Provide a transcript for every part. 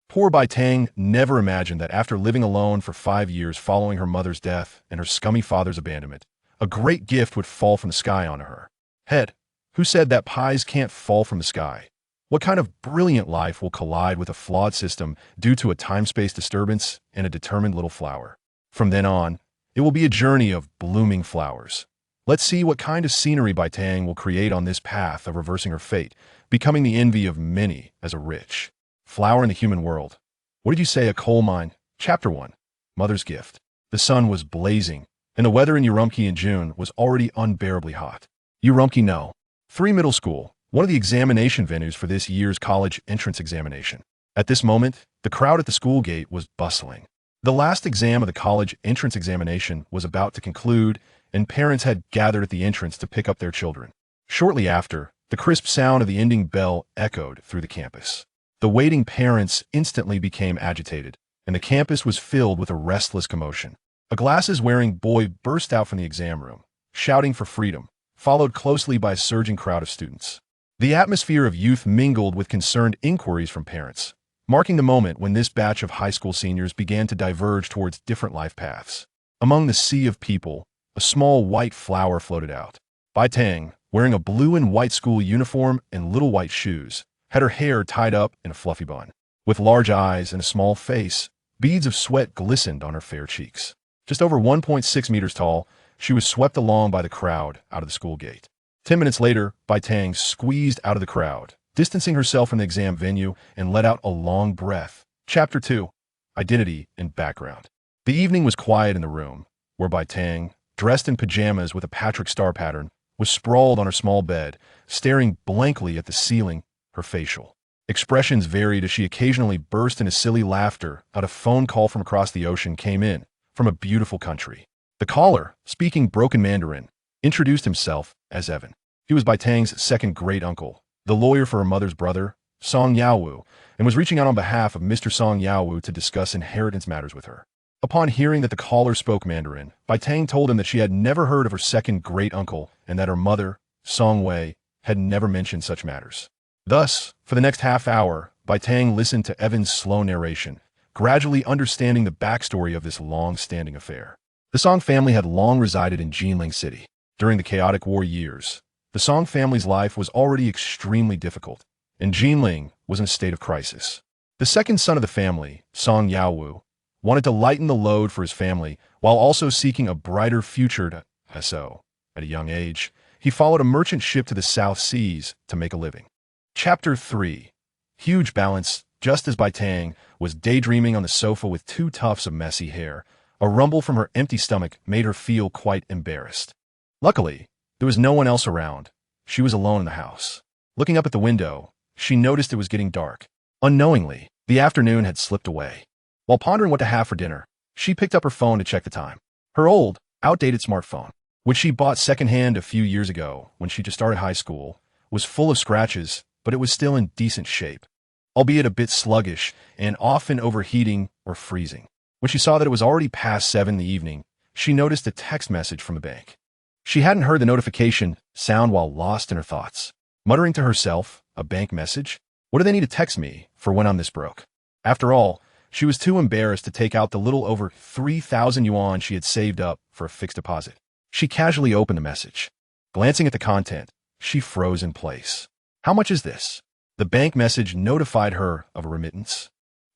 Poor Bai Tang never imagined that after living alone for 5 years following her mother's death and her scummy father's abandonment, a great gift would fall from the sky onto her head. Who said that pies can't fall from the sky? What kind of brilliant life will collide with a flawed system due to a time-space disturbance and a determined little flower? From then on, it will be a journey of blooming flowers. Let's see what kind of scenery Bai Tang will create on this path of reversing her fate, becoming the envy of many as a rich flower in the human world. What did you say, a coal mine? Chapter 1. Mother's Gift. The sun was blazing, and the weather in Urumqi in June was already unbearably hot. Urumqi No. 3 Middle School, one of the examination venues for this year's college entrance examination. At this moment, the crowd at the school gate was bustling. The last exam of the college entrance examination was about to conclude, and parents had gathered at the entrance to pick up their children. Shortly after, the crisp sound of the ending bell echoed through the campus. The waiting parents instantly became agitated, and the campus was filled with a restless commotion. A glasses-wearing boy burst out from the exam room, shouting for freedom, followed closely by a surging crowd of students. The atmosphere of youth mingled with concerned inquiries from parents, marking the moment when this batch of high school seniors began to diverge towards different life paths. Among the sea of people, a small white flower floated out. Bai Tang, wearing a blue and white school uniform and little white shoes, had her hair tied up in a fluffy bun. With large eyes and a small face, beads of sweat glistened on her fair cheeks. Just over 1.6 meters tall, she was swept along by the crowd out of the school gate. 10 minutes later, Bai Tang squeezed out of the crowd, distancing herself from the exam venue, and let out a long breath. Chapter 2. Identity and Background. The evening was quiet in the room, where Bai Tang, dressed in pajamas with a Patrick Star pattern, was sprawled on her small bed, staring blankly at the ceiling. Her facial expressions varied as she occasionally burst into silly laughter at a phone call from across the ocean came in from a beautiful country. The caller, speaking broken Mandarin, introduced himself as Evan. He was Bai Tang's second great-uncle, the lawyer for her mother's brother, Song Yaowu, and was reaching out on behalf of Mr. Song Yaowu to discuss inheritance matters with her. Upon hearing that the caller spoke Mandarin, Bai Tang told him that she had never heard of her second great-uncle and that her mother, Song Wei, had never mentioned such matters. Thus, for the next half hour, Bai Tang listened to Evan's slow narration, gradually understanding the backstory of this long-standing affair. The Song family had long resided in Jinling City. During the chaotic war years, the Song family's life was already extremely difficult, and Jinling was in a state of crisis. The second son of the family, Song Yaowu, wanted to lighten the load for his family while also seeking a brighter future. So, at a young age, he followed a merchant ship to the South Seas to make a living. Chapter 3. Huge balance. Just as Bai Tang was daydreaming on the sofa with 2 tufts of messy hair, a rumble from her empty stomach made her feel quite embarrassed. Luckily, there was no one else around. She was alone in the house. Looking up at the window, she noticed it was getting dark. Unknowingly, the afternoon had slipped away. While pondering what to have for dinner, she picked up her phone to check the time. Her old, outdated smartphone, which she bought secondhand a few years ago when she just started high school, was full of scratches, but it was still in decent shape, albeit a bit sluggish and often overheating or freezing. When she saw that it was already past 7 in the evening, she noticed a text message from the bank. She hadn't heard the notification sound while lost in her thoughts. Muttering to herself, a bank message? What do they need to text me for when I'm this broke? After all, she was too embarrassed to take out the little over 3,000 yuan she had saved up for a fixed deposit. She casually opened the message. Glancing at the content, she froze in place. How much is this? The bank message notified her of a remittance,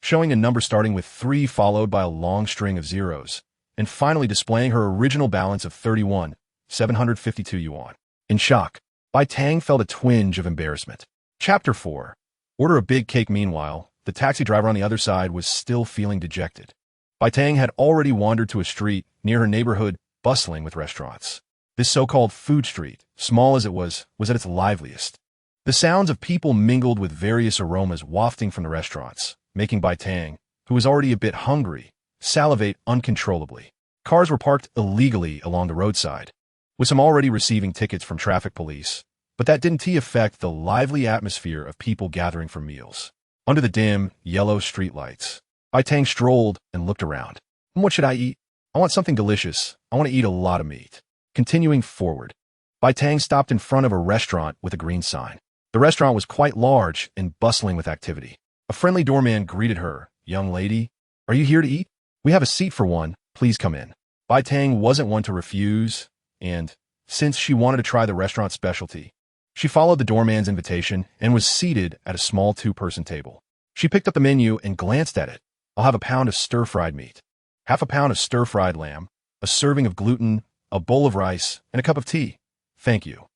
showing a number starting with 3 followed by a long string of zeros, and finally displaying her original balance of 31,752 yuan. In shock, Bai Tang felt a twinge of embarrassment. Chapter 4. Order a big cake. Meanwhile, the taxi driver on the other side was still feeling dejected. Bai Tang had already wandered to a street near her neighborhood bustling with restaurants. This so-called food street, small as it was at its liveliest. The sounds of people mingled with various aromas wafting from the restaurants, making Bai Tang, who was already a bit hungry, salivate uncontrollably. Cars were parked illegally along the roadside, with some already receiving tickets from traffic police, but that didn't affect the lively atmosphere of people gathering for meals. Under the dim, yellow streetlights, Bai Tang strolled and looked around. What should I eat? I want something delicious. I want to eat a lot of meat. Continuing forward, Bai Tang stopped in front of a restaurant with a green sign. The restaurant was quite large and bustling with activity. A friendly doorman greeted her. "Young lady, are you here to eat? We have a seat for one. Please come in." Bai Tang wasn't one to refuse, and since she wanted to try the restaurant's specialty, she followed the doorman's invitation and was seated at a small two-person table. She picked up the menu and glanced at it. "I'll have a pound of stir-fried meat, half a pound of stir-fried lamb, a serving of gluten, a bowl of rice, and a cup of tea. Thank you."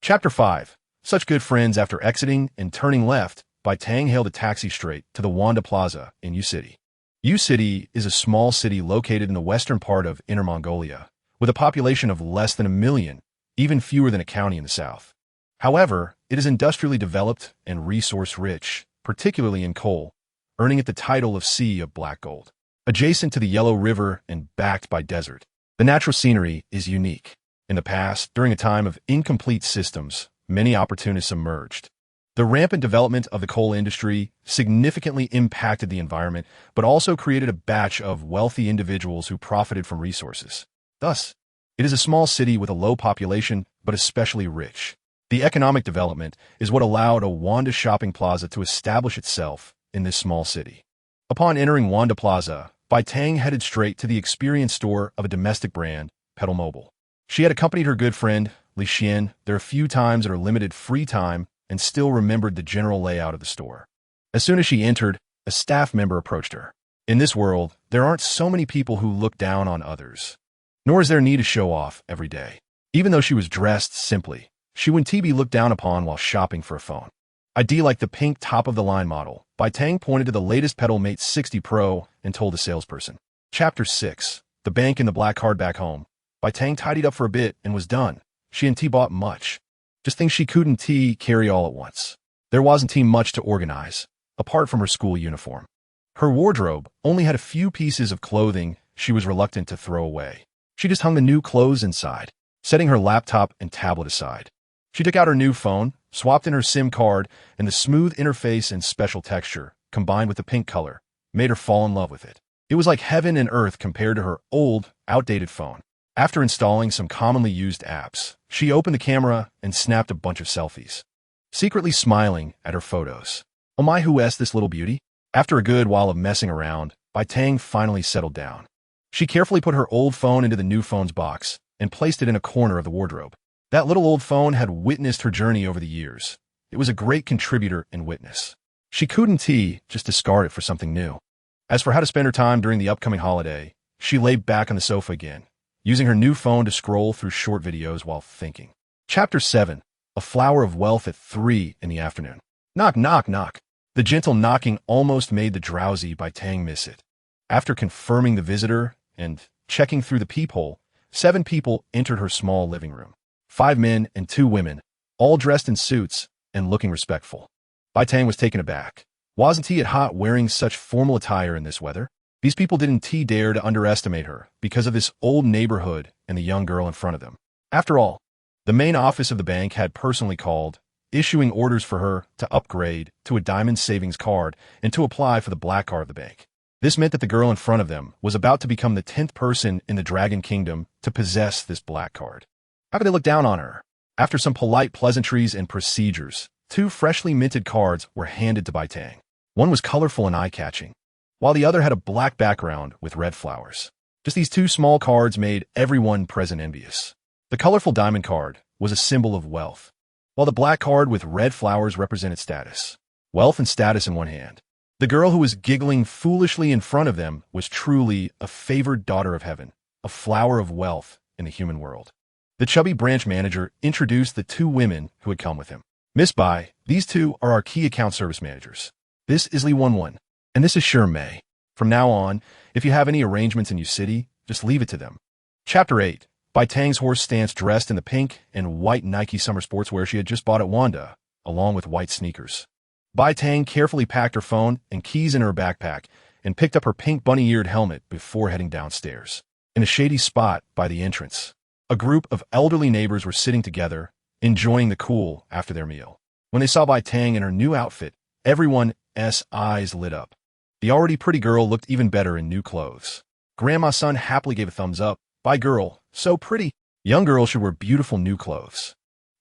Chapter 5. Such good friends. After exiting and turning left, Bai Tang hailed a taxi straight to the Wanda Plaza in U-City. U-City is a small city located in the western part of Inner Mongolia, with a population of less than 1 million, even fewer than a county in the south. However, it is industrially developed and resource-rich, particularly in coal, earning it the title of Sea of Black Gold. Adjacent to the Yellow River and backed by desert, the natural scenery is unique. In the past, during a time of incomplete systems, many opportunists emerged. The rampant development of the coal industry significantly impacted the environment, but also created a batch of wealthy individuals who profited from resources. Thus, it is a small city with a low population, but especially rich. The economic development is what allowed a Wanda shopping plaza to establish itself in this small city. Upon entering Wanda Plaza, Bai Tang headed straight to the experience store of a domestic brand, Pedal Mobile. She had accompanied her good friend, Li Xian, there a few times at her limited free time and still remembered the general layout of the store. As soon as she entered, a staff member approached her. In this world, there aren't so many people who look down on others, nor is there need to show off every day. Even though she was dressed simply, she wouldn't be looked down upon while shopping for a phone. ID like the pink top-of-the-line model, Bai Tang pointed to the latest Pedal Mate 60 Pro and told the salesperson. Chapter 6. The bank and the black card back home. Bai Tang tidied up for a bit and was done. She and bought much. Just things she couldn't carry all at once. There wasn't much to organize, apart from her school uniform. Her wardrobe only had a few pieces of clothing she was reluctant to throw away. She just hung the new clothes inside, setting her laptop and tablet aside. She took out her new phone, swapped in her SIM card, and the smooth interface and special texture, combined with the pink color, made her fall in love with it. It was like heaven and earth compared to her old, outdated phone. After installing some commonly used apps, she opened the camera and snapped a bunch of selfies, secretly smiling at her photos. "Oh my, who is this little beauty?" After a good while of messing around, Bai Tang finally settled down. She carefully put her old phone into the new phone's box and placed it in a corner of the wardrobe. That little old phone had witnessed her journey over the years. It was a great contributor and witness. She couldn't just discard it for something new. As for how to spend her time during the upcoming holiday, she lay back on the sofa again, using her new phone to scroll through short videos while thinking. Chapter 7. A Flower of Wealth at 3 in the afternoon. Knock, knock, knock. The gentle knocking almost made the drowsy Bai Tang miss it. After confirming the visitor and checking through the peephole, 7 people entered her small living room. 5 men and 2 women, all dressed in suits and looking respectful. Bai Tang was taken aback. Wasn't he at hot wearing such formal attire in this weather? These people didn't dare to underestimate her because of this old neighborhood and the young girl in front of them. After all, the main office of the bank had personally called, issuing orders for her to upgrade to a diamond savings card and to apply for the black card of the bank. This meant that the girl in front of them was about to become the 10th person in the Dragon Kingdom to possess this black card. How could they look down on her? After some polite pleasantries and procedures, 2 freshly minted cards were handed to Bai Tang. One was colorful and eye-catching, while the other had a black background with red flowers. Just these 2 small cards made everyone present envious. The colorful diamond card was a symbol of wealth, while the black card with red flowers represented status. Wealth and status in one hand. The girl who was giggling foolishly in front of them was truly a favored daughter of heaven, a flower of wealth in the human world. The chubby branch manager introduced the 2 women who had come with him. "Miss Bai, these 2 are our key account service managers. This is Li 11, and this is Sure Mei. From now on, if you have any arrangements in your city, just leave it to them." Chapter 8. Bai Tang's horse stance dressed in the pink and white Nike summer sportswear she had just bought at Wanda, along with white sneakers. Bai Tang carefully packed her phone and keys in her backpack and picked up her pink bunny-eared helmet before heading downstairs. In a shady spot by the entrance, a group of elderly neighbors were sitting together, enjoying the cool after their meal. When they saw Bai Tang in her new outfit, everyone's eyes lit up. The already pretty girl looked even better in new clothes. Grandma's son happily gave a thumbs up. "Bai girl, so pretty. Young girls should wear beautiful new clothes."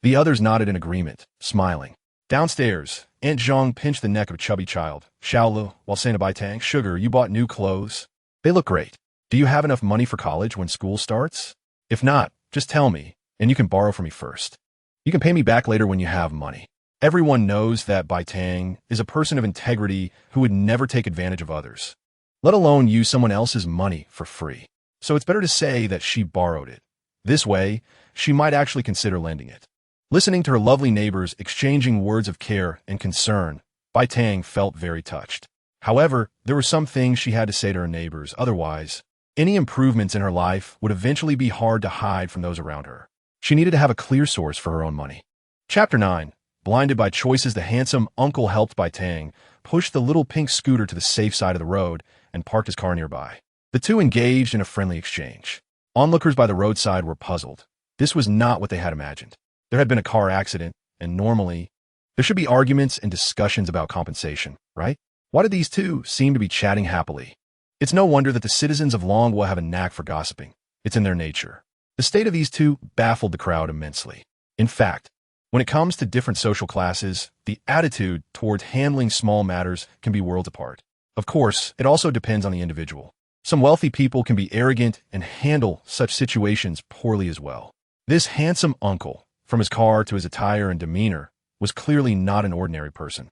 The others nodded in agreement, smiling. Downstairs, Aunt Zhang pinched the neck of a chubby child. Xiaolu, while saying to Bai Tang, "Sugar, you bought new clothes? They look great. Do you have enough money for college when school starts? If not, just tell me, and you can borrow from me first. You can pay me back later when you have money." Everyone knows that Bai Tang is a person of integrity who would never take advantage of others, let alone use someone else's money for free. So it's better to say that she borrowed it. This way, she might actually consider lending it. Listening to her lovely neighbors exchanging words of care and concern, Bai Tang felt very touched. However, there were some things she had to say to her neighbors, otherwise, any improvements in her life would eventually be hard to hide from those around her. She needed to have a clear source for her own money. Chapter 9. Blinded by choices, the handsome uncle helped Bai Tang push the little pink scooter to the safe side of the road and parked his car nearby. The two engaged in a friendly exchange. Onlookers by the roadside were puzzled. This was not what they had imagined. There had been a car accident, and normally, there should be arguments and discussions about compensation, right? Why did these two seem to be chatting happily? It's no wonder that the citizens of Longwa have a knack for gossiping. It's in their nature. The state of these two baffled the crowd immensely. In fact, when it comes to different social classes, the attitude toward handling small matters can be worlds apart. Of course, it also depends on the individual. Some wealthy people can be arrogant and handle such situations poorly as well. This handsome uncle, from his car to his attire and demeanor, was clearly not an ordinary person.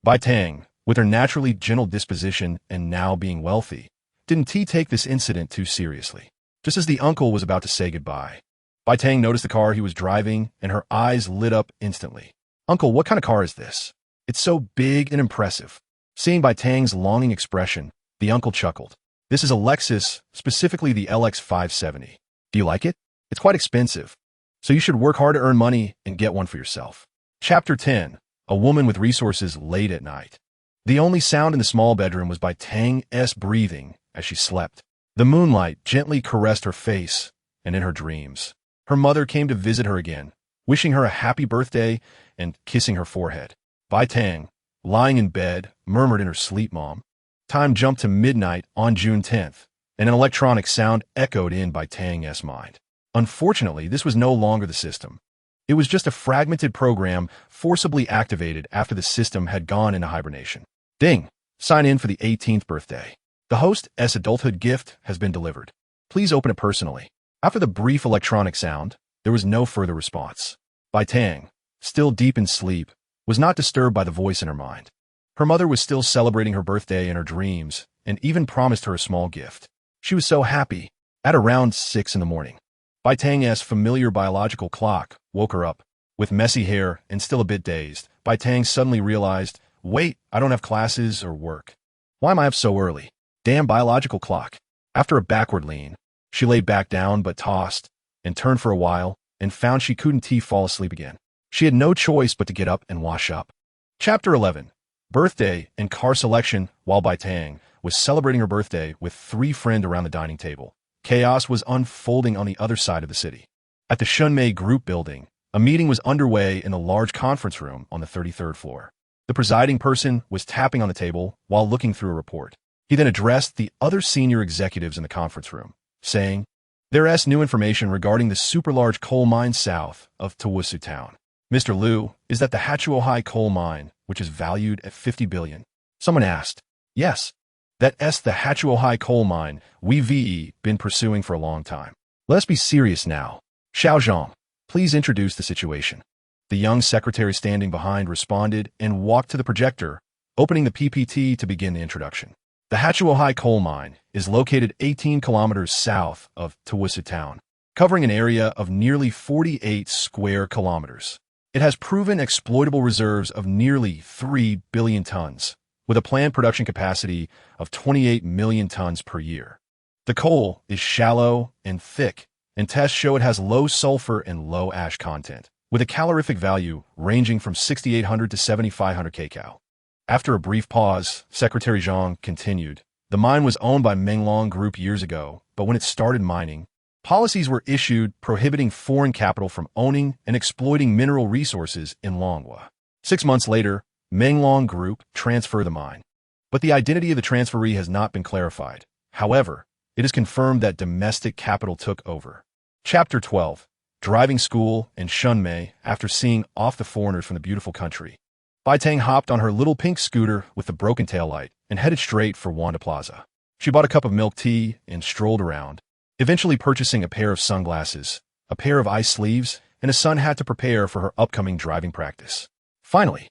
Bai Tang, with her naturally gentle disposition and now being wealthy, didn't take this incident too seriously. Just as the uncle was about to say goodbye, Bai Tang noticed the car he was driving, and her eyes lit up instantly. "Uncle, what kind of car is this? It's so big and impressive." Seeing Bai Tang's longing expression, the uncle chuckled. "This is a Lexus, specifically the LX 570. Do you like it? It's quite expensive, so you should work hard to earn money and get one for yourself." Chapter 10. A woman with resources late at night. The only sound in the small bedroom was Bai Tang's breathing as she slept. The moonlight gently caressed her face, and in her dreams, her mother came to visit her again, wishing her a happy birthday and kissing her forehead. Bai Tang, lying in bed, murmured in her sleep, "Mom." Time jumped to midnight on June 10th, and an electronic sound echoed in Bai Tang's mind. Unfortunately, this was no longer the system. It was just a fragmented program forcibly activated after the system had gone into hibernation. Ding! Sign in for the 18th birthday. The host's adulthood gift has been delivered. Please open it personally. After the brief electronic sound, there was no further response. Bai Tang, still deep in sleep, was not disturbed by the voice in her mind. Her mother was still celebrating her birthday in her dreams and even promised her a small gift. She was so happy. At around 6 in the morning, Bai Tang's familiar biological clock woke her up. With messy hair and still a bit dazed, Bai Tang suddenly realized, "Wait, I don't have classes or work. Why am I up so early? Damn biological clock." After a backward lean, she lay back down but tossed and turned for a while and found she couldn't fall asleep again. She had no choice but to get up and wash up. Chapter 11. Birthday and car selection. While Bai Tang was celebrating her birthday with 3 friends around the dining table, chaos was unfolding on the other side of the city. At the Shunmei Group building, a meeting was underway in the large conference room on the 33rd floor. The presiding person was tapping on the table while looking through a report. He then addressed the other senior executives in the conference room, saying, "There's new information regarding the super-large coal mine south of Tawusu Town. Mr. Liu, is that the Hachuo coal mine, which is valued at 50 billion? Someone asked. "Yes. That's the Hachuo coal mine we've been pursuing for a long time. Let's be serious now. Xiaozhong, please introduce the situation." The young secretary standing behind responded and walked to the projector, opening the PPT to begin the introduction. The Hachuo coal mine is located 18 kilometers south of Tawusu Town, covering an area of nearly 48 square kilometers. It has proven exploitable reserves of nearly 3 billion tons, with a planned production capacity of 28 million tons per year. The coal is shallow and thick, and tests show it has low sulfur and low ash content, with a calorific value ranging from 6,800 to 7,500 kcal. After a brief pause, Secretary Zhang continued. The mine was owned by Menglong Group years ago, but when it started mining, policies were issued prohibiting foreign capital from owning and exploiting mineral resources in Longwa. 6 months later, Menglong Group transferred the mine, but the identity of the transferee has not been clarified. However, it is confirmed that domestic capital took over. Chapter 12. Driving school and Shunmei. After seeing off the foreigners from the beautiful country, Bai Tang hopped on her little pink scooter with the broken taillight and headed straight for Wanda Plaza. She bought a cup of milk tea and strolled around, eventually purchasing a pair of sunglasses, a pair of eye sleeves, and a sun hat to prepare for her upcoming driving practice. Finally,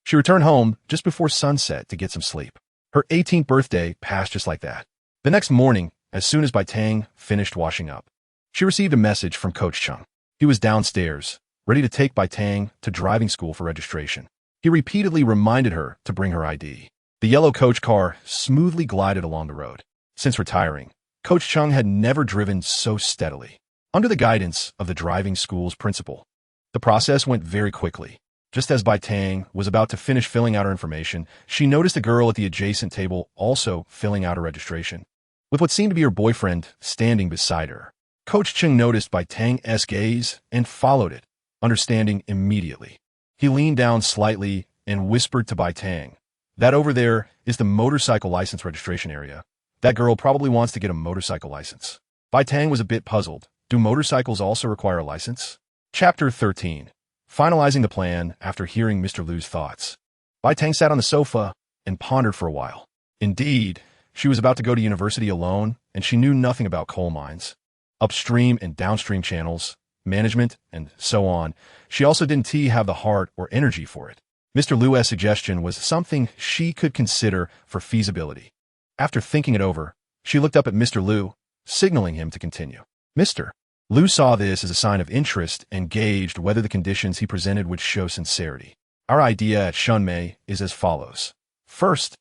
she returned home just before sunset to get some sleep. Her 18th birthday passed just like that. The next morning, as soon as Bai Tang finished washing up, she received a message from Coach Chung. He was downstairs, ready to take Bai Tang to driving school for registration. He repeatedly reminded her to bring her ID. The yellow coach car smoothly glided along the road. Since retiring, Coach Chung had never driven so steadily. Under the guidance of the driving school's principal, the process went very quickly. Just as Bai Tang was about to finish filling out her information, she noticed a girl at the adjacent table also filling out her registration, with what seemed to be her boyfriend standing beside her. Coach Chung noticed Bai Tang's gaze and followed it, understanding immediately. He leaned down slightly and whispered to Bai Tang, "That over there is the motorcycle license registration area. That girl probably wants to get a motorcycle license." Bai Tang was a bit puzzled. Do motorcycles also require a license? Chapter 13. Finalizing the plan after hearing Mr. Liu's thoughts. Bai Tang sat on the sofa and pondered for a while. Indeed, she was about to go to university alone, and she knew nothing about coal mines, upstream and downstream channels, management, and so on. She also didn't have the heart or energy for it. Mr. Liu's suggestion was something she could consider for feasibility. After thinking it over, she looked up at Mr. Liu, signaling him to continue. Mr. Liu saw this as a sign of interest and gauged whether the conditions he presented would show sincerity. Our idea at Shunmei is as follows. First,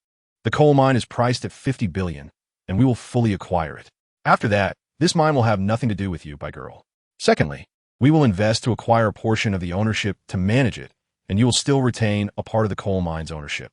the coal mine is priced at 50 billion, and we will fully acquire it. After that, this mine will have nothing to do with you, Bai girl. Secondly, we will invest to acquire a portion of the ownership to manage it, and you will still retain a part of the coal mine's ownership.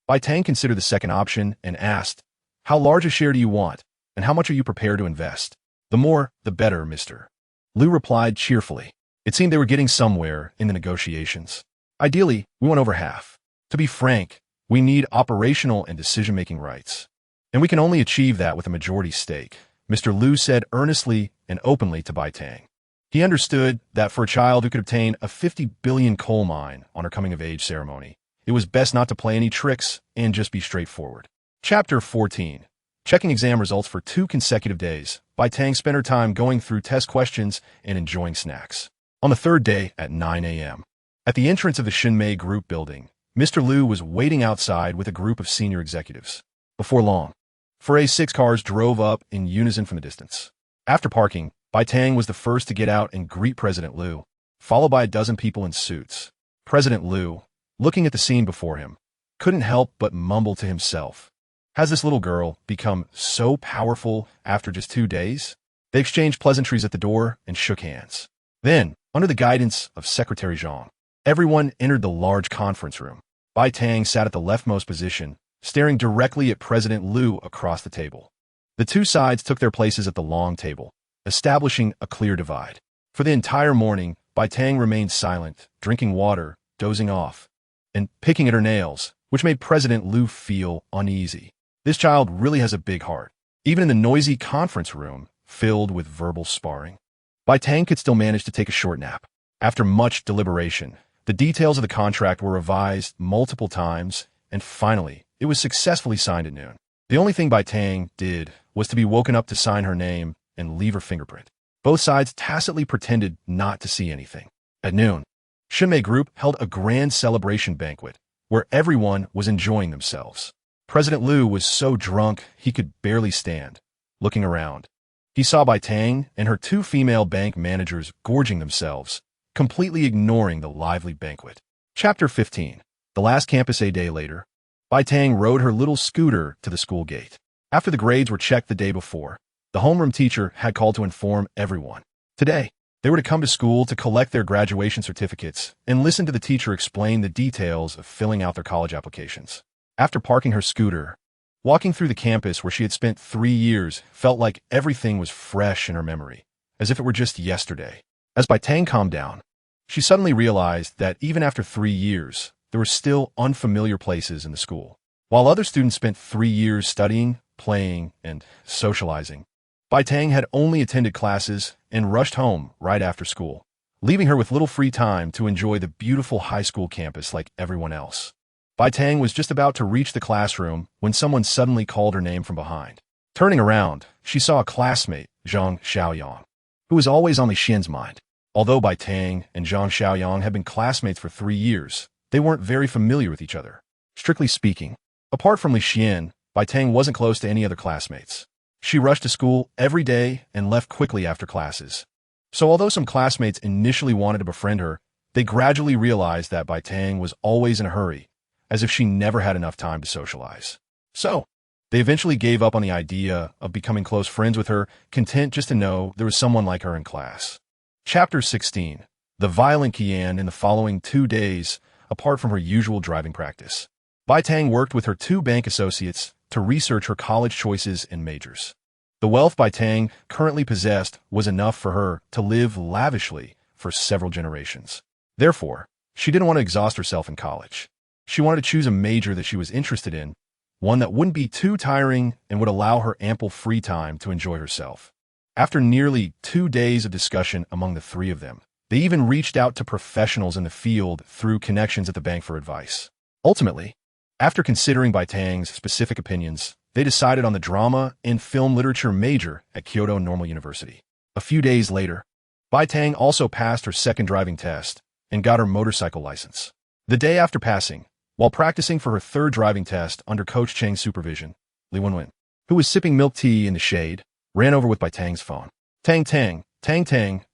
Bai Tang considered the second option and asked, "How large a share do you want, and how much are you prepared to invest?" "The more, the better, Mr. Liu replied cheerfully. It seemed they were getting somewhere in the negotiations. Ideally, we want over half. To be frank, we need operational and decision-making rights. And we can only achieve that with a majority stake, Mr. Liu said earnestly and openly to Bai Tang. He understood that for a child who could obtain a 50 billion coal mine on her coming-of-age ceremony, it was best not to play any tricks and just be straightforward. Chapter 14. Checking exam results for 2 consecutive days, Bai Tang spent her time going through test questions and enjoying snacks. On the third day at 9 a.m., at the entrance of the Xinmei Group building, Mr. Liu was waiting outside with a group of senior executives. Before long, 6 cars drove up in unison from the distance. After parking, Bai Tang was the first to get out and greet President Liu, followed by a dozen people in suits. President Liu, looking at the scene before him, couldn't help but mumble to himself. Has this little girl become so powerful after just 2 days? They exchanged pleasantries at the door and shook hands. Then, under the guidance of Secretary Zhang, everyone entered the large conference room. Bai Tang sat at the leftmost position, staring directly at President Liu across the table. The 2 sides took their places at the long table, establishing a clear divide. For the entire morning, Bai Tang remained silent, drinking water, dozing off, and picking at her nails, which made President Liu feel uneasy. This child really has a big heart, even in the noisy conference room filled with verbal sparring. Bai Tang could still manage to take a short nap. After much deliberation, the details of the contract were revised multiple times, and finally, it was successfully signed at noon. The only thing Bai Tang did was to be woken up to sign her name and leave her fingerprint. Both sides tacitly pretended not to see anything. At noon, Xinmei Group held a grand celebration banquet where everyone was enjoying themselves. President Liu was so drunk he could barely stand. Looking around, he saw Bai Tang and her 2 female bank managers gorging themselves, completely ignoring the lively banquet. Chapter 15. The last campus day later, Bai Tang rode her little scooter to the school gate. After the grades were checked the day before, the homeroom teacher had called to inform everyone. Today, they were to come to school to collect their graduation certificates and listen to the teacher explain the details of filling out their college applications. After parking her scooter, walking through the campus where she had spent 3 years felt like everything was fresh in her memory, as if it were just yesterday. As Bai Tang calmed down, she suddenly realized that even after 3 years, there were still unfamiliar places in the school. While other students spent 3 years studying, playing, and socializing, Bai Tang had only attended classes and rushed home right after school, leaving her with little free time to enjoy the beautiful high school campus like everyone else. Bai Tang was just about to reach the classroom when someone suddenly called her name from behind. Turning around, she saw a classmate, Zhang Xiaoyang, who was always on Li Xian's mind. Although Bai Tang and Zhang Xiaoyang had been classmates for 3 years, they weren't very familiar with each other. Strictly speaking, apart from Li Xian, Bai Tang wasn't close to any other classmates. She rushed to school every day and left quickly after classes. So although some classmates initially wanted to befriend her, they gradually realized that Bai Tang was always in a hurry, as if she never had enough time to socialize. So, they eventually gave up on the idea of becoming close friends with her, content just to know there was someone like her in class. Chapter 16. The violent Qian in the following 2 days, apart from her usual driving practice. Bai Tang worked with her 2 bank associates to research her college choices and majors. The wealth Bai Tang currently possessed was enough for her to live lavishly for several generations. Therefore, she didn't want to exhaust herself in college. She wanted to choose a major that she was interested in, one that wouldn't be too tiring and would allow her ample free time to enjoy herself. After nearly 2 days of discussion among the 3 of them, they even reached out to professionals in the field through connections at the bank for advice. Ultimately, after considering Bai Tang's specific opinions, they decided on the drama and film literature major at Kyoto Normal University. A few days later, Bai Tang also passed her second driving test and got her motorcycle license. The day after passing, while practicing for her third driving test under Coach Cheng's supervision, Li Wenwen, who was sipping milk tea in the shade, ran over with Bai Tang's phone. Tang,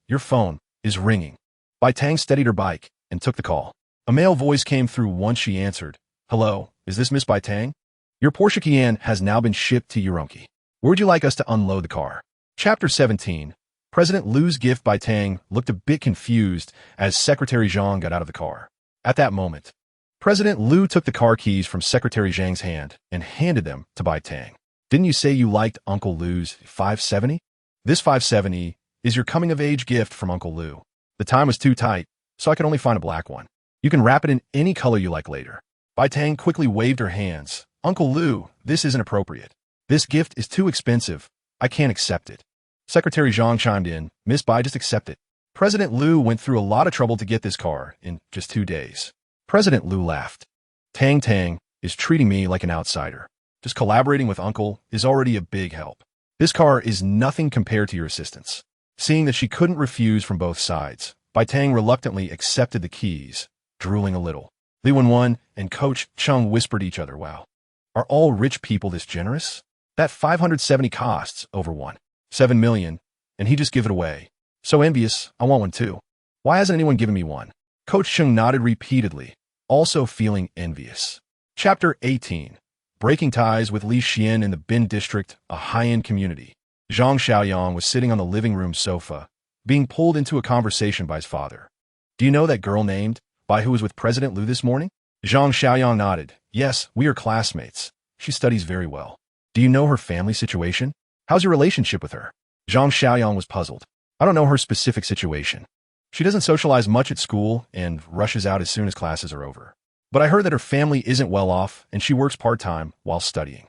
your phone is ringing. Bai Tang steadied her bike and took the call. A male voice came through once she answered. Hello, is this Miss Bai Tang? Your Porsche Cayenne has now been shipped to Uronki. Where would you like us to unload the car? Chapter 17. President Lu's gift. Bai Tang looked a bit confused as Secretary Zhang got out of the car. At that moment, President Lu took the car keys from Secretary Zhang's hand and handed them to Bai Tang. Didn't you say you liked Uncle Lu's 570? This 570 is your coming-of-age gift from Uncle Lu. The time was too tight, so I could only find a black one. You can wrap it in any color you like later. Bai Tang quickly waved her hands. Uncle Lu, this isn't appropriate. This gift is too expensive. I can't accept it. Secretary Zhang chimed in. Miss Bai, just accept it. President Lu went through a lot of trouble to get this car in just 2 days. President Lu laughed. Tang is treating me like an outsider. Just collaborating with Uncle is already a big help. This car is nothing compared to your assistance. Seeing that she couldn't refuse from both sides, Bai Tang reluctantly accepted the keys, drooling a little. Li Wenwen and Coach Chung whispered each other, wow. Are all rich people this generous? That 570 costs over 7 million, and he just give it away. So envious, I want one too. Why hasn't anyone given me one? Coach Chung nodded repeatedly, also feeling envious. Chapter 18. Breaking ties with Li Xian in the Bin district, a high-end community. Zhang Xiaoyang was sitting on the living room sofa, being pulled into a conversation by his father. Do you know that girl named Bai who was with President Lu this morning? Zhang Xiaoyang nodded. Yes, we are classmates. She studies very well. Do you know her family situation? How's your relationship with her? Zhang Xiaoyang was puzzled. I don't know her specific situation. She doesn't socialize much at school and rushes out as soon as classes are over. But I heard that her family isn't well off and she works part-time while studying.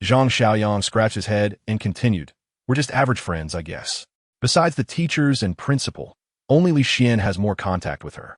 Zhang Xiaoyang scratched his head and continued. We're just average friends, I guess. Besides the teachers and principal, only Li Xian has more contact with her.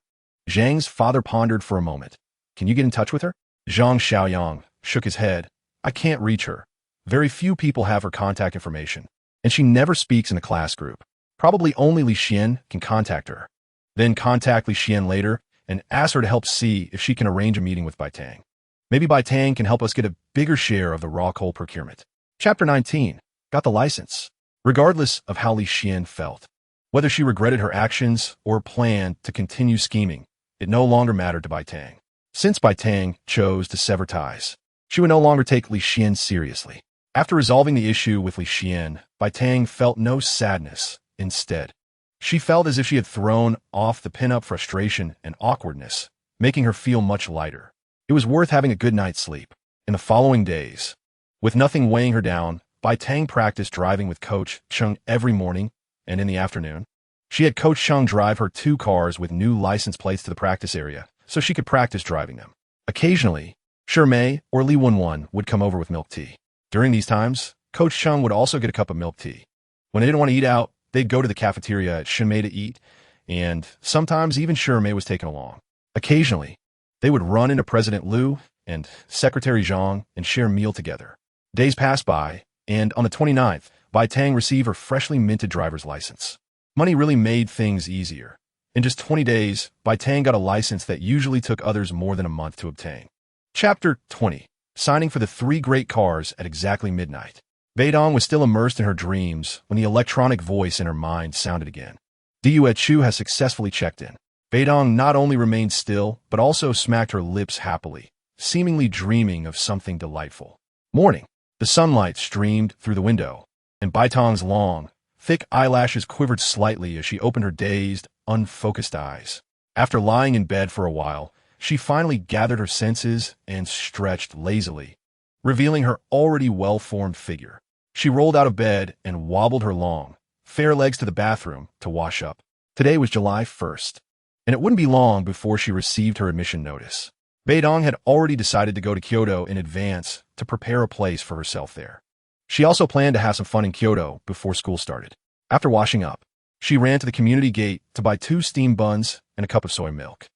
Zhang's father pondered for a moment. Can you get in touch with her? Zhang Xiaoyang shook his head. I can't reach her. Very few people have her contact information, and she never speaks in a class group. Probably only Li Xian can contact her. Then contact Li Xian later and ask her to help see if she can arrange a meeting with Bai Tang. Maybe Bai Tang can help us get a bigger share of the raw coal procurement. Chapter 19. Got the license. Regardless of how Li Xian felt, whether she regretted her actions or planned to continue scheming, it no longer mattered to Bai Tang. Since Bai Tang chose to sever ties, she would no longer take Li Xian seriously. After resolving the issue with Li Xian, Bai Tang felt no sadness. Instead, she felt as if she had thrown off the pin-up frustration and awkwardness, making her feel much lighter. It was worth having a good night's sleep. In the following days, with nothing weighing her down, Bai Tang practiced driving with Coach Chung every morning and in the afternoon. She had Coach Chung drive her 2 cars with new license plates to the practice area so she could practice driving them. Occasionally, Shirmei or Li Wenwen would come over with milk tea. During these times, Coach Chung would also get a cup of milk tea. When they didn't want to eat out, they'd go to the cafeteria at Shirmei to eat, and sometimes even Shirmei was taken along. Occasionally, they would run into President Lu and Secretary Zhang and share a meal together. Days passed by, and on the 29th, Bai Tang received her freshly minted driver's license. Money really made things easier. In just 20 days, Bai Tang got a license that usually took others more than a month to obtain. Chapter 20. Signing for the 3 great cars at exactly midnight. Bai Tang was still immersed in her dreams when the electronic voice in her mind sounded again. Du Chu has successfully checked in. Bai Tang not only remained still, but also smacked her lips happily, seemingly dreaming of something delightful. Morning. The sunlight streamed through the window, and Bai Tang's long, thick eyelashes quivered slightly as she opened her dazed, unfocused eyes. After lying in bed for a while, she finally gathered her senses and stretched lazily, revealing her already well-formed figure. She rolled out of bed and wobbled her long, fair legs to the bathroom to wash up. Today was July 1st, and it wouldn't be long before she received her admission notice. Bai Tang had already decided to go to Kyoto in advance to prepare a place for herself there. She also planned to have some fun in Kyoto before school started. After washing up, she ran to the community gate to buy 2 steamed buns and a cup of soy milk.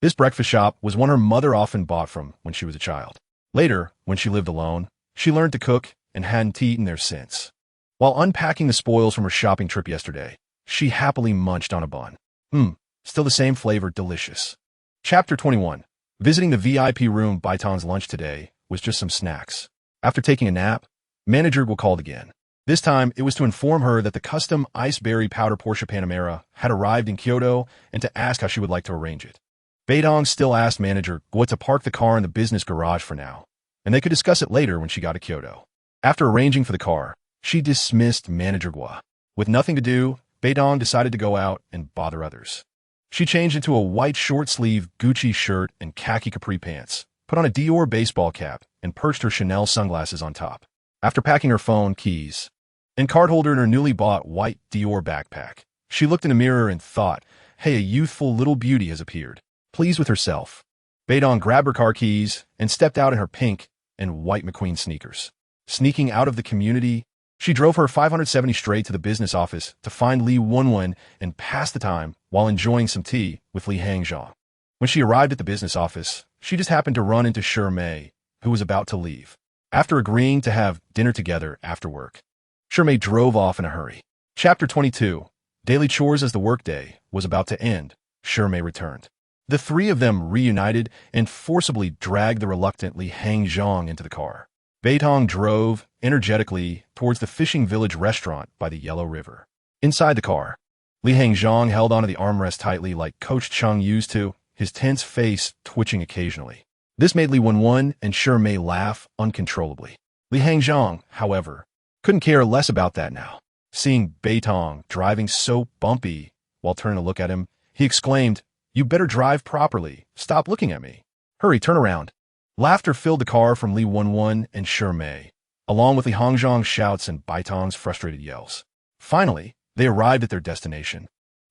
This breakfast shop was one her mother often bought from when she was a child. Later, when she lived alone, she learned to cook and hadn't eaten there since. While unpacking the spoils from her shopping trip yesterday, she happily munched on a bun. Still the same flavor, delicious. Chapter 21. Visiting the VIP room. Bai Tang's lunch today was just some snacks. After taking a nap, Manager Guo called again. This time, it was to inform her that the custom iceberry powder Porsche Panamera had arrived in Kyoto and to ask how she would like to arrange it. Bai Tang still asked Manager Guo to park the car in the business garage for now, and they could discuss it later when she got to Kyoto. After arranging for the car, she dismissed Manager Guo. With nothing to do, Bai Tang decided to go out and bother others. She changed into a white short-sleeve Gucci shirt and khaki capri pants, put on a Dior baseball cap, and perched her Chanel sunglasses on top. After packing her phone, keys, and card holder in her newly bought white Dior backpack, she looked in a mirror and thought, hey, a youthful little beauty has appeared. Pleased with herself, Bai Tang grabbed her car keys and stepped out in her pink and white McQueen sneakers. Sneaking out of the community, she drove her 570 straight to the business office to find Li Wenwen and pass the time while enjoying some tea with Li Hangzhong. When she arrived at the business office, she just happened to run into Shi Mei, who was about to leave. After agreeing to have dinner together after work, Shi Mei drove off in a hurry. Chapter 22. Daily chores. As the workday was about to end, Shi Mei returned. The 3 of them reunited and forcibly dragged the reluctant Li Hangzhong into the car. Bai Tang drove energetically towards the fishing village restaurant by the Yellow River. Inside the car, Li Hangzhong held onto the armrest tightly like Coach Chung used to, his tense face twitching occasionally. This made Li Wenwen and Shi Mei laugh uncontrollably. Li Hangzhong, however, couldn't care less about that now. Seeing Bai Tang driving so bumpy while turning to look at him, he exclaimed, "You better drive properly. Stop looking at me. Hurry, turn around." Laughter filled the car from Li Wenwen and Shi Mei, along with Li Hangzhong's shouts and Bai Tang's frustrated yells. Finally, they arrived at their destination,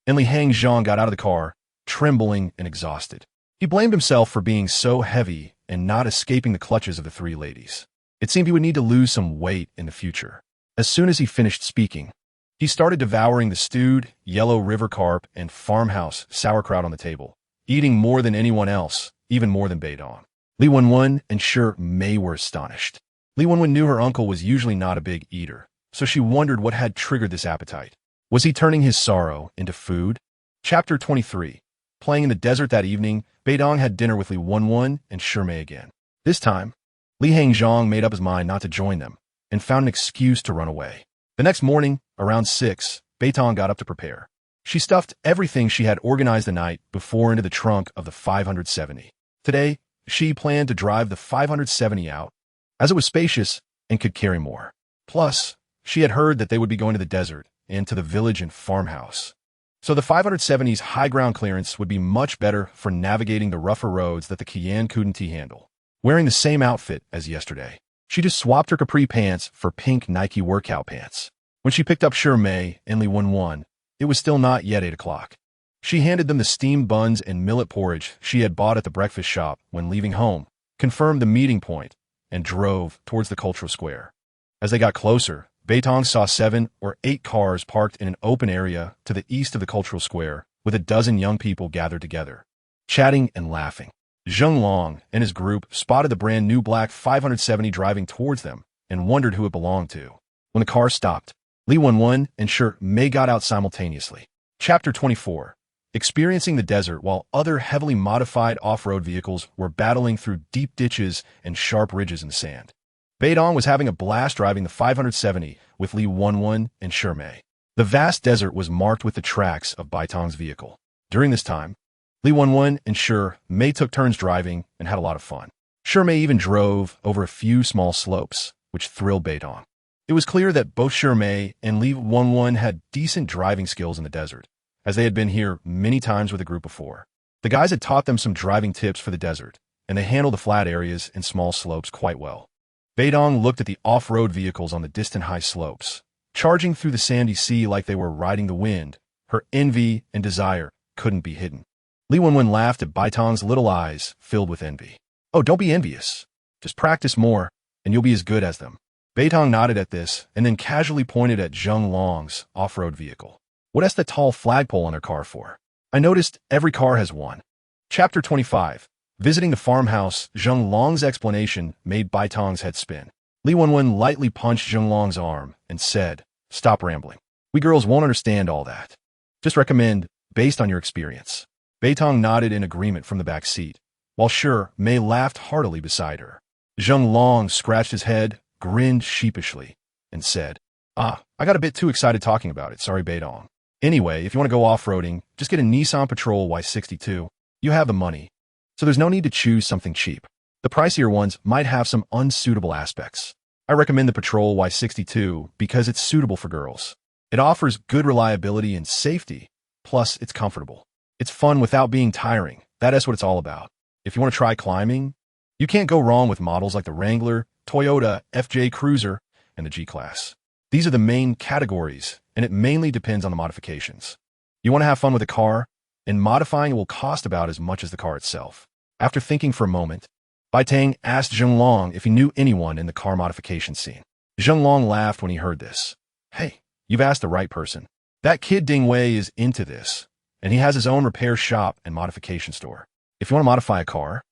and Li Hangzhong got out of the car, trembling and exhausted. He blamed himself for being so heavy and not escaping the clutches of the 3 ladies. It seemed he would need to lose some weight in the future. As soon as he finished speaking, he started devouring the stewed yellow river carp and farmhouse sauerkraut on the table, eating more than anyone else, even more than Bai Tang. Li Wenwen and Shi Mei were astonished. Li Wenwen knew her uncle was usually not a big eater, so she wondered what had triggered this appetite. Was he turning his sorrow into food? Chapter 23. Playing in the desert. That evening, Bai Tang had dinner with Li Wenwen and Shi Mei again. This time, Li Hangzhong made up his mind not to join them and found an excuse to run away. The next morning, around 6, Bai Tang got up to prepare. She stuffed everything she had organized the night before into the trunk of the 570. Today, she planned to drive the 570 out, as it was spacious and could carry more. Plus, she had heard that they would be going to the desert and to the village and farmhouse. So the 570's high ground clearance would be much better for navigating the rougher roads that the Qian couldn't handle. Wearing the same outfit as yesterday, she just swapped her capri pants for pink Nike workout pants. When she picked up Shi Mei and Li Wenwen, it was still not yet 8 o'clock. She handed them the steamed buns and millet porridge she had bought at the breakfast shop when leaving home, confirmed the meeting point, and drove towards the cultural square. As they got closer, Bai Tang saw 7 or 8 cars parked in an open area to the east of the cultural square, with a dozen young people gathered together, chatting and laughing. Zheng Long and his group spotted the brand new black 570 driving towards them and wondered who it belonged to. When the car stopped, Li Wenwen and Shi Mei got out simultaneously. Chapter 24. Experiencing the desert while other heavily modified off-road vehicles were battling through deep ditches and sharp ridges in the sand. Bai Tang was having a blast driving the 570 with Li Wenwen and Shi Mei. The vast desert was marked with the tracks of Bai Tang's vehicle. During this time, Li Wenwen and Shi Mei took turns driving and had a lot of fun. Shi Mei even drove over a few small slopes, which thrilled Bai Tang. It was clear that both Shi Mei and Li Wenwen had decent driving skills in the desert, as they had been here many times with the group before. The guys had taught them some driving tips for the desert, and they handled the flat areas and small slopes quite well. Bai Tang looked at the off-road vehicles on the distant high slopes, charging through the sandy sea like they were riding the wind. Her envy and desire couldn't be hidden. Li Wenwen laughed at Bai Tang's little eyes filled with envy. "Oh, don't be envious. Just practice more, and you'll be as good as them." Bai Tang nodded at this and then casually pointed at Zheng Long's off-road vehicle. "What has the tall flagpole on their car for? I noticed every car has one." Chapter 25. Visiting the farmhouse, Zheng Long's explanation made Bai Tang's head spin. Li Wenwen lightly punched Zheng Long's arm and said, "Stop rambling. We girls won't understand all that. Just recommend, based on your experience." Bai Tang nodded in agreement from the back seat, while Shi Mei laughed heartily beside her. Zheng Long scratched his head, grinned sheepishly, and said, I got a bit too excited talking about it. Sorry, Bai Tang. Anyway, if you want to go off-roading, just get a Nissan Patrol Y62. You have the money, so there's no need to choose something cheap. The pricier ones might have some unsuitable aspects. I recommend the Patrol Y62 because it's suitable for girls. It offers good reliability and safety, plus it's comfortable. It's fun without being tiring. That's what it's all about. If you want to try climbing, you can't go wrong with models like the Wrangler, Toyota, FJ Cruiser, and the G-Class. These are the main categories, and it mainly depends on the modifications. You want to have fun with a car, and modifying will cost about as much as the car itself. After thinking for a moment, Bai Tang asked Zheng Long if he knew anyone in the car modification scene. Zheng Long laughed when he heard this. "Hey, you've asked the right person. That kid Ding Wei is into this, and he has his own repair shop and modification store. If you want to modify a car,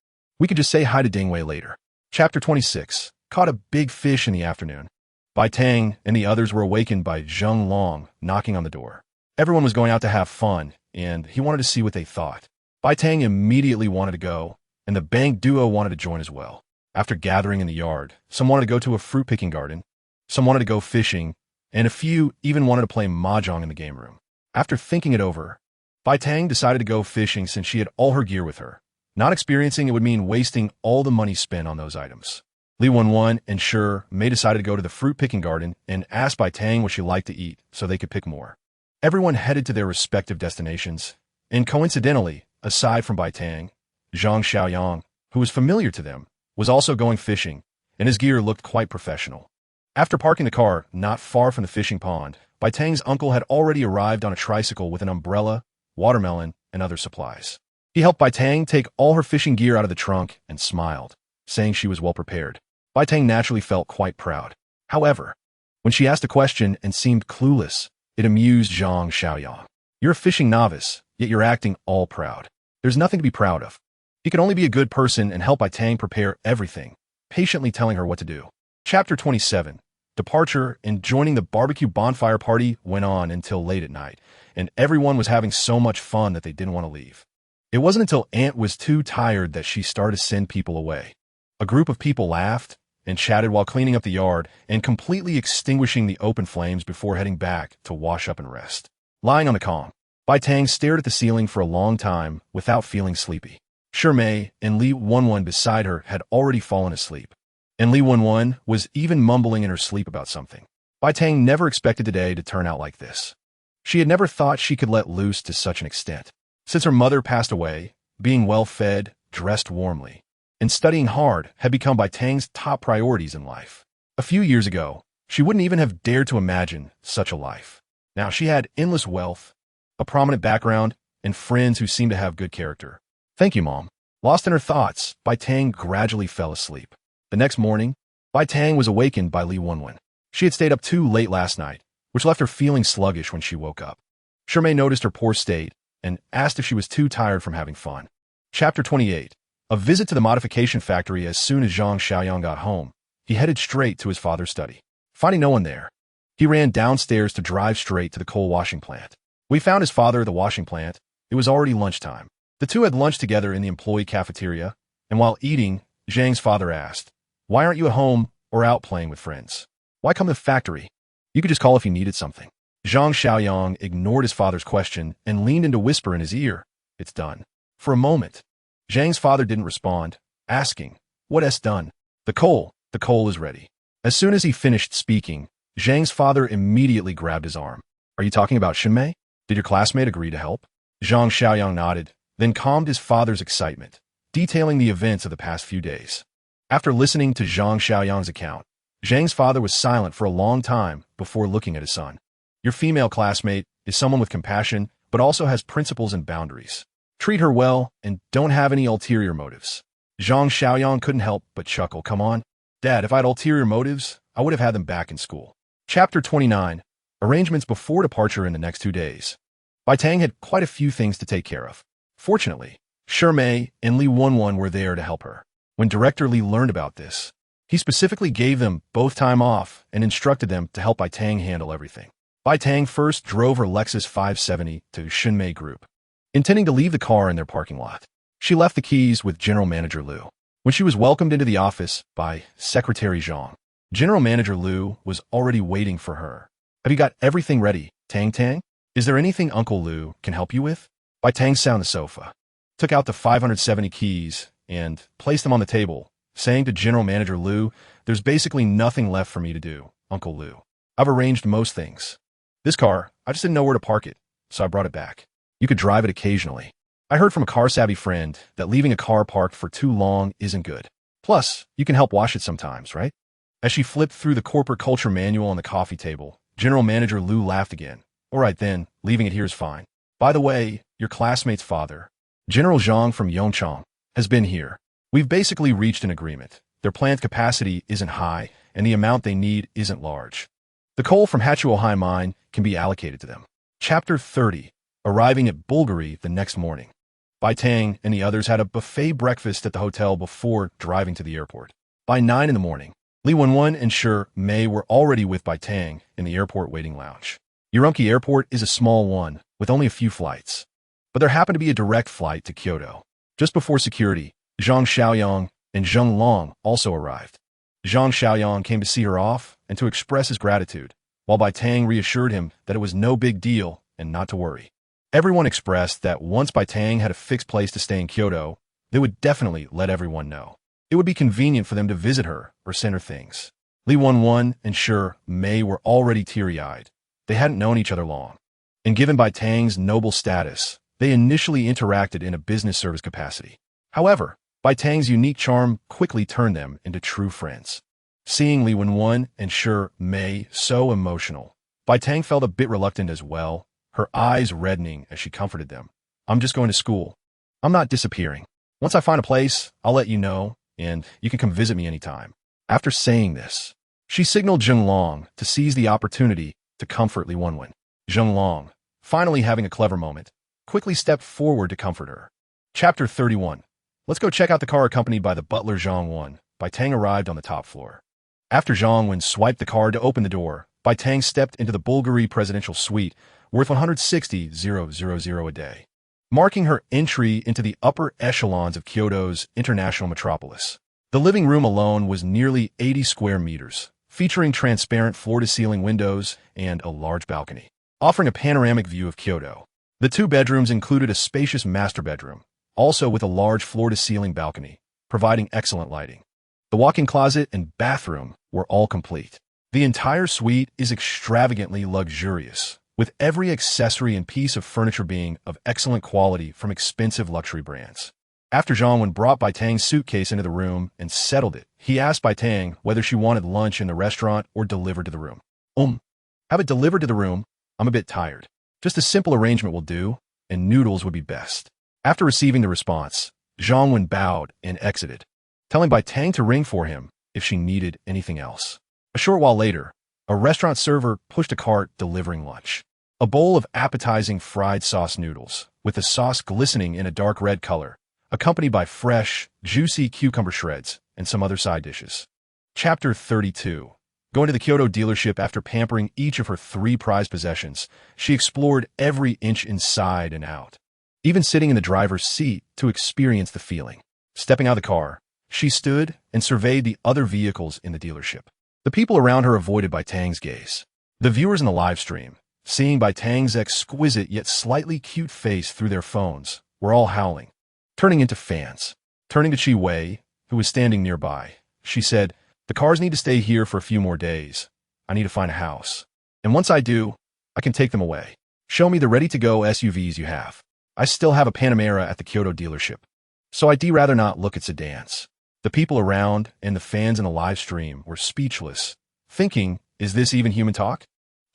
we could just say hi to Ding Wei later." Chapter 26. Caught a big fish in the afternoon. Bai Tang and the others were awakened by Zheng Long knocking on the door. Everyone was going out to have fun, and he wanted to see what they thought. Bai Tang immediately wanted to go, and the Bang duo wanted to join as well. After gathering in the yard, some wanted to go to a fruit-picking garden, some wanted to go fishing, and a few even wanted to play mahjong in the game room. After thinking it over, Bai Tang decided to go fishing since she had all her gear with her. Not experiencing it would mean wasting all the money spent on those items. Li Wenwen and Shi Mei decided to go to the fruit-picking garden and asked Bai Tang what she liked to eat so they could pick more. Everyone headed to their respective destinations, and coincidentally, aside from Bai Tang, Zhang Xiaoyang, who was familiar to them, was also going fishing, and his gear looked quite professional. After parking the car not far from the fishing pond, Bai Tang's uncle had already arrived on a tricycle with an umbrella, watermelon, and other supplies. He helped Bai Tang take all her fishing gear out of the trunk and smiled, saying she was well prepared. Bai Tang naturally felt quite proud. However, when she asked a question and seemed clueless, it amused Zhang Xiaoyang. "You're a fishing novice, yet you're acting all proud. There's nothing to be proud of." He could only be a good person and help Bai Tang prepare everything, patiently telling her what to do. Chapter 27. Departure and joining the barbecue bonfire party went on until late at night, and everyone was having so much fun that they didn't want to leave. It wasn't until Aunt was too tired that she started to send people away. A group of people laughed and chatted while cleaning up the yard and completely extinguishing the open flames before heading back to wash up and rest. Lying on the calm, Bai Tang stared at the ceiling for a long time without feeling sleepy. Shi Mei and Li Wenwen beside her had already fallen asleep, and Li Wenwen was even mumbling in her sleep about something. Bai Tang never expected today to turn out like this. She had never thought she could let loose to such an extent. Since her mother passed away, being well-fed, dressed warmly, and studying hard had become Bai Tang's top priorities in life. A few years ago, she wouldn't even have dared to imagine such a life. Now she had endless wealth, a prominent background, and friends who seemed to have good character. "Thank you, Mom." Lost in her thoughts, Bai Tang gradually fell asleep. The next morning, Bai Tang was awakened by Li Wenwen. She had stayed up too late last night, which left her feeling sluggish when she woke up. Shi Mei noticed her poor state and asked if she was too tired from having fun. Chapter 28. A visit to the modification factory. As soon as Zhang Xiaoyang got home, he headed straight to his father's study. Finding no one there, he ran downstairs to drive straight to the coal washing plant. We found his father at the washing plant. It was already lunchtime. The two had lunch together in the employee cafeteria, and while eating, Zhang's father asked, "Why aren't you at home or out playing with friends? Why come to the factory? You could just call if you needed something." Zhang Xiaoyang ignored his father's question and leaned in to whisper in his ear, "It's done." For a moment, Zhang's father didn't respond, asking, "What's done?" The coal is ready." As soon as he finished speaking, Zhang's father immediately grabbed his arm. "Are you talking about Xinmei? Did your classmate agree to help?" Zhang Xiaoyang nodded, then calmed his father's excitement, detailing the events of the past few days. After listening to Zhang Xiaoyang's account, Zhang's father was silent for a long time before looking at his son. "Your female classmate is someone with compassion, but also has principles and boundaries. Treat her well and don't have any ulterior motives." Zhang Xiaoyang couldn't help but chuckle. "Come on, Dad, if I had ulterior motives, I would have had them back in school." Chapter 29. Arrangements before departure in the next 2 days. Bai Tang had quite a few things to take care of. Fortunately, Xinmei and Li Wenwen were there to help her. When Director Li learned about this, he specifically gave them both time off and instructed them to help Bai Tang handle everything. Bai Tang first drove her Lexus 570 to Xinmei Group, intending to leave the car in their parking lot. She left the keys with General Manager Liu. When she was welcomed into the office by Secretary Zhang, General Manager Liu was already waiting for her. "Have you got everything ready, Tang Tang? Is there anything Uncle Liu can help you with?" Bai Tang sat on the sofa, took out the 570 keys, and placed them on the table, saying to General Manager Liu, "There's basically nothing left for me to do, Uncle Liu. I've arranged most things. This car, I just didn't know where to park it, so I brought it back. You could drive it occasionally. I heard from a car-savvy friend that leaving a car parked for too long isn't good. Plus, you can help wash it sometimes, right?" As she flipped through the corporate culture manual on the coffee table, General Manager Liu laughed again. "All right then, leaving it here is fine. By the way, your classmate's father, General Zhang from Yongchang, has been here. We've basically reached an agreement. Their plant capacity isn't high, and the amount they need isn't large. The coal from Hachuo High Mine can be allocated to them." Chapter 30. Arriving at Bulgari the next morning. Bai Tang and the others had a buffet breakfast at the hotel before driving to the airport. By 9 in the morning, Li Wenwen and Mei were already with Bai Tang in the airport waiting lounge. Urumqi Airport is a small one, with only a few flights. But there happened to be a direct flight to Kyoto. Just before security, Zhang Xiaoyang and Zheng Long also arrived. Zhang Xiaoyang came to see her off and to express his gratitude, while Bai Tang reassured him that it was no big deal and not to worry. Everyone expressed that once Bai Tang had a fixed place to stay in Kyoto, they would definitely let everyone know. It would be convenient for them to visit her or send her things. Li Wenwen and Mei were already teary-eyed. They hadn't known each other long, and given Bai Tang's noble status, they initially interacted in a business service capacity. However, Bai Tang's unique charm quickly turned them into true friends. Seeing Li Wenwen and Mei so emotional, Bai Tang felt a bit reluctant as well, her eyes reddening as she comforted them. "I'm just going to school. I'm not disappearing. Once I find a place, I'll let you know, and you can come visit me anytime." After saying this, she signaled Zheng Long to seize the opportunity to comfort Li Wenwen. Zheng Long, finally having a clever moment, quickly stepped forward to comfort her. Chapter 31. Let's go check out the car accompanied by the butler Zhang Wen. Bai Tang arrived on the top floor. After Zhang Wen swiped the card to open the door, Bai Tang stepped into the Bulgari presidential suite, worth 160,000 a day, marking her entry into the upper echelons of Kyoto's international metropolis. The living room alone was nearly 80 square meters, featuring transparent floor-to-ceiling windows and a large balcony, offering a panoramic view of Kyoto. The 2 bedrooms included a spacious master bedroom, also with a large floor-to-ceiling balcony, providing excellent lighting. The walk-in closet and bathroom were all complete. The entire suite is extravagantly luxurious, with every accessory and piece of furniture being of excellent quality from expensive luxury brands. After Zhang Wen brought Bai Tang's suitcase into the room and settled it, he asked Bai Tang whether she wanted lunch in the restaurant or delivered to the room. Have it delivered to the room. I'm a bit tired. Just a simple arrangement will do, and noodles would be best." After receiving the response, Zhang Wen bowed and exited, telling Bai Tang to ring for him if she needed anything else. A short while later, a restaurant server pushed a cart delivering lunch. A bowl of appetizing fried sauce noodles, with the sauce glistening in a dark red color, accompanied by fresh, juicy cucumber shreds and some other side dishes. Chapter 32. Going to the Kyoto dealership after pampering each of her 3 prized possessions, she explored every inch inside and out, even sitting in the driver's seat to experience the feeling. Stepping out of the car, she stood and surveyed the other vehicles in the dealership. The people around her avoided Bai Tang's gaze. The viewers in the live stream, seeing Bai Tang's exquisite yet slightly cute face through their phones, were all howling, turning into fans. Turning to Chi Wei, who was standing nearby, she said, "The cars need to stay here for a few more days. I need to find a house. And once I do, I can take them away. Show me the ready-to-go SUVs you have. I still have a Panamera at the Kyoto dealership, so I'd rather not look at sedans." The people around and the fans in the live stream were speechless, thinking, is this even human talk?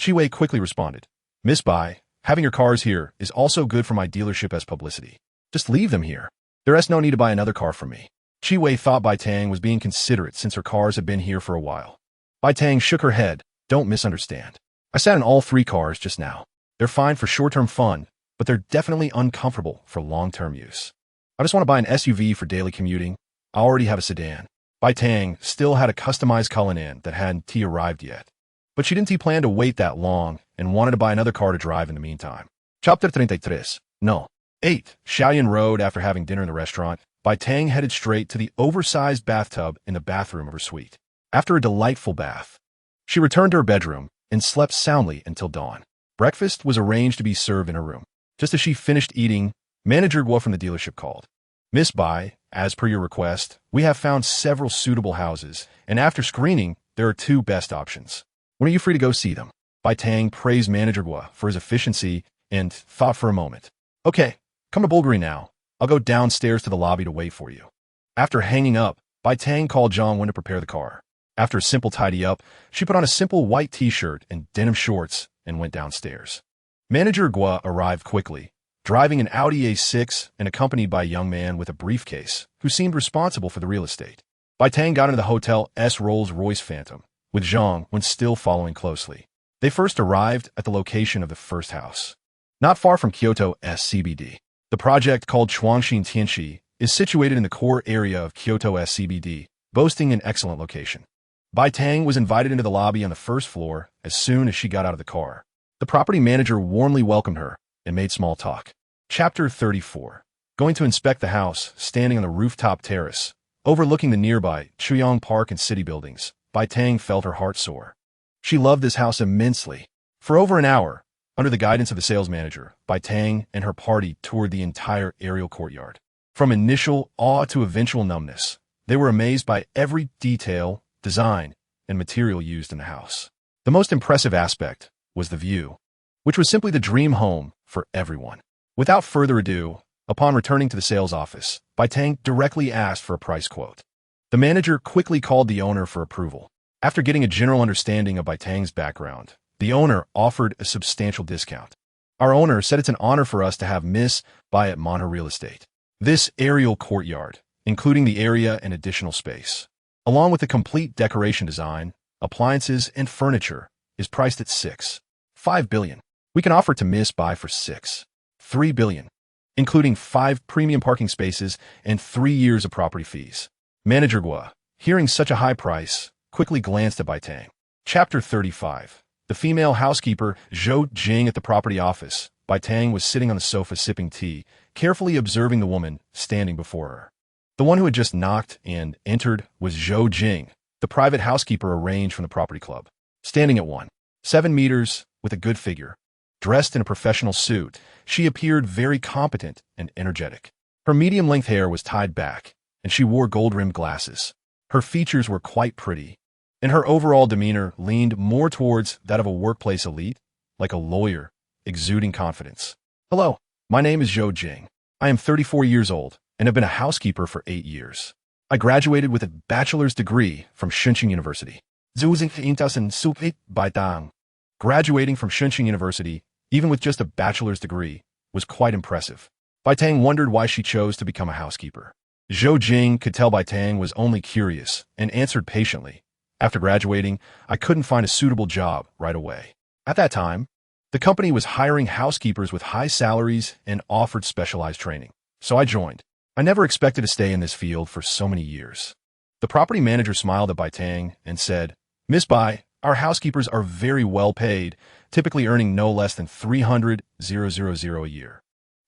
Chi Wei quickly responded, "Miss Bai, having your cars here is also good for my dealership as publicity. Just leave them here. There's no need to buy another car from me." Chi Wei thought Bai Tang was being considerate since her cars had been here for a while. Bai Tang shook her head. "Don't misunderstand. I sat in all 3 cars just now. They're fine for short-term fun, but they're definitely uncomfortable for long-term use. I just want to buy an SUV for daily commuting. I already have a sedan." Bai Tang still had a customized Cullinan that hadn't arrived yet, but she didn't plan to wait that long and wanted to buy another car to drive in the meantime. Chapter 33. No. 8. Shaoyan Road. After having dinner in the restaurant, Bai Tang headed straight to the oversized bathtub in the bathroom of her suite. After a delightful bath, she returned to her bedroom and slept soundly until dawn. Breakfast was arranged to be served in her room. Just as she finished eating, Manager Guo from the dealership called. "Miss Bai, as per your request, we have found several suitable houses, and after screening, there are 2 best options. When are you free to go see them?" Bai Tang praised Manager Guo for his efficiency and thought for a moment. "Okay, come to Bulgari now. I'll go downstairs to the lobby to wait for you." After hanging up, Bai Tang called Zhang Wen to prepare the car. After a simple tidy-up, she put on a simple white t-shirt and denim shorts and went downstairs. Manager Guo arrived quickly, driving an Audi A6 and accompanied by a young man with a briefcase who seemed responsible for the real estate. Bai Tang got into the hotel's Rolls-Royce Phantom, with Zhang Wen still following closely. They first arrived at the location of the first house, not far from Kyoto's CBD. The project, called Chuangxin Tianxi, is situated in the core area of Kyoto's CBD, boasting an excellent location. Bai Tang was invited into the lobby on the first floor as soon as she got out of the car. The property manager warmly welcomed her and made small talk. Chapter 34. Going to inspect the house, standing on the rooftop terrace, overlooking the nearby Chuyong Park and city buildings, Bai Tang felt her heart soar. She loved this house immensely. For over an hour, under the guidance of the sales manager, Bai Tang and her party toured the entire aerial courtyard. From initial awe to eventual numbness, they were amazed by every detail, design, and material used in the house. The most impressive aspect was the view, which was simply the dream home for everyone. Without further ado, upon returning to the sales office, Bai Tang directly asked for a price quote. The manager quickly called the owner for approval. After getting a general understanding of Bai Tang's background, the owner offered a substantial discount. "Our owner said it's an honor for us to have Miss Bai at Monher Real Estate. This aerial courtyard, including the area and additional space, along with the complete decoration design, appliances, and furniture, is priced at 6.5 billion. We can offer it to Miss Bai for 6.3 billion, including 5 premium parking spaces and 3 years of property fees." Manager Guo, hearing such a high price, quickly glanced at Bai Tang. Chapter 35. The female housekeeper, Zhou Jing, at the property office. Bai Tang was sitting on the sofa sipping tea, carefully observing the woman standing before her. The one who had just knocked and entered was Zhou Jing, the private housekeeper arranged from the property club. Standing at 1.7 meters, with a good figure, dressed in a professional suit, she appeared very competent and energetic. Her medium-length hair was tied back, and she wore gold-rimmed glasses. Her features were quite pretty, and her overall demeanor leaned more towards that of a workplace elite, like a lawyer, exuding confidence. "Hello, my name is Zhou Jing. I am 34 years old and have been a housekeeper for 8 years. I graduated with a bachelor's degree from Shunqing University." Bai Tang. Graduating from Shunqing University, even with just a bachelor's degree, was quite impressive. Bai Tang wondered why she chose to become a housekeeper. Zhou Jing could tell Bai Tang was only curious and answered patiently. "After graduating, I couldn't find a suitable job right away. At that time, the company was hiring housekeepers with high salaries and offered specialized training. So I joined. I never expected to stay in this field for so many years. The property manager smiled at Bai Tang and said, Miss Bai, our housekeepers are very well paid, typically earning no less than 300,000 a year.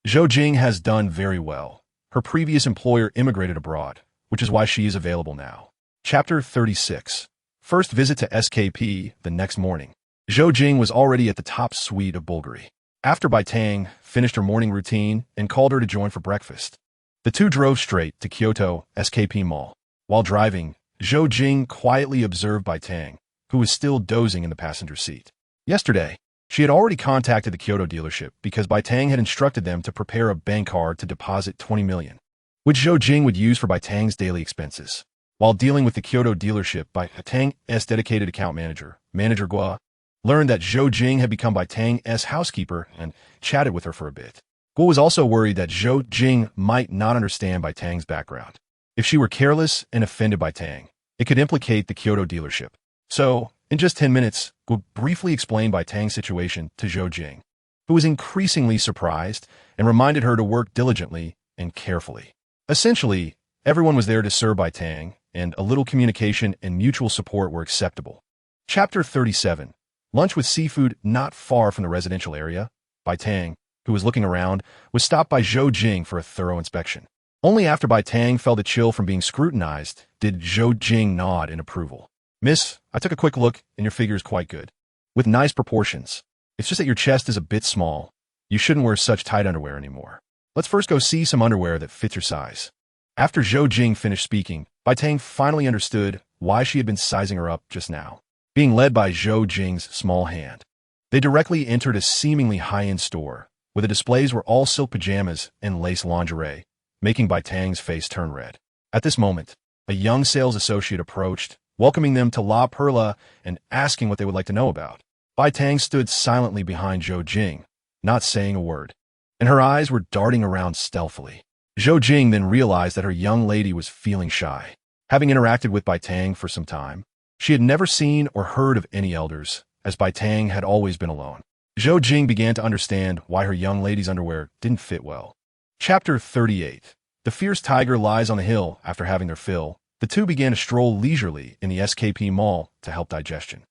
Zhou Jing has done very well. Her previous employer immigrated abroad, which is why she is available now. Chapter 36. First visit to SKP the next morning. Zhou Jing was already at the top suite of Bulgari. After Bai Tang finished her morning routine and called her to join for breakfast, the two drove straight to Kyoto SKP Mall. While driving, Zhou Jing quietly observed Bai Tang, who was still dozing in the passenger seat. Yesterday, she had already contacted the Kyoto dealership because Bai Tang had instructed them to prepare a bank card to deposit 20 million, which Zhou Jing would use for Bai Tang's daily expenses. While dealing with the Kyoto dealership, Bai Tang's dedicated account manager, Manager Gua, learned that Zhou Jing had become Bai Tang's housekeeper and chatted with her for a bit. Gua was also worried that Zhou Jing might not understand Bai Tang's background. If she were careless and offended Bai Tang, it could implicate the Kyoto dealership. So, in just 10 minutes, Gua briefly explained Bai Tang's situation to Zhou Jing, who was increasingly surprised and reminded her to work diligently and carefully. Essentially, everyone was there to serve Bai Tang, and a little communication and mutual support were acceptable. Chapter 37. Lunch with seafood not far from the residential area. Bai Tang, who was looking around, was stopped by Zhou Jing for a thorough inspection. Only after Bai Tang felt a chill from being scrutinized did Zhou Jing nod in approval. Miss, I took a quick look, and your figure is quite good. With nice proportions. It's just that your chest is a bit small. You shouldn't wear such tight underwear anymore. Let's first go see some underwear that fits your size. After Zhou Jing finished speaking, Bai Tang finally understood why she had been sizing her up just now, being led by Zhou Jing's small hand. They directly entered a seemingly high-end store, where the displays were all silk pajamas and lace lingerie, making Bai Tang's face turn red. At this moment, a young sales associate approached, welcoming them to La Perla and asking what they would like to know about. Bai Tang stood silently behind Zhou Jing, not saying a word, and her eyes were darting around stealthily. Zhou Jing then realized that her young lady was feeling shy. Having interacted with Bai Tang for some time, she had never seen or heard of any elders, as Bai Tang had always been alone. Zhou Jing began to understand why her young lady's underwear didn't fit well. Chapter 38. The fierce tiger lies on the hill. After having their fill, the two began to stroll leisurely in the SKP Mall to help digestion.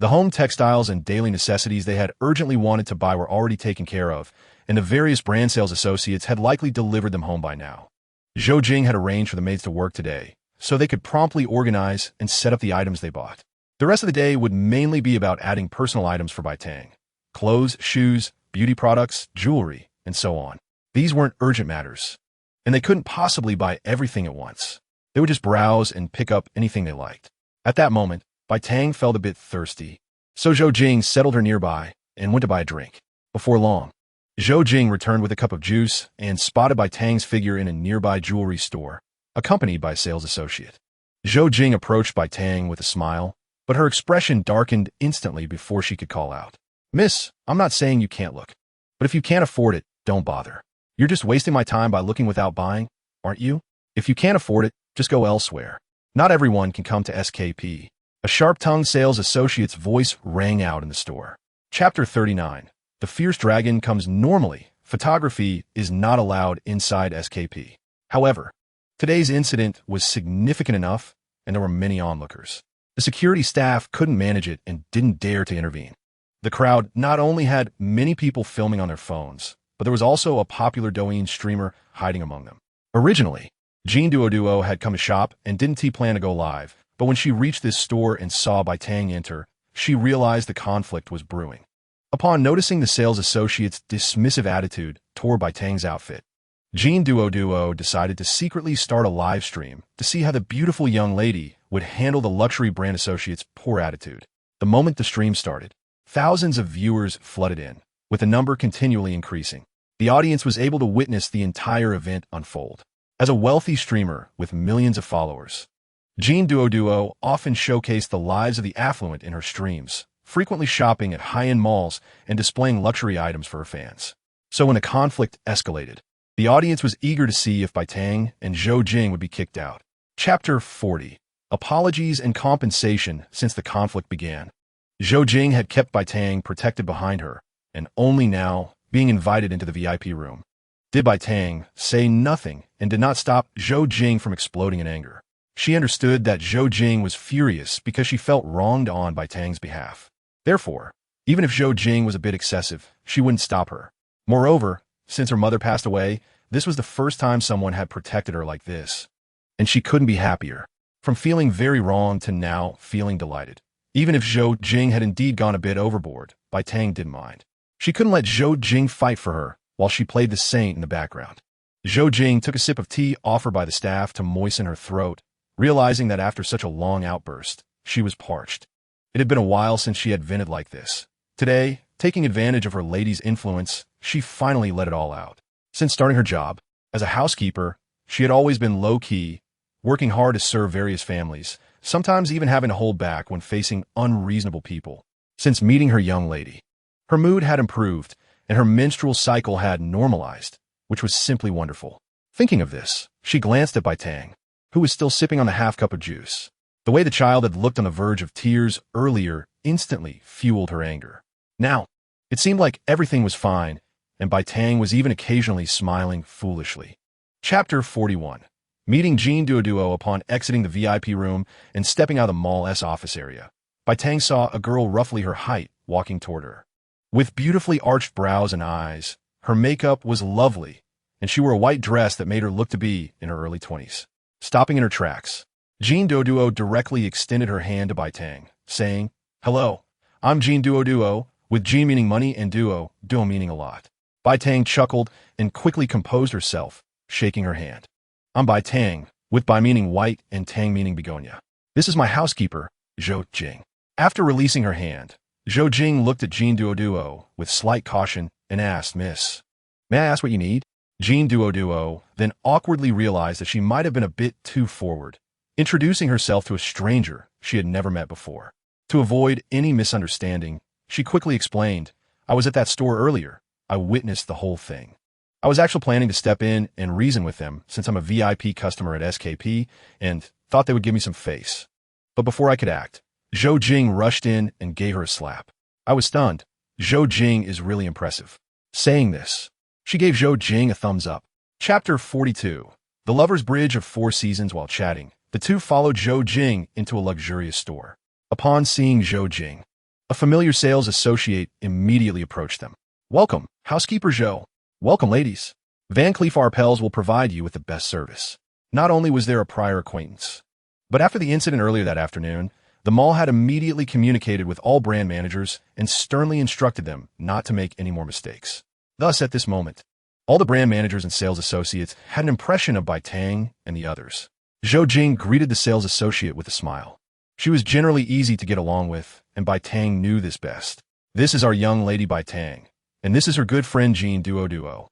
The home textiles and daily necessities they had urgently wanted to buy were already taken care of, and the various brand sales associates had likely delivered them home by now. Zhou Jing had arranged for the maids to work today, so they could promptly organize and set up the items they bought. The rest of the day would mainly be about adding personal items for Bai Tang. Clothes, shoes, beauty products, jewelry, and so on. These weren't urgent matters, and they couldn't possibly buy everything at once. They would just browse and pick up anything they liked. At that moment, Bai Tang felt a bit thirsty, so Zhou Jing settled her nearby and went to buy a drink. Before long, Zhou Jing returned with a cup of juice and spotted Bai Tang's figure in a nearby jewelry store, accompanied by a sales associate. Zhou Jing approached Bai Tang with a smile, but her expression darkened instantly before she could call out. Miss, I'm not saying you can't look, but if you can't afford it, don't bother. You're just wasting my time by looking without buying, aren't you? If you can't afford it, just go elsewhere. Not everyone can come to SKP. A sharp-tongued sales associate's voice rang out in the store. Chapter 39. The fierce dragon comes normally. Photography is not allowed inside SKP. However, today's incident was significant enough, and there were many onlookers. The security staff couldn't manage it and didn't dare to intervene. The crowd not only had many people filming on their phones, but there was also a popular Douyin streamer hiding among them. Originally, Jean Duo had come to shop and didn't plan to go live, but when she reached this store and saw Bai Tang enter, she realized the conflict was brewing. Upon noticing the sales associate's dismissive attitude toward Bai Tang's outfit, Jean Duo decided to secretly start a live stream to see how the beautiful young lady would handle the luxury brand associate's poor attitude. The moment the stream started, thousands of viewers flooded in, with the number continually increasing. The audience was able to witness the entire event unfold. As a wealthy streamer with millions of followers, Jean Duo often showcased the lives of the affluent in her streams, frequently shopping at high-end malls and displaying luxury items for her fans. So when the conflict escalated, the audience was eager to see if Bai Tang and Zhou Jing would be kicked out. Chapter 40. Apologies and compensation. Since the conflict began, Zhou Jing had kept Bai Tang protected behind her, and only now being invited into the VIP room. did Bai Tang say nothing and did not stop Zhou Jing from exploding in anger. She understood that Zhou Jing was furious because she felt wronged on Bai Tang's behalf. Therefore, even if Zhou Jing was a bit excessive, she wouldn't stop her. Moreover, since her mother passed away, this was the first time someone had protected her like this. And she couldn't be happier. From feeling very wrong to now feeling delighted. Even if Zhou Jing had indeed gone a bit overboard, Bai Tang didn't mind. She couldn't let Zhou Jing fight for her while she played the saint in the background. Zhou Jing took a sip of tea offered by the staff to moisten her throat, realizing that after such a long outburst, she was parched. It had been a while since she had vented like this. Today, taking advantage of her lady's influence, she finally let it all out. Since starting her job as a housekeeper, she had always been low-key, working hard to serve various families, sometimes even having to hold back when facing unreasonable people. Since meeting her young lady, her mood had improved, and her menstrual cycle had normalized, which was simply wonderful. Thinking of this, she glanced at Bai Tang, who was still sipping on the half cup of juice. The way the child had looked on the verge of tears earlier instantly fueled her anger. Now, it seemed like everything was fine, and Bai Tang was even occasionally smiling foolishly. Chapter 41. Meeting Jean Duoduo upon exiting the VIP room and stepping out of the mall's office area. Bai Tang saw a girl roughly her height walking toward her. With beautifully arched brows and eyes, her makeup was lovely, and she wore a white dress that made her look to be in her early 20s. Stopping in her tracks, Jean Duoduo directly extended her hand to Bai Tang, saying, "Hello, I'm Jean Duoduo, with Jean meaning money and duo meaning a lot." Bai Tang chuckled and quickly composed herself, shaking her hand. "I'm Bai Tang, with Bai meaning white and Tang meaning begonia. This is my housekeeper, Zhou Jing." After releasing her hand, Zhou Jing looked at Jean Duoduo with slight caution and asked, "Miss, may I ask what you need?" Jean Duoduo then awkwardly realized that she might have been a bit too forward, introducing herself to a stranger she had never met before. To avoid any misunderstanding, she quickly explained, "I was at that store earlier. I witnessed the whole thing. I was actually planning to step in and reason with them since I'm a VIP customer at SKP and thought they would give me some face." But before I could act, Zhou Jing rushed in and gave her a slap. I was stunned. Zhou Jing is really impressive. Saying this, she gave Zhou Jing a thumbs up. Chapter 42. The Lover's Bridge of 4 Seasons. While chatting, the two followed Zhou Jing into a luxurious store. Upon seeing Zhou Jing, a familiar sales associate immediately approached them. "Welcome, housekeeper Zhou. Welcome, ladies. Van Cleef Arpels will provide you with the best service." Not only was there a prior acquaintance, but after the incident earlier that afternoon, the mall had immediately communicated with all brand managers and sternly instructed them not to make any more mistakes. Thus, at this moment, all the brand managers and sales associates had an impression of Bai Tang and the others. Zhou Jing greeted the sales associate with a smile. She was generally easy to get along with, and Bai Tang knew this best. "This is our young lady Bai Tang, and this is her good friend Jean Duoduo."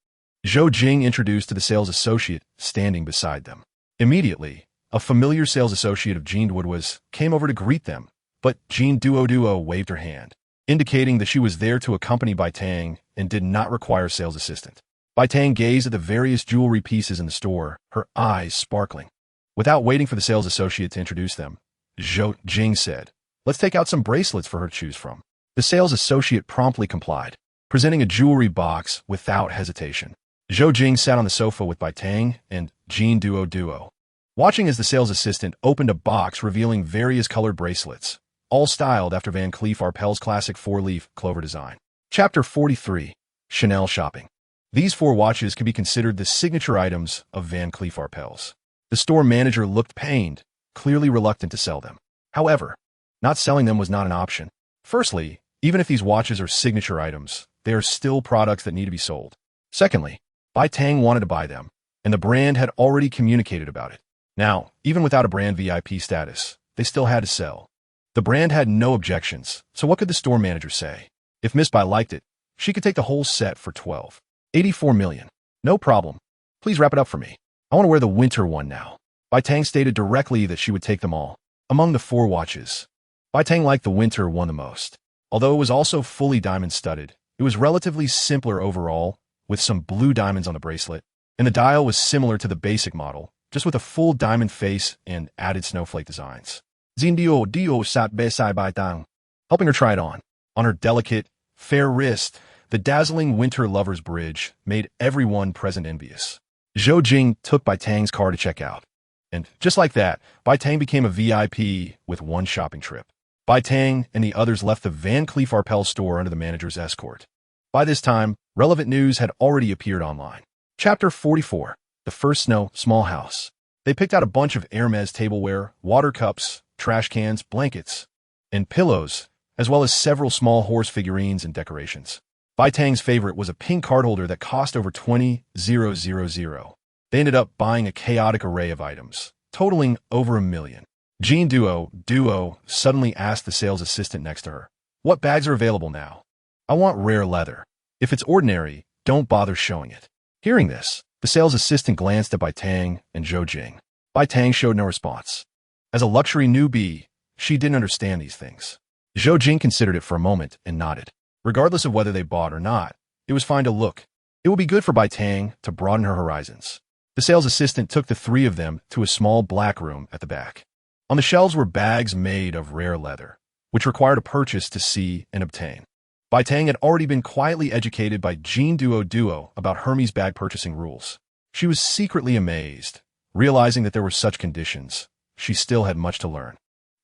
Zhou Jing introduced to the sales associate standing beside them. Immediately, a familiar sales associate of Jean Duoduo's came over to greet them, but Jean Duoduo waved her hand, indicating that she was there to accompany Bai Tang and did not require a sales assistant. Bai Tang gazed at the various jewelry pieces in the store, her eyes sparkling. Without waiting for the sales associate to introduce them, Zhou Jing said, "Let's take out some bracelets for her to choose from." The sales associate promptly complied, presenting a jewelry box without hesitation. Zhou Jing sat on the sofa with Bai Tang and Jean Duoduo, watching as the sales assistant opened a box revealing various colored bracelets, all styled after Van Cleef Arpels' classic 4-leaf clover design. Chapter 43. Chanel Shopping. These 4 watches can be considered the signature items of Van Cleef Arpels. The store manager looked pained, clearly reluctant to sell them. However, not selling them was not an option. Firstly, even if these watches are signature items, they are still products that need to be sold. Secondly, Bai Tang wanted to buy them, and the brand had already communicated about it. Now, even without a brand VIP status, they still had to sell. The brand had no objections, so what could the store manager say? If Miss Bai liked it, she could take the whole set for $12.84 million. "No problem. Please wrap it up for me. I want to wear the winter one now." Bai Tang stated directly that she would take them all. Among the 4 watches, Bai Tang liked the winter one the most. Although it was also fully diamond-studded, it was relatively simpler overall, with some blue diamonds on the bracelet, and the dial was similar to the basic model, just with a full diamond face and added snowflake designs. Jean Duoduo sat beside Bai Tang, helping her try it on. On her delicate, fair wrist, The dazzling winter lover's bridge made everyone present envious. Zhou Jing took Bai Tang's car to check out. And just like that, Bai Tang became a VIP with one shopping trip. Bai Tang and the others left the Van Cleef Arpels store under the manager's escort. By this time, relevant news had already appeared online. Chapter 44. The First Snow, Small House. They picked out a bunch of Hermes tableware, water cups, trash cans, blankets, and pillows, as well as several small horse figurines and decorations. Bai Tang's favorite was a pink card holder that cost over 20,000. They ended up buying a chaotic array of items, totaling over $1 million. Jean Duo suddenly asked the sales assistant next to her, "What bags are available now? I want rare leather. If it's ordinary, don't bother showing it." Hearing this, the sales assistant glanced at Bai Tang and Zhou Jing. Bai Tang showed no response. As a luxury newbie, she didn't understand these things. Zhou Jing considered it for a moment and nodded. Regardless of whether they bought or not, it was fine to look. It would be good for Bai Tang to broaden her horizons. The sales assistant took the three of them to a small black room at the back. On the shelves were bags made of rare leather, which required a purchase to see and obtain. Bai Tang had already been quietly educated by Jean Duo about Hermes bag purchasing rules. She was secretly amazed, realizing that there were such conditions. She still had much to learn.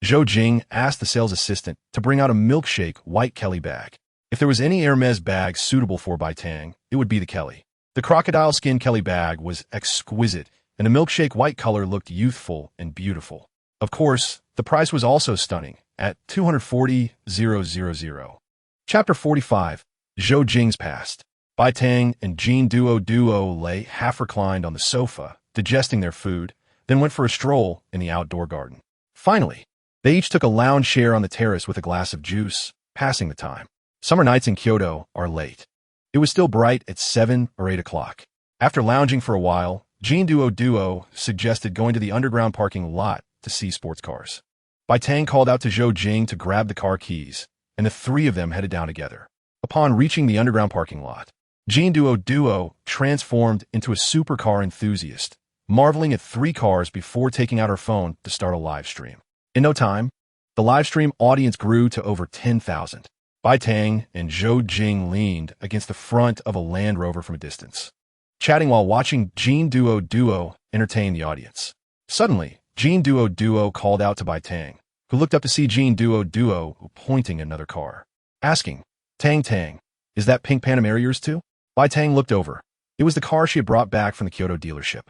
Zhou Jing asked the sales assistant to bring out a milkshake white Kelly bag. If there was any Hermes bag suitable for Bai Tang, it would be the Kelly. The crocodile skin Kelly bag was exquisite, and the milkshake white color looked youthful and beautiful. Of course, the price was also stunning, at 240,000. Chapter 45. Zhou Jing's Past. Bai Tang and Jean Duo lay half-reclined on the sofa, digesting their food, then went for a stroll in the outdoor garden. Finally, they each took a lounge chair on the terrace with a glass of juice, passing the time. Summer nights in Kyoto are late. It was still bright at 7 or 8 o'clock. After lounging for a while, Jean Duo suggested going to the underground parking lot to see sports cars. Bai Tang called out to Zhou Jing to grab the car keys, and the three of them headed down together. Upon reaching the underground parking lot, Jean Duo transformed into a supercar enthusiast, marveling at 3 cars before taking out her phone to start a live stream. In no time, the live stream audience grew to over 10,000. Bai Tang and Zhou Jing leaned against the front of a Land Rover from a distance, chatting while watching Jean Duo entertain the audience. Suddenly, Jean Duo called out to Bai Tang, who looked up to see Jean Duo pointing another car, asking, Tang, is that pink Panamera yours too?" Bai Tang looked over. It was the car she had brought back from the Kyoto dealership.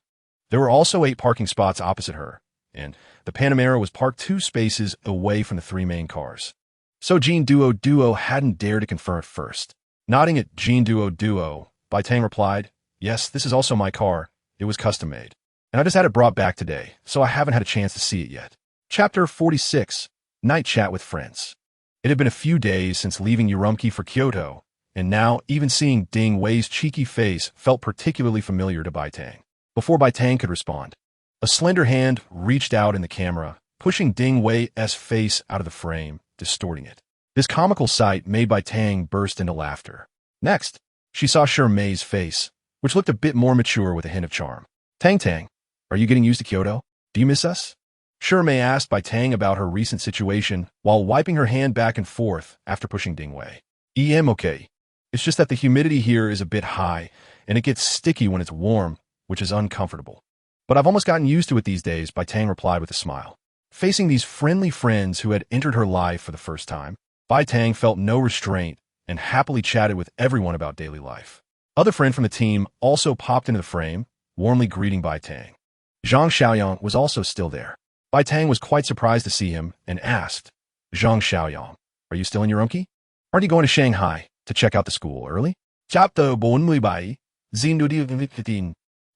There were also 8 parking spots opposite her, and the Panamera was parked 2 spaces away from the 3 main cars. So Jean Duo hadn't dared to confirm at first. Nodding at Jean Duo, Bai Tang replied, "Yes, this is also my car. It was custom made. And I just had it brought back today, so I haven't had a chance to see it yet." Chapter 46. Night Chat with Friends. It had been a few days since leaving Urumqi for Kyoto, and now even seeing Ding Wei's cheeky face felt particularly familiar to Bai Tang. Before Bai Tang could respond, a slender hand reached out in the camera, pushing Ding Wei's face out of the frame, distorting it. This comical sight made Bai Tang burst into laughter. Next, she saw Mei's face, which looked a bit more mature with a hint of charm. Tang, are you getting used to Kyoto? Do you miss us?" Mei asked Bai Tang about her recent situation while wiping her hand back and forth after pushing Ding Wei. "Em okay. It's just that the humidity here is a bit high, and it gets sticky when it's warm, which is uncomfortable. But I've almost gotten used to it these days," Bai Tang replied with a smile. Facing these friendly friends who had entered her life for the first time, Bai Tang felt no restraint and happily chatted with everyone about daily life. Other friend from the team also popped into the frame, warmly greeting Bai Tang. Zhang Xiaoyang was also still there. Bai Tang was quite surprised to see him and asked, "Zhang Xiaoyang, are you still in Urumqi? Aren't you going to Shanghai to check out the school early?" Chapter 47.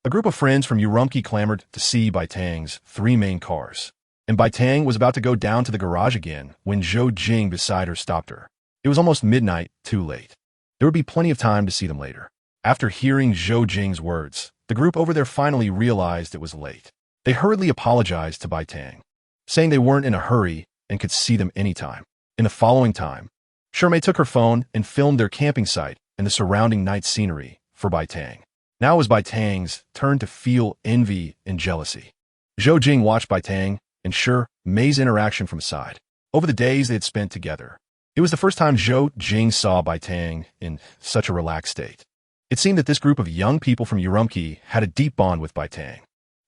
A group of friends from Urumqi clamored to see Bai Tang's 3 main cars, and Bai Tang was about to go down to the garage again when Zhou Jing beside her stopped her. It was almost midnight, too late. There would be plenty of time to see them later. After hearing Zhou Jing's words, the group over there finally realized it was late. They hurriedly apologized to Bai Tang, saying they weren't in a hurry and could see them anytime. In the following time, Mei took her phone and filmed their camping site and the surrounding night scenery for Bai Tang. Now it was Bai Tang's turn to feel envy and jealousy. Zhou Jing watched Bai Tang and Mei's interaction from aside. Over the days they had spent together, It was the first time Zhou Jing saw Bai Tang in such a relaxed state. It seemed that this group of young people from Urumqi had a deep bond with Bai Tang.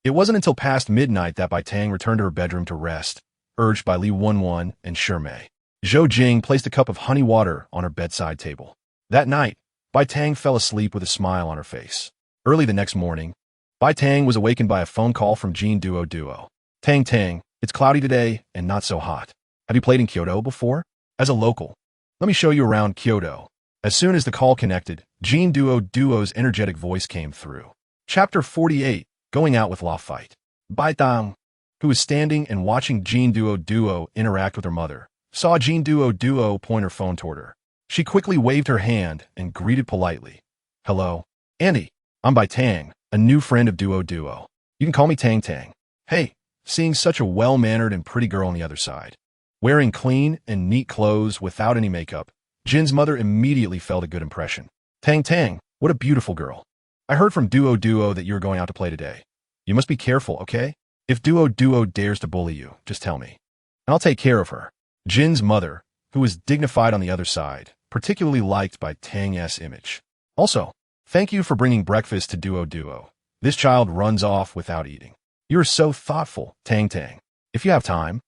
It wasn't until past midnight that Bai Tang returned to her bedroom to rest, urged by Li Wenwen and Shimei. Zhou Jing placed a cup of honey water on her bedside table. That night, Bai Tang fell asleep with a smile on her face. Early the next morning, Bai Tang was awakened by a phone call from Jean Duo. Tang Tang, it's cloudy today and not so hot. Have you played in Kyoto before? As a local, let me show you around Kyoto. As soon as the call connected, Jean Duo's energetic voice came through. Chapter 48, Going Out with Law Fight. Bai Tang, who was standing and watching Jean Duo interact with her mother, saw Jean Duo point her phone toward her. She quickly waved her hand and greeted politely. Hello, Andy. I'm Bai Tang, a new friend of Duo. You can call me Tang Tang. Hey, seeing such a well-mannered and pretty girl on the other side. Wearing clean and neat clothes without any makeup, Jin's mother immediately felt a good impression. Tang Tang, what a beautiful girl. I heard from Duo that you're going out to play today. You must be careful, okay? If Duo dares to bully you, just tell me. And I'll take care of her. Jin's mother, who was dignified on the other side, particularly liked by Tang's image. Also, thank you for bringing breakfast to Duo. This child runs off without eating. You're so thoughtful, Tang Tang. If you have time,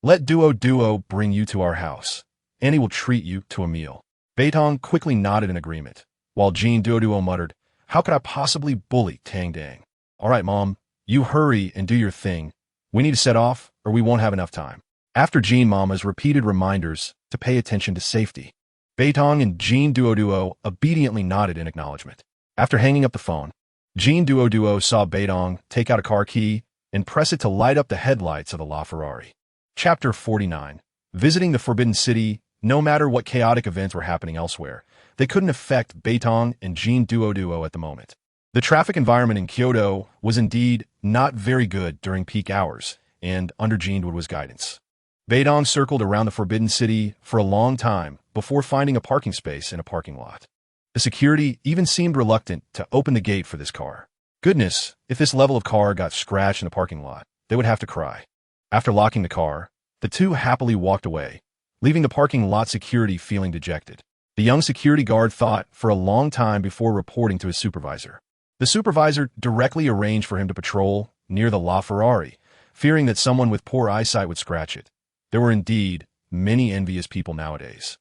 let Duo bring you to our house. Annie will treat you to a meal. Bai Tang quickly nodded in agreement, while Jean Duo muttered, how could I possibly bully Tang Tang? All right, Mom, you hurry and do your thing. We need to set off, or we won't have enough time. After Jean Mama's repeated reminders to pay attention to safety, Bai Tang and Jean Duo obediently nodded in acknowledgement. After hanging up the phone, Jean Duo saw Bai Tang take out a car key and press it to light up the headlights of the LaFerrari. Chapter 49. Visiting the Forbidden City, no matter what chaotic events were happening elsewhere, they couldn't affect Bai Tang and Jean Duo at the moment. The traffic environment in Kyoto was indeed not very good during peak hours, and under Jean Duo's guidance. Bai Tang circled around the Forbidden City for a long time before finding a parking space in a parking lot. The security even seemed reluctant to open the gate for this car. Goodness, if this level of car got scratched in the parking lot, they would have to cry. After locking the car, the two happily walked away, leaving the parking lot security feeling dejected. The young security guard thought for a long time before reporting to his supervisor. The supervisor directly arranged for him to patrol near the LaFerrari, fearing that someone with poor eyesight would scratch it. There were indeed many envious people nowadays.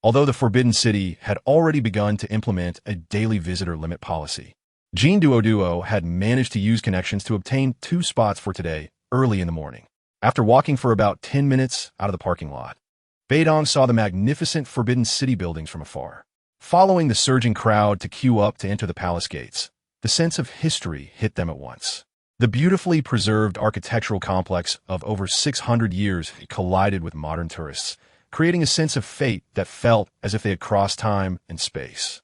Although the Forbidden City had already begun to implement a daily visitor limit policy, Jean Duo had managed to use connections to obtain 2 spots for today early in the morning. After walking for about 10 minutes out of the parking lot, Bai Tang saw the magnificent Forbidden City buildings from afar. Following the surging crowd to queue up to enter the palace gates, the sense of history hit them at once. The beautifully preserved architectural complex of over 600 years collided with modern tourists, creating a sense of fate that felt as if they had crossed time and space.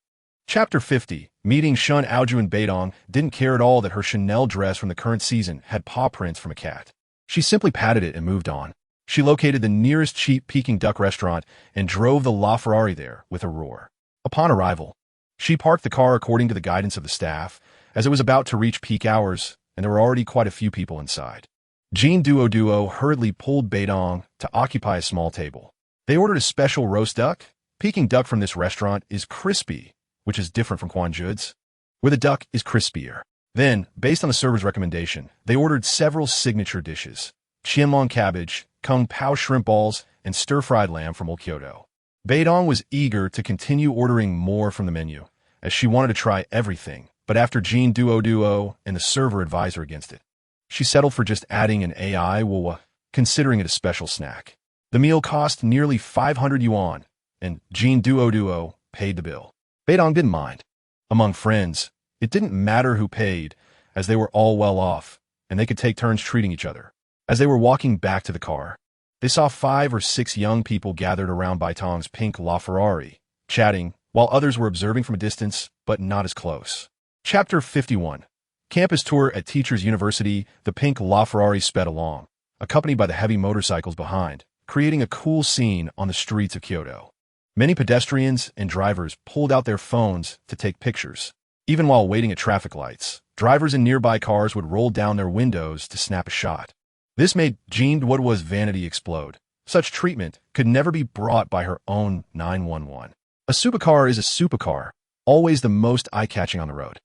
Chapter 50. Meeting Shun Aoju and Bai Tang didn't care at all that her Chanel dress from the current season had paw prints from a cat. She simply patted it and moved on. She located the nearest cheap Peking duck restaurant and drove the LaFerrari there with a roar. Upon arrival, she parked the car according to the guidance of the staff, as it was about to reach peak hours, and there were already quite a few people inside. Jean Duo hurriedly pulled Bai Tang to occupy a small table. They ordered a special roast duck. Peking duck from this restaurant is crispy, which is different from Quanju's, where the duck is crispier. Then, based on the server's recommendation, they ordered several signature dishes: qianlong cabbage, kung pao shrimp balls, and stir-fried lamb from Old Kyoto. Bai Tang was eager to continue ordering more from the menu, as she wanted to try everything, but after Jean Duo and the server advised her against it, she settled for just adding an AI wuwa, considering it a special snack. The meal cost nearly 500 yuan, and Jean Duo paid the bill. Bai Tang didn't mind. Among friends, it didn't matter who paid, as they were all well off, and they could take turns treating each other. As they were walking back to the car, they saw 5 or 6 young people gathered around Bai Tang's pink LaFerrari, chatting, while others were observing from a distance, but not as close. Chapter 51. Campus tour at Teachers University. The pink LaFerrari sped along, accompanied by the heavy motorcycles behind, creating a cool scene on the streets of Kyoto. Many pedestrians and drivers pulled out their phones to take pictures. Even while waiting at traffic lights, drivers in nearby cars would roll down their windows to snap a shot. This made Jean Duo's vanity explode, Such treatment could never be brought by her own 911. A supercar is a supercar, always the most eye-catching on the road.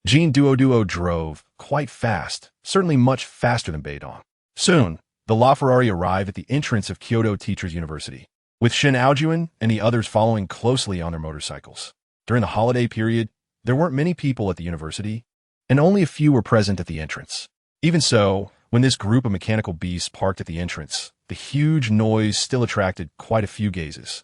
Jean Duo drove quite fast, certainly much faster than Bai Tang. Soon, the LaFerrari arrived at the entrance of Kyoto Teachers University, with Shen Aojuan and the others following closely on their motorcycles. During the holiday period, there weren't many people at the university, and only a few were present at the entrance. Even so, when this group of mechanical beasts parked at the entrance, the huge noise still attracted quite a few gazes.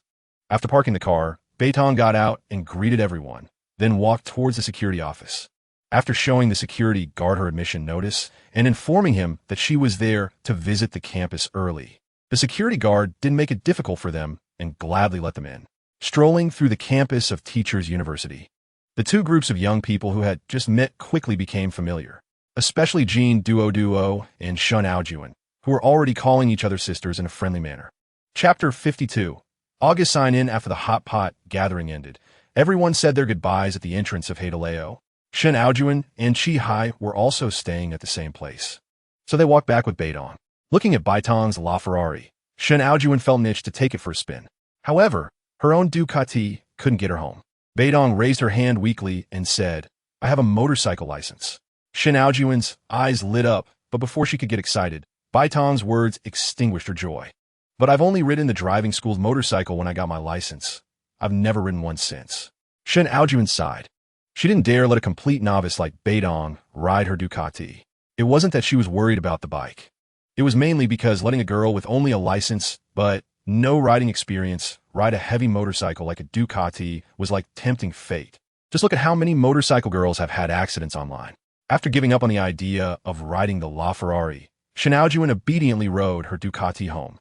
After parking the car, Bai Tang got out and greeted everyone, then walked towards the security office. After showing the security guard her admission notice and informing him that she was there to visit the campus early, the security guard didn't make it difficult for them and gladly let them in. Strolling through the campus of Teachers University, the two groups of young people who had just met quickly became familiar, especially Jean Duo and Shen Aojuan, who were already calling each other sisters in a friendly manner. Chapter 52. August signed in after the hot pot gathering ended. Everyone said their goodbyes at the entrance of Heiress. Shen Aojuan and Chi Hai were also staying at the same place, so they walked back with Bai Tang. Looking at Bai Tang's LaFerrari, Shen Aojuan felt an itch to take it for a spin. However, her own Ducati couldn't get her home. Bai Tang raised her hand weakly and said, "I have a motorcycle license." Shen Aojuan's eyes lit up, but before she could get excited, Bai Tang's words extinguished her joy. "But I've only ridden the driving school's motorcycle when I got my license. I've never ridden one since." Shen Aojuan sighed. She didn't dare let a complete novice like Bai Tang ride her Ducati. It wasn't that she was worried about the bike. It was mainly because letting a girl with only a license but no riding experience ride a heavy motorcycle like a Ducati was like tempting fate. Just look at how many motorcycle girls have had accidents online. After giving up on the idea of riding the LaFerrari, Shen Aojuan obediently rode her Ducati home.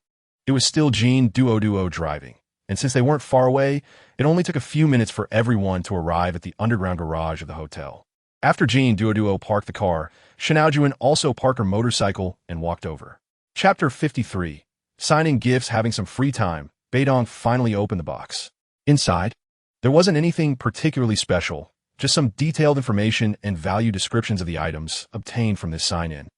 It was still Jean Duo driving, and since they weren't far away, it only took a few minutes for everyone to arrive at the underground garage of the hotel. After Jean Duo parked the car, Shen Aojuan also parked her motorcycle and walked over. Chapter 53. Signing gifts. Having some free time, Bai Tang finally opened the box. Inside, there wasn't anything particularly special, just some detailed information and value descriptions of the items obtained from this sign-in.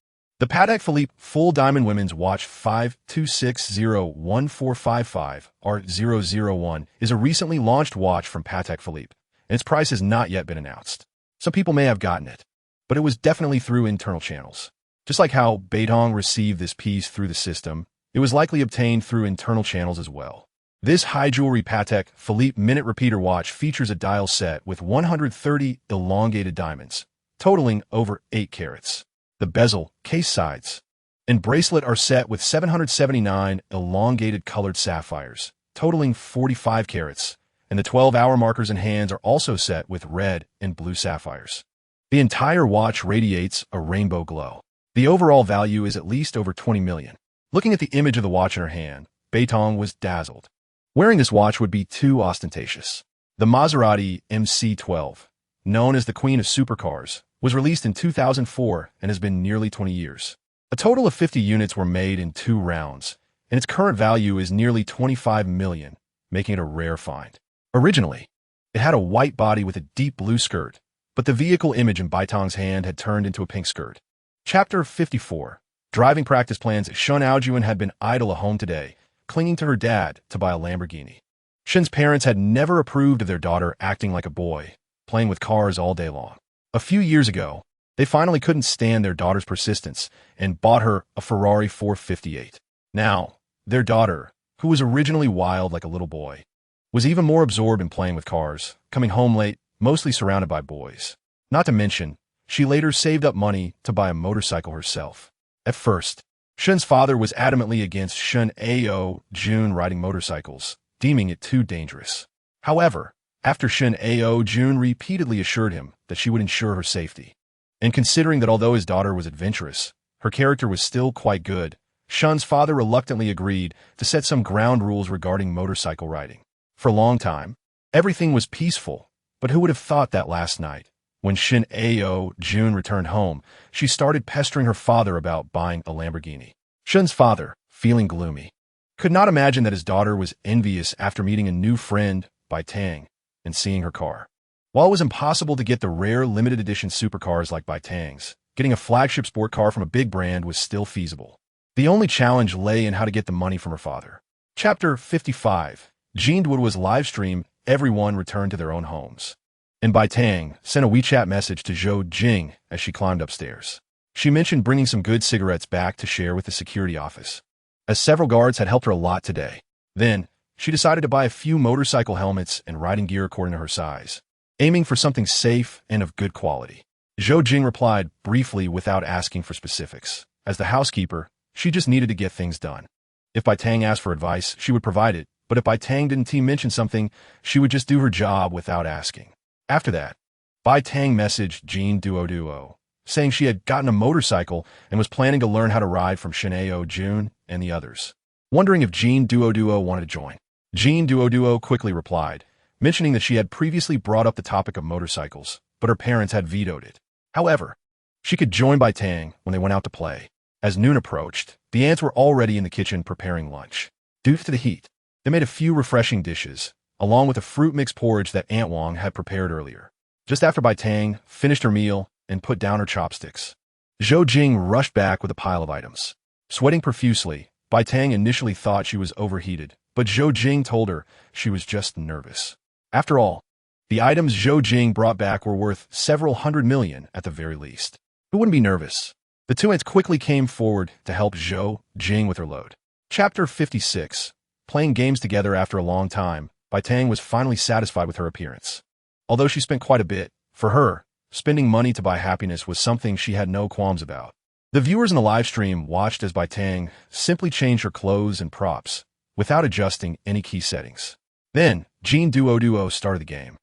The Patek Philippe Full Diamond Women's Watch 52601455R001 is a recently launched watch from Patek Philippe, and its price has not yet been announced. Some people may have gotten it, but it was definitely through internal channels. Just like how Bai Tang received this piece through the system, it was likely obtained through internal channels as well. This high jewelry Patek Philippe minute repeater watch features a dial set with 130 elongated diamonds, totaling over 8 carats. The bezel, case sides, and bracelet are set with 779 elongated colored sapphires, totaling 45 carats, and the 12-hour markers and hands are also set with red and blue sapphires. The entire watch radiates a rainbow glow. The overall value is at least over 20 million. Looking at the image of the watch in her hand, Bai Tang was dazzled. Wearing this watch would be too ostentatious. The Maserati MC12, known as the Queen of Supercars, was released in 2004 and has been nearly 20 years. A total of 50 units were made in 2 rounds, and its current value is nearly 25 million, making it a rare find. Originally, it had a white body with a deep blue skirt, but the vehicle image in Bai Tang's hand had turned into a pink skirt. Chapter 54. Driving practice plans. Shen Aojuan had been idle at home today, clinging to her dad to buy a Lamborghini. Shen's parents had never approved of their daughter acting like a boy, playing with cars all day long. A few years ago, they finally couldn't stand their daughter's persistence and bought her a Ferrari 458. Now, their daughter, who was originally wild like a little boy, was even more absorbed in playing with cars, coming home late, mostly surrounded by boys. Not to mention, she later saved up money to buy a motorcycle herself. At first, Shen's father was adamantly against Shen Aojuan riding motorcycles, deeming it too dangerous. However, after Shen Aojuan repeatedly assured him that she would ensure her safety, and considering that although his daughter was adventurous, her character was still quite good, Shen's father reluctantly agreed to set some ground rules regarding motorcycle riding. For a long time, everything was peaceful, but who would have thought that last night, when Shen Aojuan returned home, she started pestering her father about buying a Lamborghini. Shen's father, feeling gloomy, could not imagine that his daughter was envious after meeting a new friend, Bai Tang, and seeing her car. While it was impossible to get the rare limited edition supercars like Bai Tang's, getting a flagship sport car from a big brand was still feasible. The only challenge lay in how to get the money from her father. Chapter 55. Jean Duoduo's live stream, everyone returned to their own homes. And Bai Tang sent a WeChat message to Zhou Jing as she climbed upstairs. She mentioned bringing some good cigarettes back to share with the security office, as several guards had helped her a lot today. Then, she decided to buy a few motorcycle helmets and riding gear according to her size, aiming for something safe and of good quality. Zhou Jing replied briefly without asking for specifics. As the housekeeper, she just needed to get things done. If Bai Tang asked for advice, she would provide it, but if Bai Tang didn't mention something, she would just do her job without asking. After that, Bai Tang messaged Jean Duoduo, saying she had gotten a motorcycle and was planning to learn how to ride from Shineo Jun and the others, wondering if Jean Duoduo wanted to join. Jean Duoduo quickly replied, mentioning that she had previously brought up the topic of motorcycles, but her parents had vetoed it. However, she could join Bai Tang when they went out to play. As noon approached, the ants were already in the kitchen preparing lunch. Due to the heat, they made a few refreshing dishes, along with a fruit mix porridge that Aunt Wong had prepared earlier. Just after Bai Tang finished her meal and put down her chopsticks, Zhou Jing rushed back with a pile of items. Sweating profusely, Bai Tang initially thought she was overheated, but Zhou Jing told her she was just nervous. After all, the items Zhou Jing brought back were worth several $100 million at the very least. Who wouldn't be nervous? The two ants quickly came forward to help Zhou Jing with her load. Chapter 56. Playing games together after a long time, Bai Tang was finally satisfied with her appearance. Although she spent quite a bit, for her, spending money to buy happiness was something she had no qualms about. The viewers in the live stream watched as Bai Tang simply changed her clothes and props, without adjusting any key settings. Then, Jean Duoduo started the game,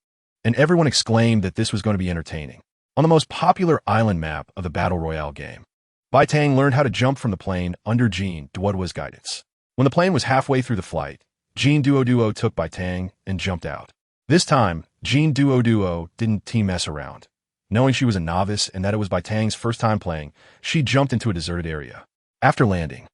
and everyone exclaimed that this was going to be entertaining. On the most popular island map of the Battle Royale game, Bai Tang learned how to jump from the plane under Jean Duoduo's guidance. When the plane was halfway through the flight, Jean Duoduo took Bai Tang and jumped out. This time, Jean Duoduo didn't mess around. Knowing she was a novice and that it was Bai Tang's first time playing, she jumped into a deserted area. After landing,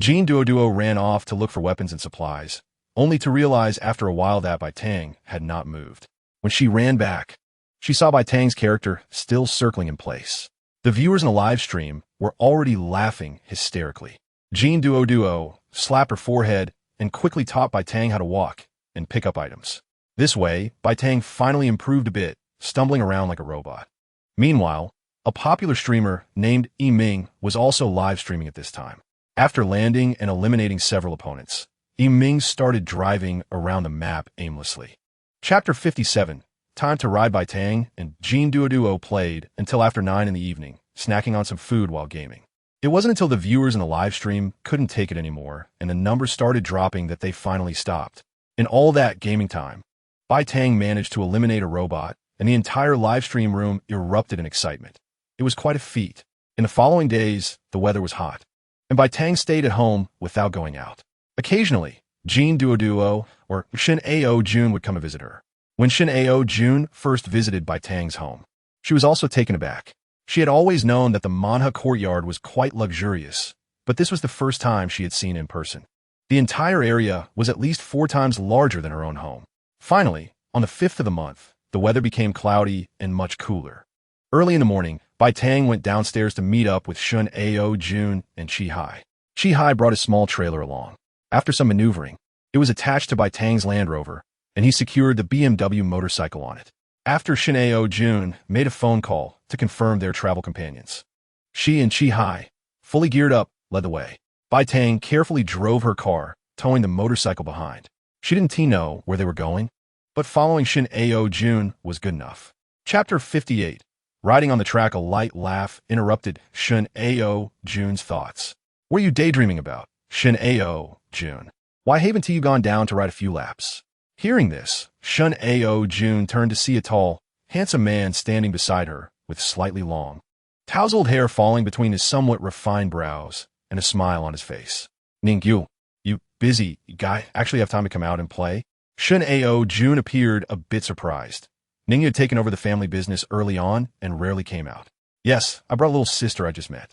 Jean Duoduo ran off to look for weapons and supplies, only to realize after a while that Bai Tang had not moved. When she ran back, she saw Bai Tang's character still circling in place. The viewers in the live stream were already laughing hysterically. Jean Duoduo slapped her forehead and quickly taught Bai Tang how to walk and pick up items. This way, Bai Tang finally improved a bit, stumbling around like a robot. Meanwhile, a popular streamer named Yiming was also live streaming at this time. After landing and eliminating several opponents, Yiming started driving around the map aimlessly. Chapter 57. Time to ride Bai Tang and Jean Duoduo played until after 9 in the evening, snacking on some food while gaming. It wasn't until the viewers in the live stream couldn't take it anymore and the numbers started dropping that they finally stopped. In all that gaming time, Bai Tang managed to eliminate a robot, and the entire live stream room erupted in excitement. It was quite a feat. In the following days, the weather was hot, and Bai Tang stayed at home without going out. Occasionally, Jean Duoduo or Shineo Jun would come and visit her. When Shineo Jun first visited Bai Tang's home, she was also taken aback. She had always known that the Manha courtyard was quite luxurious, but this was the first time she had seen it in person. The entire area was at least 4 times larger than her own home. Finally, on the 5th of the month, the weather became cloudy and much cooler. Early in the morning, Bai Tang went downstairs to meet up with Shineo Jun and Chi-Hai. Chi-Hai brought a small trailer along. After some maneuvering, it was attached to Bai Tang's Land Rover, and he secured the BMW motorcycle on it. After Shineo Jun made a phone call to confirm their travel companions, she and Chi-Hai, fully geared up, led the way. Bai Tang carefully drove her car, towing the motorcycle behind. She didn't know where they were going, but following Shineo Jun was good enough. Chapter 58. Riding on the track, a light laugh interrupted Shineo Jun's thoughts. What are you daydreaming about, Shineo Jun? Why haven't you gone down to ride a few laps? Hearing this, Shineo Jun turned to see a tall, handsome man standing beside her with slightly long, tousled hair falling between his somewhat refined brows and a smile on his face. Ningyu, you busy guy actually have time to come out and play? Shineo Jun appeared a bit surprised. Ningyu had taken over the family business early on and rarely came out. Yes, I brought a little sister I just met.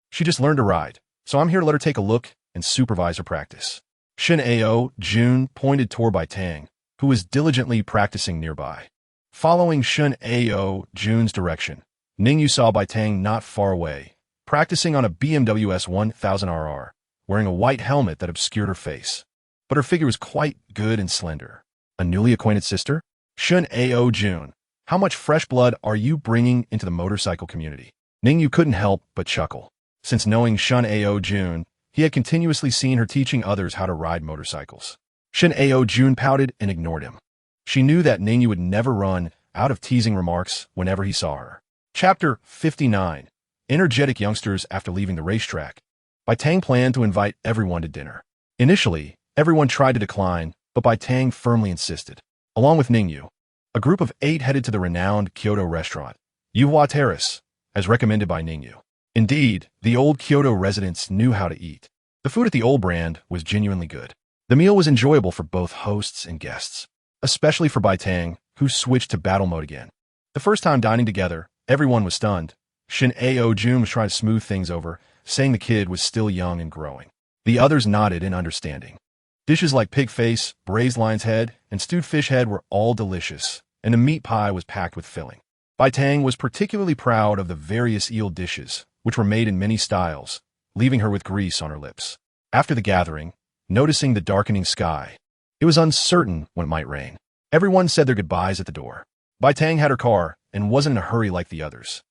She just learned to ride, so I'm here to let her take a look and supervise her practice. Shineo Jun pointed toward Bai Tang, who was diligently practicing nearby. Following Shineo Jun's direction, Ningyu saw Bai Tang not far away, practicing on a BMW S1000RR, wearing a white helmet that obscured her face. but her figure was quite good and slender. A newly acquainted sister? Shun Ao Jun, how much fresh blood are you bringing into the motorcycle community? Ningyu couldn't help but chuckle. Since knowing Shun Ao Jun, he had continuously seen her teaching others how to ride motorcycles. Shun Ao Jun pouted and ignored him. She knew that Ningyu would never run out of teasing remarks whenever he saw her. Chapter 59. Energetic youngsters after leaving the racetrack. Bai Tang planned to invite everyone to dinner. Initially, everyone tried to decline, but Bai Tang firmly insisted. Along with Ningyu, a group of 8 headed to the renowned Kyoto restaurant, Heiress, as recommended by Ningyu. Indeed, the old Kyoto residents knew how to eat. The food at the old brand was genuinely good. The meal was enjoyable for both hosts and guests, especially for Bai Tang, who switched to battle mode again. The first time dining together, everyone was stunned. Shin Ao Jun was trying to smooth things over, saying the kid was still young and growing. The others nodded in understanding. Dishes like pig face, braised lion's head, and stewed fish head were all delicious, and the meat pie was packed with filling. Bai Tang was particularly proud of the various eel dishes, which were made in many styles, leaving her with grease on her lips. After the gathering, noticing the darkening sky, it was uncertain when it might rain. Everyone said their goodbyes at the door. Bai Tang had her car and wasn't in a hurry like the others.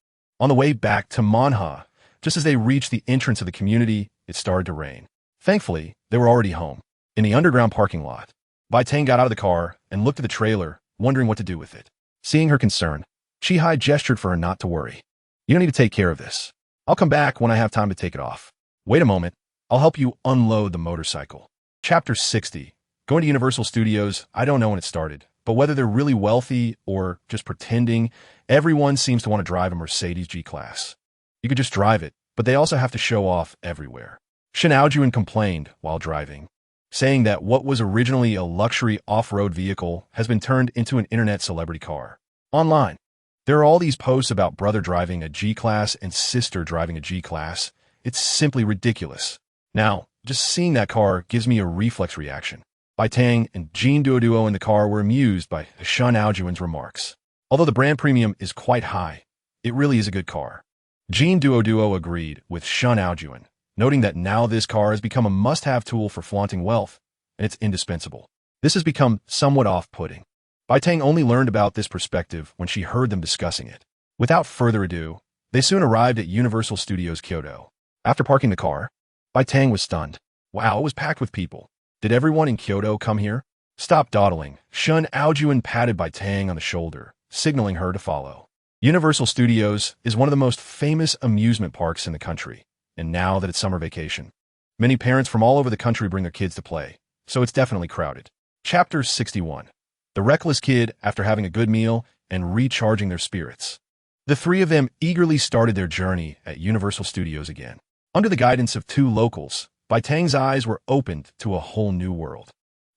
On the way back to Manha, just as they reached the entrance of the community, it started to rain. Thankfully, they were already home. In the underground parking lot, Bai Tang got out of the car and looked at the trailer, wondering what to do with it. Seeing her concern, Chi-Hai gestured for her not to worry. You don't need to take care of this. I'll come back when I have time to take it off. Wait a moment. I'll help you unload the motorcycle. Chapter 60. Going to Universal Studios, I don't know when it started, but whether they're really wealthy or just pretending, everyone seems to want to drive a Mercedes G-Class. You could just drive it, but they also have to show off everywhere. Shin Aojuan complained while driving, saying that what was originally a luxury off-road vehicle has been turned into an internet celebrity car. Online, there are all these posts about brother driving a G-Class and sister driving a G-Class. It's simply ridiculous. Now, just seeing that car gives me a reflex reaction. Bai Tang and Jean Duoduo in the car were amused by Shun Aojuan's remarks. Although the brand premium is quite high, it really is a good car. Jean Duoduo agreed with Shun Aojuan, noting that now this car has become a must-have tool for flaunting wealth, and it's indispensable. This has become somewhat off-putting. Bai Tang only learned about this perspective when she heard them discussing it. Without further ado, they soon arrived at Universal Studios Kyoto. After parking the car, Bai Tang was stunned. Wow, it was packed with people. Did everyone in Kyoto come here? Stop dawdling. Shun Aojuan patted Bai Tang on the shoulder, signaling her to follow. Universal Studios is one of the most famous amusement parks in the country, and now that it's summer vacation, many parents from all over the country bring their kids to play, so it's definitely crowded. Chapter 61. The Reckless Kid after having a good meal and recharging their spirits. The 3 of them eagerly started their journey at Universal Studios again. Under the guidance of 2 locals, Bai Tang's eyes were opened to a whole new world.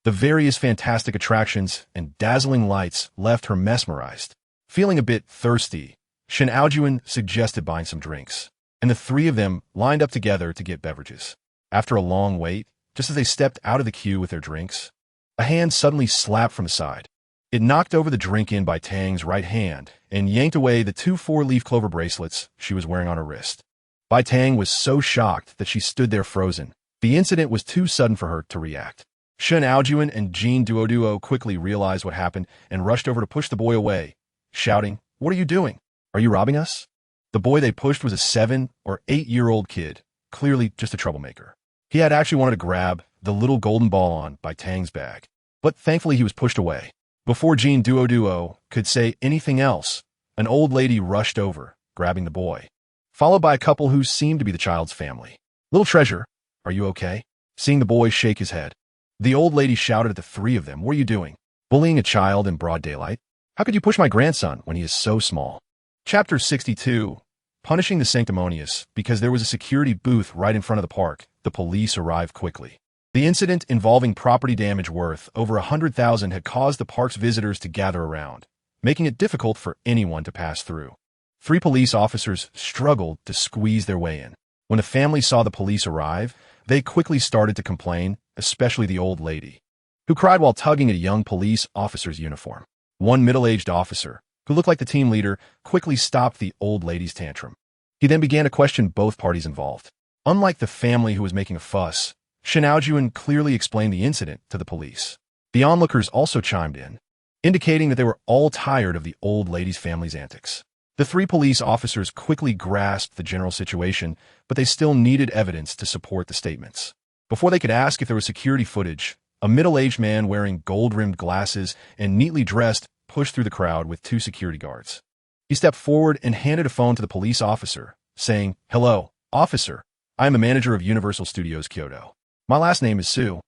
The various fantastic attractions and dazzling lights left her mesmerized. Feeling a bit thirsty, Shin Aojuan suggested buying some drinks, and the 3 of them lined up together to get beverages. After a long wait, just as they stepped out of the queue with their drinks, a hand suddenly slapped from the side. It knocked over the drink in Bai Tang's right hand and yanked away the 2 4-leaf clover bracelets she was wearing on her wrist. Bai Tang was so shocked that she stood there frozen. The incident was too sudden for her to react. Shun Aojuan and Jean Duoduo quickly realized what happened and rushed over to push the boy away, shouting, "What are you doing? Are you robbing us?" The boy they pushed was a 7 or 8-year-old kid, clearly just a troublemaker. He had actually wanted to grab the little golden ball on Bai Tang's bag, but thankfully he was pushed away. Before Jean Duoduo could say anything else, an old lady rushed over, grabbing the boy, followed by a couple who seemed to be the child's family. "Little treasure, are you okay?" Seeing the boy shake his head, the old lady shouted at the 3 of them, "What are you doing? Bullying a child in broad daylight? How could you push my grandson when he is so small?" Chapter 62. Punishing the sanctimonious. Because there was a security booth right in front of the park, the police arrived quickly. The incident involving property damage worth over 100,000 had caused the park's visitors to gather around, making it difficult for anyone to pass through. 3 police officers struggled to squeeze their way in. When the family saw the police arrive, they quickly started to complain, especially the old lady, who cried while tugging at a young police officer's uniform. One middle-aged officer, who looked like the team leader, quickly stopped the old lady's tantrum. He then began to question both parties involved. Unlike the family who was making a fuss, Xiaojuan clearly explained the incident to the police. The onlookers also chimed in, indicating that they were all tired of the old lady's family's antics. The three police officers quickly grasped the general situation, but they still needed evidence to support the statements. Before they could ask if there was security footage, a middle-aged man wearing gold-rimmed glasses and neatly dressed pushed through the crowd with two security guards. He stepped forward and handed a phone to the police officer, saying, "Hello, officer. I am a manager of Universal Studios Kyoto. My last name is Sue,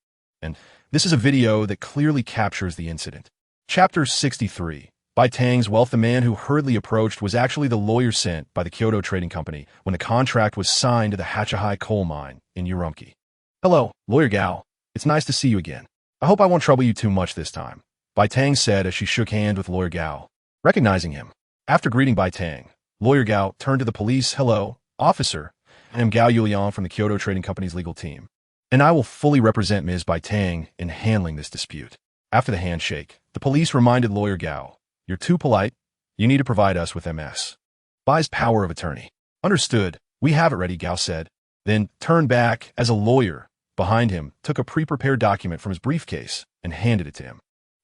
and this is a video that clearly captures the incident." Chapter 63. Bai Tang's wealth. The man who hurriedly approached was actually the lawyer sent by the Kyoto Trading Company when the contract was signed to the Hachihai coal mine in Urumqi. "Hello, Lawyer Gao. It's nice to see you again. I hope I won't trouble you too much this time," Bai Tang said as she shook hands with Lawyer Gao. Recognizing him, after greeting Bai Tang, Lawyer Gao turned to the police. "Hello, officer. I am Gao Yuliang from the Kyoto Trading Company's legal team, and I will fully represent Ms. Bai Tang in handling this dispute." After the handshake, the police reminded Lawyer Gao, "You're too polite. You need to provide us with Ms. Bai's power of attorney." "Understood. We have it ready," Gao said, then turned back as a lawyer behind him took a pre-prepared document from his briefcase and handed it to him.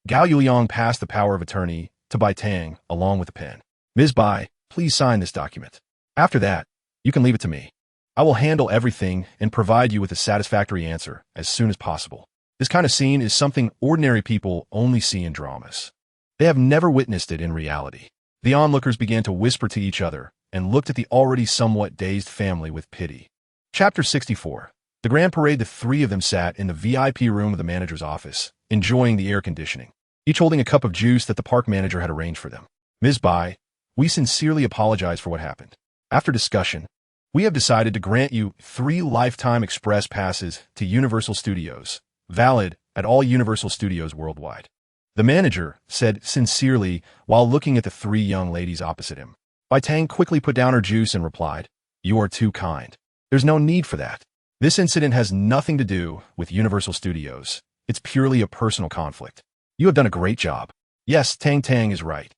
Gao Yuliang passed the power of attorney to Bai Tang along with a pen. "Ms. Bai, please sign this document. After that, you can leave it to me. I will handle everything and provide you with a satisfactory answer as soon as possible." This kind of scene is something ordinary people only see in dramas. They have never witnessed it in reality. The onlookers began to whisper to each other and looked at the already somewhat dazed family with pity. Chapter 64. The grand parade. The three of them sat in the VIP room of the manager's office, enjoying the air conditioning, each holding a cup of juice that the park manager had arranged for them. "Ms. Bai, we sincerely apologize for what happened. After discussion, we have decided to grant you 3 lifetime express passes to Universal Studios, valid at all Universal Studios worldwide," the manager said sincerely while looking at the 3 young ladies opposite him. Bai Tang quickly put down her juice and replied, "You are too kind. There's no need for that. This incident has nothing to do with Universal Studios. It's purely a personal conflict. You have done a great job." "Yes, Tang Tang is right.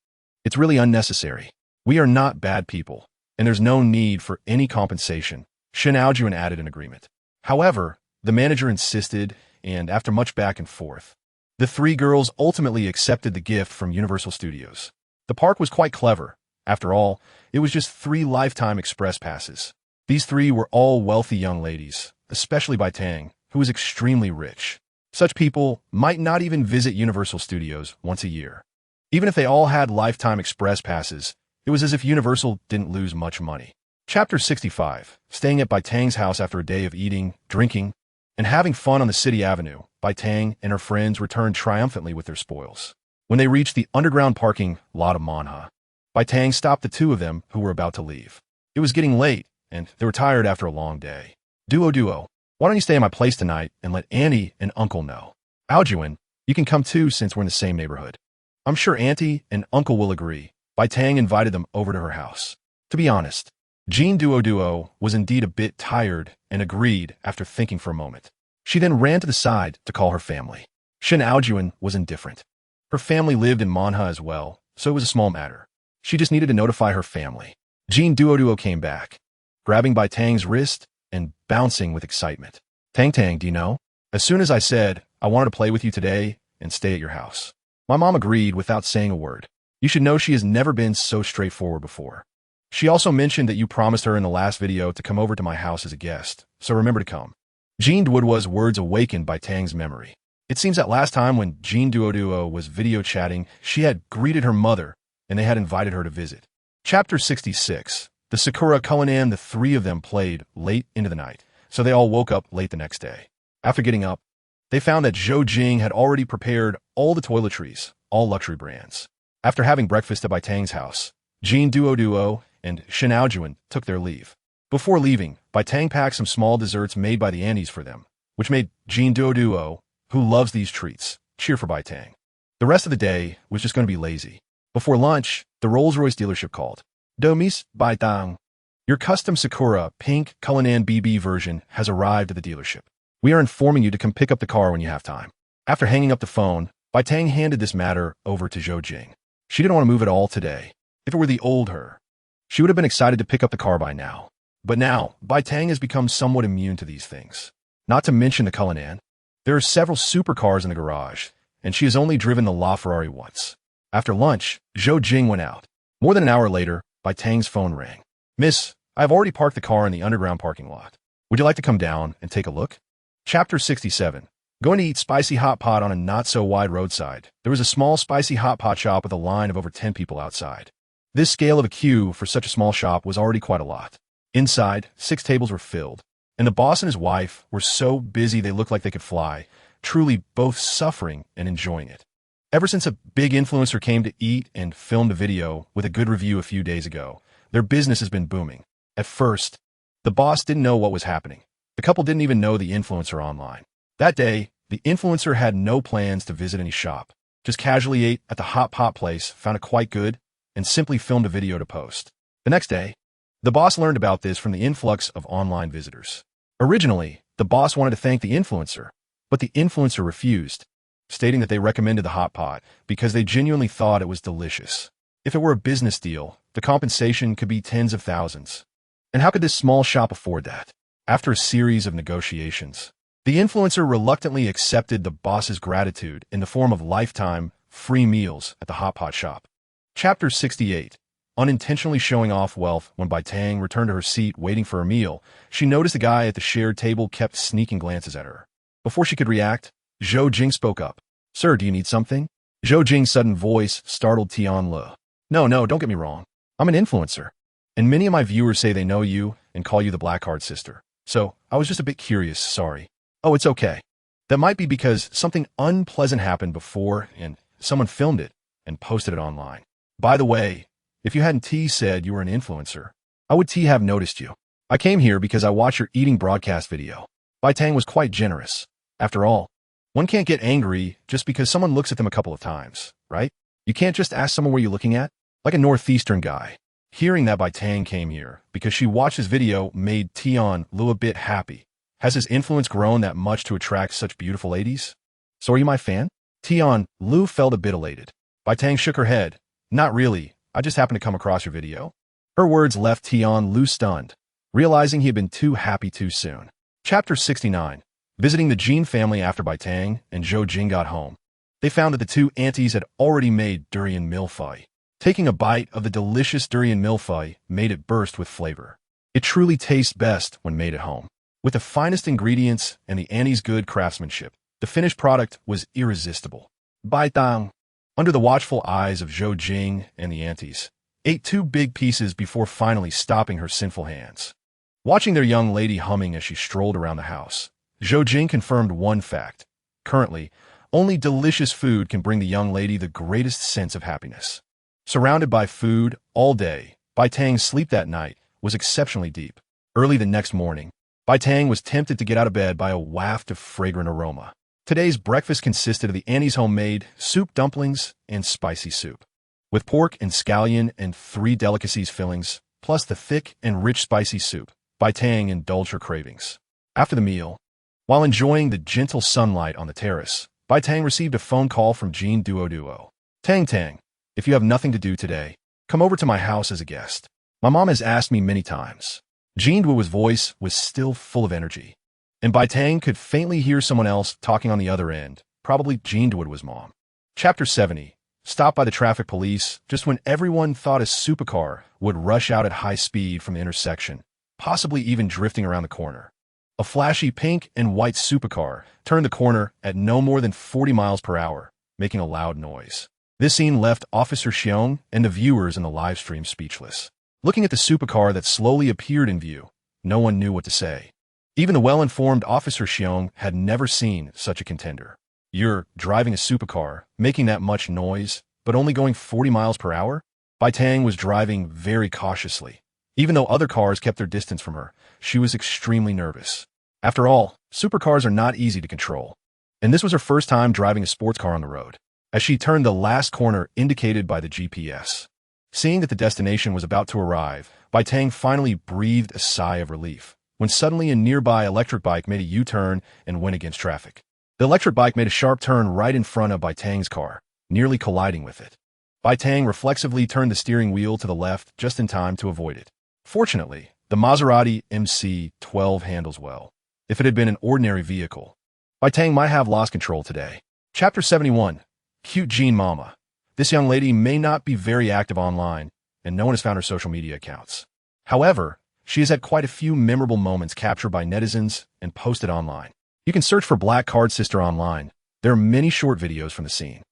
It's really unnecessary. We are not bad people, and there's no need for any compensation," Xiaojuan added in agreement. However, the manager insisted, and after much back and forth, the 3 girls ultimately accepted the gift from Universal Studios. The park was quite clever. After all, it was just 3 lifetime express passes. These 3 were all wealthy young ladies, especially Bai Tang, who was extremely rich. Such people might not even visit Universal Studios once a year. Even if they all had lifetime express passes, it was as if Universal didn't lose much money. Chapter 65. Staying at Bai Tang's house after a day of eating, drinking, and having fun on the city avenue, Bai Tang and her friends returned triumphantly with their spoils. When they reached the underground parking lot of Manha, Bai Tang stopped the 2 of them who were about to leave. It was getting late, and they were tired after a long day. Duo, why don't you stay at my place tonight and let Auntie and Uncle know? Aojuan, you can come too since we're in the same neighborhood. I'm sure Auntie and Uncle will agree." Bai Tang invited them over to her house. To be honest, Jean Duo was indeed a bit tired and agreed after thinking for a moment. She then ran to the side to call her family. Xiaojuan was indifferent. Her family lived in Manha as well, so it was a small matter. She just needed to notify her family. Jean Duo came back, grabbing Bai Tang's wrist and bouncing with excitement. "Tang Tang, do you know? As soon as I said I wanted to play with you today and stay at your house, my mom agreed without saying a word. You should know she has never been so straightforward before. She also mentioned that you promised her in the last video to come over to my house as a guest, so remember to come." Jean Duo's words awakened Bai Tang's memory. It seems that last time when Jean Duo was video chatting, she had greeted her mother and they had invited her to visit. Chapter 66. The Sakura Cullinan. The 3 of them played late into the night, so they all woke up late the next day. After getting up, they found that Zhou Jing had already prepared all the toiletries, all luxury brands. After having breakfast at Bai Tang's house, Jean Duo and Xiaojuan took their leave. Before leaving, Bai Tang packed some small desserts made by the aunties for them, which made Jean Duo, who loves these treats, cheer for Bai Tang. The rest of the day was just going to be lazy. Before lunch, the Rolls-Royce dealership called. "Miss Bai Tang, your custom Sakura pink Cullinan BB version has arrived at the dealership. We are informing you to come pick up the car when you have time." After hanging up the phone, Bai Tang handed this matter over to Zhou Jing. She didn't want to move at all today. If it were the old her, she would have been excited to pick up the car by now. But now, Bai Tang has become somewhat immune to these things. Not to mention the Cullinan. There are several supercars in the garage, and she has only driven the LaFerrari once. After lunch, Zhou Jing went out. More than an hour later, Bai Tang's phone rang. Miss, I have already parked the car in the underground parking lot. Would you like to come down and take a look? Chapter 67. Going to eat spicy hot pot on a not-so-wide roadside. There was a small spicy hot pot shop with a line of over 10 people outside. This scale of a queue for such a small shop was already quite a lot. Inside, 6 tables were filled, and the boss and his wife were so busy they looked like they could fly, truly both suffering and enjoying it. Ever since a big influencer came to eat and filmed a video with a good review a few days ago, their business has been booming. At first, the boss didn't know what was happening. The couple didn't even know the influencer online. That day, the influencer had no plans to visit any shop, just casually ate at the hot pot place, found it quite good, and simply filmed a video to post. The next day, the boss learned about this from the influx of online visitors. Originally, the boss wanted to thank the influencer, but the influencer refused, stating that they recommended the hot pot because they genuinely thought it was delicious. If it were a business deal, the compensation could be tens of thousands. And how could this small shop afford that? After a series of negotiations, the influencer reluctantly accepted the boss's gratitude in the form of lifetime free meals at the hot pot shop. Chapter 68. Unintentionally showing off wealth. When Bai Tang returned to her seat waiting for her meal, she noticed the guy at the shared table kept sneaking glances at her. Before she could react, Zhou Jing spoke up. Sir, do you need something? Zhou Jing's sudden voice startled Tian Lu. No, don't get me wrong. I'm an influencer, and many of my viewers say they know you and call you the Blackheart sister. So, I was just a bit curious, sorry. Oh, it's okay. That might be because something unpleasant happened before and someone filmed it and posted it online. By the way, if you hadn't said you were an influencer, how would have noticed you? I came here because I watched your eating broadcast video. Bai Tang was quite generous. After all, one can't get angry just because someone looks at them a couple of times, right? You can't just ask someone where you're looking at, like a northeastern guy. Hearing that Bai Tang came here because she watched his video made Tian Lu a bit happy. Has his influence grown that much to attract such beautiful ladies? So are you my fan? Tian Lu felt a bit elated. Bai Tang shook her head. Not really, I just happened to come across your video. Her words left Tian Lu stunned, realizing he had been too happy too soon. Chapter 69. Visiting the Jin family after Bai Tang and Zhou Jing got home. They found that the two aunties had already made durian milfai. Taking a bite of the delicious durian milfai made it burst with flavor. It truly tastes best when made at home. With the finest ingredients and the aunties' good craftsmanship, the finished product was irresistible. Bai Tang, under the watchful eyes of Zhou Jing and the aunties, ate 2 big pieces before finally stopping her sinful hands. Watching their young lady humming as she strolled around the house, Zhou Jing confirmed one fact. Currently, only delicious food can bring the young lady the greatest sense of happiness. Surrounded by food all day, Bai Tang's sleep that night was exceptionally deep. Early the next morning, Bai Tang was tempted to get out of bed by a waft of fragrant aroma. Today's breakfast consisted of the aunties' homemade soup dumplings and spicy soup. With pork and scallion and 3 delicacies fillings, plus the thick and rich spicy soup, Bai Tang indulged her cravings. After the meal, while enjoying the gentle sunlight on the terrace, Bai Tang received a phone call from Jean Duo. Tang, if you have nothing to do today, come over to my house as a guest. My mom has asked me many times. Jean Duo's voice was still full of energy, and Bai Tang could faintly hear someone else talking on the other end, probably Jean Duo's mom. Chapter 70. Stopped by the traffic police just when everyone thought a supercar would rush out at high speed from the intersection, possibly even drifting around the corner. A flashy pink and white supercar turned the corner at no more than 40 miles per hour, making a loud noise. This scene left Officer Xiong and the viewers in the live stream speechless. Looking at the supercar that slowly appeared in view, no one knew what to say. Even the well-informed Officer Xiong had never seen such a contender. You're driving a supercar, making that much noise, but only going 40 miles per hour? Bai Tang was driving very cautiously. Even though other cars kept their distance from her, she was extremely nervous. After all, supercars are not easy to control. And this was her first time driving a sports car on the road. As she turned the last corner indicated by the GPS. Seeing that the destination was about to arrive, Bai Tang finally breathed a sigh of relief, when suddenly a nearby electric bike made a U-turn and went against traffic. The electric bike made a sharp turn right in front of Bai Tang's car, nearly colliding with it. Bai Tang reflexively turned the steering wheel to the left just in time to avoid it. Fortunately, the Maserati MC-12 handles well. if it had been an ordinary vehicle. Bai Tang might have lost control today. Chapter 71. Cute Jean Mama. This young lady may not be very active online, and no one has found her social media accounts. However, she has had quite a few memorable moments captured by netizens and posted online. You can search for Black Card Sister online. There are many short videos from the scene.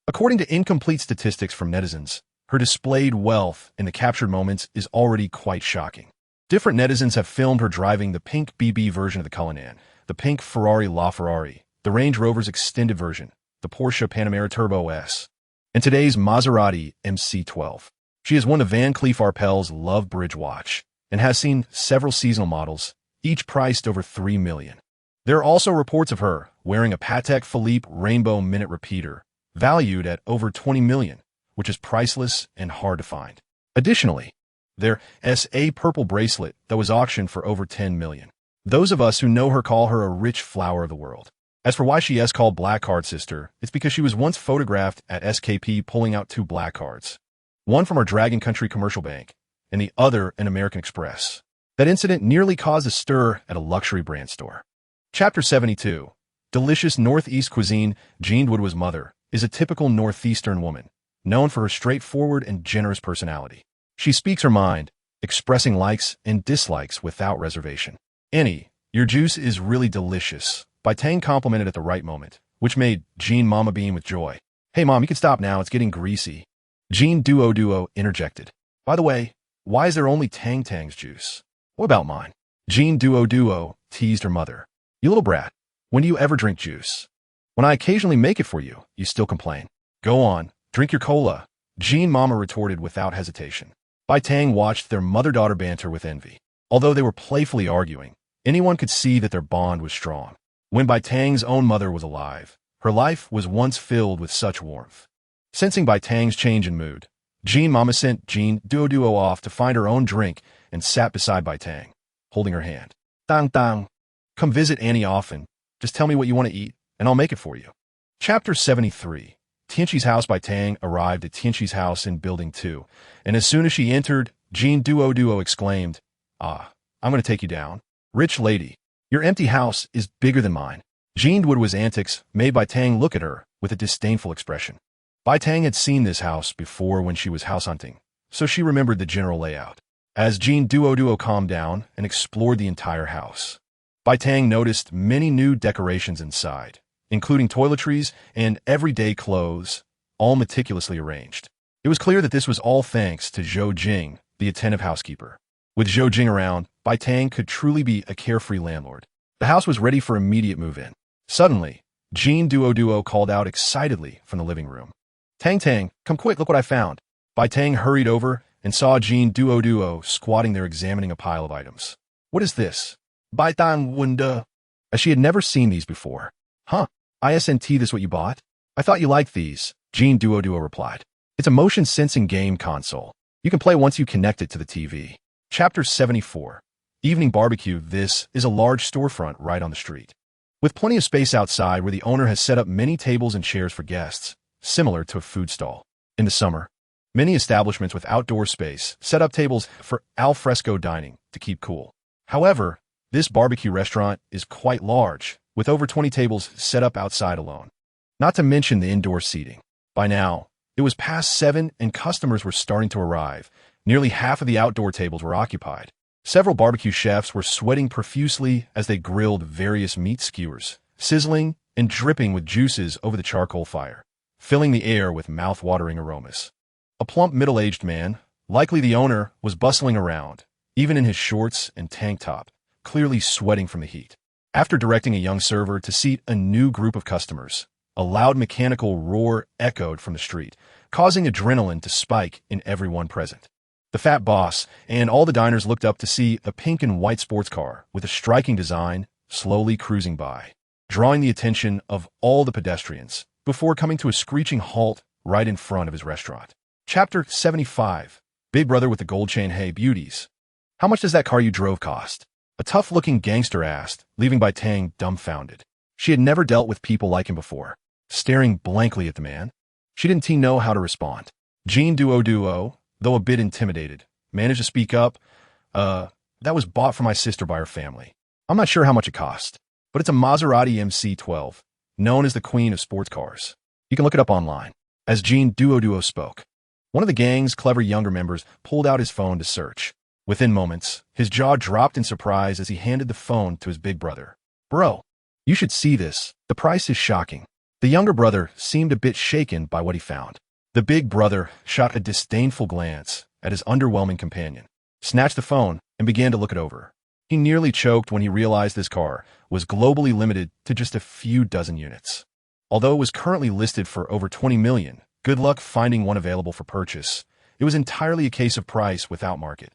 According to incomplete statistics from netizens, her displayed wealth in the captured moments is already quite shocking. Different netizens have filmed her driving the pink BB version of the Cullinan, the pink Ferrari LaFerrari, the Range Rover's extended version, the Porsche Panamera Turbo S, and today's Maserati MC12. She has won the Van Cleef Arpels Love Bridge watch and has seen several seasonal models, each priced over $3 million. There are also reports of her wearing a Patek Philippe Rainbow Minute Repeater, valued at over $20 million, which is priceless and hard to find. Additionally, there's a purple bracelet that was auctioned for over $10 million. Those of us who know her call her a rich flower of the world. As for why she is called Black Card Sister, it's because she was once photographed at SKP pulling out 2 black cards. One from our Dragon Country commercial bank, and the other an American Express. That incident nearly caused a stir at a luxury brand store. Chapter 72. Delicious Northeast cuisine. Jean Woodward's mother is a typical Northeastern woman, known for her straightforward and generous personality. She speaks her mind, expressing likes and dislikes without reservation. Annie, your juice is really delicious. Bai Tang complimented at the right moment, which made Jean Mama beam with joy. Hey Mom, you can stop now, it's getting greasy. Jean Duo interjected. By the way, why is there only Tang Tang's juice? What about mine? Jean Duo teased her mother. You little brat, when do you ever drink juice? When I occasionally make it for you, you still complain. Go on, drink your cola. Jean Mama retorted without hesitation. Bai Tang watched their mother-daughter banter with envy. Although they were playfully arguing, anyone could see that their bond was strong. When Bai Tang's own mother was alive, her life was once filled with such warmth. Sensing Bai Tang's change in mood, Jean Mama sent Jean Duo off to find her own drink and sat beside Bai Tang, holding her hand. Tang Tang, come visit Annie often. Just tell me what you want to eat, and I'll make it for you. Chapter 73. Tianqi's house. Bai Tang arrived at Tianqi's house in Building 2, and as soon as she entered, Jean Duo exclaimed, "Ah, I'm going to take you down. Rich lady, your empty house is bigger than mine." Jean Woodward's antics made Bai Tang look at her with a disdainful expression. Bai Tang had seen this house before when she was house hunting, so she remembered the general layout. As Jean Duo calmed down and explored the entire house, Bai Tang noticed many new decorations inside, including toiletries and everyday clothes, all meticulously arranged. It was clear that this was all thanks to Zhou Jing, the attentive housekeeper. With Zhou Jing around, Bai Tang could truly be a carefree landlord. The house was ready for immediate move-in. Suddenly, Jean Duo called out excitedly from the living room. Tang Tang, come quick, look what I found. Bai Tang hurried over and saw Jean Duo squatting there examining a pile of items. What is this? Bai Tang wonder. As she had never seen these before. Huh, ISNT, this what you bought? I thought you liked these, Jean Duo replied. It's a motion sensing game console. You can play once you connect it to the TV. Chapter 74. Evening barbecue. This is a large storefront right on the street, with plenty of space outside where the owner has set up many tables and chairs for guests, similar to a food stall. In the summer, many establishments with outdoor space set up tables for al fresco dining to keep cool. However, this barbecue restaurant is quite large, with over 20 tables set up outside alone, not to mention the indoor seating. By now, it was past 7 and customers were starting to arrive. Nearly half of the outdoor tables were occupied. Several barbecue chefs were sweating profusely as they grilled various meat skewers, sizzling and dripping with juices over the charcoal fire, filling the air with mouth-watering aromas. A plump middle-aged man, likely the owner, was bustling around, even in his shorts and tank top, clearly sweating from the heat. After directing a young server to seat a new group of customers, a loud mechanical roar echoed from the street, causing adrenaline to spike in everyone present. The fat boss and all the diners looked up to see a pink and white sports car with a striking design slowly cruising by, drawing the attention of all the pedestrians before coming to a screeching halt right in front of his restaurant. Chapter 75. Big Brother with the Gold Chain. Hey, beauties. How much does that car you drove cost? A tough-looking gangster asked, leaving Bai Tang dumbfounded. She had never dealt with people like him before. Staring blankly at the man, she didn't know how to respond. Jean Duo, though a bit intimidated, managed to speak up. That was bought for my sister by her family. I'm not sure how much it cost, but it's a Maserati MC-12, known as the queen of sports cars. You can look it up online. As Jean Duo spoke, one of the gang's clever younger members pulled out his phone to search. Within moments, his jaw dropped in surprise as he handed the phone to his big brother. Bro, you should see this. The price is shocking. The younger brother seemed a bit shaken by what he found. The big brother shot a disdainful glance at his underwhelming companion, snatched the phone, and began to look it over. He nearly choked when he realized this car was globally limited to just a few dozen units. Although it was currently listed for over 20 million, good luck finding one available for purchase. It was entirely a case of price without market.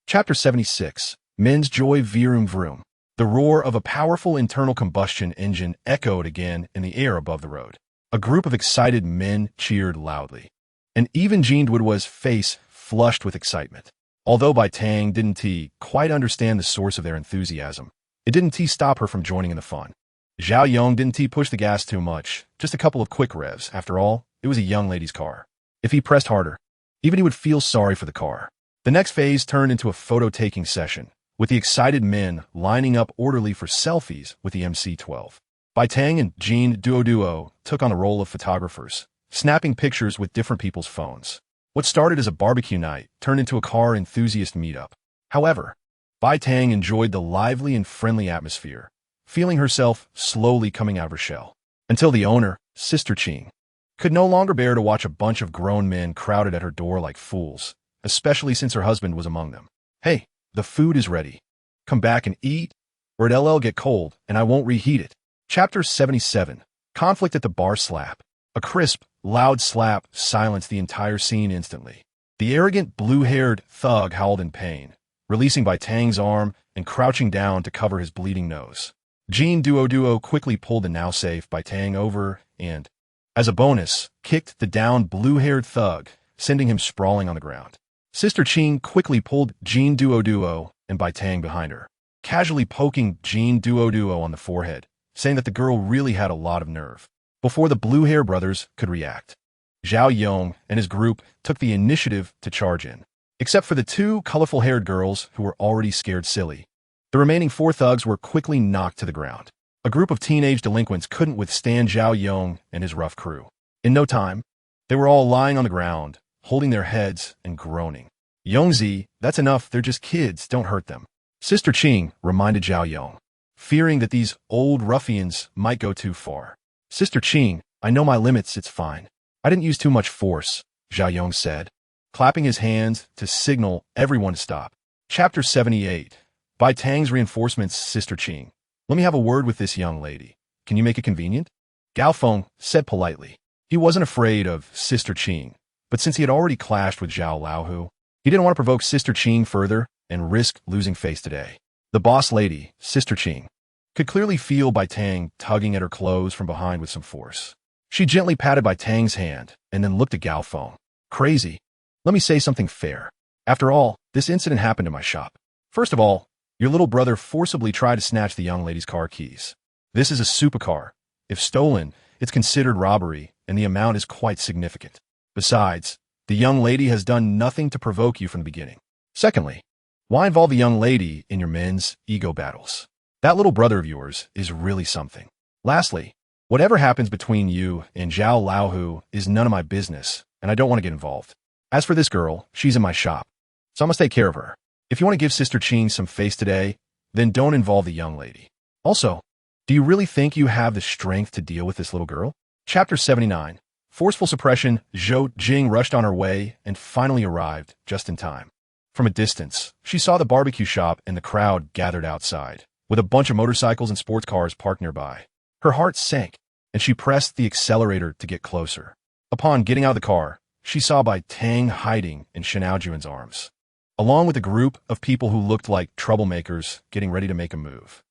Chapter 76. Men's Joy Vroom Vroom. The roar of a powerful internal combustion engine echoed again in the air above the road. A group of excited men cheered loudly, and even Jean Duo's face flushed with excitement. Although Bai Tang didn't quite understand the source of their enthusiasm, it didn't stop her from joining in the fun. Zhao Yong didn't push the gas too much, just a couple of quick revs. After all, it was a young lady's car. If he pressed harder, even he would feel sorry for the car. The next phase turned into a photo-taking session, with the excited men lining up orderly for selfies with the MC-12. Bai Tang and Jean Duo took on the role of photographers, snapping pictures with different people's phones. What started as a barbecue night turned into a car enthusiast meetup. However, Bai Tang enjoyed the lively and friendly atmosphere, feeling herself slowly coming out of her shell. Until the owner, Sister Ching, could no longer bear to watch a bunch of grown men crowded at her door like fools, especially since her husband was among them. Hey, the food is ready. Come back and eat, or it'll get cold and I won't reheat it. Chapter 77. Conflict at the bar slap. A crisp, loud slap silenced the entire scene instantly. The arrogant, blue-haired thug howled in pain, releasing Bai Tang's arm and crouching down to cover his bleeding nose. Jean Duo quickly pulled the now-safe Bai Tang over and, as a bonus, kicked the downed blue-haired thug, sending him sprawling on the ground. Sister Ching quickly pulled Jean Duo and Bai Tang behind her, casually poking Jean Duo on the forehead, saying that the girl really had a lot of nerve. Before the blue-hair brothers could react, Zhao Yong and his group took the initiative to charge in. Except for the two colorful-haired girls who were already scared silly, the remaining four thugs were quickly knocked to the ground. A group of teenage delinquents couldn't withstand Zhao Yong and his rough crew. In no time, they were all lying on the ground, holding their heads and groaning. Yongzi, that's enough, they're just kids, don't hurt them. Sister Ching reminded Zhao Yong, fearing that these old ruffians might go too far. Sister Ching, I know my limits, it's fine. I didn't use too much force, Zhao Yong said, clapping his hands to signal everyone to stop. Chapter 78. Bai Tang's reinforcements. Sister Ching, let me have a word with this young lady. Can you make it convenient? Gao Feng said politely. He wasn't afraid of Sister Ching, but since he had already clashed with Zhao Laohu, he didn't want to provoke Sister Ching further and risk losing face today. The boss lady, Sister Ching, could clearly feel Bai Tang tugging at her clothes from behind with some force. She gently patted Bai Tang's hand and then looked at Gao Feng. Crazy. Let me say something fair. After all, this incident happened in my shop. First of all, your little brother forcibly tried to snatch the young lady's car keys. This is a supercar. If stolen, it's considered robbery, and the amount is quite significant. Besides, the young lady has done nothing to provoke you from the beginning. Secondly, why involve a young lady in your men's ego battles? That little brother of yours is really something. Lastly, whatever happens between you and Zhao Laohu is none of my business, and I don't want to get involved. As for this girl, she's in my shop, so I must take care of her. If you want to give Sister Ching some face today, then don't involve the young lady. Also, do you really think you have the strength to deal with this little girl? Chapter 79. Forceful suppression. Zhou Jing rushed on her way and finally arrived just in time. From a distance, she saw the barbecue shop and the crowd gathered outside, with a bunch of motorcycles and sports cars parked nearby. Her heart sank, and she pressed the accelerator to get closer. Upon getting out of the car, she saw Bai Tang hiding in Shenao Juan's arms, along with a group of people who looked like troublemakers getting ready to make a move.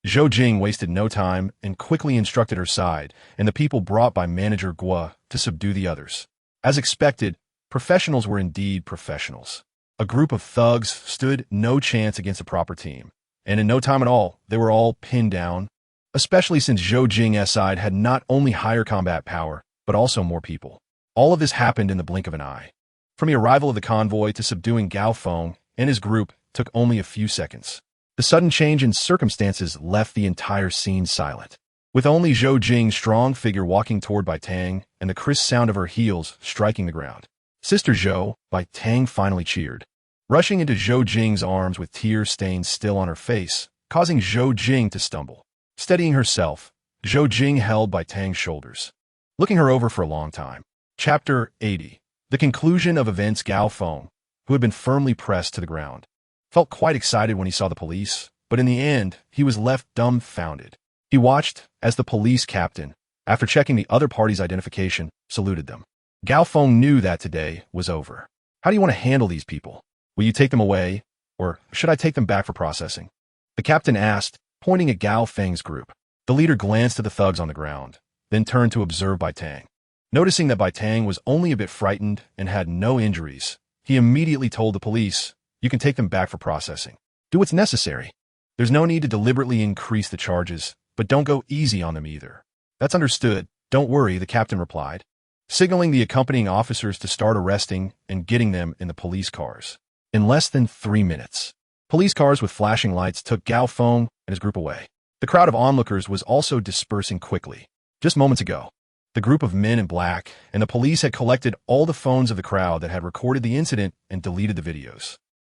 Zhou Jing wasted no time and quickly instructed her side and the people brought by manager Guo to subdue the others. As expected, professionals were indeed professionals. A group of thugs stood no chance against a proper team, and in no time at all, they were all pinned down, especially since Zhou Jing's side had not only higher combat power, but also more people. All of this happened in the blink of an eye. From the arrival of the convoy to subduing Gao Feng and his group took only a few seconds. The sudden change in circumstances left the entire scene silent, with only Zhou Jing's strong figure walking toward Bai Tang and the crisp sound of her heels striking the ground. "Sister Zhou," Bai Tang finally cheered, rushing into Zhou Jing's arms with tear stains still on her face, causing Zhou Jing to stumble. Steadying herself, Zhou Jing held Bai Tang's shoulders, looking her over for a long time. Chapter 80. The conclusion of events. Gao Feng, who had been firmly pressed to the ground, felt quite excited when he saw the police, but in the end, he was left dumbfounded. He watched as the police captain, after checking the other party's identification, saluted them. Gao Feng knew that today was over. "How do you want to handle these people? Will you take them away, or should I take them back for processing?" The captain asked, pointing at Gao Feng's group. The leader glanced at the thugs on the ground, then turned to observe Bai Tang. Noticing that Bai Tang was only a bit frightened and had no injuries, he immediately told the police, "You can take them back for processing. Do what's necessary. There's no need to deliberately increase the charges, but don't go easy on them either." "That's understood. Don't worry," the captain replied, signaling the accompanying officers to start arresting and getting them in the police cars. In less than 3 minutes, police cars with flashing lights took Gao Feng and his group away. The crowd of onlookers was also dispersing quickly. Just moments ago, the group of men in black and the police had collected all the phones of the crowd that had recorded the incident and deleted the videos.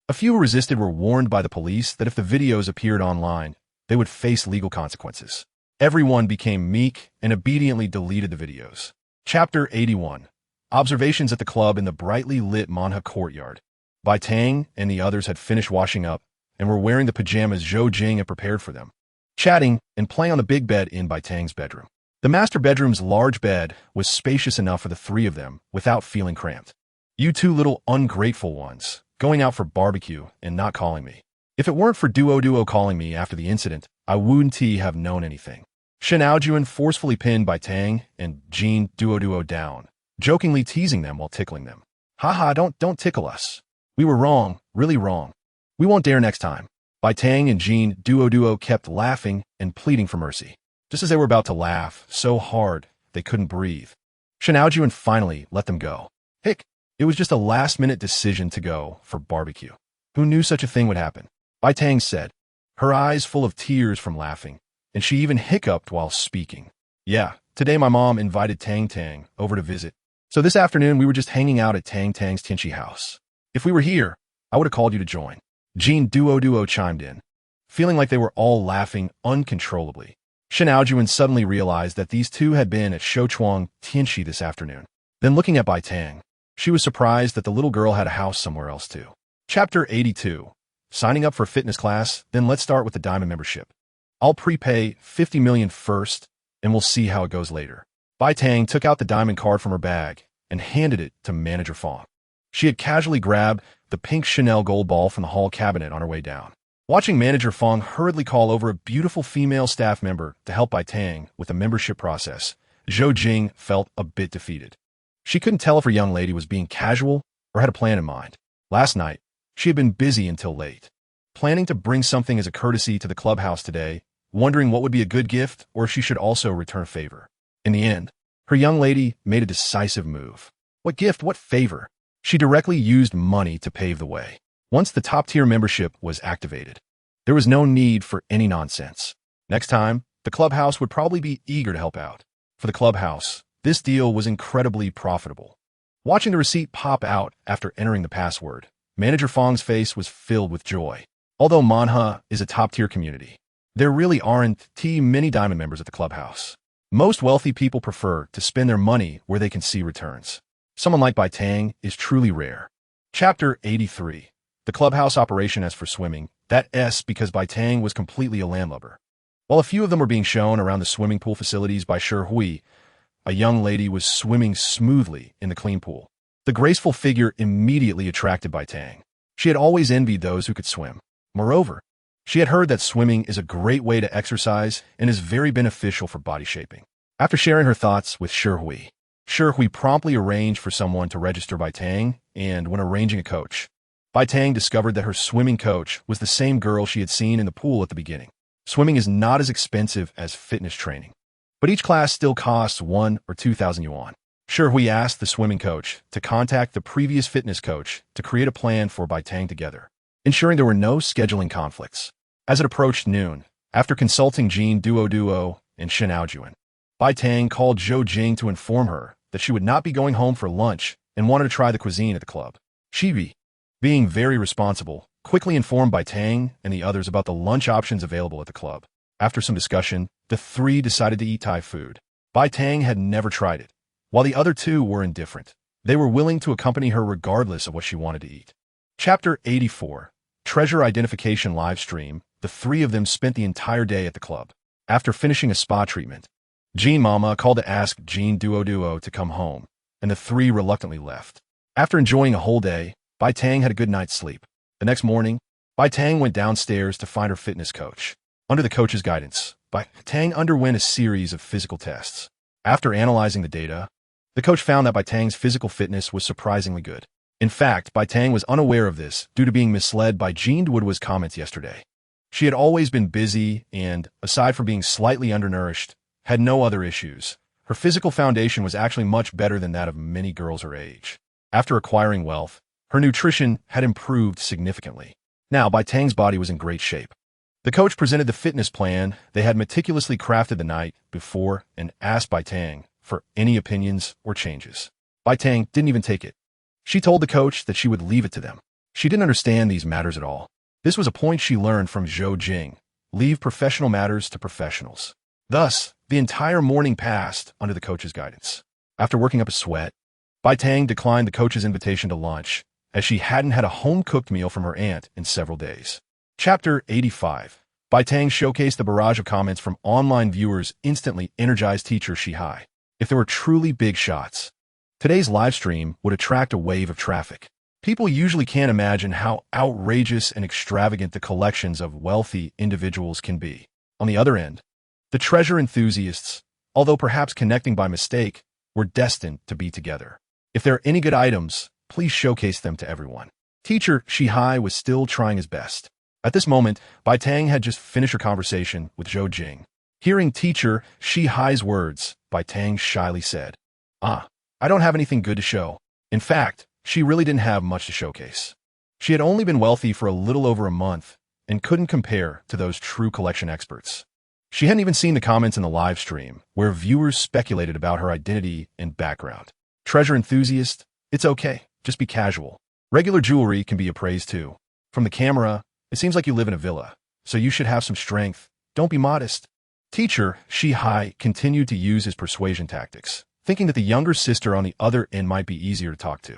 A few who resisted were warned by the police that if the videos appeared online, they would face legal consequences. Everyone became meek and obediently deleted the videos. Chapter 81. Observations at the club. In the brightly lit Manha courtyard, Bai Tang and the others had finished washing up and were wearing the pajamas Zhou Jing had prepared for them, chatting and playing on the big bed in Bai Tang's bedroom. The master bedroom's large bed was spacious enough for the three of them without feeling cramped. "You two little ungrateful ones, going out for barbecue and not calling me. If it weren't for Duo calling me after the incident, I wouldn't have known anything." Shen Aojuan forcefully pinned Bai Tang and Jean Duo down, jokingly teasing them while tickling them. "Haha, don't tickle us. We were wrong, really wrong. We won't dare next time." Bai Tang and Jean Duo kept laughing and pleading for mercy. Just as they were about to laugh so hard they couldn't breathe, Shen Aojuan finally let them go. Hick, it was just a last-minute decision to go for barbecue. Who knew such a thing would happen? Bai Tang said, her eyes full of tears from laughing, and she even hiccuped while speaking. "Yeah, today my mom invited Tang over to visit. So this afternoon we were just hanging out at Tang's Tianchi house. If we were here, I would have called you to join." Jean Duo chimed in, feeling like they were all laughing uncontrollably. Shen Aojuan suddenly realized that these two had been at Shouchuang Tianchi this afternoon. Then looking at Bai Tang, she was surprised that the little girl had a house somewhere else too. Chapter 82. Signing up for fitness class, then let's start with the diamond membership. I'll prepay 50 million first, and we'll see how it goes later. Bai Tang took out the diamond card from her bag and handed it to Manager Fong. She had casually grabbed the pink Chanel gold ball from the hall cabinet on her way down. Watching Manager Fong hurriedly call over a beautiful female staff member to help Bai Tang with the membership process, Zhou Jing felt a bit defeated. She couldn't tell if her young lady was being casual or had a plan in mind. Last night, she had been busy until late, planning to bring something as a courtesy to the clubhouse today, wondering what would be a good gift or if she should also return a favor. In the end, her young lady made a decisive move. What gift? What favor? She directly used money to pave the way. Once the top-tier membership was activated, there was no need for any nonsense. Next time, the clubhouse would probably be eager to help out. For the clubhouse, this deal was incredibly profitable. Watching the receipt pop out after entering the password, Manager Fong's face was filled with joy. Although Manha is a top-tier community, there really aren't many diamond members at the clubhouse. Most wealthy people prefer to spend their money where they can see returns. Someone like Bai Tang is truly rare. Chapter 83. The clubhouse operation. As for swimming, that's because Bai Tang was completely a landlubber. While a few of them were being shown around the swimming pool facilities by Shi Hui, a young lady was swimming smoothly in the clean pool. The graceful figure immediately attracted Bai Tang. She had always envied those who could swim. Moreover, she had heard that swimming is a great way to exercise and is very beneficial for body shaping. After sharing her thoughts with Shi Hui promptly arranged for someone to register Bai Tang, and when arranging a coach, Bai Tang discovered that her swimming coach was the same girl she had seen in the pool at the beginning. Swimming is not as expensive as fitness training, but each class still costs 1,000 or 2,000 yuan. Shi Hui asked the swimming coach to contact the previous fitness coach to create a plan for Bai Tang together, ensuring there were no scheduling conflicts. As it approached noon, after consulting Jean Duo and Shen Aojuan, Bai Tang called Zhou Jing to inform her that she would not be going home for lunch and wanted to try the cuisine at the club. She, being very responsible, quickly informed Bai Tang and the others about the lunch options available at the club. After some discussion, the three decided to eat Thai food. Bai Tang had never tried it, while the other two were indifferent. They were willing to accompany her regardless of what she wanted to eat. Chapter 84. Treasure Identification Livestream. The three of them spent the entire day at the club. After finishing a spa treatment, Jean Mama called to ask Jean Duo to come home, and the three reluctantly left. After enjoying a whole day, Bai Tang had a good night's sleep. The next morning, Bai Tang went downstairs to find her fitness coach. Under the coach's guidance, Bai Tang underwent a series of physical tests. After analyzing the data, the coach found that Bai Tang's physical fitness was surprisingly good. In fact, Bai Tang was unaware of this due to being misled by Jean Duo's comments yesterday. She had always been busy and, aside from being slightly undernourished, had no other issues. Her physical foundation was actually much better than that of many girls her age. After acquiring wealth, her nutrition had improved significantly. Now, Bai Tang's body was in great shape. The coach presented the fitness plan they had meticulously crafted the night before and asked Bai Tang for any opinions or changes. Bai Tang didn't even take it. She told the coach that she would leave it to them. She didn't understand these matters at all. This was a point she learned from Zhou Jing. Leave professional matters to professionals. Thus, the entire morning passed under the coach's guidance. After working up a sweat, Bai Tang declined the coach's invitation to lunch, as she hadn't had a home-cooked meal from her aunt in several days. Chapter 85. Bai Tang showcased the barrage of comments from online viewers instantly energized teacher Shihai. If there were truly big shots, today's livestream would attract a wave of traffic. People usually can't imagine how outrageous and extravagant the collections of wealthy individuals can be. On the other end, the treasure enthusiasts, although perhaps connecting by mistake, were destined to be together. If there are any good items, please showcase them to everyone. Teacher Shihai was still trying his best. At this moment, Bai Tang had just finished her conversation with Zhou Jing. Hearing teacher Shihai's words, Bai Tang shyly said, I don't have anything good to show. In fact, she really didn't have much to showcase. She had only been wealthy for a little over a month and couldn't compare to those true collection experts. She hadn't even seen the comments in the live stream, where viewers speculated about her identity and background. Treasure enthusiast, it's okay, just be casual. Regular jewelry can be appraised too. From the camera, it seems like you live in a villa, so you should have some strength. Don't be modest. Teacher Shihai continued to use his persuasion tactics, thinking that the younger sister on the other end might be easier to talk to.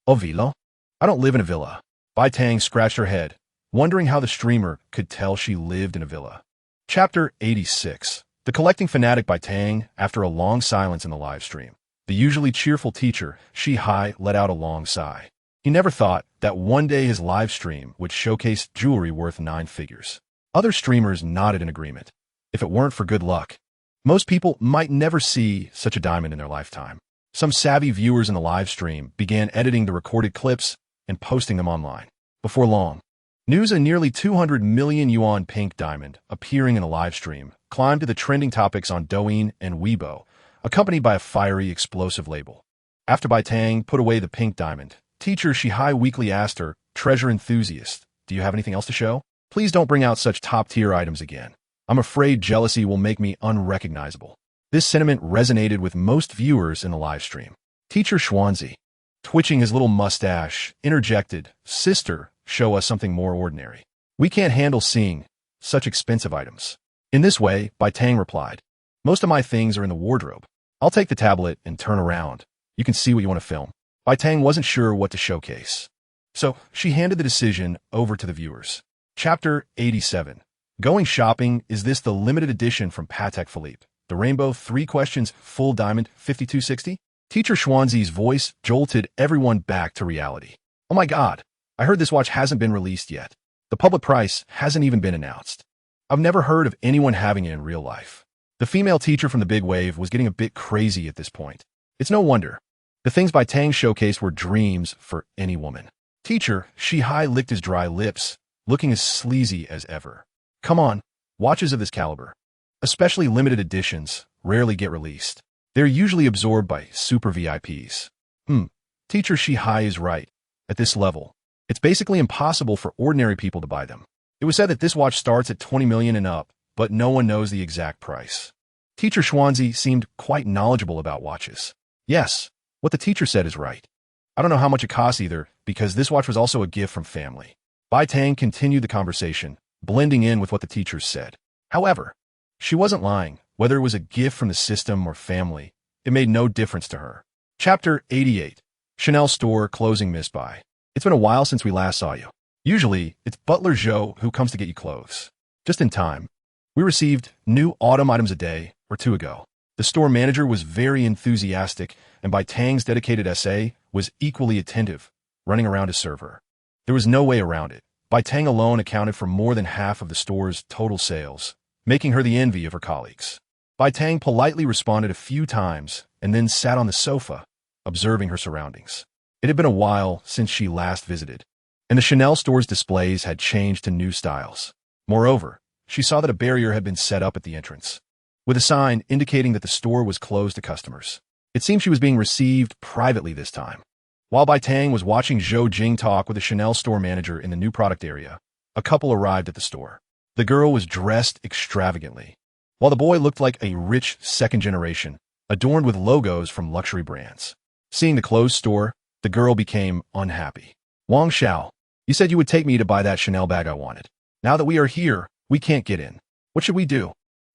A villa? I don't live in a villa. Bai Tang scratched her head, wondering how the streamer could tell she lived in a villa. Chapter 86. The collecting fanatic Bai Tang, after a long silence in the live stream. The usually cheerful teacher, Shihai, let out a long sigh. He never thought that one day his live stream would showcase jewelry worth 9 figures. Other streamers nodded in agreement. If it weren't for good luck, most people might never see such a diamond in their lifetime. Some savvy viewers in the live stream began editing the recorded clips and posting them online. Before long, news of nearly 200 million yuan pink diamond appearing in the live stream climbed to the trending topics on Douyin and Weibo, accompanied by a fiery, explosive label. After Bai Tang put away the pink diamond, teacher Shihai weakly asked her, treasure enthusiast, do you have anything else to show? Please don't bring out such top-tier items again. I'm afraid jealousy will make me unrecognizable. This sentiment resonated with most viewers in the live stream. Teacher Xuanzi, twitching his little mustache, interjected, sister, show us something more ordinary. We can't handle seeing such expensive items. In this way, Bai Tang replied, most of my things are in the wardrobe. I'll take the tablet and turn around. You can see what you want to film. Bai Tang wasn't sure what to showcase, so she handed the decision over to the viewers. Chapter 87. Going shopping, is this the limited edition from Patek Philippe? The Rainbow 3 Questions Full Diamond 5260? Teacher Xuanzi's voice jolted everyone back to reality. Oh my god, I heard this watch hasn't been released yet. The public price hasn't even been announced. I've never heard of anyone having it in real life. The female teacher from the big wave was getting a bit crazy at this point. It's no wonder. The things Bai Tang showcased were dreams for any woman. Teacher Shihai licked his dry lips, looking as sleazy as ever. Come on, watches of this caliber, especially limited editions, rarely get released. They're usually absorbed by super VIPs. Teacher Shihai is right. At this level, it's basically impossible for ordinary people to buy them. It was said that this watch starts at 20 million and up, but no one knows the exact price. Teacher Schwanzi seemed quite knowledgeable about watches. Yes, what the teacher said is right. I don't know how much it costs either, because this watch was also a gift from family. Bai Tang continued the conversation, blending in with what the teachers said. However, she wasn't lying. Whether it was a gift from the system or family, it made no difference to her. Chapter 88. Chanel Store Closing Miss Bai. It's been a while since we last saw you. Usually, it's Butler Zhou who comes to get you clothes. Just in time. We received new autumn items a day or two ago. The store manager was very enthusiastic, and Bai Tang's dedicated SA was equally attentive, running around to serve her. There was no way around it. Bai Tang alone accounted for more than half of the store's total sales, making her the envy of her colleagues. Bai Tang politely responded a few times and then sat on the sofa, observing her surroundings. It had been a while since she last visited, and the Chanel store's displays had changed to new styles. Moreover, she saw that a barrier had been set up at the entrance, with a sign indicating that the store was closed to customers. It seemed she was being received privately this time. While Bai Tang was watching Zhou Jing talk with the Chanel store manager in the new product area, a couple arrived at the store. The girl was dressed extravagantly, while the boy looked like a rich second generation, adorned with logos from luxury brands. Seeing the closed store, the girl became unhappy. Wang Xiao, you said you would take me to buy that Chanel bag I wanted. Now that we are here, we can't get in. What should we do?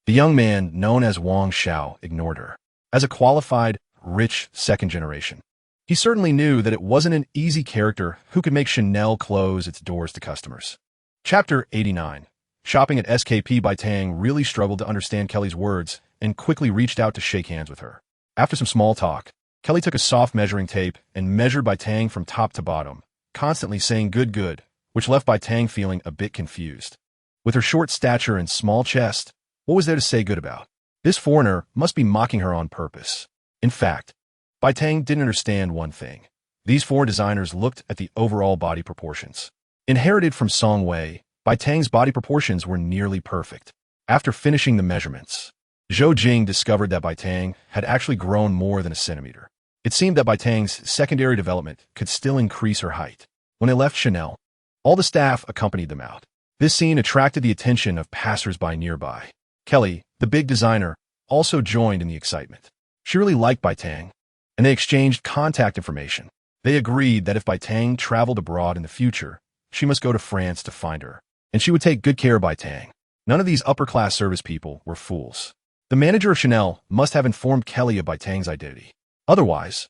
The young man, known as Wang Xiao, ignored her. As a qualified, rich second generation, he certainly knew that it wasn't an easy character who could make Chanel close its doors to customers. Chapter 89. Shopping at SKP. Bai Tang really struggled to understand Kelly's words and quickly reached out to shake hands with her. After some small talk, Kelly took a soft measuring tape and measured Bai Tang from top to bottom, constantly saying good, which left Bai Tang feeling a bit confused. With her short stature and small chest, what was there to say good about? This foreigner must be mocking her on purpose. In fact, Bai Tang didn't understand one thing. These four designers looked at the overall body proportions. Inherited from Song Wei, Bai Tang's body proportions were nearly perfect. After finishing the measurements, Zhou Jing discovered that Bai Tang had actually grown more than a centimeter. It seemed that Bai Tang's secondary development could still increase her height. When they left Chanel, all the staff accompanied them out. This scene attracted the attention of passers-by nearby. Kelly, the big designer, also joined in the excitement. She really liked Bai Tang, and they exchanged contact information. They agreed that if Bai Tang traveled abroad in the future, she must go to France to find her, and she would take good care of Bai Tang. None of these upper-class service people were fools. The manager of Chanel must have informed Kelly of Bai Tang's identity. Otherwise,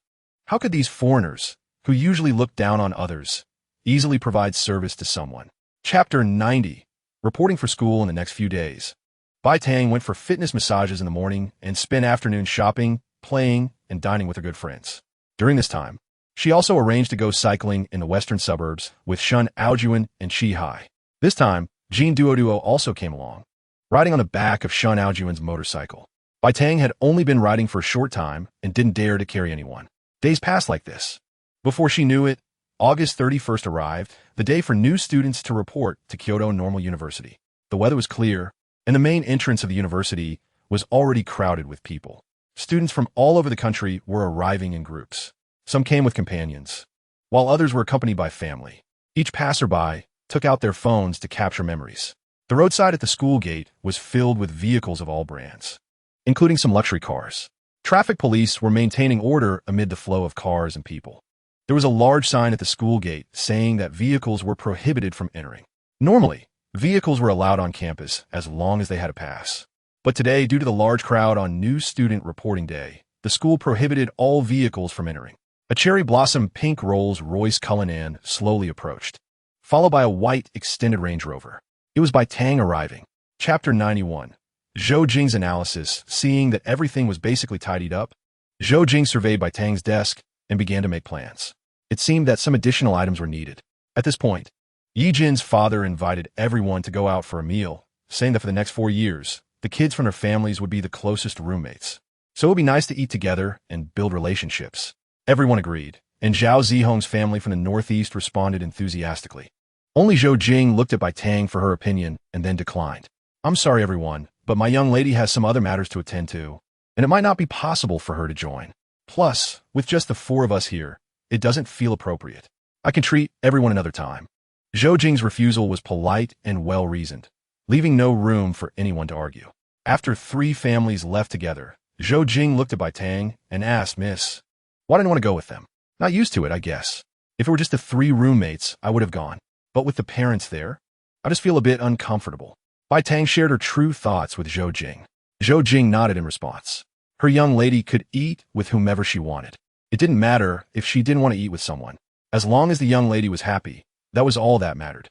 how could these foreigners, who usually look down on others, easily provide service to someone? Chapter 90. Reporting for school in the next few days. Bai Tang went for fitness massages in the morning and spent afternoons shopping, playing, and dining with her good friends. During this time, she also arranged to go cycling in the western suburbs with Shun Aojuan and Chi Hai. This time, Jean Duo also came along, riding on the back of Shun Aojuan's motorcycle. Bai Tang had only been riding for a short time and didn't dare to carry anyone. Days passed like this. Before she knew it, August 31st arrived, the day for new students to report to Kyoto Normal University. The weather was clear, and the main entrance of the university was already crowded with people. Students from all over the country were arriving in groups. Some came with companions, while others were accompanied by family. Each passerby took out their phones to capture memories. The roadside at the school gate was filled with vehicles of all brands, including some luxury cars. Traffic police were maintaining order amid the flow of cars and people. There was a large sign at the school gate saying that vehicles were prohibited from entering. Normally, vehicles were allowed on campus as long as they had a pass. But today, due to the large crowd on new student reporting day, the school prohibited all vehicles from entering. A cherry blossom pink Rolls-Royce Cullinan slowly approached, followed by a white extended Range Rover. It was Bai Tang arriving. Chapter 91. Zhou Jing's analysis. Seeing that everything was basically tidied up, Zhou Jing surveyed Bai Tang's desk and began to make plans. It seemed that some additional items were needed. At this point, Yi Jin's father invited everyone to go out for a meal, saying that for the next 4 years, the kids from their families would be the closest roommates. So it would be nice to eat together and build relationships. Everyone agreed, and Zhao Zihong's family from the northeast responded enthusiastically. Only Zhou Jing looked at Bai Tang for her opinion and then declined. I'm sorry, everyone, but my young lady has some other matters to attend to, and it might not be possible for her to join. Plus, with just the 4 of us here, it doesn't feel appropriate. I can treat everyone another time. Zhou Jing's refusal was polite and well-reasoned, leaving no room for anyone to argue. After 3 families left together, Zhou Jing looked at Bai Tang and asked, "Miss, why didn't you want to go with them?" "Not used to it, I guess. If it were just the 3 roommates, I would have gone. But with the parents there, I just feel a bit uncomfortable." Bai Tang shared her true thoughts with Zhou Jing. Zhou Jing nodded in response. Her young lady could eat with whomever she wanted. It didn't matter if she didn't want to eat with someone. As long as the young lady was happy, that was all that mattered.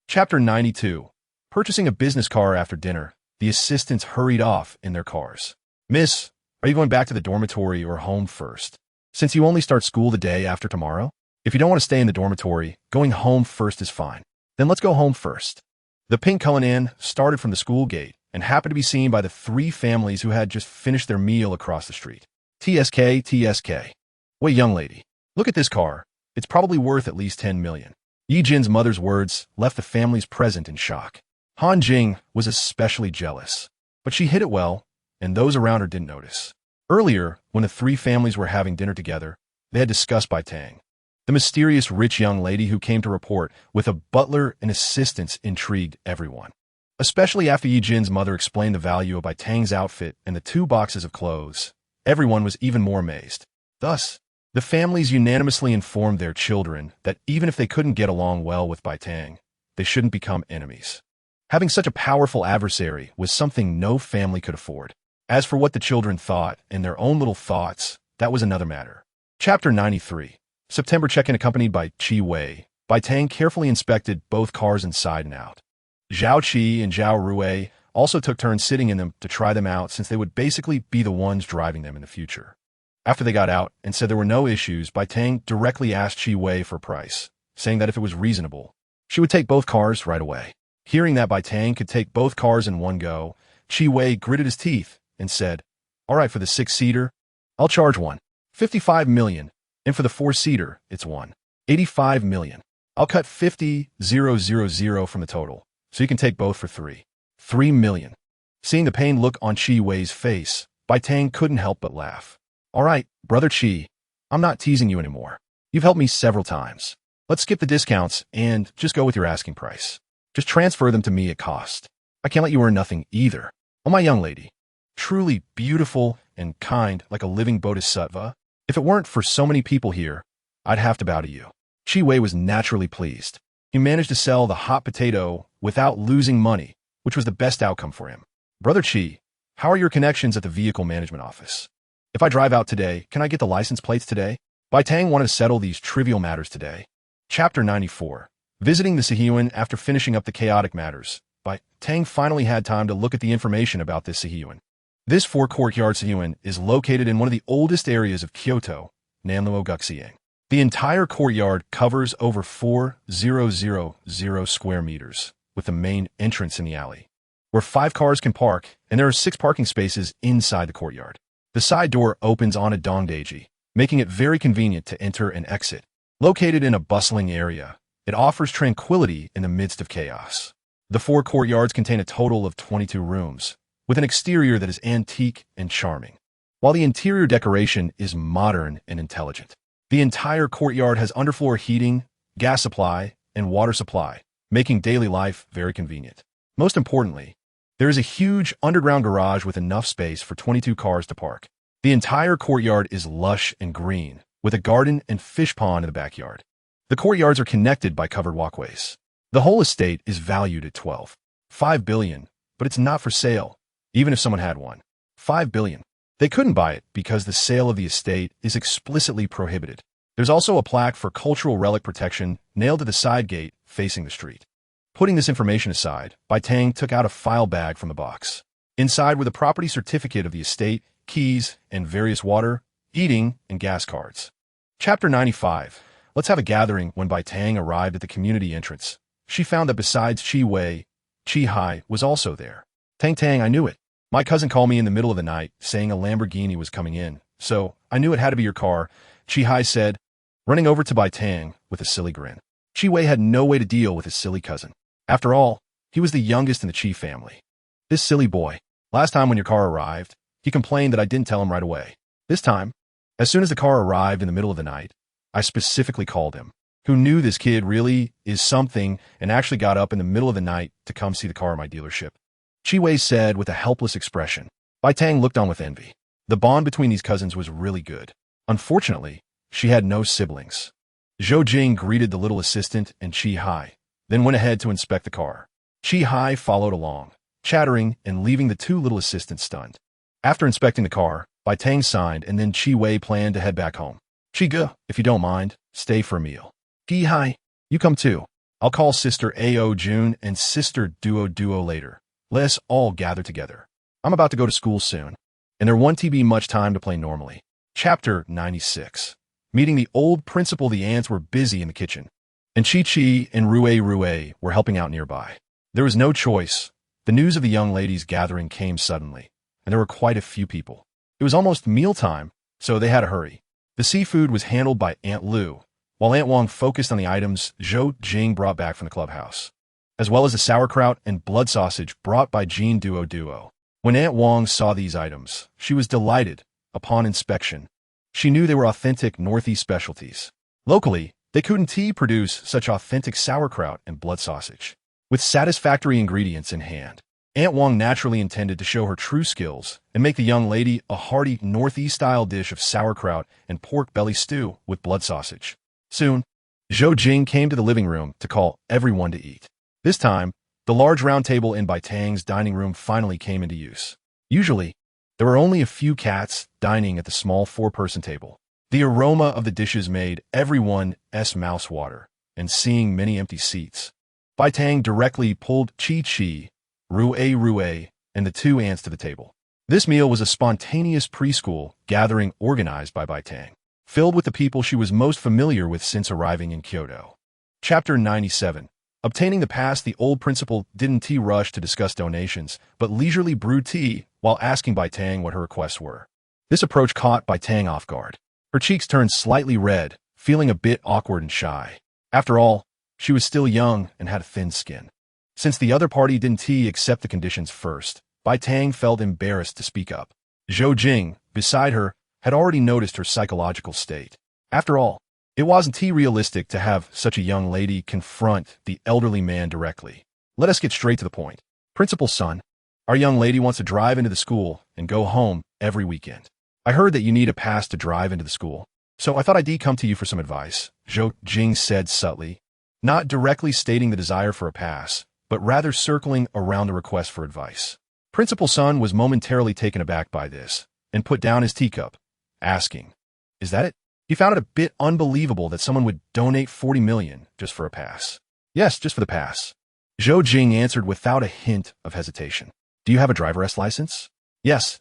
Chapter 92. Purchasing a business car after dinner, the assistants hurried off in their cars. "Miss, are you going back to the dormitory or home first? Since you only start school the day after tomorrow? If you don't want to stay in the dormitory, going home first is fine. Then let's go home first." The pink Cullinan started from the school gate and happened to be seen by the 3 families who had just finished their meal across the street. "TSK, TSK. Wait, young lady, look at this car. It's probably worth at least 10 million. Yi Jin's mother's words left the families present in shock. Han Jing was especially jealous, but she hid it well, and those around her didn't notice. Earlier, when the 3 families were having dinner together, they had discussed Bai Tang. The mysterious rich young lady who came to report with a butler and assistants intrigued everyone. Especially after Yi Jin's mother explained the value of Bai Tang's outfit and the 2 boxes of clothes, everyone was even more amazed. Thus, the families unanimously informed their children that even if they couldn't get along well with Bai Tang, they shouldn't become enemies. Having such a powerful adversary was something no family could afford. As for what the children thought and their own little thoughts, that was another matter. Chapter 93. September check-in accompanied by Qi Wei. Bai Tang carefully inspected both cars inside and out. Zhao Qi and Zhao Rui also took turns sitting in them to try them out since they would basically be the ones driving them in the future. After they got out and said there were no issues, Bai Tang directly asked Qi Wei for a price, saying that if it was reasonable, she would take both cars right away. Hearing that Bai Tang could take both cars in one go, Qi Wei gritted his teeth and said, "All right, for the 6-seater, I'll charge 1.55 million, and for the 4-seater, it's 1.85 million. I'll cut 50,000 from the total, so you can take both for 3 million. Seeing the pain look on Qi Wei's face, Bai Tang couldn't help but laugh. "All right, brother Qi, I'm not teasing you anymore. You've helped me several times. Let's skip the discounts and just go with your asking price. Just transfer them to me at cost. I can't let you earn nothing either. Oh, my young lady, truly beautiful and kind like a living bodhisattva. If it weren't for so many people here, I'd have to bow to you." Qi Wei was naturally pleased. He managed to sell the hot potato without losing money, which was the best outcome for him. "Brother Qi, how are your connections at the vehicle management office? If I drive out today, can I get the license plates today?" Bai Tang wanted to settle these trivial matters today. Chapter 94. Visiting the Sihiyuan after finishing up the chaotic matters, Bai Tang finally had time to look at the information about this Sihiyuan. This 4-courtyard Sihiyuan is located in one of the oldest areas of Kyoto, Nanluo Guxiang. The entire courtyard covers over 4,000 square meters, with the main entrance in the alley, where 5 cars can park, and there are 6 parking spaces inside the courtyard. The side door opens on a dongdaiji, making it very convenient to enter and exit. Located in a bustling area, it offers tranquility in the midst of chaos. The 4 courtyards contain a total of 22 rooms, with an exterior that is antique and charming, while the interior decoration is modern and intelligent. The entire courtyard has underfloor heating, gas supply, and water supply, making daily life very convenient. Most importantly, there is a huge underground garage with enough space for 22 cars to park. The entire courtyard is lush and green, with a garden and fish pond in the backyard. The courtyards are connected by covered walkways. The whole estate is valued at 12.5 billion, but it's not for sale, even if someone had 1.5 billion. They couldn't buy it because the sale of the estate is explicitly prohibited. There's also a plaque for cultural relic protection nailed to the side gate facing the street. Putting this information aside, Bai Tang took out a file bag from the box. Inside were the property certificate of the estate, keys, and various water, heating, and gas cards. Chapter 95. Let's have a gathering. When Bai Tang arrived at the community entrance, she found that besides Qi Wei, Qi Hai was also there. "Tang, I knew it. My cousin called me in the middle of the night, saying a Lamborghini was coming in, so I knew it had to be your car," Qi Hai said, running over to Bai Tang with a silly grin. Qi Wei had no way to deal with his silly cousin. After all, he was the youngest in the Qi family. "This silly boy. Last time when your car arrived, he complained that I didn't tell him right away. This time, as soon as the car arrived in the middle of the night, I specifically called him. who knew this kid really is something and actually got up in the middle of the night to come see the car at my dealership. Chi-Wei said with a helpless expression. Bai Tang looked on with envy. The bond between these cousins was really good. Unfortunately, she had no siblings. Zhou Jing greeted the little assistant and Chi-Hai, then went ahead to inspect the car. Chi-Hai followed along, chattering and leaving the two little assistants stunned. After inspecting the car, Bai Tang signed and then Chi-Wei planned to head back home. Chi-Ge, if you don't mind, stay for a meal. Chi-Hai, you come too. I'll call Sister Ao June and Sister Duo later. Let's all gather together. I'm about to go to school soon, and there won't be much time to play normally. Chapter 96. Meeting the old principal, the ants were busy in the kitchen, and Chi-Chi and Rue were helping out nearby. There was no choice. The news of the young ladies' gathering came suddenly, and there were quite a few people. It was almost mealtime, so they had to hurry. The seafood was handled by Aunt Lu, while Aunt Wong focused on the items Zhou Jing brought back from the clubhouse, as well as the sauerkraut and blood sausage brought by Jean Duo. When Aunt Wong saw these items, she was delighted. Upon inspection, she knew they were authentic Northeast specialties. Locally, they couldn't produce such authentic sauerkraut and blood sausage. With satisfactory ingredients in hand, Aunt Wong naturally intended to show her true skills and make the young lady a hearty Northeast-style dish of sauerkraut and pork belly stew with blood sausage. Soon, Zhou Jing came to the living room to call everyone to eat. This time, the large round table in Bai Tang's dining room finally came into use. Usually, there were only a few cats dining at the small four-person table. The aroma of the dishes made everyone's mouth water, and seeing many empty seats, Bai Tang directly pulled Chi-Chi, Rue, and the two ants to the table. This meal was a spontaneous preschool gathering organized by Bai Tang, filled with the people she was most familiar with since arriving in Kyoto. Chapter 97. Obtaining the pass, the old principal didn't rush to discuss donations, but leisurely brewed tea while asking Bai Tang what her requests were. This approach caught Bai Tang off guard. Her cheeks turned slightly red, feeling a bit awkward and shy. After all, she was still young and had a thin skin. Since the other party didn't accept the conditions first, Bai Tang felt embarrassed to speak up. Zhou Jing, beside her, had already noticed her psychological state. After all, it wasn't realistic to have such a young lady confront the elderly man directly. Let us get straight to the point. Principal's son, our young lady wants to drive into the school and go home every weekend. I heard that you need a pass to drive into the school, so I thought I'd come to you for some advice, Zhou Jing said subtly, not directly stating the desire for a pass, but rather circling around a request for advice. Principal's son was momentarily taken aback by this and put down his teacup, asking, "Is that it?" He found it a bit unbelievable that someone would donate 40 million just for a pass. Yes, just for the pass. Zhou Jing answered without a hint of hesitation. Do you have a driver's license? Yes.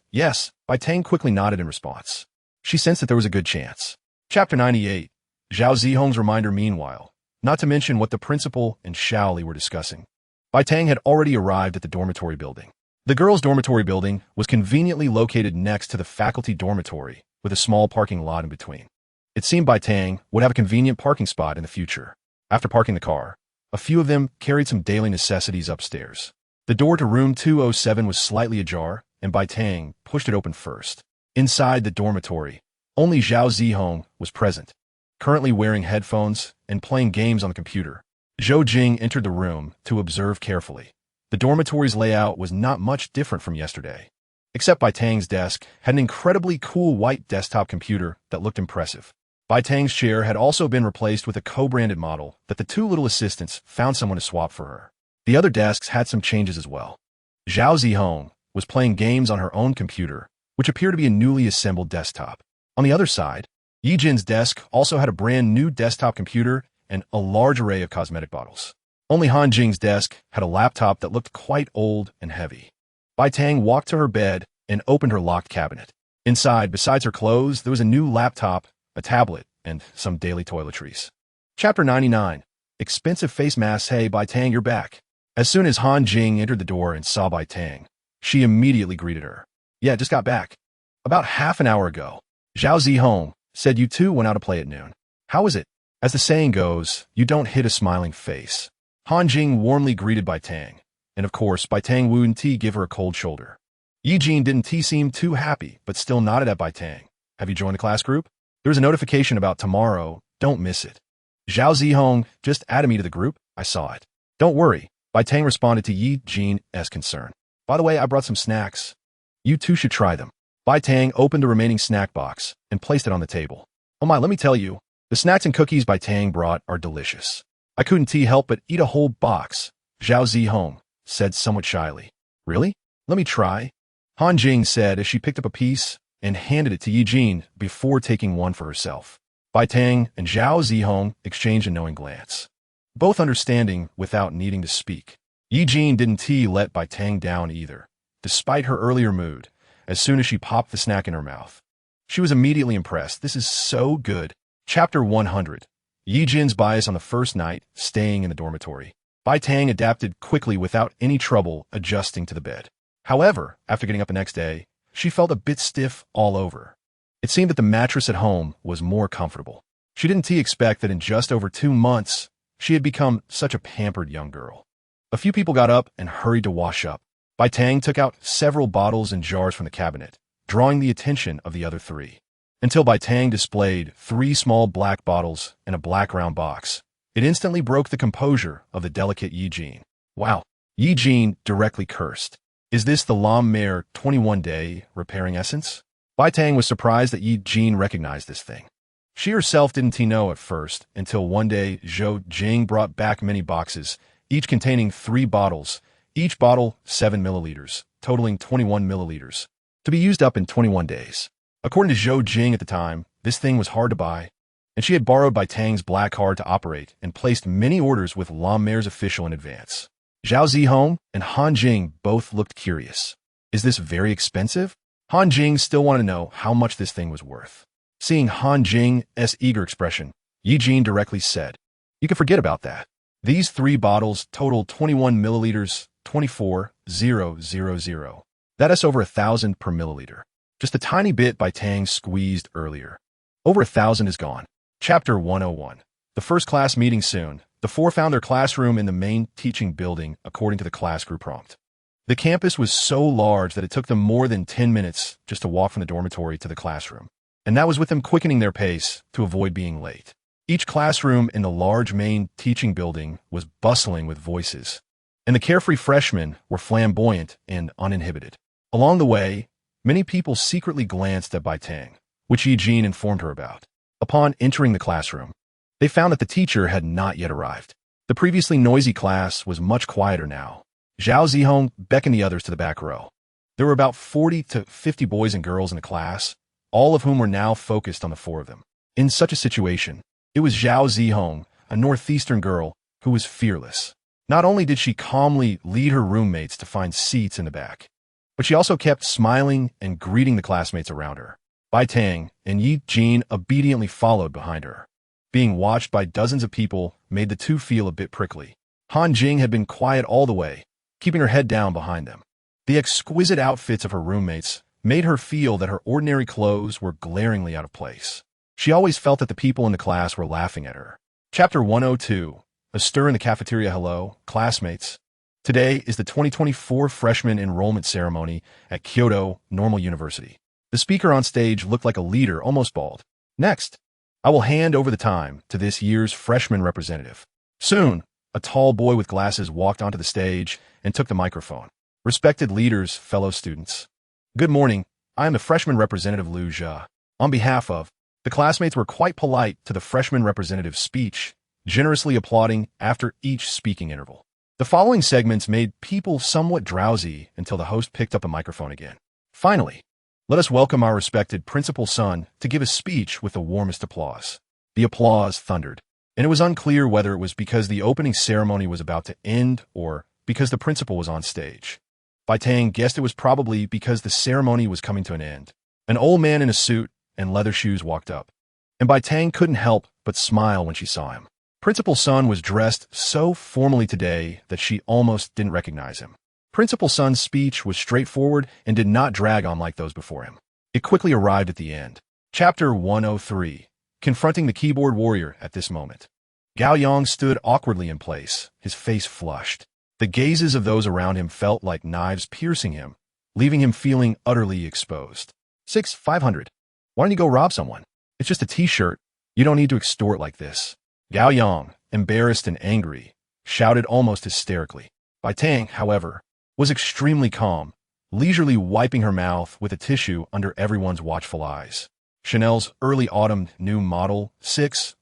Bai Tang quickly nodded in response. She sensed that there was a good chance. Chapter 98. Zhao Zihong's reminder. Meanwhile, not to mention what the principal and Shaoli were discussing, Bai Tang had already arrived at the dormitory building. The girls' dormitory building was conveniently located next to the faculty dormitory, with a small parking lot in between. It seemed Bai Tang would have a convenient parking spot in the future. After parking the car, a few of them carried some daily necessities upstairs. The door to room 207 was slightly ajar, and Bai Tang pushed it open first. Inside the dormitory, only Zhao Zihong was present, currently wearing headphones and playing games on the computer. Zhou Jing entered the room to observe carefully. The dormitory's layout was not much different from yesterday, except Bai Tang's desk had an incredibly cool white desktop computer that looked impressive. Bai Tang's chair had also been replaced with a co-branded model that the two little assistants found someone to swap for her. The other desks had some changes as well. Zhao Zihong was playing games on her own computer, which appeared to be a newly assembled desktop. On the other side, Yijin's desk also had a brand new desktop computer and a large array of cosmetic bottles. Only Han Jing's desk had a laptop that looked quite old and heavy. Bai Tang walked to her bed and opened her locked cabinet. Inside, besides her clothes, there was a new laptop, a tablet, and some daily toiletries. Chapter 99. Expensive face masks. Hey, Bai Tang, you're back. As soon as Han Jing entered the door and saw Bai Tang, she immediately greeted her. Yeah, just got back. About half an hour ago. Zhao Zihong said you two went out to play at noon. How was it? As the saying goes, you don't hit a smiling face. Han Jing warmly greeted Bai Tang, and of course, Bai Tang wouldn't give her a cold shoulder. Yijin didn't seem too happy, but still nodded at Bai Tang. Have you joined the class group? There's a notification about tomorrow. Don't miss it. Zhao Zihong just added me to the group. I saw it. Don't worry. Bai Tang responded to Yi Jin's concern. By the way, I brought some snacks. You two should try them. Bai Tang opened the remaining snack box and placed it on the table. Oh my, let me tell you, the snacks and cookies Bai Tang brought are delicious. I couldn't help but eat a whole box, Zhao Zihong said somewhat shyly. Really? Let me try. Han Jing said as she picked up a piece and handed it to Yi Jin before taking one for herself. Bai Tang and Zhao Zihong exchanged a knowing glance, both understanding without needing to speak. Yi Jin didn't let Bai Tang down either, despite her earlier mood. As soon as she popped the snack in her mouth, she was immediately impressed. This is so good. Chapter 100. Yi Jin's bias on the first night, staying in the dormitory. Bai Tang adapted quickly without any trouble adjusting to the bed. However, after getting up the next day, she felt a bit stiff all over. It seemed that the mattress at home was more comfortable. She didn't expect that in just over 2 months, she had become such a pampered young girl. A few people got up and hurried to wash up. Bai Tang took out several bottles and jars from the cabinet, drawing the attention of the other 3. Until Bai Tang displayed 3 small black bottles and a black round box. It instantly broke the composure of the delicate Yi Jin. Wow. Yi Jin directly cursed. Is this the Lam Mer 21-day repairing essence? Bai Tang was surprised that Yi Jin recognized this thing. She herself didn't know at first until one day Zhou Jing brought back many boxes, each containing 3 bottles, each bottle 7 milliliters, totaling 21 milliliters, to be used up in 21 days. According to Zhou Jing at the time, this thing was hard to buy, and she had borrowed Bai Tang's black card to operate and placed many orders with Lam Mer's official in advance. Zhao Zihong and Han Jing both looked curious. Is this very expensive? Han Jing still wanted to know how much this thing was worth. Seeing Han Jing's eager expression, Yi Jin directly said, "You can forget about that. These 3 bottles total 21 milliliters, 24,000. That is over 1,000 per milliliter. Just a tiny bit Bai Tang squeezed earlier. Over 1,000 is gone." Chapter 101. The first class meeting soon. The 4 found their classroom in the main teaching building according to the class group prompt. The campus was so large that it took them more than 10 minutes just to walk from the dormitory to the classroom. And that was with them quickening their pace to avoid being late. Each classroom in the large main teaching building was bustling with voices, and the carefree freshmen were flamboyant and uninhibited. Along the way, many people secretly glanced at Bai Tang, which Yi Jin informed her about. Upon entering the classroom, they found that the teacher had not yet arrived. The previously noisy class was much quieter now. Zhao Zihong beckoned the others to the back row. There were about 40 to 50 boys and girls in the class, all of whom were now focused on the 4 of them. In such a situation, it was Zhao Zihong, a northeastern girl, who was fearless. Not only did she calmly lead her roommates to find seats in the back, but she also kept smiling and greeting the classmates around her. Bai Tang and Yi Jin obediently followed behind her. Being watched by dozens of people made the 2 feel a bit prickly. Han Jing had been quiet all the way, keeping her head down behind them. The exquisite outfits of her roommates made her feel that her ordinary clothes were glaringly out of place. She always felt that the people in the class were laughing at her. Chapter 102. A stir in the cafeteria. Hello, classmates. Today is the 2024 freshman enrollment ceremony at Kyoto Normal University. The speaker on stage looked like a leader, almost bald. Next, I will hand over the time to this year's freshman representative. Soon, a tall boy with glasses walked onto the stage and took the microphone. Respected leaders, fellow students. Good morning. I am the freshman representative Liu Jia. On behalf of, the classmates were quite polite to the freshman representative's speech, generously applauding after each speaking interval. The following segments made people somewhat drowsy until the host picked up a microphone again. Finally, let us welcome our respected principal son to give a speech with the warmest applause. The applause thundered, and it was unclear whether it was because the opening ceremony was about to end or because the principal was on stage. Bai Tang guessed it was probably because the ceremony was coming to an end. An old man in a suit and leather shoes walked up, and Bai Tang couldn't help but smile when she saw him. Principal Sun was dressed so formally today that she almost didn't recognize him. Principal Sun's speech was straightforward and did not drag on like those before him. It quickly arrived at the end. Chapter 103. Confronting the keyboard warrior at this moment. Gao Yang stood awkwardly in place, his face flushed. The gazes of those around him felt like knives piercing him, leaving him feeling utterly exposed. 500. Why don't you go rob someone? It's just a t-shirt. You don't need to extort like this. Gao Yang, embarrassed and angry, shouted almost hysterically. Bai Tang, however, was extremely calm, leisurely wiping her mouth with a tissue under everyone's watchful eyes. Chanel's early autumn new model,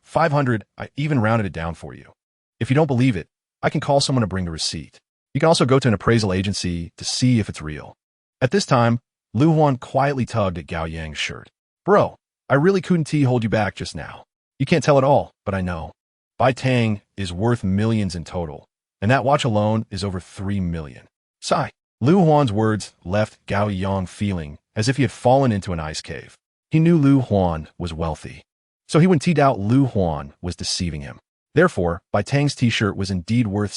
500, I even rounded it down for you. If you don't believe it, I can call someone to bring the receipt. You can also go to an appraisal agency to see if it's real. At this time, Lu Huan quietly tugged at Gao Yang's shirt. Bro, I really couldn't hold you back just now. You can't tell it all, but I know. Bai Tang is worth millions in total, and that watch alone is over 3 million. Sigh. Lu Huan's words left Gao Yang feeling as if he had fallen into an ice cave. He knew Lu Huan was wealthy, so he wouldn't doubt Lu Huan was deceiving him. Therefore, Bai Tang's t-shirt was indeed worth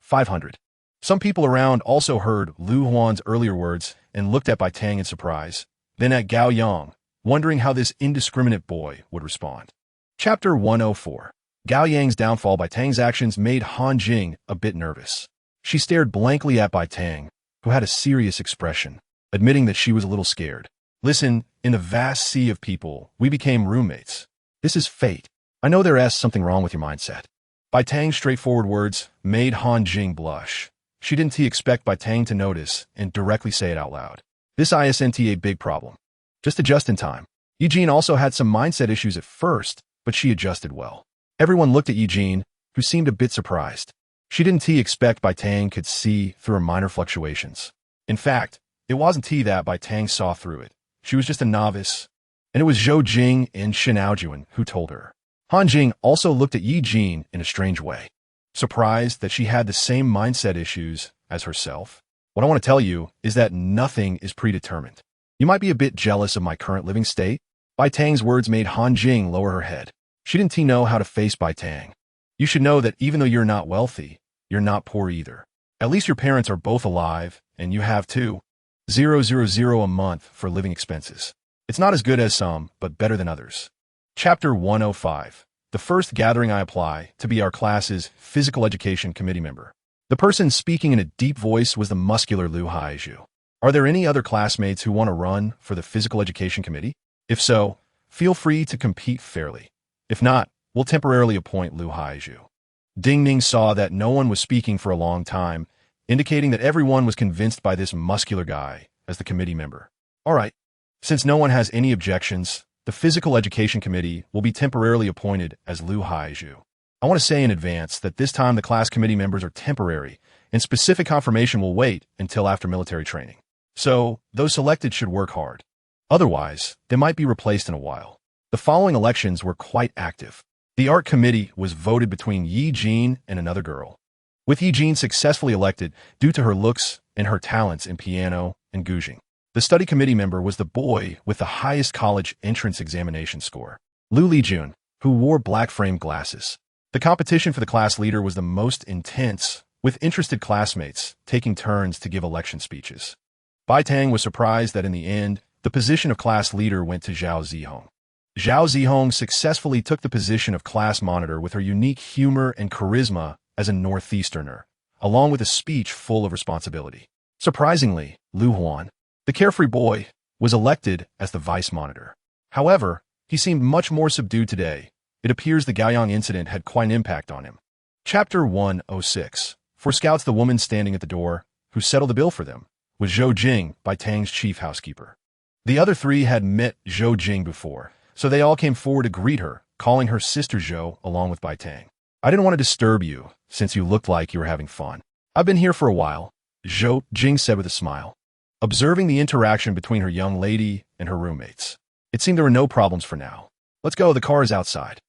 500. Some people around also heard Lu Huan's earlier words and looked at Bai Tang in surprise, then at Gao Yang, wondering how this indiscriminate boy would respond. Chapter 104. Gao Yang's downfall. Bai Tang's actions made Han Jing a bit nervous. She stared blankly at Bai Tang, who had a serious expression, admitting that she was a little scared. Listen, in the vast sea of people, we became roommates. This is fate. I know there's something wrong with your mindset. Bai Tang's straightforward words made Han Jing blush. She didn't expect Bai Tang to notice and directly say it out loud. This isn't a big problem. Just adjust in time. Eugene also had some mindset issues at first, but she adjusted well. Everyone looked at Eugene, who seemed a bit surprised. She didn't expect Bai Tang could see through her minor fluctuations. In fact, it wasn't that Bai Tang saw through it. She was just a novice, and it was Zhou Jing and Shen Aojuan who told her. Han Jing also looked at Yi Jin in a strange way, surprised that she had the same mindset issues as herself. What I want to tell you is that nothing is predetermined. You might be a bit jealous of my current living state. Bai Tang's words made Han Jing lower her head. She didn't know how to face Bai Tang. You should know that even though you're not wealthy, you're not poor either. At least your parents are both alive, and you have 2,000 a month for living expenses. It's not as good as some, but better than others. Chapter 105. The first gathering I apply to be our class's physical education committee member. The person speaking in a deep voice was the muscular Lu Haizhu. Are there any other classmates who want to run for the physical education committee? If so, feel free to compete fairly. If not, we'll temporarily appoint Lu Haizhu. Ding Ning saw that no one was speaking for a long time, indicating that everyone was convinced by this muscular guy as the committee member. All right, since no one has any objections, the Physical Education Committee will be temporarily appointed as Lu Haizhu. I want to say in advance that this time the class committee members are temporary, and specific confirmation will wait until after military training. So, those selected should work hard. Otherwise, they might be replaced in a while. The following elections were quite active. The art committee was voted between Yi Jin and another girl, with Yi Jin successfully elected due to her looks and her talents in piano and guzheng. The study committee member was the boy with the highest college entrance examination score, Lu Lijun, who wore black-framed glasses. The competition for the class leader was the most intense, with interested classmates taking turns to give election speeches. Bai Tang was surprised that in the end, the position of class leader went to Zhao Zihong. Zhao Zihong successfully took the position of class monitor with her unique humor and charisma as a Northeasterner, along with a speech full of responsibility. Surprisingly, Lu Huan, the carefree boy, was elected as the vice monitor. However, he seemed much more subdued today. It appears the Gaoyang incident had quite an impact on him. Chapter 106. For scouts, the woman standing at the door, who settled the bill for them, was Zhou Jing, Bai Tang's chief housekeeper. The other three had met Zhou Jing before, so they all came forward to greet her, calling her Sister Zhou along with Bai Tang. I didn't want to disturb you, since you looked like you were having fun. I've been here for a while, Zhou Jing said with a smile, observing the interaction between her young lady and her roommates. It seemed there were no problems for now. Let's go, the car is outside.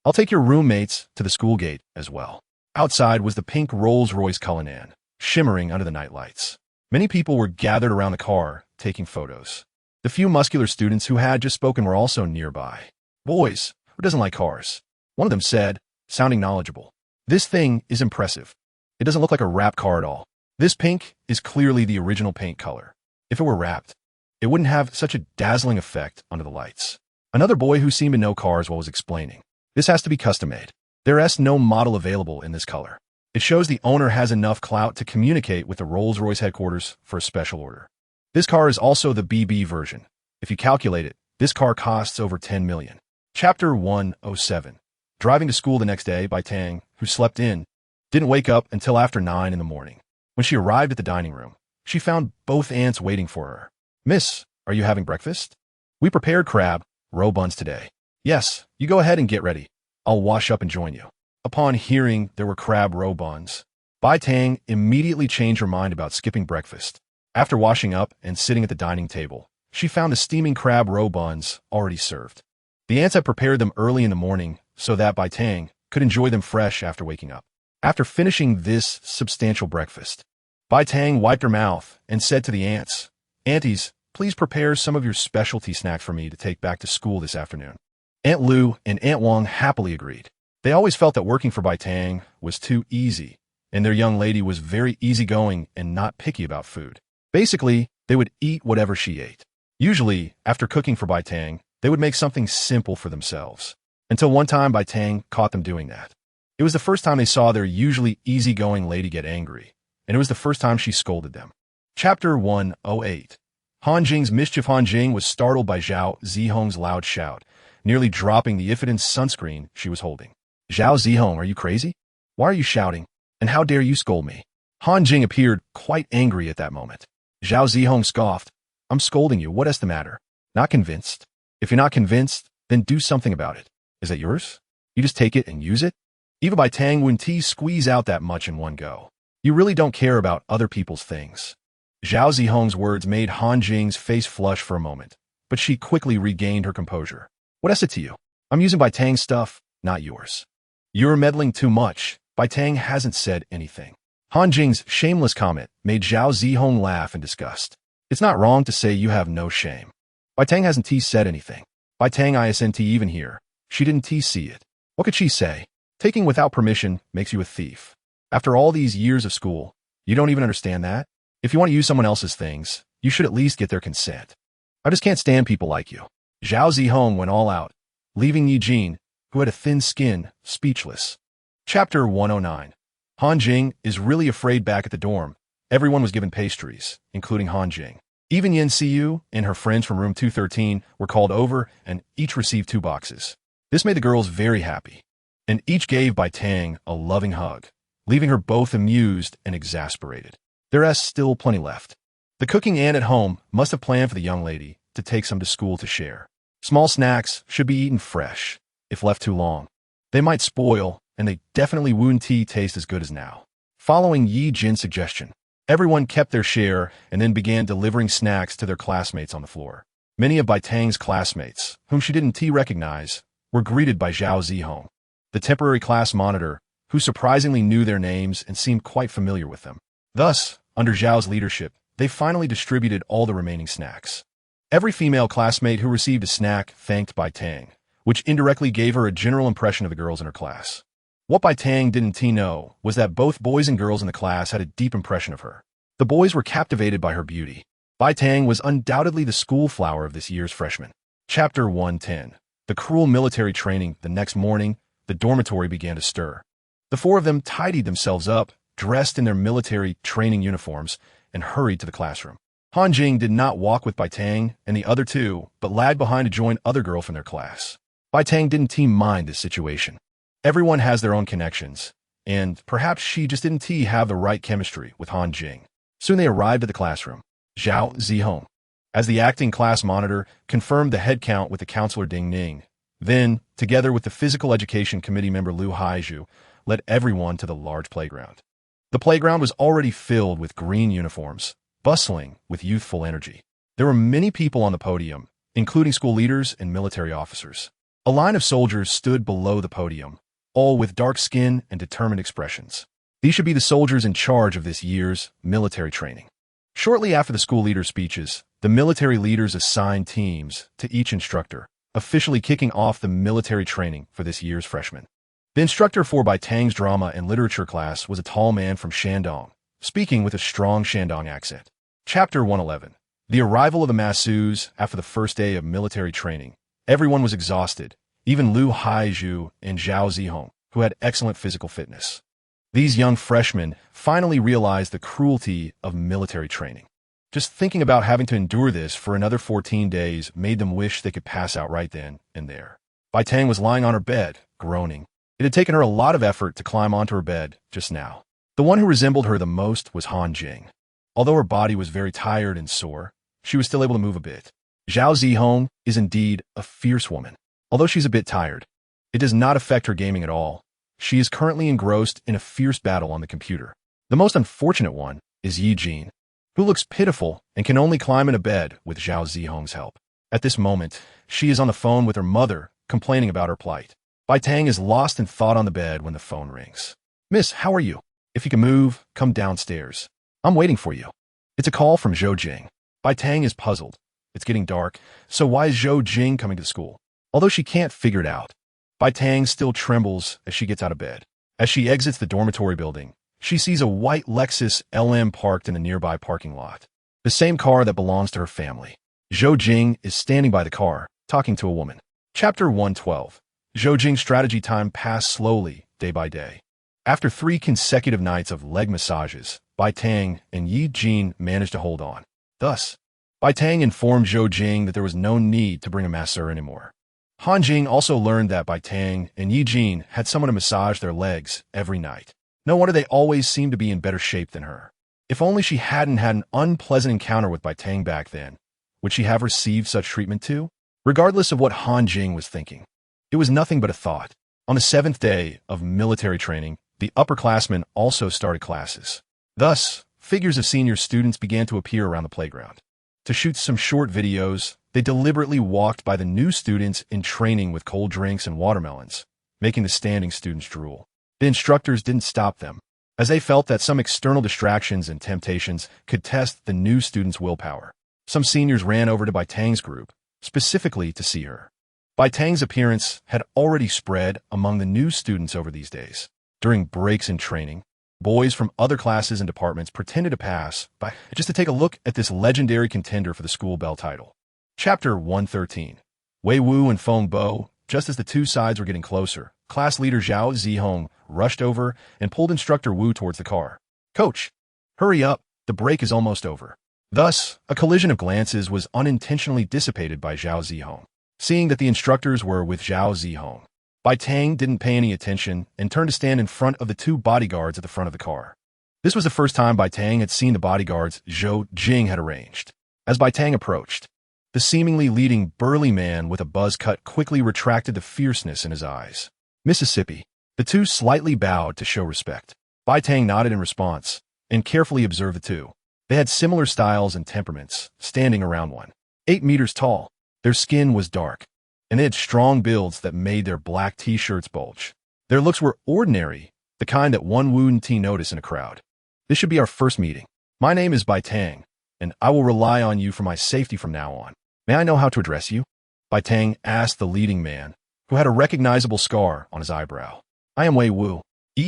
I'll take your roommates to the school gate as well. Outside was the pink Rolls-Royce Cullinan, shimmering under the night lights. Many people were gathered around the car, taking photos. The few muscular students who had just spoken were also nearby. Boys, who doesn't like cars? One of them said, sounding knowledgeable. This thing is impressive. It doesn't look like a wrapped car at all. This pink is clearly the original paint color. If it were wrapped, it wouldn't have such a dazzling effect under the lights. Another boy who seemed to know cars was explaining. This has to be custom-made. There is no model available in this color. It shows the owner has enough clout to communicate with the Rolls-Royce headquarters for a special order. This car is also the BB version. If you calculate it, this car costs over 10 million. Chapter 107. Driving to school the next day, Bai Tang, who slept in, didn't wake up until after 9 in the morning. When she arrived at the dining room, she found both aunts waiting for her. "Miss, are you having breakfast? We prepared crab roe buns today." "Yes, you go ahead and get ready. I'll wash up and join you." Upon hearing there were crab roe buns, Bai Tang immediately changed her mind about skipping breakfast. After washing up and sitting at the dining table, she found the steaming crab roe buns already served. The aunts had prepared them early in the morning so that Bai Tang could enjoy them fresh after waking up. After finishing this substantial breakfast, Bai Tang wiped her mouth and said to the aunts, "Aunties, please prepare some of your specialty snacks for me to take back to school this afternoon." Aunt Lu and Aunt Wang happily agreed. They always felt that working for Bai Tang was too easy, and their young lady was very easygoing and not picky about food. Basically, they would eat whatever she ate. Usually, after cooking for Bai Tang, they would make something simple for themselves. Until one time Bai Tang caught them doing that. It was the first time they saw their usually easygoing lady get angry, and it was the first time she scolded them. Chapter 108. Han Jing's mischief. Han Jing was startled by Zhao Zihong's loud shout, nearly dropping the Ifadin sunscreen she was holding. "Zhao Zihong, are you crazy? Why are you shouting? And how dare you scold me?" Han Jing appeared quite angry at that moment. Zhao Zihong scoffed. "I'm scolding you. What is the matter? Not convinced? If you're not convinced, then do something about it. Is that yours? You just take it and use it?" Eva Bai Tang wouldn't squeeze out that much in one go. "You really don't care about other people's things." Zhao Zihong's words made Han Jing's face flush for a moment, but she quickly regained her composure. "What is it to you? I'm using Bai Tang's stuff, not yours." "You're meddling too much. Bai Tang hasn't said anything." Han Jing's shameless comment made Zhao Zihong laugh in disgust. "It's not wrong to say you have no shame. Bai Tang hasn't said anything. Bai Tang isn't even here. She didn't see it. What could she say? Taking without permission makes you a thief. After all these years of school, you don't even understand that? If you want to use someone else's things, you should at least get their consent. I just can't stand people like you." Zhao Zihong went all out, leaving Yi Jin, who had a thin skin, speechless. Chapter 109. Han Jing is really afraid. Back at the dorm, everyone was given pastries, including Han Jing. Even Yen Siyu and her friends from room 213 were called over and each received 2 boxes. This made the girls very happy, and each gave Bai Tang a loving hug, leaving her both amused and exasperated. There is still plenty left. The cooking aunt at home must have planned for the young lady to take some to school to share. Small snacks should be eaten fresh. If left too long, they might spoil, and they definitely wouldn't taste as good as now. Following Yi Jin's suggestion, everyone kept their share and then began delivering snacks to their classmates on the floor. Many of Bai Tang's classmates, whom she didn't recognize, were greeted by Zhao Zihong, the temporary class monitor, who surprisingly knew their names and seemed quite familiar with them. Thus, under Zhao's leadership, they finally distributed all the remaining snacks. Every female classmate who received a snack thanked Bai Tang, which indirectly gave her a general impression of the girls in her class. What Bai Tang didn't know was that both boys and girls in the class had a deep impression of her. The boys were captivated by her beauty. Bai Tang was undoubtedly the school flower of this year's freshman. Chapter 110. The cruel military training. The next morning, the dormitory began to stir. The 4 of them tidied themselves up, dressed in their military training uniforms, and hurried to the classroom. Han Jing did not walk with Bai Tang and the other 2, but lagged behind to join other girls from their class. Bai Tang didn't mind this situation. Everyone has their own connections, and perhaps she just didn't have the right chemistry with Han Jing. Soon they arrived at the classroom. Zhao Zihong, as the acting class monitor, confirmed the head count with the counselor Ding Ning. Then, together with the physical education committee member Liu Haizhu, led everyone to the large playground. The playground was already filled with green uniforms, bustling with youthful energy. There were many people on the podium, including school leaders and military officers. A line of soldiers stood below the podium, all with dark skin and determined expressions. These should be the soldiers in charge of this year's military training. Shortly after the school leaders' speeches, the military leaders assigned teams to each instructor, officially kicking off the military training for this year's freshmen. The instructor for Bai Tang's drama and literature class was a tall man from Shandong, speaking with a strong Shandong accent. Chapter 111. The arrival of the Massus after the first day of military training. Everyone was exhausted, even Liu Haizhu and Zhao Zihong, who had excellent physical fitness. These young freshmen finally realized the cruelty of military training. Just thinking about having to endure this for another 14 days made them wish they could pass out right then and there. Bai Tang was lying on her bed, groaning. It had taken her a lot of effort to climb onto her bed just now. The one who resembled her the most was Han Jing. Although her body was very tired and sore, she was still able to move a bit. Zhao Zihong is indeed a fierce woman. Although she's a bit tired, it does not affect her gaming at all. She is currently engrossed in a fierce battle on the computer. The most unfortunate one is Yi Jin, who looks pitiful and can only climb in a bed with Zhao Zihong's help. At this moment, she is on the phone with her mother, complaining about her plight. Bai Tang is lost in thought on the bed when the phone rings. "Miss, how are you? If you can move, come downstairs. I'm waiting for you." It's a call from Zhou Jing. Bai Tang is puzzled. It's getting dark, so why is Zhou Jing coming to school? Although she can't figure it out, Bai Tang still trembles as she gets out of bed. As she exits the dormitory building, she sees a white Lexus LM parked in a nearby parking lot. The same car that belongs to her family. Zhou Jing is standing by the car, talking to a woman. Chapter 112. Zhou Jing's strategy time passed slowly, day by day. After 3 consecutive nights of leg massages, Bai Tang and Yi Jin managed to hold on. Thus, Bai Tang informed Zhou Jing that there was no need to bring a masseur anymore. Han Jing also learned that Bai Tang and Yi Jin had someone to massage their legs every night. No wonder they always seemed to be in better shape than her. If only she hadn't had an unpleasant encounter with Bai Tang back then, would she have received such treatment too? Regardless of what Han Jing was thinking, it was nothing but a thought. On the 7th day of military training, the upperclassmen also started classes. Thus, figures of senior students began to appear around the playground. To shoot some short videos, they deliberately walked by the new students in training with cold drinks and watermelons, making the standing students drool. The instructors didn't stop them, as they felt that some external distractions and temptations could test the new students' willpower. Some seniors ran over to Bai Tang's group, specifically to see her. Bai Tang's appearance had already spread among the new students over these days. During breaks in training, boys from other classes and departments pretended to pass by just to take a look at this legendary contender for the school bell title. Chapter 113. Wei Wu and Feng Bo. Just as the two sides were getting closer, class leader Zhao Zihong rushed over and pulled instructor Wu towards the car. "Coach, hurry up, the break is almost over." Thus, a collision of glances was unintentionally dissipated by Zhao Zihong. Seeing that the instructors were with Zhao Zihong, Bai Tang didn't pay any attention and turned to stand in front of the 2 bodyguards at the front of the car. This was the first time Bai Tang had seen the bodyguards Zhou Jing had arranged. As Bai Tang approached, the seemingly leading burly man with a buzz cut quickly retracted the fierceness in his eyes. "Mississippi." The two slightly bowed to show respect. Bai Tang nodded in response and carefully observed the two. They had similar styles and temperaments, standing around 1.8 meters tall. Their skin was dark, and they had strong builds that made their black t-shirts bulge. Their looks were ordinary, the kind that one wouldn't notice in a crowd. "This should be our first meeting. My name is Bai Tang, and I will rely on you for my safety from now on. May I know how to address you?" Bai Tang asked the leading man, who had a recognizable scar on his eyebrow. "I am Wei Wu.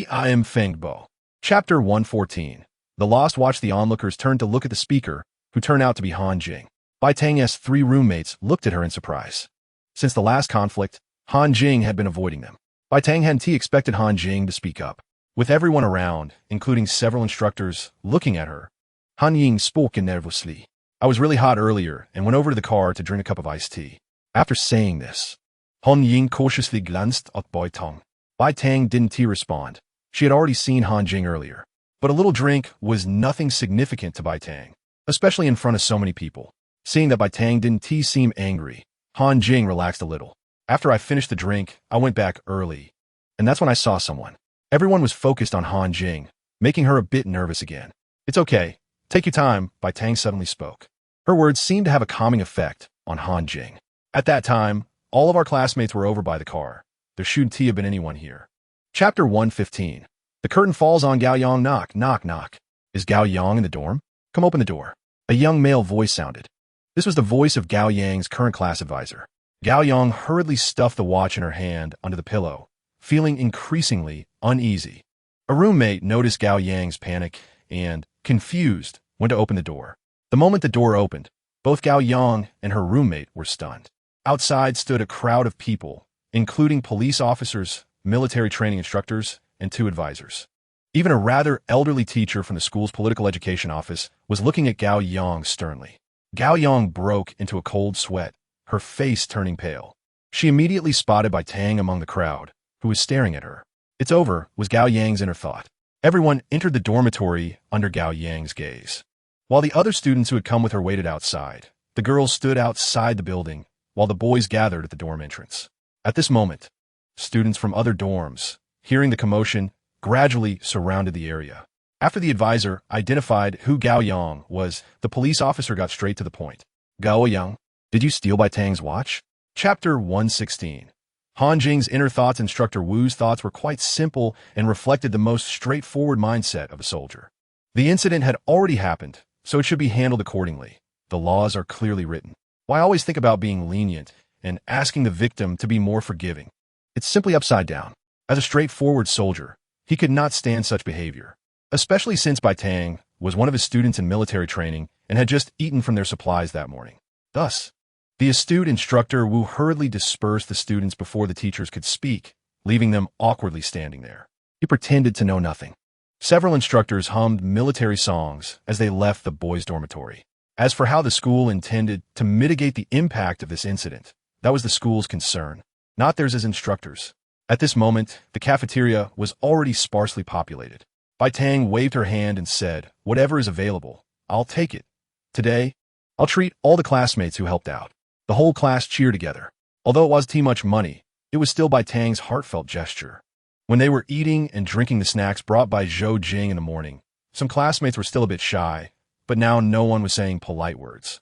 I am Feng Bo." Chapter 114. The Lost watched the onlookers turn to look at the speaker, who turned out to be Han Jing. Bai Tang's 3 roommates looked at her in surprise. Since the last conflict, Han Jing had been avoiding them. Bai Tang hadn't expected Han Jing to speak up. With everyone around, including several instructors, looking at her, Han Ying spoke nervously. "I was really hot earlier and went over to the car to drink a cup of iced tea." After saying this, Han Ying cautiously glanced at Bai Tang. Bai Tang didn't respond. She had already seen Han Jing earlier. But a little drink was nothing significant to Bai Tang, especially in front of so many people. Seeing that Bai Tang didn't seem angry, Han Jing relaxed a little. "After I finished the drink, I went back early, and that's when I saw someone." Everyone was focused on Han Jing, making her a bit nervous again. "It's okay. Take your time," Bai Tang suddenly spoke. Her words seemed to have a calming effect on Han Jing. At that time, all of our classmates were over by the car. There shouldn't have been anyone here. Chapter 115. The curtain falls on Gao Yang. Knock, knock, knock. "Is Gao Yang in the dorm? Come open the door." A young male voice sounded. This was the voice of Gao Yang's current class advisor. Gao Yang hurriedly stuffed the watch in her hand under the pillow, feeling increasingly uneasy. A roommate noticed Gao Yang's panic and, confused, went to open the door. The moment the door opened, both Gao Yang and her roommate were stunned. Outside stood a crowd of people, including police officers, military training instructors, and 2 advisors. Even a rather elderly teacher from the school's political education office was looking at Gao Yang sternly. Gao Yang broke into a cold sweat, her face turning pale. She immediately spotted Bai Tang among the crowd, who was staring at her. "It's over," was Gao Yang's inner thought. Everyone entered the dormitory under Gao Yang's gaze. While the other students who had come with her waited outside, the girls stood outside the building, while the boys gathered at the dorm entrance. At this moment, students from other dorms, hearing the commotion, gradually surrounded the area. After the advisor identified who Gao Yang was, the police officer got straight to the point. "Gao Yang, did you steal Bai Tang's watch?" Chapter 116. Han Jing's inner thoughts. Instructor Wu's thoughts were quite simple and reflected the most straightforward mindset of a soldier. The incident had already happened, so it should be handled accordingly. The laws are clearly written. Why always think about being lenient and asking the victim to be more forgiving? It's simply upside down. As a straightforward soldier, he could not stand such behavior, especially since Bai Tang was one of his students in military training and had just eaten from their supplies that morning. Thus, the astute instructor Wu hurriedly dispersed the students before the teachers could speak, leaving them awkwardly standing there. He pretended to know nothing. Several instructors hummed military songs as they left the boys' dormitory. As for how the school intended to mitigate the impact of this incident, that was the school's concern, not theirs as instructors. At this moment, the cafeteria was already sparsely populated. Bai Tang waved her hand and said, "Whatever is available, I'll take it. Today, I'll treat all the classmates who helped out." The whole class cheered together. Although it was too much money, it was still Bai Tang's heartfelt gesture. When they were eating and drinking the snacks brought by Zhou Jing in the morning, some classmates were still a bit shy, but now no one was saying polite words.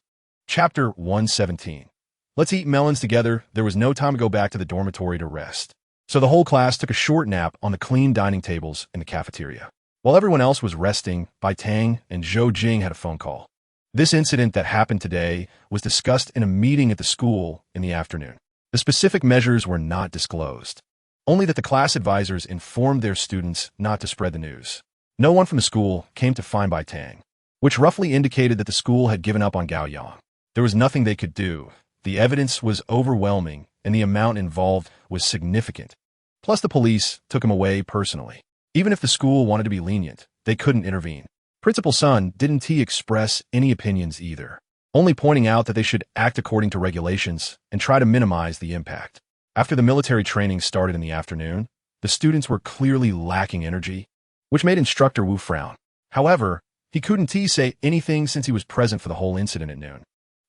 Chapter 117. Let's eat melons together. There was no time to go back to the dormitory to rest. So the whole class took a short nap on the clean dining tables in the cafeteria. While everyone else was resting, Bai Tang and Zhou Jing had a phone call. This incident that happened today was discussed in a meeting at the school in the afternoon. The specific measures were not disclosed, only that the class advisors informed their students not to spread the news. No one from the school came to find Bai Tang, which roughly indicated that the school had given up on Gao Yang. There was nothing they could do. The evidence was overwhelming, and the amount involved was significant. Plus, the police took him away personally. Even if the school wanted to be lenient, they couldn't intervene. Principal Sun didn't express any opinions either, only pointing out that they should act according to regulations and try to minimize the impact. After the military training started in the afternoon, the students were clearly lacking energy, which made Instructor Wu frown. However, he couldn't say anything since he was present for the whole incident at noon.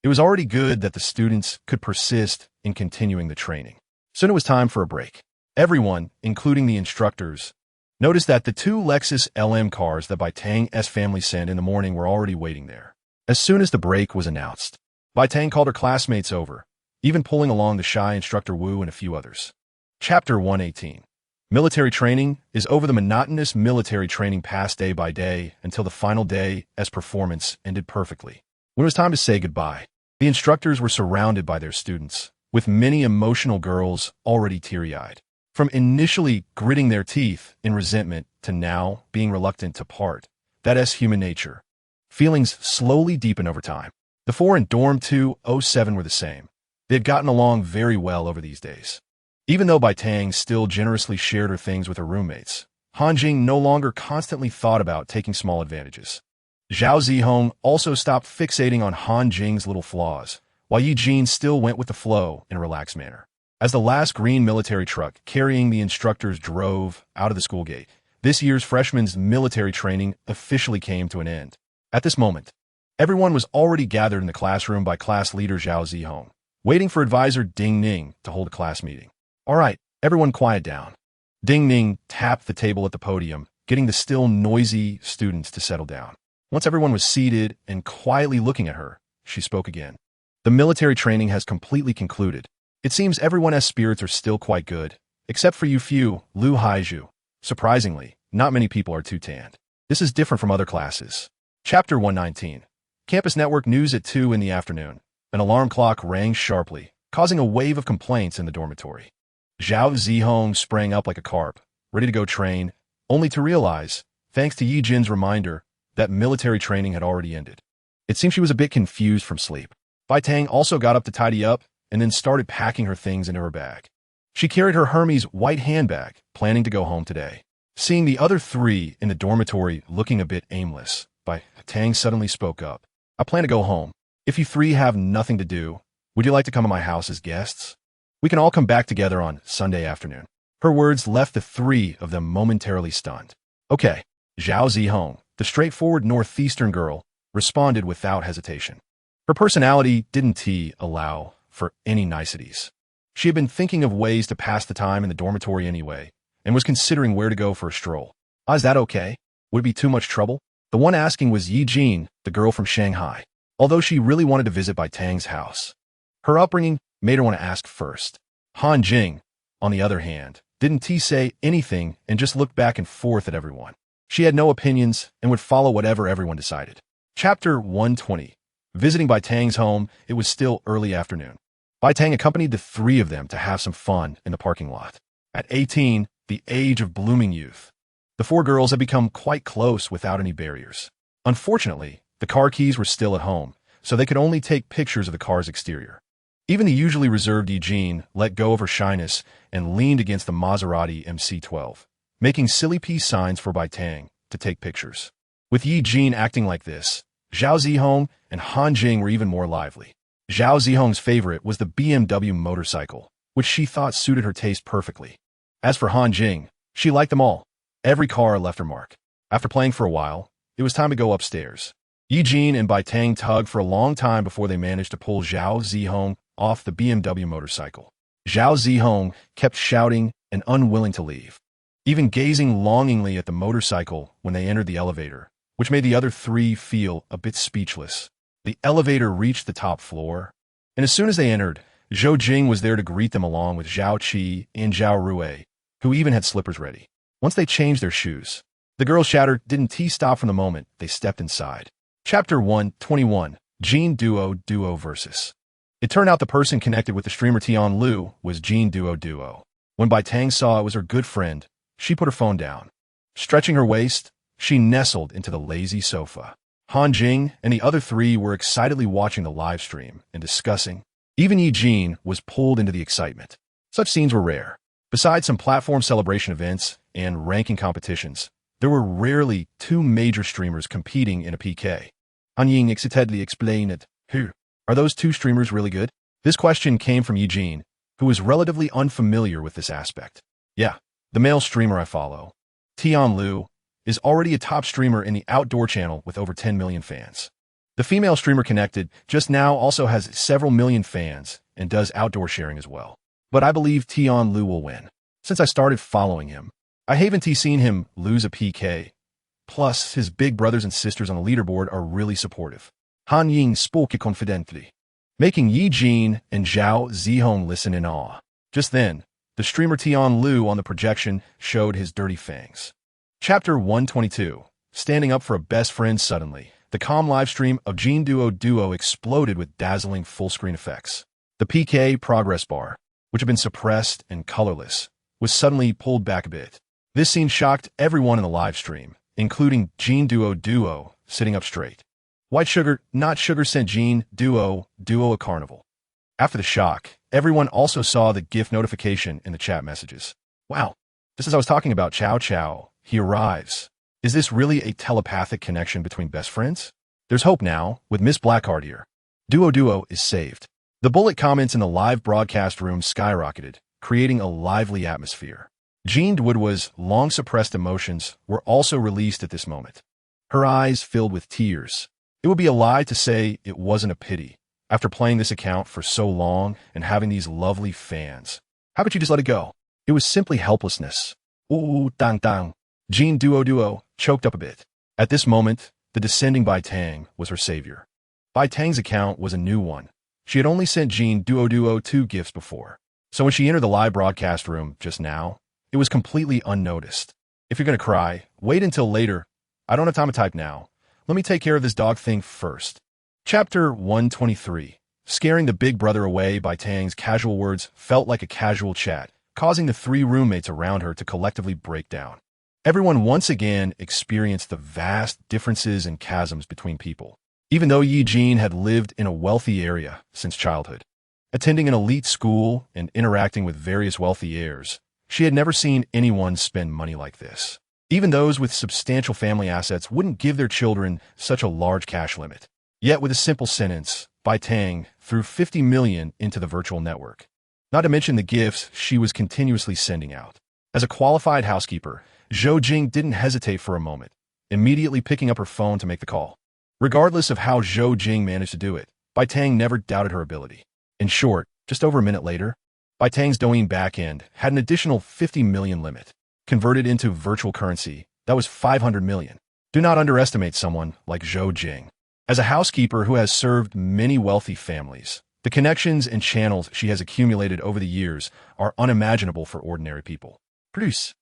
It was already good that the students could persist in continuing the training. Soon it was time for a break. Everyone, including the instructors, noticed that the two Lexus LM cars that Bai Tang's family sent in the morning were already waiting there. As soon as the break was announced, Bai Tang called her classmates over, even pulling along the shy Instructor Wu and a few others. Chapter 118. Military training is over. The monotonous military training passed day by day until the final day as performance ended perfectly. When it was time to say goodbye, the instructors were surrounded by their students, with many emotional girls already teary-eyed. From initially gritting their teeth in resentment to now being reluctant to part, that is human nature. Feelings slowly deepen over time. The four in Dorm 207 were the same. They had gotten along very well over these days. Even though Bai Tang still generously shared her things with her roommates, Han Jing no longer constantly thought about taking small advantages. Zhao Zihong also stopped fixating on Han Jing's little flaws, while Yi Jin still went with the flow in a relaxed manner. As the last green military truck carrying the instructors drove out of the school gate, this year's freshmen's military training officially came to an end. At this moment, everyone was already gathered in the classroom by class leader Zhao Zihong, waiting for advisor Ding Ning to hold a class meeting. "All right, everyone quiet down." Ding Ning tapped the table at the podium, getting the still noisy students to settle down. Once everyone was seated and quietly looking at her, she spoke again. "The military training has completely concluded. It seems everyone's spirits are still quite good, except for you few, Lu Haizhu. Surprisingly, not many people are too tanned. This is different from other classes." Chapter 119. Campus network news at 2 in the afternoon. An alarm clock rang sharply, causing a wave of complaints in the dormitory. Zhao Zihong sprang up like a carp, ready to go train, only to realize, thanks to Yi Jin's reminder, that military training had already ended. It seemed she was a bit confused from sleep. Bai Tang also got up to tidy up, and then started packing her things into her bag. She carried her Hermes white handbag, planning to go home today. Seeing the other three in the dormitory looking a bit aimless, Bai Tang suddenly spoke up. "I plan to go home. If you three have nothing to do, would you like to come to my house as guests? We can all come back together on Sunday afternoon." Her words left the three of them momentarily stunned. Okay, Zhao Zihong, the straightforward northeastern girl, responded without hesitation. Her personality didn't allow for any niceties. She had been thinking of ways to pass the time in the dormitory anyway, and was considering where to go for a stroll. Is that okay? Would it be too much trouble? The one asking was Yi Jin, the girl from Shanghai, although she really wanted to visit Bai Tang's house. Her upbringing made her want to ask first. Han Jing, on the other hand, didn't say anything and just looked back and forth at everyone. She had no opinions and would follow whatever everyone decided. Chapter 120. Visiting Bai Tang's home, it was still early afternoon. Bai Tang accompanied the three of them to have some fun in the parking lot. At 18, the age of blooming youth, the four girls had become quite close without any barriers. Unfortunately, the car keys were still at home, so they could only take pictures of the car's exterior. Even the usually reserved Eugene let go of her shyness and leaned against the Maserati MC12, making silly peace signs for Bai Tang to take pictures. With Yi Jin acting like this, Zhao Zihong and Han Jing were even more lively. Zhao Zihong's favorite was the BMW motorcycle, which she thought suited her taste perfectly. As for Han Jing, she liked them all. Every car left her mark. After playing for a while, it was time to go upstairs. Yi Jin and Bai Tang tugged for a long time before they managed to pull Zhao Zihong off the BMW motorcycle. Zhao Zihong kept shouting and unwilling to leave, even gazing longingly at the motorcycle when they entered the elevator, which made the other three feel a bit speechless. The elevator reached the top floor, and as soon as they entered, Zhou Jing was there to greet them along with Zhao Qi and Zhao Rui, who even had slippers ready. Once they changed their shoes, the girls' chatter didn't stop from the moment they stepped inside. Chapter 121. Jean Duo Versus. It turned out the person connected with the streamer Tian Lu was Jean Duo. When Bai Tang saw it was her good friend, she put her phone down. Stretching her waist, she nestled into the lazy sofa. Han Jing and the other three were excitedly watching the live stream and discussing. Even Yi Jin was pulled into the excitement. Such scenes were rare. Besides some platform celebration events and ranking competitions, there were rarely two major streamers competing in a PK. Han Ying excitedly explained, Are those two streamers really good? This question came from Yi Jin, who was relatively unfamiliar with this aspect. Yeah, the male streamer I follow, Tian Lu, is already a top streamer in the outdoor channel with over 10 million fans. The female streamer connected just now also has several million fans and does outdoor sharing as well. But I believe Tian Lu will win. Since I started following him, I haven't seen him lose a PK. Plus, his big brothers and sisters on the leaderboard are really supportive. Han Ying spoke confidently, making Yi Jin and Zhao Zihong listen in awe. Just then, the streamer Tian Lu on the projection showed his dirty fangs. Chapter 122. Standing up for a best friend suddenly, the calm livestream of Jean Duo exploded with dazzling full-screen effects. The PK progress bar, which had been suppressed and colorless, was suddenly pulled back a bit. This scene shocked everyone in the livestream, including Jean Duo sitting up straight. White sugar, not sugar, sent Jean Duo a carnival. After the shock, everyone also saw the GIF notification in the chat messages. Wow, just as I was talking about Chow Chow, he arrives. Is this really a telepathic connection between best friends? There's hope now, with Miss Blackheart here. Duo is saved. The bullet comments in the live broadcast room skyrocketed, creating a lively atmosphere. Jean Duo's long-suppressed emotions were also released at this moment. Her eyes filled with tears. It would be a lie to say it wasn't a pity, after playing this account for so long and having these lovely fans. How could you just let it go? It was simply helplessness. Ooh, dang. Jean Duo choked up a bit. At this moment, the descending Bai Tang was her savior. Bai Tang's account was a new one. She had only sent Jean Duo 2 gifts before, so when she entered the live broadcast room just now, it was completely unnoticed. If you're going to cry, wait until later. I don't have time to type now. Let me take care of this dog thing first. Chapter 123. Scaring the big brother away, Bai Tang's casual words felt like a casual chat, causing the three roommates around her to collectively break down. Everyone once again experienced the vast differences and chasms between people. Even though Yi Jin had lived in a wealthy area since childhood, attending an elite school and interacting with various wealthy heirs, she had never seen anyone spend money like this. Even those with substantial family assets wouldn't give their children such a large cash limit. Yet with a simple sentence, Bai Tang threw 50 million into the virtual network. Not to mention the gifts she was continuously sending out. As a qualified housekeeper, Zhou Jing didn't hesitate for a moment, immediately picking up her phone to make the call. Regardless of how Zhou Jing managed to do it, Bai Tang never doubted her ability. In short, just over a minute later, Bai Tang's Douyin backend had an additional 50 million limit. Converted into virtual currency, that was 500 million. Do not underestimate someone like Zhou Jing. As a housekeeper who has served many wealthy families, the connections and channels she has accumulated over the years are unimaginable for ordinary people. Produce.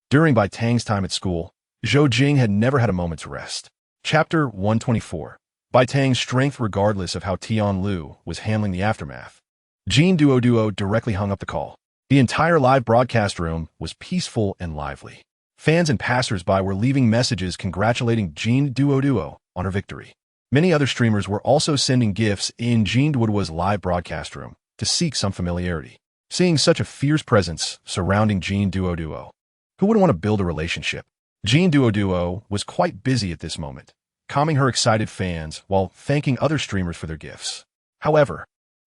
During Bai Tang's time at school, Zhou Jing had never had a moment's rest. Chapter 124. Bai Tang's strength regardless of how Tian Lu was handling the aftermath. Jean Duo directly hung up the call. The entire live broadcast room was peaceful and lively. Fans and passers-by were leaving messages congratulating Jean Duo on her victory. Many other streamers were also sending gifts in Jean Duo's live broadcast room to seek some familiarity. Seeing such a fierce presence surrounding Jean Duo, who wouldn't want to build a relationship? Jean Duo was quite busy at this moment, calming her excited fans while thanking other streamers for their gifts. However,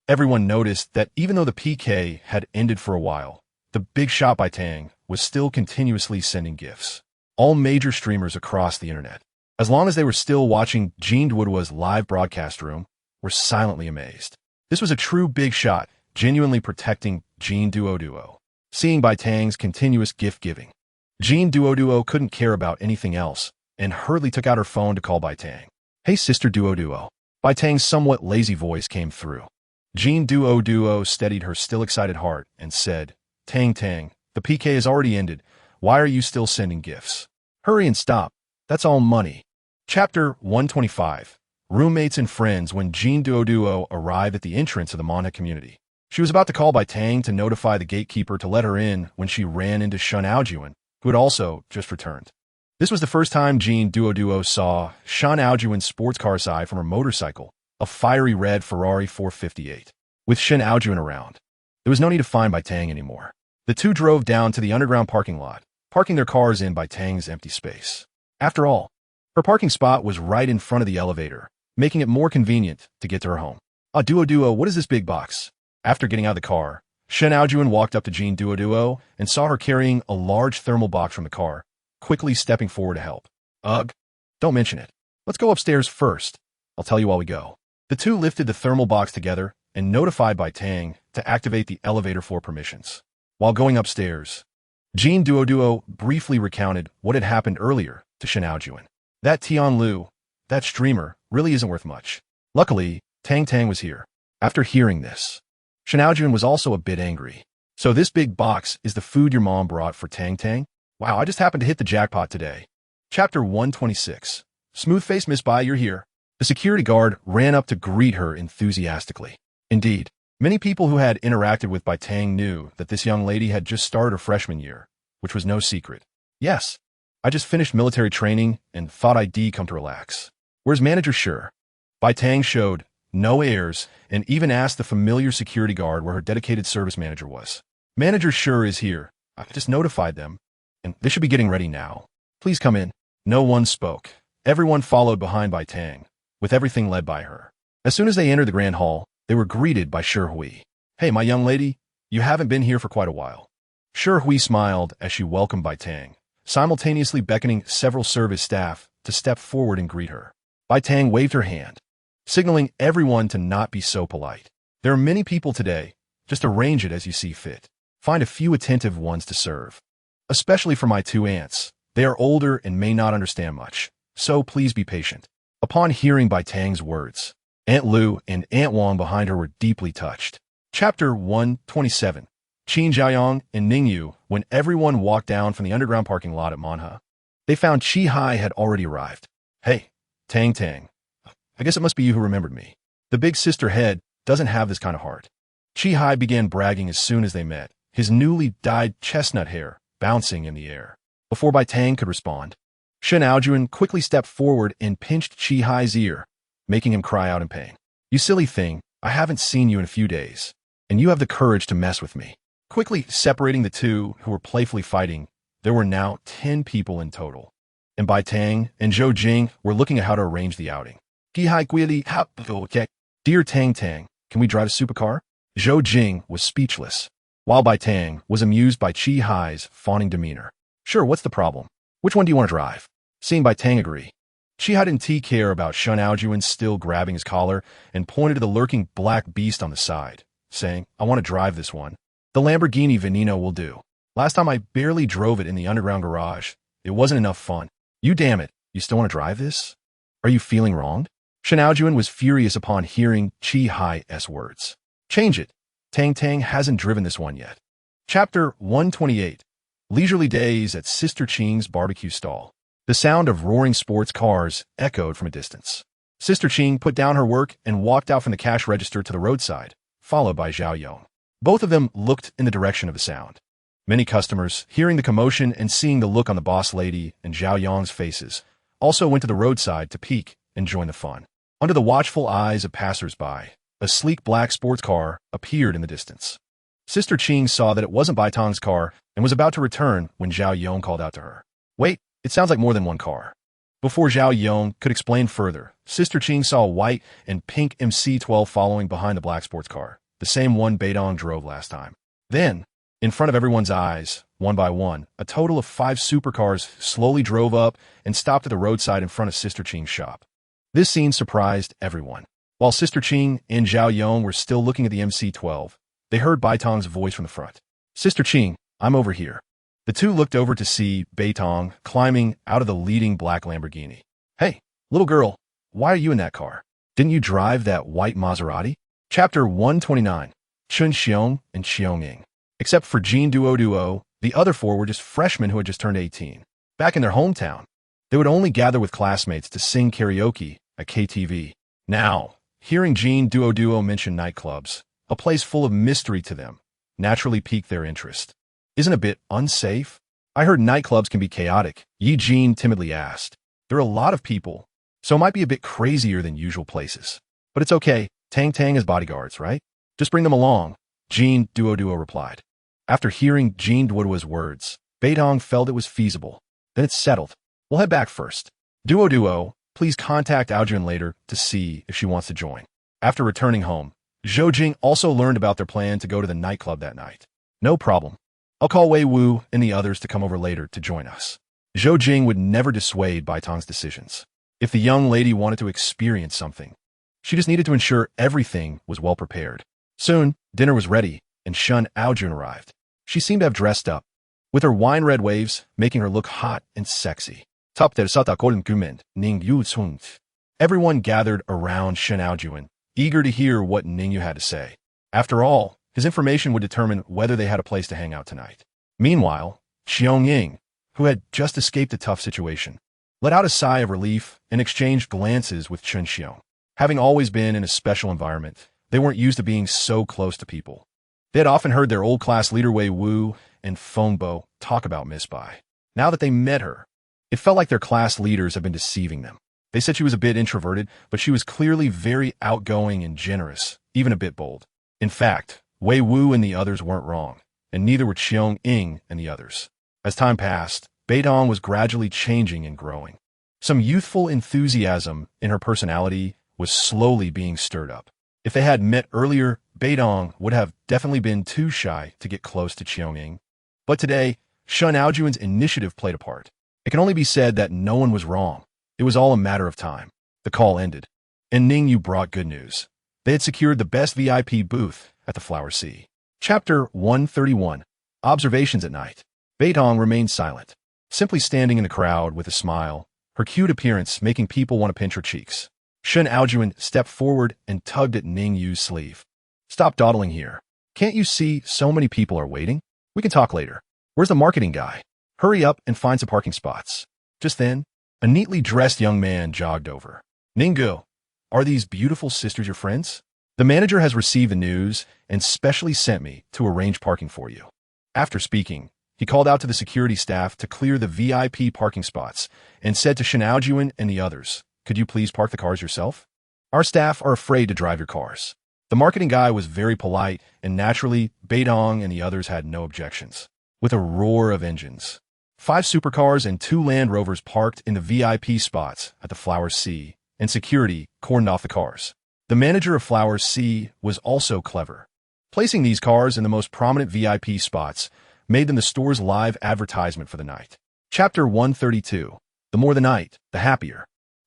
everyone noticed that even though the PK had ended for a while, the big shot Bai Tang was still continuously sending gifts. All major streamers across the internet, as long as they were still watching Jean Duo's live broadcast room, were silently amazed. This was a true big shot, genuinely protecting Jean Duo. Seeing Bai Tang's continuous gift-giving, Jean Duo couldn't care about anything else and hurriedly took out her phone to call Bai Tang. "Hey, Sister Duo." Bai Tang's somewhat lazy voice came through. Jean Duo steadied her still excited heart and said, Tang, the PK has already ended. Why are you still sending gifts? Hurry and stop. That's all money. Chapter 125. Roommates and friends. When Jean Duo arrived at the entrance of the Manha community, she was about to call Bai Tang to notify the gatekeeper to let her in when she ran into Shen Aojuan, who had also just returned. This was the first time Jean Duo saw Shen Aojuan's sports car side from her motorcycle, a fiery red Ferrari 458. With Shen Aojuan around, there was no need to find Bai Tang anymore. The two drove down to the underground parking lot, parking their cars in Bai Tang's empty space. After all, her parking spot was right in front of the elevator, making it more convenient to get to her home. Duo, what is this big box? After getting out of the car, Shen Aojuan walked up to Jean Duo and saw her carrying a large thermal box from the car, quickly stepping forward to help. Ugh, don't mention it. Let's go upstairs first. I'll tell you while we go. The two lifted the thermal box together and notified Bai Tang to activate the elevator floor permissions. While going upstairs, Jean Duo briefly recounted what had happened earlier to Shen Aojuan. That Tian Lu, that streamer, really isn't worth much. Luckily, Tang was here. After hearing this, Shen Aojuan was also a bit angry. So this big box is the food your mom brought for Tang? Wow, I just happened to hit the jackpot today. Chapter 126. Smooth face Miss Bai, you're here. The security guard ran up to greet her enthusiastically. Indeed, many people who had interacted with Bai Tang knew that this young lady had just started her freshman year, which was no secret. Yes, I just finished military training and thought I'd come to relax. Where's Manager Sure? Bai Tang showed no airs and even asked the familiar security guard where her dedicated service manager was. Manager Sure is here. I just notified them, and they should be getting ready now. Please come in. No one spoke. Everyone followed behind Bai Tang, with everything led by her. As soon as they entered the grand hall, they were greeted by Shi Hui. Hey, my young lady, you haven't been here for quite a while. Shi Hui smiled as she welcomed Bai Tang, simultaneously beckoning several service staff to step forward and greet her. Bai Tang waved her hand, signaling everyone to not be so polite. There are many people today. Just arrange it as you see fit. Find a few attentive ones to serve. Especially for my two aunts. They are older and may not understand much, so please be patient. Upon hearing Bai Tang's words, Aunt Lu and Aunt Wang behind her were deeply touched. Chapter 127. Qin Jiayong and Ningyu. When everyone walked down from the underground parking lot at Manha, they found Qi Hai had already arrived. Hey, Tang. I guess it must be you who remembered me. The big sister head doesn't have this kind of heart. Qi Hai began bragging as soon as they met, his newly dyed chestnut hair bouncing in the air. Before Bai Tang could respond, Shen Aojuan quickly stepped forward and pinched Qi Hai's ear, making him cry out in pain. You silly thing, I haven't seen you in a few days, and you have the courage to mess with me. Quickly separating the two who were playfully fighting, there were now 10 people in total, and Bai Tang and Zhou Jing were looking at how to arrange the outing. Dear Tang, can we drive a supercar? Zhou Jing was speechless. while Bai Tang was amused by Chi Hai's fawning demeanor. Sure, what's the problem? Which one do you want to drive? Seeing Bai Tang agree, Chi Hai didn't care about Shun Aojuan still grabbing his collar and pointed to the lurking black beast on the side, saying, I want to drive this one. The Lamborghini Veneno will do. Last time I barely drove it in the underground garage. It wasn't enough fun. You damn it, you still want to drive this? Are you feeling wronged? Shun Aojuan was furious upon hearing Chi Hai's words. Change it. Tang Tang hasn't driven this one yet. Chapter 128. Leisurely days at Sister Ching's barbecue stall. The sound of roaring sports cars echoed from a distance. Sister Ching put down her work and walked out from the cash register to the roadside, followed by Zhao Yong. Both of them looked in the direction of the sound. Many customers, hearing the commotion and seeing the look on the boss lady and Zhao Yong's faces, also went to the roadside to peek and join the fun. Under the watchful eyes of passers-by, a sleek black sports car appeared in the distance. Sister Ching saw that it wasn't Bai Tang's car and was about to return when Zhao Yong called out to her. Wait, it sounds like more than one car. Before Zhao Yong could explain further, Sister Ching saw a white and pink MC-12 following behind the black sports car, the same one Bai Tang drove last time. Then, in front of everyone's eyes, one by one, a total of 5 supercars slowly drove up and stopped at the roadside in front of Sister Ching's shop. This scene surprised everyone. While Sister Ching and Zhao Yong were still looking at the MC-12, they heard Bai Tang's voice from the front. Sister Ching, I'm over here. The two looked over to see Bai Tang climbing out of the leading black Lamborghini. Hey, little girl, why are you in that car? Didn't you drive that white Maserati? Chapter 129. Chun Xiong and Xiong Ying. Except for Jean Duo, the other 4 were just freshmen who had just turned 18. Back in their hometown, they would only gather with classmates to sing karaoke at KTV. Now, hearing Jean Duo mention nightclubs, a place full of mystery to them, naturally piqued their interest. Isn't it a bit unsafe? I heard nightclubs can be chaotic, Yi Jean timidly asked. There are a lot of people, so it might be a bit crazier than usual places. But it's okay, Tang Tang has bodyguards, right? Just bring them along, Jean Duo replied. After hearing Jean Duo's words, Bai Tang felt it was feasible. Then it's settled. We'll head back first. Duo, please contact Aojun later to see if she wants to join. After returning home, Zhou Jing also learned about their plan to go to the nightclub that night. No problem. I'll call Wei Wu and the others to come over later to join us. Zhou Jing would never dissuade Bai Tang's decisions. If the young lady wanted to experience something, she just needed to ensure everything was well prepared. Soon, dinner was ready, and Shun Aojun arrived. She seemed to have dressed up, with her wine-red waves making her look hot and sexy. Everyone gathered around Shun Aojuan, eager to hear what Ningyu had to say. After all, his information would determine whether they had a place to hang out tonight. Meanwhile, Xiong Ying, who had just escaped a tough situation, let out a sigh of relief and exchanged glances with Chun Xiong. Having always been in a special environment, they weren't used to being so close to people. They had often heard their old class leader Wei Wu and Feng Bo talk about Miss Bai. Now that they met her, it felt like their class leaders had been deceiving them. They said she was a bit introverted, but she was clearly very outgoing and generous, even a bit bold. In fact, Wei Wu and the others weren't wrong, and neither were Xiong Ying and the others. As time passed, Bai Tang was gradually changing and growing. Some youthful enthusiasm in her personality was slowly being stirred up. If they had met earlier, Bai Tang would have definitely been too shy to get close to Xiong Ying. But today, Shun Aojuan's initiative played a part. It can only be said that no one was wrong. It was all a matter of time. The call ended, and Ningyu brought good news. They had secured the best VIP booth at the Flower Sea. Chapter 131. Observations at night. Bai Tang remained silent, simply standing in the crowd with a smile, her cute appearance making people want to pinch her cheeks. Shun Aojuan stepped forward and tugged at Ningyu's sleeve. Stop dawdling here. Can't you see so many people are waiting? We can talk later. Where's the marketing guy? Hurry up and find some parking spots. Just then, a neatly dressed young man jogged over. Ninggu, are these beautiful sisters your friends? The manager has received the news and specially sent me to arrange parking for you. After speaking, he called out to the security staff to clear the VIP parking spots and said to Shun Aojuan and the others, could you please park the cars yourself? Our staff are afraid to drive your cars. The marketing guy was very polite, and naturally, Bai Tang and the others had no objections. With a roar of engines, 5 supercars and 2 Land Rovers parked in the VIP spots at the Flower Sea, and security cordoned off the cars. The manager of Flower Sea was also clever. Placing these cars in the most prominent VIP spots made them the store's live advertisement for the night. Chapter 132. The more the night, the happier.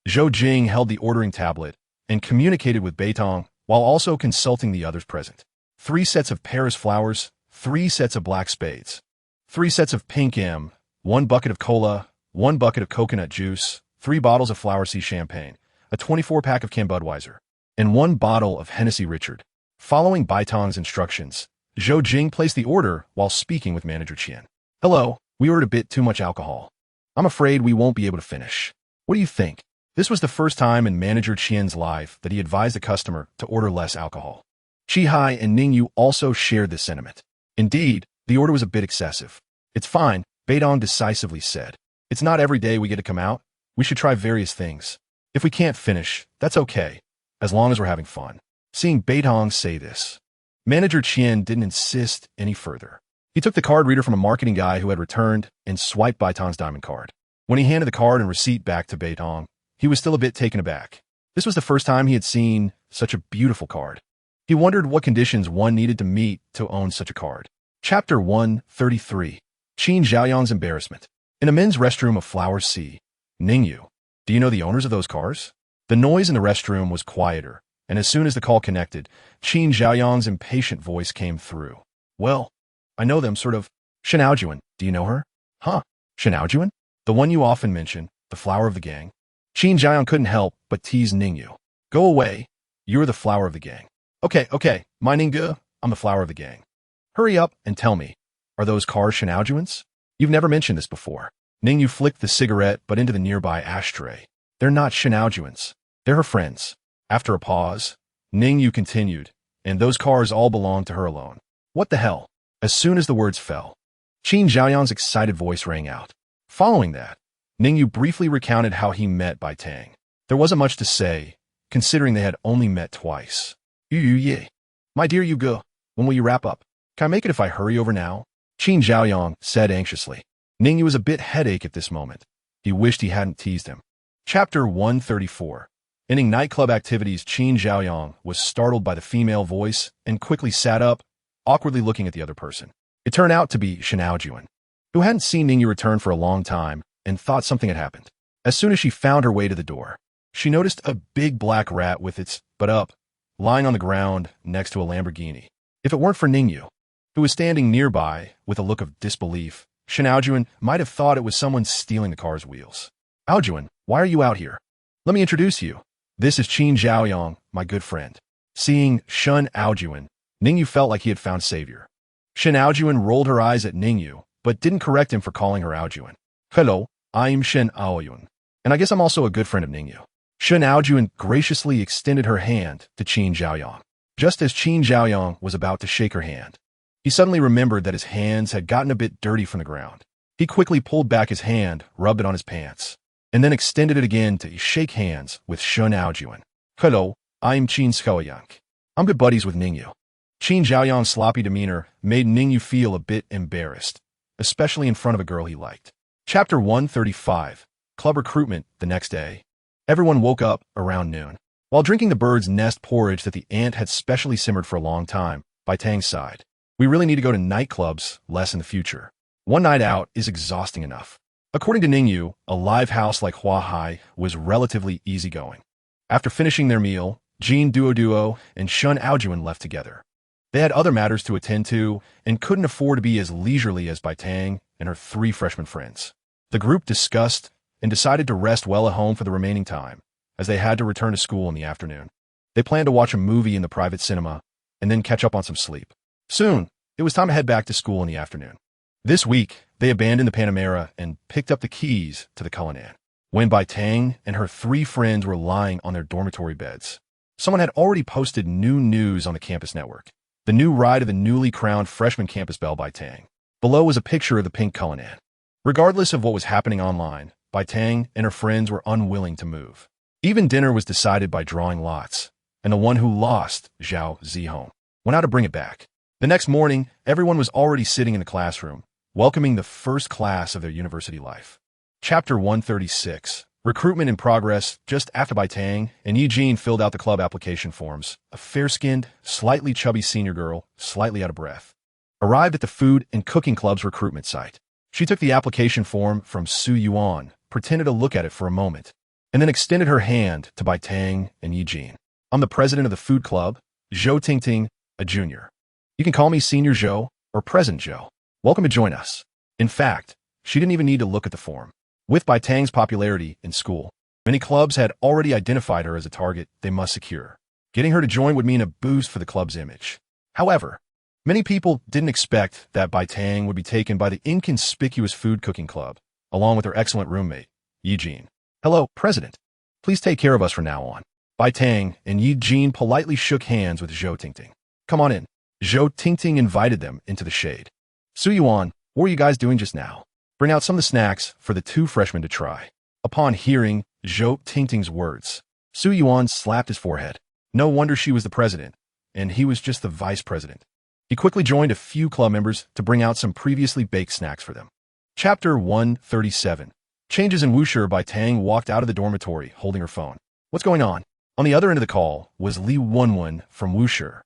Zhou Jing held the ordering tablet and communicated with Bai Tang while also consulting the others present. 3 sets of Paris flowers, 3 sets of black spades, 3 sets of pink M, 1 bucket of cola, 1 bucket of coconut juice, 3 bottles of Flower Sea champagne, a 24-pack of Cam Budweiser, and 1 bottle of Hennessy Richard. Following Bai Tang's instructions, Zhou Jing placed the order while speaking with Manager Qian. Hello, we ordered a bit too much alcohol. I'm afraid we won't be able to finish. What do you think? This was the first time in Manager Qian's life that he advised a customer to order less alcohol. Qi Hai and Ning Yu also shared this sentiment. Indeed, the order was a bit excessive. It's fine, Bai Tang decisively said. It's not every day we get to come out. We should try various things. If we can't finish, that's okay, as long as we're having fun. Seeing Bai Tang say this, Manager Qian didn't insist any further. He took the card reader from a marketing guy who had returned and swiped Bai Tang's diamond card. When he handed the card and receipt back to Bai Tang, he was still a bit taken aback. This was the first time he had seen such a beautiful card. He wondered what conditions one needed to meet to own such a card. Chapter 133. Qin Xiaoyang's Embarrassment. In a men's restroom of Flower Sea, Ning Yu, do you know the owners of those cars? The noise in the restroom was quieter, and as soon as the call connected, Qin Xiaoyang's impatient voice came through. Well, I know them, sort of. Shen Aojuan, do you know her? Huh? Shen Aojuan? The one you often mention, the flower of the gang. Qin Xiaoyang couldn't help but tease Ning Yu. Go away. You're the flower of the gang. Okay, my Ning Yu, I'm the flower of the gang. Hurry up and tell me, are those cars Shen Aojuan's? You've never mentioned this before. Ning Yu flicked the cigarette but into the nearby ashtray. They're not Shen Aojuan's. They're her friends. After a pause, Ning Yu continued, and those cars all belong to her alone. What the hell? As soon as the words fell, Qin Xiaoyang's excited voice rang out. Following that, Ning Yu briefly recounted how he met Bai Tang. There wasn't much to say, considering they had only met twice. Ye. My dear Yu Ge, when will you wrap up? Can I make it if I hurry over now? Qin Xiaoyang said anxiously. Ning Yu was a bit headache at this moment. He wished he hadn't teased him. Chapter 134. Ending nightclub activities, Qin Xiaoyang was startled by the female voice and quickly sat up, awkwardly looking at the other person. It turned out to be Shen Aojuan, who hadn't seen Ning Yu return for a long time and thought something had happened. As soon as she found her way to the door, she noticed a big black rat with its butt up, lying on the ground next to a Lamborghini. If it weren't for Ning Yu, who was standing nearby with a look of disbelief, Shen Aojuan might have thought it was someone stealing the car's wheels. Aojuan, why are you out here? Let me introduce you. This is Qin Xiaoyang, my good friend. Seeing Shen Aojuan, Ning Yu felt like he had found savior. Shen Aojuan rolled her eyes at Ning Yu, but didn't correct him for calling her Aojuan. Hello, I'm Shen Aojuan, and I guess I'm also a good friend of Ning Yu. Shen Aojuan graciously extended her hand to Qin Xiaoyang. Just as Qin Xiaoyang was about to shake her hand, he suddenly remembered that his hands had gotten a bit dirty from the ground. He quickly pulled back his hand, rubbed it on his pants, and then extended it again to shake hands with Shen Aojuan. Hello, I'm Qin Xiaoyang. I'm good buddies with Ning Yu. Qin Xiaoyang's sloppy demeanor made Ning Yu feel a bit embarrassed, especially in front of a girl he liked. Chapter 135. Club Recruitment. The next day, everyone woke up around noon. While drinking the bird's nest porridge that the ant had specially simmered for a long time, Bai Tang sighed. We really need to go to nightclubs less in the future. One night out is exhausting enough. According to Ning Yu, a live house like Hua Hai was relatively easygoing. After finishing their meal, Jin Duo and Shen Aojuan left together. They had other matters to attend to and couldn't afford to be as leisurely as Bai Tang and her 3 freshman friends. The group discussed and decided to rest well at home for the remaining time, as they had to return to school in the afternoon. They planned to watch a movie in the private cinema and then catch up on some sleep. Soon, it was time to head back to school in the afternoon. This week, they abandoned the Panamera and picked up the keys to the Cullinan. When Bai Tang and her 3 friends were lying on their dormitory beds, someone had already posted new news on the campus network. The new ride of the newly crowned freshman campus belle Bai Tang. Below was a picture of the pink Cullinan. Regardless of what was happening online, Bai Tang and her friends were unwilling to move. Even dinner was decided by drawing lots, and the one who lost, Zhao Zihong, went out to bring it back. The next morning, everyone was already sitting in the classroom, welcoming the first class of their university life. Chapter 136. Recruitment in progress just after Bai Tang and Eugene filled out the club application forms. A fair-skinned, slightly chubby senior girl, slightly out of breath, arrived at the Food and Cooking Club's recruitment site. She took the application form from Su Yuan, pretended to look at it for a moment, and then extended her hand to Bai Tang and Eugene. I'm the president of the food club, Zhou Tingting, a junior. You can call me Senior Zhou or President Zhou. Welcome to join us. In fact, she didn't even need to look at the form. With Bai Tang's popularity in school, many clubs had already identified her as a target they must secure. Getting her to join would mean a boost for the club's image. However, many people didn't expect that Bai Tang would be taken by the inconspicuous food cooking club, along with her excellent roommate, Eugene. Hello, President. Please take care of us from now on. Bai Tang and Eugene politely shook hands with Zhou Tingting. Come on in. Zhou Tingting invited them into the shade. Su Yuan, what were you guys doing just now? Bring out some of the snacks for the two freshmen to try. Upon hearing Zhou Tingting's words, Su Yuan slapped his forehead. No wonder she was the president, and he was just the vice president. He quickly joined a few club members to bring out some previously baked snacks for them. Chapter 137. Changes in Wuxia. Bai Tang walked out of the dormitory holding her phone. What's going on? On the other end of the call was Li Wenwen from Wuxia.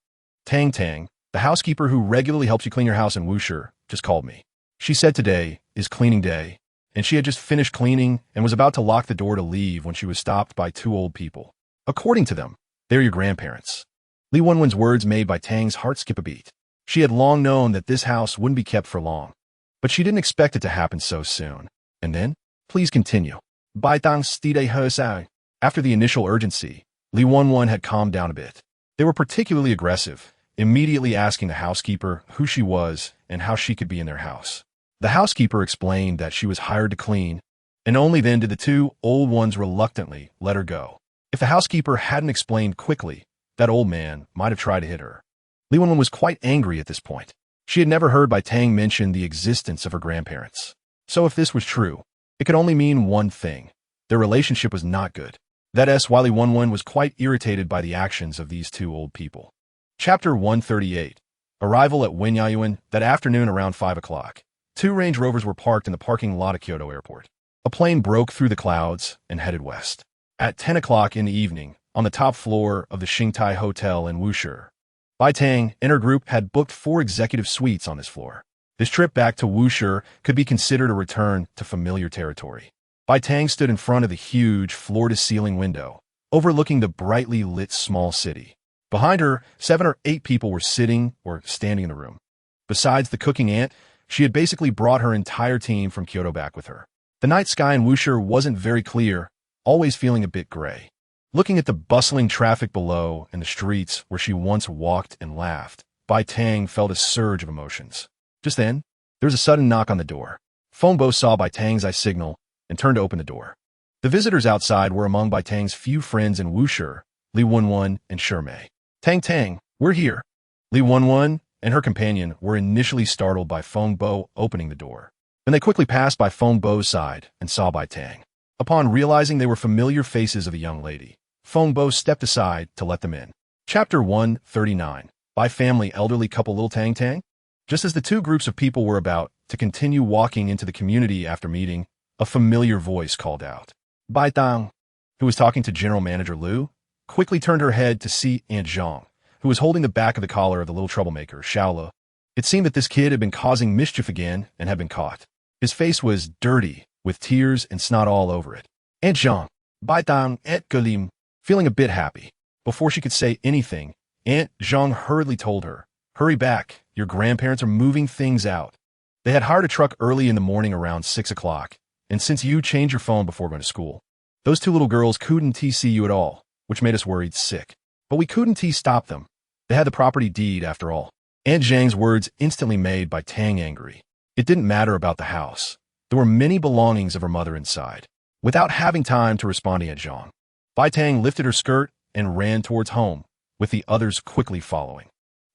Tang Tang, the housekeeper who regularly helps you clean your house in Wuxia, just called me. She said today is cleaning day, and she had just finished cleaning and was about to lock the door to leave when she was stopped by two old people. According to them, they're your grandparents. Li Wenwen's words made Bai Tang's heart skip a beat. She had long known that this house wouldn't be kept for long, but she didn't expect it to happen so soon. And then, please continue. Bai Tang stide he. After the initial urgency, Li Wenwen had calmed down a bit. They were particularly aggressive, immediately asking the housekeeper who she was and how she could be in their house. The housekeeper explained that she was hired to clean, and only then did the two old ones reluctantly let her go. If the housekeeper hadn't explained quickly, that old man might have tried to hit her. Li Wenwen was quite angry at this point. She had never heard Bai Tang mention the existence of her grandparents. So if this was true, it could only mean one thing. Their relationship was not good. That is why Li Wenwen was quite irritated by the actions of these two old people. Chapter 138. Arrival at Wenyayuan that afternoon around 5 o'clock. Two Range Rovers were parked in the parking lot of Kyoto Airport. A plane broke through the clouds and headed west. At 10 o'clock in the evening, on the top floor of the Xingtai Hotel in Wuxia, Bai Tang and her group had booked 4 executive suites on this floor. This trip back to Wuxia could be considered a return to familiar territory. Bai Tang stood in front of the huge floor-to-ceiling window, overlooking the brightly lit small city. Behind her, 7 or 8 people were sitting or standing in the room. Besides the cooking aunt, she had basically brought her entire team from Kyoto back with her. The night sky in Wuxia wasn't very clear, always feeling a bit gray. Looking at the bustling traffic below and the streets where she once walked and laughed, Bai Tang felt a surge of emotions. Just then, there was a sudden knock on the door. Fengbo saw Bai Tang's eye signal and turned to open the door. The visitors outside were among Bai Tang's few friends in Wuxia, Li Wenwen and Shirmei. Tang Tang, we're here. Li Wenwen and her companion were initially startled by Fengbo opening the door. Then they quickly passed by Fengbo's side and saw Bai Tang. Upon realizing they were familiar faces of a young lady, Fengbo stepped aside to let them in. Chapter 139. Bai family elderly couple Little Tang Tang? Just as the two groups of people were about to continue walking into the community after meeting, a familiar voice called out. Bai Tang, who was talking to General Manager Liu, quickly turned her head to see Aunt Zhang, who was holding the back of the collar of the little troublemaker, Shaola. It seemed that this kid had been causing mischief again and had been caught. His face was dirty, with tears and snot all over it. Aunt Zhang, Bai Tang et Galim, feeling a bit happy. Before she could say anything, Aunt Zhang hurriedly told her, hurry back, your grandparents are moving things out. They had hired a truck early in the morning around 6 o'clock, and since you changed your phone before going to school, those two little girls couldn't see you at all, which made us worried sick. But we couldn't stop them. They had the property deed after all. Aunt Zhang's words instantly made Bai Tang angry. It didn't matter about the house. There were many belongings of her mother inside. Without having time to respond to Aunt Zhang, Bai Tang lifted her skirt and ran towards home, with the others quickly following.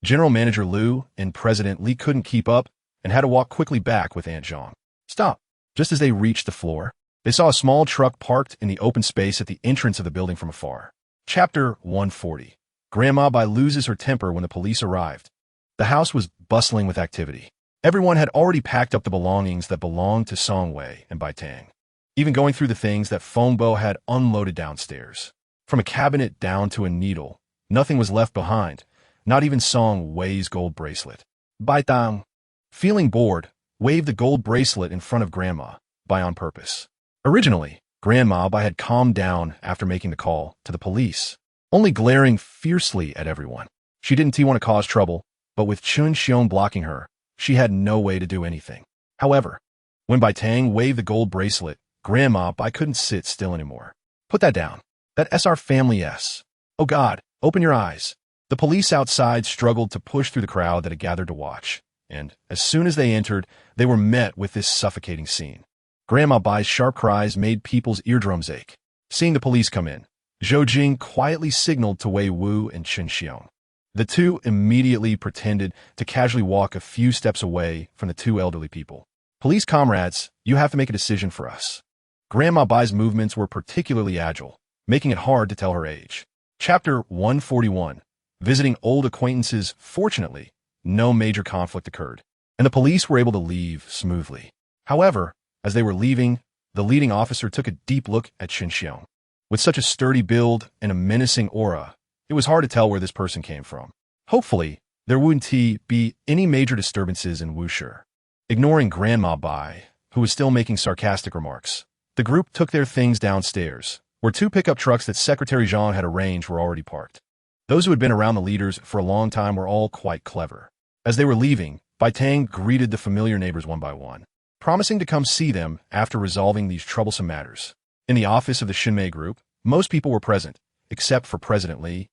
General Manager Liu and President Li couldn't keep up and had to walk quickly back with Aunt Zhang. Stop! Just as they reached the floor, they saw a small truck parked in the open space at the entrance of the building from afar. Chapter 140. Grandma Bai loses her temper when the police arrived. The house was bustling with activity. Everyone had already packed up the belongings that belonged to Songwei and Bai Tang. even going through the things that Fengbo had unloaded downstairs. From a cabinet down to a needle, nothing was left behind, not even Song Wei's gold bracelet. Bai Tang, feeling bored, waved the gold bracelet in front of Grandma Bai on purpose. Originally, Grandma Bai had calmed down after making the call to the police, only glaring fiercely at everyone. She didn't want to cause trouble, but with Chun Xiong blocking her, she had no way to do anything. However, when Bai Tang waved the gold bracelet, Grandma Bai couldn't sit still anymore. Put that down. That's our family S. Oh God, open your eyes. The police outside struggled to push through the crowd that had gathered to watch, and as soon as they entered, they were met with this suffocating scene. Grandma Bai's sharp cries made people's eardrums ache. Seeing the police come in, Zhou Jing quietly signaled to Wei Wu and Chen Xiong. The two immediately pretended to casually walk a few steps away from the two elderly people. Police comrades, you have to make a decision for us. Grandma Bai's movements were particularly agile, making it hard to tell her age. Chapter 141. Visiting old acquaintances. Fortunately, no major conflict occurred, and the police were able to leave smoothly. However, as they were leaving, the leading officer took a deep look at Chen Xiong. With such a sturdy build and a menacing aura, it was hard to tell where this person came from. Hopefully, there wouldn't be any major disturbances in Wushi. Ignoring Grandma Bai, who was still making sarcastic remarks, the group took their things downstairs, where two pickup trucks that Secretary Zhang had arranged were already parked. Those who had been around the leaders for a long time were all quite clever. As they were leaving, Bai Tang greeted the familiar neighbors one by one, promising to come see them after resolving these troublesome matters. In the office of the Xinmei group, most people were present, except for President Li,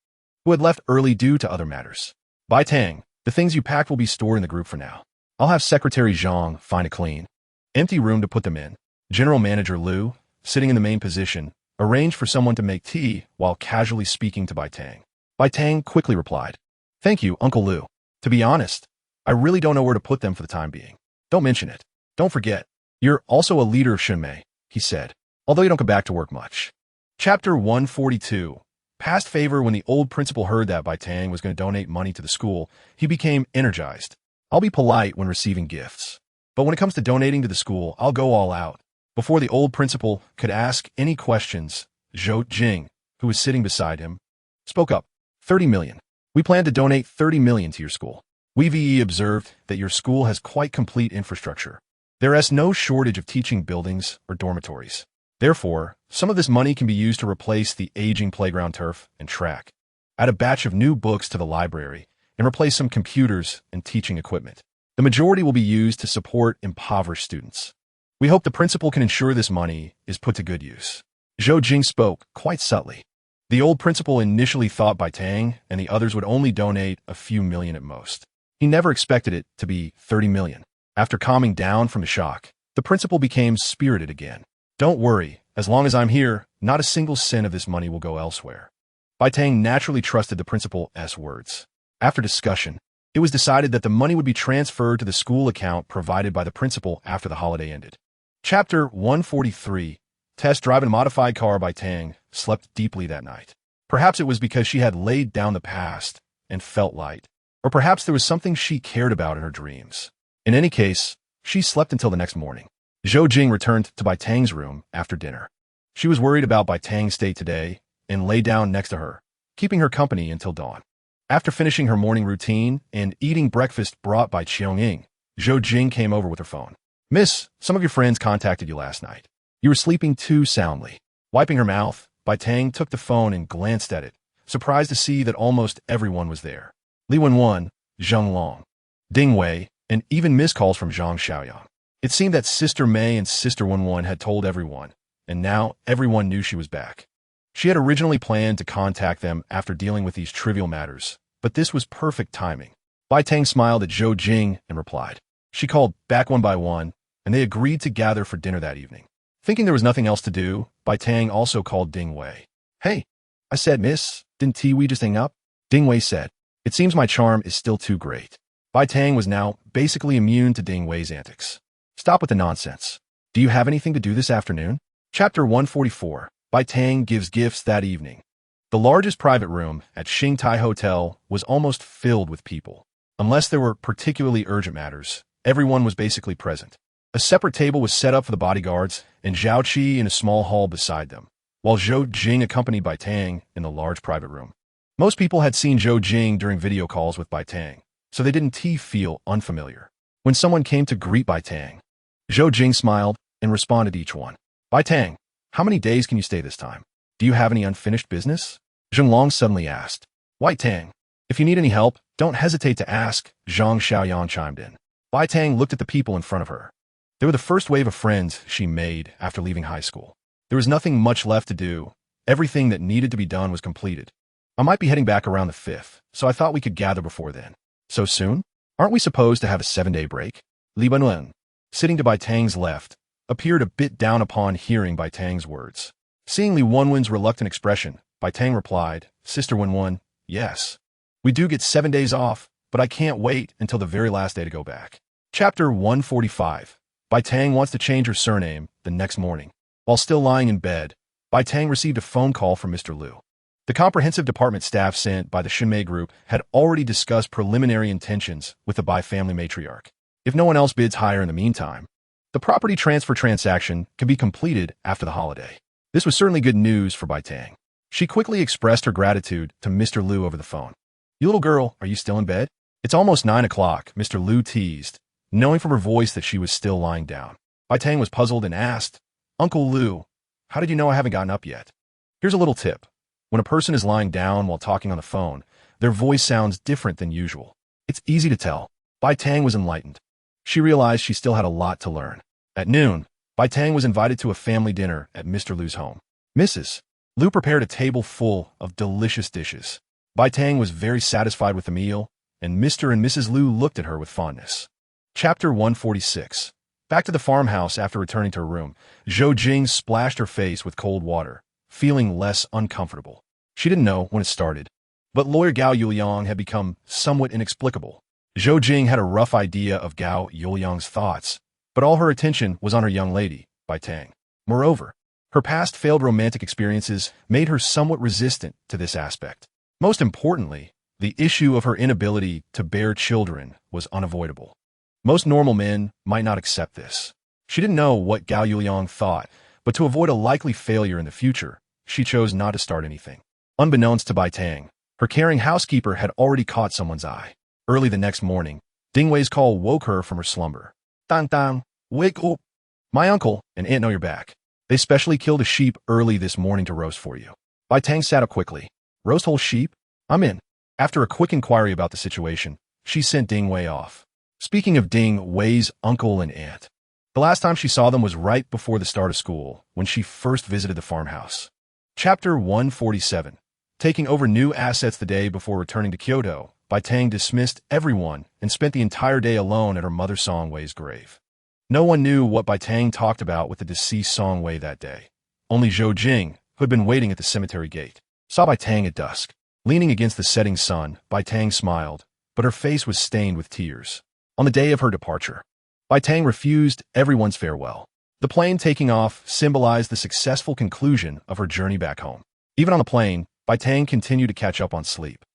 who had left early due to other matters. Bai Tang, the things you packed will be stored in the group for now. I'll have Secretary Zhang find a clean, empty room to put them in. General Manager Liu, sitting in the main position, arranged for someone to make tea while casually speaking to Bai Tang. Bai Tang quickly replied, "Thank you, Uncle Liu. To be honest, I really don't know where to put them for the time being. Don't mention it. Don't forget, you're also a leader of Xinmei," he said, although you don't go back to work much. Chapter 142. Past favor. When the old principal heard that Bai Tang was going to donate money to the school, he became energized. I'll be polite when receiving gifts, but when it comes to donating to the school, I'll go all out. Before the old principal could ask any questions, Zhou Jing, who was sitting beside him, spoke up. 30 million. We plan to donate 30 million to your school. We've observed that your school has quite complete infrastructure. There is no shortage of teaching buildings or dormitories. Therefore, some of this money can be used to replace the aging playground turf and track, add a batch of new books to the library, and replace some computers and teaching equipment. The majority will be used to support impoverished students. We hope the principal can ensure this money is put to good use. Zhou Jing spoke quite subtly. The old principal initially thought Bai Tang and the others would only donate a few million at most. He never expected it to be 30 million. After calming down from the shock, the principal became spirited again. Don't worry, as long as I'm here, not a single cent of this money will go elsewhere. Bai Tang naturally trusted the principal's words. After discussion, it was decided that the money would be transferred to the school account provided by the principal after the holiday ended. Chapter 143. Test drive in a modified car. Bai Tang slept deeply that night. Perhaps it was because she had laid down the past and felt light, or perhaps there was something she cared about in her dreams. In any case, she slept until the next morning. Zhou Jing returned to Bai Tang's room after dinner. She was worried about Bai Tang's state today and lay down next to her, keeping her company until dawn. After finishing her morning routine and eating breakfast brought by Qiangying, Zhou Jing came over with her phone. "Miss, some of your friends contacted you last night. You were sleeping too soundly." Wiping her mouth, Bai Tang took the phone and glanced at it, surprised to see that almost everyone was there. Li Wenwen, Zheng Long, Ding Wei, and even missed calls from Zhang Xiaoyang. It seemed that Sister Mei and Sister Wenwen had told everyone, and now everyone knew she was back. She had originally planned to contact them after dealing with these trivial matters, but this was perfect timing. Bai Tang smiled at Zhou Jing and replied. She called back one by one, and they agreed to gather for dinner that evening. Thinking there was nothing else to do, Bai Tang also called Ding Wei. "Hey," I said, "Miss, didn't we just hang up?" Ding Wei said, "It seems my charm is still too great." Bai Tang was now basically immune to Ding Wei's antics. "Stop with the nonsense. Do you have anything to do this afternoon?" Chapter 144. Bai Tang gives gifts that evening. The largest private room at Xingtai Hotel was almost filled with people. Unless there were particularly urgent matters, everyone was basically present. A separate table was set up for the bodyguards, and Zhao Qi in a small hall beside them, while Zhou Jing accompanied Bai Tang in the large private room. Most people had seen Zhou Jing during video calls with Bai Tang, so they didn't feel unfamiliar. When someone came to greet Bai Tang, Zhou Jing smiled and responded to each one. Bai Tang, how many days can you stay this time? Do you have any unfinished business? Zheng Long suddenly asked. Bai Tang, if you need any help, don't hesitate to ask, Zhang Xiaoyan chimed in. Bai Tang looked at the people in front of her. They were the first wave of friends she made after leaving high school. There was nothing much left to do. Everything that needed to be done was completed. I might be heading back around the 5th, so I thought we could gather before then. So soon? Aren't we supposed to have a 7-day break? Li Banwen, sitting to Bai Tang's left, appeared a bit down upon hearing Bai Tang's words. Seeing Li Wenwen's reluctant expression, Bai Tang replied, Sister Wenwen, yes. We do get 7 days off, but I can't wait until the very last day to go back. Chapter 145. Bai Tang wants to change her surname the next morning. While still lying in bed, Bai Tang received a phone call from Mr. Liu. The comprehensive department staff sent by the Xinmei Group had already discussed preliminary intentions with the Bai family matriarch. If no one else bids higher in the meantime, the property transfer transaction can be completed after the holiday. This was certainly good news for Bai Tang. She quickly expressed her gratitude to Mr. Liu over the phone. You little girl, are you still in bed? It's almost 9 o'clock, Mr. Liu teased, knowing from her voice that she was still lying down. Bai Tang was puzzled and asked, Uncle Liu, how did you know I haven't gotten up yet? Here's a little tip. When a person is lying down while talking on the phone, their voice sounds different than usual. It's easy to tell. Bai Tang was enlightened. She realized she still had a lot to learn. At noon, Bai Tang was invited to a family dinner at Mr. Liu's home. Mrs. Liu prepared a table full of delicious dishes. Bai Tang was very satisfied with the meal, and Mr. and Mrs. Liu looked at her with fondness. Chapter 146. Back to the farmhouse after returning to her room, Zhou Jing splashed her face with cold water, feeling less uncomfortable. She didn't know when it started, but lawyer Gao Yuliang had become somewhat inexplicable. Zhou Jing had a rough idea of Gao Yuliang's thoughts, but all her attention was on her young lady, Bai Tang. Moreover, her past failed romantic experiences made her somewhat resistant to this aspect. Most importantly, the issue of her inability to bear children was unavoidable. Most normal men might not accept this. She didn't know what Gao Yuliang thought, but to avoid a likely failure in the future, she chose not to start anything. Unbeknownst to Bai Tang, her caring housekeeper had already caught someone's eye. Early the next morning, Ding Wei's call woke her from her slumber. Dang dang, wake up. My uncle and aunt know you're back. They specially killed a sheep early this morning to roast for you. Bai Tang sat up quickly. Roast whole sheep? I'm in. After a quick inquiry about the situation, she sent Ding Wei off. Speaking of Ding Wei's uncle and aunt, the last time she saw them was right before the start of school, when she first visited the farmhouse. Chapter 147. Taking over new assets the day before returning to Kyoto, Bai Tang dismissed everyone and spent the entire day alone at her mother Song Wei's grave. No one knew what Bai Tang talked about with the deceased Song Wei that day. Only Zhou Jing, who had been waiting at the cemetery gate, saw Bai Tang at dusk. Leaning against the setting sun, Bai Tang smiled, but her face was stained with tears. On the day of her departure, Bai Tang refused everyone's farewell. The plane taking off symbolized the successful conclusion of her journey back home. Even on the plane, Bai Tang continued to catch up on sleep.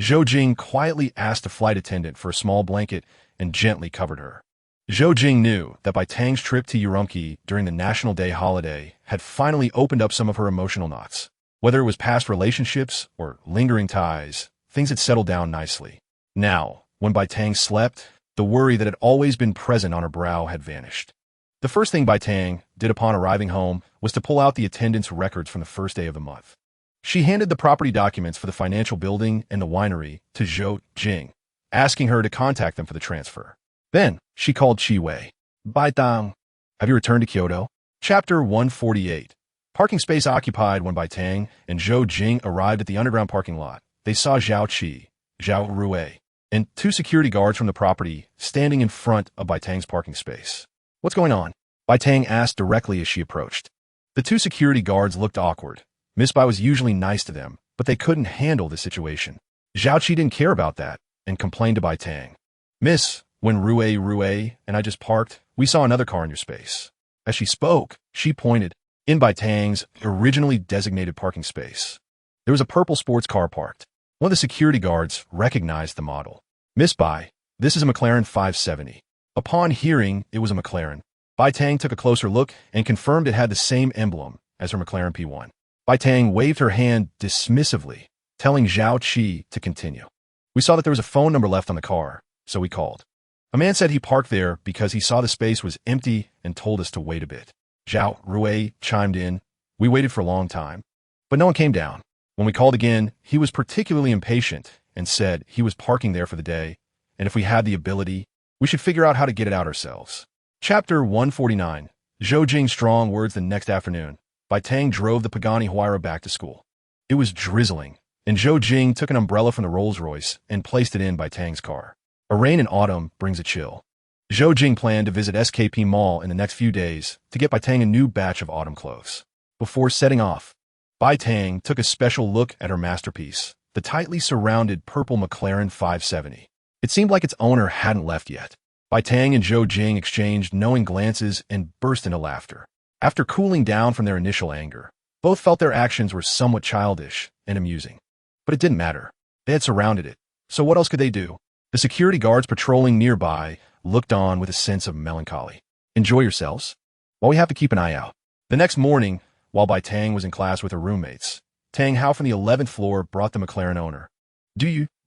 Zhou Jing quietly asked a flight attendant for a small blanket and gently covered her. Zhou Jing knew that Bai Tang's trip to Urumqi during the National Day holiday had finally opened up some of her emotional knots. Whether it was past relationships or lingering ties, things had settled down nicely. Now, when Bai Tang slept, the worry that had always been present on her brow had vanished. The first thing Bai Tang did upon arriving home was to pull out the attendance records from the first day of the month. She handed the property documents for the financial building and the winery to Zhou Jing, asking her to contact them for the transfer. Then, she called Qi Wei. Bai Tang, have you returned to Kyoto? Chapter 148. Parking space occupied when Bai Tang and Zhou Jing arrived at the underground parking lot. They saw Zhao Qi, Zhao Rui, and 2 security guards from the property standing in front of Bai Tang's parking space. What's going on? Bai Tang asked directly as she approached. The 2 security guards looked awkward. Miss Bai was usually nice to them, but they couldn't handle the situation. Zhao Qi didn't care about that and complained to Bai Tang. Miss, when Rui and I just parked, we saw another car in your space. As she spoke, she pointed in Bai Tang's originally designated parking space. There was a purple sports car parked. One of the security guards recognized the model. Miss Bai, this is a McLaren 570. Upon hearing it was a McLaren, Bai Tang took a closer look and confirmed it had the same emblem as her McLaren P1. Bai Tang waved her hand dismissively, telling Zhao Qi to continue. We saw that there was a phone number left on the car, so we called. A man said he parked there because he saw the space was empty and told us to wait a bit. Zhao Rui chimed in. We waited for a long time, but no one came down. When we called again, he was particularly impatient and said he was parking there for the day, and if we had the ability, we should figure out how to get it out ourselves. Chapter 149. Zhou Jing's strong words. The next afternoon, Bai Tang drove the Pagani Huayra back to school. It was drizzling, and Zhou Jing took an umbrella from the Rolls-Royce and placed it in Bai Tang's car. A rain in autumn brings a chill. Zhou Jing planned to visit SKP Mall in the next few days to get Bai Tang a new batch of autumn clothes. Before setting off, Bai Tang took a special look at her masterpiece, the tightly surrounded purple McLaren 570. It seemed like its owner hadn't left yet. Bai Tang and Zhou Jing exchanged knowing glances and burst into laughter. After cooling down from their initial anger, both felt their actions were somewhat childish and amusing. But it didn't matter. They had surrounded it, so what else could they do? The security guards patrolling nearby looked on with a sense of melancholy. Enjoy yourselves, while we have to keep an eye out. The next morning, while Bai Tang was in class with her roommates, Tang Hao from the 11th floor brought the McLaren owner.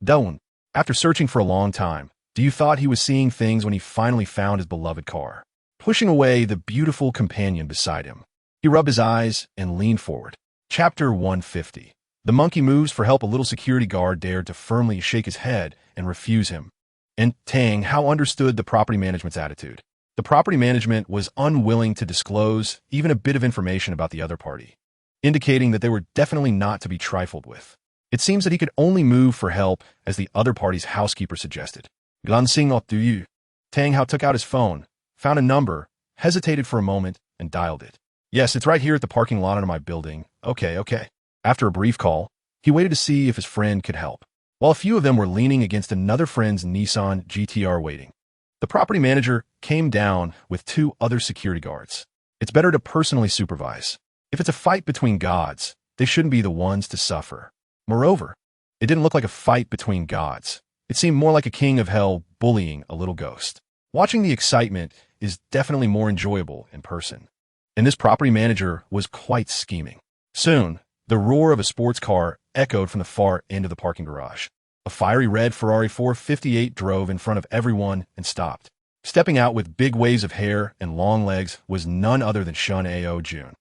Don't. After searching for a long time, Do you thought he was seeing things when he finally found his beloved car? Pushing away the beautiful companion beside him, he rubbed his eyes and leaned forward. Chapter 150. The monkey moves for help. A little security guard dared to firmly shake his head and refuse him. And Tang Hao understood the property management's attitude. The property management was unwilling to disclose even a bit of information about the other party, indicating that they were definitely not to be trifled with. It seems that he could only move for help as the other party's housekeeper suggested. Glancing up to you. Tang Hao took out his phone, found a number, hesitated for a moment, and dialed it. Yes, it's right here at the parking lot of my building. Okay. After a brief call, he waited to see if his friend could help, while a few of them were leaning against another friend's Nissan GTR waiting. The property manager came down with two other security guards. It's better to personally supervise. If it's a fight between gods, they shouldn't be the ones to suffer. Moreover, it didn't look like a fight between gods. It seemed more like a king of hell bullying a little ghost. Watching the excitement is definitely more enjoyable in person. And this property manager was quite scheming. Soon, the roar of a sports car echoed from the far end of the parking garage. A fiery red Ferrari 458 drove in front of everyone and stopped. Stepping out with big waves of hair and long legs was none other than Shun Ao Jun.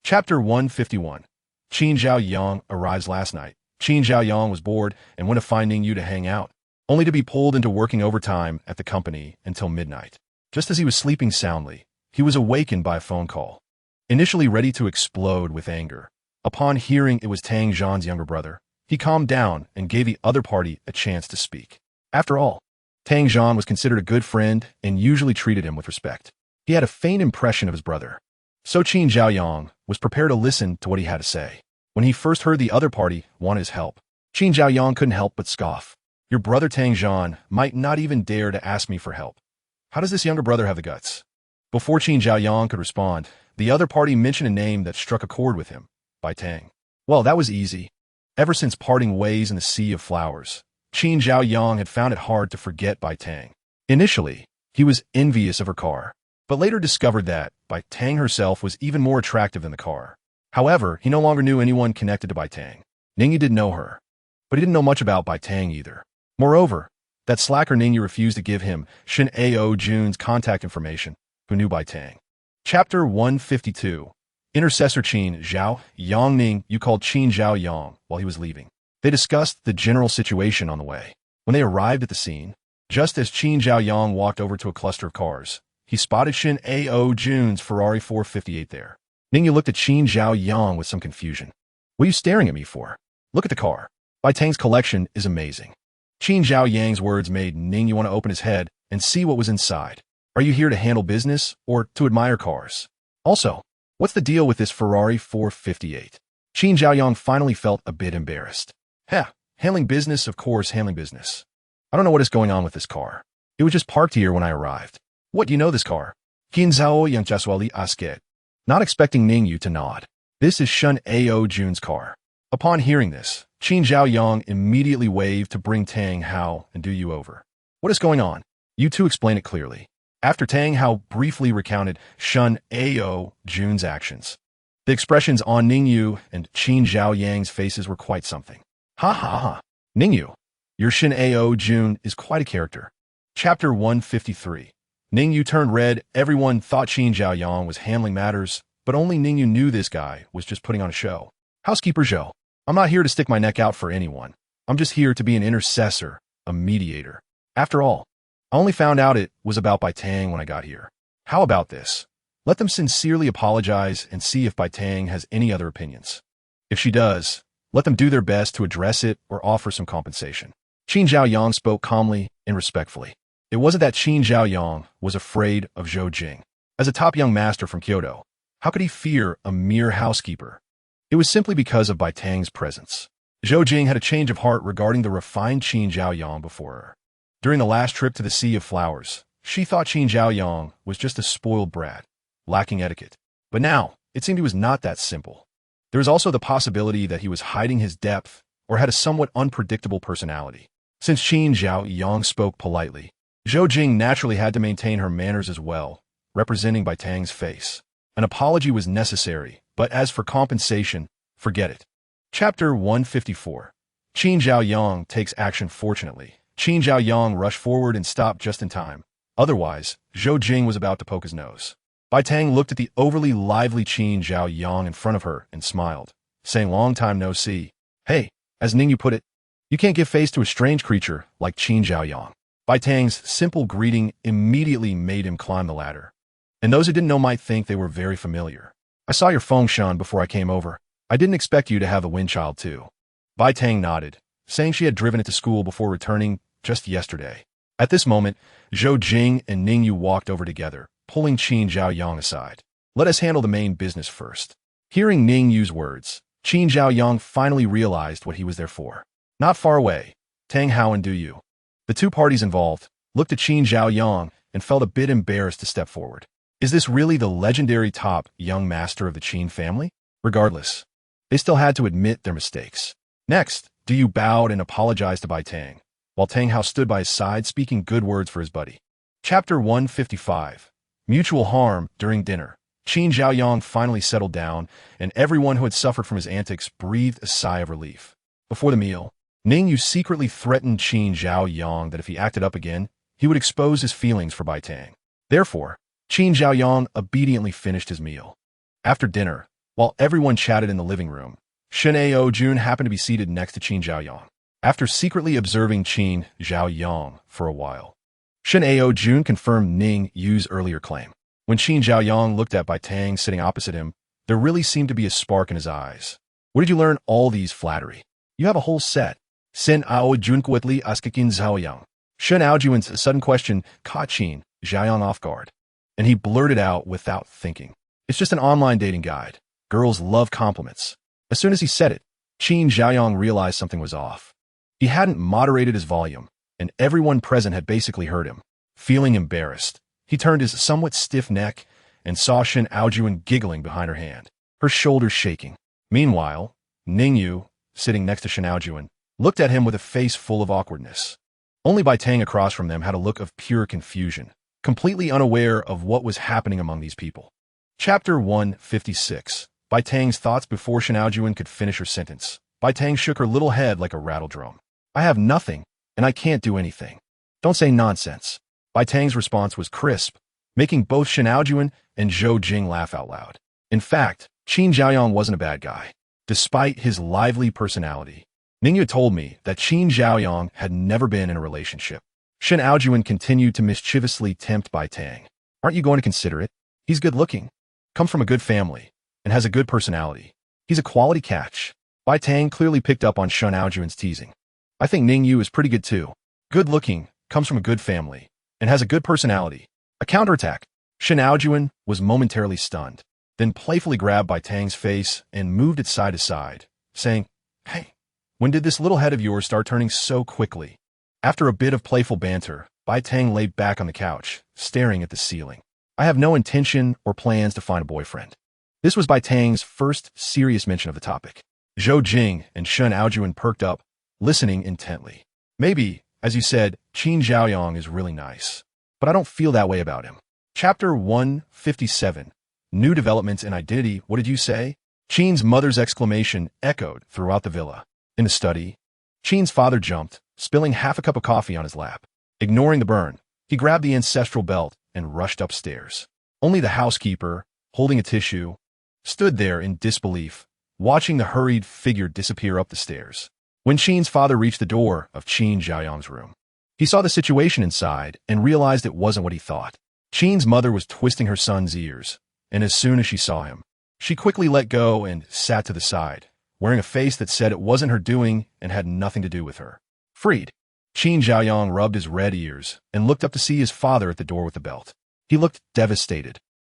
Chapter 151. Qin Zhaoyang arrives last night. Qin Zhaoyang was bored and went to find Ning Yu to hang out, only to be pulled into working overtime at the company until midnight. Just as he was sleeping soundly, he was awakened by a phone call. Initially ready to explode with anger, upon hearing it was Tang Zhan's younger brother, he calmed down and gave the other party a chance to speak. After all, Tang Zhan was considered a good friend and usually treated him with respect. He had a faint impression of his brother. So Qin Zhaoyang was prepared to listen to what he had to say. When he first heard the other party wanted his help, Qin Zhaoyang couldn't help but scoff. Your brother Tang Zhan might not even dare to ask me for help. How does this younger brother have the guts? Before Qin Zhaoyang could respond, the other party mentioned a name that struck a chord with him, Bai Tang. Well, that was easy. Ever since parting ways in the Sea of Flowers, Qin Zhaoyang had found it hard to forget Bai Tang. Initially, he was envious of her car, but later discovered that Bai Tang herself was even more attractive than the car. However, he no longer knew anyone connected to Bai Tang. Ningyu did know her, but he didn't know much about Bai Tang either. Moreover, that slacker Ningyu refused to give him Shin Ao Jun's contact information, who knew Bai Tang. Chapter 152. Intercessor Qin Zhao Yang Ning Yu called Qin Zhaoyang while he was leaving. They discussed the general situation on the way. When they arrived at the scene, just as Qin Zhaoyang walked over to a cluster of cars, he spotted Shin Ao Jun's Ferrari 458 there. Ningyu looked at Qin Zhaoyang with some confusion. What are you staring at me for? Look at the car. Bai Tang's collection is amazing. Qin Zhaoyang's words made Ningyu want to open his head and see what was inside. Are you here to handle business or to admire cars? Also, what's the deal with this Ferrari 458? Qin Zhaoyang finally felt a bit embarrassed. Handling business, of course, handling business. I don't know what is going on with this car. It was just parked here when I arrived. What, do you know this car? Qin Zhaoyang Jaswali asked, not expecting Ningyu to nod. This is Shun Ao Jun's car. Upon hearing this, Qin Zhaoyang immediately waved to bring Tang Hao and Du Yu over. What is going on? You two explain it clearly. After Tang Hao briefly recounted Shun Ao Jun's actions, the expressions on Ningyu and Qin Zhao Yang's faces were quite something. Ha ha ha. Ningyu, your Shin Ao Jun is quite a character. Chapter 153. Ningyu turned red. Everyone thought Qin Zhao Yang was handling matters, but only Ningyu knew this guy was just putting on a show. Housekeeper Zhou, I'm not here to stick my neck out for anyone. I'm just here to be an intercessor, a mediator. After all, I only found out it was about Bai Tang when I got here. How about this? Let them sincerely apologize and see if Bai Tang has any other opinions. If she does, let them do their best to address it or offer some compensation. Qin Zhao Yang spoke calmly and respectfully. It wasn't that Qin Zhao Yang was afraid of Zhou Jing. As a top young master from Kyoto, how could he fear a mere housekeeper? It was simply because of Bai Tang's presence. Zhou Jing had a change of heart regarding the refined Qin Zhao Yang before her. During the last trip to the Sea of Flowers, she thought Qin Zhao Yang was just a spoiled brat, lacking etiquette. But now, it seemed he was not that simple. There was also the possibility that he was hiding his depth or had a somewhat unpredictable personality. Since Qin Zhao Yang spoke politely, Zhou Jing naturally had to maintain her manners as well, representing Bai Tang's face. An apology was necessary, but as for compensation, forget it. Chapter 154. Qin Zhao Yang takes action. Fortunately, Qin Zhao Yang rushed forward and stopped just in time. Otherwise, Zhou Jing was about to poke his nose. Bai Tang looked at the overly lively Qin Zhao Yang in front of her and smiled, saying, "Long time no see. Hey, as Ningyu put it, you can't give face to a strange creature like Qin Zhao Yang." Bai Tang's simple greeting immediately made him climb the ladder. And those who didn't know might think they were very familiar. "I saw your phone, Shan, before I came over. I didn't expect you to have a wind child, too." Bai Tang nodded, saying she had driven it to school before returning just yesterday. At this moment, Zhou Jing and Ningyu walked over together, pulling Qin Zhao Yang aside. "Let us handle the main business first." Hearing Ningyu's words, Qin Zhao Yang finally realized what he was there for. Not far away, Tang Hao and Du Yu, the two parties involved, looked at Qin Zhao Yang and felt a bit embarrassed to step forward. Is this really the legendary top young master of the Qin family? Regardless, they still had to admit their mistakes. Next, Du Yu bowed and apologized to Bai Tang, while Tang Hao stood by his side speaking good words for his buddy. Chapter 155. Mutual harm during dinner. Qin Zhao Yang finally settled down, and everyone who had suffered from his antics breathed a sigh of relief. Before the meal, Ningyu secretly threatened Qin Zhao Yang that if he acted up again, he would expose his feelings for Bai Tang. Therefore, Qin Zhao Yang obediently finished his meal. After dinner, while everyone chatted in the living room, Shin Ao Jun happened to be seated next to Qin Zhao Yang. After secretly observing Qin Zhao Yang for a while, Shin Ao Jun confirmed Ning Yu's earlier claim. When Qin Zhao Yang looked at Bai Tang sitting opposite him, there really seemed to be a spark in his eyes. "Where did you learn all these flattery? You have a whole set." Sin Ao Jun quickly askikin Zhao Yang. Shin Ao Jun's sudden question caught Qin Zhao Yang off guard, and he blurted out without thinking, "It's just an online dating guide. Girls love compliments." As soon as he said it, Qin Zhao Yang realized something was off. He hadn't moderated his volume, and everyone present had basically heard him. Feeling embarrassed, he turned his somewhat stiff neck and saw Shin Aojuan giggling behind her hand, her shoulders shaking. Meanwhile, Ningyu, sitting next to Shin Aojuan, looked at him with a face full of awkwardness. Only Bai Tang across from them had a look of pure confusion, completely unaware of what was happening among these people. Chapter 156. Bai Tang's thoughts before Shin Aojuan could finish her sentence. Bai Tang shook her little head like a rattle drum. "I have nothing, and I can't do anything. Don't say nonsense." Bai Tang's response was crisp, making both Shin Aojuan and Zhou Jing laugh out loud. In fact, Qin Zhaoyang wasn't a bad guy. Despite his lively personality, Ningyu told me that Qin Zhaoyang had never been in a relationship. Shin Aojuan continued to mischievously tempt Bai Tang. "Aren't you going to consider it? He's good looking, comes from a good family, and has a good personality. He's a quality catch." Bai Tang clearly picked up on Shin Aojuan's teasing. "I think Ningyu is pretty good too. Good looking, comes from a good family, and has a good personality." A counterattack. Shin Aojuan was momentarily stunned, then playfully grabbed Bai Tang's face and moved it side to side, saying, "Hey, when did this little head of yours start turning so quickly?" After a bit of playful banter, Bai Tang lay back on the couch, staring at the ceiling. "I have no intention or plans to find a boyfriend." This was Bai Tang's first serious mention of the topic. Zhou Jing and Shin Aojuan perked up, listening intently. "Maybe, as you said, Qin Zhaoyang is really nice. but I don't feel that way about him. Chapter 157. New developments in identity. What did you say? Qin's mother's exclamation echoed throughout the villa. In the study, Qin's father jumped, spilling half a cup of coffee on his lap. Ignoring the burn, he grabbed the ancestral belt and rushed upstairs. Only the housekeeper, holding a tissue, stood there in disbelief, watching the hurried figure disappear up the stairs. When Qin's father reached the door of Qin Zhaoyang's room, he saw the situation inside and realized it wasn't what he thought. Qin's mother was twisting her son's ears, and as soon as she saw him, she quickly let go and sat to the side, wearing a face that said it wasn't her doing and had nothing to do with her. Freed. Qin Zhaoyang rubbed his red ears and looked up to see his father at the door with the belt. He looked devastated,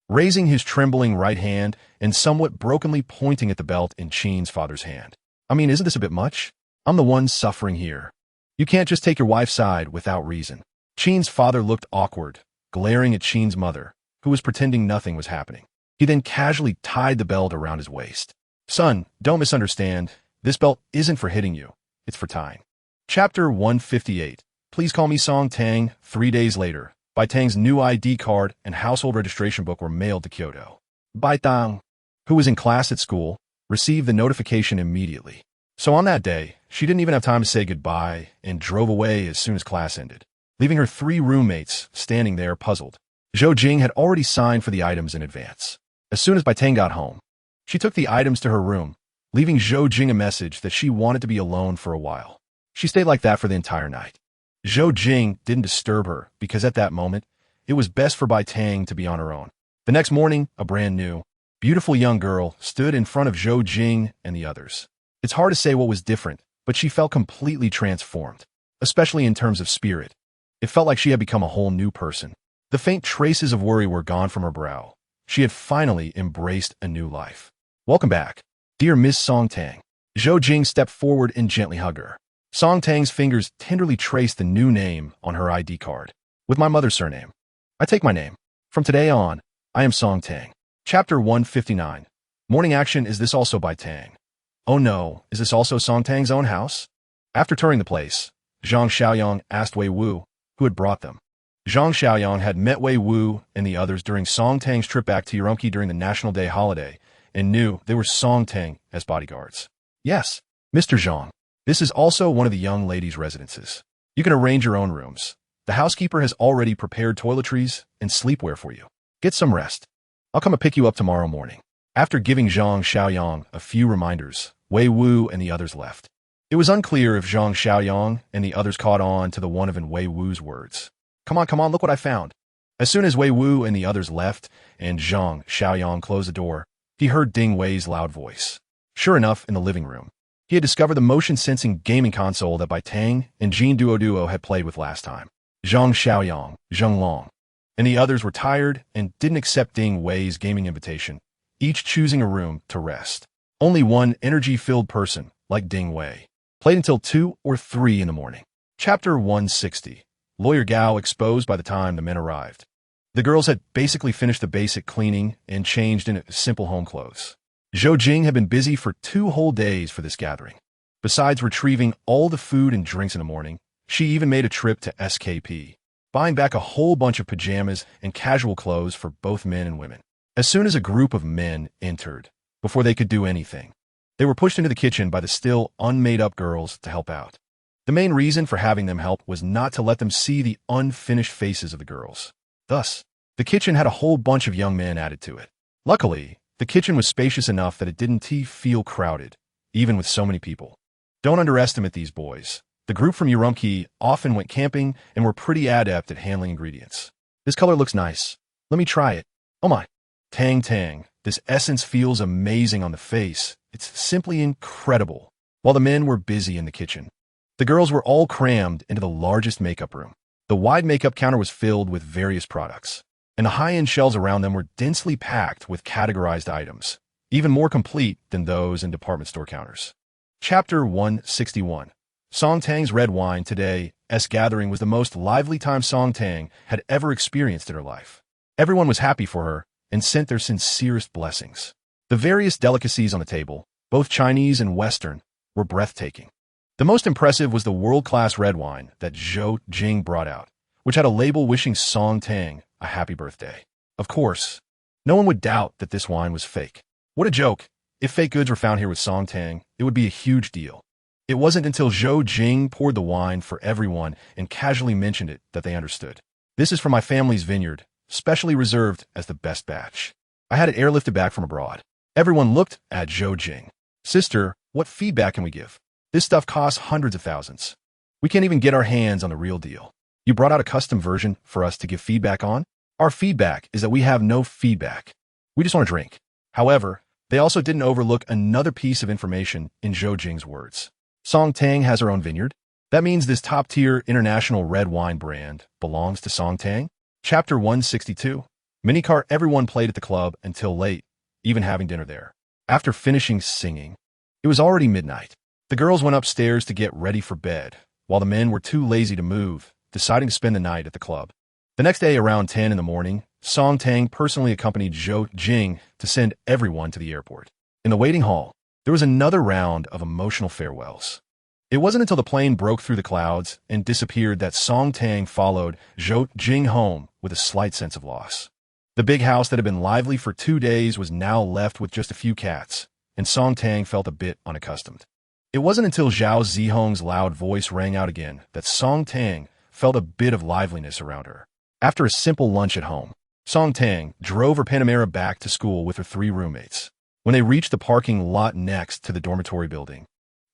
raising his trembling right hand and somewhat brokenly pointing at the belt in Qin's father's hand. I mean, isn't this a bit much? I'm the one suffering here. You can't just take your wife's side without reason. Qin's father looked awkward, glaring at Qin's mother, who was pretending nothing was happening. He then casually tied the belt around his waist. Son, don't misunderstand. This belt isn't for hitting you. It's for tying. Chapter 158. Please call me Song Tang. 3 days later, Bai Tang's new ID card and household registration book were mailed to Kyoto. Bai Tang, who was in class at school, received the notification immediately. So on that day, she didn't even have time to say goodbye and drove away as soon as class ended, leaving her 3 roommates standing there puzzled. Zhou Jing had already signed for the items in advance. As soon as Bai Tang got home, she took the items to her room, leaving Zhou Jing a message that she wanted to be alone for a while. She stayed like that for the entire night. Zhou Jing didn't disturb her because at that moment, it was best for Bai Tang to be on her own. The next morning, a brand new, beautiful young girl stood in front of Zhou Jing and the others. It's hard to say what was different, but she felt completely transformed, especially in terms of spirit. It felt like she had become a whole new person. The faint traces of worry were gone from her brow. She had finally embraced a new life. Welcome back, dear Miss Song Tang. Zhou Jing stepped forward and gently hugged her. Song Tang's fingers tenderly traced the new name on her ID card. With my mother's surname, I take my name. From today on, I am Song Tang. Chapter 159. Morning action. Is this also Bai Tang? Oh no, is this also Song Tang's own house? After touring the place, Zhang Xiaoyang asked Wei Wu, who had brought them. Zhang Xiaoyang had met Wei Wu and the others during Song Tang's trip back to Urumqi during the National Day holiday and knew they were Song Tang as bodyguards. Yes, Mr. Zhang. This is also one of the young ladies' residences. You can arrange your own rooms. The housekeeper has already prepared toiletries and sleepwear for you. Get some rest. I'll come and pick you up tomorrow morning. After giving Zhang Xiaoyang a few reminders, Wei Wu and the others left. It was unclear if Zhang Xiaoyang and the others caught on to the one of Wei Wu's words. Come on, look what I found. As soon as Wei Wu and the others left and Zhang Xiaoyang closed the door, he heard Ding Wei's loud voice. Sure enough, in the living room, he had discovered the motion-sensing gaming console that Bai Tang and Jin Duo had played with last time. Zhang Xiaoyang, Zheng Long, and the others were tired and didn't accept Ding Wei's gaming invitation, each choosing a room to rest. Only one energy-filled person, like Ding Wei, played until 2 or 3 in the morning. Chapter 160. Lawyer Gao exposed by the time the men arrived. The girls had basically finished the basic cleaning and changed into simple home clothes. Zhou Jing had been busy for 2 whole days for this gathering. Besides retrieving all the food and drinks in the morning, she even made a trip to SKP, buying back a whole bunch of pajamas and casual clothes for both men and women. As soon as a group of men entered, before they could do anything, they were pushed into the kitchen by the still unmade-up girls to help out. The main reason for having them help was not to let them see the unfinished faces of the girls. Thus, the kitchen had a whole bunch of young men added to it. Luckily, the kitchen was spacious enough that it didn't feel crowded, even with so many people. Don't underestimate these boys. The group from Urumqi often went camping and were pretty adept at handling ingredients. This color looks nice. Let me try it. Oh my. Tang. This essence feels amazing on the face. It's simply incredible. While the men were busy in the kitchen, the girls were all crammed into the largest makeup room. The wide makeup counter was filled with various products, and the high-end shelves around them were densely packed with categorized items, even more complete than those in department store counters. Chapter 161. Song Tang's red wine today's gathering was the most lively time Song Tang had ever experienced in her life. Everyone was happy for her and sent their sincerest blessings. The various delicacies on the table, both Chinese and Western, were breathtaking. The most impressive was the world-class red wine that Zhou Jing brought out, which had a label wishing Song Tang a happy birthday. Of course, no one would doubt that this wine was fake. What a joke. If fake goods were found here with Song Tang, it would be a huge deal. It wasn't until Zhou Jing poured the wine for everyone and casually mentioned it that they understood. This is from my family's vineyard, specially reserved as the best batch. I had it airlifted back from abroad. Everyone looked at Zhou Jing. Sister, what feedback can we give? This stuff costs hundreds of thousands. We can't even get our hands on the real deal. You brought out a custom version for us to give feedback on? Our feedback is that we have no feedback. We just want to drink. However, they also didn't overlook another piece of information in Zhou Jing's words. Song Tang has her own vineyard. That means this top-tier international red wine brand belongs to Song Tang. Chapter 162. Minicar. Everyone played at the club until late, even having dinner there. After finishing singing, it was already midnight. The girls went upstairs to get ready for bed, while the men were too lazy to move, deciding to spend the night at the club. The next day around 10 in the morning, Song Tang personally accompanied Zhou Jing to send everyone to the airport. In the waiting hall, there was another round of emotional farewells. It wasn't until the plane broke through the clouds and disappeared that Song Tang followed Zhou Jing home with a slight sense of loss. The big house that had been lively for 2 days was now left with just a few cats, and Song Tang felt a bit unaccustomed. It wasn't until Zhao Zihong's loud voice rang out again that Song Tang felt a bit of liveliness around her. After a simple lunch at home, Song Tang drove her Panamera back to school with her 3 roommates. When they reached the parking lot next to the dormitory building,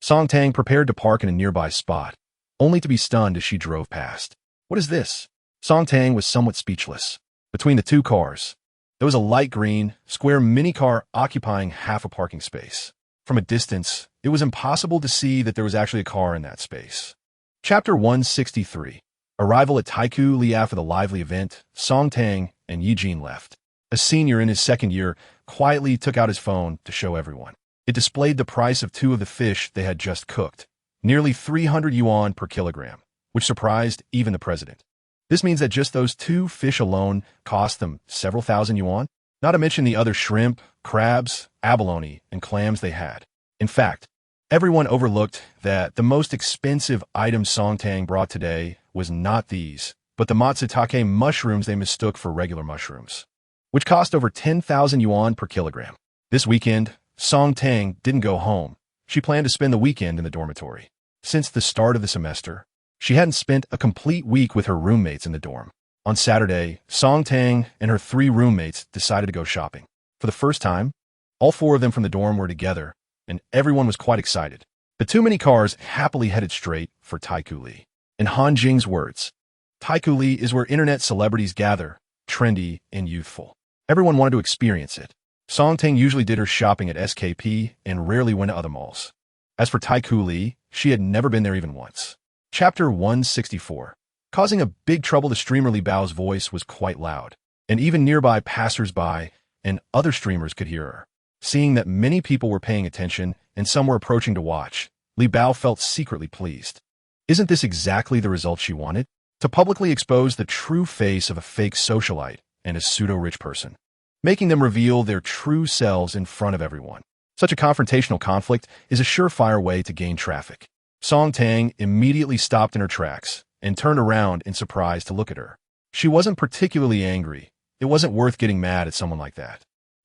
Song Tang prepared to park in a nearby spot, only to be stunned as she drove past. What is this? Song Tang was somewhat speechless. Between the 2 cars, there was a light green, square minicar occupying half a parking space. From a distance, it was impossible to see that there was actually a car in that space. Chapter 163. Arrival at Tycoon Li. After the lively event, Song Tang and Yi Jin left. A senior in his second year quietly took out his phone to show everyone. It displayed the price of 2 of the fish they had just cooked, nearly 300 yuan per kilogram, which surprised even the president. This means that just those 2 fish alone cost them several thousand yuan, not to mention the other shrimp, crabs, abalone, and clams they had. In fact, everyone overlooked that the most expensive item Song Tang brought today was not these, but the matsutake mushrooms they mistook for regular mushrooms, which cost over 10,000 yuan per kilogram. This weekend, Song Tang didn't go home. She planned to spend the weekend in the dormitory. Since the start of the semester, she hadn't spent a complete week with her roommates in the dorm. On Saturday, Song Tang and her 3 roommates decided to go shopping. For the first time, all 4 of them from the dorm were together, and everyone was quite excited. The 2 minicars happily headed straight for Tycoon Li. In Han Jing's words, Tycoon Li is where internet celebrities gather, trendy and youthful. Everyone wanted to experience it. Song Tang usually did her shopping at SKP and rarely went to other malls. As for Tycoon Li, she had never been there even once. Chapter 164. Causing a big trouble, the streamer Li Bao's voice was quite loud, and even nearby passers-by and other streamers could hear her. Seeing that many people were paying attention and some were approaching to watch, Li Bao felt secretly pleased. Isn't this exactly the result she wanted? To publicly expose the true face of a fake socialite and a pseudo-rich person, making them reveal their true selves in front of everyone. Such a confrontational conflict is a surefire way to gain traffic. Song Tang immediately stopped in her tracks and turned around in surprise to look at her. She wasn't particularly angry. It wasn't worth getting mad at someone like that.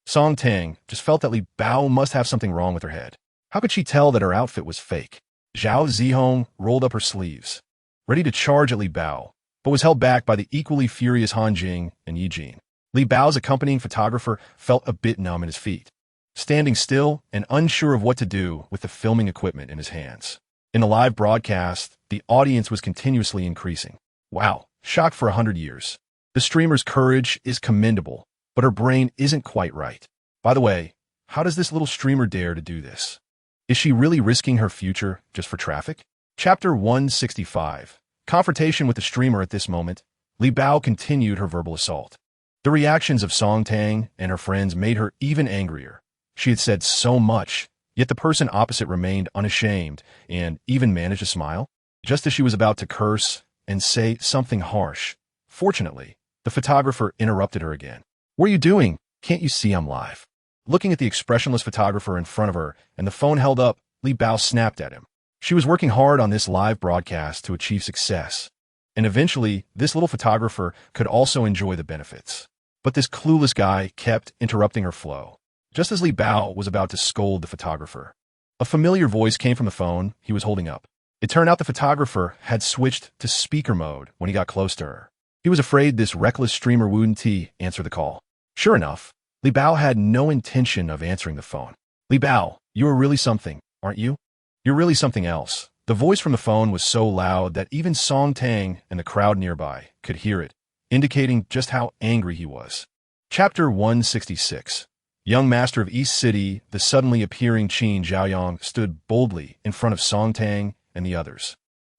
Song Tang just felt that Li Bao must have something wrong with her head. How could she tell that her outfit was fake? Zhao Zihong rolled up her sleeves, ready to charge at Li Bao, but was held back by the equally furious Han Jing and Yi Jin. Li Bao's accompanying photographer felt a bit numb in his feet, standing still and unsure of what to do with the filming equipment in his hands. In the live broadcast, the audience was continuously increasing. Wow, shock for 100 years. The streamer's courage is commendable, but her brain isn't quite right. By the way, how does this little streamer dare to do this? Is she really risking her future just for traffic? Chapter 165. Confrontation with the streamer. At this moment, Li Bao continued her verbal assault. The reactions of Song Tang and her friends made her even angrier. She had said so much, yet the person opposite remained unashamed and even managed to smile, just as she was about to curse and say something harsh. Fortunately, the photographer interrupted her again. "What are you doing? Can't you see I'm live?" Looking at the expressionless photographer in front of her and the phone held up, Li Bao snapped at him. She was working hard on this live broadcast to achieve success, And eventually, this little photographer could also enjoy the benefits. But this clueless guy kept interrupting her flow. Just as Li Bao was about to scold the photographer, a familiar voice came from the phone he was holding up. It turned out the photographer had switched to speaker mode when he got close to her. He was afraid this reckless streamer wouldn't answer the call. Sure enough, Li Bao had no intention of answering the phone. Li Bao, you are really something, aren't you? You're really something else. The voice from the phone was so loud that even Song Tang and the crowd nearby could hear it, indicating just how angry he was. Chapter 166. Young master of East City, the suddenly appearing Qin Zhaoyang stood boldly in front of Song Tang and the others,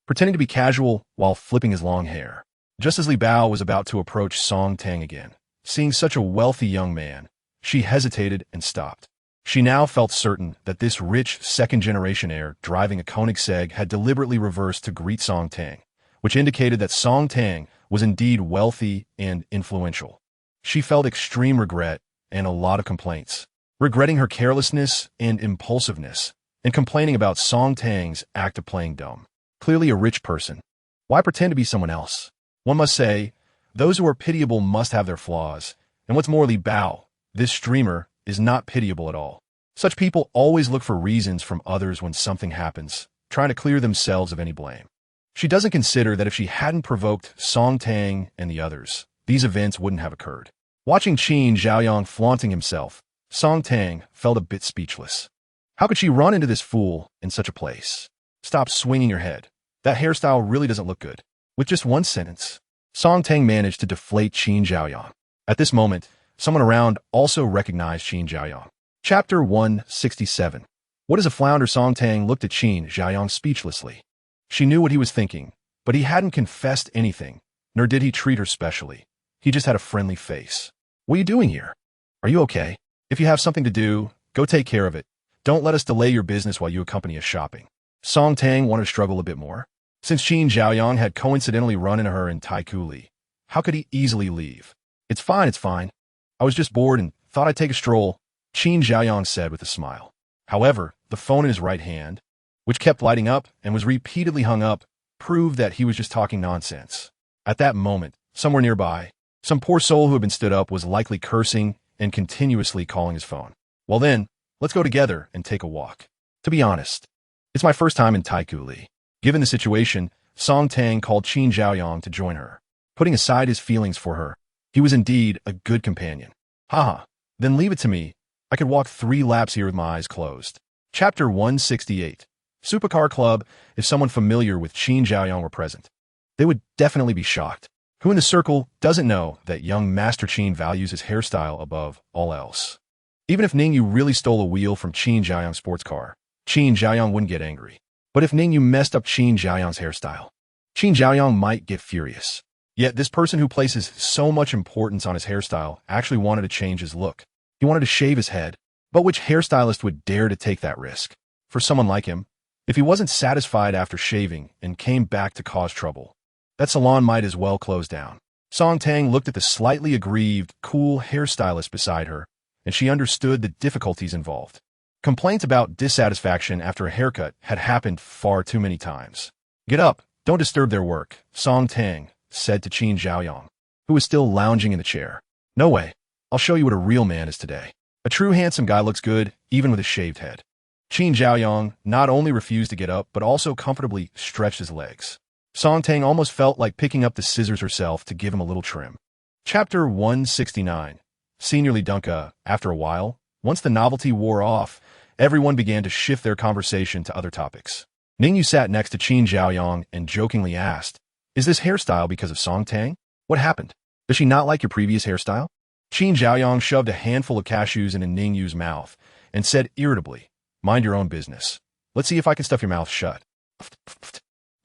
pretending to be casual while flipping his long hair. Just as Li Bao was about to approach Song Tang again, seeing such a wealthy young man, she hesitated and stopped. She now felt certain that this rich second-generation heir driving a Koenigsegg had deliberately reversed to greet Song Tang, which indicated that Song Tang was indeed wealthy and influential. She felt extreme regret and a lot of complaints, regretting her carelessness and impulsiveness, and complaining about Song Tang's act of playing dumb. Clearly a rich person. Why pretend to be someone else? One must say, those who are pitiable must have their flaws, and what's more, Li Bao, this streamer, is not pitiable at all. Such people always look for reasons from others when something happens, trying to clear themselves of any blame. She doesn't consider that if she hadn't provoked Song Tang and the others, these events wouldn't have occurred. Watching Qin Zhaoyang flaunting himself, Song Tang felt a bit speechless. How could she run into this fool in such a place? Stop swinging your head. That hairstyle really doesn't look good. With just one sentence, Song Tang managed to deflate Qin Zhaoyang. At this moment, someone around also recognized Qin Zhaoyang. Chapter 167. What is a flounder? Song Tang looked at Qin Zhaoyang speechlessly. She knew what he was thinking, but he hadn't confessed anything, nor did he treat her specially. He just had a friendly face. What are you doing here? Are you okay? If you have something to do, go take care of it. Don't let us delay your business while you accompany us shopping. Song Tang wanted to struggle a bit more. Since Qin Zhaoyang had coincidentally run into her in Tycoon, how could he easily leave? It's fine, it's fine. I was just bored and thought I'd take a stroll, Qin Zhaoyang said with a smile. However, the phone in his right hand, which kept lighting up and was repeatedly hung up, proved that he was just talking nonsense. At that moment, somewhere nearby, some poor soul who had been stood up was likely cursing and continuously calling his phone. Well then, let's go together and take a walk. To be honest, it's my first time in Tycoon. Given the situation, Song Tang called Qin Zhaoyang to join her. Putting aside his feelings for her, he was indeed a good companion. Haha, then leave it to me. I could walk 3 laps here with my eyes closed. Chapter 168. Supercar Club. If someone familiar with Qin Zhaoyang were present, they would definitely be shocked. Who in the circle doesn't know that young Master Qin values his hairstyle above all else? Even if Ningyu really stole a wheel from Qin Zhaoyang's sports car, Qin Zhaoyang wouldn't get angry. But if Ningyu messed up Qin Zhaoyang's hairstyle, Qin Zhaoyang might get furious. Yet this person who places so much importance on his hairstyle actually wanted to change his look. He wanted to shave his head. But which hairstylist would dare to take that risk? For someone like him, if he wasn't satisfied after shaving and came back to cause trouble, that salon might as well close down. Song Tang looked at the slightly aggrieved, cool hairstylist beside her, and she understood the difficulties involved. Complaints about dissatisfaction after a haircut had happened far too many times. Get up, don't disturb their work, Song Tang said to Qin Zhaoyang, who was still lounging in the chair. No way, I'll show you what a real man is today. A true handsome guy looks good, even with a shaved head. Qin Zhaoyang not only refused to get up, but also comfortably stretched his legs. Song Tang almost felt like picking up the scissors herself to give him a little trim. Chapter 169. Seniorly Dunka. After a while, once the novelty wore off, everyone began to shift their conversation to other topics. Ningyu sat next to Qin Zhaoyang and jokingly asked, "Is this hairstyle because of Song Tang? What happened? Does she not like your previous hairstyle?" Qin Zhaoyang shoved a handful of cashews into Ningyu's mouth and said irritably, "Mind your own business. Let's see if I can stuff your mouth shut."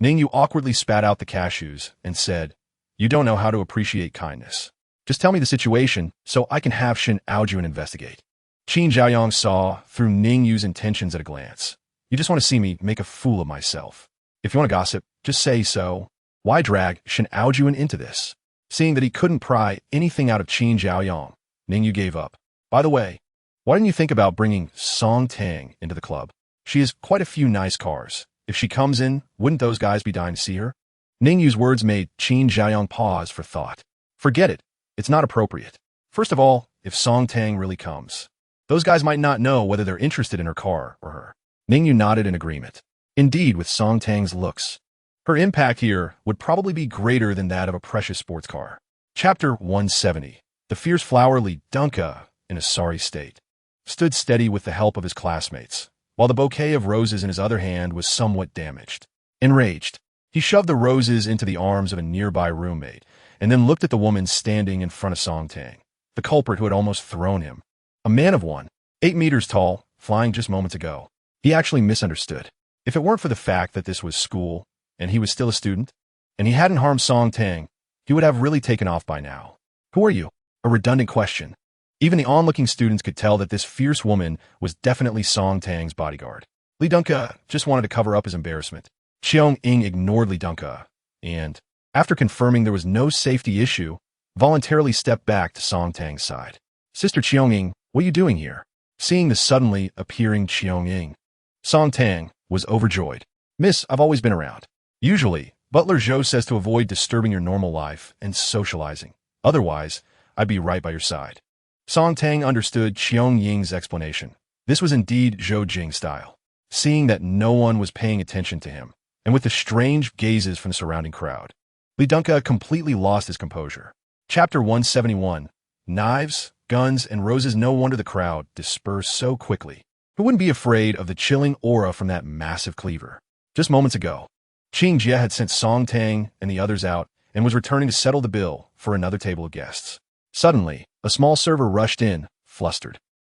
Ningyu awkwardly spat out the cashews and said, "You don't know how to appreciate kindness. Just tell me the situation so I can have Shin Aojuan investigate." Qin Zhaoyang saw through Ningyu's intentions at a glance. "You just want to see me make a fool of myself. If you want to gossip, just say so. Why drag Shin Aojuan into this?" Seeing that he couldn't pry anything out of Qin Zhaoyang, Ningyu gave up. "By the way, why didn't you think about bringing Song Tang into the club? She has quite a few nice cars. If she comes in, wouldn't those guys be dying to see her?" Ning Yu's words made Qin Zhaoyang pause for thought. Forget it. It's not appropriate. First of all, if Song Tang really comes, those guys might not know whether they're interested in her car or her. Ning Yu nodded in agreement. Indeed, with Song Tang's looks, her impact here would probably be greater than that of a precious sports car. Chapter 170. The fierce flower Li Dunka, in a sorry state, stood steady with the help of his classmates, while the bouquet of roses in his other hand was somewhat damaged. Enraged, he shoved the roses into the arms of a nearby roommate, and then looked at the woman standing in front of Song Tang, the culprit who had almost thrown him. A man of 8 meters tall, flying just moments ago. He actually misunderstood. If it weren't for the fact that this was school, and he was still a student, and he hadn't harmed Song Tang, he would have really taken off by now. Who are you? A redundant question. Even the onlooking students could tell that this fierce woman was definitely Song Tang's bodyguard. Li Dunka just wanted to cover up his embarrassment. Cheong Ing ignored Li Dunka, and, after confirming there was no safety issue, voluntarily stepped back to Song Tang's side. Sister Cheong Ing, what are you doing here? Seeing the suddenly appearing Cheong Ing, Song Tang was overjoyed. Miss, I've always been around. Usually, Butler Zhou says to avoid disturbing your normal life and socializing. Otherwise, I'd be right by your side. Song Tang understood Cheong Ying's explanation. This was indeed Zhou Jing style. Seeing that no one was paying attention to him, and with the strange gazes from the surrounding crowd, Li Dunka completely lost his composure. Chapter 171. Knives, guns, and roses. No wonder the crowd dispersed so quickly. Who wouldn't be afraid of the chilling aura from that massive cleaver? Just moments ago, Qing Jie had sent Song Tang and the others out and was returning to settle the bill for another table of guests. Suddenly, a small server rushed in, flustered.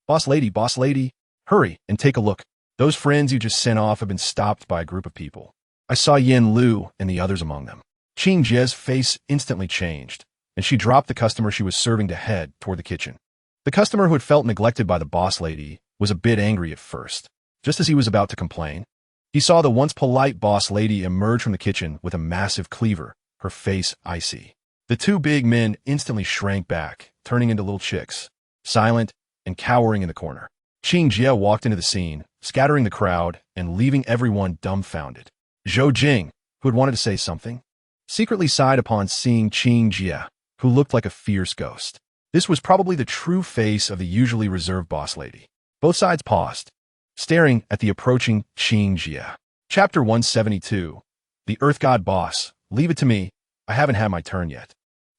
Boss lady, hurry and take a look. Those friends you just sent off have been stopped by a group of people. I saw Yin Lu and the others among them. Qing Jie's face instantly changed, and she dropped the customer she was serving to head toward the kitchen. The customer who had felt neglected by the boss lady was a bit angry at first. Just as he was about to complain, he saw the once polite boss lady emerge from the kitchen with a massive cleaver, her face icy. The two big men instantly shrank back, turning into little chicks, silent and cowering in the corner. Qing Jie walked into the scene, scattering the crowd and leaving everyone dumbfounded. Zhou Jing, who had wanted to say something, secretly sighed upon seeing Qing Jie, who looked like a fierce ghost. This was probably the true face of the usually reserved boss lady. Both sides paused, staring at the approaching Qing Jie. Chapter 172. The Earth God Boss. Leave it to me. I haven't had my turn yet.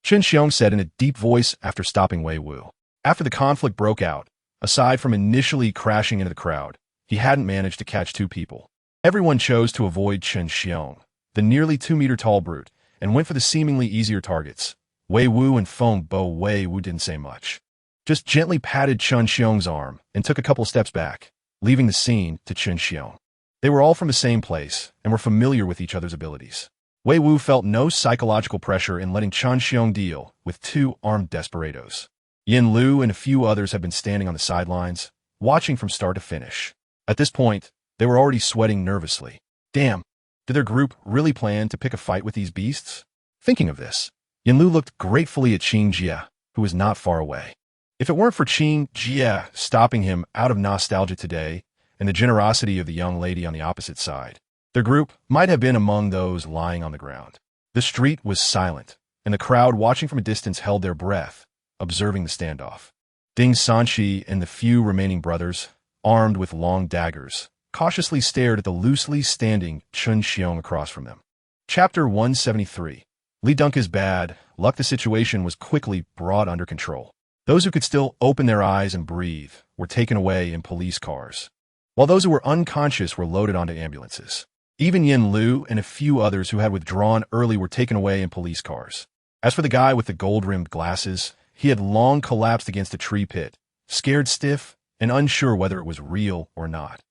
Chen Xiong said in a deep voice after stopping Wei Wu. After the conflict broke out, aside from initially crashing into the crowd, he hadn't managed to catch two people. Everyone chose to avoid Chen Xiong, the nearly 2-meter-tall brute, and went for the seemingly easier targets. Wei Wu and Feng Bo Wei Wu didn't say much. Just gently patted Chen Xiong's arm and took a couple steps back, leaving the scene to Chen Xiong. They were all from the same place and were familiar with each other's abilities. Wei Wu felt no psychological pressure in letting Chen Xiong deal with two armed desperados. Yin Lu and a few others had been standing on the sidelines, watching from start to finish. At this point, they were already sweating nervously. Damn, did their group really plan to pick a fight with these beasts? Thinking of this, Yin Lu looked gratefully at Qing Jie, who was not far away. If it weren't for Qing Jie stopping him out of nostalgia today and the generosity of the young lady on the opposite side, their group might have been among those lying on the ground. The street was silent, and the crowd watching from a distance held their breath, observing the standoff. Ding Sanchi and the few remaining brothers, armed with long daggers, cautiously stared at the loosely standing Chen Xiong across from them. Chapter 173. Li Dunka's bad luck. The situation was quickly brought under control. Those who could still open their eyes and breathe were taken away in police cars, while those who were unconscious were loaded onto ambulances. Even Yin Lu and a few others who had withdrawn early were taken away in police cars. As for the guy with the gold-rimmed glasses, he had long collapsed against a tree pit, scared stiff and unsure whether it was real or not.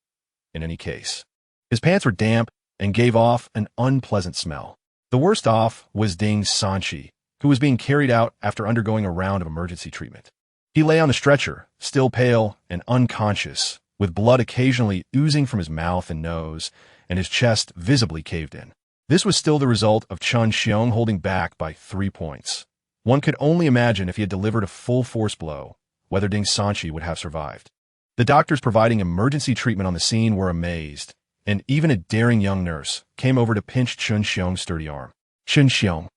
In any case, his pants were damp and gave off an unpleasant smell. The worst off was Ding Sanchi, who was being carried out after undergoing a round of emergency treatment. He lay on the stretcher, still pale and unconscious, with blood occasionally oozing from his mouth and nose, and his chest visibly caved in. This was still the result of Chen Xiong holding back by 3 points. One could only imagine if he had delivered a full force blow, whether Ding Sanchi would have survived. The doctors providing emergency treatment on the scene were amazed, and even a daring young nurse came over to pinch Chen Xiong's sturdy arm. Chen Xiong,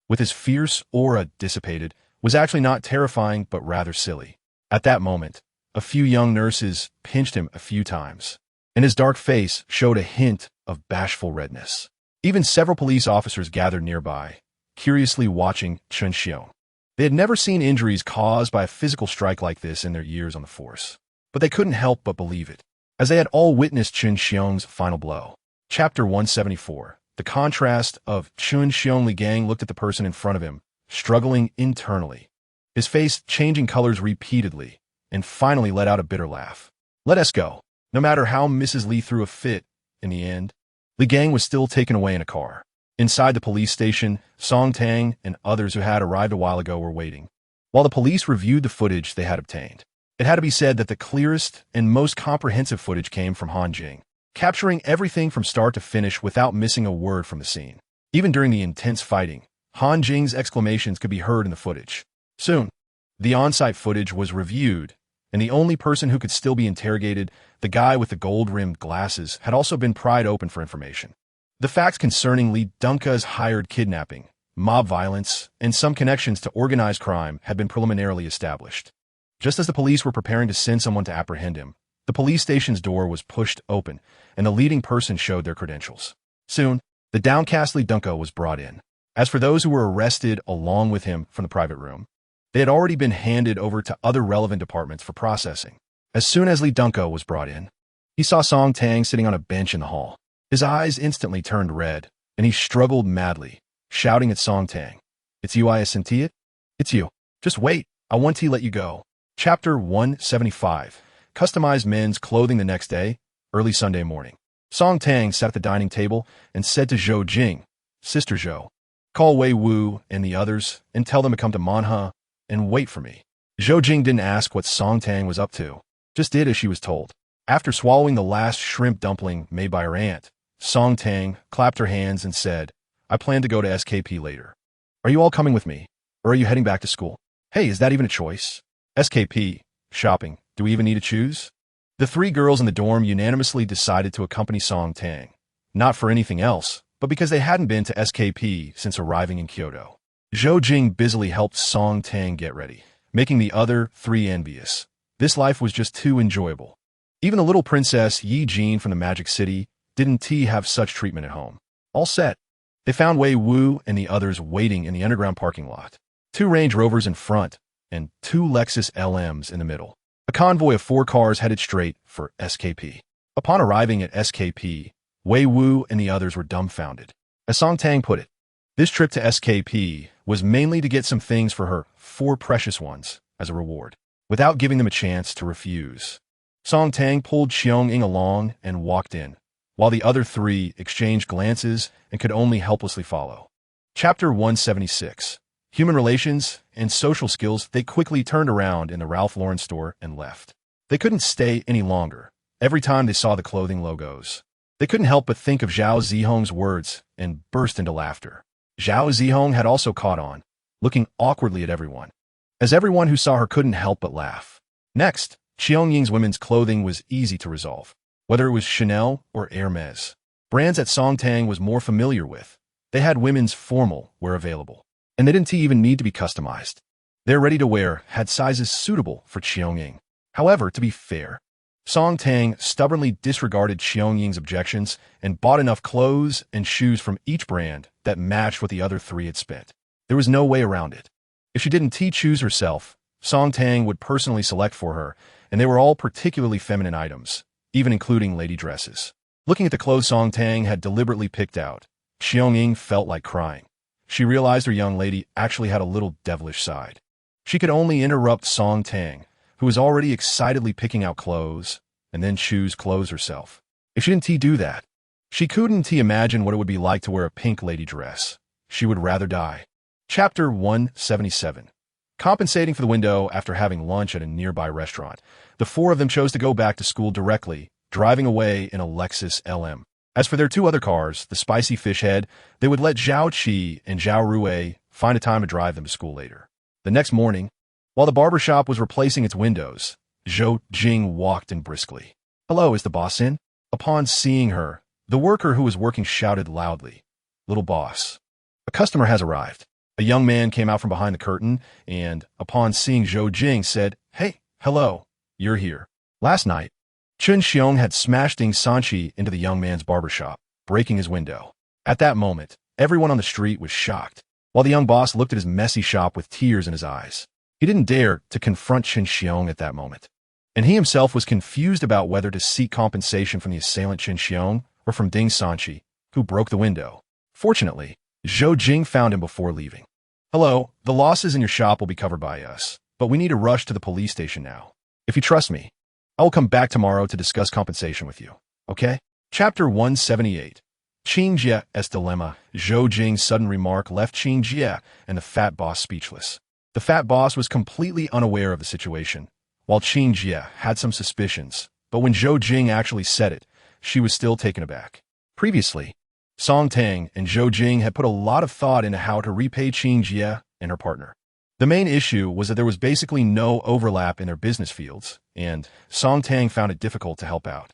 with his fierce aura dissipated, was actually not terrifying but rather silly. At that moment, a few young nurses pinched him a few times, and his dark face showed a hint of bashful redness. Even several police officers gathered nearby, curiously watching Chen Xiong. They had never seen injuries caused by a physical strike like this in their years on the force, but they couldn't help but believe it, as they had all witnessed Chen Xiong's final blow. Chapter 174. The contrast of Chen Xiong. Li Gang looked at the person in front of him, struggling internally, his face changing colors repeatedly, and finally let out a bitter laugh. Let us go. No matter how Mrs. Li threw a fit, in the end, Li Gang was still taken away in a car. Inside the police station, Song Tang and others who had arrived a while ago were waiting, while the police reviewed the footage they had obtained. It had to be said that the clearest and most comprehensive footage came from Han Jing, capturing everything from start to finish without missing a word from the scene. Even during the intense fighting, Han Jing's exclamations could be heard in the footage. Soon, the on-site footage was reviewed, and the only person who could still be interrogated, the guy with the gold-rimmed glasses, had also been pried open for information. The facts concerning Li Dunka's hired kidnapping, mob violence, and some connections to organized crime had been preliminarily established. Just as the police were preparing to send someone to apprehend him, the police station's door was pushed open, and the leading person showed their credentials. Soon, the downcast Li Dunka was brought in. As for those who were arrested along with him from the private room, they had already been handed over to other relevant departments for processing. As soon as Li Dunka was brought in, he saw Song Tang sitting on a bench in the hall. His eyes instantly turned red, and he struggled madly, shouting at Song Tang, "It's you, I sent it? It's you. Just wait, I want to let you go." Chapter 175. Customized men's clothing. The next day, early Sunday morning, Song Tang sat at the dining table and said to Zhou Jing, "Sister Zhou, call Wei Wu and the others and tell them to come to Manha and wait for me." Zhou Jing didn't ask what Song Tang was up to, just did as she was told. After swallowing the last shrimp dumpling made by her aunt, Song Tang clapped her hands and said, "I plan to go to SKP later. Are you all coming with me, or are you heading back to school? Hey, is that even a choice? SKP, shopping, do we even need to choose?" The three girls in the dorm unanimously decided to accompany Song Tang, not for anything else, but because they hadn't been to SKP since arriving in Kyoto. Zhou Jing busily helped Song Tang get ready, making the other three envious. This life was just too enjoyable. Even the little princess Yi Jin from the Magic City didn't have such treatment at home. All set, they found Wei Wu and the others waiting in the underground parking lot. 2 Range Rovers in front and 2 Lexus LMs in the middle. A convoy of 4 cars headed straight for SKP. Upon arriving at SKP, Wei Wu and the others were dumbfounded. As Song Tang put it, this trip to SKP was mainly to get some things for her 4 precious ones as a reward, without giving them a chance to refuse. Song Tang pulled Xiong Ying along and walked in, while the other 3 exchanged glances and could only helplessly follow. Chapter 176. Human relations and social skills. They quickly turned around in the Ralph Lauren store and left. They couldn't stay any longer. Every time they saw the clothing logos, they couldn't help but think of Zhao Zihong's words and burst into laughter. Zhao Zihong had also caught on, looking awkwardly at everyone, as everyone who saw her couldn't help but laugh. Next, Xiong Ying's women's clothing was easy to resolve, whether it was Chanel or Hermes. Brands that Song Tang was more familiar with. They had women's formal wear available, and they didn't even need to be customized. Their ready-to-wear had sizes suitable for Xiong Ying. However, to be fair, Song Tang stubbornly disregarded Xiong Ying's objections and bought enough clothes and shoes from each brand that matched what the other 3 had spent. There was no way around it. If she didn't choose herself, Song Tang would personally select for her, and they were all particularly feminine items, even including lady dresses. Looking at the clothes Song Tang had deliberately picked out, Xiong Ying felt like crying. She realized her young lady actually had a little devilish side. She could only interrupt Song Tang, who was already excitedly picking out clothes, and then choose clothes herself. If she didn't do that, she couldn't imagine what it would be like to wear a pink lady dress. She would rather die. Chapter 177. Compensating for the window after having lunch at a nearby restaurant, the 4 of them chose to go back to school directly, driving away in a Lexus LM. As for their 2 other cars, the Spicy Fish Head, they would let Zhao Qi and Zhao Rui find a time to drive them to school later. The next morning, while the barbershop was replacing its windows, Zhou Jing walked in briskly. "Hello, is the boss in?" Upon seeing her, the worker who was working shouted loudly, "Little boss, A customer has arrived. A young man came out from behind the curtain and, upon seeing Zhou Jing, said, "Hey, hello, you're here." Last night, Chun Xiong had smashed Ding Sanchi into the young man's barber shop, breaking his window. At that moment, everyone on the street was shocked, while the young boss looked at his messy shop with tears in his eyes. He didn't dare to confront Chun Xiong at that moment, and he himself was confused about whether to seek compensation from the assailant Chun Xiong or from Ding Sanchi, who broke the window. Fortunately, Zhou Jing found him before leaving. "Hello, the losses in your shop will be covered by us, but we need to rush to the police station now. If you trust me, I will come back tomorrow to discuss compensation with you, okay?" Chapter 178. Qing Jie's Dilemma. Zhou Jing's sudden remark left Qing Jie and the fat boss speechless. The fat boss was completely unaware of the situation, while Qing Jie had some suspicions, but when Zhou Jing actually said it, she was still taken aback. Previously, Song Tang and Zhou Jing had put a lot of thought into how to repay Qing Jie and her partner. The main issue was that there was basically no overlap in their business fields, and Song Tang found it difficult to help out.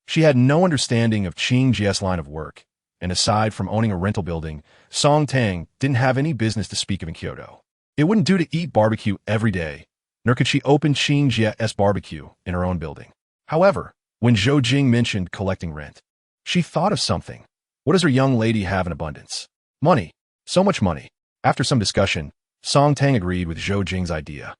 She had no understanding of Qing Jie's line of work, and aside from owning a rental building, Song Tang didn't have any business to speak of in Kyoto. It wouldn't do to eat barbecue every day, nor could she open Qing Jie's barbecue in her own building. However, when Zhou Jing mentioned collecting rent, she thought of something. What does her young lady have in abundance? Money. So much money. After some discussion, Song Tang agreed with Zhou Jing's idea.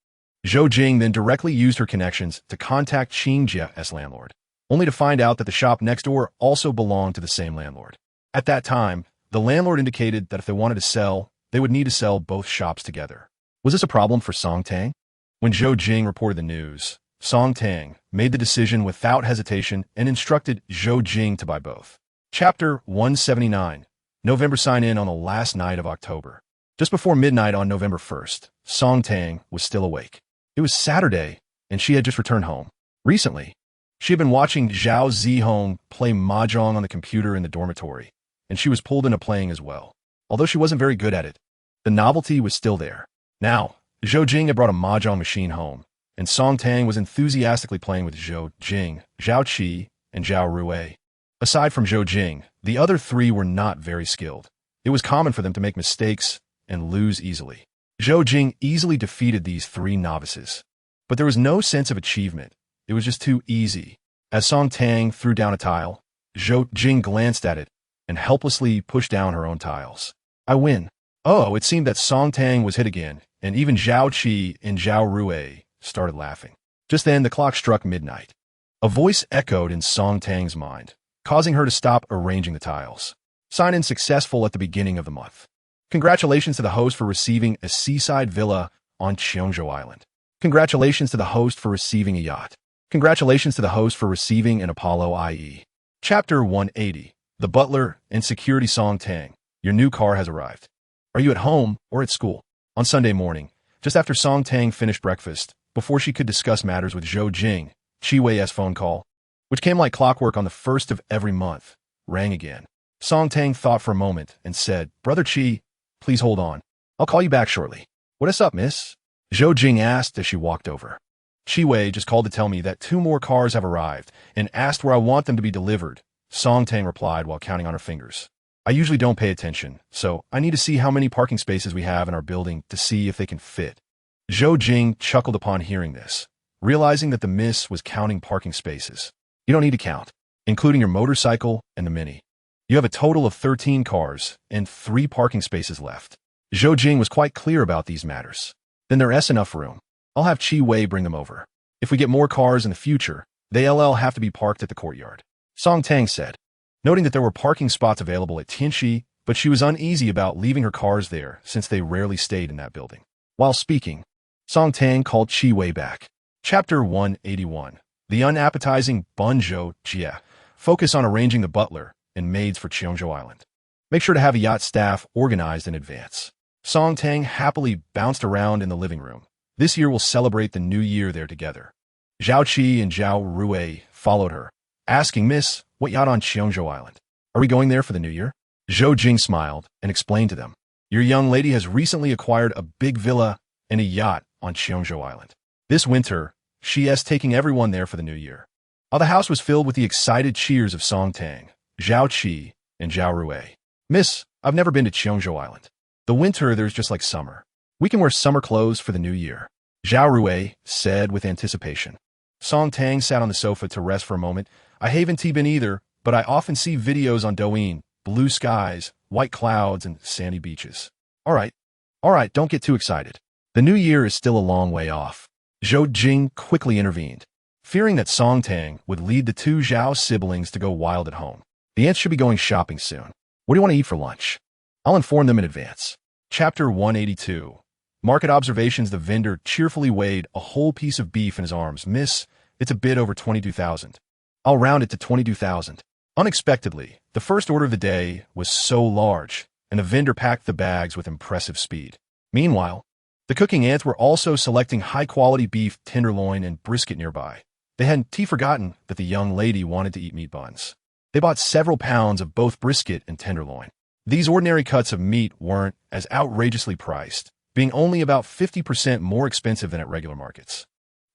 Zhou Jing then directly used her connections to contact Qing Jie's landlord, only to find out that the shop next door also belonged to the same landlord. At that time, the landlord indicated that if they wanted to sell, they would need to sell both shops together. Was this a problem for Song Tang? When Zhou Jing reported the news, Song Tang made the decision without hesitation and instructed Zhou Jing to buy both. Chapter 179. November sign-in on the last night of October. Just before midnight on November 1st, Song Tang was still awake. It was Saturday, and she had just returned home. Recently, she had been watching Zhao Zihong play mahjong on the computer in the dormitory, and she was pulled into playing as well. Although she wasn't very good at it, the novelty was still there. Now, Zhou Jing had brought a mahjong machine home, and Song Tang was enthusiastically playing with Zhou Jing, Zhao Qi, and Zhao Rui. Aside from Zhou Jing, the other three were not very skilled. It was common for them to make mistakes and lose easily. Zhou Jing easily defeated these three novices, but there was no sense of achievement. It was just too easy. As Song Tang threw down a tile, Zhou Jing glanced at it and helplessly pushed down her own tiles. "I win." Oh, it seemed that Song Tang was hit again, and even Zhao Qi and Zhao Rui started laughing. Just then, the clock struck midnight. A voice echoed in Song Tang's mind, causing her to stop arranging the tiles. Sign-in successful at the beginning of the month. Congratulations to the host for receiving a seaside villa on Cheongzhou Island. Congratulations to the host for receiving a yacht. Congratulations to the host for receiving an Apollo IE. Chapter 180. The Butler and Security. Song Tang, your new car has arrived. Are you at home or at school? On Sunday morning, just after Song Tang finished breakfast, before she could discuss matters with Zhou Jing, Qi Wei's phone call, which came like clockwork on the first of every month, rang again. Song Tang thought for a moment and said, "Brother Qi, please hold on. I'll call you back shortly." "What is up, miss?" Zhou Jing asked as she walked over. "Qi Wei just called to tell me that 2 more cars have arrived and asked where I want them to be delivered," Song Tang replied while counting on her fingers. "I usually don't pay attention, so I need to see how many parking spaces we have in our building to see if they can fit." Zhou Jing chuckled upon hearing this, realizing that the miss was counting parking spaces. "You don't need to count, including your motorcycle and the Mini. You have a total of 13 cars and 3 parking spaces left." Zhou Jing was quite clear about these matters. "Then there's enough room. I'll have Qi Wei bring them over. If we get more cars in the future, they'll have to be parked at the courtyard," Song Tang said, noting that there were parking spots available at Tianxi, but she was uneasy about leaving her cars there since they rarely stayed in that building. While speaking, Song Tang called Qi Wei back. Chapter 181. The unappetizing Bunzhou Jie. Focus on arranging the butler and maids for Cheongzhou Island. Make sure to have a yacht staff organized in advance. Song Tang happily bounced around in the living room. This year we'll celebrate the new year there together. Zhao Qi and Zhao Rui followed her, asking, "Miss, what yacht on Cheongzhou Island? Are we going there for the new year?" Zhou Jing smiled and explained to them, "Your young lady has recently acquired a big villa and a yacht on Cheongzhou Island. This winter, she is taking everyone there for the new year." The house was filled with the excited cheers of Song Tang, Zhao Qi, and Zhao Rui. "Miss, I've never been to Cheongzhou Island. The winter, there's just like summer. We can wear summer clothes for the new year. Zhao Rui said with anticipation. Song Tang sat on the sofa to rest for a moment. I haven't been either, but I often see videos on Douyin, blue skies, white clouds, and sandy beaches. All right, don't get too excited. The new year is still a long way off. Zhou Jing quickly intervened, fearing that Song Tang would lead the two Zhao siblings to go wild at home. The ants should be going shopping soon. What do you want to eat for lunch? I'll inform them in advance. Chapter 182. Market observations. The vendor cheerfully weighed a whole piece of beef in his arms. Miss, it's a bit over 22,000. I'll round it to 22,000. Unexpectedly, the first order of the day was so large, and the vendor packed the bags with impressive speed. Meanwhile, the cooking ants were also selecting high-quality beef, tenderloin, and brisket nearby. They hadn't forgotten that the young lady wanted to eat meat buns. They bought several pounds of both brisket and tenderloin. These ordinary cuts of meat weren't as outrageously priced, being only about 50% more expensive than at regular markets.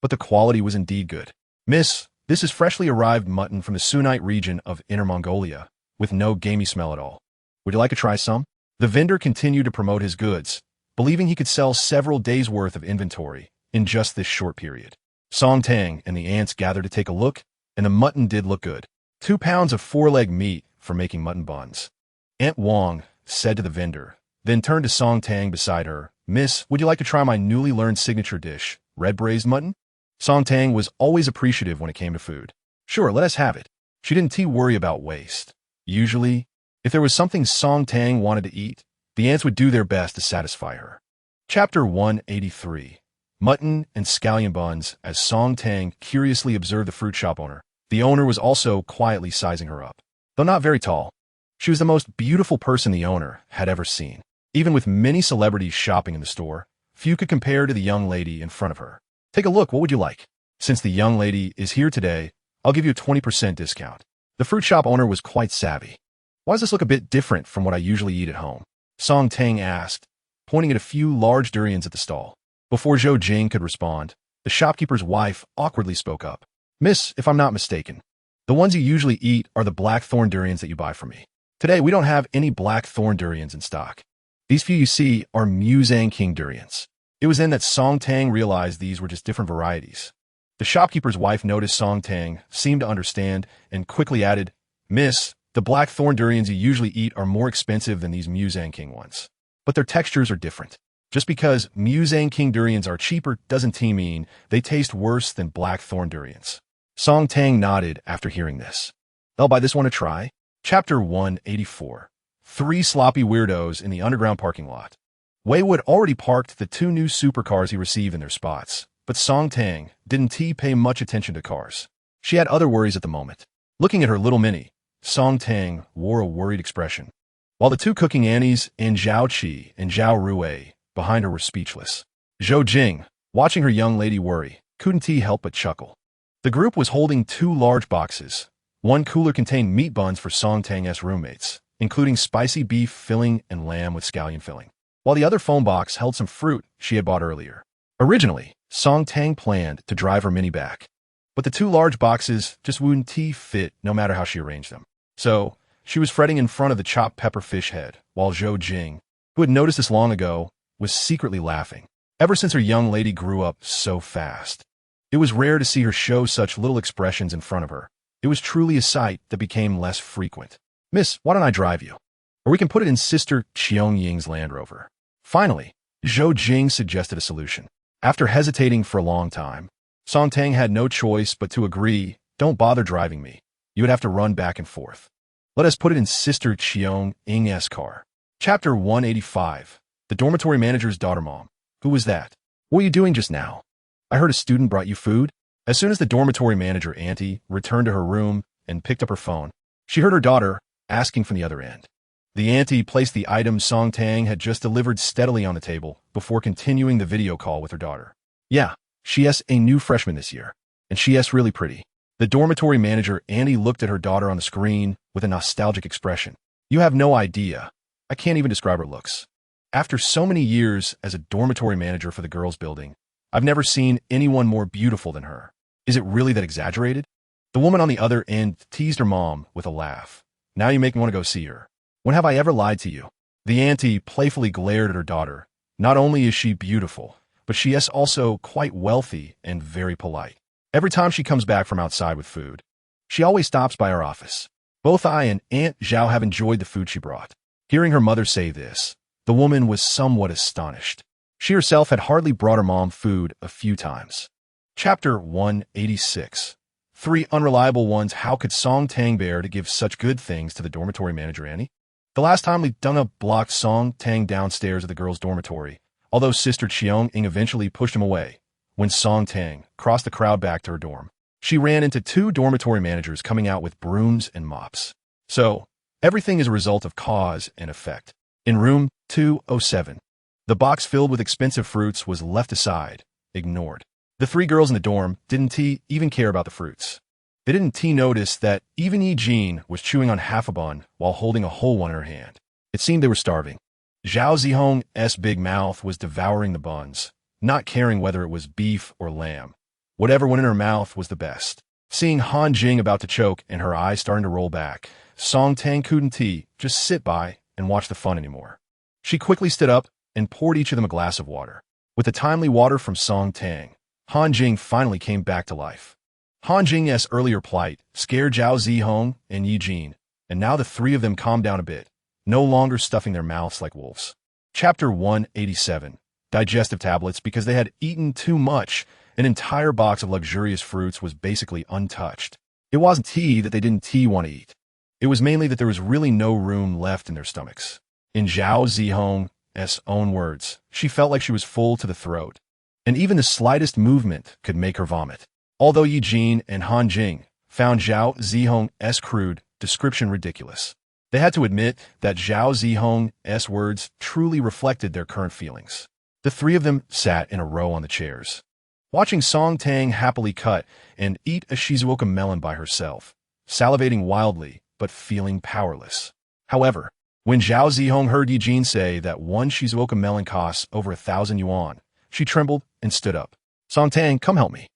But the quality was indeed good. Miss, this is freshly arrived mutton from the Sunite region of Inner Mongolia, with no gamey smell at all. Would you like to try some? The vendor continued to promote his goods, believing he could sell several days' worth of inventory in just this short period. Song Tang and the ants gathered to take a look, and the mutton did look good. 2 pounds of four-leg meat for making mutton buns. Aunt Wong said to the vendor, then turned to Song Tang beside her. Miss, would you like to try my newly learned signature dish, red braised mutton? Song Tang was always appreciative when it came to food. Sure, let us have it. She didn't worry about waste. Usually, if there was something Song Tang wanted to eat, the ants would do their best to satisfy her. Chapter 183. Mutton and scallion buns. As Song Tang curiously observed the fruit shop owner, the owner was also quietly sizing her up. Though not very tall, she was the most beautiful person the owner had ever seen. Even with many celebrities shopping in the store, few could compare to the young lady in front of her. Take a look, what would you like? Since the young lady is here today, I'll give you a 20% discount. The fruit shop owner was quite savvy. Why does this look a bit different from what I usually eat at home? Song Tang asked, pointing at a few large durians at the stall. Before Zhou Jing could respond, the shopkeeper's wife awkwardly spoke up. Miss, if I'm not mistaken, the ones you usually eat are the blackthorn durians that you buy from me. Today, we don't have any blackthorn durians in stock. These few you see are Muzang King durians. It was then that Song Tang realized these were just different varieties. The shopkeeper's wife noticed Song Tang seemed to understand and quickly added, Miss, the blackthorn durians you usually eat are more expensive than these Muzang King ones. But their textures are different. Just because Muzang King durians are cheaper doesn't mean they taste worse than blackthorn durians. Song Tang nodded after hearing this. I'll buy this one a try. Chapter 184. 3 sloppy weirdos in the underground parking lot. Wei Wood already parked the 2 new supercars he received in their spots, but Song Tang didn't pay much attention to cars. She had other worries at the moment. Looking at her little mini, Song Tang wore a worried expression, while the 2 cooking Annies and Zhao Qi and Zhao Rui behind her were speechless. Zhou Jing, watching her young lady worry, couldn't help but chuckle. The group was holding 2 large boxes. One cooler contained meat buns for Song Tang's roommates, including spicy beef filling and lamb with scallion filling, while the other foam box held some fruit she had bought earlier. Originally, Song Tang planned to drive her mini back, but the 2 large boxes just wouldn't fit no matter how she arranged them. So, she was fretting in front of the chopped pepper fish head, while Zhou Jing, who had noticed this long ago, was secretly laughing. Ever since her young lady grew up so fast, it was rare to see her show such little expressions in front of her. It was truly a sight that became less frequent. Miss, why don't I drive you? Or we can put it in Sister Qiong Ying's Land Rover. Finally, Zhou Jing suggested a solution. After hesitating for a long time, Song Tang had no choice but to agree. Don't bother driving me. You would have to run back and forth. Let us put it in Sister Qiong Ying's car. Chapter 185. The dormitory manager's daughter mom. Who was that? What were you doing just now? I heard a student brought you food. As soon as the dormitory manager auntie returned to her room and picked up her phone, she heard her daughter asking from the other end. The auntie placed the item Song Tang had just delivered steadily on the table before continuing the video call with her daughter. Yeah, she's a new freshman this year, and she's really pretty. The dormitory manager auntie looked at her daughter on the screen with a nostalgic expression. You have no idea. I can't even describe her looks. After so many years as a dormitory manager for the girls' building, I've never seen anyone more beautiful than her. Is it really that exaggerated? The woman on the other end teased her mom with a laugh. Now you make me want to go see her. When have I ever lied to you? The auntie playfully glared at her daughter. Not only is she beautiful, but she is also quite wealthy and very polite. Every time she comes back from outside with food, she always stops by our office. Both I and Aunt Zhao have enjoyed the food she brought. Hearing her mother say this, the woman was somewhat astonished. She herself had hardly brought her mom food a few times. Chapter 186. 3 unreliable ones. How could Song Tang bear to give such good things to the dormitory manager Annie? The last time Li Deng blocked Song Tang downstairs at the girls' dormitory, although Sister Cheong Ing eventually pushed him away. When Song Tang crossed the crowd back to her dorm, she ran into 2 dormitory managers coming out with brooms and mops. So, everything is a result of cause and effect. In room 207, the box filled with expensive fruits was left aside, ignored. The 3 girls in the dorm didn't even care about the fruits. They didn't notice that even Yi Jin was chewing on half a bun while holding a whole one in her hand. It seemed they were starving. Zhao Zihong's big mouth was devouring the buns, not caring whether it was beef or lamb. Whatever went in her mouth was the best. Seeing Han Jing about to choke and her eyes starting to roll back, Song Tang couldn't just sit by and watch the fun anymore. She quickly stood up and poured each of them a glass of water. With the timely water from Song Tang, Han Jing finally came back to life. Han Jing's earlier plight scared Zhao Zihong and Yi Jin, and now the 3 of them calmed down a bit, no longer stuffing their mouths like wolves. Chapter 187. Digestive tablets. Because they had eaten too much, an entire box of luxurious fruits was basically untouched. It wasn't that they didn't want to eat. It was mainly that there was really no room left in their stomachs. In Zhao Zihong's own words, she felt like she was full to the throat, and even the slightest movement could make her vomit. Although Yi Jin and Han Jing found Zhao Zihong's crude description ridiculous, they had to admit that Zhao Zihong's words truly reflected their current feelings. The 3 of them sat in a row on the chairs, watching Song Tang happily cut and eat a Shizuoka melon by herself, salivating wildly but feeling powerless. However, when Zhao Zihong heard Yi Jin say that 1 Shizuoka melon costs over 1,000 yuan, she trembled and stood up. Song Tang, come help me.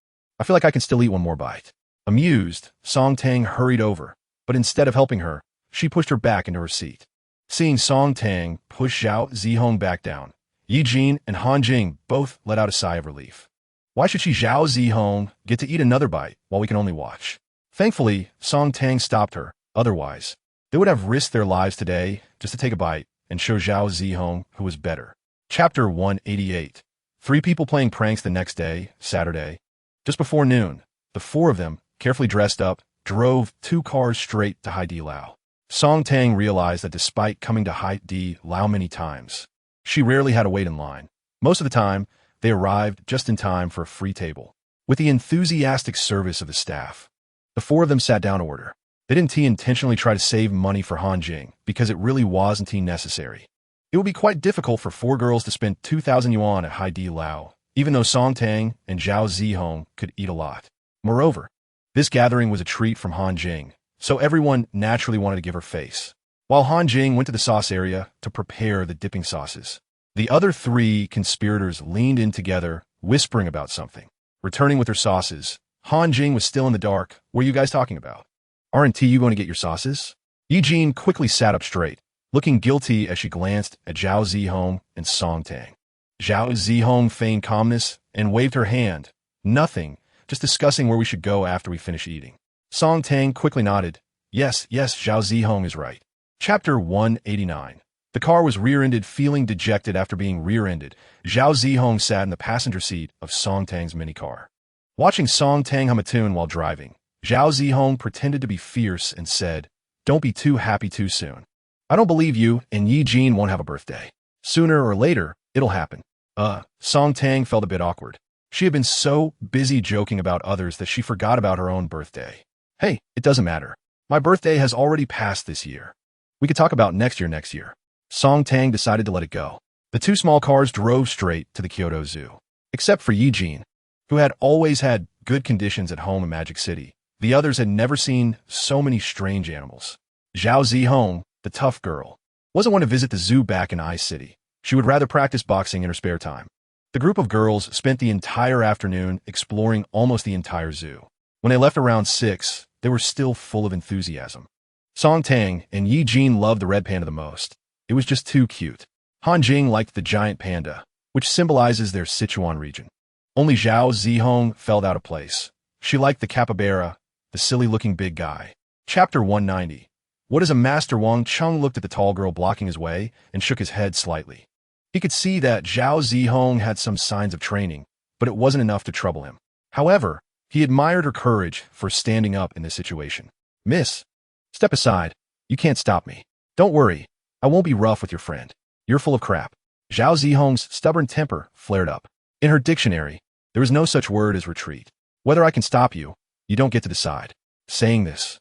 I feel like I can still eat one more bite. Amused, Song Tang hurried over, but instead of helping her, she pushed her back into her seat. Seeing Song Tang push Zhao Zihong back down, Yi Jin and Han Jing both let out a sigh of relief. Why should Zhao Zihong get to eat another bite while we can only watch? Thankfully, Song Tang stopped her. Otherwise, they would have risked their lives today just to take a bite and show Zhao Zihong who was better. Chapter 188. 3 people playing pranks. The next day, Saturday, just before noon, the 4 of them, carefully dressed up, drove 2 cars straight to Hai Di Lao. Song Tang realized that despite coming to Hai Di Lao many times, she rarely had to wait in line. Most of the time, they arrived just in time for a free table. With the enthusiastic service of the staff, the 4 of them sat down to order. They didn't intentionally try to save money for Han Jing because it really wasn't necessary. It would be quite difficult for 4 girls to spend 2,000 yuan at Hai Di Lao, even though Song Tang and Zhao Zihong could eat a lot. Moreover, this gathering was a treat from Han Jing, so everyone naturally wanted to give her face. While Han Jing went to the sauce area to prepare the dipping sauces, the other 3 conspirators leaned in together, whispering about something. Returning with her sauces, Han Jing was still in the dark. What are you guys talking about? Aren't you going to get your sauces? Yi Jin quickly sat up straight, looking guilty as she glanced at Zhao Zihong and Song Tang. Zhao Zihong feigned calmness and waved her hand. Nothing, just discussing where we should go after we finish eating. Song Tang quickly nodded. Yes, Zhao Zihong is right. Chapter 189. The car was rear-ended. Feeling dejected after being rear-ended, Zhao Zihong sat in the passenger seat of Song Tang's minicar. Watching Song Tang hum a tune while driving, Zhao Zihong pretended to be fierce and said, "Don't be too happy too soon. I don't believe you and Yi Jin won't have a birthday. Sooner or later, it'll happen." Song Tang felt a bit awkward. She had been so busy joking about others that she forgot about her own birthday. Hey, it doesn't matter. My birthday has already passed this year. We could talk about next year. Song Tang decided to let it go. The 2 small cars drove straight to the Kyoto Zoo. Except for Yi Jin, who had always had good conditions at home in Magic City, the others had never seen so many strange animals. Zhao Zihong, the tough girl, wasn't one to visit the zoo back in Ice City. She would rather practice boxing in her spare time. The group of girls spent the entire afternoon exploring almost the entire zoo. When they left around 6, they were still full of enthusiasm. Song Tang and Yi Jin loved the red panda the most. It was just too cute. Han Jing liked the giant panda, which symbolizes their Sichuan region. Only Zhao Zihong felt out of place. She liked the capybara, the silly-looking big guy. Chapter 190. What is a master? Wang Chung looked at the tall girl blocking his way and shook his head slightly. He could see that Zhao Zihong had some signs of training, but it wasn't enough to trouble him. However, he admired her courage for standing up in this situation. Miss, step aside. You can't stop me. Don't worry. I won't be rough with your friend. You're full of crap. Zhao Zihong's stubborn temper flared up. In her dictionary, there is no such word as retreat. Whether I can stop you, you don't get to decide. Saying this,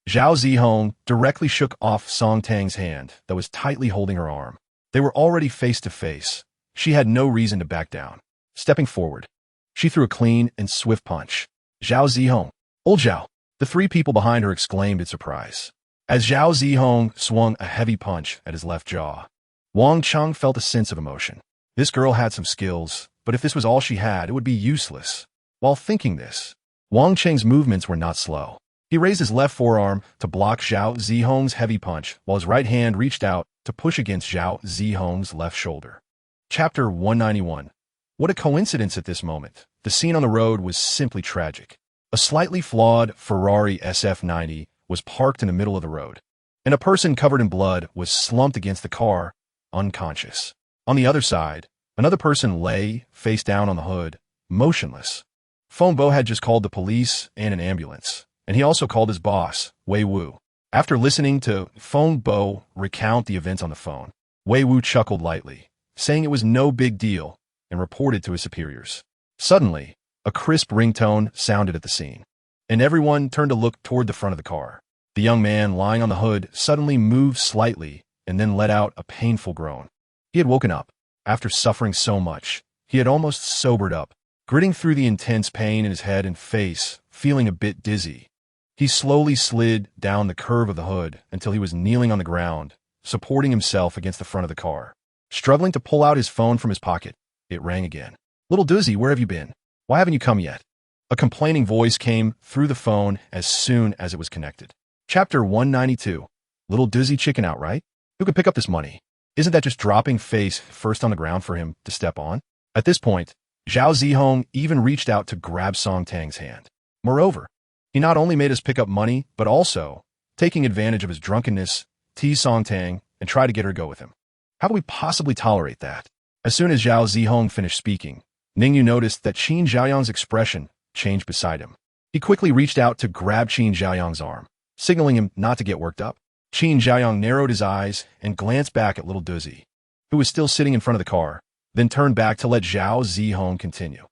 Zhao Zihong directly shook off Song Tang's hand that was tightly holding her arm. They were already face to face. She had no reason to back down. Stepping forward, she threw a clean and swift punch. Zhao Zihong, old Zhao. The three people behind her exclaimed in surprise. As Zhao Zihong swung a heavy punch at his left jaw, Wang Chung felt a sense of emotion. This girl had some skills, but if this was all she had, it would be useless. While thinking this, Wang Cheng's movements were not slow. He raised his left forearm to block Zhao Zihong's heavy punch, while his right hand reached out to push against Zhao Zihong's left shoulder. Chapter 191. What a coincidence at this moment. The scene on the road was simply tragic. A slightly flawed Ferrari SF90 was parked in the middle of the road, and a person covered in blood was slumped against the car, unconscious. On the other side, another person lay, face down on the hood, motionless. Feng Bo had just called the police and an ambulance, and he also called his boss, Wei Wu. After listening to Feng Bo recount the events on the phone, Wei Wu chuckled lightly, saying it was no big deal, and reported to his superiors. Suddenly, a crisp ringtone sounded at the scene, and everyone turned to look toward the front of the car. The young man lying on the hood suddenly moved slightly and then let out a painful groan. He had woken up. After suffering so much, he had almost sobered up, gritting through the intense pain in his head and face, feeling a bit dizzy. He slowly slid down the curve of the hood until he was kneeling on the ground, supporting himself against the front of the car. Struggling to pull out his phone from his pocket, it rang again. Little Dizzy, where have you been? Why haven't you come yet? A complaining voice came through the phone as soon as it was connected. Chapter 192. Little Dizzy chicken out, right? Who could pick up this money? Isn't that just dropping face first on the ground for him to step on? At this point, Zhao Zihong even reached out to grab Song Tang's hand. Moreover, he not only made us pick up money, but also, taking advantage of his drunkenness, teased Song Tang and tried to get her to go with him. How could we possibly tolerate that? As soon as Zhao Zihong finished speaking, Ningyu noticed that Qin Zhaoyang's expression changed beside him. He quickly reached out to grab Qin Zhaoyang's arm, signaling him not to get worked up. Qin Zhaoyang narrowed his eyes and glanced back at little Dizzy, who was still sitting in front of the car, then turned back to let Zhao Zihong continue.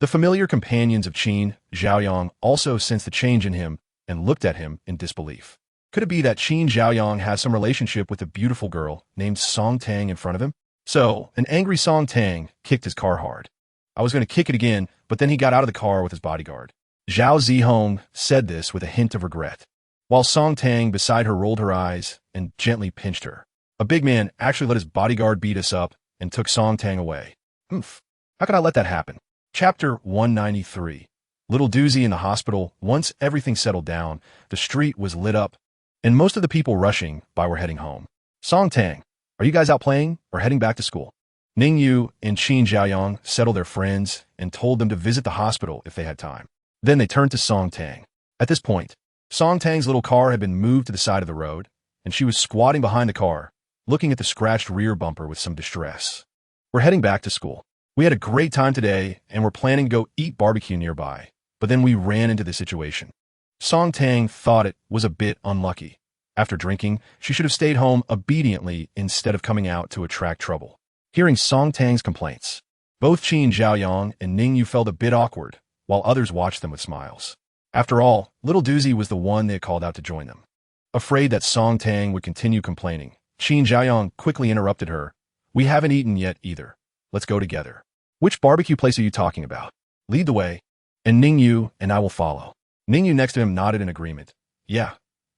The familiar companions of Qin Zhaoyang also sensed the change in him and looked at him in disbelief. Could it be that Qin Zhaoyang has some relationship with a beautiful girl named Song Tang in front of him? So, an angry Song Tang kicked his car hard. I was going to kick it again, but then he got out of the car with his bodyguard. Zhao Zihong said this with a hint of regret, while Song Tang beside her rolled her eyes and gently pinched her. A big man actually let his bodyguard beat us up and took Song Tang away. Oof. How could I let that happen? Chapter 193. Little Doozy in the hospital. Once everything settled down, the street was lit up, and most of the people rushing by were heading home. Song Tang, are you guys out playing or heading back to school? Ningyu and Qin Zhaoyang settled their friends and told them to visit the hospital if they had time. Then they turned to Song Tang. At this point, Song Tang's little car had been moved to the side of the road, and she was squatting behind the car, looking at the scratched rear bumper with some distress. We're heading back to school. We had a great time today, and we're planning to go eat barbecue nearby, but then we ran into this situation. Song Tang thought it was a bit unlucky. After drinking, she should have stayed home obediently instead of coming out to attract trouble. Hearing Song Tang's complaints, both Qin Zhaoyang and Ningyu felt a bit awkward, while others watched them with smiles. After all, little Doozy was the one they had called out to join them. Afraid that Song Tang would continue complaining, Qin Zhaoyang quickly interrupted her. We haven't eaten yet either. Let's go together. Which barbecue place are you talking about? Lead the way, and Ningyu and I will follow. Ningyu next to him nodded in agreement. Yeah,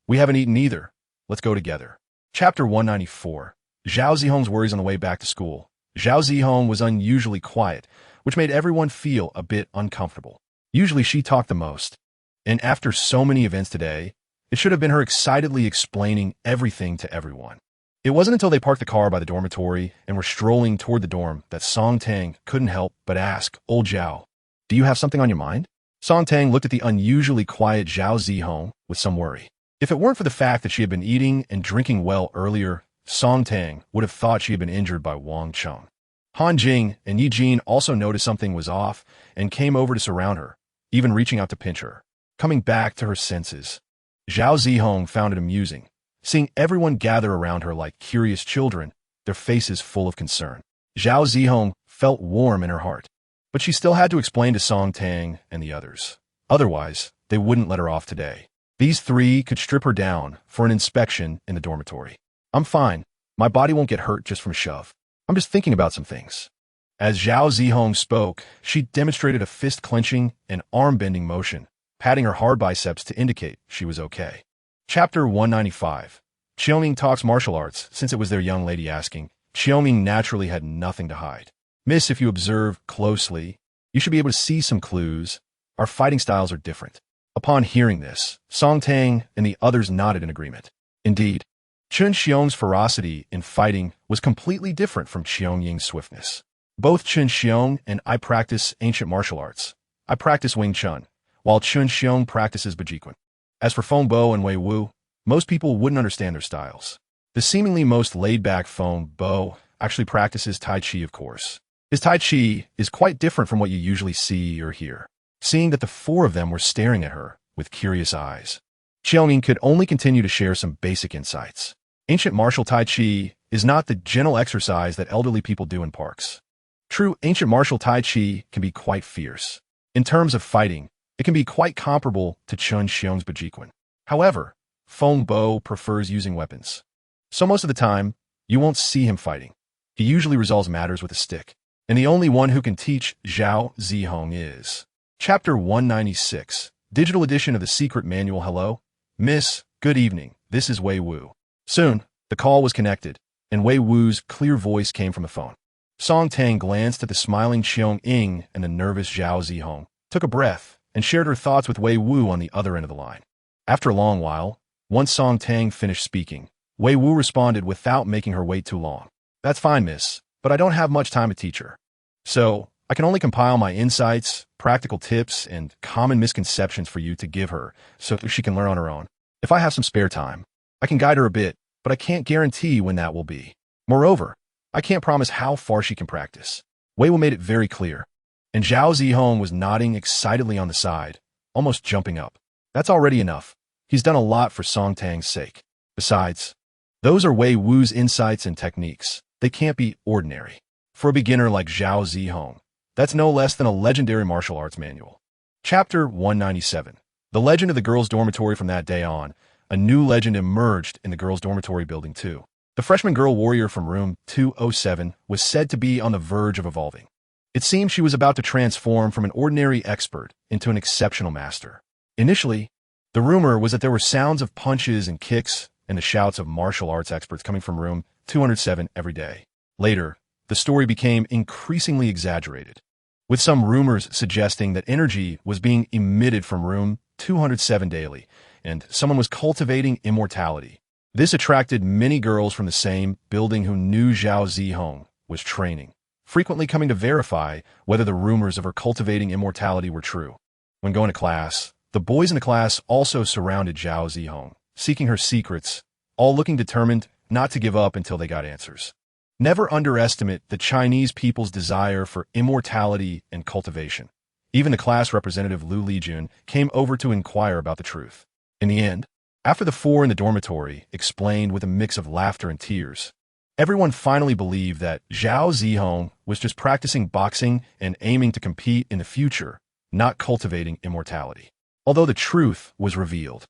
we haven't eaten either. Let's go together. Chapter 194. Zhao Zihong's worries on the way back to school. Zhao Zihong was unusually quiet, which made everyone feel a bit uncomfortable. Usually she talked the most, and after so many events today, it should have been her excitedly explaining everything to everyone. It wasn't until they parked the car by the dormitory and were strolling toward the dorm that Song Tang couldn't help but ask, "Old Zhao, do you have something on your mind?" Song Tang looked at the unusually quiet Zhao Zihong with some worry. If it weren't for the fact that she had been eating and drinking well earlier, Song Tang would have thought she had been injured by Wang Cheng. Han Jing and Yi Jin also noticed something was off and came over to surround her, even reaching out to pinch her. Coming back to her senses, Zhao Zihong found it amusing, seeing everyone gather around her like curious children, their faces full of concern. Zhao Zihong felt warm in her heart, but she still had to explain to Song Tang and the others. Otherwise, they wouldn't let her off today. These three could strip her down for an inspection in the dormitory. "I'm fine. My body won't get hurt just from a shove. I'm just thinking about some things." As Zhao Zihong spoke, she demonstrated a fist-clenching and arm-bending motion, patting her hard biceps to indicate she was okay. Chapter 195. Xiaoming talks martial arts. Since it was their young lady asking, Xiaoming naturally had nothing to hide. "Miss, if you observe closely, you should be able to see some clues. Our fighting styles are different." Upon hearing this, Song Tang and the others nodded in agreement. Indeed, Chun Xiong's ferocity in fighting was completely different from Qiong Ying's swiftness. Both Chun Xiong and I practice ancient martial arts. I practice Wing Chun, while Chun Xiong practices Bajikun. As for Feng Bo and Wei Wu, most people wouldn't understand their styles. The seemingly most laid-back Feng Bo actually practices Tai Chi, of course. His Tai Chi is quite different from what you usually see or hear. Seeing that the four of them were staring at her with curious eyes, Xiaoming could only continue to share some basic insights. Ancient martial Tai Chi is not the gentle exercise that elderly people do in parks. True ancient martial Tai Chi can be quite fierce. In terms of fighting, it can be quite comparable to Chun Xiong's Bajikun. However, Feng Bo prefers using weapons. So most of the time, you won't see him fighting. He usually resolves matters with a stick. And the only one who can teach Zhao Zihong is. Chapter 196. Digital edition of the secret manual. "Hello, Miss, good evening. This is Wei Wu." Soon, the call was connected, and Wei Wu's clear voice came from the phone. Song Tang glanced at the smiling Qiong Ying and the nervous Zhao Zihong, took a breath, and shared her thoughts with Wei Wu on the other end of the line. After a long while, once Song Tang finished speaking, Wei Wu responded without making her wait too long. "That's fine, miss, but I don't have much time to teach her. So, I can only compile my insights, practical tips, and common misconceptions for you to give her so that she can learn on her own. If I have some spare time, I can guide her a bit, but I can't guarantee when that will be. Moreover, I can't promise how far she can practice." Wei Wu made it very clear, and Zhao Zihong was nodding excitedly on the side, almost jumping up. That's already enough. He's done a lot for Song Tang's sake. Besides, those are Wei Wu's insights and techniques. They can't be ordinary. For a beginner like Zhao Zihong, that's no less than a legendary martial arts manual. Chapter 197. The legend of the girls' dormitory. From that day on, a new legend emerged in the girls' dormitory building 2. The freshman girl warrior from room 207 was said to be on the verge of evolving. It seemed she was about to transform from an ordinary expert into an exceptional master. Initially, the rumor was that there were sounds of punches and kicks and the shouts of martial arts experts coming from room 207 every day. Later, the story became increasingly exaggerated, with some rumors suggesting that energy was being emitted from room 207 daily, and someone was cultivating immortality. This attracted many girls from the same building who knew Zhao Zihong was training, frequently coming to verify whether the rumors of her cultivating immortality were true. When going to class, the boys in the class also surrounded Zhao Zihong, seeking her secrets, all looking determined not to give up until they got answers. Never underestimate the Chinese people's desire for immortality and cultivation. Even the class representative Lu Lijun came over to inquire about the truth. In the end, after the four in the dormitory explained with a mix of laughter and tears, everyone finally believed that Zhao Zihong was just practicing boxing and aiming to compete in the future, not cultivating immortality. Although the truth was revealed,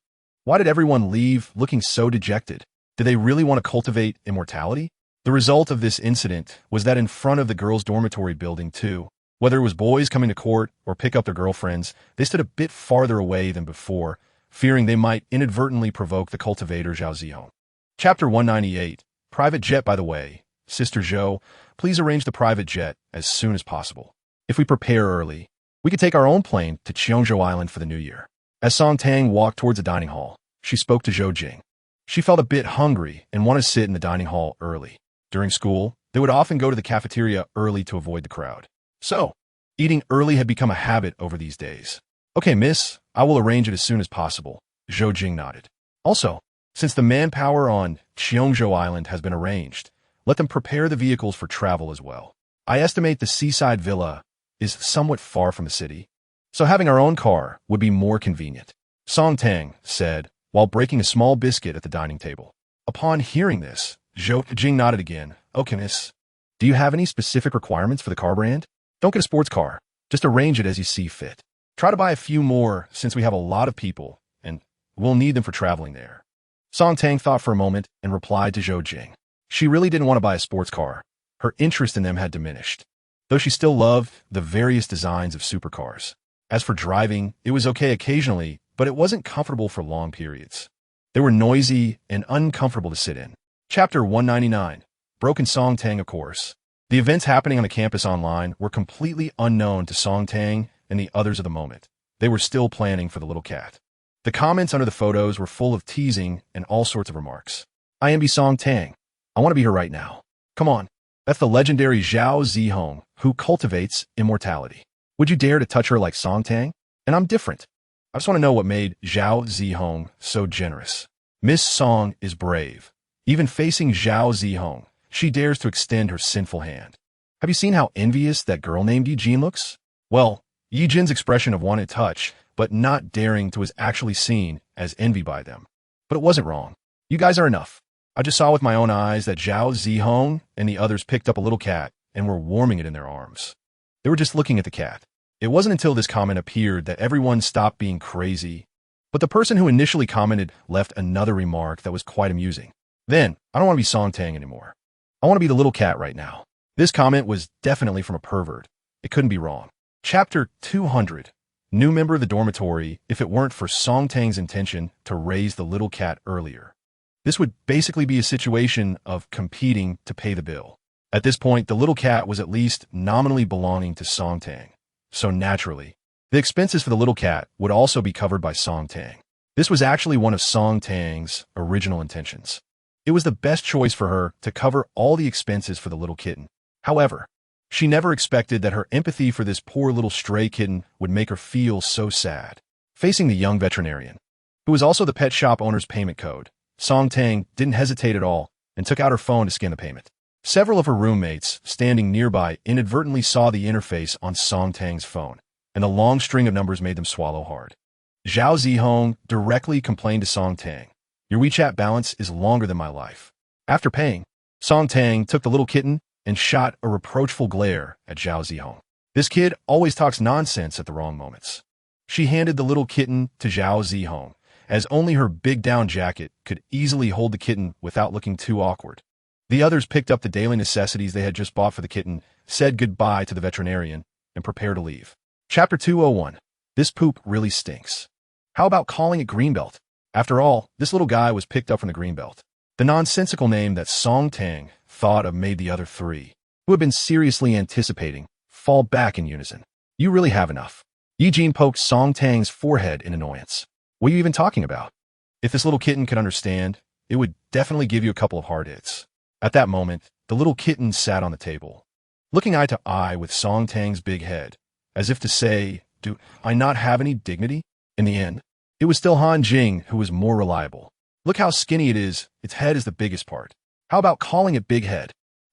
why did everyone leave looking so dejected? Did they really want to cultivate immortality? The result of this incident was that in front of the girls' dormitory building 2, whether it was boys coming to court or pick up their girlfriends, they stood a bit farther away than before, fearing they might inadvertently provoke the cultivator Zhao Zihong. Chapter 198. Private jet. By the way, Sister Zhou, please arrange the private jet as soon as possible. If we prepare early, we could take our own plane to Cheongzhou Island for the new year. As Song Tang walked towards the dining hall, she spoke to Zhou Jing. She felt a bit hungry and wanted to sit in the dining hall early. During school, they would often go to the cafeteria early to avoid the crowd. So, eating early had become a habit over these days. Okay, miss, I will arrange it as soon as possible, Zhou Jing nodded. Also, since the manpower on Cheongzhou Island has been arranged, let them prepare the vehicles for travel as well. I estimate the seaside villa is somewhat far from the city, so having our own car would be more convenient, Song Tang said, while breaking a small biscuit at the dining table. Upon hearing this, Zhou Jing nodded again. Okay, miss. Do you have any specific requirements for the car brand? Don't get a sports car. Just arrange it as you see fit. Try to buy a few more since we have a lot of people, and we'll need them for traveling there. Song Tang thought for a moment and replied to Zhou Jing. She really didn't want to buy a sports car. Her interest in them had diminished, though she still loved the various designs of supercars. As for driving, it was okay occasionally, but it wasn't comfortable for long periods. They were noisy and uncomfortable to sit in. Chapter 199. Broken Song Tang, of course. The events happening on the campus online were completely unknown to Song Tang and the others of the moment. They were still planning for the little cat. The comments under the photos were full of teasing and all sorts of remarks. I am Song Tang. I want to be her right now. Come on. That's the legendary Zhao Zihong, who cultivates immortality. Would you dare to touch her like Song Tang? And I'm different. I just want to know what made Zhao Zihong so generous. Miss Song is brave. Even facing Zhao Zihong, she dares to extend her sinful hand. Have you seen how envious that girl named Yijin looks? Well, Yijin's expression of wanted touch, but not daring to was actually seen as envy by them. But it wasn't wrong. You guys are enough. I just saw with my own eyes that Zhao Zihong and the others picked up a little cat and were warming it in their arms. They were just looking at the cat. It wasn't until this comment appeared that everyone stopped being crazy. But the person who initially commented left another remark that was quite amusing. Then, I don't want to be Song Tang anymore. I want to be the little cat right now. This comment was definitely from a pervert. It couldn't be wrong. Chapter 200. New member of the dormitory if it weren't for Song Tang's intention to raise the little cat earlier. This would basically be a situation of competing to pay the bill. At this point, the little cat was at least nominally belonging to Song Tang. So naturally, the expenses for the little cat would also be covered by Song Tang. This was actually one of Song Tang's original intentions. It was the best choice for her to cover all the expenses for the little kitten. However, she never expected that her empathy for this poor little stray kitten would make her feel so sad. Facing the young veterinarian, who was also the pet shop owner's payment code, Song Tang didn't hesitate at all and took out her phone to scan the payment. Several of her roommates standing nearby inadvertently saw the interface on Song Tang's phone, and the long string of numbers made them swallow hard. Zhao Zihong directly complained to Song Tang, "Your WeChat balance is longer than my life." After paying, Song Tang took the little kitten and shot a reproachful glare at Zhao Zihong. This kid always talks nonsense at the wrong moments. She handed the little kitten to Zhao Zihong, as only her big down jacket could easily hold the kitten without looking too awkward. The others picked up the daily necessities they had just bought for the kitten, said goodbye to the veterinarian, and prepared to leave. Chapter 201. This poop really stinks. How about calling it Greenbelt? After all, this little guy was picked up from the Greenbelt. The nonsensical name that Song Tang thought of made the other three, who had been seriously anticipating, fall back in unison. You really have enough. Yijin poked Song Tang's forehead in annoyance. What are you even talking about? If this little kitten could understand, it would definitely give you a couple of hard hits. At that moment, the little kitten sat on the table, looking eye to eye with Song Tang's big head, as if to say, do I not have any dignity? In the end, it was still Han Jing who was more reliable. Look how skinny it is, its head is the biggest part. How about calling it Big Head?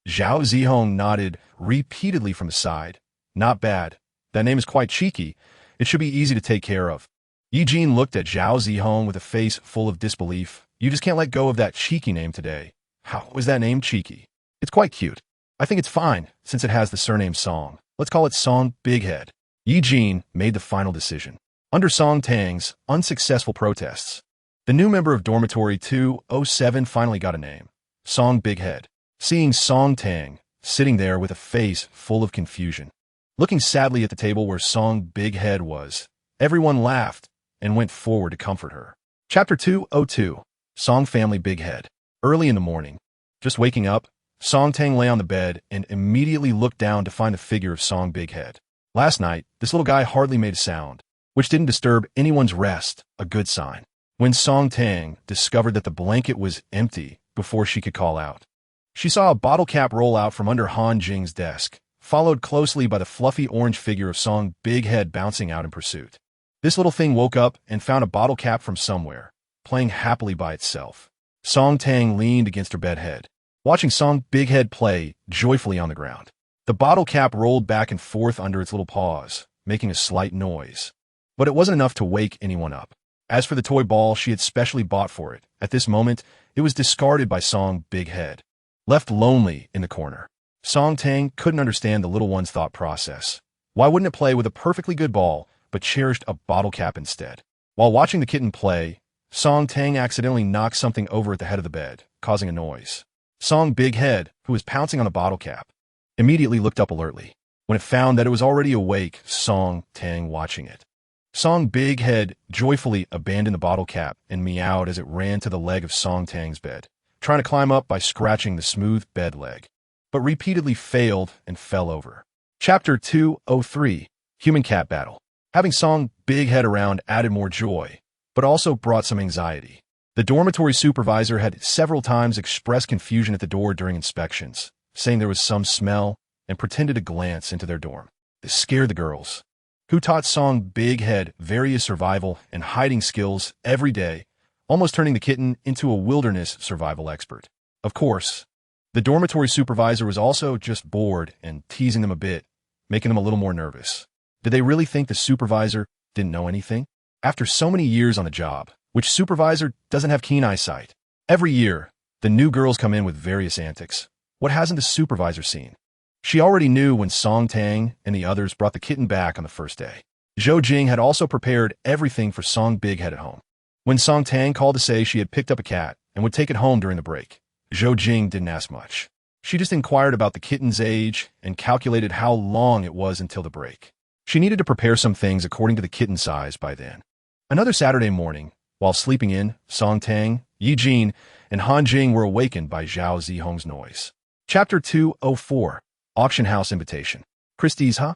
Zhao Zihong nodded repeatedly from the side. Not bad. That name is quite cheeky. It should be easy to take care of. Yijin looked at Zhao Zihong with a face full of disbelief. You just can't let go of that cheeky name today. How was that name cheeky? It's quite cute. I think it's fine, since it has the surname Song. Let's call it Song Big Head. Yijin made the final decision. Under Song Tang's unsuccessful protests, the new member of Dormitory 207 finally got a name. Song Big Head. Seeing Song Tang sitting there with a face full of confusion, looking sadly at the table where Song Big Head was, everyone laughed and went forward to comfort her. Chapter 202. Song Family Big Head. Early in the morning, just waking up, Song Tang lay on the bed and immediately looked down to find the figure of Song Big Head. Last night, this little guy hardly made a sound, which didn't disturb anyone's rest, a good sign. when Song Tang discovered that the blanket was empty before she could call out. She saw a bottle cap roll out from under Han Jing's desk, followed closely by the fluffy orange figure of Song Big Head bouncing out in pursuit. This little thing woke up and found a bottle cap from somewhere, playing happily by itself. Song Tang leaned against her bedhead, watching Song Big Head play joyfully on the ground. The bottle cap rolled back and forth under its little paws, making a slight noise. But it wasn't enough to wake anyone up. As for the toy ball she had specially bought for it, at this moment, it was discarded by Song Big Head. Left lonely in the corner, Song Tang couldn't understand the little one's thought process. Why wouldn't it play with a perfectly good ball, but cherished a bottle cap instead? While watching the kitten play, Song Tang accidentally knocked something over at the head of the bed, causing a noise. Song Big Head, who was pouncing on the bottle cap, immediately looked up alertly. When it found that it was already awake, Song Tang watching it. Song Big Head joyfully abandoned the bottle cap and meowed as it ran to the leg of Song Tang's bed, trying to climb up by scratching the smooth bed leg, but repeatedly failed and fell over. Chapter 203, Human-Cat Battle. Having Song Big Head around added more joy, but also brought some anxiety. The dormitory supervisor had several times expressed confusion at the door during inspections, saying there was some smell, and pretended to glance into their dorm. This scared the girls, who taught Song Big Head various survival and hiding skills every day, almost turning the kitten into a wilderness survival expert. Of course, the dormitory supervisor was also just bored and teasing them a bit, making them a little more nervous. Did they really think the supervisor didn't know anything? After so many years on the job, which supervisor doesn't have keen eyesight? Every year, the new girls come in with various antics. What hasn't the supervisor seen? She already knew when Song Tang and the others brought the kitten back on the first day. Zhou Jing had also prepared everything for Song Big Head at home. When Song Tang called to say she had picked up a cat and would take it home during the break, Zhou Jing didn't ask much. She just inquired about the kitten's age and calculated how long it was until the break. She needed to prepare some things according to the kitten size by then. Another Saturday morning, while sleeping in, Song Tang, Yi Jin, and Han Jing were awakened by Zhao Zihong's noise. Chapter 204, Auction House Invitation. Christie's, huh?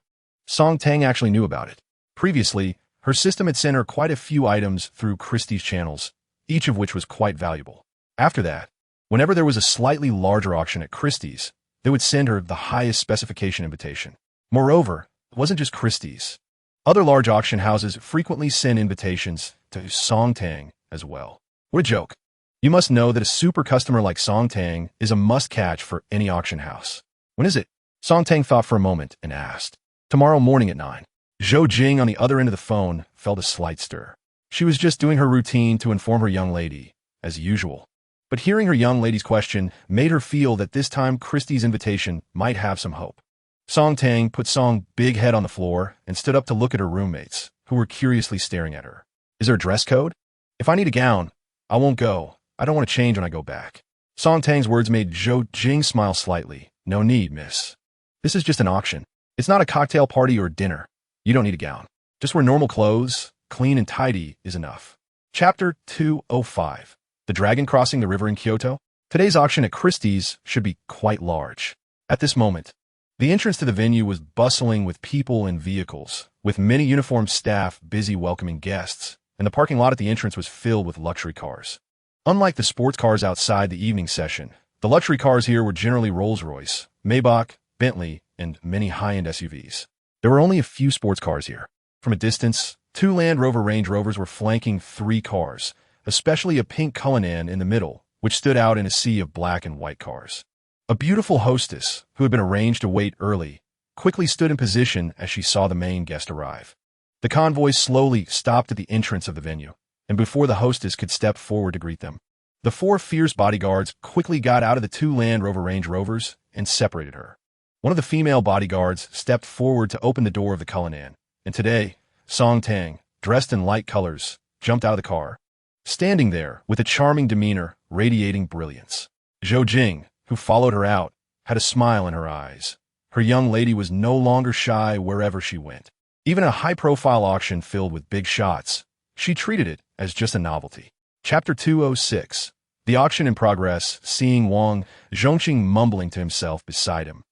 Song Tang actually knew about it. Previously, her system had sent her quite a few items through Christie's channels, each of which was quite valuable. After that, whenever there was a slightly larger auction at Christie's, they would send her the highest specification invitation. Moreover, it wasn't just Christie's. Other large auction houses frequently send invitations to Song Tang as well. What a joke. You must know that a super customer like Song Tang is a must-catch for any auction house. When is it? Song Tang thought for a moment and asked. Tomorrow morning at 9. Zhou Jing on the other end of the phone felt a slight stir. She was just doing her routine to inform her young lady, as usual. But hearing her young lady's question made her feel that this time Christie's invitation might have some hope. Song Tang put Song Big Head on the floor and stood up to look at her roommates, who were curiously staring at her. Is there a dress code? If I need a gown, I won't go. I don't want to change when I go back. Song Tang's words made Zhou Jing smile slightly. No need, miss. This is just an auction. It's not a cocktail party or dinner. You don't need a gown. Just wear normal clothes, clean and tidy is enough. Chapter 205. The Dragon Crossing the River in Kyoto. Today's auction at Christie's should be quite large. At this moment, the entrance to the venue was bustling with people and vehicles, with many uniformed staff busy welcoming guests, and the parking lot at the entrance was filled with luxury cars. Unlike the sports cars outside the evening session, the luxury cars here were generally Rolls-Royce, Maybach, Bentley, and many high-end SUVs. There were only a few sports cars here. From a distance, 2 Land Rover Range Rovers were flanking 3 cars, especially a pink Cullinan in the middle, which stood out in a sea of black and white cars. A beautiful hostess, who had been arranged to wait early, quickly stood in position as she saw the main guest arrive. The convoy slowly stopped at the entrance of the venue, and before the hostess could step forward to greet them, the 4 fierce bodyguards quickly got out of the 2 Land Rover Range Rovers and separated her. One of the female bodyguards stepped forward to open the door of the Cullinan, and today, Song Tang, dressed in light colors, jumped out of the car, standing there with a charming demeanor radiating brilliance. Zhou Jing, who followed her out, had a smile in her eyes. Her young lady was no longer shy wherever she went. Even a high-profile auction filled with big shots, she treated it as just a novelty. Chapter 206. The auction in progress, seeing Wang Zhongqing mumbling to himself beside him.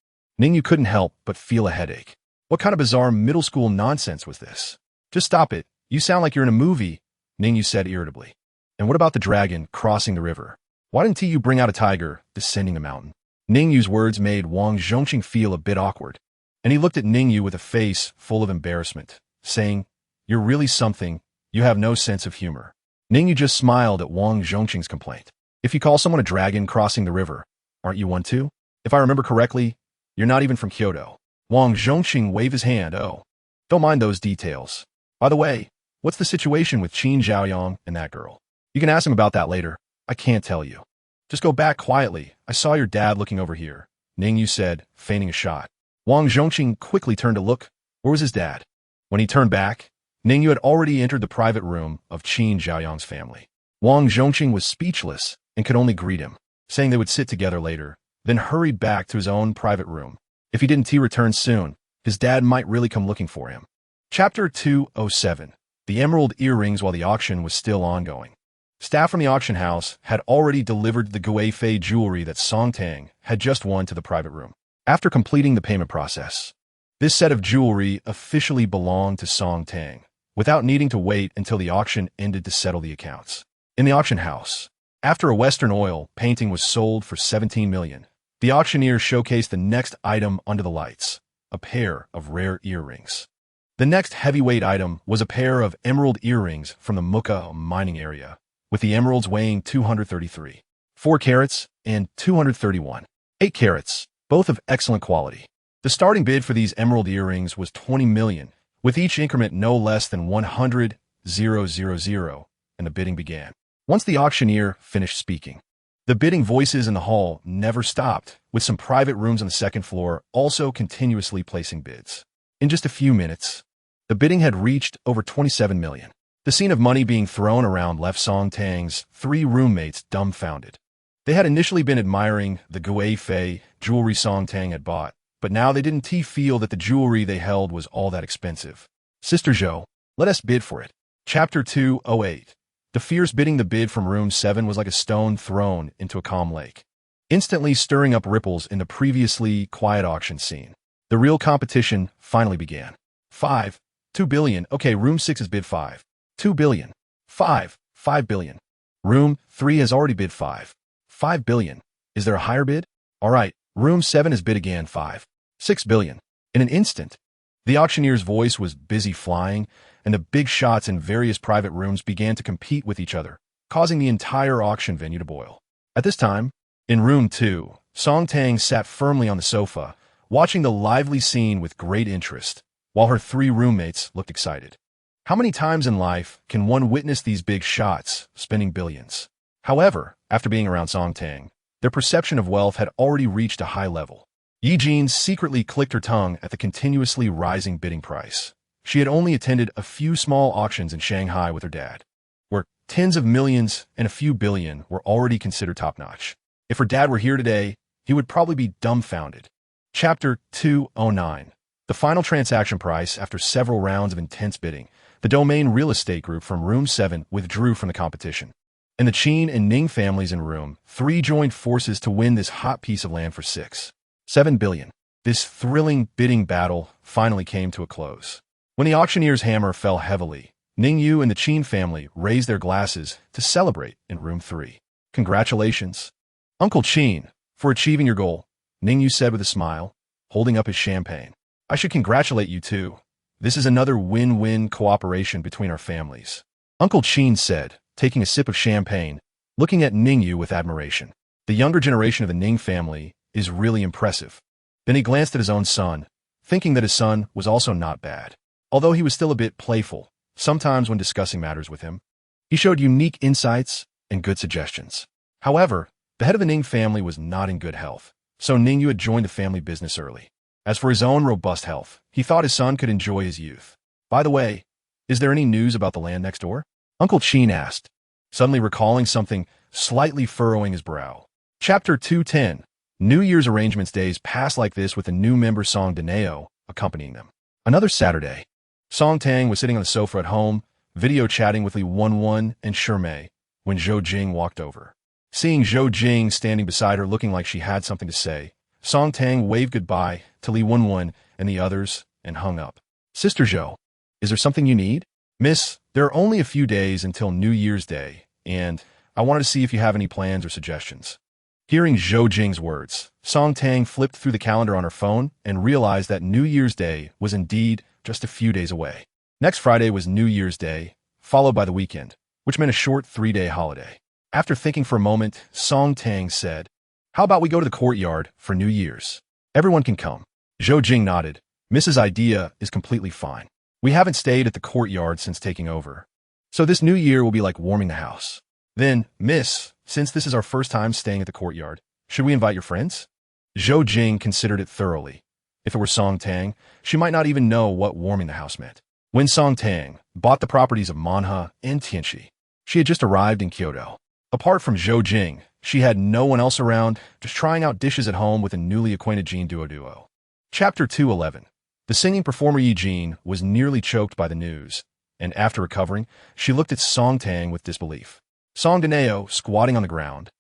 Ningyu couldn't help but feel a headache. What kind of bizarre middle school nonsense was this? Just stop it. You sound like you're in a movie, Ningyu said irritably. And what about the dragon crossing the river? Why didn't you bring out a tiger descending the mountain? Ningyu's words made Wang Zhongqing feel a bit awkward, and he looked at Ningyu with a face full of embarrassment, saying, "You're really something, you have no sense of humor." Ningyu just smiled at Wang Zhongqing's complaint. "If you call someone a dragon crossing the river, aren't you one too? If I remember correctly, you're not even from Kyoto." Wang Zhongqing waved his hand. "Oh, don't mind those details. By the way, what's the situation with Qin Zhaoyong and that girl? You can ask him about that later. I can't tell you. Just go back quietly. I saw your dad looking over here," Ningyu said, feigning a shot. Wang Zhongqing quickly turned to look. Where was his dad? When he turned back, Ningyu had already entered the private room of Qin Zhaoyong's family. Wang Zhongqing was speechless and could only greet him, saying they would sit together later, then hurried back to his own private room. If he didn't return soon, his dad might really come looking for him. Chapter 207. The Emerald Earrings while the auction was still ongoing. Staff from the auction house had already delivered the Guifei jewelry that Song Tang had just won to the private room. After completing the payment process, this set of jewelry officially belonged to Song Tang, without needing to wait until the auction ended to settle the accounts. In the auction house, after a Western oil painting was sold for 17 million, the auctioneer showcased the next item under the lights, a pair of rare earrings. The next heavyweight item was a pair of emerald earrings from the Mukha mining area, with the emeralds weighing 233, 4 carats, and 231, 8 carats, both of excellent quality. The starting bid for these emerald earrings was 20 million, with each increment no less than 100,000, and the bidding began. Once the auctioneer finished speaking, the bidding voices in the hall never stopped, with some private rooms on the second floor also continuously placing bids. In just a few minutes, the bidding had reached over 27 million. The scene of money being thrown around left Song Tang's 3 roommates dumbfounded. They had initially been admiring the Guifei jewelry Song Tang had bought, but now they didn't feel that the jewelry they held was all that expensive. "Sister Zhou, let us bid for it." Chapter 208. The fierce bidding. The bid from room 7 was like a stone thrown into a calm lake, instantly stirring up ripples in the previously quiet auction scene. The real competition finally began. 2 billion. Okay, room 6 has bid 2 billion. 5 billion. Room 3 has already bid 5 billion. Is there a higher bid? All right, room 7 has bid again 6 billion. In an instant, the auctioneer's voice was busy flying, and the big shots in various private rooms began to compete with each other, causing the entire auction venue to boil. At this time, in room 2, Song Tang sat firmly on the sofa, watching the lively scene with great interest, while her 3 roommates looked excited. How many times in life can one witness these big shots, spending billions? However, after being around Song Tang, their perception of wealth had already reached a high level. Yi Jin secretly clicked her tongue at the continuously rising bidding price. She had only attended a few small auctions in Shanghai with her dad, where tens of millions and a few billion were already considered top-notch. If her dad were here today, he would probably be dumbfounded. Chapter 209. The final transaction price. After several rounds of intense bidding, the Domain Real Estate Group from room 7 withdrew from the competition, and the Qin and Ning families in room 3 joined forces to win this hot piece of land for 7 billion. This thrilling bidding battle finally came to a close. When the auctioneer's hammer fell heavily, Ningyu and the Qin family raised their glasses to celebrate in room 3. "Congratulations, Uncle Qin, for achieving your goal," Ningyu said with a smile, holding up his champagne. "I should congratulate you too. This is another win-win cooperation between our families," Uncle Qin said, taking a sip of champagne, looking at Ningyu with admiration. The younger generation of the Ning family is really impressive. Then he glanced at his own son, thinking that his son was also not bad. Although he was still a bit playful, sometimes when discussing matters with him, he showed unique insights and good suggestions. However, the head of the Ning family was not in good health, so Ningyu had joined the family business early. As for his own robust health, he thought his son could enjoy his youth. "By the way, is there any news about the land next door?" Uncle Qin asked, suddenly recalling something, slightly furrowing his brow. Chapter 210. New Year's arrangements. Days passed like this with the new member Song Daneo accompanying them. Another Saturday, Song Tang was sitting on the sofa at home, video chatting with Li Wenwen and Shimei, when Zhou Jing walked over. Seeing Zhou Jing standing beside her looking like she had something to say, Song Tang waved goodbye to Li Wenwen and the others and hung up. "Sister Zhou, is there something you need?" "Miss, there are only a few days until New Year's Day, and I wanted to see if you have any plans or suggestions." Hearing Zhou Jing's words, Song Tang flipped through the calendar on her phone and realized that New Year's Day was indeed just a few days away. Next Friday was New Year's Day, followed by the weekend, which meant a short 3-day holiday. After thinking for a moment, Song Tang said, "How about we go to the courtyard for New Year's? Everyone can come." Zhou Jing nodded. "Mrs. Idea is completely fine. We haven't stayed at the courtyard since taking over, so this new year will be like warming the house. Then, Miss, since this is our first time staying at the courtyard, should we invite your friends?" Zhou Jing considered it thoroughly. If it were Song Tang, she might not even know what warming the house meant. When Song Tang bought the properties of Manha and Tianxi, she had just arrived in Kyoto. Apart from Zhou Jing, she had no one else around, just trying out dishes at home with a newly acquainted Jean Duo. Chapter 211. The singing performer Yi Jin was nearly choked by the news, and after recovering, she looked at Song Tang with disbelief. Song Danao, squatting on the ground,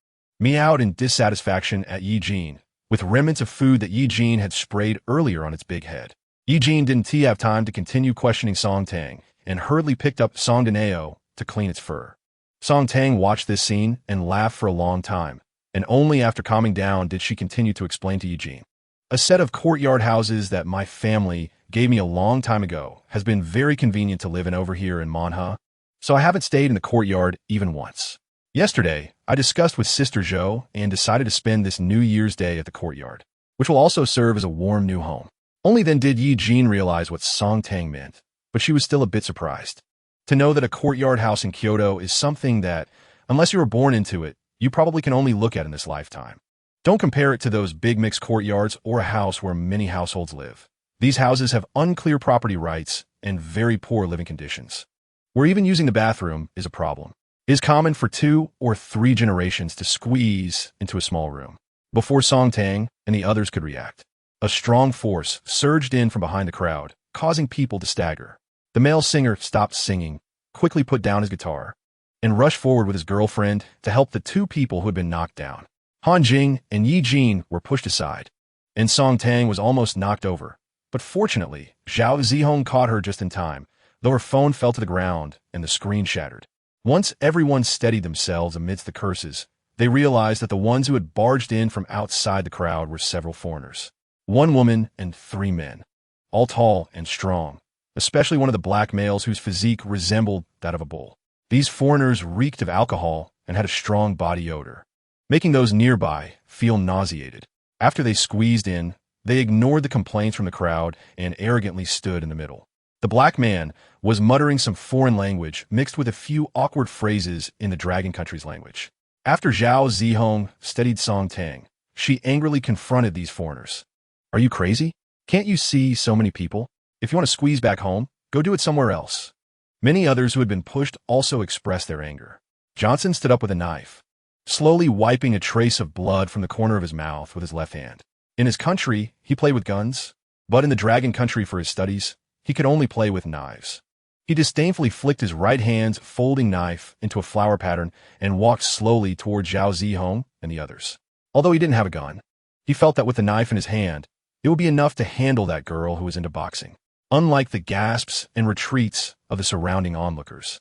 meowed in dissatisfaction at Yi Jin, with remnants of food that Yi Jin had sprayed earlier on its big head. Yi Jin didn't have time to continue questioning Song Tang, and hurriedly picked up Song Danao to clean its fur. Song Tang watched this scene and laughed for a long time, and only after calming down did she continue to explain to Yi Jin. "A set of courtyard houses that my family gave me a long time ago has been very convenient to live in over here in Manha, so I haven't stayed in the courtyard even once. Yesterday, I discussed with Sister Zhou and decided to spend this New Year's Day at the courtyard, which will also serve as a warm new home." Only then did Yi Jin realize what Song Tang meant, but she was still a bit surprised. To know that a courtyard house in Kyoto is something that, unless you were born into it, you probably can only look at in this lifetime. Don't compare it to those big mixed courtyards or a house where many households live. These houses have unclear property rights and very poor living conditions, where even using the bathroom is a problem. It is common for 2 or 3 generations to squeeze into a small room before Song Tang and the others could react. A strong force surged in from behind the crowd, causing people to stagger. The male singer stopped singing, quickly put down his guitar, and rushed forward with his girlfriend to help the 2 people who had been knocked down. Han Jing and Yi Jin were pushed aside, and Song Tang was almost knocked over. But fortunately, Zhao Zihong caught her just in time, though her phone fell to the ground and the screen shattered. Once everyone steadied themselves amidst the curses, they realized that the ones who had barged in from outside the crowd were several foreigners. 1 woman and 3 men, all tall and strong, especially one of the black males whose physique resembled that of a bull. These foreigners reeked of alcohol and had a strong body odor, making those nearby feel nauseated. After they squeezed in, they ignored the complaints from the crowd and arrogantly stood in the middle. The black man was muttering some foreign language mixed with a few awkward phrases in the Dragon Country's language. After Zhao Zihong steadied Song Tang, she angrily confronted these foreigners. "Are you crazy? Can't you see so many people? If you want to squeeze back home, go do it somewhere else." Many others who had been pushed also expressed their anger. Johnson stood up with a knife, slowly wiping a trace of blood from the corner of his mouth with his left hand. In his country, he played with guns, but in the Dragon Country for his studies, he could only play with knives. He disdainfully flicked his right hand's folding knife into a flower pattern and walked slowly toward Zhao Zihong and the others. Although he didn't have a gun, he felt that with the knife in his hand, it would be enough to handle that girl who was into boxing, unlike the gasps and retreats of the surrounding onlookers.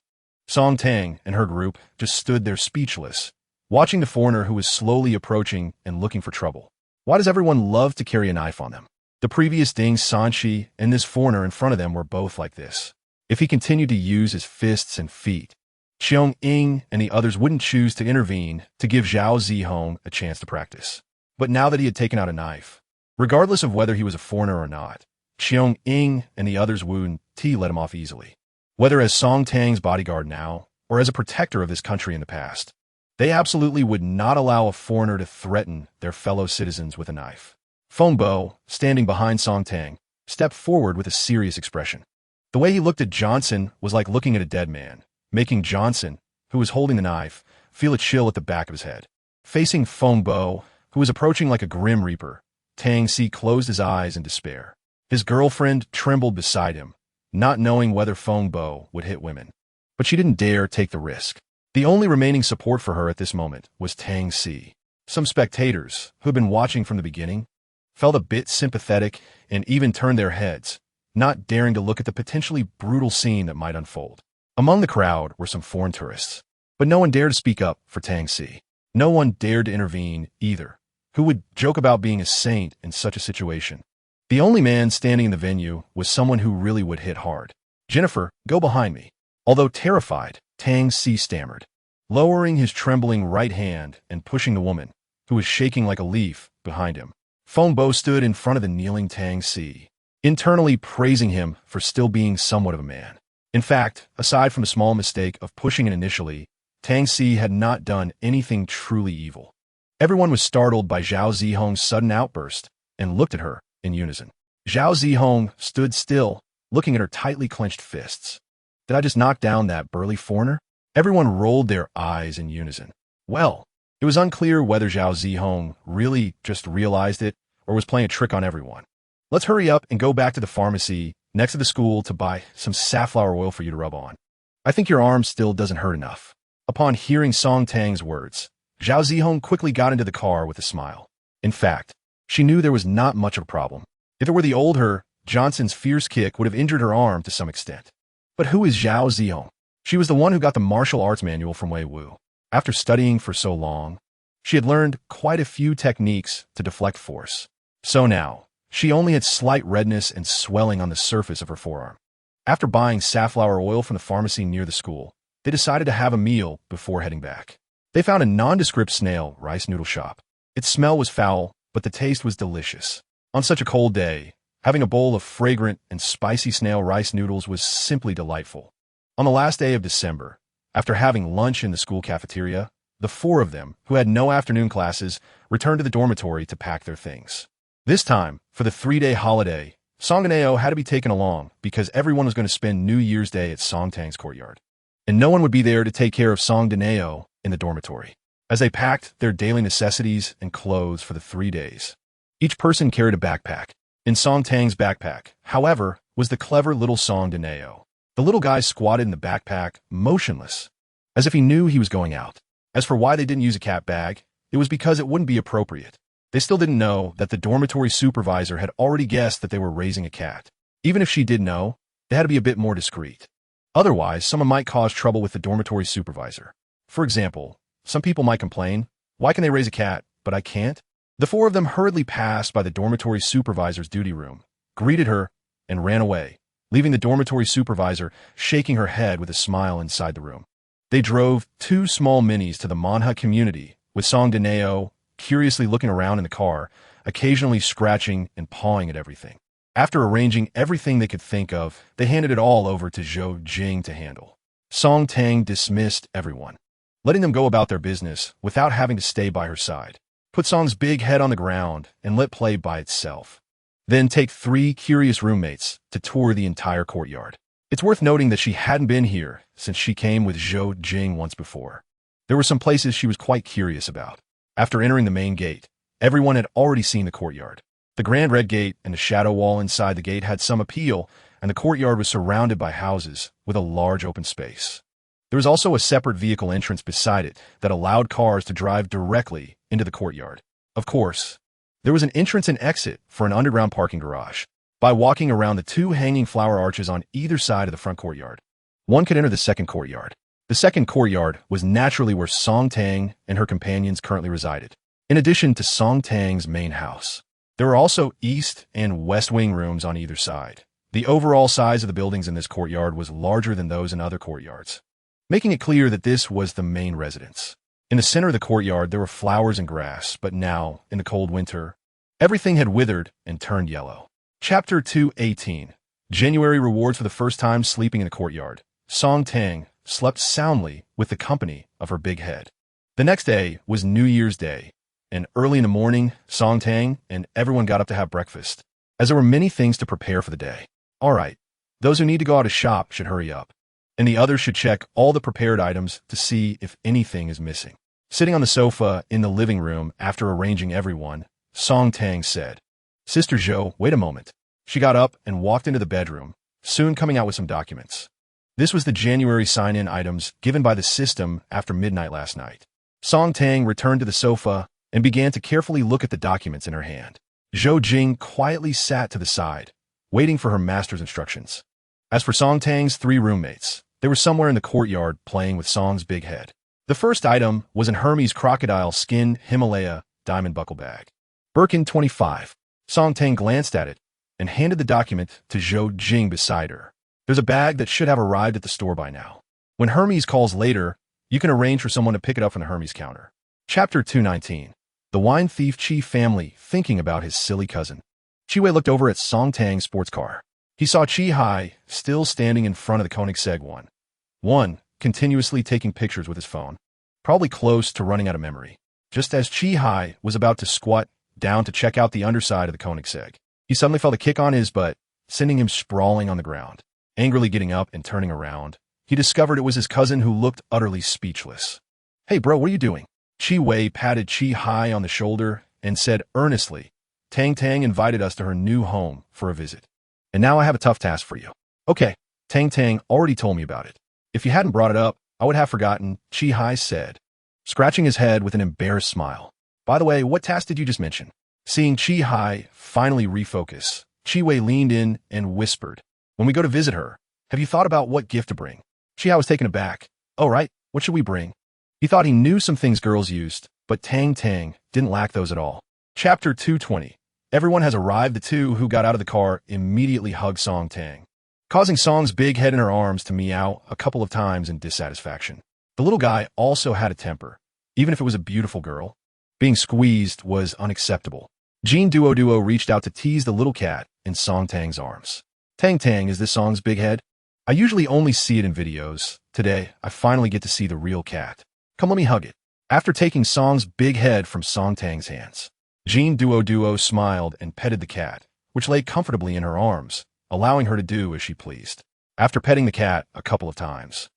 Song Tang and her group just stood there speechless, watching the foreigner who was slowly approaching and looking for trouble. Why does everyone love to carry a knife on them? The previous Ding Sanchi and this foreigner in front of them were both like this. If he continued to use his fists and feet, Xiong Ying and the others wouldn't choose to intervene to give Zhao Zihong a chance to practice. But now that he had taken out a knife, regardless of whether he was a foreigner or not, Xiong Ying and the others wouldn't let him off easily. Whether as Song Tang's bodyguard now, or as a protector of this country in the past, they absolutely would not allow a foreigner to threaten their fellow citizens with a knife. Feng Bo, standing behind Song Tang, stepped forward with a serious expression. The way he looked at Johnson was like looking at a dead man, making Johnson, who was holding the knife, feel a chill at the back of his head. Facing Feng Bo, who was approaching like a grim reaper, Tang Si closed his eyes in despair. His girlfriend trembled beside him, not knowing whether Feng Bo would hit women. But she didn't dare take the risk. The only remaining support for her at this moment was Tang Si. Some spectators, who had been watching from the beginning, felt a bit sympathetic and even turned their heads, not daring to look at the potentially brutal scene that might unfold. Among the crowd were some foreign tourists. But no one dared to speak up for Tang Si. No one dared to intervene, either. Who would joke about being a saint in such a situation? The only man standing in the venue was someone who really would hit hard. "Jennifer, go behind me." Although terrified, Tang Si stammered, lowering his trembling right hand and pushing the woman, who was shaking like a leaf, behind him. Feng Bo stood in front of the kneeling Tang Si, internally praising him for still being somewhat of a man. In fact, aside from a small mistake of pushing it initially, Tang Si had not done anything truly evil. Everyone was startled by Zhao Zihong's sudden outburst and looked at her in unison. Zhao Zihong stood still, looking at her tightly clenched fists. Did I just knock down that burly foreigner? Everyone rolled their eyes in unison. Well, it was unclear whether Zhao Zihong really just realized it or was playing a trick on everyone. "Let's hurry up and go back to the pharmacy next to the school to buy some safflower oil for you to rub on. I think your arm still doesn't hurt enough." Upon hearing Song Tang's words, Zhao Zihong quickly got into the car with a smile. In fact, she knew there was not much of a problem. If it were the old her, Johnson's fierce kick would have injured her arm to some extent. But who is Zhao Zihong? She was the one who got the martial arts manual from Wei Wu. After studying for so long, she had learned quite a few techniques to deflect force. So now, she only had slight redness and swelling on the surface of her forearm. After buying safflower oil from the pharmacy near the school, they decided to have a meal before heading back. They found a nondescript snail rice noodle shop. Its smell was foul, but the taste was delicious. On such a cold day, having a bowl of fragrant and spicy snail rice noodles was simply delightful. On the last day of December, after having lunch in the school cafeteria, the four of them, who had no afternoon classes, returned to the dormitory to pack their things. This time, for the 3-day holiday, Song Daneo had to be taken along because everyone was going to spend New Year's Day at Song Tang's courtyard. And no one would be there to take care of Song Daneo in the dormitory. As they packed their daily necessities and clothes for the 3 days, each person carried a backpack. In Song Tang's backpack, however, was the clever little Song Daneo. The little guy squatted in the backpack, motionless, as if he knew he was going out. As for why they didn't use a cat bag, it was because it wouldn't be appropriate. They still didn't know that the dormitory supervisor had already guessed that they were raising a cat. Even if she did know, they had to be a bit more discreet. Otherwise, someone might cause trouble with the dormitory supervisor. For example, some people might complain, "Why can they raise a cat, but I can't?" The four of them hurriedly passed by the dormitory supervisor's duty room, greeted her, and ran away, leaving the dormitory supervisor shaking her head with a smile inside the room. They drove 2 small minis to the Manha community, with Song Daneo curiously looking around in the car, occasionally scratching and pawing at everything. After arranging everything they could think of, they handed it all over to Zhou Jing to handle. Song Tang dismissed everyone, letting them go about their business without having to stay by her side. Put Song's big head on the ground and let play by itself. Then take 3 curious roommates to tour the entire courtyard. It's worth noting that she hadn't been here since she came with Zhou Jing once before. There were some places she was quite curious about. After entering the main gate, everyone had already seen the courtyard. The Grand Red Gate and the shadow wall inside the gate had some appeal, and the courtyard was surrounded by houses with a large open space. There was also a separate vehicle entrance beside it that allowed cars to drive directly into the courtyard. Of course, there was an entrance and exit for an underground parking garage. By walking around the 2 hanging flower arches on either side of the front courtyard, one could enter the second courtyard. The second courtyard was naturally where Song Tang and her companions currently resided, in addition to Song Tang's main house. There were also east and west wing rooms on either side. The overall size of the buildings in this courtyard was larger than those in other courtyards, making it clear that this was the main residence. In the center of the courtyard, there were flowers and grass, but now, in the cold winter, everything had withered and turned yellow. Chapter 2:18. January rewards for the first time sleeping in the courtyard. Song Tang slept soundly with the company of her big head. The next day was New Year's Day, and early in the morning, Song Tang and everyone got up to have breakfast, as there were many things to prepare for the day. All right, those who need to go out to shop should hurry up, and the others should check all the prepared items to see if anything is missing. Sitting on the sofa in the living room after arranging everyone, Song Tang said, "Sister Zhou, wait a moment." She got up and walked into the bedroom, soon coming out with some documents. This was the January sign-in items given by the system after midnight last night. Song Tang returned to the sofa and began to carefully look at the documents in her hand. Zhou Jing quietly sat to the side, waiting for her master's instructions. As for Song Tang's 3 roommates, they were somewhere in the courtyard playing with Song's big head. The first item was an Hermes crocodile skin Himalaya diamond buckle bag. Birkin 25. Song Tang glanced at it and handed the document to Zhou Jing beside her. There's a bag that should have arrived at the store by now. When Hermes calls later, you can arrange for someone to pick it up from the Hermes counter. Chapter 219. The wine thief Chi family thinking about his silly cousin. Chi Wei looked over at Song Tang's sports car. He saw Chi Hai still standing in front of the Koenigsegg 1, continuously taking pictures with his phone, probably close to running out of memory. Just as Chi Hai was about to squat down to check out the underside of the Koenigsegg, he suddenly felt a kick on his butt, sending him sprawling on the ground. Angrily getting up and turning around, he discovered it was his cousin who looked utterly speechless. "Hey bro, what are you doing?" Chi Wei patted Chi Hai on the shoulder and said earnestly, "Tang Tang invited us to her new home for a visit. And now I have a tough task for you." "Okay, Tang Tang already told me about it. If you hadn't brought it up, I would have forgotten," Chi Hai said, scratching his head with an embarrassed smile. "By the way, what task did you just mention?" Seeing Chi Hai finally refocus, Chi Wei leaned in and whispered, "When we go to visit her, have you thought about what gift to bring?" Chi Hai was taken aback. "Oh right, what should we bring?" He thought he knew some things girls used, but Tang Tang didn't lack those at all. Chapter 220. Everyone has arrived. The two who got out of the car immediately hugged Song Tang, causing Song's big head in her arms to meow a couple of times in dissatisfaction. The little guy also had a temper, even if it was a beautiful girl. Being squeezed was unacceptable. Jean Duo reached out to tease the little cat in Song Tang's arms. "Tang Tang, is this Song's big head? I usually only see it in videos. Today, I finally get to see the real cat. Come, let me hug it." After taking Song's big head from Song Tang's hands, Jean Duo smiled and petted the cat, which lay comfortably in her arms, allowing her to do as she pleased. After petting the cat a couple of times,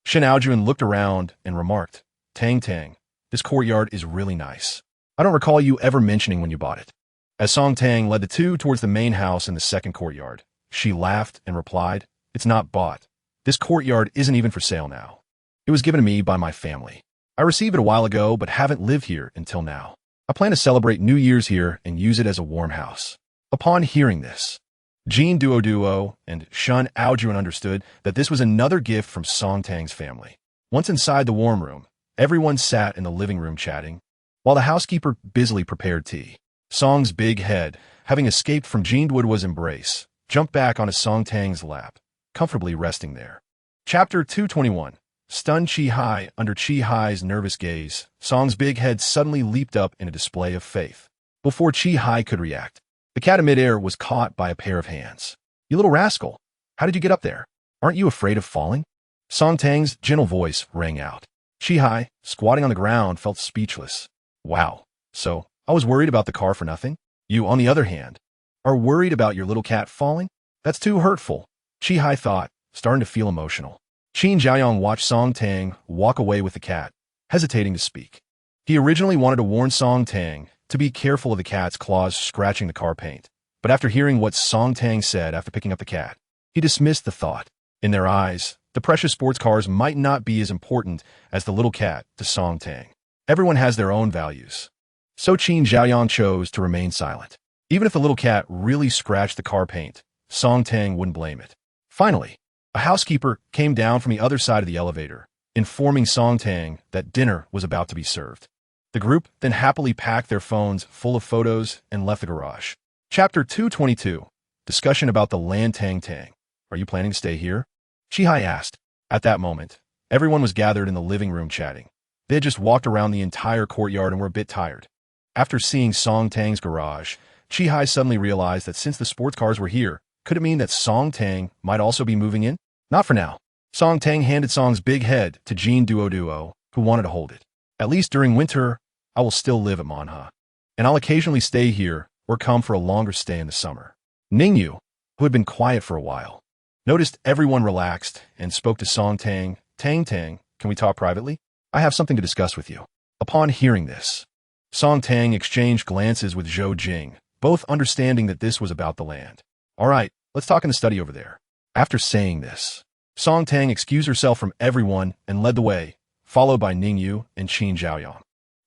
Shen Aojuan looked around and remarked, "Tang Tang, this courtyard is really nice. I don't recall you ever mentioning when you bought it." As Song Tang led the two towards the main house in the second courtyard, she laughed and replied, "It's not bought. This courtyard isn't even for sale now. It was given to me by my family. I received it a while ago but haven't lived here until now. I plan to celebrate New Year's here and use it as a warm house." Upon hearing this, Jean Duo and Shen Aojuan understood that this was another gift from Song Tang's family. Once inside the warm room, everyone sat in the living room chatting, while the housekeeper busily prepared tea. Song's big head, having escaped from Jean Duo's embrace, jumped back onto Song Tang's lap, comfortably resting there. Chapter 221. Stunned Chi Hai. Under Chi Hai's nervous gaze, Song's big head suddenly leaped up in a display of faith. Before Chi Hai could react, the cat in midair was caught by a pair of hands. "You little rascal, how did you get up there? Aren't you afraid of falling?" Song Tang's gentle voice rang out. Chi Hai, squatting on the ground, felt speechless. "Wow, so I was worried about the car for nothing? You, on the other hand, are worried about your little cat falling? That's too hurtful," Chi Hai thought, starting to feel emotional. Qin Zhaoyang watched Song Tang walk away with the cat, hesitating to speak. He originally wanted to warn Song Tang to be careful of the cat's claws scratching the car paint, but after hearing what Song Tang said after picking up the cat, he dismissed the thought. In their eyes, the precious sports cars might not be as important as the little cat to Song Tang. Everyone has their own values. So Qin Zhaoyang chose to remain silent. Even if the little cat really scratched the car paint, Song Tang wouldn't blame it. Finally, a housekeeper came down from the other side of the elevator, informing Song Tang that dinner was about to be served. The group then happily packed their phones full of photos and left the garage. Chapter 222. Discussion about the land. Tang Tang, are you planning to stay here? Chi Hai asked. At that moment, everyone was gathered in the living room chatting. They had just walked around the entire courtyard and were a bit tired. After seeing Song Tang's garage, Chi Hai suddenly realized that since the sports cars were here, could it mean that Song Tang might also be moving in? Not for now. Song Tang handed Song's big head to Jean Duo, who wanted to hold it. "At least during winter, I will still live at Manha, and I'll occasionally stay here or come for a longer stay in the summer." Ningyu, who had been quiet for a while, noticed everyone relaxed and spoke to Song Tang. "Tang Tang, can we talk privately? I have something to discuss with you." Upon hearing this, Song Tang exchanged glances with Zhou Jing, both understanding that this was about the land. "All right, let's talk in the study over there." After saying this, Song Tang excused herself from everyone and led the way, followed by Ningyu and Qin Zhaoyang.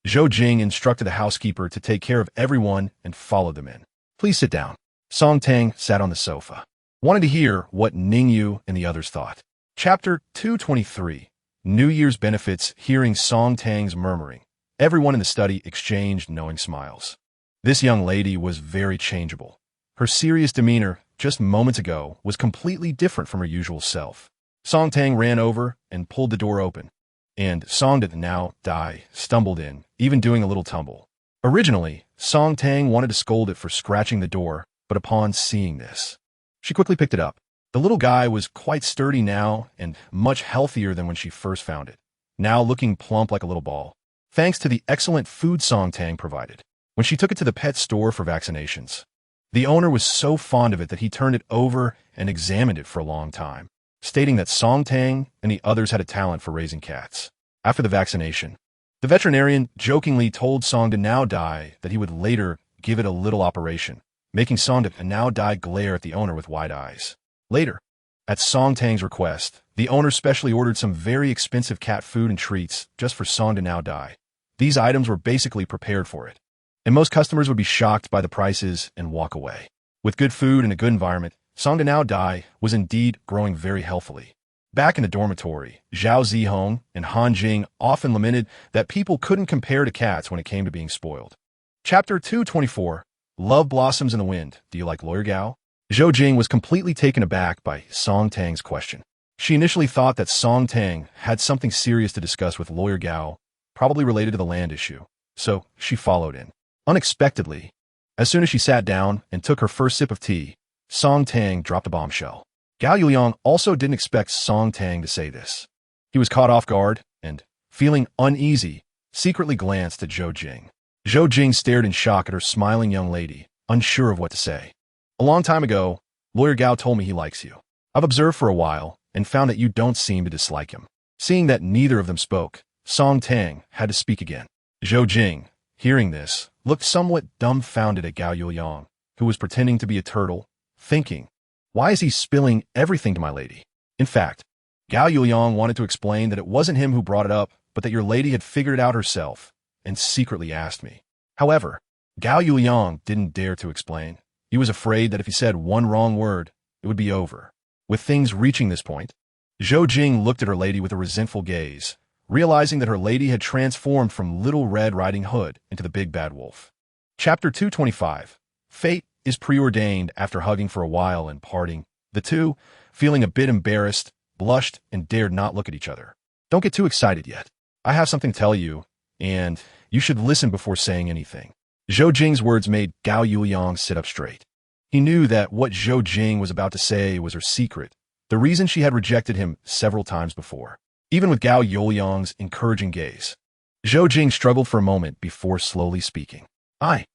Zhou Jing instructed the housekeeper to take care of everyone and followed them in. "Please sit down." Song Tang sat on the sofa, wanting to hear what Ningyu and the others thought. Chapter 223. New Year's benefits hearing Song Tang's murmuring. Everyone in the study exchanged knowing smiles. This young lady was very changeable. Her serious demeanor, just moments ago, was completely different from her usual self. Song Tang ran over and pulled the door open, and Song did now die, stumbled in, even doing a little tumble. Originally, Song Tang wanted to scold it for scratching the door, but upon seeing this, she quickly picked it up. The little guy was quite sturdy now and much healthier than when she first found it, now looking plump like a little ball, thanks to the excellent food Song Tang provided. When she took it to the pet store for vaccinations, the owner was so fond of it that he turned it over and examined it for a long time, stating that Song Tang and the others had a talent for raising cats. After the vaccination, the veterinarian jokingly told Song to now die that he would later give it a little operation, making Song to now die glare at the owner with wide eyes. Later, at Song Tang's request, the owner specially ordered some very expensive cat food and treats just for Song to now die. These items were basically prepared for it, and most customers would be shocked by the prices and walk away. With good food and a good environment, Song to now die was indeed growing very healthily. Back in the dormitory, Zhao Zihong and Han Jing often lamented that people couldn't compare to cats when it came to being spoiled. Chapter 224, Love Blossoms in the Wind. Do you like Lawyer Gao? Zhou Jing was completely taken aback by Song Tang's question. She initially thought that Song Tang had something serious to discuss with Lawyer Gao, probably related to the land issue, so she followed in. Unexpectedly, as soon as she sat down and took her first sip of tea, Song Tang dropped a bombshell. Gao Yuliang also didn't expect Song Tang to say this. He was caught off guard and, feeling uneasy, secretly glanced at Zhou Jing. Zhou Jing stared in shock at her smiling young lady, unsure of what to say. A long time ago, Lawyer Gao told me he likes you. I've observed for a while and found that you don't seem to dislike him. Seeing that neither of them spoke, Song Tang had to speak again. Zhou Jing, hearing this, looked somewhat dumbfounded at Gao Yuliang, who was pretending to be a turtle, thinking, why is he spilling everything to my lady? In fact, Gao Yuliang wanted to explain that it wasn't him who brought it up, but that your lady had figured it out herself and secretly asked me. However, Gao Yuliang didn't dare to explain. He was afraid that if he said one wrong word, it would be over. With things reaching this point, Zhou Jing looked at her lady with a resentful gaze, realizing that her lady had transformed from Little Red Riding Hood into the Big Bad Wolf. Chapter 225, Fate is preordained. After hugging for a while and parting, the two, feeling a bit embarrassed, blushed and dared not look at each other. Don't get too excited yet. I have something to tell you, and you should listen before saying anything. Zhou Jing's words made Gao Yuliang sit up straight. He knew that what Zhou Jing was about to say was her secret, the reason she had rejected him several times before, even with Gao Yuliang's encouraging gaze. Zhou Jing struggled for a moment before slowly speaking. I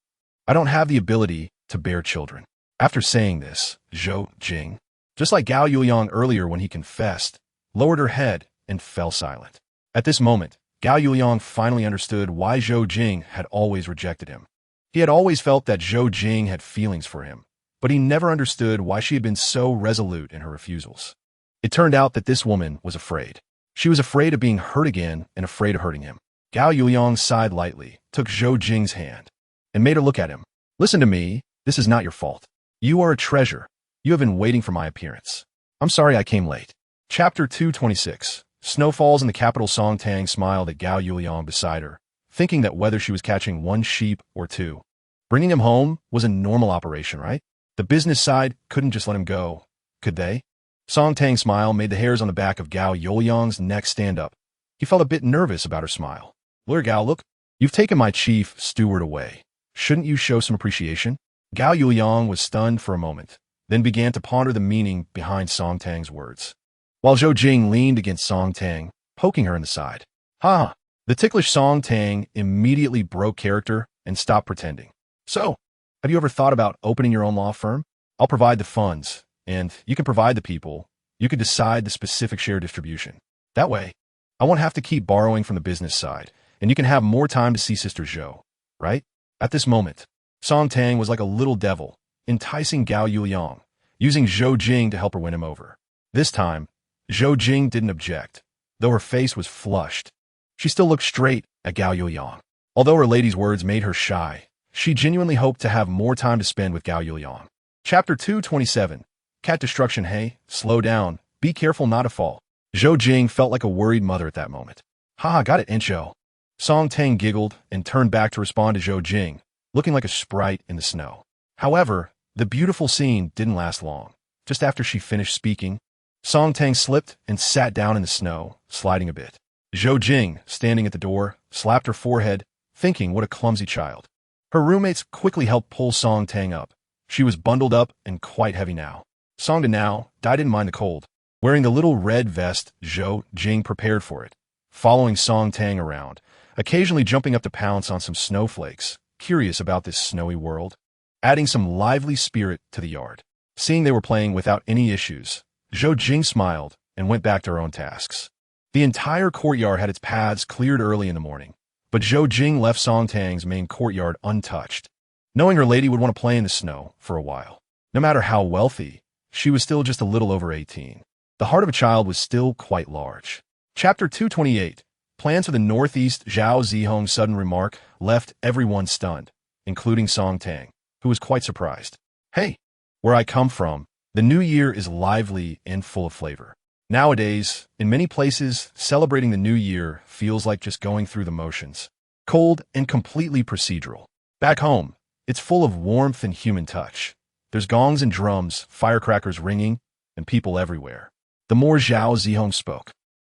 don't have the ability to bear children. After saying this, Zhou Jing, just like Gao Yuliang earlier when he confessed, lowered her head and fell silent. At this moment, Gao Yuliang finally understood why Zhou Jing had always rejected him. He had always felt that Zhou Jing had feelings for him, but he never understood why she had been so resolute in her refusals. It turned out that this woman was afraid. She was afraid of being hurt again and afraid of hurting him. Gao Yuliang sighed lightly, took Zhou Jing's hand, and made her look at him. Listen to me, this is not your fault. You are a treasure. You have been waiting for my appearance. I'm sorry I came late. Chapter 226, Snowfalls in the capital. Song Tang smiled at Gao Yuliang beside her, thinking that whether she was catching one sheep or two, bringing him home was a normal operation, right? The business side couldn't just let him go, could they? Song Tang's smile made the hairs on the back of Gao Yuliang's neck stand up. He felt a bit nervous about her smile. Lawyer Gao, look, you've taken my chief steward away. Shouldn't you show some appreciation? Gao Yuliang was stunned for a moment, then began to ponder the meaning behind Song Tang's words, while Zhou Jing leaned against Song Tang, poking her in the side. Ha! The ticklish Song Tang immediately broke character and stopped pretending. So, have you ever thought about opening your own law firm? I'll provide the funds, and you can provide the people. You can decide the specific share distribution. That way, I won't have to keep borrowing from the business side, and you can have more time to see Sister Zhou, right? At this moment, Song Tang was like a little devil, enticing Gao Yuliang, using Zhou Jing to help her win him over. This time, Zhou Jing didn't object, though her face was flushed. She still looked straight at Gao Yuliang. Although her lady's words made her shy, she genuinely hoped to have more time to spend with Gao Yuliang. Chapter 227, Cat Destruction. Hey, slow down, be careful not to fall. Zhou Jing felt like a worried mother at that moment. Haha, got it, Incho. Song Tang giggled and turned back to respond to Zhou Jing, looking like a sprite in the snow. However, the beautiful scene didn't last long. Just after she finished speaking, Song Tang slipped and sat down in the snow, sliding a bit. Zhou Jing, standing at the door, slapped her forehead, thinking what a clumsy child. Her roommates quickly helped pull Song Tang up. She was bundled up and quite heavy now. Song Tang didn't mind the cold. Wearing the little red vest, Zhou Jing prepared for it, following Song Tang around, occasionally jumping up to pounce on some snowflakes, curious about this snowy world, adding some lively spirit to the yard. Seeing they were playing without any issues, Zhou Jing smiled and went back to her own tasks. The entire courtyard had its paths cleared early in the morning, but Zhou Jing left Song Tang's main courtyard untouched, knowing her lady would want to play in the snow for a while. No matter how wealthy, she was still just a little over 18. The heart of a child was still quite large. Chapter 228. Plans for the Northeast. Zhao Zihong's sudden remark left everyone stunned, including Song Tang, who was quite surprised. Hey, where I come from, the new year is lively and full of flavor. Nowadays, in many places, celebrating the new year feels like just going through the motions. Cold and completely procedural. Back home, it's full of warmth and human touch. There's gongs and drums, firecrackers ringing, and people everywhere. The more Zhao Zihong spoke,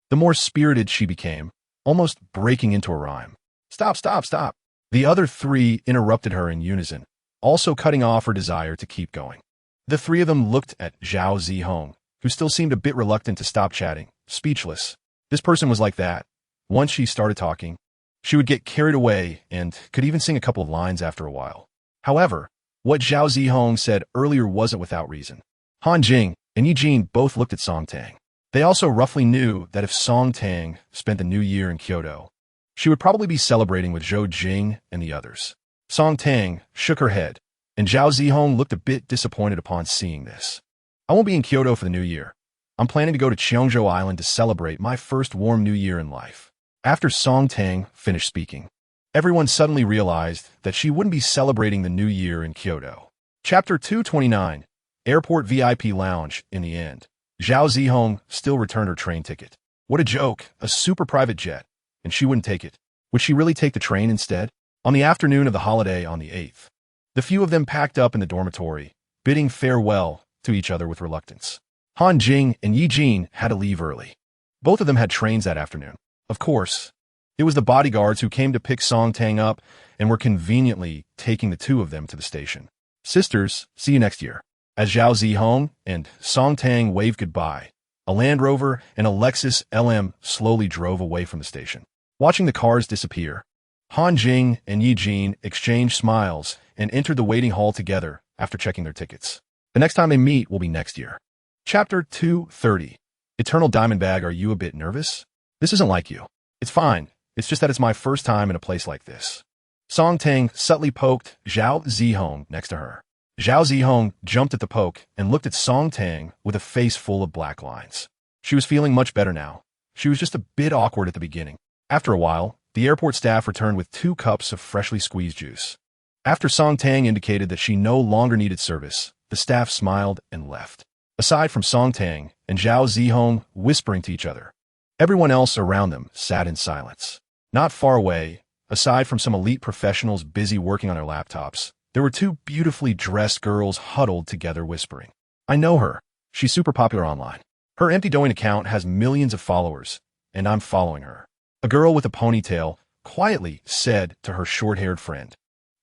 the more spirited she became, almost breaking into a rhyme. Stop, stop, stop. The other three interrupted her in unison, also cutting off her desire to keep going. The three of them looked at Zhao Zihong, who still seemed a bit reluctant to stop chatting, speechless. This person was like that. Once she started talking, she would get carried away and could even sing a couple of lines after a while. However, what Zhao Zihong said earlier wasn't without reason. Han Jing and Yi Jin both looked at Song Tang. They also roughly knew that if Song Tang spent the new year in Kyoto, she would probably be celebrating with Zhou Jing and the others. Song Tang shook her head, and Zhao Zihong looked a bit disappointed upon seeing this. I won't be in Kyoto for the new year. I'm planning to go to Cheongzhou Island to celebrate my first warm new year in life. After Song Tang finished speaking, everyone suddenly realized that she wouldn't be celebrating the new year in Kyoto. Chapter 229. Airport VIP Lounge. In the end, Zhao Zihong still returned her train ticket. What a joke, a super private jet, and she wouldn't take it. Would she really take the train instead? On the afternoon of the holiday on the 8th, the few of them packed up in the dormitory, bidding farewell to each other with reluctance. Han Jing and Yi Jin had to leave early. Both of them had trains that afternoon. Of course, it was the bodyguards who came to pick Song Tang up and were conveniently taking the two of them to the station. Sisters, see you next year. As Zhao Zihong and Song Tang waved goodbye, a Land Rover and a Lexus LM slowly drove away from the station. Watching the cars disappear, Han Jing and Yi Jin exchanged smiles and entered the waiting hall together after checking their tickets. The next time they meet will be next year. Chapter 230. Eternal Diamond Bag. Are you a bit nervous? This isn't like you. It's fine. It's just that it's my first time in a place like this. Song Tang subtly poked Zhao Zihong next to her. Zhao Zihong jumped at the poke and looked at Song Tang with a face full of black lines. She was feeling much better now. She was just a bit awkward at the beginning. After a while, the airport staff returned with 2 cups of freshly squeezed juice. After Song Tang indicated that she no longer needed service, the staff smiled and left. Aside from Song Tang and Zhao Zihong whispering to each other, everyone else around them sat in silence. Not far away, aside from some elite professionals busy working on their laptops, there were 2 beautifully dressed girls huddled together whispering. I know her. She's super popular online. Her empty Douyin account has millions of followers, and I'm following her. A girl with a ponytail quietly said to her short-haired friend,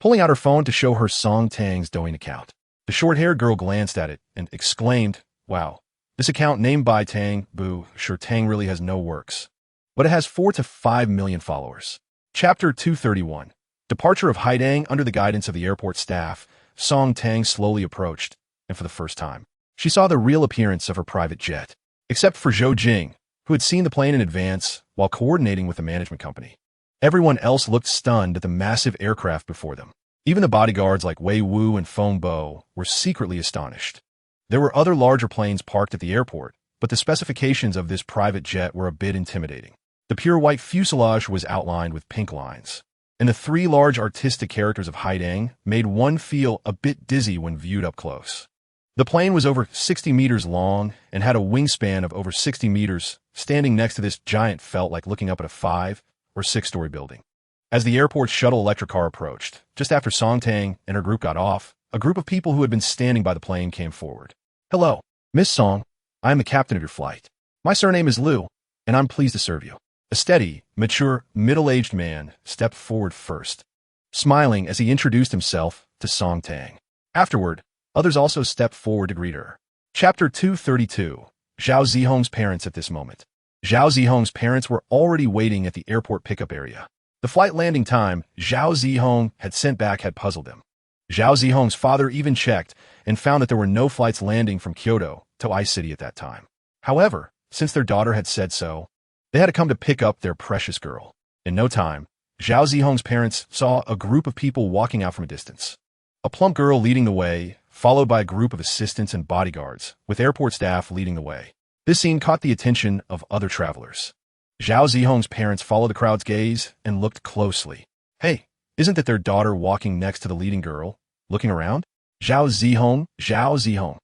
pulling out her phone to show her Song Tang's Douyin account. The short-haired girl glanced at it and exclaimed, wow, this account named Bai Tang, boo, sure Tang really has no works. But it has 4 to 5 million followers. Chapter 231. Departure of Haidang. Under the guidance of the airport staff, Song Tang slowly approached, and for the first time, she saw the real appearance of her private jet. Except for Zhou Jing, who had seen the plane in advance while coordinating with the management company. Everyone else looked stunned at the massive aircraft before them. Even the bodyguards like Wei Wu and Feng Bo were secretly astonished. There were other larger planes parked at the airport, but the specifications of this private jet were a bit intimidating. The pure white fuselage was outlined with pink lines, and the 3 large artistic characters of Haidang made one feel a bit dizzy when viewed up close. The plane was over 60 meters long and had a wingspan of over 60 meters standing next to this giant felt like looking up at a 5 or 6-story building. As the airport's shuttle electric car approached, just after Song Tang and her group got off, a group of people who had been standing by the plane came forward. "Hello, Miss Song. I am the captain of your flight. My surname is Liu, and I'm pleased to serve you." A steady, mature, middle-aged man stepped forward first, smiling as he introduced himself to Song Tang. Afterward, others also stepped forward to greet her. Chapter 232. Zhao Zihong's parents at this moment. Zhao Zihong's parents were already waiting at the airport pickup area. The flight landing time Zhao Zihong had sent back had puzzled them. Zhao Zihong's father even checked and found that there were no flights landing from Kyoto to Ice City at that time. However, since their daughter had said so, they had to come to pick up their precious girl. In no time, Zhao Zihong's parents saw a group of people walking out from a distance. A plump girl leading the way, followed by a group of assistants and bodyguards, with airport staff leading the way. This scene caught the attention of other travelers. Zhao Zihong's parents followed the crowd's gaze and looked closely. Hey, isn't that their daughter walking next to the leading girl, looking around? Zhao Zihong, Zhao Zihong.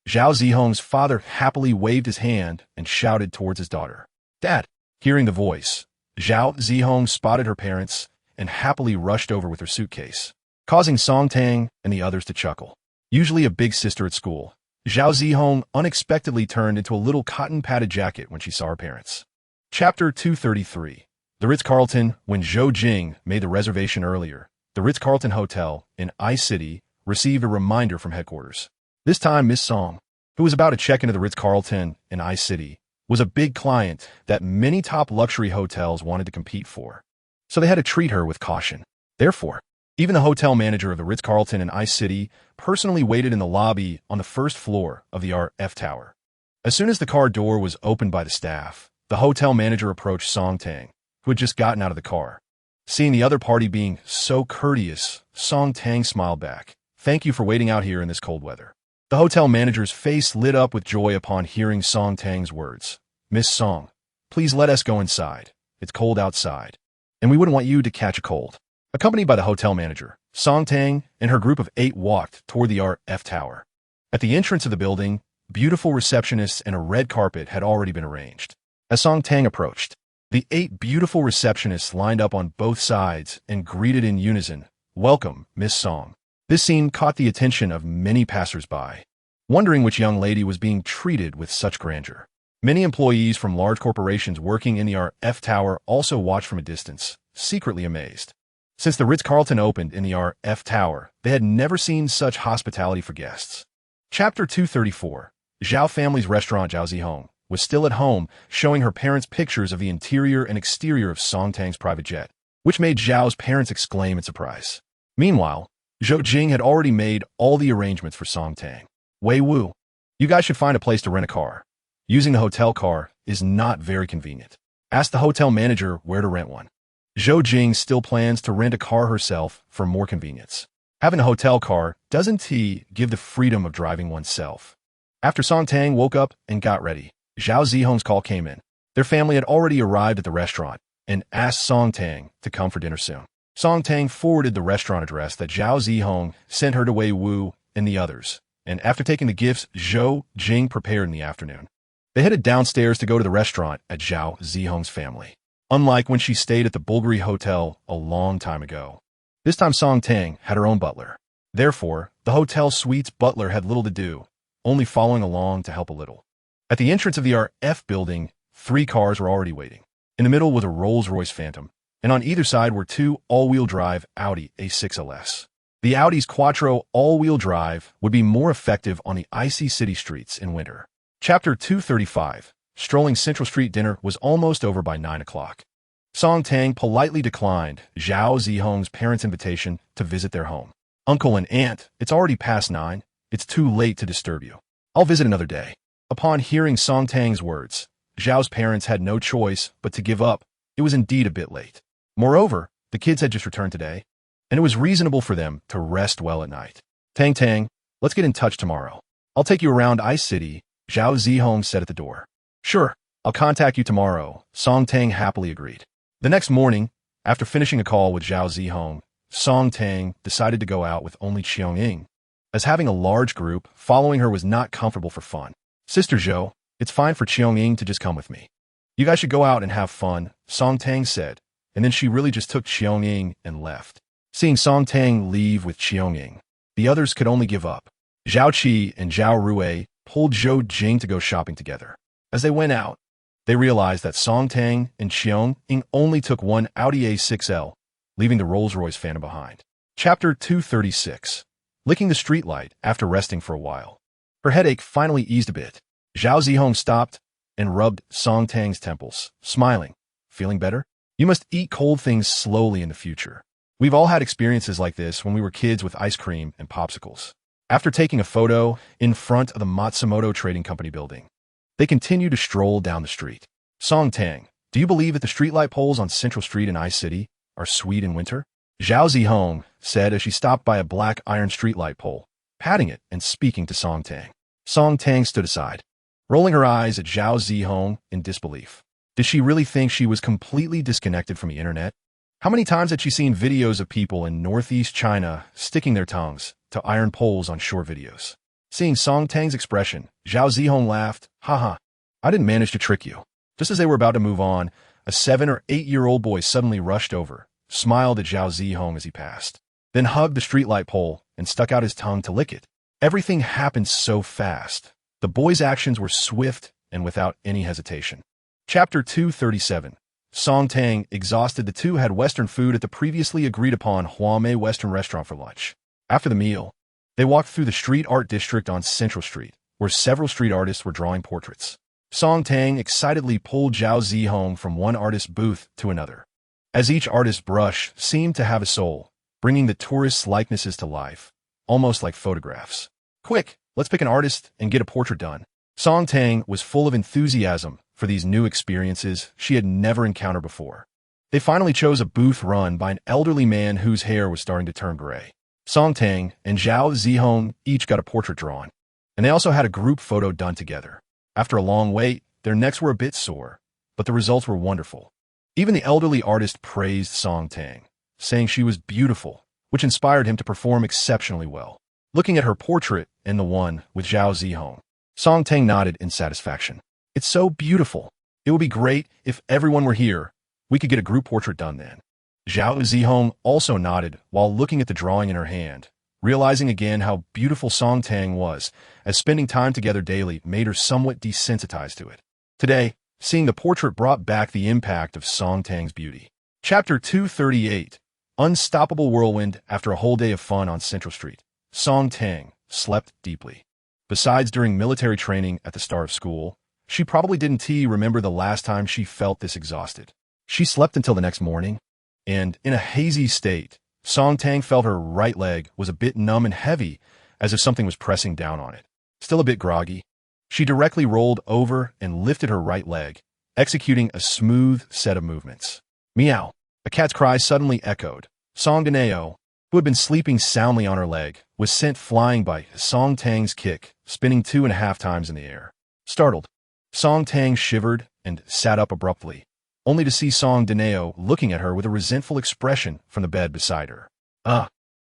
Zhao Zihong's father happily waved his hand and shouted towards his daughter. "Dad!" Hearing the voice, Zhao Zihong spotted her parents and happily rushed over with her suitcase, causing Song Tang and the others to chuckle. Usually a big sister at school, Zhao Zihong unexpectedly turned into a little cotton-padded jacket when she saw her parents. Chapter 233. The Ritz-Carlton. When Zhou Jing made the reservation earlier, the Ritz-Carlton Hotel in Ice City received a reminder from headquarters. This time Miss Song, who was about to check into the Ritz-Carlton in Ice City, was a big client that many top luxury hotels wanted to compete for, so they had to treat her with caution. Therefore, even the hotel manager of the Ritz-Carlton in Ice City personally waited in the lobby on the first floor of the RF Tower. As soon as the car door was opened by the staff, the hotel manager approached Song Tang, who had just gotten out of the car. Seeing the other party being so courteous, Song Tang smiled back. "Thank you for waiting out here in this cold weather." The hotel manager's face lit up with joy upon hearing Song Tang's words. "Miss Song, please let us go inside. It's cold outside, and we wouldn't want you to catch a cold." Accompanied by the hotel manager, Song Tang and her group of 8 walked toward the RF Tower. At the entrance of the building, beautiful receptionists and a red carpet had already been arranged. As Song Tang approached, the 8 beautiful receptionists lined up on both sides and greeted in unison, "Welcome, Miss Song." This scene caught the attention of many passers-by, wondering which young lady was being treated with such grandeur. Many employees from large corporations working in the RF Tower also watched from a distance, secretly amazed. Since the Ritz-Carlton opened in the RF Tower, they had never seen such hospitality for guests. Chapter 234. Zhao family's restaurant Zhao Zihong was still at home, showing her parents pictures of the interior and exterior of Song Tang's private jet, which made Zhao's parents exclaim in surprise. Meanwhile, Zhou Jing had already made all the arrangements for Song Tang. "Wei Wu, you guys should find a place to rent a car. Using the hotel car is not very convenient. Ask the hotel manager where to rent one." Zhou Jing still plans to rent a car herself for more convenience. Having a hotel car doesn't give the freedom of driving oneself. After Song Tang woke up and got ready, Zhao Zihong's call came in. Their family had already arrived at the restaurant and asked Song Tang to come for dinner soon. Song Tang forwarded the restaurant address that Zhao Zihong sent her to Wei Wu and the others, and after taking the gifts Zhou Jing prepared in the afternoon, they headed downstairs to go to the restaurant at Zhao Zihong's family. Unlike when she stayed at the Bulgari Hotel a long time ago, this time Song Tang had her own butler. Therefore, the hotel suite's butler had little to do, only following along to help a little. At the entrance of the RF building, 3 cars were already waiting. In the middle was a Rolls-Royce Phantom, and on either side were 2 all-wheel drive Audi A6 LS. The Audi's Quattro all-wheel drive would be more effective on the icy city streets in winter. Chapter 235. Strolling Central Street dinner was almost over by 9 o'clock. Song Tang politely declined Zhao Zihong's parents' invitation to visit their home. "Uncle and aunt, it's already past 9. It's too late to disturb you. I'll visit another day." Upon hearing Song Tang's words, Zhao's parents had no choice but to give up. It was indeed a bit late. Moreover, the kids had just returned today, and it was reasonable for them to rest well at night. Tang, let's get in touch tomorrow. I'll take you around Ice City," Zhao Zihong said at the door. "Sure, I'll contact you tomorrow," Song Tang happily agreed. The next morning, after finishing a call with Zhao Zihong, Song Tang decided to go out with only Qiong Ying, as having a large group following her was not comfortable for fun. "Sister Zhou, it's fine for Qiong Ying to just come with me. You guys should go out and have fun, Song Tang said, and then she really just took Qiangying and left. Seeing Song Tang leave with Qiangying, the others could only give up. Zhao Qi and Zhao Rui pulled Zhou Jing to go shopping together. As they went out, they realized that Song Tang and Qiangying only took one Audi A6L, leaving the Rolls-Royce Phantom behind. Chapter 236. Licking the streetlight after resting for a while. Her headache finally eased a bit. Zhao Zihong stopped and rubbed Song Tang's temples, smiling. Feeling better? You must eat cold things slowly in the future. We've all had experiences like this when we were kids with ice cream and popsicles. After taking a photo in front of the Matsumoto Trading Company building, they continue to stroll down the street. Song Tang, do you believe that the streetlight poles on Central Street in Ice City are sweet in winter? Zhao Zihong said as she stopped by a black iron streetlight pole, patting it and speaking to Song Tang. Song Tang stood aside, rolling her eyes at Zhao Zihong in disbelief. Did she really think she was completely disconnected from the internet? How many times had she seen videos of people in northeast China sticking their tongues to iron poles on short videos? Seeing Song Tang's expression, Zhao Zihong laughed. Haha, I didn't manage to trick you. Just as they were about to move on, a 7 or 8-year-old boy suddenly rushed over, smiled at Zhao Zihong as he passed, then hugged the streetlight pole and stuck out his tongue to lick it. Everything happened so fast. The boy's actions were swift and without any hesitation. Chapter 237. Song Tang, exhausted, the two had Western food at the previously agreed-upon Huamei Western restaurant for lunch. After the meal, they walked through the street art district on Central Street, where several street artists were drawing portraits. Song Tang excitedly pulled Zhao Zihong from one artist's booth to another, as each artist's brush seemed to have a soul, bringing the tourists' likenesses to life, almost like photographs. Quick, let's pick an artist and get a portrait done. Song Tang was full of enthusiasm for these new experiences she had never encountered before. They finally chose a booth run by an elderly man whose hair was starting to turn gray. Song Tang and Zhao Zihong each got a portrait drawn, and they also had a group photo done together. After a long wait, their necks were a bit sore, but the results were wonderful. Even the elderly artist praised Song Tang, saying she was beautiful, which inspired him to perform exceptionally well. Looking at her portrait and the one with Zhao Zihong, Song Tang nodded in satisfaction. It's so beautiful. It would be great if everyone were here. We could get a group portrait done then. Zhao Zihong also nodded while looking at the drawing in her hand, realizing again how beautiful Song Tang was, as spending time together daily made her somewhat desensitized to it. Today, seeing the portrait brought back the impact of Song Tang's beauty. Chapter 238. Unstoppable whirlwind. After a whole day of fun on Central Street, Song Tang slept deeply. Besides during military training at the start of school, she probably didn't remember the last time she felt this exhausted. She slept until the next morning, and in a hazy state, Song Tang felt her right leg was a bit numb and heavy, as if something was pressing down on it. Still a bit groggy, she directly rolled over and lifted her right leg, executing a smooth set of movements. Meow! A cat's cry suddenly echoed. Song Daneo, who had been sleeping soundly on her leg, was sent flying by Song Tang's kick, spinning 2.5 times in the air. Startled, Song Tang shivered and sat up abruptly, only to see Song Daneo looking at her with a resentful expression from the bed beside her.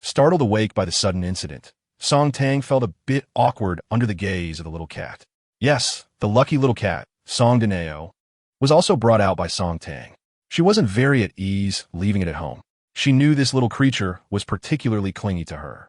Startled awake by the sudden incident, Song Tang felt a bit awkward under the gaze of the little cat. Yes, the lucky little cat, Song Daneo, was also brought out by Song Tang. She wasn't very at ease leaving it at home. She knew this little creature was particularly clingy to her.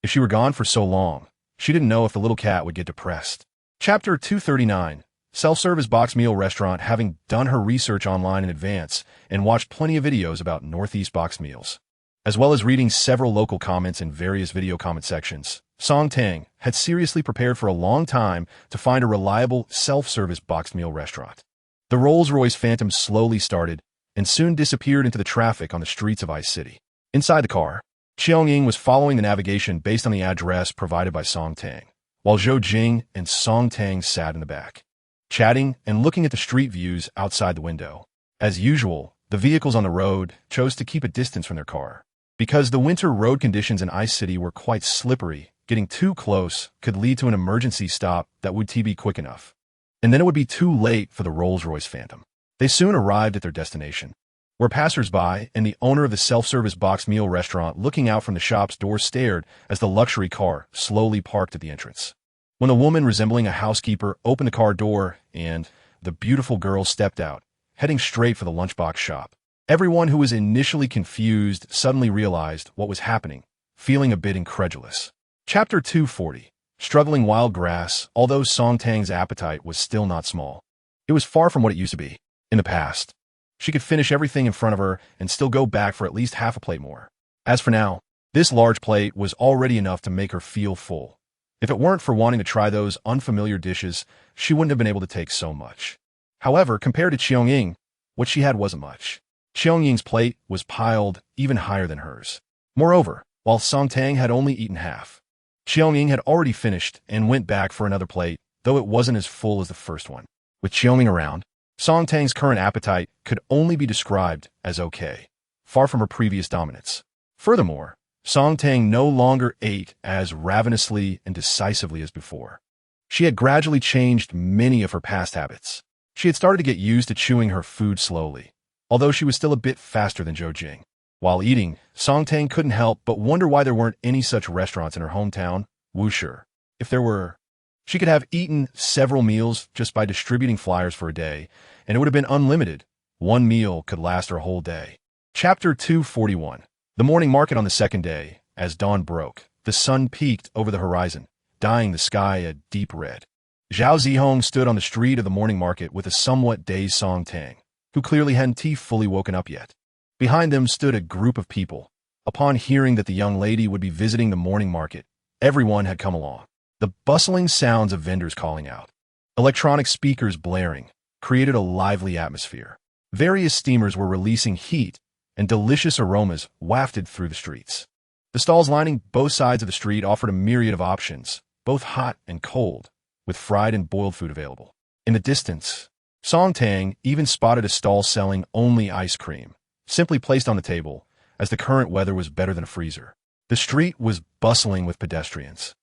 If she were gone for so long, she didn't know if the little cat would get depressed. Chapter 239. Self-service box meal restaurant. Having done her research online in advance and watched plenty of videos about Northeast box meals, as well as reading several local comments in various video comment sections, Song Tang had seriously prepared for a long time to find a reliable self-service box meal restaurant. The Rolls-Royce Phantom slowly started and soon disappeared into the traffic on the streets of Ice City. Inside the car, Qiangying was following the navigation based on the address provided by Song Tang, while Zhou Jing and Song Tang sat in the back, chatting and looking at the street views outside the window. As usual, the vehicles on the road chose to keep a distance from their car. Because the winter road conditions in Ice City were quite slippery, getting too close could lead to an emergency stop that would be quick enough. And then it would be too late for the Rolls-Royce Phantom. They soon arrived at their destination, where passers-by and the owner of the self-service box meal restaurant looking out from the shop's door stared as the luxury car slowly parked at the entrance. When a woman resembling a housekeeper opened the car door and the beautiful girl stepped out, heading straight for the lunchbox shop. Everyone who was initially confused suddenly realized what was happening, feeling a bit incredulous. Chapter 240. Struggling wild grass, although Song Tang's appetite was still not small. It was far from what it used to be. In the past, she could finish everything in front of her and still go back for at least half a plate more. As for now, this large plate was already enough to make her feel full. If it weren't for wanting to try those unfamiliar dishes, she wouldn't have been able to take so much. However, compared to Qiangying, what she had wasn't much. Qiangying's plate was piled even higher than hers. Moreover, while Song Tang had only eaten half, Qiangying had already finished and went back for another plate, though it wasn't as full as the first one. With Qiangying around, Song Tang's current appetite could only be described as okay, far from her previous dominance. Furthermore, Song Tang no longer ate as ravenously and decisively as before. She had gradually changed many of her past habits. She had started to get used to chewing her food slowly, although she was still a bit faster than Zhou Jing. While eating, Song Tang couldn't help but wonder why there weren't any such restaurants in her hometown, Wushi. If there were, she could have eaten several meals just by distributing flyers for a day, and it would have been unlimited. One meal could last her whole day. Chapter 241. The morning market on the second day. As dawn broke, the sun peaked over the horizon, dyeing the sky a deep red. Zhao Zihong stood on the street of the morning market with a somewhat dazed Song Tang, who clearly hadn't fully woken up yet. Behind them stood a group of people. Upon hearing that the young lady would be visiting the morning market, everyone had come along. The bustling sounds of vendors calling out, electronic speakers blaring, created a lively atmosphere. Various steamers were releasing heat, and delicious aromas wafted through the streets. The stalls lining both sides of the street offered a myriad of options, both hot and cold, with fried and boiled food available. In the distance, Song Tang even spotted a stall selling only ice cream, simply placed on the table, as the current weather was better than a freezer. The street was bustling with pedestrians.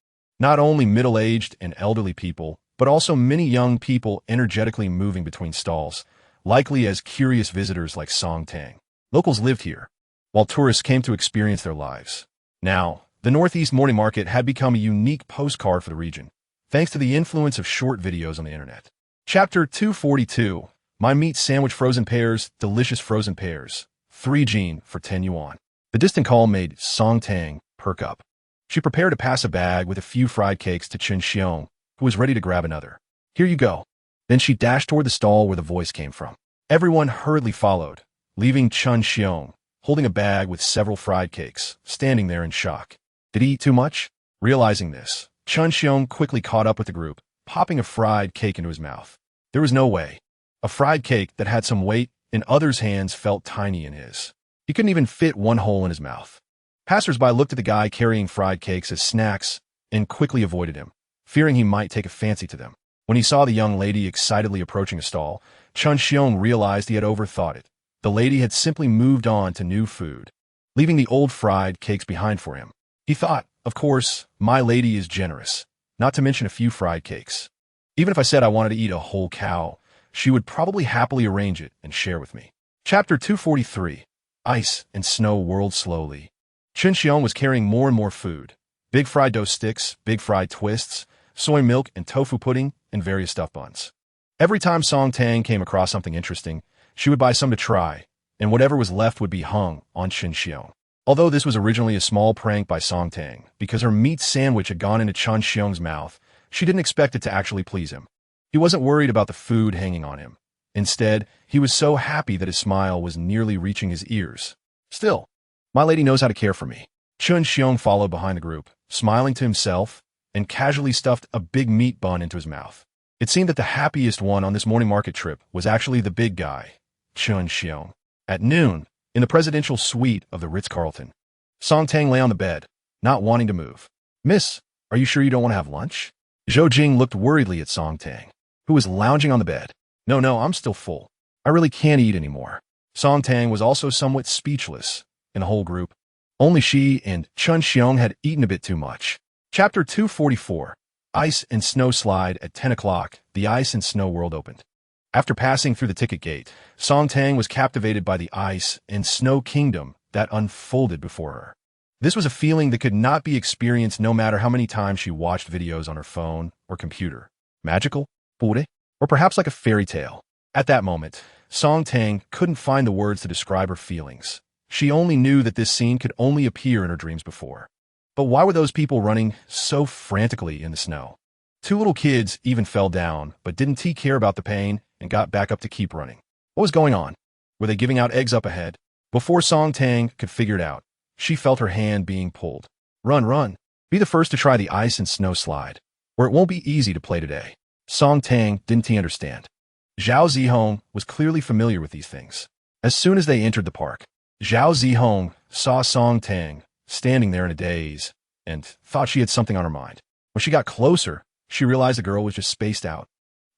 Not only middle-aged and elderly people, but also many young people energetically moving between stalls, likely as curious visitors like Song Tang. Locals lived here, while tourists came to experience their lives. Now, the Northeast Morning Market had become a unique postcard for the region, thanks to the influence of short videos on the internet. Chapter 242. My meat sandwich frozen pears, delicious frozen pears. 3 Jin for 10 yuan. The distant call made Song Tang perk up. She prepared to pass a bag with a few fried cakes to Chen Xiong, who was ready to grab another. Here you go. Then she dashed toward the stall where the voice came from. Everyone hurriedly followed, leaving Chen Xiong, holding a bag with several fried cakes, standing there in shock. Did he eat too much? Realizing this, Chen Xiong quickly caught up with the group, popping a fried cake into his mouth. There was no way. A fried cake that had some weight in others' hands felt tiny in his. He couldn't even fit one hole in his mouth. Passers-by looked at the guy carrying fried cakes as snacks and quickly avoided him, fearing he might take a fancy to them. When he saw the young lady excitedly approaching a stall, Chen Xiong realized he had overthought it. The lady had simply moved on to new food, leaving the old fried cakes behind for him. He thought, of course, my lady is generous, not to mention a few fried cakes. Even if I said I wanted to eat a whole cow, she would probably happily arrange it and share with me. Chapter 243. Ice and snow whirled slowly. Chen Xiong was carrying more and more food. Big fried dough sticks, big fried twists, soy milk and tofu pudding, and various stuffed buns. Every time Song Tang came across something interesting, she would buy some to try, and whatever was left would be hung on Chen Xiong. Although this was originally a small prank by Song Tang, because her meat sandwich had gone into Chen Xiong's mouth, she didn't expect it to actually please him. He wasn't worried about the food hanging on him. Instead, he was so happy that his smile was nearly reaching his ears. Still, my lady knows how to care for me. Chen Xiong followed behind the group, smiling to himself, and casually stuffed a big meat bun into his mouth. It seemed that the happiest one on this morning market trip was actually the big guy, Chen Xiong. At noon, in the presidential suite of the Ritz-Carlton, Song Tang lay on the bed, not wanting to move. Miss, are you sure you don't want to have lunch? Zhou Jing looked worriedly at Song Tang, who was lounging on the bed. No, I'm still full. I really can't eat anymore. Song Tang was also somewhat speechless in the whole group. Only she and Chen Xiong had eaten a bit too much. Chapter 244. Ice and Snow Slide. At 10 o'clock, the ice and snow world opened. After passing through the ticket gate, Song Tang was captivated by the ice and snow kingdom that unfolded before her. This was a feeling that could not be experienced no matter how many times she watched videos on her phone or computer. Magical? Pure? Or perhaps like a fairy tale. At that moment, Song Tang couldn't find the words to describe her feelings. She only knew that this scene could only appear in her dreams before. But why were those people running so frantically in the snow? Two little kids even fell down, but didn't care about the pain and got back up to keep running. What was going on? Were they giving out eggs up ahead? Before Song Tang could figure it out, she felt her hand being pulled. Run, run. Be the first to try the ice and snow slide, or it won't be easy to play today. Song Tang didn't understand. Zhao Zihong was clearly familiar with these things. As soon as they entered the park, Zhao Zihong saw Song Tang standing there in a daze and thought she had something on her mind. When she got closer, she realized the girl was just spaced out.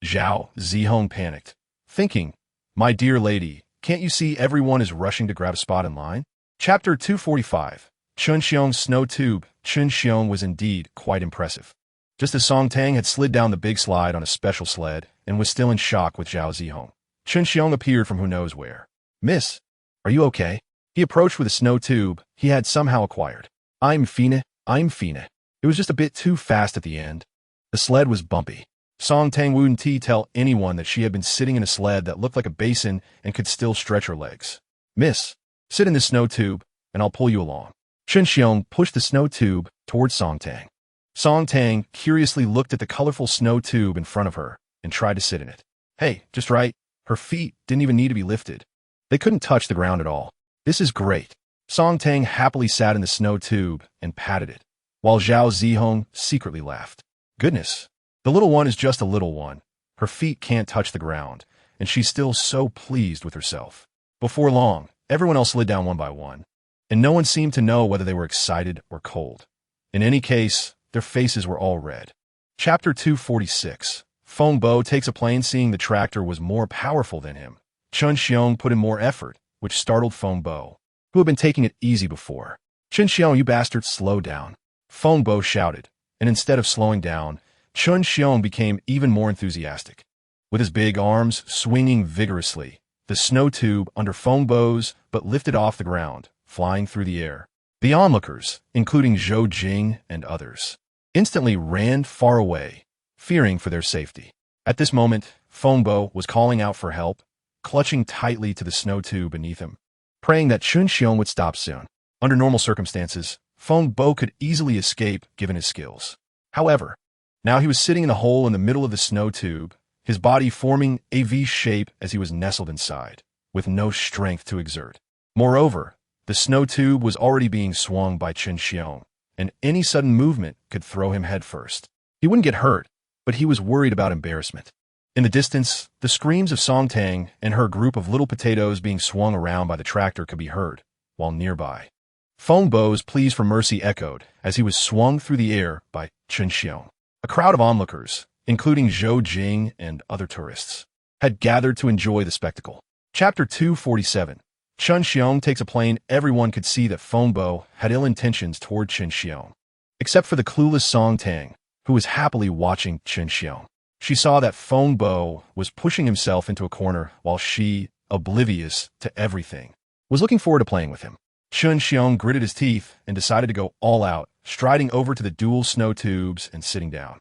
Zhao Zihong panicked, thinking, "My dear lady, can't you see everyone is rushing to grab a spot in line?" Chapter 245. Chun Xiong's Snow Tube. Chun Xiong was indeed quite impressive. Just as Song Tang had slid down the big slide on a special sled and was still in shock with Zhao Zihong, Chun Xiong appeared from who knows where. "Miss, are you okay?" He approached with a snow tube he had somehow acquired. I'm fine. It was just a bit too fast at the end. The sled was bumpy. Song Tang wouldn't tell anyone that she had been sitting in a sled that looked like a basin and could still stretch her legs. "Miss, sit in this snow tube, and I'll pull you along." Chun Xiong pushed the snow tube towards Song Tang. Song Tang curiously looked at the colorful snow tube in front of her and tried to sit in it. Hey, just right. Her feet didn't even need to be lifted. They couldn't touch the ground at all. This is great. Song Tang happily sat in the snow tube and patted it, while Zhao Zihong secretly laughed. Goodness, the little one is just a little one. Her feet can't touch the ground, and she's still so pleased with herself. Before long, everyone else slid down one by one, and no one seemed to know whether they were excited or cold. In any case, their faces were all red. Chapter 246. Feng Bo takes a plane. Seeing the tractor was more powerful than him, Chun Xiong put in more effort, which startled Feng Bo, who had been taking it easy before. "Chun Xiong, you bastard, slow down," Feng Bo shouted, and instead of slowing down, Chun Xiong became even more enthusiastic. With his big arms swinging vigorously, the snow tube under Feng Bo's but lifted off the ground, flying through the air. The onlookers, including Zhou Jing and others, instantly ran far away, fearing for their safety. At this moment, Feng Bo was calling out for help, clutching tightly to the snow tube beneath him, praying that Chun Xiong would stop soon. Under normal circumstances, Feng Bo could easily escape given his skills. However, now he was sitting in a hole in the middle of the snow tube, his body forming a V shape as he was nestled inside, with no strength to exert. Moreover, the snow tube was already being swung by Chun Xiong, and any sudden movement could throw him headfirst. He wouldn't get hurt, but he was worried about embarrassment. In the distance, the screams of Song Tang and her group of little potatoes being swung around by the tractor could be heard, while nearby, Feng Bo's pleas for mercy echoed as he was swung through the air by Chun Xiong. A crowd of onlookers, including Zhou Jing and other tourists, had gathered to enjoy the spectacle. Chapter 247. Chun Xiong takes a plane. Everyone could see that Feng Bo had ill intentions toward Chun Xiong, except for the clueless Song Tang, who was happily watching Chun Xiong. She saw that Feng Bo was pushing himself into a corner while she, oblivious to everything, was looking forward to playing with him. Chun Xiong gritted his teeth and decided to go all out, striding over to the dual snow tubes and sitting down.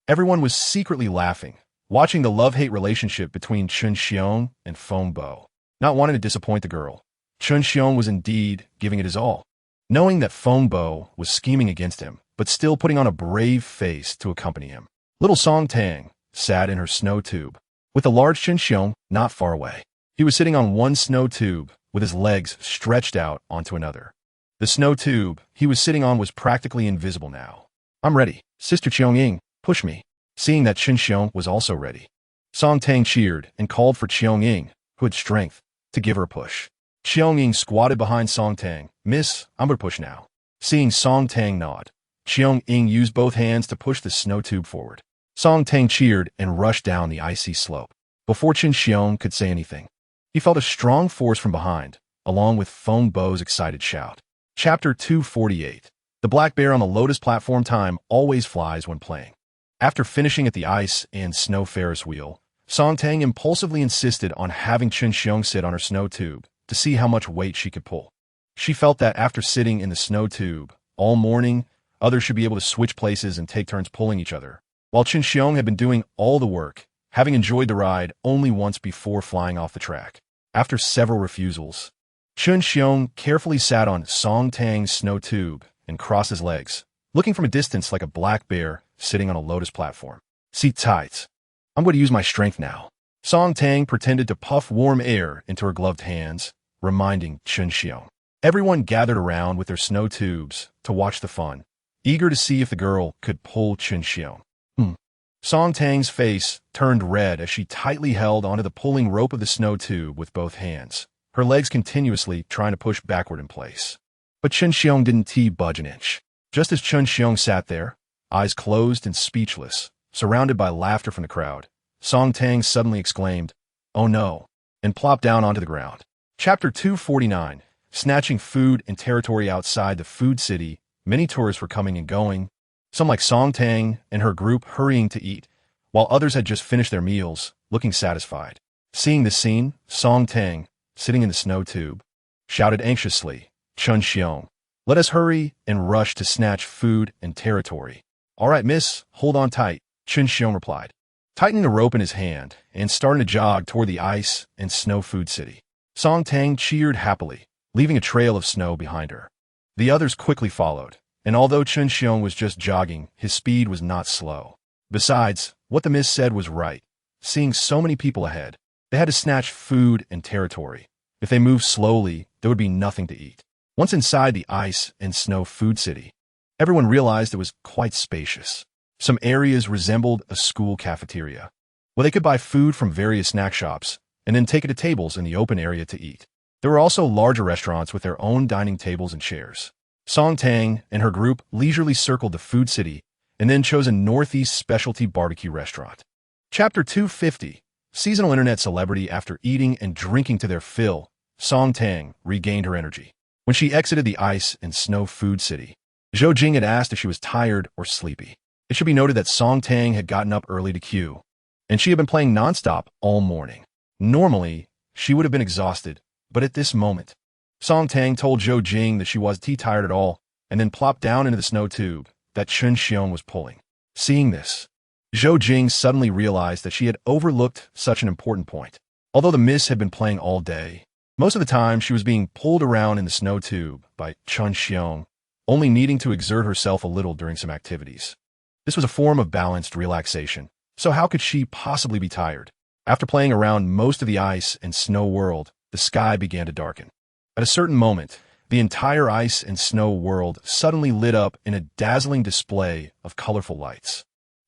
Everyone was secretly laughing, watching the love-hate relationship between Chun Xiong and Feng Bo. Not wanting to disappoint the girl, Chun Xiong was indeed giving it his all, knowing that Feng Bo was scheming against him, but still putting on a brave face to accompany him. Little Song Tang sat in her snow tube, with a large Chun Xiong not far away. He was sitting on one snow tube, with his legs stretched out onto another. The snow tube he was sitting on was practically invisible now. "I'm ready. Sister Qiong-ying, push me." Seeing that Chun Xiong was also ready, Song Tang cheered and called for Qiong-ying, who had strength, to give her a push. Qiong-ying squatted behind Song Tang. "Miss, I'm gonna push now." Seeing Song Tang nod, Qiong-ying used both hands to push the snow tube forward. Song Tang cheered and rushed down the icy slope. Before Chun Xiong could say anything, he felt a strong force from behind, along with Feng Bo's excited shout. Chapter 248. The black bear on the Lotus platform. Time always flies when playing. After finishing at the ice and snow Ferris wheel, Song Tang impulsively insisted on having Chun Xiong sit on her snow tube to see how much weight she could pull. She felt that after sitting in the snow tube all morning, others should be able to switch places and take turns pulling each other. While Chun Xiong had been doing all the work, having enjoyed the ride only once before flying off the track. After several refusals, Chun Xiong carefully sat on Song Tang's snow tube and crossed his legs, looking from a distance like a black bear sitting on a lotus platform. Sit tight. I'm going to use my strength now. Song Tang pretended to puff warm air into her gloved hands, reminding Chun Xiong. Everyone gathered around with their snow tubes to watch the fun, eager to see if the girl could pull Chun Xiong. Song Tang's face turned red as she tightly held onto the pulling rope of the snow tube with both hands, her legs continuously trying to push backward in place. But Chun Xiong didn't budge an inch. Just as Chun Xiong sat there, eyes closed and speechless, surrounded by laughter from the crowd, Song Tang suddenly exclaimed, "Oh no," and plopped down onto the ground. Chapter 249. Snatching food and territory outside the food city, many tourists were coming and going, some like Song Tang and her group hurrying to eat, while others had just finished their meals, looking satisfied. Seeing this scene, Song Tang, sitting in the snow tube, shouted anxiously, "Chun Xiong, let us hurry and rush to snatch food and territory." "All right, miss, hold on tight," Chun Xiong replied, tightening the rope in his hand and starting to jog toward the ice and snow food city. Song Tang cheered happily, leaving a trail of snow behind her. The others quickly followed, and although Chun Xiong was just jogging, his speed was not slow. Besides, what the miss said was right. Seeing so many people ahead, they had to snatch food and territory. If they moved slowly, there would be nothing to eat. Once inside the ice and snow food city, everyone realized it was quite spacious. Some areas resembled a school cafeteria, where they could buy food from various snack shops and then take it to tables in the open area to eat. There were also larger restaurants with their own dining tables and chairs. Song Tang and her group leisurely circled the food city and then chose a Northeast specialty barbecue restaurant. Chapter 250. Seasonal internet celebrity. After eating and drinking to their fill, Song Tang regained her energy. When she exited the ice and snow food city, Zhou Jing had asked if she was tired or sleepy. It should be noted that Song Tang had gotten up early to queue, and she had been playing nonstop all morning. Normally, she would have been exhausted, but at this moment, Song Tang told Zhou Jing that she wasn't tired at all, and then plopped down into the snow tube that Chun Xiong was pulling. Seeing this, Zhou Jing suddenly realized that she had overlooked such an important point. Although the miss had been playing all day, most of the time she was being pulled around in the snow tube by Chun Xiong, only needing to exert herself a little during some activities. This was a form of balanced relaxation, so how could she possibly be tired? After playing around most of the ice and snow world, the sky began to darken. At a certain moment, the entire ice and snow world suddenly lit up in a dazzling display of colorful lights.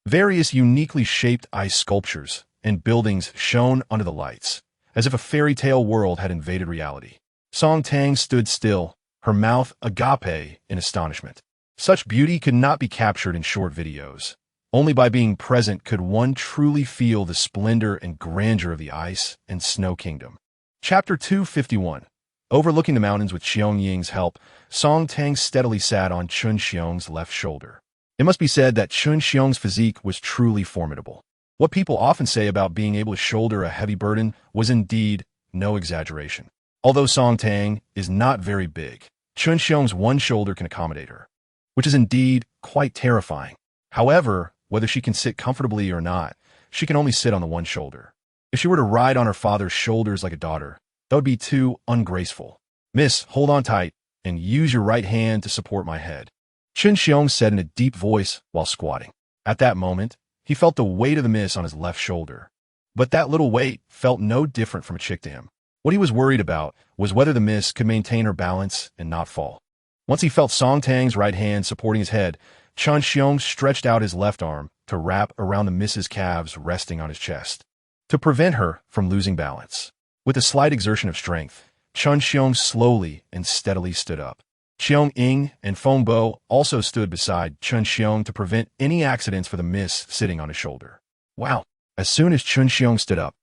Various uniquely shaped ice sculptures and buildings shone under the lights, as if a fairy tale world had invaded reality. Song Tang stood still, her mouth agape in astonishment. Such beauty could not be captured in short videos. Only by being present could one truly feel the splendor and grandeur of the ice and snow kingdom. Chapter 251. Overlooking the mountains with Xiong Ying's help, Song Tang steadily sat on Chun Xiong's left shoulder. It must be said that Chun Xiong's physique was truly formidable. What people often say about being able to shoulder a heavy burden was indeed no exaggeration. Although Song Tang is not very big, Chun Xiong's one shoulder can accommodate her, which is indeed quite terrifying. However, whether she can sit comfortably or not, she can only sit on the one shoulder. If she were to ride on her father's shoulders like a daughter, that would be too ungraceful. "Miss, hold on tight, and use your right hand to support my head," Chun Xiong said in a deep voice while squatting. At that moment, he felt the weight of the miss on his left shoulder. But that little weight felt no different from a chick to him. What he was worried about was whether the miss could maintain her balance and not fall. Once he felt Song Tang's right hand supporting his head, Chun Xiong stretched out his left arm to wrap around the miss's calves resting on his chest, to prevent her from losing balance. With a slight exertion of strength, Chun Xiong slowly and steadily stood up. Xiong Ying and Feng Bo also stood beside Chun Xiong to prevent any accidents for the miss sitting on his shoulder. Wow! As soon as Chun Xiong stood up,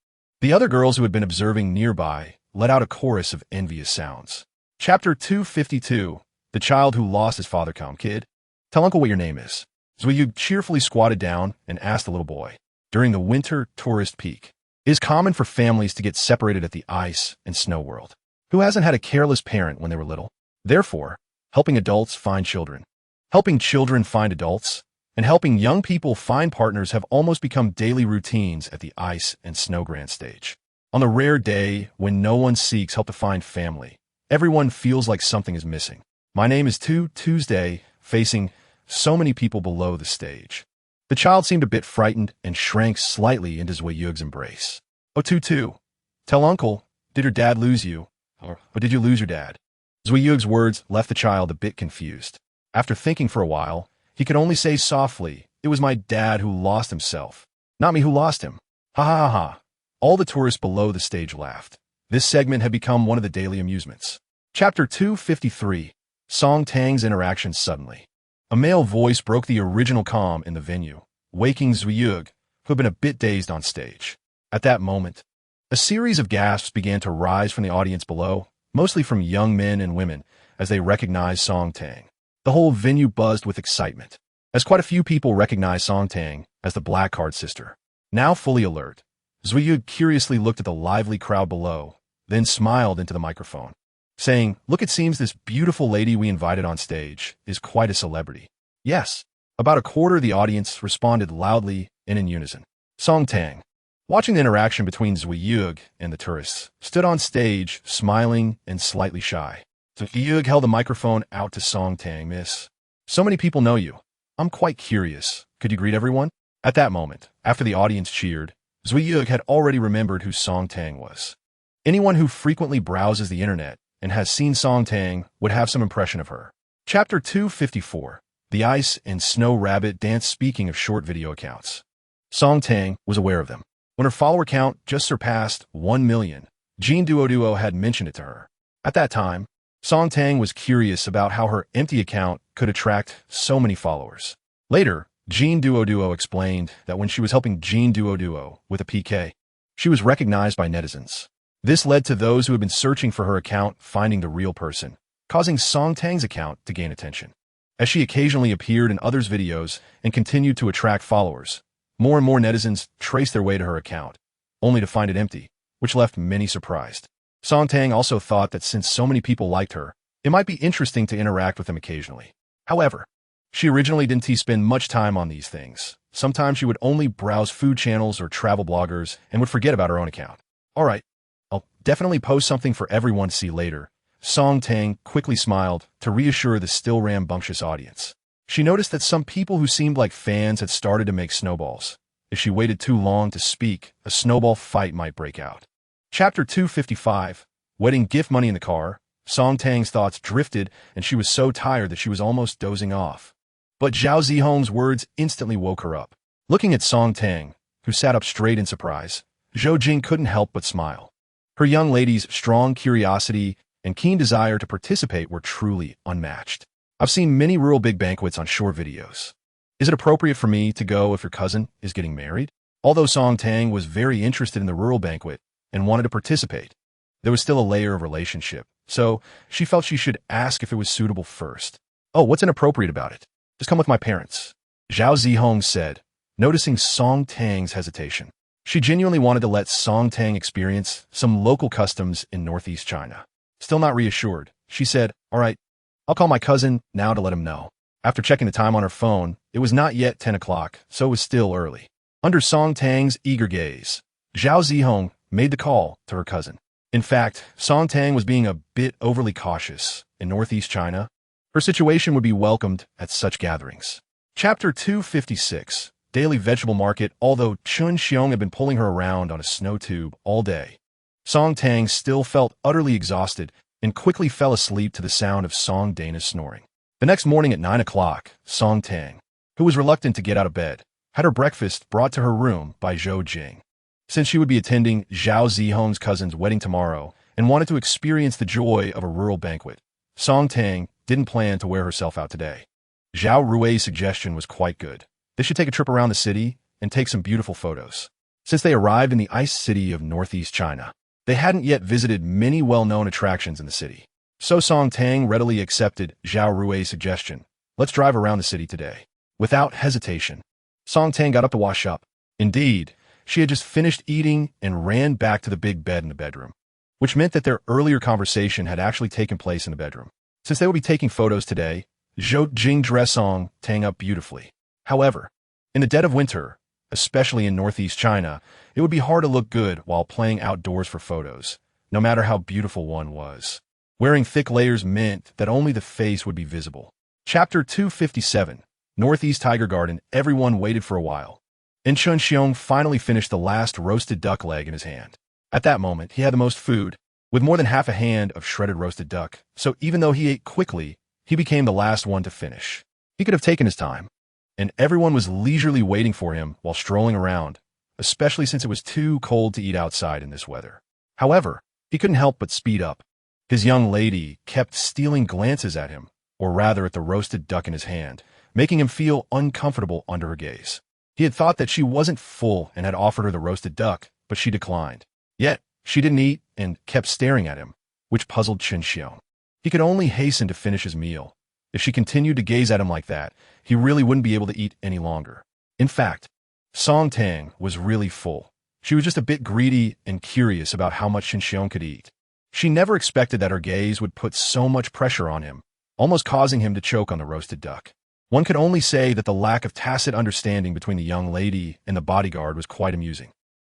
the other girls who had been observing nearby let out a chorus of envious sounds. Chapter 252. The child who lost his father. "Come, kid. Tell uncle what your name is." Zhuyu cheerfully squatted down and asked the little boy. During the winter tourist peak, it is common for families to get separated at the ice and snow world. Who hasn't had a careless parent when they were little? Therefore, helping adults find children. Helping children find adults. and helping young people find partners have almost become daily routines at the ice and snow grand stage. On the rare day when no one seeks help to find family, everyone feels like something is missing. My name is Tuesday, facing so many people below the stage. The child seemed a bit frightened and shrank slightly into Zwayug's embrace. Oh, Tutu, tell uncle, did your dad lose you? Or did you lose your dad? Zwayug's words left the child a bit confused. After thinking for a while, he could only say softly, "It was my dad who lost himself. Not me who lost him." Ha ha ha ha. All the tourists below the stage laughed. This segment had become one of the daily amusements. Chapter 253. Song Tang's interaction suddenly. A male voice broke the original calm in the venue, waking Zwayug, who had been a bit dazed on stage. At that moment, a series of gasps began to rise from the audience below, mostly from young men and women, as they recognized Song Tang. The whole venue buzzed with excitement, as quite a few people recognized Song Tang as the black card sister. Now fully alert, Zwayug curiously looked at the lively crowd below, then smiled into the microphone, saying, "Look, it seems this beautiful lady we invited on stage is quite a celebrity." Yes, about a quarter of the audience responded loudly and in unison. Song Tang, watching the interaction between Zwayug and the tourists, stood on stage, smiling and slightly shy. Zwayug held the microphone out to Song Tang. "Miss, so many people know you. I'm quite curious. Could you greet everyone?" At that moment, after the audience cheered, Zwayug had already remembered who Song Tang was. Anyone who frequently browses the internet and has seen Song Tang would have some impression of her. Chapter 254. The Ice and Snow Rabbit Dance. Speaking of short video accounts, Song Tang was aware of them. When her follower count just surpassed 1 million, Jean Duo had mentioned it to her. At that time, Song Tang was curious about how her empty account could attract so many followers. Later, Jean Duo explained that when she was helping Jean Duo with a PK, she was recognized by netizens. This led to those who had been searching for her account finding the real person, causing Song Tang's account to gain attention. As she occasionally appeared in others' videos and continued to attract followers, more and more netizens traced their way to her account, only to find it empty, which left many surprised. Song Tang also thought that since so many people liked her, it might be interesting to interact with them occasionally. However, she originally didn't spend much time on these things. Sometimes she would only browse food channels or travel bloggers and would forget about her own account. "All right, I'll definitely post something for everyone to see later." Song Tang quickly smiled to reassure the still rambunctious audience. She noticed that some people who seemed like fans had started to make snowballs. If she waited too long to speak, a snowball fight might break out. Chapter 255. Wedding gift money. In the car, Song Tang's thoughts drifted and she was so tired that she was almost dozing off. But Zhao Zihong's words instantly woke her up. Looking at Song Tang, who sat up straight in surprise, Zhou Jing couldn't help but smile. Her young lady's strong curiosity and keen desire to participate were truly unmatched. "I've seen many rural big banquets on short videos. Is it appropriate for me to go if your cousin is getting married?" Although Song Tang was very interested in the rural banquet and wanted to participate, there was still a layer of relationship, so she felt she should ask if it was suitable first. "Oh, what's inappropriate about it? Just come with my parents," Zhao Zihong said, noticing Song Tang's hesitation. She genuinely wanted to let Song Tang experience some local customs in northeast China. Still not reassured, she said, "All right, I'll call my cousin now to let him know." After checking the time on her phone, it was not yet 10 o'clock, so it was still early. Under Song Tang's eager gaze, Zhao Zihong made the call to her cousin. In fact, Song Tang was being a bit overly cautious. In northeast China, her situation would be welcomed at such gatherings. Chapter 256. Daily Vegetable Market. Although Chun Xiong had been pulling her around on a snow tube all day, Song Tang still felt utterly exhausted and quickly fell asleep to the sound of Song Dana's snoring. The next morning at 9 o'clock, Song Tang, who was reluctant to get out of bed, had her breakfast brought to her room by Zhou Jing. Since she would be attending Zhao Zihong's cousin's wedding tomorrow and wanted to experience the joy of a rural banquet, Song Tang didn't plan to wear herself out today. Zhao Rui's suggestion was quite good. They should take a trip around the city and take some beautiful photos. Since they arrived in the ice city of northeast China, they hadn't yet visited many well-known attractions in the city. So Song Tang readily accepted Zhao Rui's suggestion. "Let's drive around the city today." Without hesitation, Song Tang got up to wash up. Indeed, she had just finished eating and ran back to the big bed in the bedroom, which meant that their earlier conversation had actually taken place in the bedroom. Since they would be taking photos today, Zhou Jing dressed Song Tang up beautifully. However, in the dead of winter, especially in northeast China, it would be hard to look good while playing outdoors for photos, no matter how beautiful one was. Wearing thick layers meant that only the face would be visible. Chapter 257, Northeast Tiger Garden. Everyone waited for a while. And Chun Xiong finally finished the last roasted duck leg in his hand. At that moment, he had the most food, with more than half a hand of shredded roasted duck, so even though he ate quickly, he became the last one to finish. He could have taken his time, and everyone was leisurely waiting for him while strolling around, especially since it was too cold to eat outside in this weather. However, he couldn't help but speed up. His young lady kept stealing glances at him, or rather at the roasted duck in his hand, making him feel uncomfortable under her gaze. He had thought that she wasn't full and had offered her the roasted duck, but she declined. Yet, she didn't eat and kept staring at him, which puzzled Chun Xiong. He could only hasten to finish his meal. If she continued to gaze at him like that, he really wouldn't be able to eat any longer. In fact, Song Tang was really full. She was just a bit greedy and curious about how much Chun Xiong could eat. She never expected that her gaze would put so much pressure on him, almost causing him to choke on the roasted duck. One could only say that the lack of tacit understanding between the young lady and the bodyguard was quite amusing.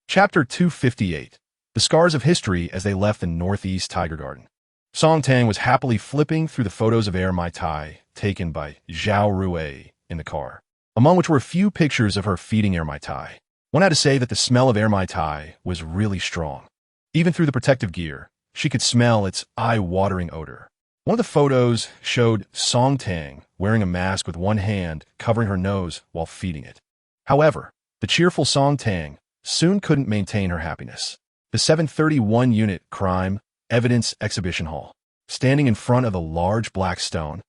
Chapter 258, The Scars of History as they left the Northeast Tiger Garden. Song Tang was happily flipping through the photos of Air Mai Tai taken by Zhao Rui in the car, among which were a few pictures of her feeding Air Mai Tai. One had to say that the smell of Air Mai Tai was really strong. Even through the protective gear, she could smell its eye-watering odor. One of the photos showed Song Tang wearing a mask with one hand covering her nose while feeding it. However, the cheerful Song Tang soon couldn't maintain her happiness. The 731 Unit Crime Evidence Exhibition Hall, standing in front of a large black stone.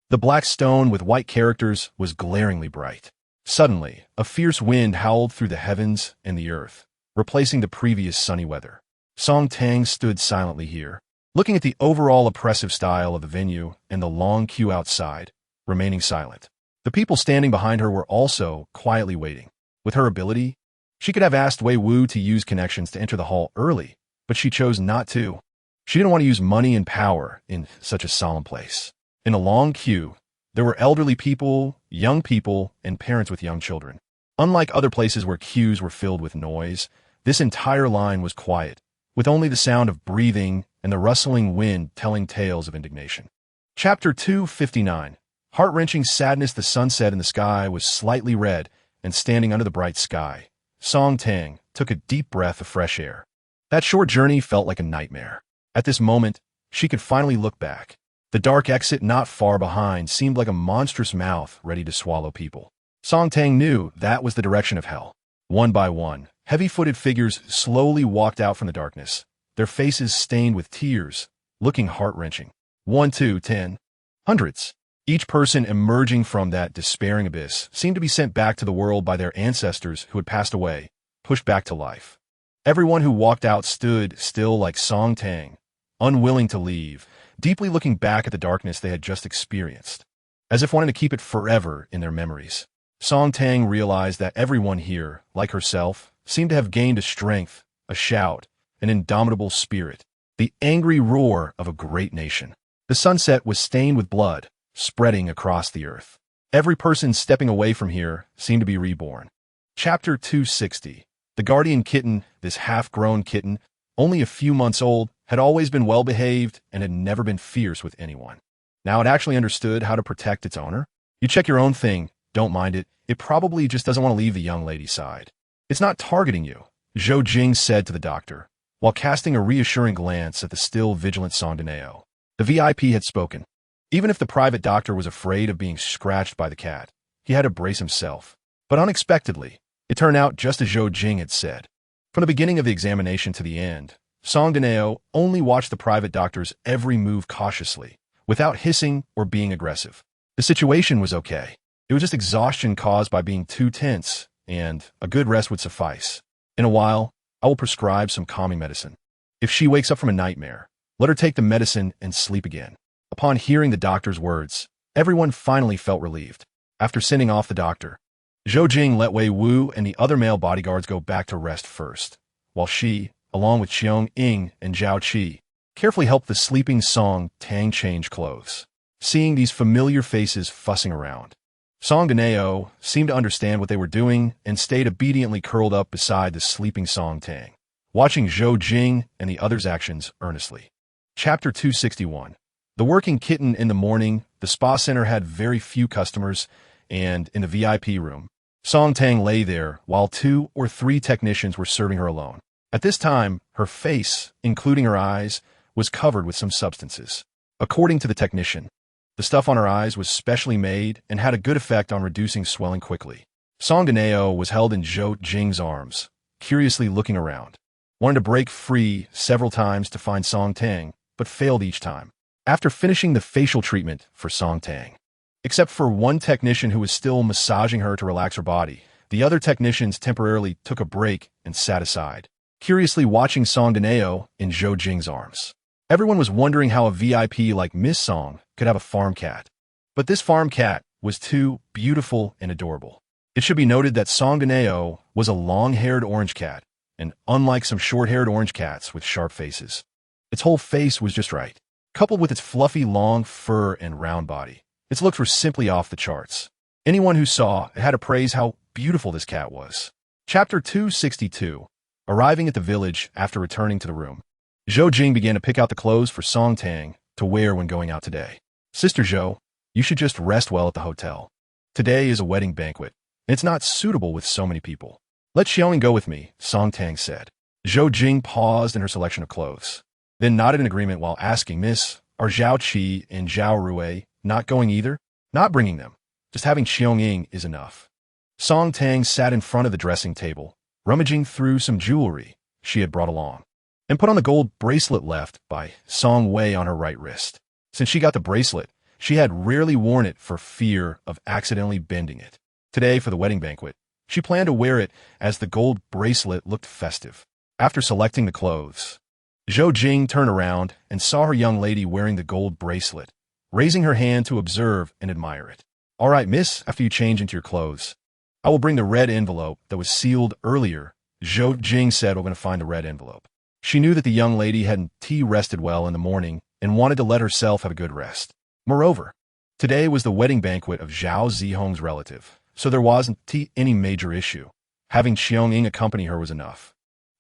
The black stone with white characters was glaringly bright. Suddenly, a fierce wind howled through the heavens and the earth, replacing the previous sunny weather. Song Tang stood silently here, looking at the overall oppressive style of the venue and the long queue outside, remaining silent. The people standing behind her were also quietly waiting. With her ability, she could have asked Wei Wu to use connections to enter the hall early, but she chose not to. She didn't want to use money and power in such a solemn place. In a long queue, there were elderly people, young people, and parents with young children. Unlike other places where queues were filled with noise, this entire line was quiet, with only the sound of breathing and the rustling wind telling tales of indignation. Chapter 259, Heart-wrenching sadness. The sunset in the sky was slightly red, and standing under the bright sky, Song Tang took a deep breath of fresh air. That short journey felt like a nightmare. At this moment, she could finally look back. The dark exit not far behind seemed like a monstrous mouth ready to swallow people. Song Tang knew that was the direction of hell. One by one, heavy-footed figures slowly walked out from the darkness, their faces stained with tears, looking heart-wrenching. 1, 2, 10. Hundreds. Each person emerging from that despairing abyss seemed to be sent back to the world by their ancestors who had passed away, pushed back to life. Everyone who walked out stood still like Song Tang, unwilling to leave, deeply looking back at the darkness they had just experienced, as if wanting to keep it forever in their memories. Song Tang realized that everyone here, like herself, seemed to have gained a strength, a shout, an indomitable spirit, the angry roar of a great nation. The sunset was stained with blood, spreading across the earth. Every person stepping away from here seemed to be reborn. Chapter 260. The guardian kitten, this half-grown kitten, only a few months old, had always been well-behaved and had never been fierce with anyone. Now it actually understood how to protect its owner. You check your own thing, don't mind it. It probably just doesn't want to leave the young lady's side. It's not targeting you, Zhou Jing said to the doctor, while casting a reassuring glance at the still vigilant Song Dineo. The VIP had spoken. Even if the private doctor was afraid of being scratched by the cat, he had to brace himself. But unexpectedly, it turned out just as Zhou Jing had said. From the beginning of the examination to the end, Song Dineo only watched the private doctor's every move cautiously, without hissing or being aggressive. The situation was okay. It was just exhaustion caused by being too tense, and a good rest would suffice. In a while, I will prescribe some calming medicine. If she wakes up from a nightmare, let her take the medicine and sleep again. Upon hearing the doctor's words, everyone finally felt relieved. After sending off the doctor, Zhou Jing let Wei Wu and the other male bodyguards go back to rest first, while she, along with Xiong Ying and Zhao Qi, carefully helped the sleeping Song Tang change clothes. Seeing these familiar faces fussing around, Song Ganeo seemed to understand what they were doing and stayed obediently curled up beside the sleeping Song Tang, watching Zhou Jing and the others' actions earnestly. Chapter 261. The working kitten. In the morning, the spa center had very few customers, and in the VIP room, Song Tang lay there while 2 or 3 technicians were serving her alone. At this time, her face, including her eyes, was covered with some substances. According to the technician, the stuff on her eyes was specially made and had a good effect on reducing swelling quickly. Song Ganeo was held in Zhou Jing's arms, curiously looking around. Wanted to break free several times to find Song Tang, but failed each time. After finishing the facial treatment for Song Tang, except for one technician who was still massaging her to relax her body, the other technicians temporarily took a break and sat aside, curiously watching Song Ganeo in Zhou Jing's arms. Everyone was wondering how a VIP like Miss Song could have a farm cat. But this farm cat was too beautiful and adorable. It should be noted that Song Ganeo was a long-haired orange cat, and unlike some short-haired orange cats with sharp faces, its whole face was just right. Coupled with its fluffy long fur and round body, its looks were simply off the charts. Anyone who saw it had to praise how beautiful this cat was. Chapter 262. Arriving at the village after returning to the room, Zhou Jing began to pick out the clothes for Song Tang to wear when going out today. Sister Zhou, you should just rest well at the hotel. Today is a wedding banquet, and it's not suitable with so many people. Let Xiaoying go with me, Song Tang said. Zhou Jing paused in her selection of clothes, then nodded in agreement while asking, Miss, are Zhao Qi and Zhao Rui not going either? Not bringing them. Just having Xiaoying is enough. Song Tang sat in front of the dressing table, rummaging through some jewelry she had brought along, and put on the gold bracelet left by Song Wei on her right wrist. Since she got the bracelet, she had rarely worn it for fear of accidentally bending it. Today, for the wedding banquet, she planned to wear it as the gold bracelet looked festive. After selecting the clothes, Zhou Jing turned around and saw her young lady wearing the gold bracelet, raising her hand to observe and admire it. All right, miss, after you change into your clothes, I will bring the red envelope that was sealed earlier. Zhou Jing said we're going to find the red envelope. She knew that the young lady hadn't rested well in the morning and wanted to let herself have a good rest. Moreover, today was the wedding banquet of Zhao Zihong's relative, so there wasn't any major issue. Having Xiaoying accompany her was enough.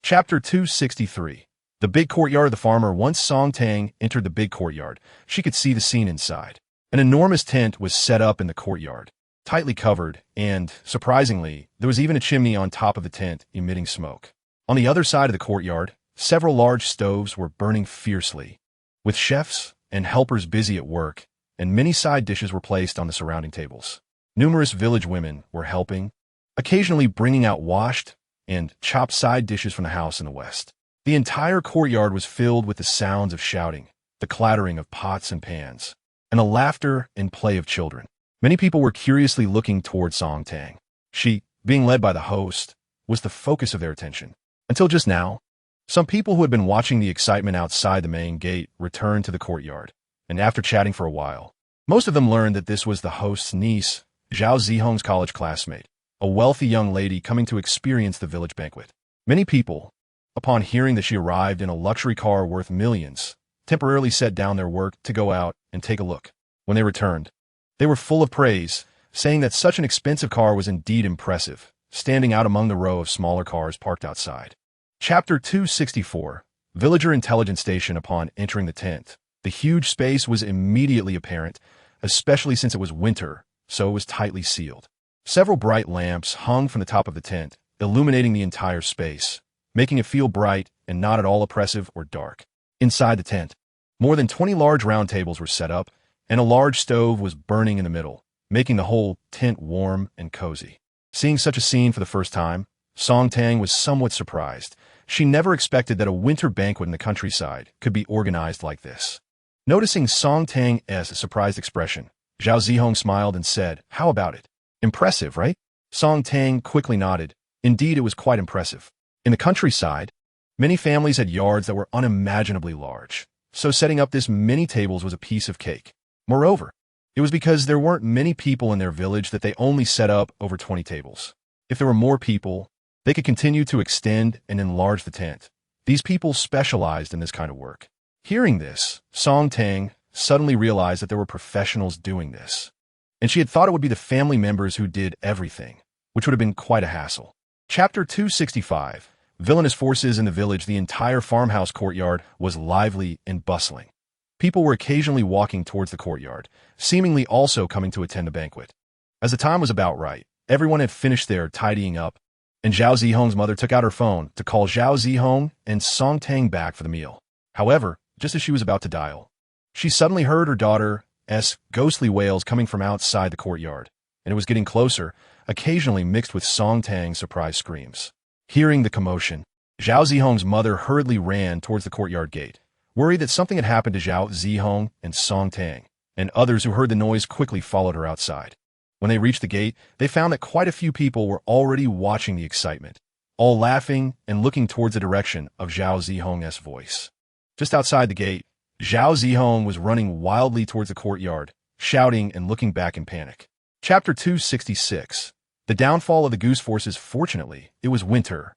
Chapter 263. The big courtyard of the farmer. Once Song Tang entered the big courtyard, she could see the scene inside. An enormous tent was set up in the courtyard, tightly covered, and, surprisingly, there was even a chimney on top of the tent emitting smoke. On the other side of the courtyard, several large stoves were burning fiercely, with chefs and helpers busy at work, and many side dishes were placed on the surrounding tables. Numerous village women were helping, occasionally bringing out washed and chopped side dishes from the house in the west. The entire courtyard was filled with the sounds of shouting, the clattering of pots and pans, and the laughter and play of children. Many people were curiously looking toward Song Tang. She, being led by the host, was the focus of their attention. Until just now, some people who had been watching the excitement outside the main gate returned to the courtyard, and after chatting for a while, most of them learned that this was the host's niece, Zhao Zihong's college classmate, a wealthy young lady coming to experience the village banquet. Many people, upon hearing that she arrived in a luxury car worth millions, temporarily set down their work to go out and take a look. When they returned, they were full of praise, saying that such an expensive car was indeed impressive, standing out among the row of smaller cars parked outside. Chapter 264. Villager Intelligence Station. Upon entering the tent, the huge space was immediately apparent, especially since it was winter, so it was tightly sealed. Several bright lamps hung from the top of the tent, illuminating the entire space, making it feel bright and not at all oppressive or dark. Inside the tent, more than 20 large round tables were set up, and a large stove was burning in the middle, making the whole tent warm and cozy. Seeing such a scene for the first time, Song Tang was somewhat surprised. She never expected that a winter banquet in the countryside could be organized like this. Noticing Song Tang's surprised expression, Zhao Zihong smiled and said, "How about it? Impressive, right?" Song Tang quickly nodded. Indeed, it was quite impressive. In the countryside, many families had yards that were unimaginably large, so setting up this many tables was a piece of cake. Moreover, it was because there weren't many people in their village that they only set up over 20 tables. If there were more people, they could continue to extend and enlarge the tent. These people specialized in this kind of work. Hearing this, Song Tang suddenly realized that there were professionals doing this. and she had thought it would be the family members who did everything, which would have been quite a hassle. Chapter 265. Villainous forces in the village. The entire farmhouse courtyard was lively and bustling. People were occasionally walking towards the courtyard, seemingly also coming to attend the banquet. As the time was about right, everyone had finished their tidying up, and Zhao Zihong's mother took out her phone to call Zhao Zihong and Song Tang back for the meal. However, just as she was about to dial, she suddenly heard her daughter's ghostly wails coming from outside the courtyard, and it was getting closer, occasionally mixed with Song Tang's surprised screams. Hearing the commotion, Zhao Zihong's mother hurriedly ran towards the courtyard gate, worried that something had happened to Zhao Zihong and Song Tang, and others who heard the noise quickly followed her outside. When they reached the gate, they found that quite a few people were already watching the excitement, all laughing and looking towards the direction of Zhao Zihong's voice. Just outside the gate, Zhao Zihong was running wildly towards the courtyard, shouting and looking back in panic. Chapter 266. The downfall of the goose forces. Fortunately, it was winter,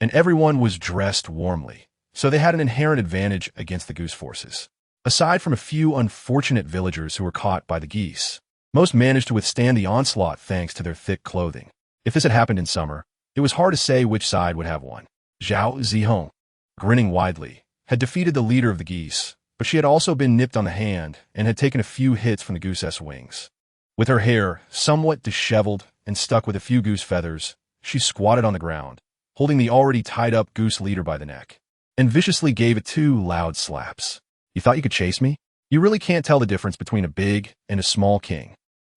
and everyone was dressed warmly, so they had an inherent advantage against the goose forces. Aside from a few unfortunate villagers who were caught by the geese, most managed to withstand the onslaught thanks to their thick clothing. If this had happened in summer, it was hard to say which side would have won. Zhao Zihong, grinning widely, had defeated the leader of the geese, but she had also been nipped on the hand and had taken a few hits from the goose's wings. With her hair somewhat disheveled and stuck with a few goose feathers, she squatted on the ground, holding the already tied-up goose leader by the neck, and viciously gave it 2 loud slaps. You thought you could chase me? You really can't tell the difference between a big and a small king.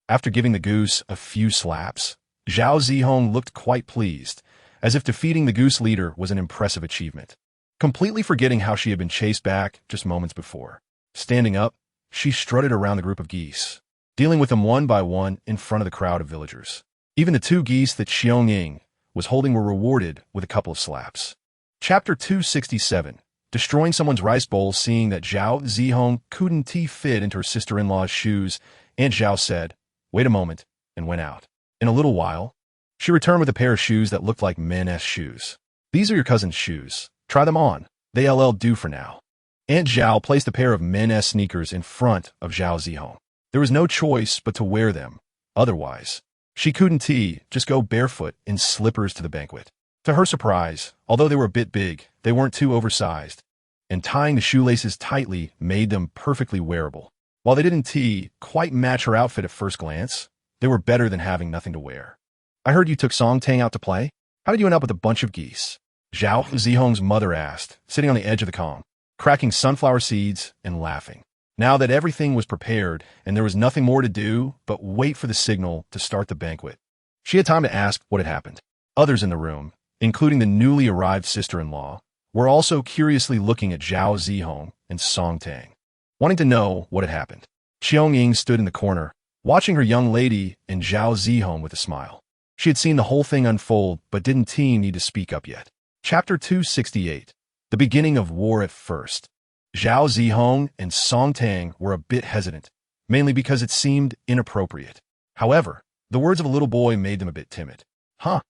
After giving the goose a few slaps, Zhao Zihong looked quite pleased, as if defeating the goose leader was an impressive achievement. Completely forgetting how she had been chased back just moments before. Standing up, she strutted around the group of geese, dealing with them one by one in front of the crowd of villagers. Even the 2 geese that Xiong Ying was holding were rewarded with a couple of slaps. Chapter 267. Destroying someone's rice bowl. Seeing that Zhao Zihong couldn't fit into her sister-in-law's shoes, Aunt Zhao said, "Wait a moment," and went out. In a little while, she returned with a pair of shoes that looked like men's shoes. "These are your cousin's shoes. Try them on. They'll do for now." Aunt Zhao placed a pair of men's sneakers in front of Zhao Zihong. There was no choice but to wear them. Otherwise, she couldn't just go barefoot in slippers to the banquet. To her surprise, although they were a bit big, they weren't too oversized, and tying the shoelaces tightly made them perfectly wearable. While they didn't quite match her outfit at first glance, they were better than having nothing to wear. "I heard you took Song Tang out to play. How did you end up with a bunch of geese?" Zhao Zihong's mother asked, sitting on the edge of the calm, cracking sunflower seeds and laughing. Now that everything was prepared and there was nothing more to do but wait for the signal to start the banquet, she had time to ask what had happened. Others in the room, including the newly arrived sister-in-law, were also curiously looking at Zhao Zihong and Song Tang, wanting to know what had happened. Xiong Ying stood in the corner, watching her young lady and Zhao Zihong with a smile. She had seen the whole thing unfold but didn't need to speak up yet. Chapter 268. The beginning of war. At first, Zhao Zihong and Song Tang were a bit hesitant, mainly because it seemed inappropriate. However, the words of a little boy made them a bit timid. "Huh?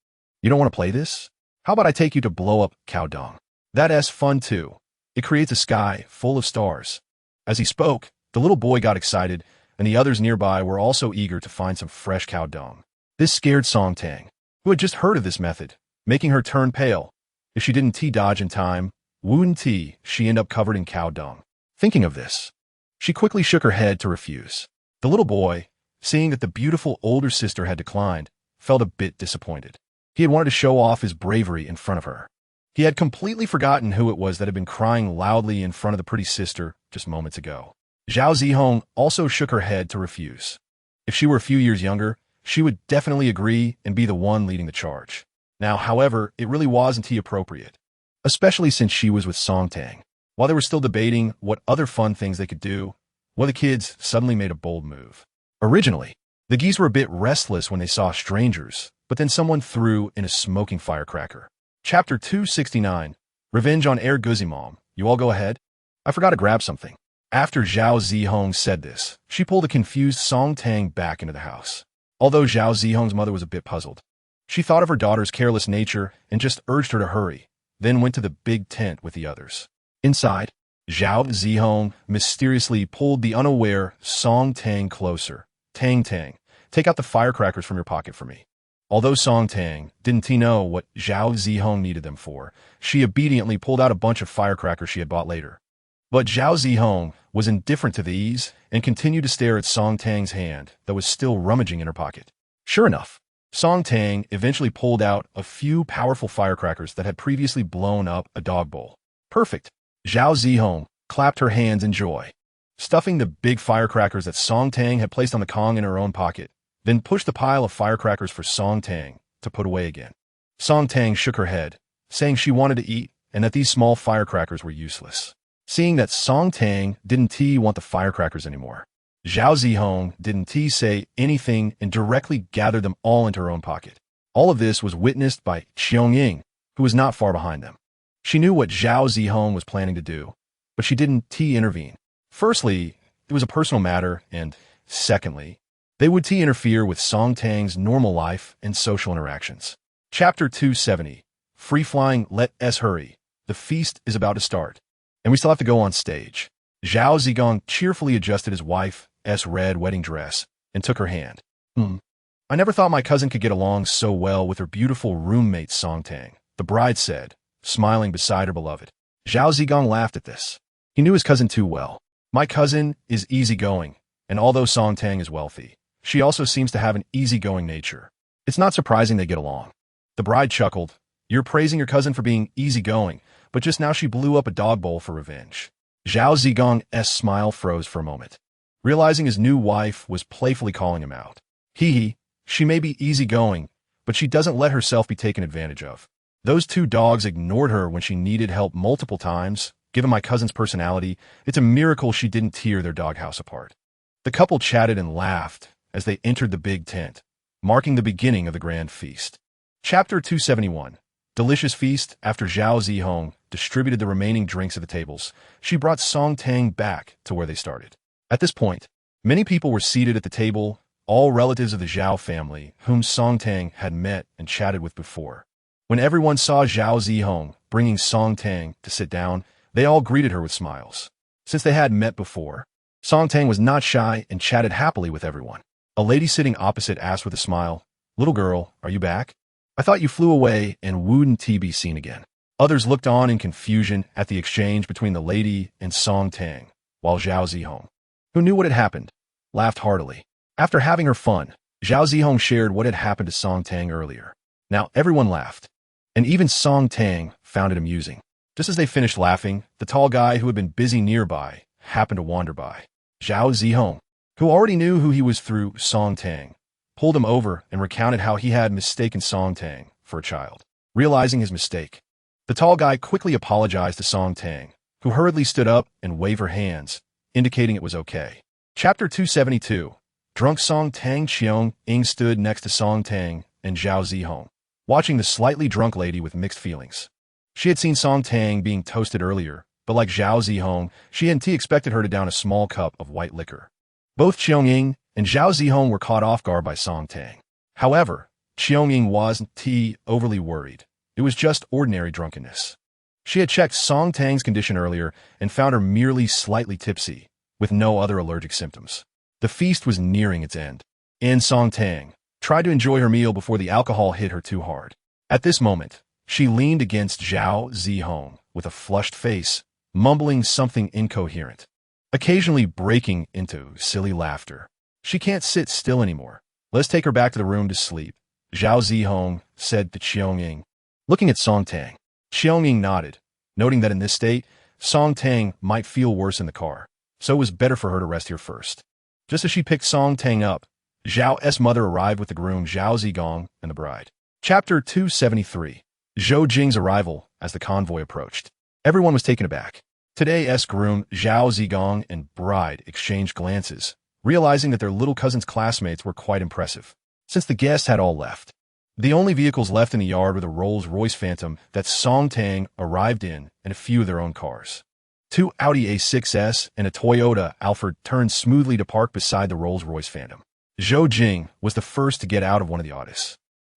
You don't want to play this? How about I take you to blow up cow dung? That's fun too. It creates a sky full of stars." As he spoke, the little boy got excited, and the others nearby were also eager to find some fresh cow dung. This scared Song Tang, who had just heard of this method, making her turn pale. If she didn't dodge in time, wouldn't she end up covered in cow dung? Thinking of this, she quickly shook her head to refuse. The little boy, seeing that the beautiful older sister had declined, felt a bit disappointed. He had wanted to show off his bravery in front of her. He had completely forgotten who it was that had been crying loudly in front of the pretty sister just moments ago. Zhao Zihong also shook her head to refuse. If she were a few years younger, she would definitely agree and be the one leading the charge. Now, however, it really wasn't appropriate, especially since she was with Song Tang. While they were still debating what other fun things they could do, one of the kids suddenly made a bold move. Originally, the geese were a bit restless when they saw strangers, but then someone threw in a smoking firecracker. Chapter 269. Revenge on Air Guzimom. You all go ahead. I forgot to grab something. After Zhao Zihong said this, she pulled a confused Song Tang back into the house. Although Zhao Zihong's mother was a bit puzzled, she thought of her daughter's careless nature and just urged her to hurry, then went to the big tent with the others. Inside, Zhao Zihong mysteriously pulled the unaware Song Tang closer. "Tang Tang, take out the firecrackers from your pocket for me. Although Song Tang didn't know what Zhao Zihong needed them for, she obediently pulled out a bunch of firecrackers she had bought later. But Zhao Zihong was indifferent to these and continued to stare at Song Tang's hand that was still rummaging in her pocket. Sure enough, Song Tang eventually pulled out a few powerful firecrackers that had previously blown up a dog bowl. Perfect. Zhao Zihong clapped her hands in joy, stuffing the big firecrackers that Song Tang had placed on the Kong in her own pocket, then pushed the pile of firecrackers for Song Tang to put away again. Song Tang shook her head, saying she wanted to eat and that these small firecrackers were useless. Seeing that Song Tang didn't want the firecrackers anymore, Zhao Zihong didn't say anything and directly gathered them all into her own pocket. All of this was witnessed by Qiangying, who was not far behind them. She knew what Zhao Zihong was planning to do, but she didn't intervene. Firstly, it was a personal matter, and secondly, they would interfere with Song Tang's normal life and social interactions. Chapter 270. Free-flying, let us hurry. The feast is about to start, and we still have to go on stage. Zhao Zigong cheerfully adjusted his wife's red wedding dress and took her hand. I never thought my cousin could get along so well with her beautiful roommate Song Tang, the bride said, smiling beside her beloved. Zhao Zigong laughed at this. He knew his cousin too well. My cousin is easygoing, and although Song Tang is wealthy, she also seems to have an easygoing nature. It's not surprising they get along. The bride chuckled. You're praising your cousin for being easygoing, but just now she blew up a dog bowl for revenge. Zhao Zigong's smile froze for a moment, realizing his new wife was playfully calling him out. She may be easygoing, but she doesn't let herself be taken advantage of. Those two dogs ignored her when she needed help multiple times. Given my cousin's personality, it's a miracle she didn't tear their doghouse apart. The couple chatted and laughed as they entered the big tent, marking the beginning of the grand feast. Chapter 271. Delicious feast. After Zhao Zihong distributed the remaining drinks at the tables, she brought Song Tang back to where they started. At this point, many people were seated at the table, all relatives of the Zhao family, whom Song Tang had met and chatted with before. When everyone saw Zhao Zihong bringing Song Tang to sit down, they all greeted her with smiles. Since they had met before, Song Tang was not shy and chatted happily with everyone. A lady sitting opposite asked with a smile, "Little girl, are you back? I thought you flew away and wouldn't be seen again." Others looked on in confusion at the exchange between the lady and Song Tang, while Zhao Zihong, who knew what had happened, laughed heartily. After having her fun, Zhao Zihong shared what had happened to Song Tang earlier. Now everyone laughed, and even Song Tang found it amusing. Just as they finished laughing, the tall guy who had been busy nearby happened to wander by. Zhao Zihong, who already knew who he was through Song Tang, pulled him over and recounted how he had mistaken Song Tang for a child. Realizing his mistake, the tall guy quickly apologized to Song Tang, who hurriedly stood up and waved her hands, indicating it was okay. Chapter 272. Drunk Song Tang Qiangying stood next to Song Tang and Zhao Zihong, watching the slightly drunk lady with mixed feelings. She had seen Song Tang being toasted earlier, but like Zhao Zihong, she hadn't expected her to down a small cup of white liquor. Both Qiangying and Zhao Zihong were caught off guard by Song Tang. However, Qiangying wasn't overly worried. It was just ordinary drunkenness. She had checked Song Tang's condition earlier and found her merely slightly tipsy, with no other allergic symptoms. The feast was nearing its end, and Song Tang tried to enjoy her meal before the alcohol hit her too hard. At this moment, she leaned against Zhao Zihong with a flushed face, mumbling something incoherent, occasionally breaking into silly laughter. She can't sit still anymore. Let's take her back to the room to sleep, Zhao Zihong said to Qiangying. Looking at Song Tang, Qiangying nodded, noting that in this state, Song Tang might feel worse in the car, so it was better for her to rest here first. Just as she picked Song Tang up, Zhao's mother arrived with the groom Zhao Zigong and the bride. Chapter 273. Zhou Jing's arrival. As the convoy approached, everyone was taken aback. Today's groom Zhao Zigong and bride exchanged glances, realizing that their little cousin's classmates were quite impressive. Since the guests had all left, the only vehicles left in the yard were the Rolls-Royce Phantom that Song Tang arrived in and a few of their own cars. Two Audi A6s and a Toyota Alphard turned smoothly to park beside the Rolls-Royce Phantom. Zhou Jing was the first to get out of one of the Audis,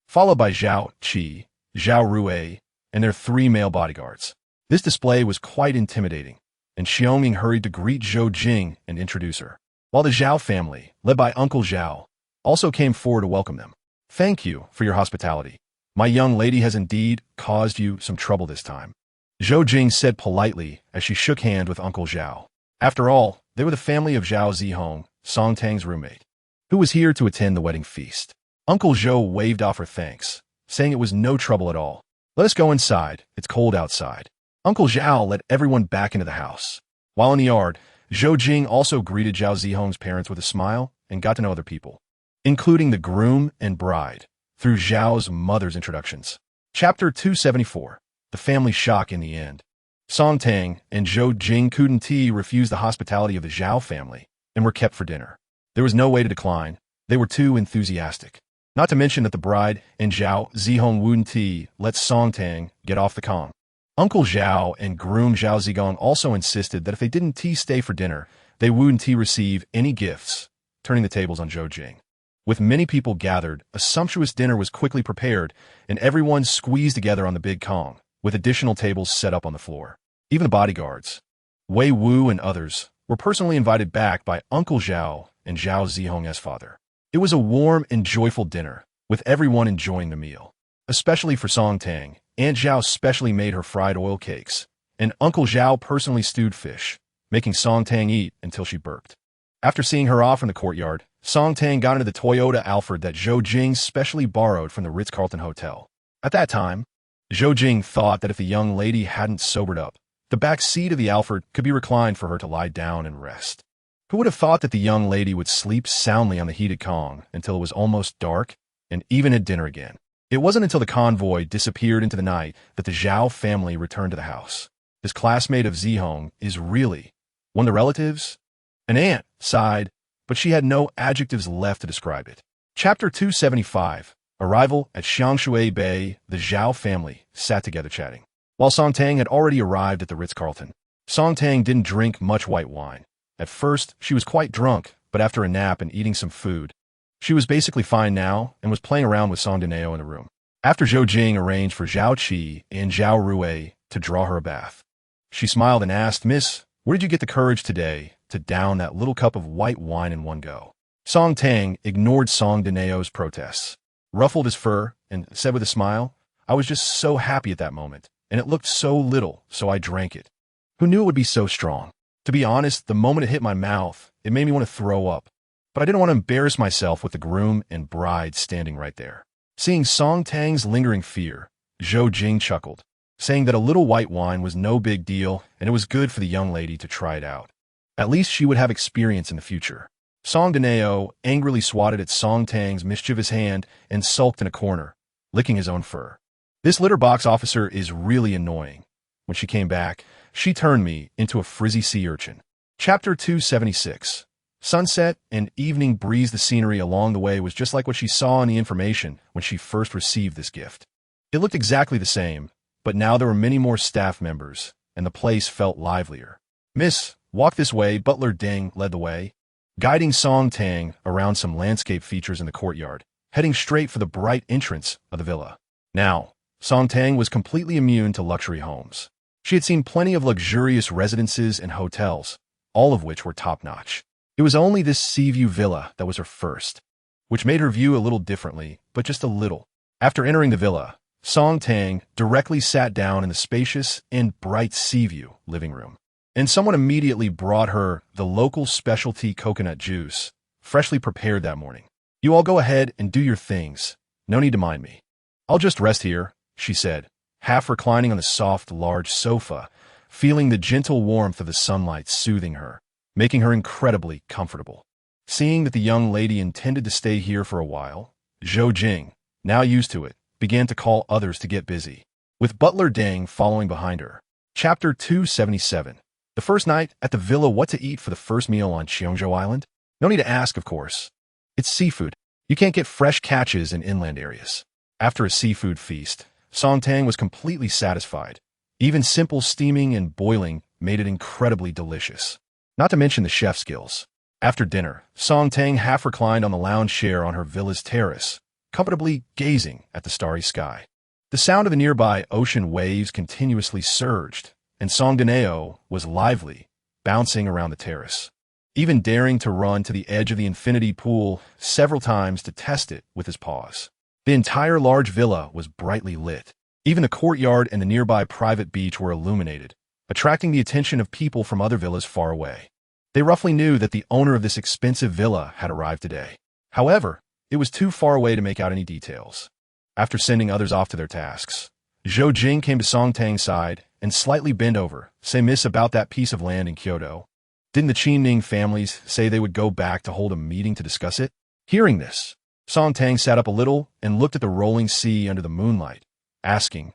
followed by Zhao Qi, Zhao Rui, and their three male bodyguards. This display was quite intimidating, and Qiangying hurried to greet Zhou Jing and introduce her. While the Zhao family, led by Uncle Zhao, also came forward to welcome them. "Thank you for your hospitality. My young lady has indeed caused you some trouble this time," Zhou Jing said politely as she shook hands with Uncle Zhao. After all, they were the family of Zhao Zihong, Song Tang's roommate, who was here to attend the wedding feast. Uncle Zhou waved off her thanks, saying it was no trouble at all. "Let us go inside. It's cold outside." Uncle Zhao led everyone back into the house. While in the yard, Zhou Jing also greeted Zhao Zihong's parents with a smile and got to know other people, including the groom and bride, through Zhao's mother's introductions. Chapter 274. The Family Shock in the End. Song Tang and Zhou Jing couldn't refuse the hospitality of the Zhao family and were kept for dinner. There was no way to decline. They were too enthusiastic. Not to mention that the bride and Zhao Zihong wouldn't let Song Tang get off the Kong. Uncle Zhao and groom Zhao Zigong also insisted that if they didn't stay for dinner, they wouldn't receive any gifts, turning the tables on Zhou Jing. With many people gathered, a sumptuous dinner was quickly prepared, and everyone squeezed together on the big Kong, with additional tables set up on the floor. Even the bodyguards, Wei Wu and others, were personally invited back by Uncle Zhao and Zhao Zihong's father. It was a warm and joyful dinner, with everyone enjoying the meal. Especially for Song Tang, Aunt Zhao specially made her fried oil cakes, and Uncle Zhao personally stewed fish, making Song Tang eat until she burped. After seeing her off in the courtyard, Song Tang got into the Toyota Alphard that Zhou Jing specially borrowed from the Ritz-Carlton Hotel. At that time, Zhou Jing thought that if the young lady hadn't sobered up, the back seat of the Alphard could be reclined for her to lie down and rest. Who would have thought that the young lady would sleep soundly on the heated Kong until it was almost dark and even at dinner again? It wasn't until the convoy disappeared into the night that the Zhao family returned to the house. His classmate of Zihong is really one of the relatives? An aunt sighed, but she had no adjectives left to describe it. Chapter 275. Arrival at Xiangshui Bay. The Zhao family sat together chatting. While Song Tang had already arrived at the Ritz-Carlton, Song Tang didn't drink much white wine. At first, she was quite drunk, but after a nap and eating some food, she was basically fine now and was playing around with Song Dineo in the room. After Zhou Jing arranged for Zhao Qi and Zhao Rui to draw her a bath, she smiled and asked, "Miss, where did you get the courage today to down that little cup of white wine in one go?" Song Tang ignored Song Dineo's protests, ruffled his fur, and said with a smile, "I was just so happy at that moment, and it looked so little, so I drank it. Who knew it would be so strong? To be honest, the moment it hit my mouth, it made me want to throw up. But I didn't want to embarrass myself with the groom and bride standing right there." Seeing Song Tang's lingering fear, Zhou Jing chuckled, saying that a little white wine was no big deal and it was good for the young lady to try it out. At least she would have experience in the future. Song Dineo angrily swatted at Song Tang's mischievous hand and sulked in a corner, licking his own fur. "This litter box officer is really annoying. When she came back, she turned me into a frizzy sea urchin." Chapter 276. Sunset and evening breeze. The scenery along the way was just like what she saw in the information when she first received this gift. It looked exactly the same, but now there were many more staff members, and the place felt livelier. "Miss, walk this way." Butler Deng led the way, guiding Song Tang around some landscape features in the courtyard, heading straight for the bright entrance of the villa. Now, Song Tang was completely immune to luxury homes. She had seen plenty of luxurious residences and hotels, all of which were top-notch. It was only this sea view villa that was her first, which made her view a little differently, but just a little. After entering the villa, Song Tang directly sat down in the spacious and bright sea view living room, and someone immediately brought her the local specialty coconut juice, freshly prepared that morning. "You all go ahead and do your things. No need to mind me. I'll just rest here," she said, half reclining on the soft, large sofa, feeling the gentle warmth of the sunlight soothing her, making her incredibly comfortable. Seeing that the young lady intended to stay here for a while, Zhou Jing, now used to it, began to call others to get busy, with Butler Deng following behind her. Chapter 277. The first night at the villa. What to eat for the first meal on Cheongzhou Island? No need to ask, of course. It's seafood. You can't get fresh catches in inland areas. After a seafood feast, Song Tang was completely satisfied. Even simple steaming and boiling made it incredibly delicious. Not to mention the chef skills. After dinner, Song Tang half reclined on the lounge chair on her villa's terrace, comfortably gazing at the starry sky. The sound of the nearby ocean waves continuously surged, and Song Dineo was lively, bouncing around the terrace. even daring to run to the edge of the infinity pool several times to test it with his paws. The entire large villa was brightly lit. Even the courtyard and the nearby private beach were illuminated, attracting the attention of people from other villas far away. They roughly knew that the owner of this expensive villa had arrived today. However, it was too far away to make out any details. After sending others off to their tasks, Zhou Jing came to Song Tang's side and slightly bent over, say miss about that piece of land in Kyoto. Didn't the Qin-Ning families say they would go back to hold a meeting to discuss it? Hearing this, Song Tang sat up a little and looked at the rolling sea under the moonlight, asking,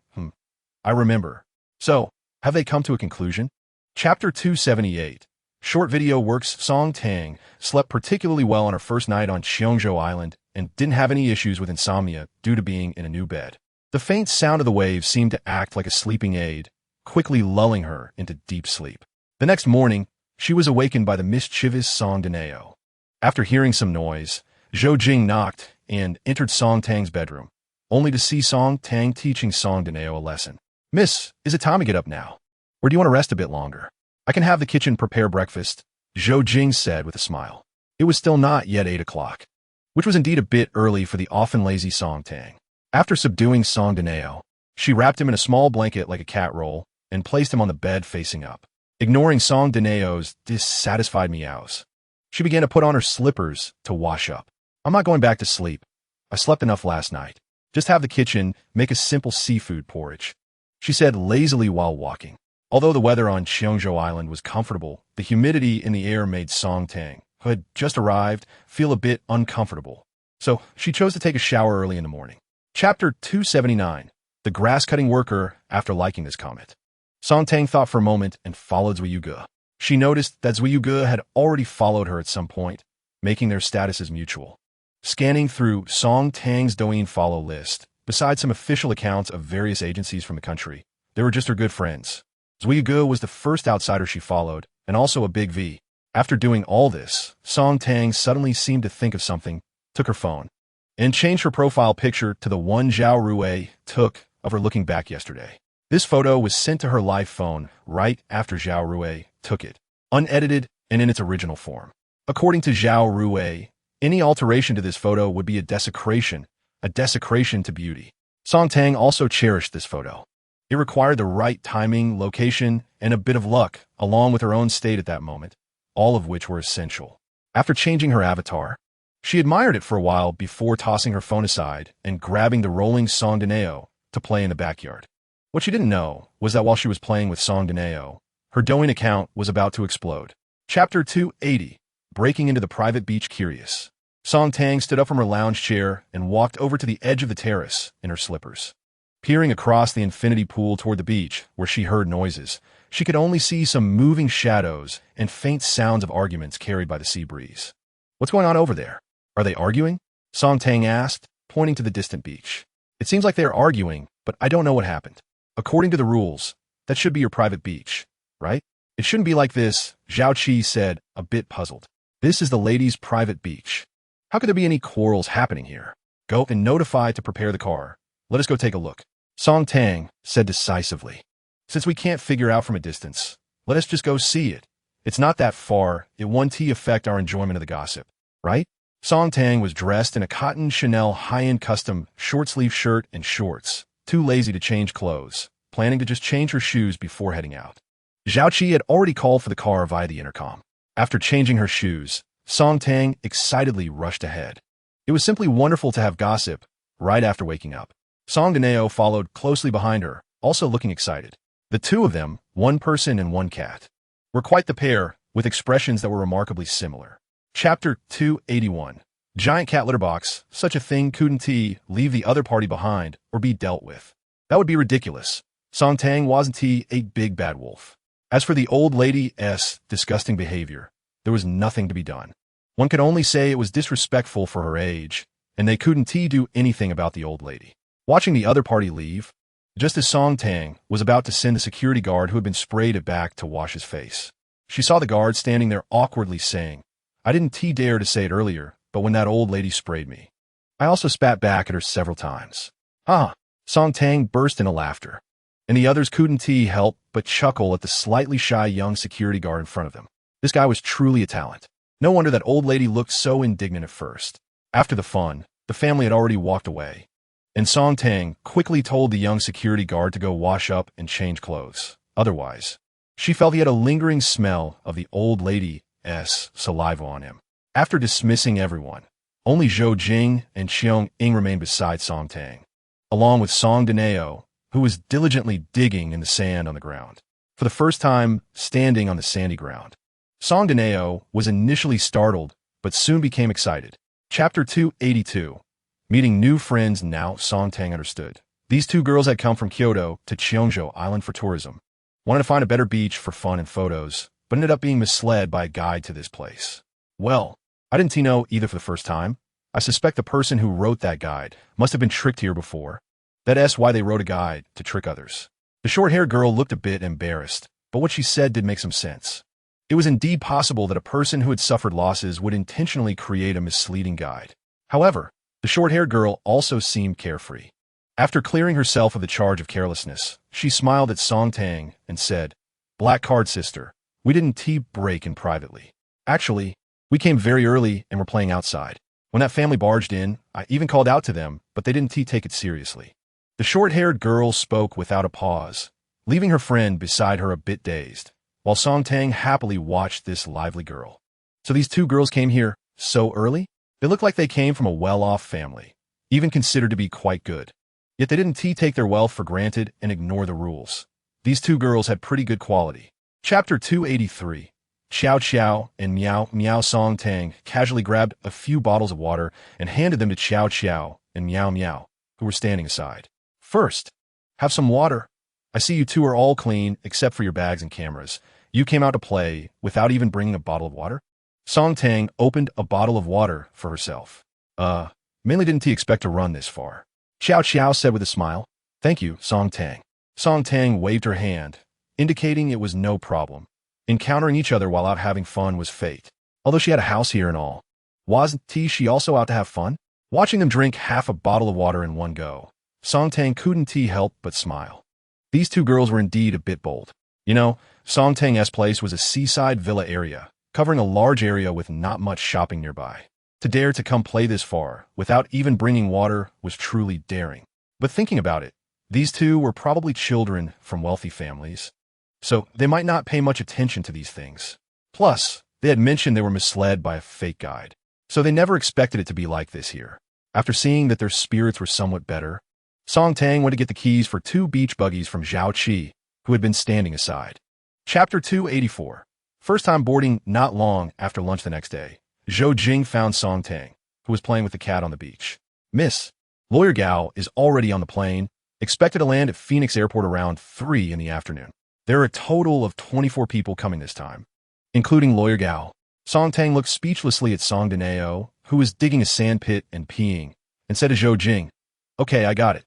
I remember. So, have they come to a conclusion? Chapter 278. Short video works. Song Tang slept particularly well on her first night on Cheongzhou Island and didn't have any issues with insomnia due to being in a new bed. The faint sound of the waves seemed to act like a sleeping aid, quickly lulling her into deep sleep. The next morning, she was awakened by the mischievous Song Dineo. After hearing some noise, Zhou Jing knocked and entered Song Tang's bedroom, only to see Song Tang teaching Song Dineo a lesson. Miss, is it time to get up now? Or do you want to rest a bit longer? I can have the kitchen prepare breakfast, Zhou Jing said with a smile. It was still not yet 8 o'clock, which was indeed a bit early for the often lazy Song Tang. After subduing Song Dineo, she wrapped him in a small blanket like a cat roll and placed him on the bed facing up. Ignoring Song Dineo's dissatisfied meows, she began to put on her slippers to wash up. I'm not going back to sleep. I slept enough last night. Just have the kitchen make a simple seafood porridge, she said lazily while walking. Although the weather on Cheongzhou Island was comfortable, the humidity in the air made Song Tang, who had just arrived, feel a bit uncomfortable. So she chose to take a shower early in the morning. Chapter 279. The grass-cutting worker. After liking this comment, Song Tang thought for a moment and followed Zui Ge. She noticed that Zui Ge had already followed her at some point, making their statuses mutual. Scanning through Song Tang's Douyin follow list, besides some official accounts of various agencies from the country, they were just her good friends. Zui Ge was the first outsider she followed, and also a big V. After doing all this, Song Tang suddenly seemed to think of something, took her phone, and changed her profile picture to the one Zhao Rui took of her looking back yesterday. This photo was sent to her live phone right after Zhao Rui took it, unedited and in its original form. According to Zhao Rui, any alteration to this photo would be a desecration to beauty. Song Tang also cherished this photo. It required the right timing, location, and a bit of luck, along with her own state at that moment, all of which were essential. After changing her avatar, she admired it for a while before tossing her phone aside and grabbing the rolling Song Dineo to play in the backyard. What she didn't know was that while she was playing with Song Dineo, her Douyin account was about to explode. Chapter 280. Breaking into the private beach curious. Song Tang stood up from her lounge chair and walked over to the edge of the terrace in her slippers. Peering across the infinity pool toward the beach, where she heard noises, she could only see some moving shadows and faint sounds of arguments carried by the sea breeze. What's going on over there? Are they arguing? Song Tang asked, pointing to the distant beach. It seems like they are arguing, but I don't know what happened. According to the rules, that should be your private beach, right? It shouldn't be like this, Zhao Qi said, a bit puzzled. This is the ladies' private beach. How could there be any quarrels happening here? Go and notify to prepare the car. Let us go take a look. Song Tang said decisively. Since we can't figure out from a distance, let us just go see it. It's not that far. It won't affect our enjoyment of the gossip, right? Song Tang was dressed in a cotton Chanel high-end custom short-sleeve shirt and shorts, too lazy to change clothes, planning to just change her shoes before heading out. Zhao Qi had already called for the car via the intercom. After changing her shoes, Song Tang excitedly rushed ahead. It was simply wonderful to have gossip right after waking up. Song Dineo followed closely behind her, also looking excited. The two of them, one person and one cat, were quite the pair, with expressions that were remarkably similar. Chapter 281. Giant cat litter box. Such a thing couldn't leave the other party behind or be dealt with. That would be ridiculous. Song Tang wasn't a big bad wolf. As for the old lady's disgusting behavior, there was nothing to be done. One could only say it was disrespectful for her age, and they couldn't do anything about the old lady. Watching the other party leave, just as Song Tang was about to send the security guard who had been sprayed back to wash his face, she saw the guard standing there awkwardly saying, I didn't dare to say it earlier, but when that old lady sprayed me, I also spat back at her several times. Song Tang burst into laughter, and the others couldn't help but chuckle at the slightly shy young security guard in front of them. This guy was truly a talent. No wonder that old lady looked so indignant at first. After the fun, the family had already walked away, and Song Tang quickly told the young security guard to go wash up and change clothes. Otherwise, she felt he had a lingering smell of the old lady's saliva on him. After dismissing everyone, only Zhou Jing and Cheong Ing remained beside Song Tang, along with Song Danao, who was diligently digging in the sand on the ground. For the first time, standing on the sandy ground. Song Danao was initially startled, but soon became excited. Chapter 282. Meeting new friends. Now Song Tang understood. These two girls had come from Kyoto to Cheongjo Island for tourism. Wanted to find a better beach for fun and photos, but ended up being misled by a guide to this place. Well, I didn't know either for the first time. I suspect the person who wrote that guide must have been tricked here before. That's why they wrote a guide, to trick others. The short-haired girl looked a bit embarrassed, but what she said did make some sense. It was indeed possible that a person who had suffered losses would intentionally create a misleading guide. However, the short-haired girl also seemed carefree. After clearing herself of the charge of carelessness, she smiled at Song Tang and said, "Black card, sister. We didn't tea break in privately. Actually, we came very early and were playing outside. When that family barged in, I even called out to them, but they didn't take it seriously." The short-haired girl spoke without a pause, leaving her friend beside her a bit dazed, while Song Tang happily watched this lively girl. So these two girls came here so early? They looked like they came from a well-off family, even considered to be quite good. Yet they didn't take their wealth for granted and ignore the rules. These two girls had pretty good quality. Chapter 283. Chow Chow and Meow Meow. Song Tang casually grabbed a few bottles of water and handed them to Chow Chow and Meow Meow, who were standing aside. "First, have some water. I see you two are all clean except for your bags and cameras. You came out to play without even bringing a bottle of water?" Song Tang opened a bottle of water for herself. Mainly didn't expect to run this far. Chow Chow said with a smile. "Thank you, Song Tang." Song Tang waved her hand, indicating it was no problem. Encountering each other while out having fun was fate. Although she had a house here and all, wasn't she also out to have fun? Watching them drink half a bottle of water in one go, Song Tang couldn't help but smile. These two girls were indeed a bit bold. Song Tang's place was a seaside villa area, covering a large area with not much shopping nearby. To dare to come play this far without even bringing water was truly daring. But thinking about it, these two were probably children from wealthy families, so they might not pay much attention to these things. Plus, they had mentioned they were misled by a fake guide, so they never expected it to be like this here. After seeing that their spirits were somewhat better, Song Tang went to get the keys for 2 beach buggies from Zhao Qi, who had been standing aside. Chapter 284. First time boarding. Not long after lunch the next day, Zhou Jing found Song Tang, who was playing with the cat on the beach. "Miss, Lawyer Gao is already on the plane, expected to land at Phoenix Airport around 3 in the afternoon. There are a total of 24 people coming this time, including Lawyer Gao." Song Tang looked speechlessly at Song Danao, who was digging a sand pit and peeing, and said to Zhou Jing, "Okay, I got it.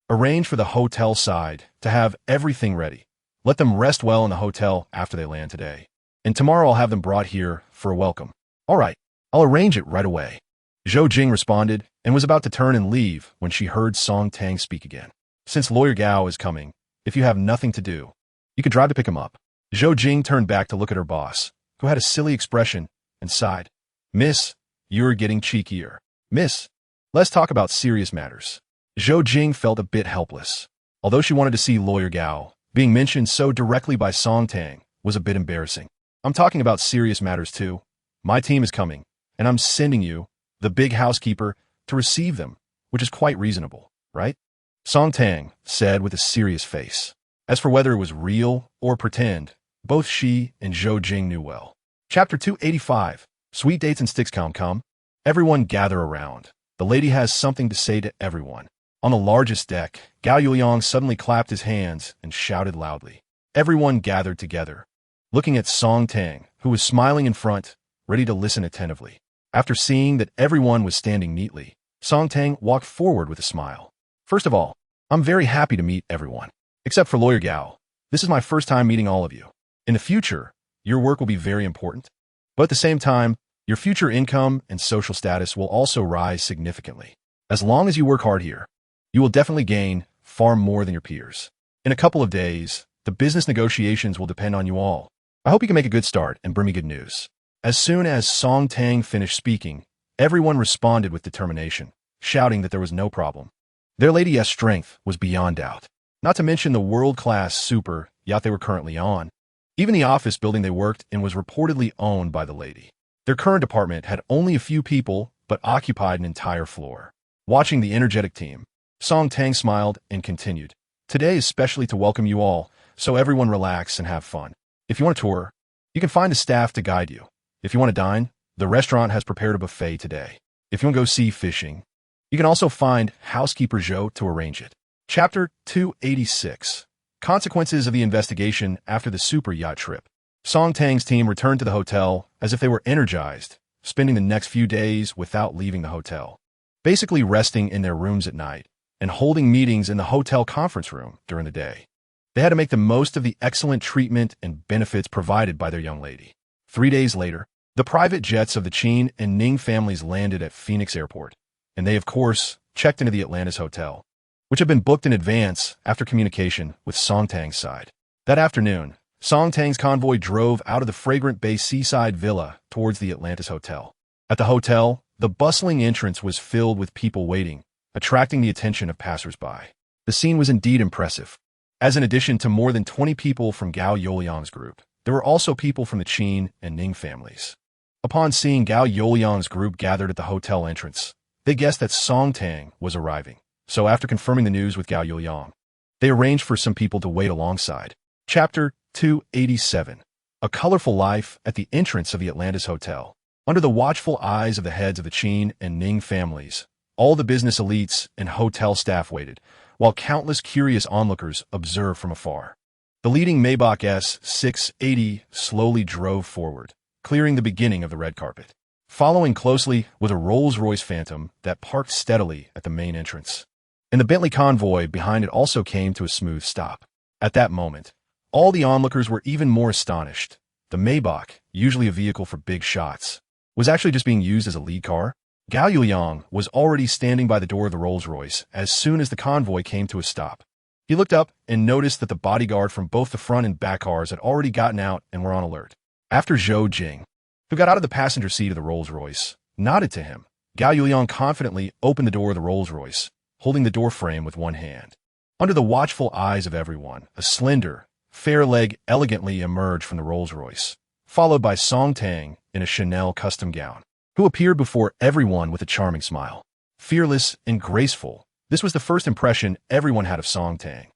Arrange for the hotel side to have everything ready. Let them rest well in the hotel after they land today. And tomorrow I'll have them brought here for a welcome." "All right, I'll arrange it right away." Zhou Jing responded and was about to turn and leave when she heard Song Tang speak again. "Since Lawyer Gao is coming, if you have nothing to do, you could drive to pick him up." Zhou Jing turned back to look at her boss, who had a silly expression, and sighed. "Miss, you're getting cheekier. Miss, let's talk about serious matters." Zhou Jing felt a bit helpless. Although she wanted to see Lawyer Gao, being mentioned so directly by Song Tang was a bit embarrassing. "I'm talking about serious matters too. My team is coming, and I'm sending you, the big housekeeper, to receive them, which is quite reasonable, right?" Song Tang said with a serious face. As for whether it was real or pretend, both she and Zhou Jing knew well. Chapter 285. Sweet dates and sticks. Come. Everyone gather around. The lady has something to say to everyone. On the largest deck, Gao Yuliang suddenly clapped his hands and shouted loudly. Everyone gathered together, looking at Song Tang, who was smiling in front, ready to listen attentively. After seeing that everyone was standing neatly, Song Tang walked forward with a smile. "First of all, I'm very happy to meet everyone, except for Lawyer Gao. This is my first time meeting all of you. In the future, your work will be very important, but at the same time, your future income and social status will also rise significantly. As long as you work hard here, you will definitely gain far more than your peers. In a couple of days, the business negotiations will depend on you all. I hope you can make a good start and bring me good news." As soon as Song Tang finished speaking, everyone responded with determination, shouting that there was no problem. Their Lady S strength was beyond doubt, not to mention the world-class super yacht they were currently on. Even the office building they worked in was reportedly owned by the lady. Their current apartment had only a few people, but occupied an entire floor. Watching the energetic team, Song Tang smiled and continued, "Today is specially to welcome you all, so everyone relax and have fun. If you want a tour, you can find a staff to guide you. If you want to dine, the restaurant has prepared a buffet today. If you want to go sea fishing, you can also find housekeeper Zhou to arrange it." Chapter 286. Consequences of the investigation after the super yacht trip. Song Tang's team returned to the hotel as if they were energized, spending the next few days without leaving the hotel, basically resting in their rooms at night and holding meetings in the hotel conference room during the day. They had to make the most of the excellent treatment and benefits provided by their young lady. 3 days later, the private jets of the Qin and Ning families landed at Phoenix Airport, and they, of course, checked into the Atlantis Hotel, which had been booked in advance after communication with Song Tang's side. That afternoon, Song Tang's convoy drove out of the fragrant bay seaside villa towards the Atlantis Hotel. At the hotel, the bustling entrance was filled with people waiting, attracting the attention of passers-by. The scene was indeed impressive, as in addition to more than 20 people from Gao Youliang's group, there were also people from the Qin and Ning families. Upon seeing Gao Youliang's group gathered at the hotel entrance, they guessed that Song Tang was arriving. So after confirming the news with Gao Youliang, they arranged for some people to wait alongside. Chapter 287. A colorful life at the entrance of the Atlantis Hotel. Under the watchful eyes of the heads of the Qin and Ning families, all the business elites and hotel staff waited, while countless curious onlookers observed from afar. The leading Maybach S680 slowly drove forward, clearing the beginning of the red carpet, following closely with a Rolls-Royce Phantom that parked steadily at the main entrance. And the Bentley convoy behind it also came to a smooth stop. At that moment, all the onlookers were even more astonished. The Maybach, usually a vehicle for big shots, was actually just being used as a lead car. Gao Yuliang was already standing by the door of the Rolls-Royce as soon as the convoy came to a stop. He looked up and noticed that the bodyguard from both the front and back cars had already gotten out and were on alert. After Zhou Jing, who got out of the passenger seat of the Rolls-Royce, nodded to him, Gao Yuliang confidently opened the door of the Rolls-Royce, holding the door frame with one hand. Under the watchful eyes of everyone, a slender, fair leg elegantly emerged from the Rolls-Royce, followed by Song Tang in a Chanel custom gown, who appeared before everyone with a charming smile. Fearless and graceful, this was the first impression everyone had of Song Tang.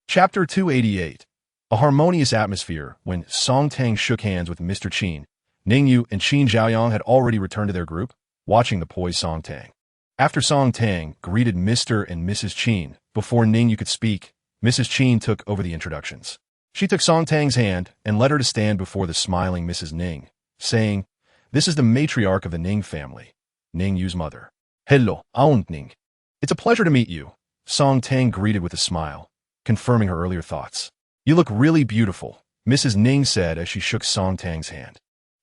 Chapter 288. A harmonious atmosphere when Song Tang shook hands with Mr. Qin. Ning Yu and Qin Zhaoyang had already returned to their group, watching the poised Song Tang. After Song Tang greeted Mr. and Mrs. Qin, before Ning Yu could speak, Mrs. Qin took over the introductions. She took Song Tang's hand and led her to stand before the smiling Mrs. Ning, saying, "This is the matriarch of the Ning family, Ning Yu's mother." "Hello, Aunt Ning. It's a pleasure to meet you," Song Tang greeted with a smile, confirming her earlier thoughts. "You look really beautiful," Mrs. Ning said as she shook Song Tang's hand.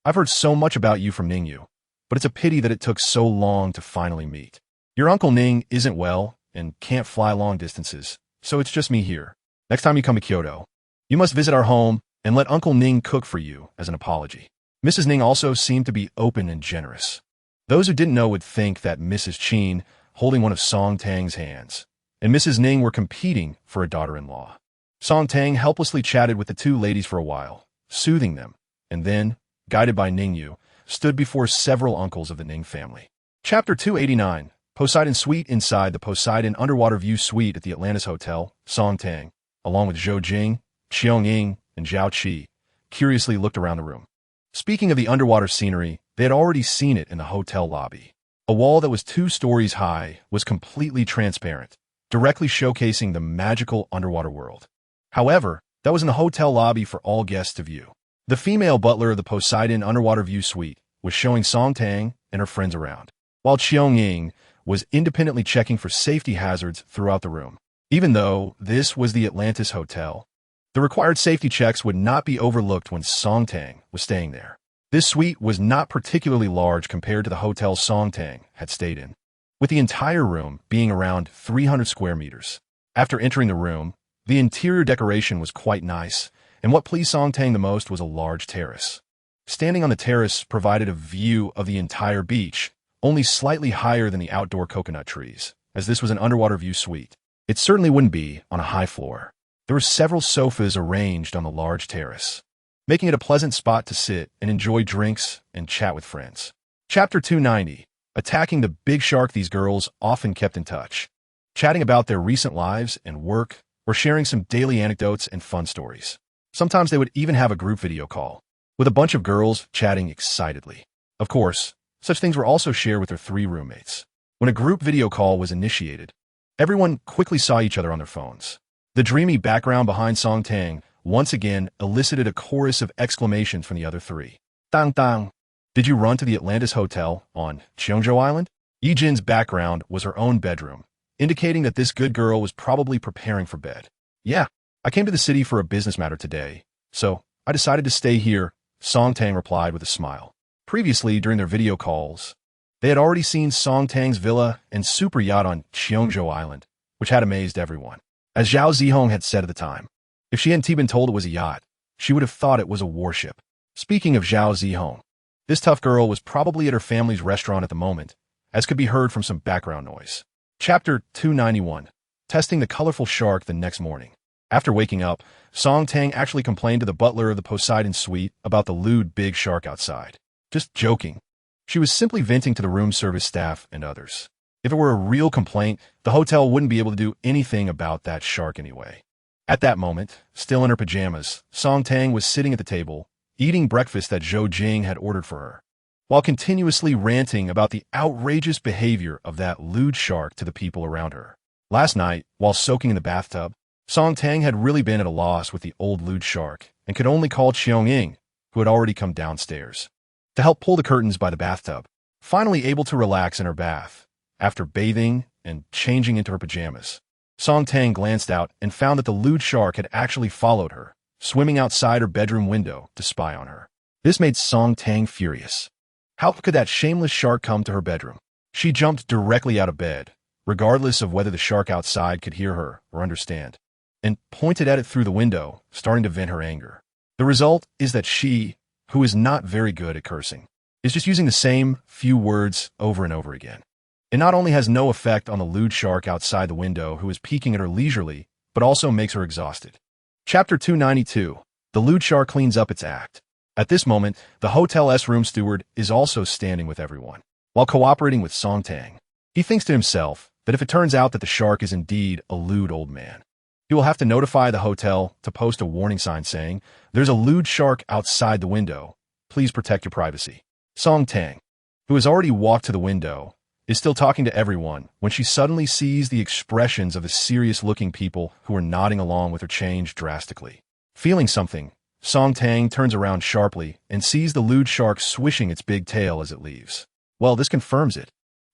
"I've heard so much about you from Ning Yu, but it's a pity that it took so long to finally meet. Your Uncle Ning isn't well and can't fly long distances, so it's just me here. Next time you come to Kyoto, you must visit our home and let Uncle Ning cook for you as an apology." Mrs. Ning also seemed to be open and generous. Those who didn't know would think that Mrs. Qin, holding one of Song Tang's hands, and Mrs. Ning were competing for a daughter-in-law. Song Tang helplessly chatted with the two ladies for a while, soothing them, and then, guided by Ning Yu, stood before several uncles of the Ning family. Chapter 289. Poseidon Suite. Inside the Poseidon Underwater View Suite at the Atlantis Hotel, Song Tang, along with Zhou Jing, Qiong Ying, and Zhao Qi, curiously looked around the room. Speaking of the underwater scenery, they had already seen it in the hotel lobby. A wall that was 2 stories high was completely transparent, directly showcasing the magical underwater world. However, that was in the hotel lobby for all guests to view. The female butler of the Poseidon Underwater View Suite was showing Song Tang and her friends around, while Qiong Ying was independently checking for safety hazards throughout the room. Even though this was the Atlantis Hotel, the required safety checks would not be overlooked when Song Tang was staying there. This suite was not particularly large compared to the hotel Song Tang had stayed in, with the entire room being around 300 square meters. After entering the room, the interior decoration was quite nice, and what pleased Song Tang the most was a large terrace. Standing on the terrace provided a view of the entire beach, only slightly higher than the outdoor coconut trees, as this was an underwater view suite. It certainly wouldn't be on a high floor. There were several sofas arranged on the large terrace, making it a pleasant spot to sit and enjoy drinks and chat with friends. Chapter 290. Attacking the big shark. These girls often kept in touch, chatting about their recent lives and work, or sharing some daily anecdotes and fun stories. Sometimes they would even have a group video call, with a bunch of girls chatting excitedly. Of course, such things were also shared with their 3 roommates. When a group video call was initiated, everyone quickly saw each other on their phones. The dreamy background behind Song Tang once again elicited a chorus of exclamations from the other 3. Tang tang. Did you run to the Atlantis Hotel on Cheongjo Island? Yijin's background was her own bedroom, indicating that this good girl was probably preparing for bed. Yeah, I came to the city for a business matter today, so I decided to stay here, Song Tang replied with a smile. Previously, during their video calls, they had already seen Song Tang's villa and super yacht on Cheongjo Island, which had amazed everyone. As Zhao Zihong had said at the time, if she hadn't been told it was a yacht, she would have thought it was a warship. Speaking of Zhao Zihong, this tough girl was probably at her family's restaurant at the moment, as could be heard from some background noise. Chapter 291. Testing the colorful shark the next morning. After waking up, Song Tang actually complained to the butler of the Poseidon suite about the lewd big shark outside. Just joking. She was simply venting to the room service staff and others. If it were a real complaint, the hotel wouldn't be able to do anything about that shark anyway. At that moment, still in her pajamas, Song Tang was sitting at the table, eating breakfast that Zhou Jing had ordered for her, while continuously ranting about the outrageous behavior of that lewd shark to the people around her. Last night, while soaking in the bathtub, Song Tang had really been at a loss with the old lewd shark and could only call Cheong Ying, who had already come downstairs, to help pull the curtains by the bathtub. Finally able to relax in her bath, after bathing and changing into her pajamas, Song Tang glanced out and found that the lewd shark had actually followed her, swimming outside her bedroom window to spy on her. This made Song Tang furious. How could that shameless shark come to her bedroom? She jumped directly out of bed, regardless of whether the shark outside could hear her or understand, and pointed at it through the window, starting to vent her anger. The result is that she, who is not very good at cursing, is just using the same few words over and over again. It not only has no effect on the lewd shark outside the window who is peeking at her leisurely, but also makes her exhausted. Chapter 292. The lewd shark cleans up its act. At this moment, the hotel's room steward is also standing with everyone, while cooperating with Song Tang. He thinks to himself that if it turns out that the shark is indeed a lewd old man, he will have to notify the hotel to post a warning sign saying, "There's a lewd shark outside the window. Please protect your privacy." Song Tang, who has already walked to the window, is still talking to everyone when she suddenly sees the expressions of the serious-looking people who are nodding along with her change drastically. Feeling something, Song Tang turns around sharply and sees the lewd shark swishing its big tail as it leaves. Well, this confirms it.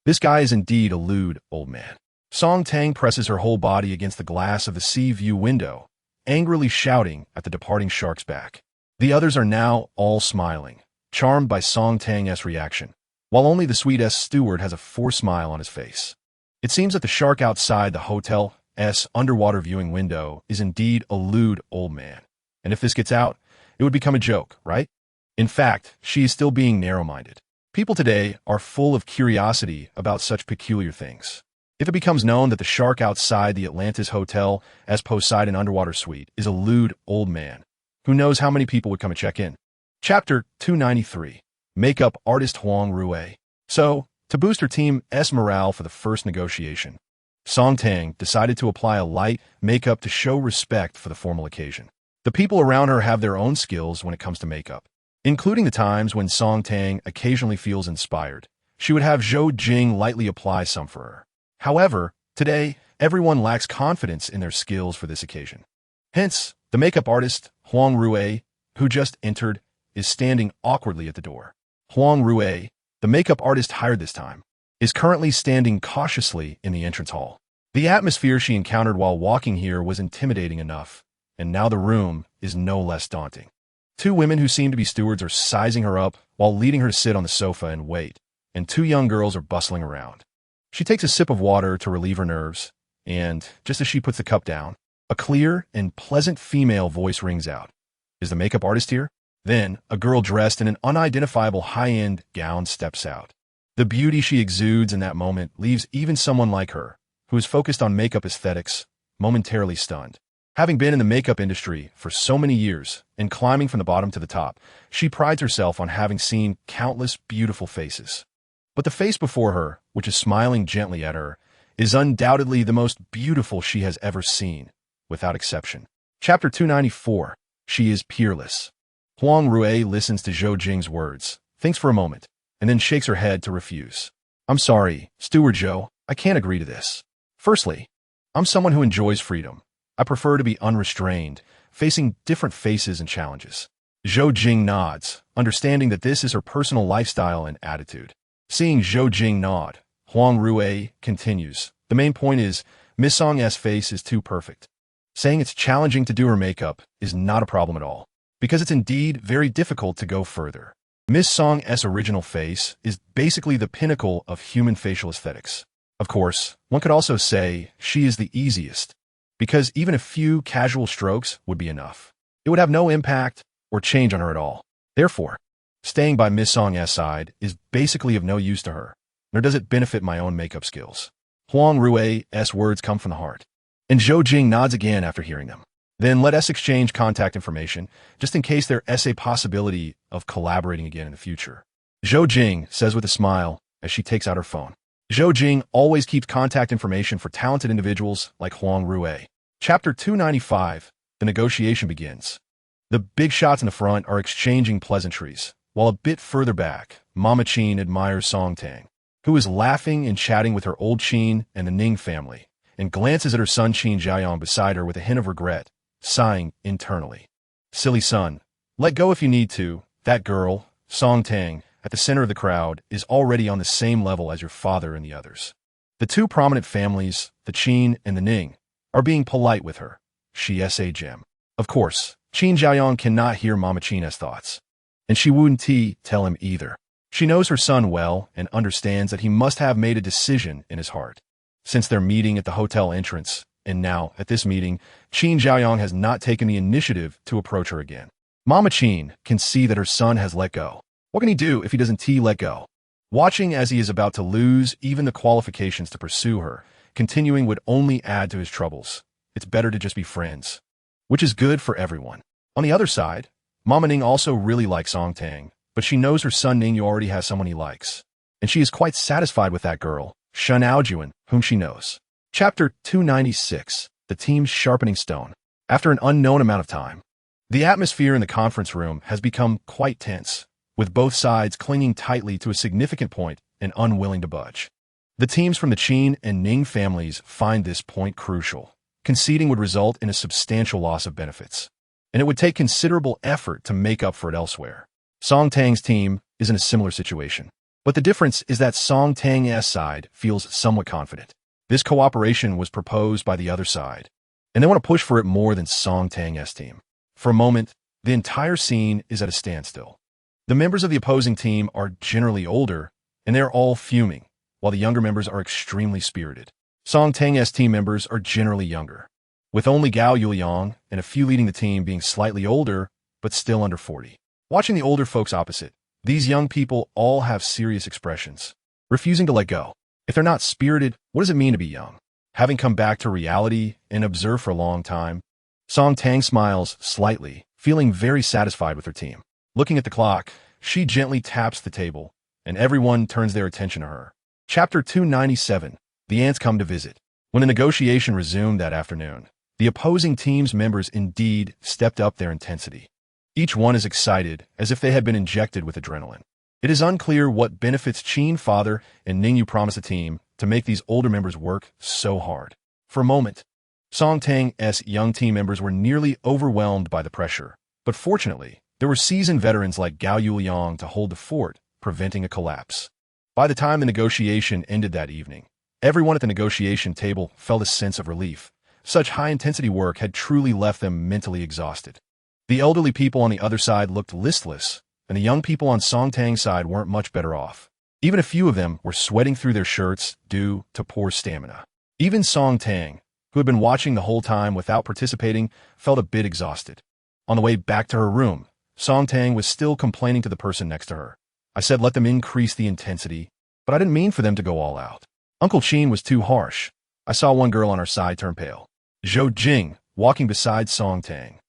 This guy is indeed a lewd old man. Song Tang presses her whole body against the glass of the sea view window, angrily shouting at the departing shark's back. The others are now all smiling, charmed by Song Tang's reaction, while only the sweet-S steward has a forced smile on his face. It seems that the shark outside the hotel's underwater viewing window is indeed a lewd old man. And if this gets out, it would become a joke, right? In fact, she is still being narrow-minded. People today are full of curiosity about such peculiar things. If it becomes known that the shark outside the Atlantis Hotel as Poseidon Underwater Suite is a lewd old man, who knows how many people would come and check in. Chapter 293. Makeup artist Huang Rui. So, to boost her team's morale for the first negotiation, Song Tang decided to apply a light makeup to show respect for the formal occasion. The people around her have their own skills when it comes to makeup, including the times when Song Tang occasionally feels inspired. She would have Zhou Jing lightly apply some for her. However, today, everyone lacks confidence in their skills for this occasion. Hence, the makeup artist, Huang Rui, who just entered, is standing awkwardly at the door. Huang Rui, the makeup artist hired this time, is currently standing cautiously in the entrance hall. The atmosphere she encountered while walking here was intimidating enough, and now the room is no less daunting. 2 women who seem to be stewards are sizing her up while leading her to sit on the sofa and wait, and 2 young girls are bustling around. She takes a sip of water to relieve her nerves, and, just as she puts the cup down, a clear and pleasant female voice rings out. "Is the makeup artist here?" Then, a girl dressed in an unidentifiable high-end gown steps out. The beauty she exudes in that moment leaves even someone like her, who is focused on makeup aesthetics, momentarily stunned. Having been in the makeup industry for so many years and climbing from the bottom to the top, she prides herself on having seen countless beautiful faces. But the face before her, which is smiling gently at her, is undoubtedly the most beautiful she has ever seen, without exception. Chapter 294. She is peerless. Huang Rui listens to Zhou Jing's words, thinks for a moment, and then shakes her head to refuse. I'm sorry, Steward Zhou, I can't agree to this. Firstly, I'm someone who enjoys freedom. I prefer to be unrestrained, facing different faces and challenges. Zhou Jing nods, understanding that this is her personal lifestyle and attitude. Seeing Zhou Jing nod, Huang Rui continues. The main point is, Miss Song's face is too perfect. Saying it's challenging to do her makeup is not a problem at all, because it's indeed very difficult to go further. Miss Song's original face is basically the pinnacle of human facial aesthetics. Of course, one could also say she is the easiest, because even a few casual strokes would be enough. It would have no impact or change on her at all. Therefore, staying by Miss Song's side is basically of no use to her, nor does it benefit my own makeup skills. Huang Rui's words come from the heart, and Zhou Jing nods again after hearing them. Then let us exchange contact information, just in case there is a possibility of collaborating again in the future. Zhou Jing says with a smile as she takes out her phone. Zhou Jing always keeps contact information for talented individuals like Huang Rui. Chapter 295. The negotiation begins. The big shots in the front are exchanging pleasantries, while a bit further back, Mama Qin admires Song Tang, who is laughing and chatting with her old Qin and the Ning family, and glances at her son Qin Jiayong beside her with a hint of regret, sighing internally. Silly son, let go if you need to. That girl, Song Tang, at the center of the crowd, is already on the same level as your father and the others. The two prominent families, the Qin and the Ning, are being polite with her. She a gem. Of course, Qin Jiayong cannot hear Mama Qin's thoughts, and she wouldn't tell him either. She knows her son well and understands that he must have made a decision in his heart. Since their meeting at the hotel entrance, and now, at this meeting, Qin Jiayong has not taken the initiative to approach her again. Mama Qin can see that her son has let go. What can he do if he doesn't let go? Watching as he is about to lose even the qualifications to pursue her, continuing would only add to his troubles. It's better to just be friends, which is good for everyone. On the other side, Mama Ning also really likes Song Tang, but she knows her son Ning already has someone he likes, and she is quite satisfied with that girl, Shen Aojuan, whom she knows. Chapter 296. The Team's Sharpening Stone. After an unknown amount of time, the atmosphere in the conference room has become quite tense, with both sides clinging tightly to a significant point and unwilling to budge. The teams from the Qin and Ning families find this point crucial. Conceding would result in a substantial loss of benefits, and it would take considerable effort to make up for it elsewhere. Song Tang's team is in a similar situation, but the difference is that Song Tang's side feels somewhat confident. This cooperation was proposed by the other side, and they want to push for it more than Song Tang's team. For a moment, the entire scene is at a standstill. The members of the opposing team are generally older, and they are all fuming, while the younger members are extremely spirited. Song Tang's team members are generally younger, with only Gao Yuliang and a few leading the team being slightly older, but still under 40. Watching the older folks opposite, these young people all have serious expressions, refusing to let go. If they're not spirited, what does it mean to be young? Having come back to reality and observed for a long time, Song Tang smiles slightly, feeling very satisfied with her team. Looking at the clock, she gently taps the table, and everyone turns their attention to her. Chapter 297. The ants come to visit. When the negotiation resumed that afternoon, the opposing team's members indeed stepped up their intensity. Each one is excited, as if they had been injected with adrenaline. It is unclear what benefits Qin father and Ningyu promised the team to make these older members work so hard. For a moment, Song Tang's young team members were nearly overwhelmed by the pressure, but fortunately, there were seasoned veterans like Gao Yuliang to hold the fort, preventing a collapse. By the time the negotiation ended that evening, everyone at the negotiation table felt a sense of relief. Such high-intensity work had truly left them mentally exhausted. The elderly people on the other side looked listless, and the young people on Song Tang's side weren't much better off. Even a few of them were sweating through their shirts due to poor stamina. Even Song Tang, who had been watching the whole time without participating, felt a bit exhausted. On the way back to her room, Song Tang was still complaining to the person next to her. I said let them increase the intensity, but I didn't mean for them to go all out. Uncle Chin was too harsh. I saw one girl on our side turn pale. Zhou Jing, walking beside Song Tang,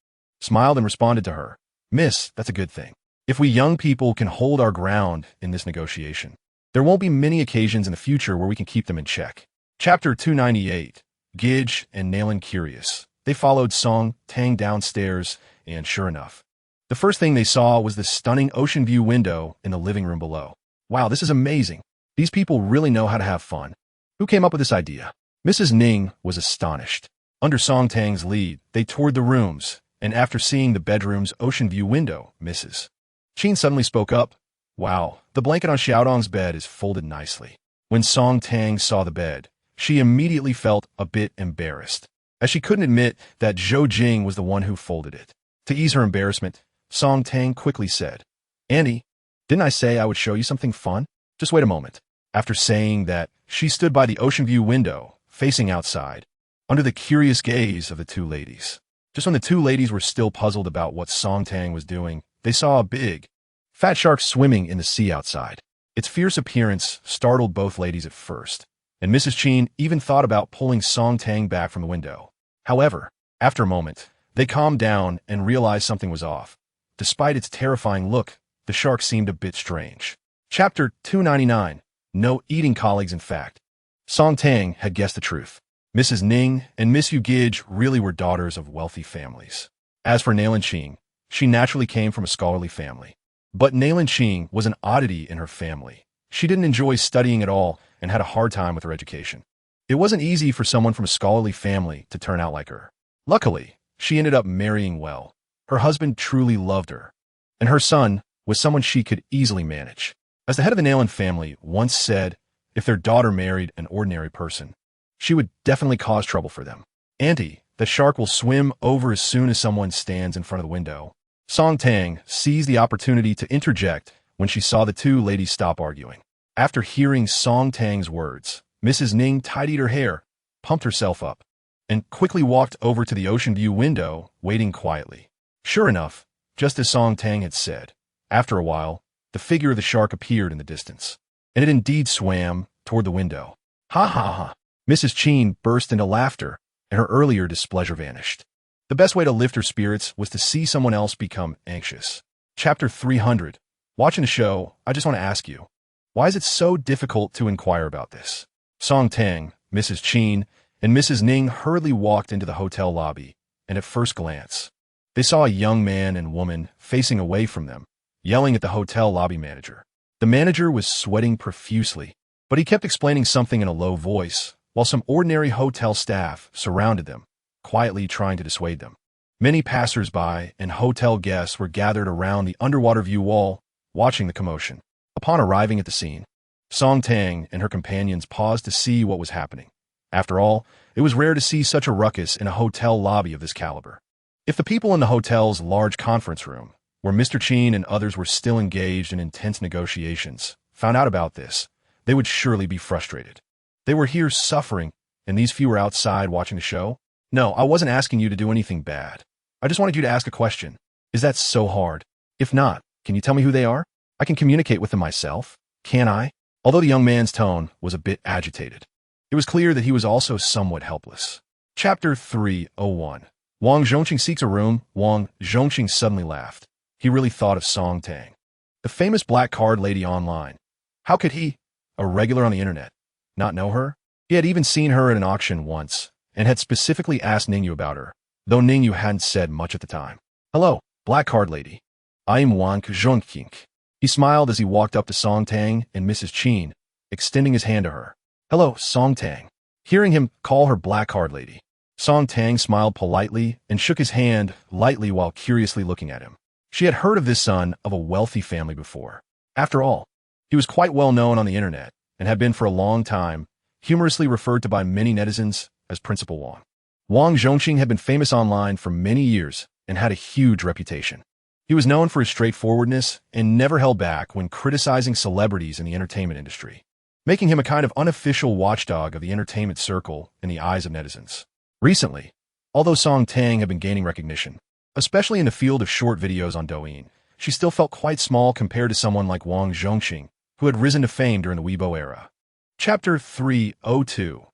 smiled and responded to her. Miss, that's a good thing. If we young people can hold our ground in this negotiation, there won't be many occasions in the future where we can keep them in check. Chapter 298. Gidge and Nailin curious. They followed Song Tang downstairs, and sure enough, the first thing they saw was the stunning ocean view window in the living room below. Wow, this is amazing. These people really know how to have fun. Who came up with this idea? Mrs. Ning was astonished. Under Song Tang's lead, they toured the rooms, and after seeing the bedroom's ocean view window, Mrs. Chin suddenly spoke up. Wow, the blanket on Xiaodong's bed is folded nicely. When Song Tang saw the bed, she immediately felt a bit embarrassed, as she couldn't admit that Zhou Jing was the one who folded it. To ease her embarrassment, Song Tang quickly said, Andy, didn't I say I would show you something fun? Just wait a moment. After saying that, she stood by the ocean view window, facing outside, under the curious gaze of the two ladies. Just when the two ladies were still puzzled about what Song Tang was doing, they saw a big, fat shark swimming in the sea outside. Its fierce appearance startled both ladies at first, and Mrs. Chin even thought about pulling Song Tang back from the window. However, after a moment, they calmed down and realized something was off. Despite its terrifying look, the shark seemed a bit strange. Chapter 299. No eating colleagues. In fact, Song Tang had guessed the truth. Mrs. Ning and Miss Yu Gidge really were daughters of wealthy families. As for Nailin Qing, she naturally came from a scholarly family. But Nailin Qing was an oddity in her family. She didn't enjoy studying at all and had a hard time with her education. It wasn't easy for someone from a scholarly family to turn out like her. Luckily, she ended up marrying well. Her husband truly loved her, and her son was someone she could easily manage. As the head of the Nailin family once said, if their daughter married an ordinary person, she would definitely cause trouble for them. Auntie, the shark will swim over as soon as someone stands in front of the window. Song Tang seized the opportunity to interject when she saw the two ladies stop arguing. After hearing Song Tang's words, Mrs. Ning tidied her hair, pumped herself up, and quickly walked over to the ocean view window, waiting quietly. Sure enough, just as Song Tang had said, after a while, the figure of the shark appeared in the distance, and it indeed swam toward the window. Ha ha ha! Mrs. Chin burst into laughter, and her earlier displeasure vanished. The best way to lift her spirits was to see someone else become anxious. Chapter 300. Watching the show, I just want to ask you, why is it so difficult to inquire about this? Song Tang, Mrs. Chin, and Mrs. Ning hurriedly walked into the hotel lobby, and at first glance, they saw a young man and woman facing away from them, yelling at the hotel lobby manager. The manager was sweating profusely, but he kept explaining something in a low voice, while some ordinary hotel staff surrounded them, quietly trying to dissuade them. Many passers-by and hotel guests were gathered around the underwater view wall, watching the commotion. Upon arriving at the scene, Song Tang and her companions paused to see what was happening. After all, it was rare to see such a ruckus in a hotel lobby of this caliber. If the people in the hotel's large conference room, where Mr. Chin and others were still engaged in intense negotiations, found out about this, they would surely be frustrated. They were here suffering, and these few were outside watching the show? No, I wasn't asking you to do anything bad. I just wanted you to ask a question. Is that so hard? If not, can you tell me who they are? I can communicate with them myself. Can I? Although the young man's tone was a bit agitated, it was clear that he was also somewhat helpless. Chapter 301. Wang Zhongqing seeks a room. Wang Zhongqing suddenly laughed. He really thought of Song Tang, the famous black card lady online. How could he, a regular on the internet, not know her? He had even seen her at an auction once, and had specifically asked Ningyu about her, though Ningyu hadn't said much at the time. Hello, black card lady. I am Wang Zhongqing. He smiled as he walked up to Song Tang and Mrs. Chin, extending his hand to her. Hello, Song Tang. Hearing him call her black card lady, Song Tang smiled politely and shook his hand lightly while curiously looking at him. She had heard of this son of a wealthy family before. After all, he was quite well known on the internet and had been for a long time humorously referred to by many netizens as Principal Wang. Wang Zhongqing had been famous online for many years and had a huge reputation. He was known for his straightforwardness and never held back when criticizing celebrities in the entertainment industry, making him a kind of unofficial watchdog of the entertainment circle in the eyes of netizens. Recently, although Song Tang had been gaining recognition, Especially in the field of short videos on Douyin, she still felt quite small compared to someone like Wang Zhongxing, who had risen to fame during the Weibo era. Chapter 302.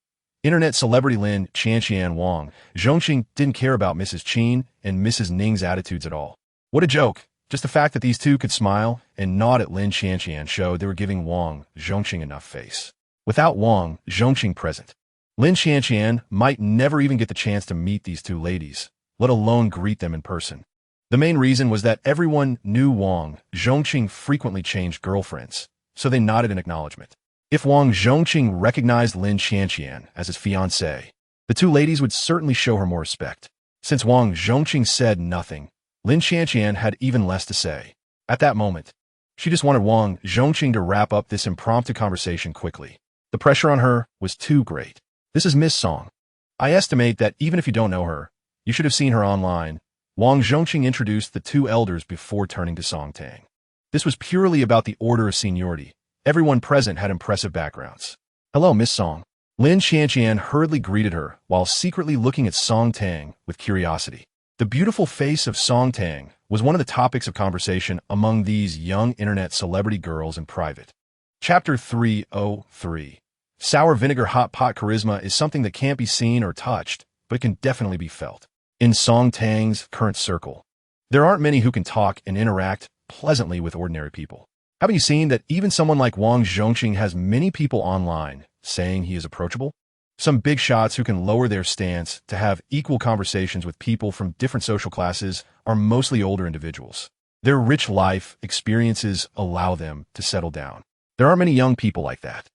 Internet celebrity Lin Qianqian Wang Zhongxing didn't care about Mrs. Qin and Mrs. Ning's attitudes at all. What a joke! Just the fact that these two could smile and nod at Lin Qianqian showed they were giving Wang Zhongxing enough face. Without Wang Zhongxing present, Lin Qianqian might never even get the chance to meet these two ladies, let alone greet them in person. The main reason was that everyone knew Wang Zhongxing frequently changed girlfriends, so they nodded in acknowledgement. If Wang Zhongxing recognized Lin Qianqian as his fiancée, the two ladies would certainly show her more respect. Since Wang Zhongxing said nothing, Lin Qianqian had even less to say. At that moment, she just wanted Wang Zhongxing to wrap up this impromptu conversation quickly. The pressure on her was too great. This is Miss Song. I estimate that even if you don't know her, you should have seen her online. Wang Zhongxing introduced the two elders before turning to Song Tang. This was purely about the order of seniority. Everyone present had impressive backgrounds. Hello, Miss Song. Lin Qianqian hurriedly greeted her while secretly looking at Song Tang with curiosity. The beautiful face of Song Tang was one of the topics of conversation among these young internet celebrity girls in private. Chapter 303. Sour vinegar hot pot charisma is something that can't be seen or touched, but it can definitely be felt. In Song Tang's current circle, there aren't many who can talk and interact pleasantly with ordinary people. Haven't you seen that even someone like Wang Zhongxing has many people online saying he is approachable? Some big shots who can lower their stance to have equal conversations with people from different social classes are mostly older individuals. Their rich life experiences allow them to settle down. There aren't many young people like that.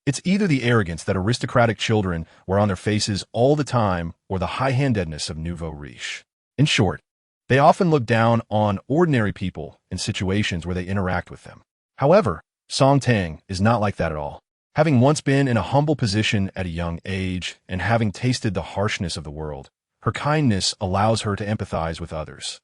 It's either the arrogance that aristocratic children wear on their faces all the time or the high-handedness of nouveau riche. In short, they often look down on ordinary people in situations where they interact with them. However, Song Tang is not like that at all. Having once been in a humble position at a young age and having tasted the harshness of the world, her kindness allows her to empathize with others.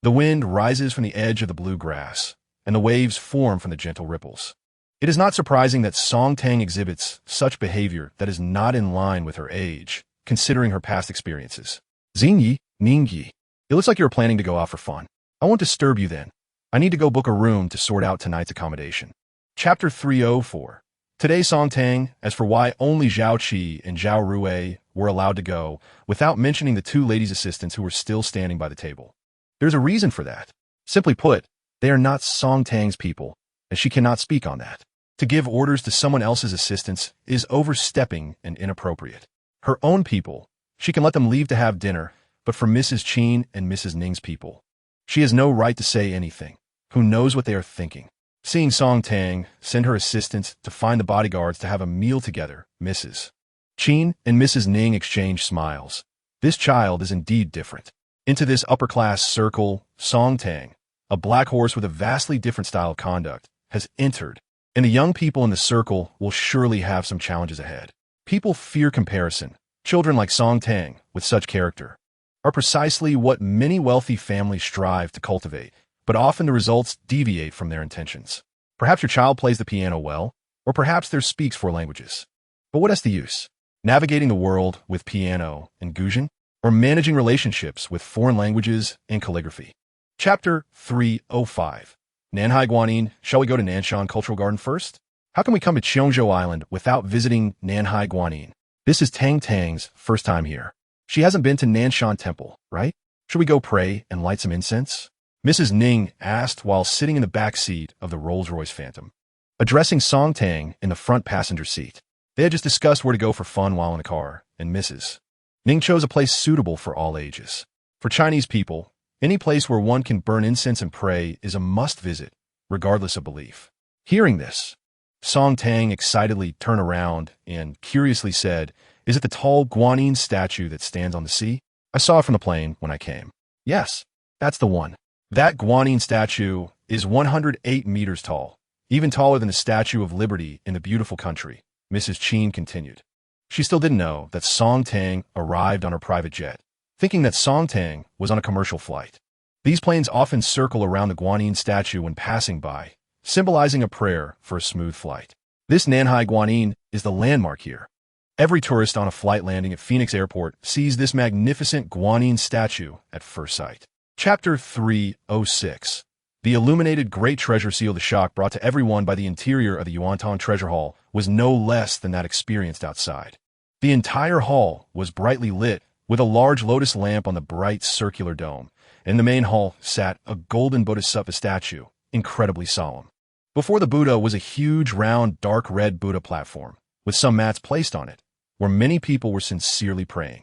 The wind rises from the edge of the blue grass, and the waves form from the gentle ripples. It is not surprising that Song Tang exhibits such behavior that is not in line with her age, considering her past experiences. Xingyi, Ningyi, it looks like you're planning to go out for fun. I won't disturb you then. I need to go book a room to sort out tonight's accommodation. Chapter 304. Today Song Tang, as for why only Zhao Qi and Zhao Rui were allowed to go, without mentioning the two ladies' assistants who were still standing by the table. There's a reason for that. Simply put, they are not Song Tang's people, and she cannot speak on that. To give orders to someone else's assistants is overstepping and inappropriate. Her own people, she can let them leave to have dinner, but for Mrs. Qin and Mrs. Ning's people, she has no right to say anything. Who knows what they are thinking? Seeing Song Tang send her assistants to find the bodyguards to have a meal together, Mrs. Qin and Mrs. Ning exchange smiles. This child is indeed different. Into this upper-class circle, Song Tang, a black horse with a vastly different style of conduct, has entered, and the young people in the circle will surely have some challenges ahead. People fear comparison. Children like Song Tang, with such character, are precisely what many wealthy families strive to cultivate, but often the results deviate from their intentions. Perhaps your child plays the piano well, or perhaps there speaks 4 languages. But what is the use? Navigating the world with piano and guzheng, or managing relationships with foreign languages and calligraphy? Chapter 305. Nanhai Guanyin, shall we go to Nanshan Cultural Garden first? How can we come to Cheongzhou Island without visiting Nanhai Guanyin? This is Tang Tang's first time here. She hasn't been to Nanshan Temple, right? Should we go pray and light some incense? Mrs. Ning asked while sitting in the back seat of the Rolls-Royce Phantom, addressing Song Tang in the front passenger seat. They had just discussed where to go for fun while in the car, and Mrs. Ning chose a place suitable for all ages. For Chinese people, any place where one can burn incense and pray is a must-visit, regardless of belief. Hearing this, Song Tang excitedly turned around and curiously said, "Is it the tall Guanyin statue that stands on the sea? I saw it from the plane when I came." "Yes, that's the one." That Guanyin statue is 108 meters tall, even taller than the Statue of Liberty in the beautiful country, Mrs. Qin continued. She still didn't know that Song Tang arrived on her private jet, thinking that Song Tang was on a commercial flight. These planes often circle around the Guanyin statue when passing by, symbolizing a prayer for a smooth flight. This Nanhai Guanyin is the landmark here. Every tourist on a flight landing at Phoenix Airport sees this magnificent Guanyin statue at first sight. Chapter 306. The illuminated great treasure seal. The shock brought to everyone by the interior of the Yuantong treasure hall was no less than that experienced outside. The entire hall was brightly lit, with a large lotus lamp on the bright circular dome. In the main hall sat a golden bodhisattva statue, incredibly solemn. Before the Buddha was a huge, round, dark red Buddha platform, with some mats placed on it, where many people were sincerely praying.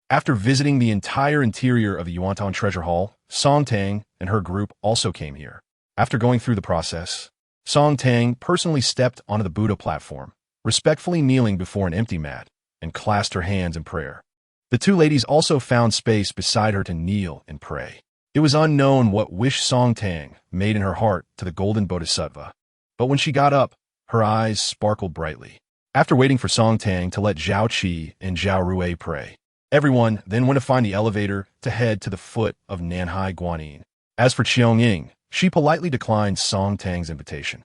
After visiting the entire interior of the Yuantong treasure hall, Song Tang and her group also came here. After going through the process, Song Tang personally stepped onto the Buddha platform, respectfully kneeling before an empty mat, and clasped her hands in prayer. The two ladies also found space beside her to kneel and pray. It was unknown what wish Song Tang made in her heart to the golden bodhisattva, but when she got up, her eyes sparkled brightly. After waiting for Song Tang to let Zhao Qi and Zhao Rui pray, everyone then went to find the elevator to head to the foot of Nanhai Guanyin. As for Qiong Ying, she politely declined Song Tang's invitation.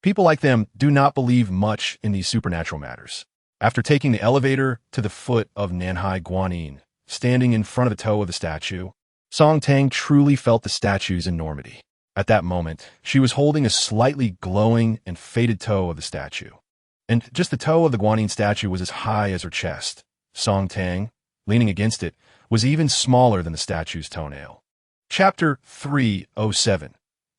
People like them do not believe much in these supernatural matters. After taking the elevator to the foot of Nanhai Guanyin, standing in front of the toe of the statue, Song Tang truly felt the statue's enormity. At that moment, she was holding a slightly glowing and faded toe of the statue. And just the toe of the Guanyin statue was as high as her chest. Song Tang, leaning against it, was even smaller than the statue's toenail. Chapter 307.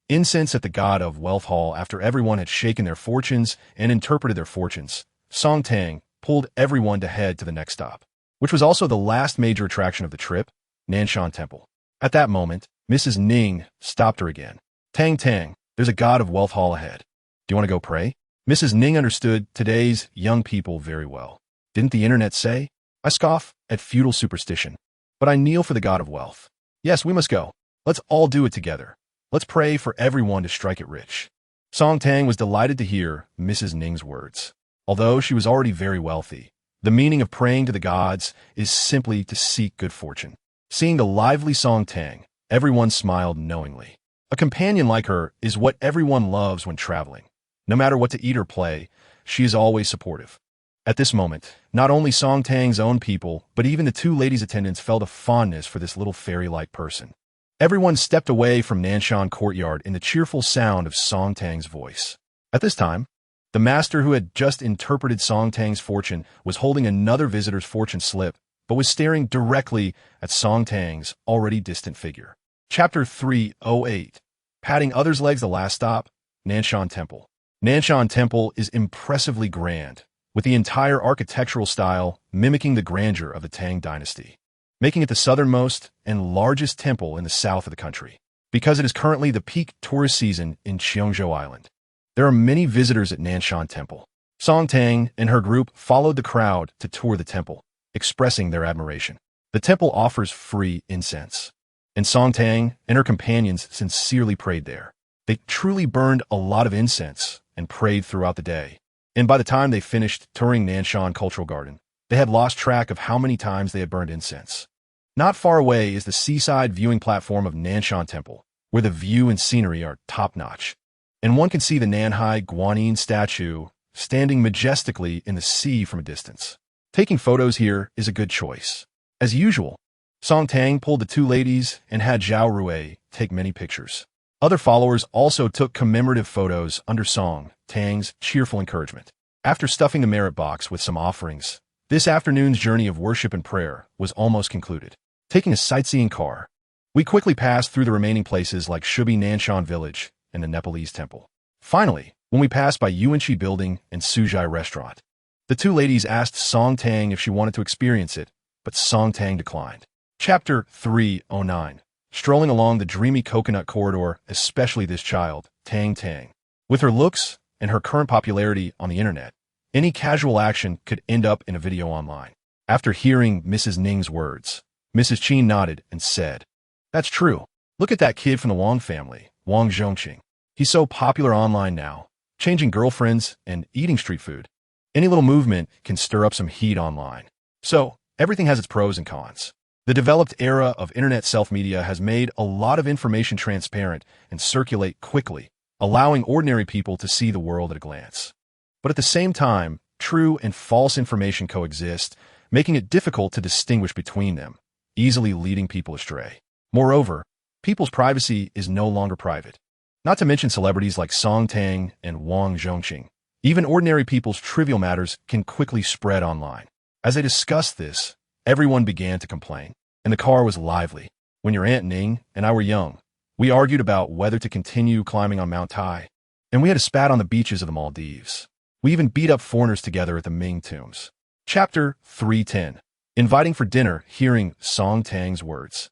Incense at the God of Wealth Hall. After everyone had shaken their fortunes and interpreted their fortunes, Song Tang pulled everyone to head to the next stop, which was also the last major attraction of the trip, Nanshan Temple. At that moment, Mrs. Ning stopped her again. Tang, there's a God of Wealth Hall ahead. Do you want to go pray? Mrs. Ning understood today's young people very well. Didn't the internet say? I scoff at feudal superstition, but I kneel for the God of wealth. Yes, we must go. Let's all do it together. Let's pray for everyone to strike it rich. Song Tang was delighted to hear Mrs. Ning's words. Although she was already very wealthy, the meaning of praying to the gods is simply to seek good fortune. Seeing the lively Song Tang, everyone smiled knowingly. A companion like her is what everyone loves when traveling. No matter what to eat or play, she is always supportive. At this moment, not only Song Tang's own people, but even the two ladies' attendants felt a fondness for this little fairy-like person. Everyone stepped away from Nanshan Courtyard in the cheerful sound of Song Tang's voice. At this time, the master who had just interpreted Song Tang's fortune was holding another visitor's fortune slip, but was staring directly at Song Tang's already distant figure. Chapter 308. Patting others' legs. The last stop, Nanshan Temple. Nanshan Temple is impressively grand, with the entire architectural style mimicking the grandeur of the Tang dynasty, making it the southernmost and largest temple in the south of the country. Because it is currently the peak tourist season in Cheongzhou Island, there are many visitors at Nanshan Temple. Song Tang and her group followed the crowd to tour the temple, expressing their admiration. The temple offers free incense, and Song Tang and her companions sincerely prayed there. They truly burned a lot of incense and prayed throughout the day. And by the time they finished touring Nanshan Cultural Garden, they had lost track of how many times they had burned incense. Not far away is the seaside viewing platform of Nanshan Temple, where the view and scenery are top-notch. And one can see the Nanhai Guanyin statue standing majestically in the sea from a distance. Taking photos here is a good choice. As usual, Song Tang pulled the two ladies and had Zhao Rui take many pictures. Other followers also took commemorative photos under Song Tang's cheerful encouragement. After stuffing the merit box with some offerings, this afternoon's journey of worship and prayer was almost concluded. Taking a sightseeing car, we quickly passed through the remaining places like Shubi Nanshan Village and the Nepalese Temple. Finally, when we passed by Yuanqi Building and Suzhai Restaurant, the two ladies asked Song Tang if she wanted to experience it, but Song Tang declined. Chapter 309. Strolling along the dreamy coconut corridor, especially this child, Tang. With her looks and her current popularity on the internet, any casual action could end up in a video online. After hearing Mrs. Ning's words, Mrs. Qin nodded and said, "That's true. Look at that kid from the Wang family, Wang Zhongqing. He's so popular online now, changing girlfriends and eating street food. Any little movement can stir up some heat online. So, everything has its pros and cons. The developed era of internet self-media has made a lot of information transparent and circulate quickly, allowing ordinary people to see the world at a glance. But at the same time, true and false information coexist, making it difficult to distinguish between them, easily leading people astray. Moreover, People's privacy is no longer private. Not to mention celebrities like Song Tang and Wang Zhongqing. Even ordinary people's trivial matters can quickly spread online. As they discussed this, everyone began to complain, and the car was lively. When your Aunt Ning and I were young, we argued about whether to continue climbing on Mount Tai, and we had a spat on the beaches of the Maldives. We even beat up foreigners together at the Ming tombs. Chapter 310. Inviting for dinner, hearing Song Tang's words.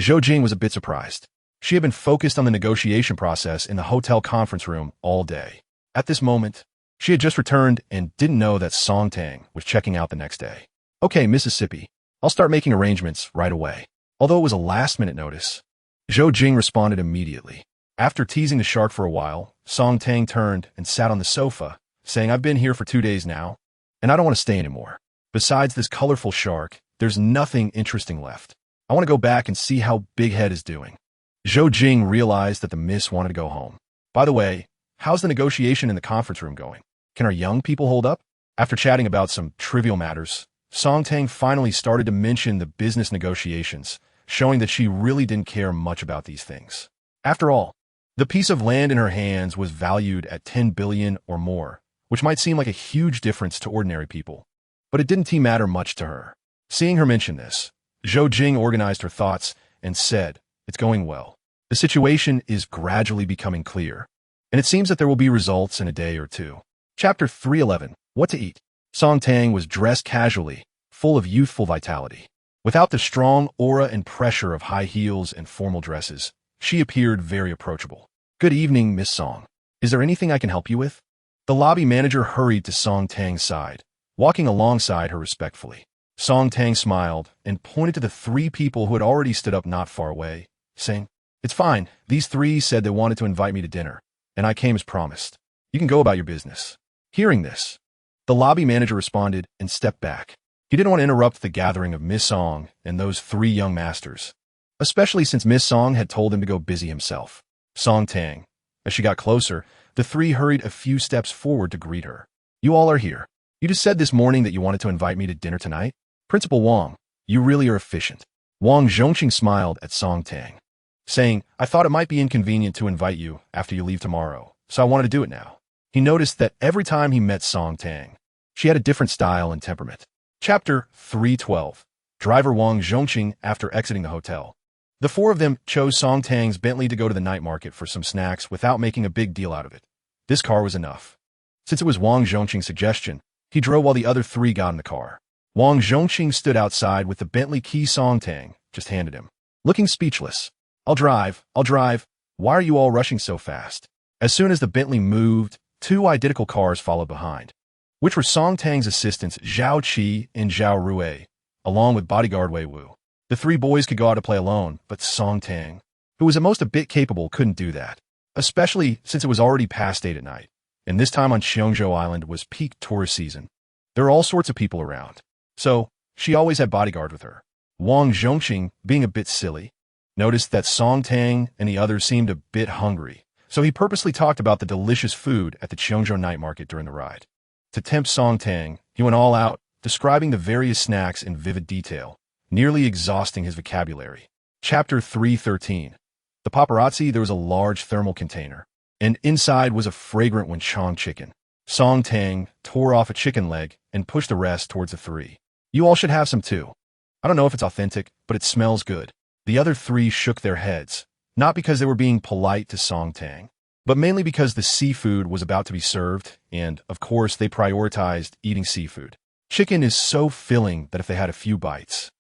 Zhou Jing was a bit surprised. She had been focused on the negotiation process in the hotel conference room all day. At this moment, she had just returned and didn't know that Song Tang was checking out the next day. Okay, Mississippi, I'll start making arrangements right away. Although it was a last-minute notice, Zhou Jing responded immediately. After teasing the shark for a while, Song Tang turned and sat on the sofa, saying, I've been here for 2 days now, and I don't want to stay anymore. Besides this colorful shark, there's nothing interesting left. I want to go back and see how Big Head is doing. Zhou Jing realized that the miss wanted to go home. By the way, how's the negotiation in the conference room going? Can our young people hold up? After chatting about some trivial matters, Song Tang finally started to mention the business negotiations, showing that she really didn't care much about these things. After all, the piece of land in her hands was valued at 10 billion or more, which might seem like a huge difference to ordinary people. But it didn't matter much to her. Seeing her mention this, Zhou Jing organized her thoughts and said, it's going well. The situation is gradually becoming clear, and it seems that there will be results in a day or two. Chapter 311. What to eat. Song Tang was dressed casually, full of youthful vitality. Without the strong aura and pressure of high heels and formal dresses, she appeared very approachable. Good evening, Miss Song. Is there anything I can help you with? The lobby manager hurried to Song Tang's side, walking alongside her respectfully. Song Tang smiled and pointed to the 3 people who had already stood up not far away, saying, It's fine. These 3 said they wanted to invite me to dinner, and I came as promised. You can go about your business. Hearing this, the lobby manager responded and stepped back. He didn't want to interrupt the gathering of Miss Song and those 3 young masters, especially since Miss Song had told him to go busy himself. Song Tang. As she got closer, the 3 hurried a few steps forward to greet her. You all are here. You just said this morning that you wanted to invite me to dinner tonight? Principal Wang, you really are efficient. Wang Zhongqing smiled at Song Tang, saying, I thought it might be inconvenient to invite you after you leave tomorrow, so I wanted to do it now. He noticed that every time he met Song Tang, she had a different style and temperament. Chapter 312. Driver Wang Zhongqing after exiting the hotel. The 4 of them chose Song Tang's Bentley to go to the night market for some snacks without making a big deal out of it. This car was enough. Since it was Wang Zhongqing's suggestion, he drove while the other 3 got in the car. Wang Zhongqing stood outside with the Bentley key Song Tang just handed him, looking speechless. I'll drive. Why are you all rushing so fast? As soon as the Bentley moved, 2 identical cars followed behind, which were Song Tang's assistants Zhao Qi and Zhao Rui, along with bodyguard Wei Wu. The 3 boys could go out to play alone, but Song Tang, who was at most a bit capable, couldn't do that, especially since it was already past 8 at night, and this time on Cheongzhou Island was peak tourist season. There were all sorts of people around, so she always had bodyguard with her. Wang Zhongqing, being a bit silly, noticed that Song Tang and the others seemed a bit hungry, so he purposely talked about the delicious food at the Cheongzhou night market during the ride. To tempt Song Tang, he went all out, describing the various snacks in vivid detail, nearly exhausting his vocabulary. Chapter 313. The paparazzi. There was a large thermal container, and inside was a fragrant Wenchong chicken. Song Tang tore off a chicken leg and pushed the rest towards the 3. You all should have some too. I don't know if it's authentic, but it smells good. The other 3 shook their heads, not because they were being polite to Song Tang, but mainly because the seafood was about to be served, and, of course, they prioritized eating seafood. Chicken is so filling that if they had a few bites,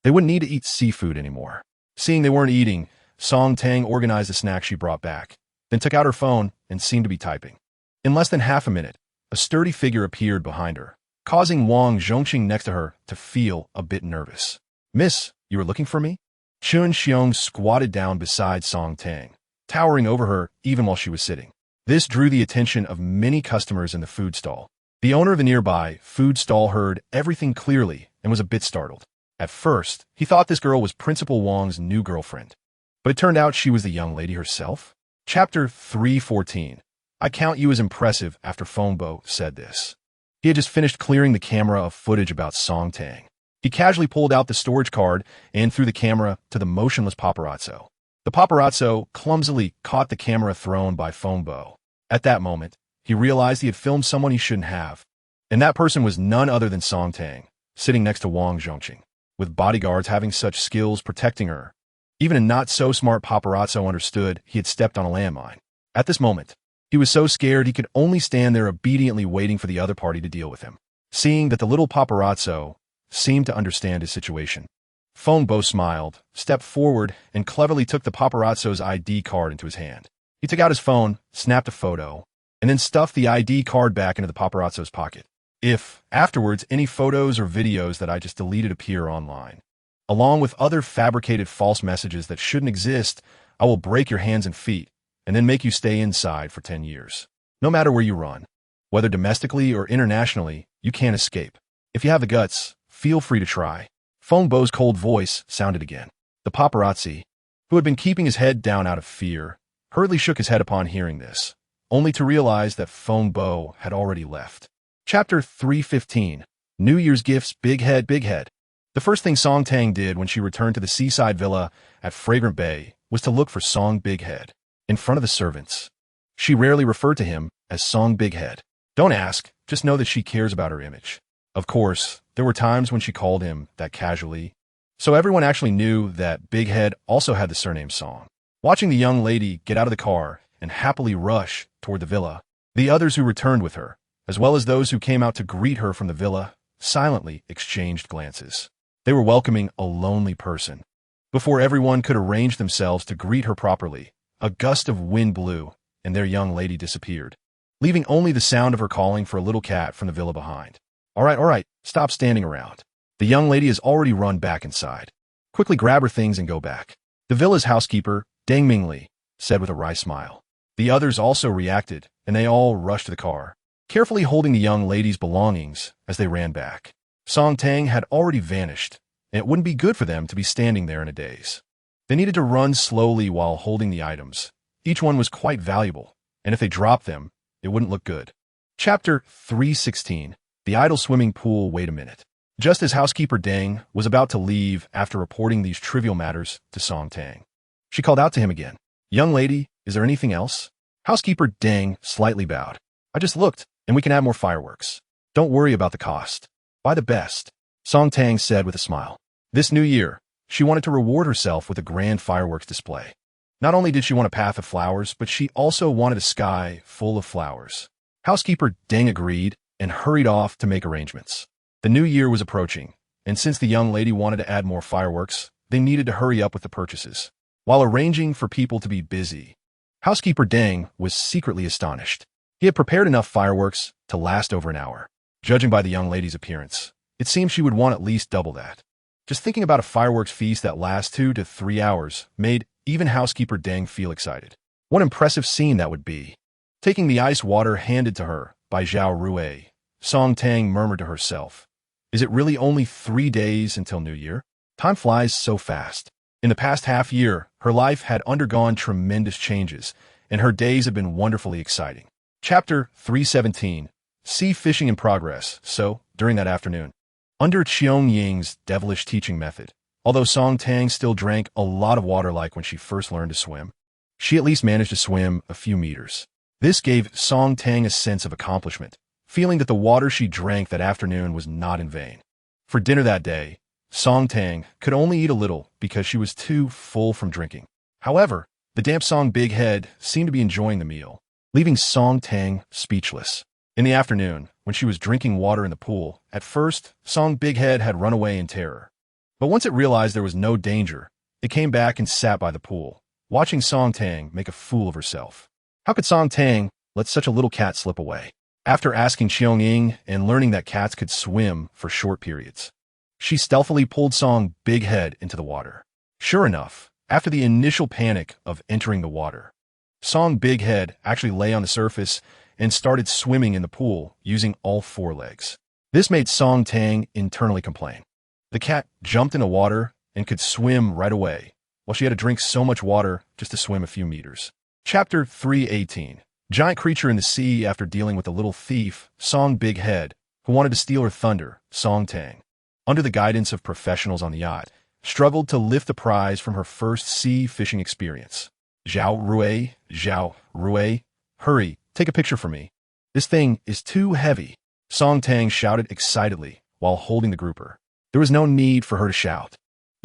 they wouldn't need to eat seafood anymore. Seeing they weren't eating, Song Tang organized the snack she brought back, then took out her phone and seemed to be typing. In less than half a minute, a sturdy figure appeared behind her, causing Wang Zhongqing next to her to feel a bit nervous. Miss, you were looking for me? Chun Xiong squatted down beside Song Tang, towering over her even while she was sitting. This drew the attention of many customers in the food stall. The owner of the nearby food stall heard everything clearly and was a bit startled. At first, he thought this girl was Principal Wang's new girlfriend, but it turned out she was the young lady herself. Chapter 314. I count you as impressive after Fongbo said this. He had just finished clearing the camera of footage about Song Tang. He casually pulled out the storage card and threw the camera to the motionless paparazzo. The paparazzo clumsily caught the camera thrown by Bo. At that moment, he realized he had filmed someone he shouldn't have. And that person was none other than Song Tang, sitting next to Wang Zhongqing, with bodyguards having such skills protecting her. Even a not-so-smart paparazzo understood he had stepped on a landmine. At this moment, he was so scared he could only stand there obediently waiting for the other party to deal with him. Seeing that the little paparazzo seemed to understand his situation, Bo smiled, stepped forward, and cleverly took the paparazzo's ID card into his hand. He took out his phone, snapped a photo, and then stuffed the ID card back into the paparazzo's pocket. If, afterwards, any photos or videos that I just deleted appear online, along with other fabricated false messages that shouldn't exist, I will break your hands and feet, and then make you stay inside for 10 years. No matter where you run, whether domestically or internationally, you can't escape. If you have the guts, feel free to try. Bo's cold voice sounded again. The paparazzi, who had been keeping his head down out of fear, hurriedly shook his head upon hearing this, only to realize that Bo had already left. Chapter 315. New Year's Gifts. Big Head, Big Head. The first thing Song Tang did when she returned to the seaside villa at Fragrant Bay was to look for Song Big Head in front of the servants. She rarely referred to him as Song Big Head. Don't ask, just know that she cares about her image. Of course, there were times when she called him that casually, so everyone actually knew that Big Head also had the surname Song. Watching the young lady get out of the car and happily rush toward the villa, the others who returned with her, as well as those who came out to greet her from the villa, silently exchanged glances. They were welcoming a lonely person. Before everyone could arrange themselves to greet her properly, a gust of wind blew, and their young lady disappeared, leaving only the sound of her calling for a little cat from the villa behind. All right, stop standing around. The young lady has already run back inside. Quickly grab her things and go back. The villa's housekeeper, Deng Mingli, said with a wry smile. The others also reacted, and they all rushed to the car, carefully holding the young lady's belongings as they ran back. Song Tang had already vanished, and it wouldn't be good for them to be standing there in a daze. They needed to run slowly while holding the items. Each one was quite valuable, and if they dropped them, it wouldn't look good. Chapter 316. The idle swimming pool. Wait a minute. Just as housekeeper Deng was about to leave after reporting these trivial matters to Song Tang, she called out to him again. Young lady, is there anything else? Housekeeper Deng slightly bowed. I just looked, and we can add more fireworks. Don't worry about the cost. Buy the best, Song Tang said with a smile. This new year, she wanted to reward herself with a grand fireworks display. Not only did she want a path of flowers, but she also wanted a sky full of flowers. Housekeeper Deng agreed and hurried off to make arrangements. The new year was approaching, and since the young lady wanted to add more fireworks, they needed to hurry up with the purchases. While arranging for people to be busy, housekeeper Deng was secretly astonished. He had prepared enough fireworks to last over an hour. Judging by the young lady's appearance, it seemed she would want at least double that. Just thinking about a fireworks feast that lasts 2 to 3 hours made even housekeeper Deng feel excited. What impressive scene that would be. Taking the ice water handed to her by Zhao Rui, Song Tang murmured to herself, is it really only 3 days until New Year? Time flies so fast. In the past half year, her life had undergone tremendous changes, and her days have been wonderfully exciting. Chapter 317. Sea fishing in progress. So, during that afternoon, under Qiong Ying's devilish teaching method, although Song Tang still drank a lot of water like when she first learned to swim, she at least managed to swim a few meters. This gave Song Tang a sense of accomplishment, feeling that the water she drank that afternoon was not in vain. For dinner that day, Song Tang could only eat a little because she was too full from drinking. However, the damp Song Big Head seemed to be enjoying the meal, leaving Song Tang speechless. In the afternoon, when she was drinking water in the pool, at first, Song Big Head had run away in terror. But once it realized there was no danger, it came back and sat by the pool, watching Song Tang make a fool of herself. How could Song Tang let such a little cat slip away? After asking Qiong Ying and learning that cats could swim for short periods, she stealthily pulled Song Big Head into the water. Sure enough, after the initial panic of entering the water, Song Big Head actually lay on the surface and started swimming in the pool using all 4 legs. This made Song Tang internally complain. The cat jumped in the water and could swim right away, while she had to drink so much water just to swim a few meters. Chapter 318. Giant creature in the sea. After dealing with the little thief, Song Big Head, who wanted to steal her thunder, Song Tang, under the guidance of professionals on the yacht, struggled to lift the prize from her first sea fishing experience. Zhao Rui, hurry, take a picture for me. This thing is too heavy, Song Tang shouted excitedly while holding the grouper. There was no need for her to shout.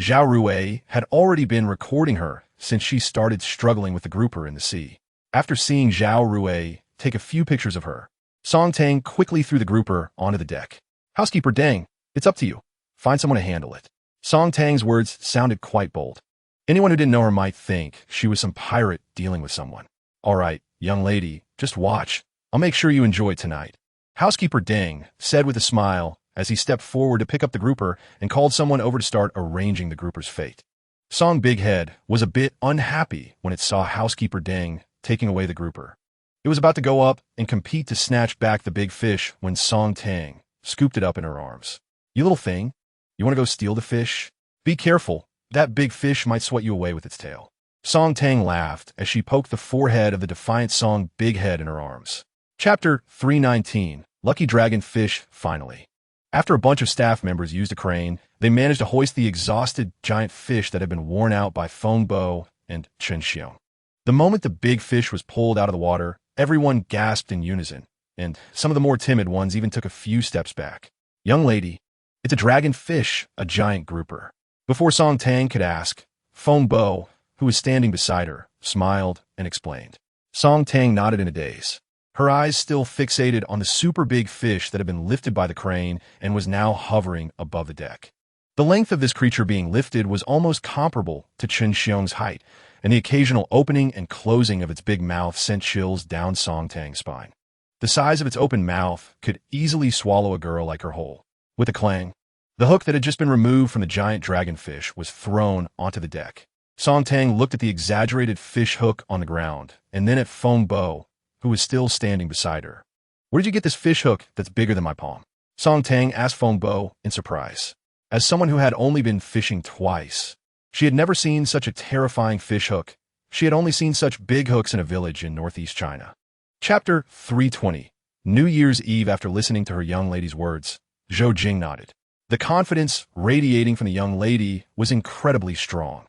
Zhao Rui had already been recording her since she started struggling with the grouper in the sea. After seeing Zhao Rui take a few pictures of her, Song Tang quickly threw the grouper onto the deck. Housekeeper Deng, it's up to you. Find someone to handle it. Song Tang's words sounded quite bold. Anyone who didn't know her might think she was some pirate dealing with someone. All right, young lady, just watch. I'll make sure you enjoy tonight. Housekeeper Deng said with a smile as he stepped forward to pick up the grouper and called someone over to start arranging the grouper's fate. Song Big Head was a bit unhappy when it saw Housekeeper Deng taking away the grouper. It was about to go up and compete to snatch back the big fish when Song Tang scooped it up in her arms. You little thing, you want to go steal the fish? Be careful, that big fish might sweat you away with its tail. Song Tang laughed as she poked the forehead of the defiant Song Big Head in her arms. Chapter 319, Lucky Dragon Fish, finally. After a bunch of staff members used a crane, they managed to hoist the exhausted giant fish that had been worn out by Feng Bo and Chen Xiong. The moment the big fish was pulled out of the water, everyone gasped in unison, and some of the more timid ones even took a few steps back. Young lady, it's a dragon fish, a giant grouper. Before Song Tang could ask, Feng Bo, who was standing beside her, smiled and explained. Song Tang nodded in a daze, her eyes still fixated on the super big fish that had been lifted by the crane and was now hovering above the deck. The length of this creature being lifted was almost comparable to Chen Xiong's height, and the occasional opening and closing of its big mouth sent chills down Song Tang's spine. The size of its open mouth could easily swallow a girl like her whole. With a clang, the hook that had just been removed from the giant dragonfish was thrown onto the deck. Song Tang looked at the exaggerated fish hook on the ground, and then at Feng Bo, who was still standing beside her. Where did you get this fish hook that's bigger than my palm? Song Tang asked Feng Bo in surprise. As someone who had only been fishing twice, she had never seen such a terrifying fish hook. She had only seen such big hooks in a village in northeast China. Chapter 320, New Year's Eve. After listening to her young lady's words, Zhou Jing nodded. The confidence radiating from the young lady was incredibly strong,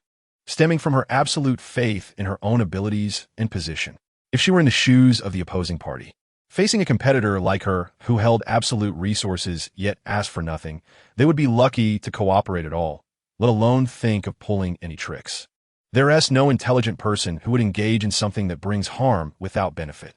stemming from her absolute faith in her own abilities and position. If she were in the shoes of the opposing party, facing a competitor like her who held absolute resources yet asked for nothing, they would be lucky to cooperate at all, let alone think of pulling any tricks. There is no intelligent person who would engage in something that brings harm without benefit.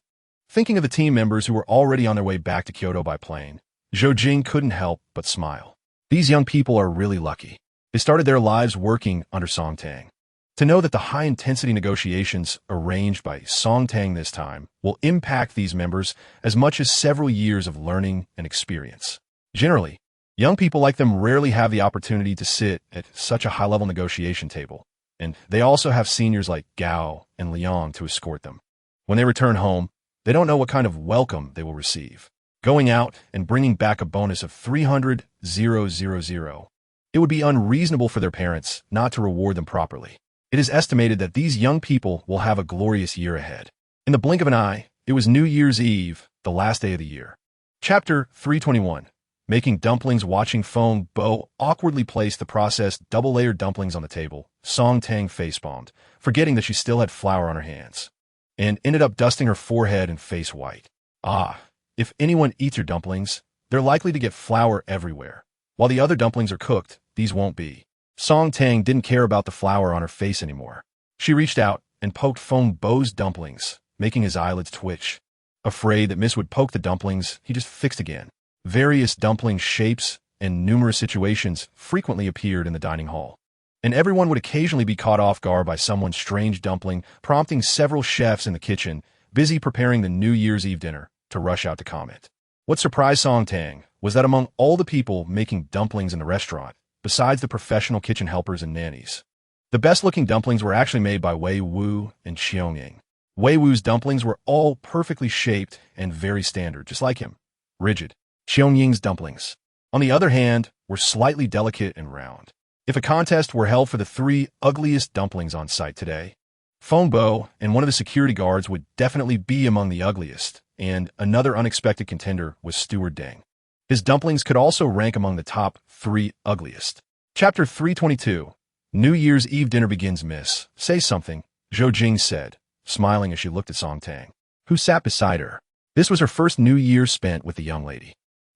Thinking of the team members who were already on their way back to Kyoto by plane, Zhou Jing couldn't help but smile. These young people are really lucky. They started their lives working under Song Tang. To know that the high-intensity negotiations arranged by Song Tang this time will impact these members as much as several years of learning and experience. Generally, young people like them rarely have the opportunity to sit at such a high-level negotiation table, and they also have seniors like Gao and Liang to escort them. When they return home, they don't know what kind of welcome they will receive. Going out and bringing back a bonus of 300,000. It would be unreasonable for their parents not to reward them properly. It is estimated that these young people will have a glorious year ahead. In the blink of an eye, it was New Year's Eve, the last day of the year. Chapter 321, Making Dumplings. Watching Feng Bo awkwardly place the processed double-layered dumplings on the table, Song Tang facepalmed, forgetting that she still had flour on her hands, and ended up dusting her forehead and face white. Ah, if anyone eats your dumplings, they're likely to get flour everywhere. While the other dumplings are cooked, these won't be. Song Tang didn't care about the flour on her face anymore. She reached out and poked Feng Bo's dumplings, making his eyelids twitch. Afraid that Miss would poke the dumplings, he just fixed again. Various dumpling shapes and numerous situations frequently appeared in the dining hall, and everyone would occasionally be caught off guard by someone's strange dumpling, prompting several chefs in the kitchen, busy preparing the New Year's Eve dinner, to rush out to comment. What surprised Song Tang was that among all the people making dumplings in the restaurant, besides the professional kitchen helpers and nannies, the best-looking dumplings were actually made by Wei Wu and Xiaoying. Wei Wu's dumplings were all perfectly shaped and very standard, just like him, rigid. Xiaoying's dumplings, on the other hand, were slightly delicate and round. If a contest were held for the 3 ugliest dumplings on site today, Feng Bo and one of the security guards would definitely be among the ugliest, and another unexpected contender was Steward Deng. His dumplings could also rank among the top 3 ugliest. Chapter 322, New Year's Eve dinner begins, miss. Say something, Zhou Jing said, smiling as she looked at Song Tang, who sat beside her. This was her first New Year spent with the young lady,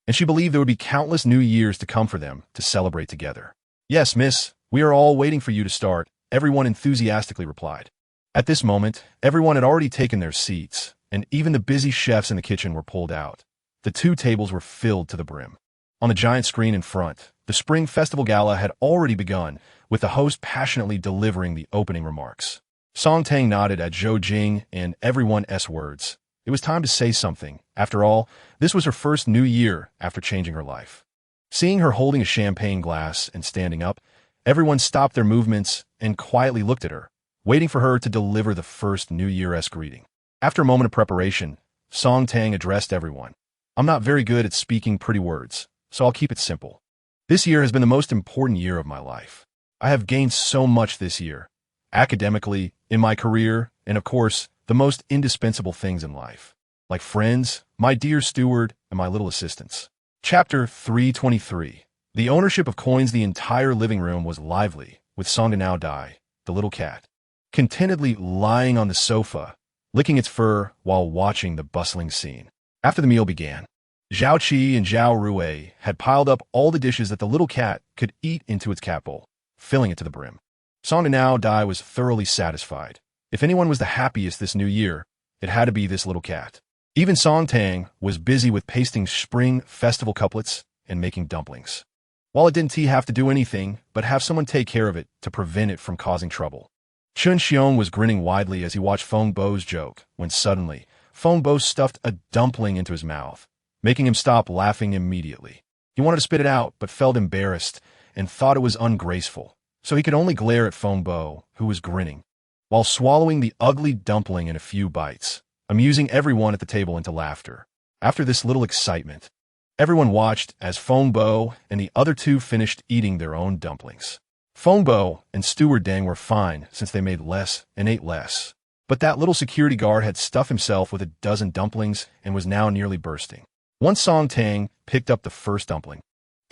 and she believed there would be countless New Years to come for them to celebrate together. Yes, miss, we are all waiting for you to start, everyone enthusiastically replied. At this moment, everyone had already taken their seats, and even the busy chefs in the kitchen were pulled out. The 2 tables were filled to the brim. On the giant screen in front, the Spring Festival Gala had already begun, with the host passionately delivering the opening remarks. Song Tang nodded at Zhou Jing and everyone's words. It was time to say something. After all, this was her first New Year after changing her life. Seeing her holding a champagne glass and standing up, everyone stopped their movements and quietly looked at her, waiting for her to deliver the first New Year's greeting. After a moment of preparation, Song Tang addressed everyone. I'm not very good at speaking pretty words, so I'll keep it simple. This year has been the most important year of my life. I have gained so much this year, academically, in my career, and of course, the most indispensable things in life, like friends, my dear steward, and my little assistants. Chapter 323. The ownership of coins. The entire living room was lively, with Song Danao Dai, the little cat, contentedly lying on the sofa, licking its fur while watching the bustling scene. After the meal began, Zhao Qi and Zhao Rui had piled up all the dishes that the little cat could eat into its cat bowl, filling it to the brim. Song Danao Dai was thoroughly satisfied. If anyone was the happiest this new year, it had to be this little cat. Even Song Tang was busy with pasting spring festival couplets and making dumplings. While it didn't have to do anything but have someone take care of it to prevent it from causing trouble. Chun Xiong was grinning widely as he watched Feng Bo's joke, when suddenly, Feng Bo stuffed a dumpling into his mouth, making him stop laughing immediately. He wanted to spit it out, but felt embarrassed and thought it was ungraceful, so he could only glare at Feng Bo, who was grinning, while swallowing the ugly dumpling in a few bites, amusing everyone at the table into laughter. After this little excitement, everyone watched as Feng Bo and the other 2 finished eating their own dumplings. Feng Bo and Steward Deng were fine since they made less and ate less, but that little security guard had stuffed himself with a dozen dumplings and was now nearly bursting. Once Song Tang picked up the first dumpling,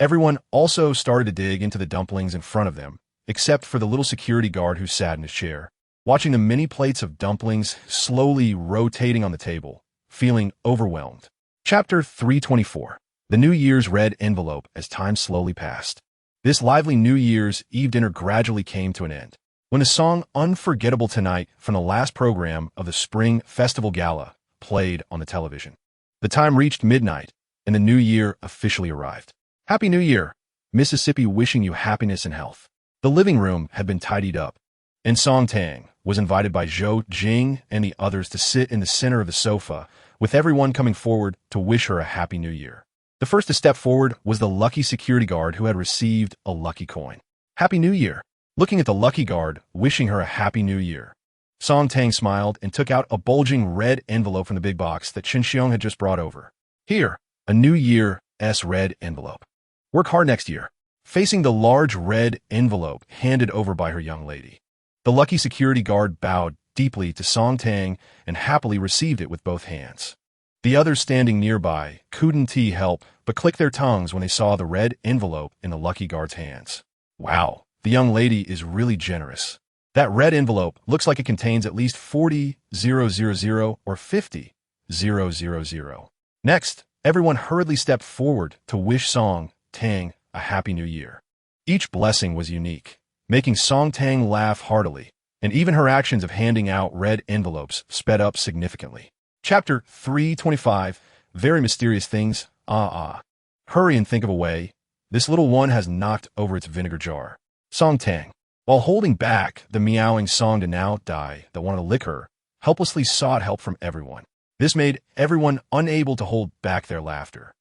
everyone also started to dig into the dumplings in front of them, except for the little security guard who sat in his chair, watching the many plates of dumplings slowly rotating on the table, feeling overwhelmed. Chapter 324. The New Year's red envelope. As time slowly passed, this lively New Year's Eve dinner gradually came to an end, when the song Unforgettable Tonight from the last program of the Spring Festival Gala played on the television. The time reached midnight, and the new year officially arrived. Happy New Year, Mississippi, wishing you happiness and health. The living room had been tidied up, and Song Tang was invited by Zhou Jing and the others to sit in the center of the sofa, with everyone coming forward to wish her a happy new year. The first to step forward was the lucky security guard who had received a lucky coin. Happy New Year! Looking at the lucky guard, wishing her a happy new year, Song Tang smiled and took out a bulging red envelope from the big box that Chun Xiong had just brought over. Here, a New Year's red envelope. Work hard next year. Facing the large red envelope handed over by her young lady, the lucky security guard bowed deeply to Song Tang and happily received it with both hands. The others standing nearby couldn't help but click their tongues when they saw the red envelope in the lucky guard's hands. Wow, the young lady is really generous. That red envelope looks like it contains at least 40,000 or 50,000. Next, everyone hurriedly stepped forward to wish Song Tang a happy new year. Each blessing was unique, making Song Tang laugh heartily, and even her actions of handing out red envelopes sped up significantly. Chapter 325. Very mysterious things. Hurry and think of a way. This little one has knocked over its vinegar jar. Song Tang, while holding back the meowing Song Danao Dai that wanted to lick her, helplessly sought help from everyone. This made everyone unable to hold back their laughter.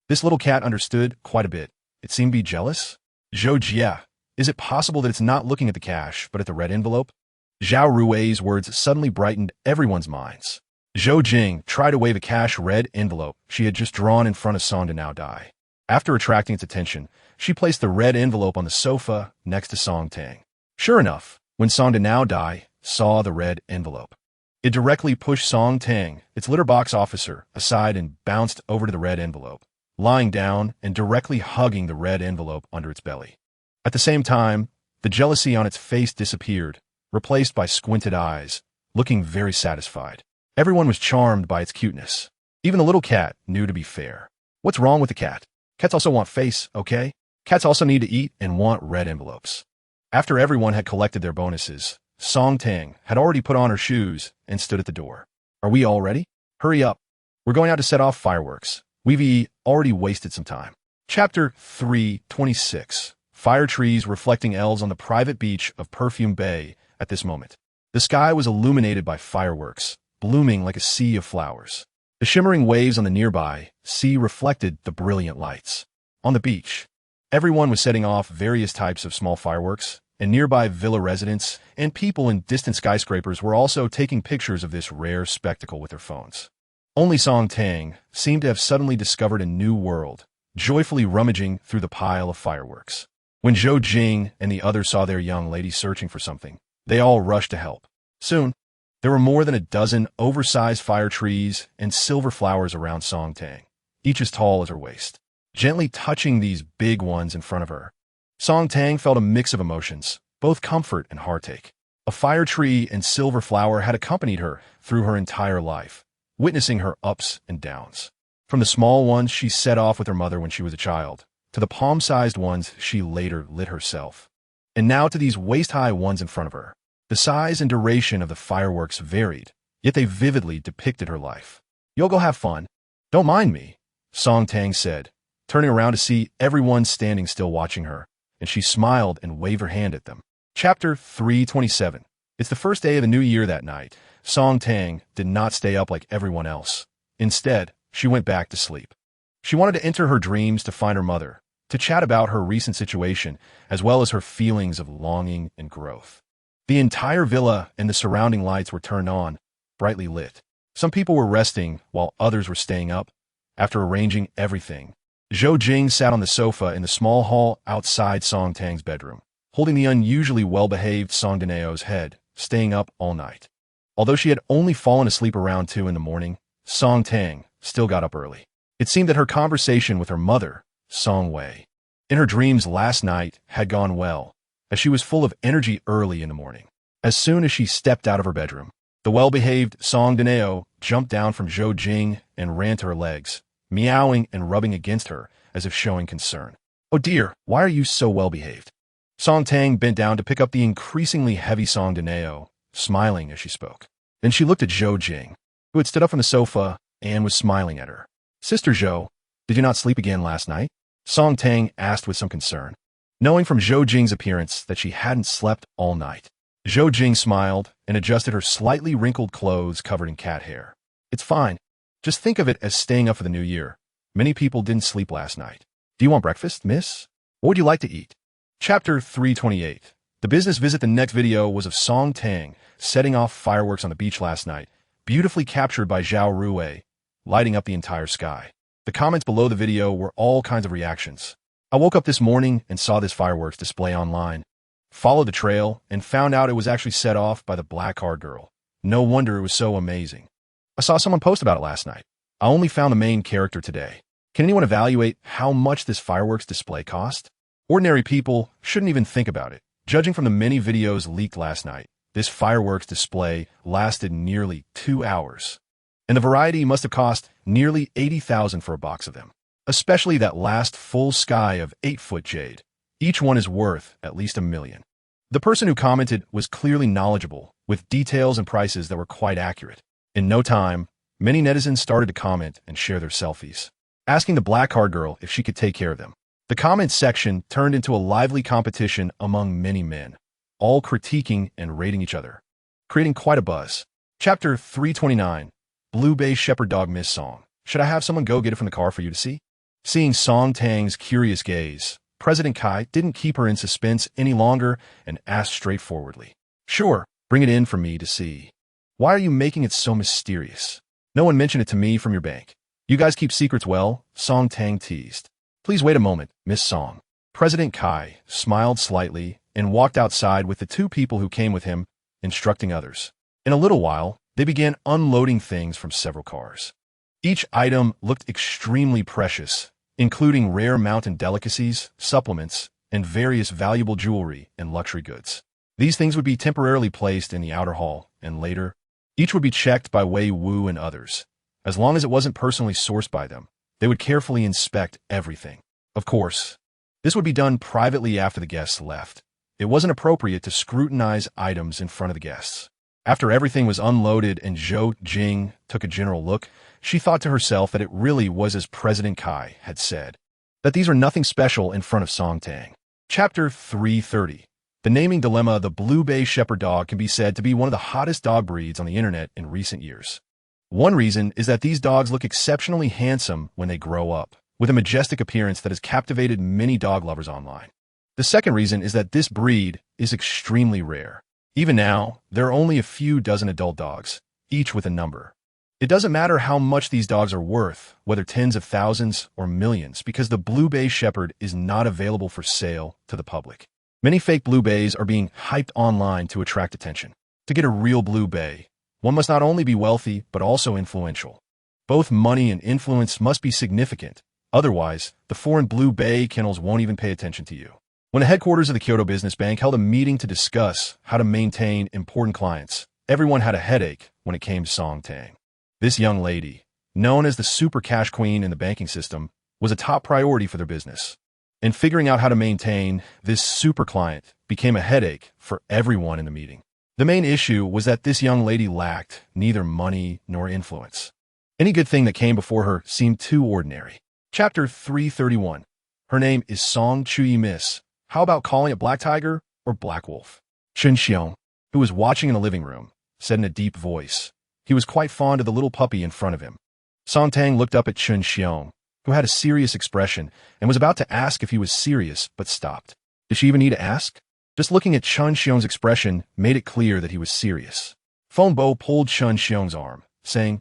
This little cat understood quite a bit. It seemed to be jealous. Zhou Jia, is it possible that it's not looking at the cash, but at the red envelope? Zhao Rui's words suddenly brightened everyone's minds. Zhou Jing tried to wave a cash red envelope she had just drawn in front of Song Danao Dai. After attracting its attention, she placed the red envelope on the sofa next to Song Tang. Sure enough, when Song Danao Dai saw the red envelope, it directly pushed Song Tang, its litter box officer, aside and bounced over to the red envelope, lying down and directly hugging the red envelope under its belly. At the same time, The jealousy on its face disappeared, replaced by squinted eyes, looking very satisfied. Everyone was charmed by its cuteness. Even the little cat knew to be fair. What's wrong with the cat? Cats also want face, okay? Cats also need to eat and want red envelopes. After everyone had collected their bonuses, Song Tang had already put on her shoes and stood at the door. Are we all ready? Hurry up. We're going out to set off fireworks. We've already wasted some time. Chapter 3:26. Fire trees reflecting L's on the private beach of Perfume Bay at this moment. The sky was illuminated by fireworks, blooming like a sea of flowers. The shimmering waves on the nearby sea reflected the brilliant lights. On the beach, everyone was setting off various types of small fireworks, and nearby villa residents and people in distant skyscrapers were also taking pictures of this rare spectacle with their phones. Only Song Tang seemed to have suddenly discovered a new world, joyfully rummaging through the pile of fireworks. When Zhou Jing and the others saw their young lady searching for something, they all rushed to help. Soon, there were more than a dozen oversized fire trees and silver flowers around Song Tang, each as tall as her waist. Gently touching these big ones in front of her, Song Tang felt a mix of emotions, both comfort and heartache. A fire tree and silver flower had accompanied her through her entire life, witnessing her ups and downs. From the small ones she set off with her mother when she was a child, to the palm-sized ones she later lit herself, and now to these waist-high ones in front of her. The size and duration of the fireworks varied, yet they vividly depicted her life. "You'll go have fun. Don't mind me," Song Tang said, turning around to see everyone standing still watching her, and she smiled and waved her hand at them. Chapter 3:27. It's the first day of the new year that night. Song Tang did not stay up like everyone else. Instead, she went back to sleep. She wanted to enter her dreams to find her mother, to chat about her recent situation, as well as her feelings of longing and growth. The entire villa and the surrounding lights were turned on, brightly lit. Some people were resting while others were staying up. After arranging everything, Zhou Jing sat on the sofa in the small hall outside Song Tang's bedroom, holding the unusually well-behaved Song Daneo's head, staying up all night. Although she had only fallen asleep around 2 in the morning, Song Tang still got up early. It seemed that her conversation with her mother, Song Wei, in her dreams last night had gone well, as she was full of energy early in the morning. As soon as she stepped out of her bedroom, the well-behaved Song Daneo jumped down from Zhou Jing and ran to her legs, meowing and rubbing against her as if showing concern. "Oh dear, why are you so well-behaved?" Song Tang bent down to pick up the increasingly heavy Song Daneo, smiling as she spoke. Then she looked at Zhou Jing, who had stood up from the sofa and was smiling at her. "Sister Zhou, did you not sleep again last night?" Song Tang asked with some concern, knowing from Zhou Jing's appearance that she hadn't slept all night. Zhou Jing smiled and adjusted her slightly wrinkled clothes covered in cat hair. "It's fine. Just think of it as staying up for the new year. Many people didn't sleep last night. Do you want breakfast, miss? What would you like to eat?" Chapter 3:28. The business visit. The next video was of Song Tang setting off fireworks on the beach last night, beautifully captured by Zhao Ruwei, lighting up the entire sky. The comments below the video were all kinds of reactions. "I woke up this morning and saw this fireworks display online. Followed the trail and found out it was actually set off by the black card girl. No wonder it was so amazing. I saw someone post about it last night. I only found the main character today. Can anyone evaluate how much this fireworks display cost? Ordinary people shouldn't even think about it. Judging from the many videos leaked last night, this fireworks display lasted nearly 2 hours. And the variety must have cost nearly 80,000 for a box of them. Especially that last full sky of 8-foot jade. Each one is worth at least $1 million. The person who commented was clearly knowledgeable, with details and prices that were quite accurate. In no time, many netizens started to comment and share their selfies, asking the black card girl if she could take care of them. The comment section turned into a lively competition among many men, all critiquing and rating each other, creating quite a buzz. Chapter 3:29. Blue Bay Shepherd Dog Miss Song. Should I have someone go get it from the car for you to see? Seeing Song Tang's curious gaze, President Kai didn't keep her in suspense any longer and asked straightforwardly, "Sure, bring it in for me to see. Why are you making it so mysterious? No one mentioned it to me from your bank. You guys keep secrets well," Song Tang teased. "Please wait a moment, Miss Song." President Kai smiled slightly and walked outside with the 2 people who came with him, instructing others. In a little while, they began unloading things from several cars. Each item looked extremely precious, including rare mountain delicacies, supplements, and various valuable jewelry and luxury goods. These things would be temporarily placed in the outer hall, and later, each would be checked by Wei Wu and others. As long as it wasn't personally sourced by them, they would carefully inspect everything. Of course, this would be done privately after the guests left. It wasn't appropriate to scrutinize items in front of the guests. After everything was unloaded and Zhou Jing took a general look, she thought to herself that it really was as President Kai had said, that these are nothing special in front of Song Tang. Chapter 330. The naming dilemma. The Blue Bay Shepherd dog can be said to be one of the hottest dog breeds on the internet in recent years. One reason is that these dogs look exceptionally handsome when they grow up, with a majestic appearance that has captivated many dog lovers online. The second reason is that this breed is extremely rare. Even now, there are only a few dozen adult dogs, each with a number. It doesn't matter how much these dogs are worth, whether tens of thousands or millions, because the Blue Bay Shepherd is not available for sale to the public. Many fake Blue Bays are being hyped online to attract attention. To get a real Blue Bay, one must not only be wealthy, but also influential. Both money and influence must be significant. Otherwise, the foreign Blue Bay kennels won't even pay attention to you. When the headquarters of the Kyoto Business Bank held a meeting to discuss how to maintain important clients, everyone had a headache when it came to Song Tang. This young lady, known as the super cash queen in the banking system, was a top priority for their business. And figuring out how to maintain this super client became a headache for everyone in the meeting. The main issue was that this young lady lacked neither money nor influence. Any good thing that came before her seemed too ordinary. Chapter 331. Her name is Song Chuyi Miss. How about calling it Black Tiger or Black Wolf? Chen Xiong, who was watching in the living room, said in a deep voice. He was quite fond of the little puppy in front of him. Song Tang looked up at Chen Xiong, who had a serious expression, and was about to ask if he was serious, but stopped. Did she even need to ask? Just looking at Chen Xiong's expression made it clear that he was serious. Feng Bo pulled Chen Xiong's arm, saying,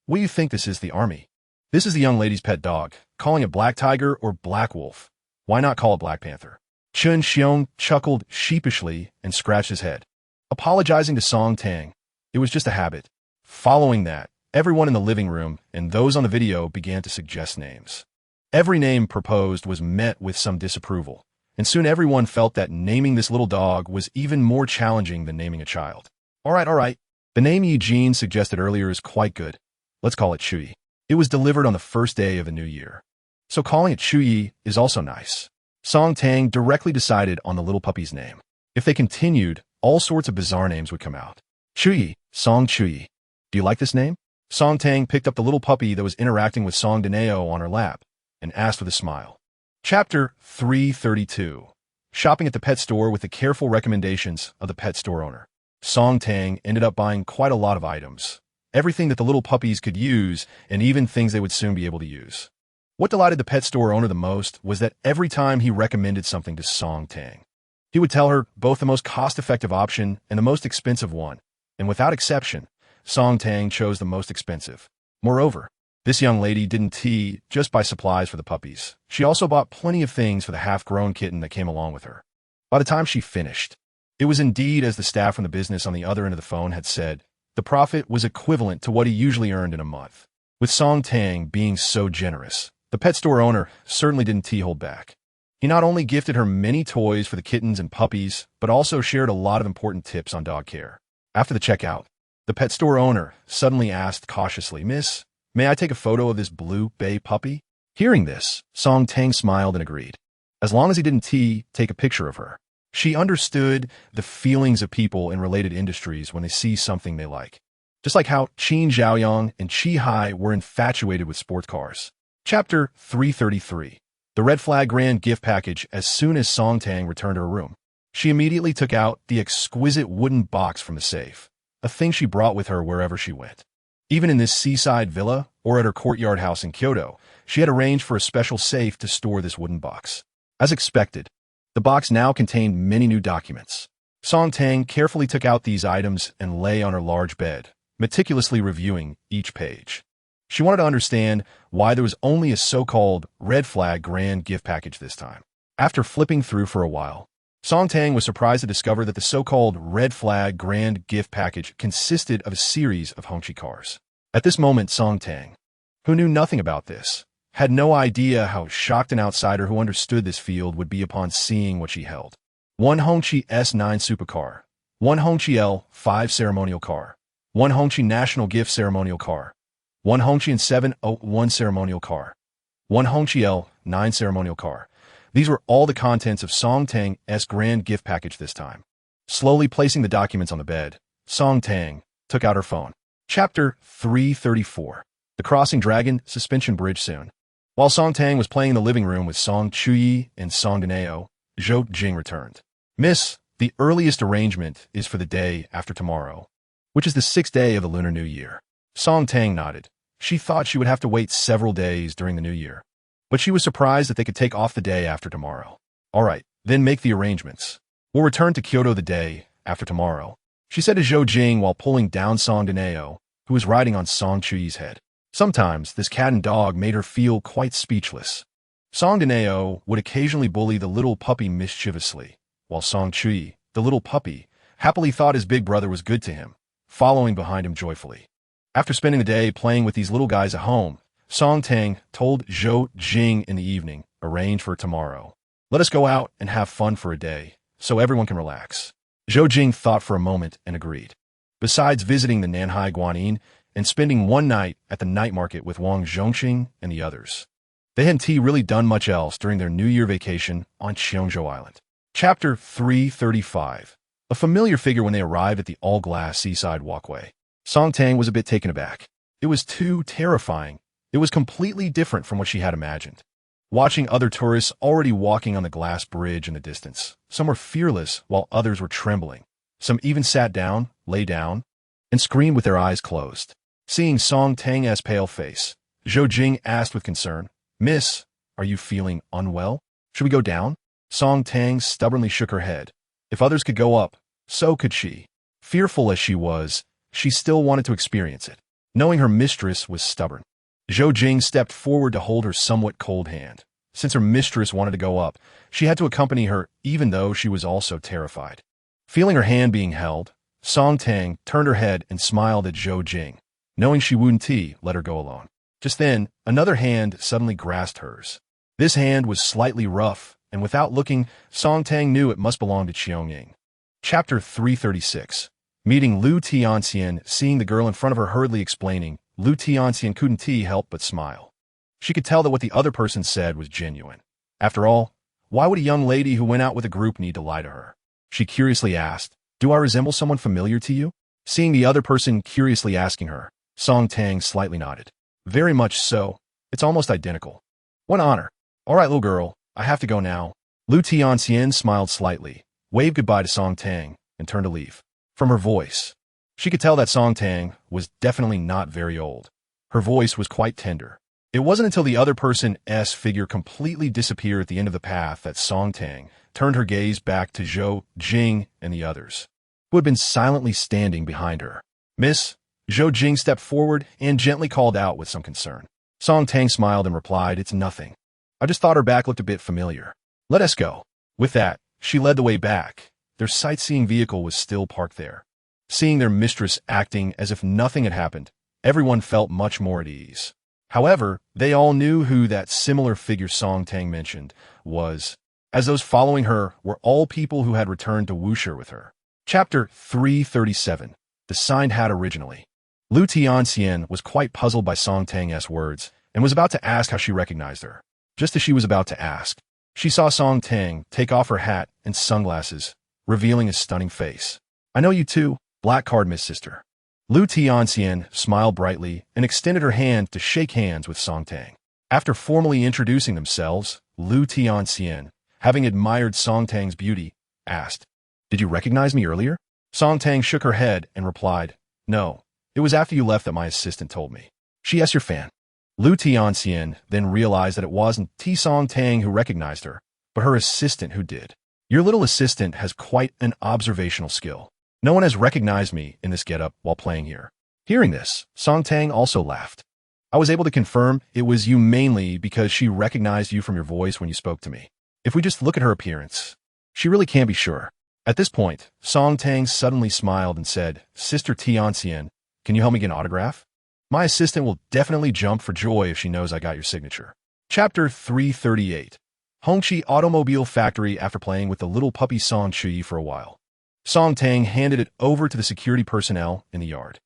"What do you think this is, the army? This is the young lady's pet dog. Calling it Black Tiger or Black Wolf? Why not call it Black Panther?" Chen Xiong chuckled sheepishly and scratched his head, apologizing to Song Tang. It was just a habit. Following that, everyone in the living room and those on the video began to suggest names. Every name proposed was met with some disapproval, and soon everyone felt that naming this little dog was even more challenging than naming a child. All right. The name Eugene suggested earlier is quite good. Let's call it Chuyi. It was delivered on the first day of the new year. So calling it Chuyi is also nice. Song Tang directly decided on the little puppy's name. If they continued, all sorts of bizarre names would come out. Chuyi, Song Chuyi. Do you like this name? Song Tang picked up the little puppy that was interacting with Song Daneo on her lap and asked with a smile. Chapter 332. Shopping at the pet store with the careful recommendations of the pet store owner. Song Tang ended up buying quite a lot of items. Everything that the little puppies could use, and even things they would soon be able to use. What delighted the pet store owner the most was that every time he recommended something to Song Tang, he would tell her both the most cost-effective option and the most expensive one, and without exception, Song Tang chose the most expensive. Moreover, this young lady didn't just buy supplies for the puppies. She also bought plenty of things for the half-grown kitten that came along with her. By the time she finished, it was indeed as the staff from the business on the other end of the phone had said, the profit was equivalent to what he usually earned in a month. With Song Tang being so generous, the pet store owner certainly didn't hold back. He not only gifted her many toys for the kittens and puppies, but also shared a lot of important tips on dog care. After the checkout, the pet store owner suddenly asked cautiously, "Miss, may I take a photo of this Blue Bay puppy?" Hearing this, Song Tang smiled and agreed. As long as he didn't take a picture of her. She understood the feelings of people in related industries when they see something they like. Just like how Qin Zhaoyang and Qi Hai were infatuated with sports cars. Chapter 333. The red flag grand gift package. As soon as Song Tang returned to her room, she immediately took out the exquisite wooden box from the safe, a thing she brought with her wherever she went. Even in this seaside villa or at her courtyard house in Kyoto, she had arranged for a special safe to store this wooden box. As expected, the box now contained many new documents. Song Tang carefully took out these items and lay on her large bed, meticulously reviewing each page. She wanted to understand why there was only a so-called red flag grand gift package this time. After flipping through for a while, Song Tang was surprised to discover that the so-called red flag grand gift package consisted of a series of Hongqi cars. At this moment, Song Tang, who knew nothing about this, had no idea how shocked an outsider who understood this field would be upon seeing what she held. One Hongqi S9 supercar, one Hongqi L5 ceremonial car, one Hongqi National Gift ceremonial car, one Hongqi and 701 ceremonial car, one Hongqi L9 ceremonial car. These were all the contents of Song Tang's grand gift package this time. Slowly placing the documents on the bed, Song Tang took out her phone. Chapter 334. The Crossing Dragon Suspension Bridge soon. While Song Tang was playing in the living room with Song Chuyi and Song Danao, Zhou Jing returned. Miss, the earliest arrangement is for the day after tomorrow, which is the 6th day of the Lunar New Year. Song Tang nodded. She thought she would have to wait several days during the New Year, but she was surprised that they could take off the day after tomorrow. All right, then make the arrangements. We'll return to Kyoto the day after tomorrow, she said to Zhou Jing while pulling down Song Danao, who was riding on Song Chuyi's head. Sometimes this cat and dog made her feel quite speechless. Song Danao would occasionally bully the little puppy mischievously, while Song Chuyi, the little puppy, happily thought his big brother was good to him, following behind him joyfully. After spending the day playing with these little guys at home, Song Tang told Zhou Jing in the evening, arrange for tomorrow. Let us go out and have fun for a day, so everyone can relax. Zhou Jing thought for a moment and agreed. Besides visiting the Nanhai Guanyin and spending one night at the night market with Wang Zhongxing and the others, they hadn't really done much else during their New Year vacation on Cheongzhou Island. Chapter 335. A familiar figure when they arrived at the all-glass seaside walkway. Song Tang was a bit taken aback. It was too terrifying. It was completely different from what she had imagined. Watching other tourists already walking on the glass bridge in the distance, some were fearless while others were trembling. Some even sat down, lay down, and screamed with their eyes closed. Seeing Song Tang's pale face, Zhou Jing asked with concern, Miss, are you feeling unwell? Should we go down? Song Tang stubbornly shook her head. If others could go up, so could she. Fearful as she was, she still wanted to experience it, knowing her mistress was stubborn. Zhou Jing stepped forward to hold her somewhat cold hand. Since her mistress wanted to go up, she had to accompany her even though she was also terrified. Feeling her hand being held, Song Tang turned her head and smiled at Zhou Jing, knowing she wouldn't let her go alone. Just then, another hand suddenly grasped hers. This hand was slightly rough, and without looking, Song Tang knew it must belong to Qiangying. Chapter 336. Meeting Lu Tianxian, seeing the girl in front of her hurriedly explaining, Lu Tianxian couldn't help but smile. She could tell that what the other person said was genuine. After all, why would a young lady who went out with a group need to lie to her? She curiously asked, Do I resemble someone familiar to you? Seeing the other person curiously asking her, Song Tang slightly nodded. Very much so. It's almost identical. What honor. All right, little girl, I have to go now. Lu Tianxian smiled slightly, waved goodbye to Song Tang, and turned to leave. From her voice, she could tell that Song Tang was definitely not very old. Her voice was quite tender. It wasn't until the other person's figure completely disappeared at the end of the path that Song Tang turned her gaze back to Zhou Jing and the others, who had been silently standing behind her. Miss, Zhou Jing stepped forward and gently called out with some concern. Song Tang smiled and replied, It's nothing. I just thought her back looked a bit familiar. Let us go. With that, she led the way back. Their sightseeing vehicle was still parked there. Seeing their mistress acting as if nothing had happened, everyone felt much more at ease. However, they all knew who that similar figure Song Tang mentioned was, as those following her were all people who had returned to Wuxia with her. Chapter 337. The Signed Hat Originally. Lu Tianxian was quite puzzled by Song Tang's words and was about to ask how she recognized her. Just as she was about to ask, she saw Song Tang take off her hat and sunglasses, revealing a stunning face. I know you too, Black Card Miss Sister. Lu Tianxian smiled brightly and extended her hand to shake hands with Song Tang. After formally introducing themselves, Lu Tianxian, having admired Song Tang's beauty, asked, Did you recognize me earlier? Song Tang shook her head and replied, No, it was after you left that my assistant told me. She's your fan. Lu Tianxian then realized that it wasn't Song Tang who recognized her, but her assistant who did. Your little assistant has quite an observational skill. No one has recognized me in this getup while playing here. Hearing this, Song Tang also laughed. I was able to confirm it was you mainly because she recognized you from your voice when you spoke to me. If we just look at her appearance, she really can't be sure. At this point, Song Tang suddenly smiled and said, Sister Tianxian, can you help me get an autograph? My assistant will definitely jump for joy if she knows I got your signature. Chapter 338. Hongqi Automobile Factory. After playing with the little puppy Song Qi for a while, Song Tang handed it over to the security personnel in the yard.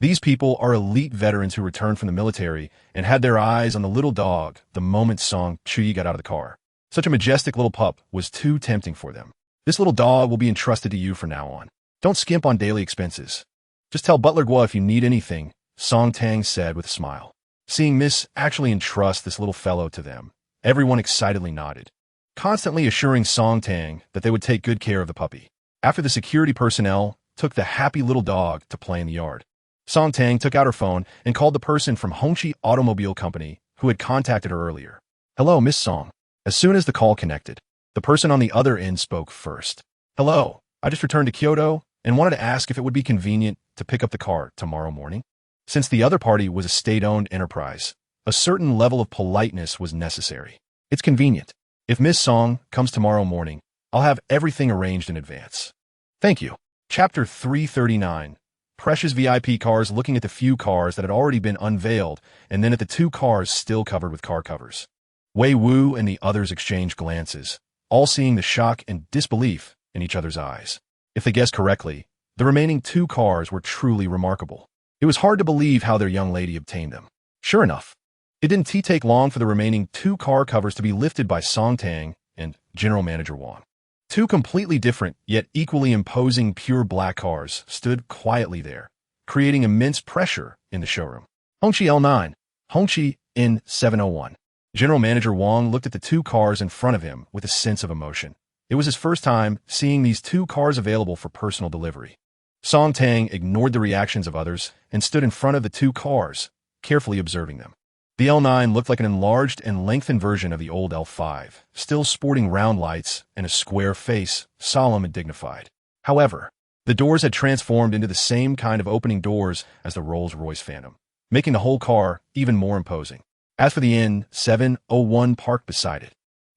These people are elite veterans who returned from the military and had their eyes on the little dog the moment Song Qi got out of the car. Such a majestic little pup was too tempting for them. This little dog will be entrusted to you from now on. Don't skimp on daily expenses. Just tell Butler Gua if you need anything, Song Tang said with a smile. Seeing Miss actually entrust this little fellow to them, everyone excitedly nodded, constantly assuring Song Tang that they would take good care of the puppy. After the security personnel took the happy little dog to play in the yard, Song Tang took out her phone and called the person from Hongqi Automobile Company who had contacted her earlier. Hello, Miss Song. As soon as the call connected, the person on the other end spoke first. Hello, I just returned to Kyoto and wanted to ask if it would be convenient to pick up the car tomorrow morning. Since the other party was a state-owned enterprise, a certain level of politeness was necessary. It's convenient. If Miss Song comes tomorrow morning, I'll have everything arranged in advance. Thank you. Chapter 339. Precious VIP cars. Looking at the few cars that had already been unveiled and then at the two cars still covered with car covers. Wei Wu and the others exchanged glances, all seeing the shock and disbelief in each other's eyes. If they guessed correctly, the remaining two cars were truly remarkable. It was hard to believe how their young lady obtained them. Sure enough, it didn't take long for the remaining two car covers to be lifted by Song Tang and General Manager Wang. Two completely different, yet equally imposing pure black cars stood quietly there, creating immense pressure in the showroom. Hongqi L9, Hongqi N701. General Manager Wang looked at the two cars in front of him with a sense of emotion. It was his first time seeing these two cars available for personal delivery. Song Tang ignored the reactions of others and stood in front of the two cars, carefully observing them. The L9 looked like an enlarged and lengthened version of the old L5, still sporting round lights and a square face, solemn and dignified. However, the doors had transformed into the same kind of opening doors as the Rolls-Royce Phantom, making the whole car even more imposing. As for the N701 parked beside it,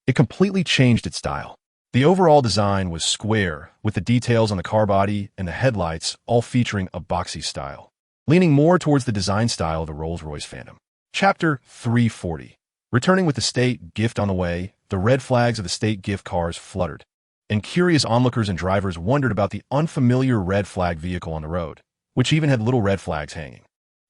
it completely changed its style. The overall design was square, with the details on the car body and the headlights all featuring a boxy style, leaning more towards the design style of the Rolls-Royce Phantom. Chapter 340. Returning with the state gift on the way, the red flags of the state gift cars fluttered, and curious onlookers and drivers wondered about the unfamiliar red flag vehicle on the road, which even had little red flags hanging.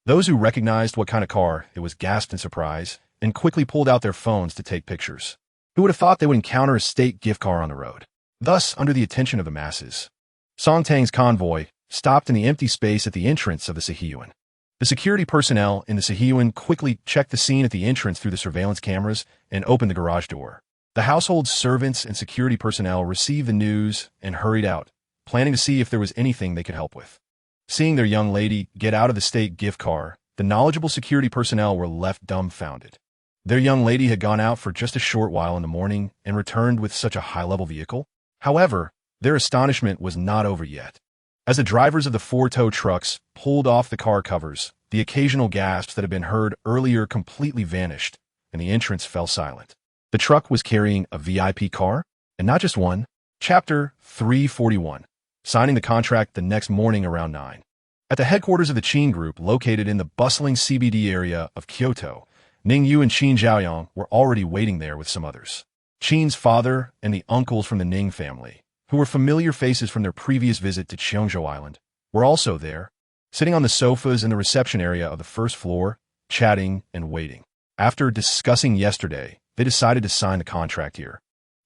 Those who recognized what kind of car it was gasped in surprise and quickly pulled out their phones to take pictures. Who would have thought they would encounter a state gift car on the road? Thus, under the attention of the masses, Song Tang's convoy stopped in the empty space at the entrance of the Sihiyuan. The security personnel in the Sihiyuan quickly checked the scene at the entrance through the surveillance cameras and opened the garage door. The household servants and security personnel received the news and hurried out, planning to see if there was anything they could help with. Seeing their young lady get out of the state gift car, the knowledgeable security personnel were left dumbfounded. Their young lady had gone out for just a short while in the morning and returned with such a high-level vehicle. However, their astonishment was not over yet. As the drivers of the four tow trucks pulled off the car covers, the occasional gasps that had been heard earlier completely vanished, and the entrance fell silent. The truck was carrying a VIP car, and not just one. Chapter 341. Signing the contract the next morning around 9. At the headquarters of the Qin Group, located in the bustling CBD area of Kyoto, Ning Yu and Qin Zhaoyang were already waiting there with some others. Qin's father and the uncles from the Ning family, who were familiar faces from their previous visit to Cheongzhou Island, were also there, sitting on the sofas in the reception area of the first floor, chatting and waiting. After discussing yesterday, they decided to sign the contract here.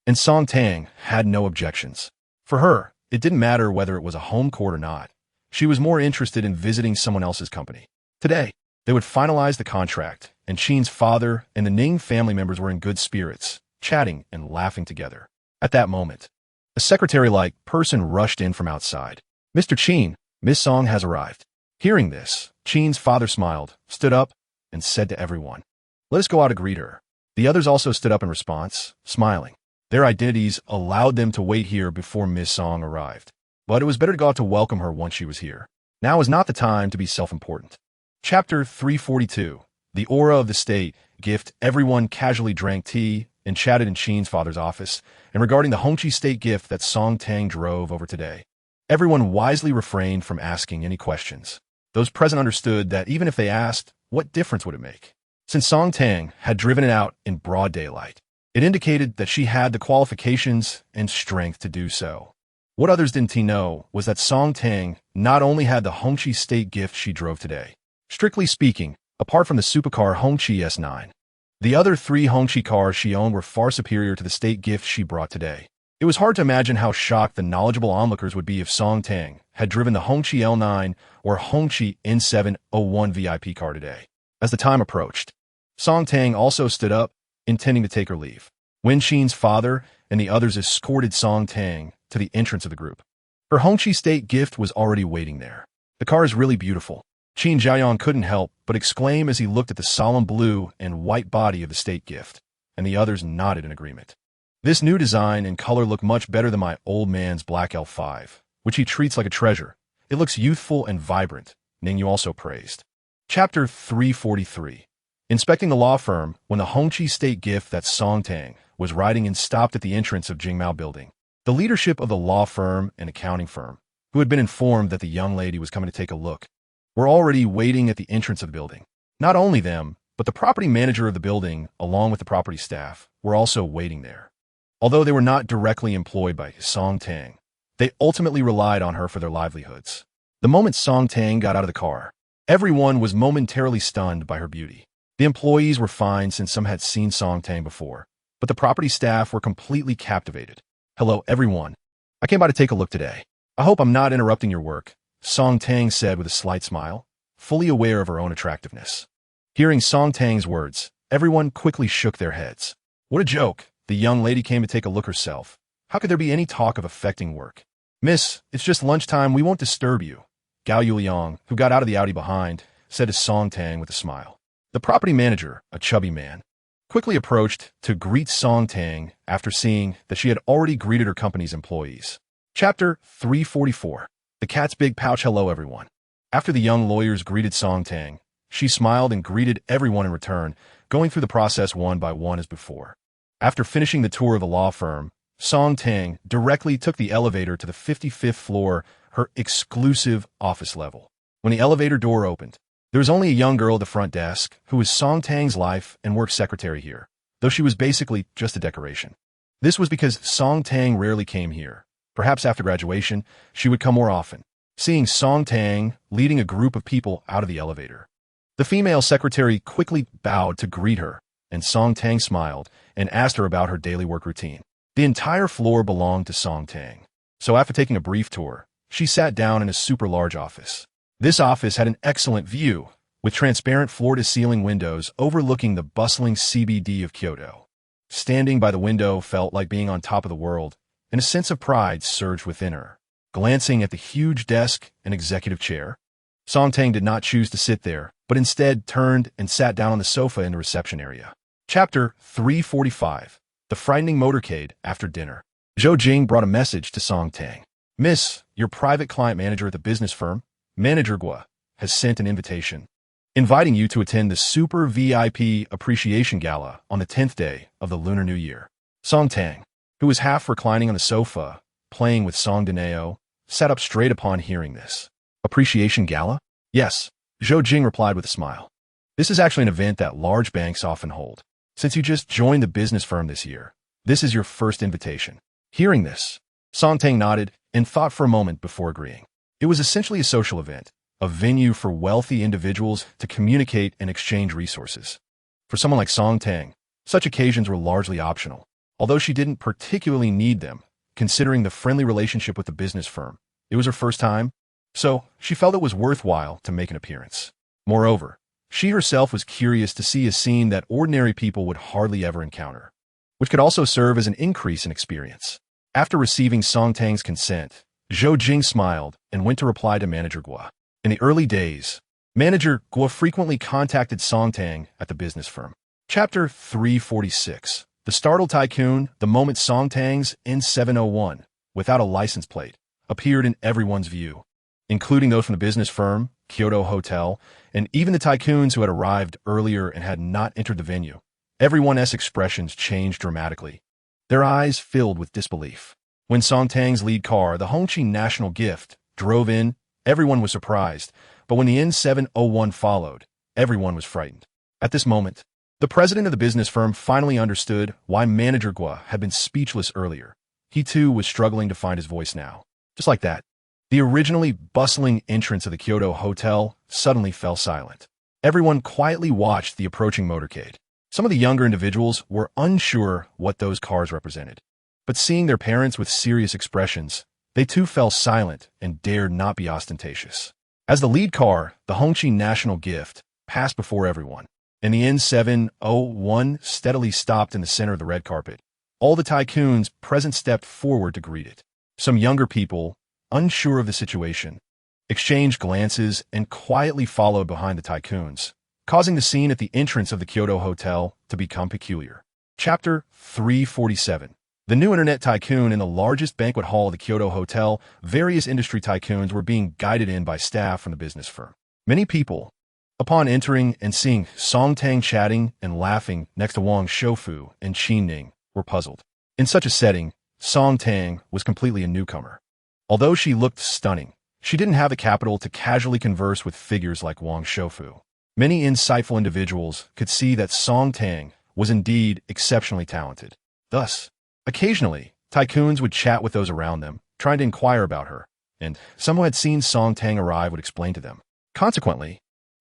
And Song Tang had no objections. For her, it didn't matter whether it was a home court or not. She was more interested in visiting someone else's company. Today, they would finalize the contract, and Qin's father and the Ning family members were in good spirits, chatting and laughing together. At that moment, a secretary-like person rushed in from outside. Mr. Qin, Miss Song has arrived. Hearing this, Qin's father smiled, stood up, and said to everyone, "Let us go out to greet her." The others also stood up in response, smiling. Their identities allowed them to wait here before Miss Song arrived. But it was better to go out to welcome her once she was here. Now is not the time to be self-important. Chapter 342. The aura of the state gift. Everyone casually drank tea and chatted in Qin's father's office, and regarding the Hongqi state gift that Song Tang drove over today. Everyone wisely refrained from asking any questions. Those present understood that even if they asked, what difference would it make? Since Song Tang had driven it out in broad daylight, it indicated that she had the qualifications and strength to do so. What others didn't know was that Song Tang not only had the Hongqi state gift she drove today. Strictly speaking, apart from the supercar Hongqi S9, the other 3 Hongqi cars she owned were far superior to the state gift she brought today. It was hard to imagine how shocked the knowledgeable onlookers would be if Song Tang had driven the Hongqi L9 or Hongqi N701 VIP car today. As the time approached, Song Tang also stood up, intending to take her leave. Wen Qin's father and the others escorted Song Tang to the entrance of the group. Her Hongqi state gift was already waiting there. The car is really beautiful. Qin Zhaoyang couldn't help but exclaim as he looked at the solemn blue and white body of the state gift, and the others nodded in agreement. This new design and color look much better than my old man's black L5, which he treats like a treasure. It looks youthful and vibrant, Ning Yu also praised. Chapter 343. Inspecting the law firm when the Hongqi state gift that Song Tang was riding in stopped at the entrance of Jingmao building. The leadership of the law firm and accounting firm, who had been informed that the young lady was coming to take a look, were already waiting at the entrance of the building. Not only them, but the property manager of the building, along with the property staff, were also waiting there. Although they were not directly employed by Song Tang, they ultimately relied on her for their livelihoods. The moment Song Tang got out of the car, everyone was momentarily stunned by her beauty. The employees were fine since some had seen Song Tang before, but the property staff were completely captivated. "Hello, everyone. I came by to take a look today. I hope I'm not interrupting your work," Song Tang said with a slight smile, fully aware of her own attractiveness. Hearing Song Tang's words, everyone quickly shook their heads. What a joke. The young lady came to take a look herself. How could there be any talk of affecting work? "Miss, it's just lunchtime. We won't disturb you," Gao Yuliang, who got out of the Audi behind, said to Song Tang with a smile. The property manager, a chubby man, quickly approached to greet Song Tang after seeing that she had already greeted her company's employees. Chapter 344. The Cat's Big Pouch. Hello, everyone. After the young lawyers greeted Song Tang, she smiled and greeted everyone in return, going through the process one by one as before. After finishing the tour of the law firm, Song Tang directly took the elevator to the 55th floor, her exclusive office level. When the elevator door opened, there was only a young girl at the front desk who was Song Tang's life and work secretary here, though she was basically just a decoration. This was because Song Tang rarely came here. Perhaps after graduation, she would come more often. Seeing Song Tang leading a group of people out of the elevator, the female secretary quickly bowed to greet her, and Song Tang smiled and asked her about her daily work routine. The entire floor belonged to Song Tang, so after taking a brief tour, she sat down in a super large office. This office had an excellent view, with transparent floor-to-ceiling windows overlooking the bustling CBD of Kyoto. Standing by the window felt like being on top of the world, and a sense of pride surged within her. Glancing at the huge desk and executive chair, Song Tang did not choose to sit there, but instead turned and sat down on the sofa in the reception area. Chapter 345. The Frightening Motorcade After Dinner. Zhou Jing brought a message to Song Tang. "Miss, your private client manager at the business firm, Manager Gua, has sent an invitation, inviting you to attend the Super VIP Appreciation Gala on the 10th day of the Lunar New Year." Song Tang, who was half reclining on the sofa, playing with Song Dineo, sat up straight upon hearing this. "Appreciation Gala?" "Yes," Zhou Jing replied with a smile. "This is actually an event that large banks often hold. Since you just joined the business firm this year, this is your first invitation." Hearing this, Song Tang nodded and thought for a moment before agreeing. It was essentially a social event, a venue for wealthy individuals to communicate and exchange resources. For someone like Song Tang, such occasions were largely optional, although she didn't particularly need them, considering the friendly relationship with the business firm. It was her first time, so she felt it was worthwhile to make an appearance. Moreover, she herself was curious to see a scene that ordinary people would hardly ever encounter, which could also serve as an increase in experience. After receiving Song Tang's consent, Zhou Jing smiled and went to reply to Manager Gua. In the early days, Manager Gua frequently contacted Song Tang at the business firm. Chapter 346. The startled tycoon. The moment Song Tang's N701, without a license plate, appeared in everyone's view, including those from the business firm, Kyoto Hotel, and even the tycoons who had arrived earlier and had not entered the venue. Everyone's expressions changed dramatically. Their eyes filled with disbelief. When Song Tang's lead car, the Hongqi National Gift, drove in, everyone was surprised, but when the N701 followed, everyone was frightened. At this moment, the president of the business firm finally understood why manager Gua had been speechless earlier. He too was struggling to find his voice now. Just like that, the originally bustling entrance of the Kyoto hotel suddenly fell silent. Everyone quietly watched the approaching motorcade. Some of the younger individuals were unsure what those cars represented, but seeing their parents with serious expressions, they too fell silent and dared not be ostentatious. As the lead car, the Hongqi National Gift, passed before everyone, and the N701 steadily stopped in the center of the red carpet, all the tycoons present stepped forward to greet it. Some younger people, unsure of the situation, exchanged glances and quietly followed behind the tycoons, causing the scene at the entrance of the Kyoto hotel to become peculiar. Chapter 347. The new internet tycoon in the largest banquet hall of the Kyoto hotel, various industry tycoons were being guided in by staff from the business firm. Many people, upon entering and seeing Song Tang chatting and laughing next to Wang Shoufu and Qin Ning, were puzzled. In such a setting, Song Tang was completely a newcomer. Although she looked stunning, she didn't have the capital to casually converse with figures like Wang Shoufu. Many insightful individuals could see that Song Tang was indeed exceptionally talented. Thus, occasionally, tycoons would chat with those around them, trying to inquire about her, and some who had seen Song Tang arrive would explain to them. Consequently,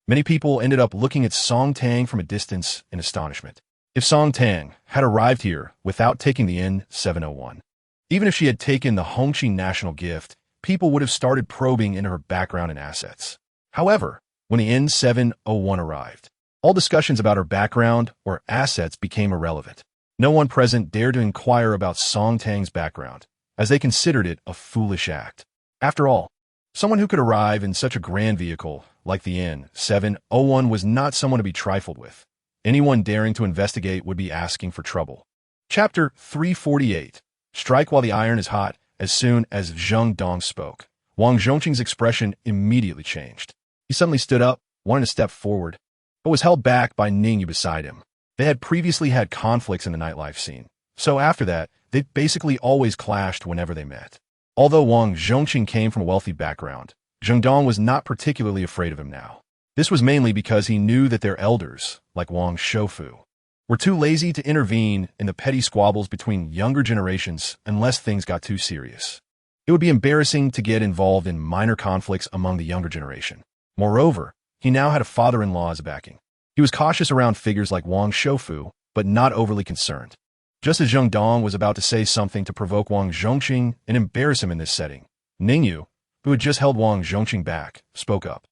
many people ended up looking at Song Tang from a distance in astonishment. If Song Tang had arrived here without taking the N701, even if she had taken the Hongqi National Gift, people would have started probing into her background and assets. However, when the N701 arrived, all discussions about her background or assets became irrelevant. No one present dared to inquire about Song Tang's background, as they considered it a foolish act. After all, someone who could arrive in such a grand vehicle like the N701 was not someone to be trifled with. Anyone daring to investigate would be asking for trouble. Chapter 348. Strike while the iron is hot. As soon as Zheng Dong spoke, Wang Zhongqing's expression immediately changed. He suddenly stood up, wanted to step forward, but was held back by Ningyu beside him. They had previously had conflicts in the nightlife scene, so after that, they basically always clashed whenever they met. Although Wang Zhongqing came from a wealthy background, Zheng Dong was not particularly afraid of him now. This was mainly because he knew that their elders, like Wang Shoufu, were too lazy to intervene in the petty squabbles between younger generations unless things got too serious. It would be embarrassing to get involved in minor conflicts among the younger generation. Moreover, he now had a father-in-law as a backing. He was cautious around figures like Wang Shoufu, but not overly concerned. Just as Zheng Dong was about to say something to provoke Wang Zhongqing and embarrass him in this setting, Ningyu, who had just held Wang Zhongqing back, spoke up.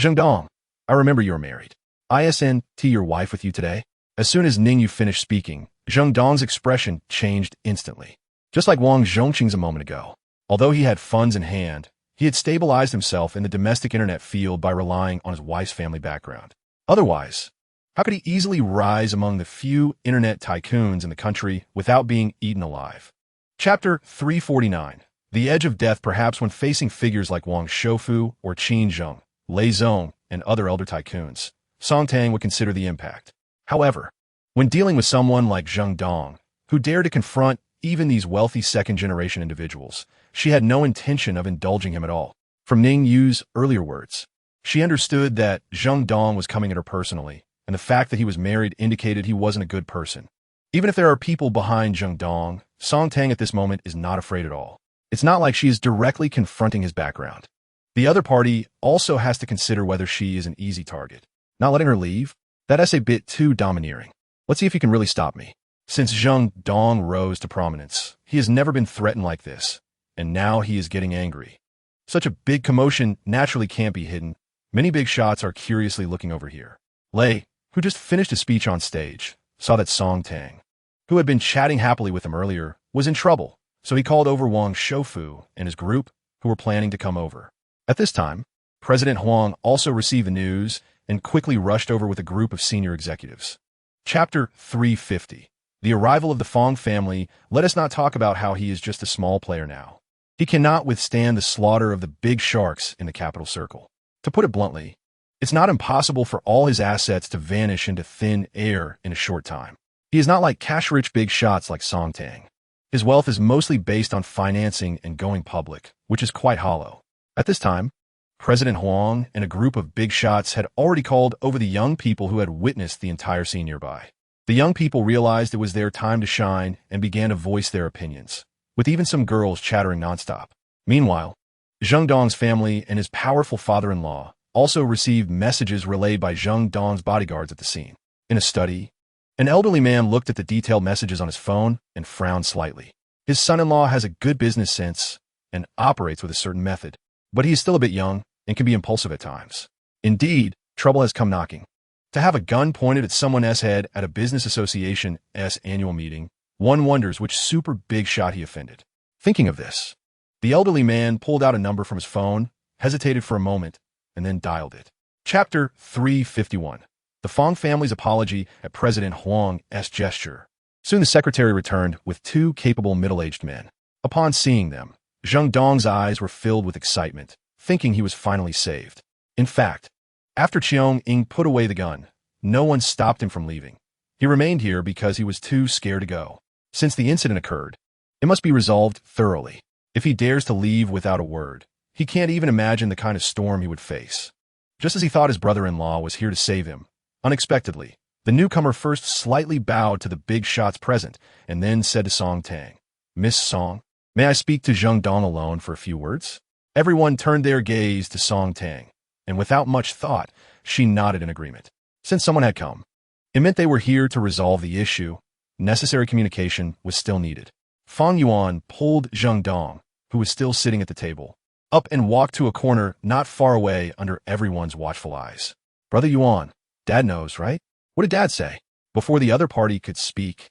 Zheng Dong, I remember you were married. Isn't your wife with you today? As soon as Ningyu finished speaking, Zheng Dong's expression changed instantly. Just like Wang Zhongqing's a moment ago. Although he had funds in hand, he had stabilized himself in the domestic internet field by relying on his wife's family background. Otherwise, how could he easily rise among the few internet tycoons in the country without being eaten alive? Chapter 349. The edge of death perhaps when facing figures like Wang Shoufu or Qin Zheng, Lei Zong, and other elder tycoons, Song Tang would consider the impact. However, when dealing with someone like Zheng Dong, who dared to confront even these wealthy second-generation individuals, she had no intention of indulging him at all. From Ning Yu's earlier words, she understood that Zheng Dong was coming at her personally, and the fact that he was married indicated he wasn't a good person. Even if there are people behind Zheng Dong, Song Tang at this moment is not afraid at all. It's not like she is directly confronting his background. The other party also has to consider whether she is an easy target. Not letting her leave? That's a bit too domineering. Let's see if he can really stop me. Since Zheng Dong rose to prominence, he has never been threatened like this, and now he is getting angry. Such a big commotion naturally can't be hidden. Many big shots are curiously looking over here. Lei, who just finished his speech on stage, saw that Song Tang, who had been chatting happily with him earlier, was in trouble, so he called over Wang Shoufu and his group, who were planning to come over. At this time, President Huang also received the news and quickly rushed over with a group of senior executives. Chapter 350. The arrival of the Fong family. Let us not talk about how he is just a small player now. He cannot withstand the slaughter of the big sharks in the capital circle. To put it bluntly, it's not impossible for all his assets to vanish into thin air in a short time. He is not like cash-rich big shots like Song Tang. His wealth is mostly based on financing and going public, which is quite hollow. At this time, President Huang and a group of big shots had already called over the young people who had witnessed the entire scene nearby. The young people realized it was their time to shine and began to voice their opinions, with even some girls chattering nonstop. Meanwhile, Zheng Dong's family and his powerful father-in-law also received messages relayed by Zheng Dong's bodyguards at the scene. In a study, an elderly man looked at the detailed messages on his phone and frowned slightly. His son-in-law has a good business sense and operates with a certain method, but he is still a bit young and can be impulsive at times. Indeed, trouble has come knocking. To have a gun pointed at someone's head at a business association's annual meeting, one wonders which super big shot he offended. Thinking of this, the elderly man pulled out a number from his phone, hesitated for a moment, and then dialed it. Chapter 351. The Fong family's apology at President Huang's gesture. Soon the secretary returned with two capable middle-aged men. Upon seeing them, Zheng Dong's eyes were filled with excitement, thinking he was finally saved. In fact, after Cheong Ing put away the gun, no one stopped him from leaving. He remained here because he was too scared to go. Since the incident occurred, it must be resolved thoroughly. If he dares to leave without a word, he can't even imagine the kind of storm he would face. Just as he thought his brother-in-law was here to save him, unexpectedly, the newcomer first slightly bowed to the big shots present and then said to Song Tang, "Miss Song, may I speak to Zheng Dong alone for a few words?" Everyone turned their gaze to Song Tang, and without much thought, she nodded in agreement. Since someone had come, it meant they were here to resolve the issue. Necessary communication was still needed. Fang Yuan pulled Zheng Dong, who was still sitting at the table, up and walked to a corner not far away under everyone's watchful eyes. "Brother Yuan, Dad knows, right? What did Dad say?" Before the other party could speak,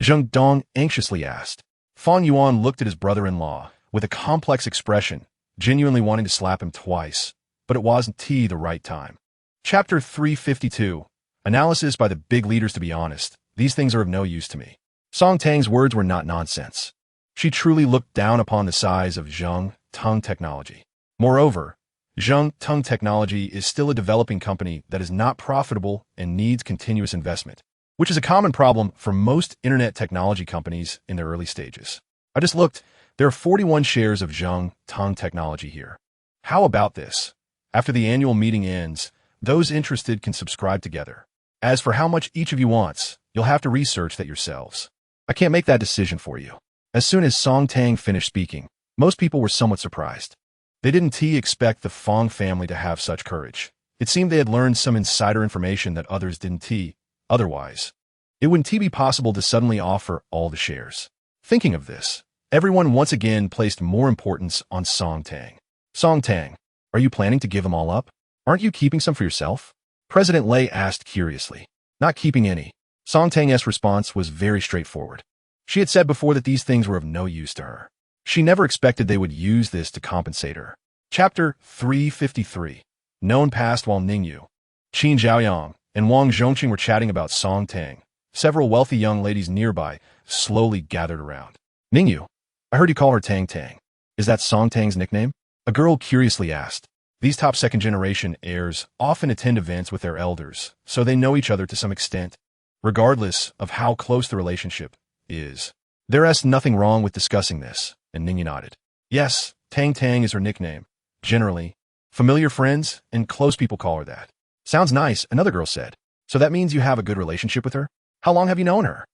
Zheng Dong anxiously asked. Fang Yuan looked at his brother-in-law with a complex expression, genuinely wanting to slap him twice, but it wasn't the right time. Chapter 352. Analysis by the big leaders. To be honest, these things are of no use to me. Song Tang's words were not nonsense. She truly looked down upon the size of Zheng Tung Technology. Moreover, Zheng Tung Technology is still a developing company that is not profitable and needs continuous investment, which is a common problem for most internet technology companies in their early stages. I just looked. There are 41 shares of Zheng Tung Technology here. How about this? After the annual meeting ends, those interested can subscribe together. As for how much each of you wants, you'll have to research that yourselves. I can't make that decision for you. As soon as Song Tang finished speaking, most people were somewhat surprised. They didn't expect the Fong family to have such courage. It seemed they had learned some insider information that others didn't. Otherwise, it wouldn't be possible to suddenly offer all the shares. Thinking of this, everyone once again placed more importance on Song Tang. "Song Tang, are you planning to give them all up? Aren't you keeping some for yourself?" President Lei asked curiously. "Not keeping any." Song Tang's response was very straightforward. She had said before that these things were of no use to her. She never expected they would use this to compensate her. Chapter 353. Known past. While Ningyu, Qin Zhaoyang, and Wang Zhongqing were chatting about Song Tang, several wealthy young ladies nearby slowly gathered around. "Ningyu, I heard you call her Tang Tang. Is that Song Tang's nickname?" A girl curiously asked. These top second-generation heirs often attend events with their elders, so they know each other to some extent, regardless of how close the relationship is. There's nothing wrong with discussing this, and Ningyu nodded. "Yes, Tang Tang is her nickname. Generally, familiar friends and close people call her that." "Sounds nice," another girl said. "So that means you have a good relationship with her? How long have you known her?"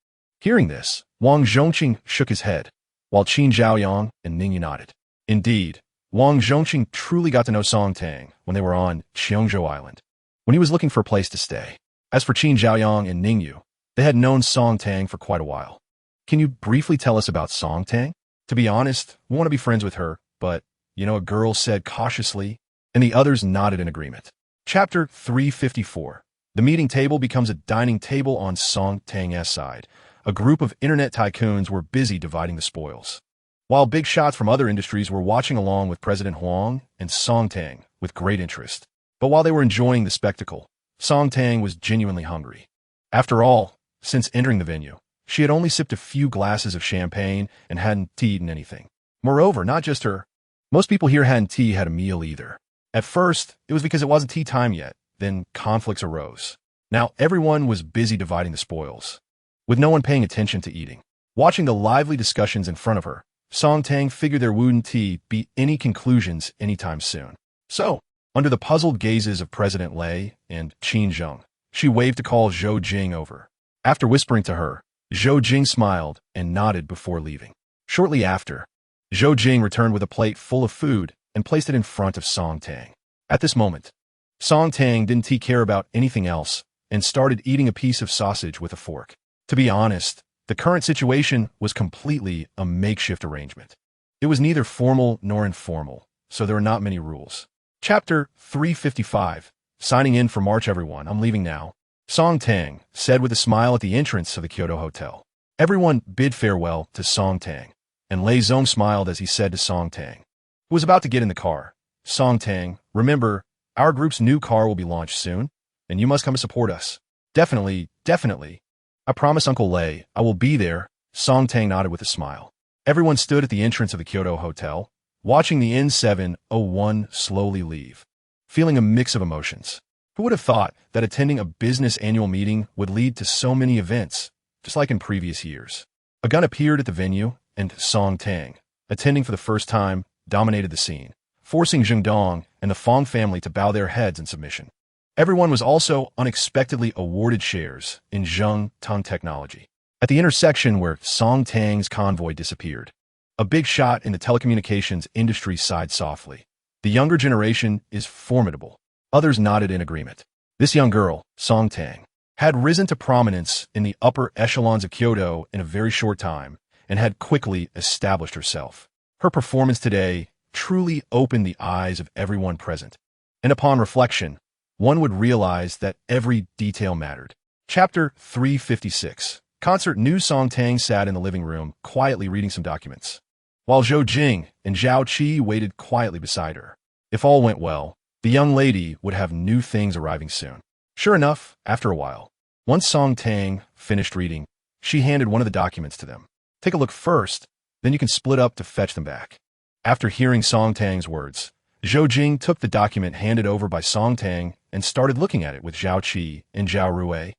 Hearing this, Wang Zhongqing shook his head, while Qin Zhaoyang and Ningyu nodded. Indeed, Wang Zhongqing truly got to know Song Tang when they were on Cheongzhou Island, when he was looking for a place to stay. As for Qin Zhaoyang and Ningyu, they had known Song Tang for quite a while. "Can you briefly tell us about Song Tang?" "To be honest, we want to be friends with her, but, a girl said cautiously, and the others nodded in agreement. Chapter 354. The meeting table becomes a dining table on Song Tang's side. A group of internet tycoons were busy dividing the spoils, while big shots from other industries were watching along with President Huang and Song Tang with great interest. But while they were enjoying the spectacle, Song Tang was genuinely hungry. After all, since entering the venue, she had only sipped a few glasses of champagne and hadn't eaten anything. Moreover, not just her. Most people here hadn't had a meal either. At first, it was because it wasn't tea time yet. Then conflicts arose. Now everyone was busy dividing the spoils, with no one paying attention to eating. Watching the lively discussions in front of her, Song Tang figured there wouldn't be any conclusions anytime soon. So, Under the puzzled gazes of President Lei and Qin Zheng, she waved to call Zhou Jing over. After whispering to her, Zhou Jing smiled and nodded before leaving. Shortly after, Zhou Jing returned with a plate full of food and placed it in front of Song Tang. At this moment, Song Tang didn't care about anything else and started eating a piece of sausage with a fork. To be honest, the current situation was completely a makeshift arrangement. It was neither formal nor informal, so there were not many rules. Chapter 355. Signing in for March, everyone. I'm leaving now, Song Tang said with a smile at the entrance of the Kyoto Hotel. Everyone bid farewell to Song Tang, and Lei Zong smiled as he said to Song Tang, who was about to get in the car, Song Tang, remember, our group's new car will be launched soon, and you must come and support us. Definitely, definitely. I promise Uncle Lei, I will be there, Song Tang nodded with a smile. Everyone stood at the entrance of the Kyoto Hotel, watching the N701 slowly leave, feeling a mix of emotions. Who would have thought that attending a business annual meeting would lead to so many events, just like in previous years? A gun appeared at the venue, and Song Tang, attending for the first time, dominated the scene, forcing Zheng Dong and the Fong family to bow their heads in submission. Everyone was also unexpectedly awarded shares in Zheng Tong Technology. At the intersection where Song Tang's convoy disappeared, a big shot in the telecommunications industry sighed softly. The younger generation is formidable. Others nodded in agreement. This young girl, Song Tang, had risen to prominence in the upper echelons of Kyoto in a very short time and had quickly established herself. Her performance today truly opened the eyes of everyone present, and upon reflection, one would realize that every detail mattered. Chapter 356. Concert. New. Song Tang sat in the living room, quietly reading some documents, while Zhou Jing and Zhao Qi waited quietly beside her. If all went well, the young lady would have new things arriving soon. Sure enough, after a while, once Song Tang finished reading, she handed one of the documents to them. Take a look first, then you can split up to fetch them back. After hearing Song Tang's words, Zhou Jing took the document handed over by Song Tang and started looking at it with Zhao Qi and Zhao Rui.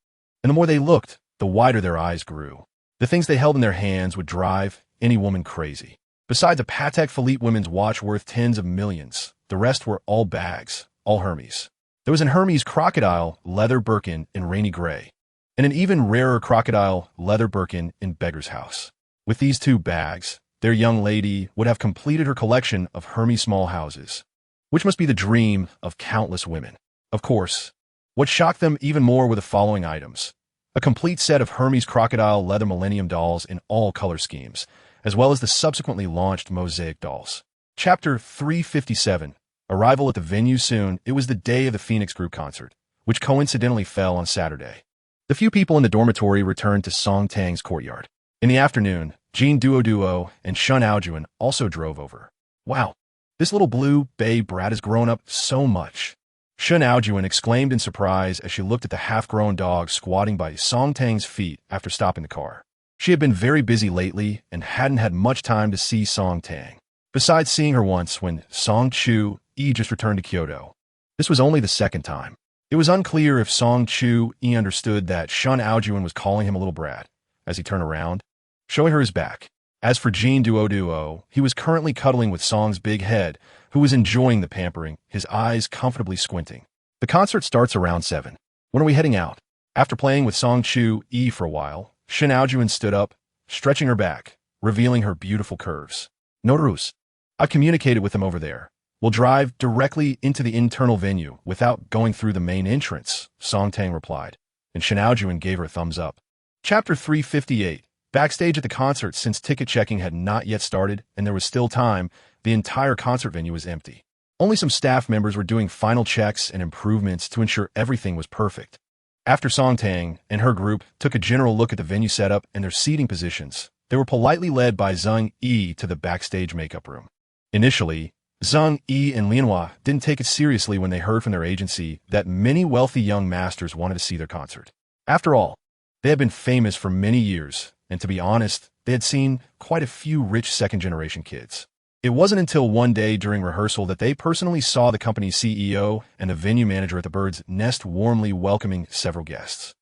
And the more they looked, the wider their eyes grew. The things they held in their hands would drive any woman crazy. Besides the Patek Philippe women's watch worth tens of millions, the rest were all bags, all Hermes. There was an Hermes crocodile leather Birkin in rainy gray, and an even rarer crocodile leather Birkin in beggar's house. With these two bags, their young lady would have completed her collection of Hermes small houses, which must be the dream of countless women. Of course, what shocked them even more were the following items: a complete set of Hermes crocodile leather Millennium dolls in all color schemes, as well as the subsequently launched Mosaic dolls. Chapter 357. Arrival at the venue soon. It was the day of the Phoenix Group concert, which coincidentally fell on Saturday. The few people in the dormitory returned to Song Tang's courtyard. In the afternoon, Jean Duo and Shun Aojuan also drove over. Wow, this little blue bay brat has grown up so much, Shun Aojuan exclaimed in surprise as she looked at the half-grown dog squatting by Song Tang's feet after stopping the car. She had been very busy lately and hadn't had much time to see Song Tang, besides seeing her once when Song Chu-yi just returned to Kyoto. This was only the second time. It was unclear if Song Chu-yi understood that Shun Aojuan was calling him a little brat as he turned around, showing her his back. As for Jean Duo, he was currently cuddling with Song's big head, who was enjoying the pampering, his eyes comfortably squinting. The concert starts around 7. When are we heading out? After playing with Song Chu-yi for a while, Shun Aojuan stood up, stretching her back, revealing her beautiful curves. Norus. I've communicated with them over there. We'll drive directly into the internal venue without going through the main entrance, Song Tang replied, and Shun Aojuan gave her a thumbs up. Chapter 358. Backstage at the concert. Since ticket checking had not yet started and there was still time, the entire concert venue was empty. Only some staff members were doing final checks and improvements to ensure everything was perfect. After Song Tang and her group took a general look at the venue setup and their seating positions, they were politely led by Zheng Yi to the backstage makeup room. Initially, Zheng Yi and Lianhua didn't take it seriously when they heard from their agency that many wealthy young masters wanted to see their concert. After all, they had been famous for many years, and to be honest, they had seen quite a few rich second-generation kids. It wasn't until one day during rehearsal that they personally saw the company's CEO and the venue manager at the Bird's Nest warmly welcoming several guests.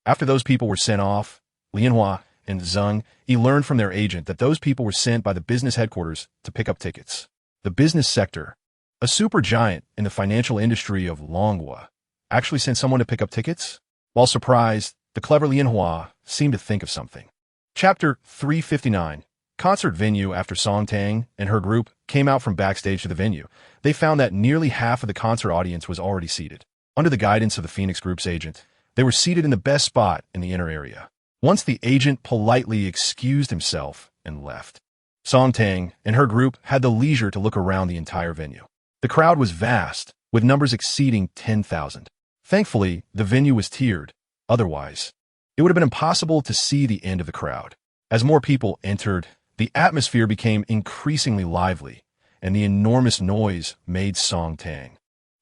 After those people were sent off, Lianhua and Zheng Yi learned from their agent that those people were sent by the business headquarters to pick up tickets. The business sector, A super giant in the financial industry of Longhua actually sent someone to pick up tickets? While surprised, the clever Lianhua seemed to think of something. Chapter 359. Concert venue. After Song Tang and her group came out from backstage to the venue, they found that nearly half of the concert audience was already seated. Under the guidance of the Phoenix Group's agent, they were seated in the best spot in the inner area. Once the agent politely excused himself and left, Song Tang and her group had the leisure to look around the entire venue. The crowd was vast, with numbers exceeding 10,000. Thankfully, the venue was tiered. Otherwise, it would have been impossible to see the end of the crowd. As more people entered, the atmosphere became increasingly lively, and the enormous noise made Song Tang,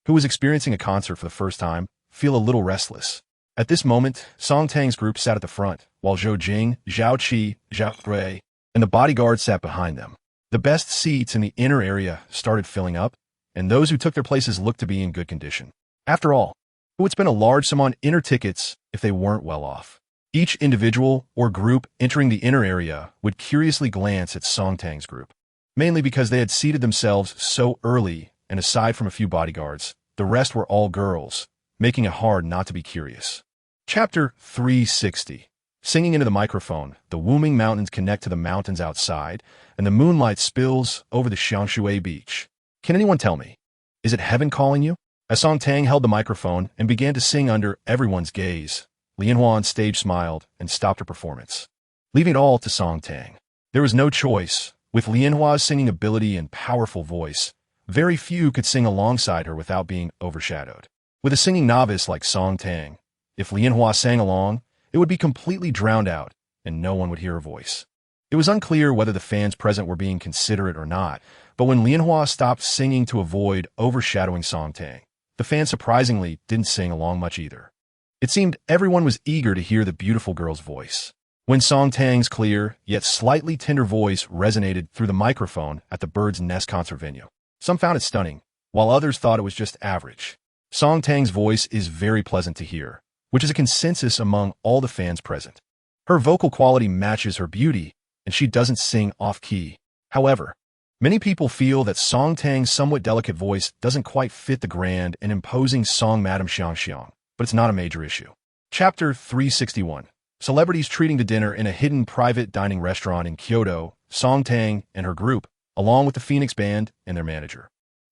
who was experiencing a concert for the first time, feel a little restless. At this moment, Song Tang's group sat at the front, while Zhou Jing, Zhao Qi, Zhao Rui, and the bodyguard sat behind them. The best seats in the inner area started filling up, and those who took their places looked to be in good condition. After all, who would spend a large sum on inner tickets if they weren't well off? Each individual or group entering the inner area would curiously glance at Song Tang's group, mainly because they had seated themselves so early, and aside from a few bodyguards, the rest were all girls, making it hard not to be curious. Chapter 360. Singing into the microphone, the Wuming Mountains connect to the mountains outside, and the moonlight spills over the Xiangshui beach. Can anyone tell me, is it heaven calling you? As Song Tang held the microphone and began to sing under everyone's gaze, Lianhua on stage smiled and stopped her performance, leaving it all to Song Tang. There was no choice. With Lianhua's singing ability and powerful voice, very few could sing alongside her without being overshadowed. With a singing novice like Song Tang, if Lianhua sang along, it would be completely drowned out, and no one would hear her voice. It was unclear whether the fans present were being considerate or not, but when Lianhua stopped singing to avoid overshadowing Song Tang, the fans surprisingly didn't sing along much either. It seemed everyone was eager to hear the beautiful girl's voice. When Song Tang's clear, yet slightly tender voice resonated through the microphone at the Bird's Nest concert venue, some found it stunning, while others thought it was just average. Song Tang's voice is very pleasant to hear, which is a consensus among all the fans present. Her vocal quality matches her beauty, and she doesn't sing off-key. However, many people feel that Song Tang's somewhat delicate voice doesn't quite fit the grand and imposing song Madame Xiang, but it's not a major issue. Chapter 361. Celebrities treating to dinner in a hidden private dining restaurant in Kyoto. Song Tang and her group, along with the Phoenix Band and their manager,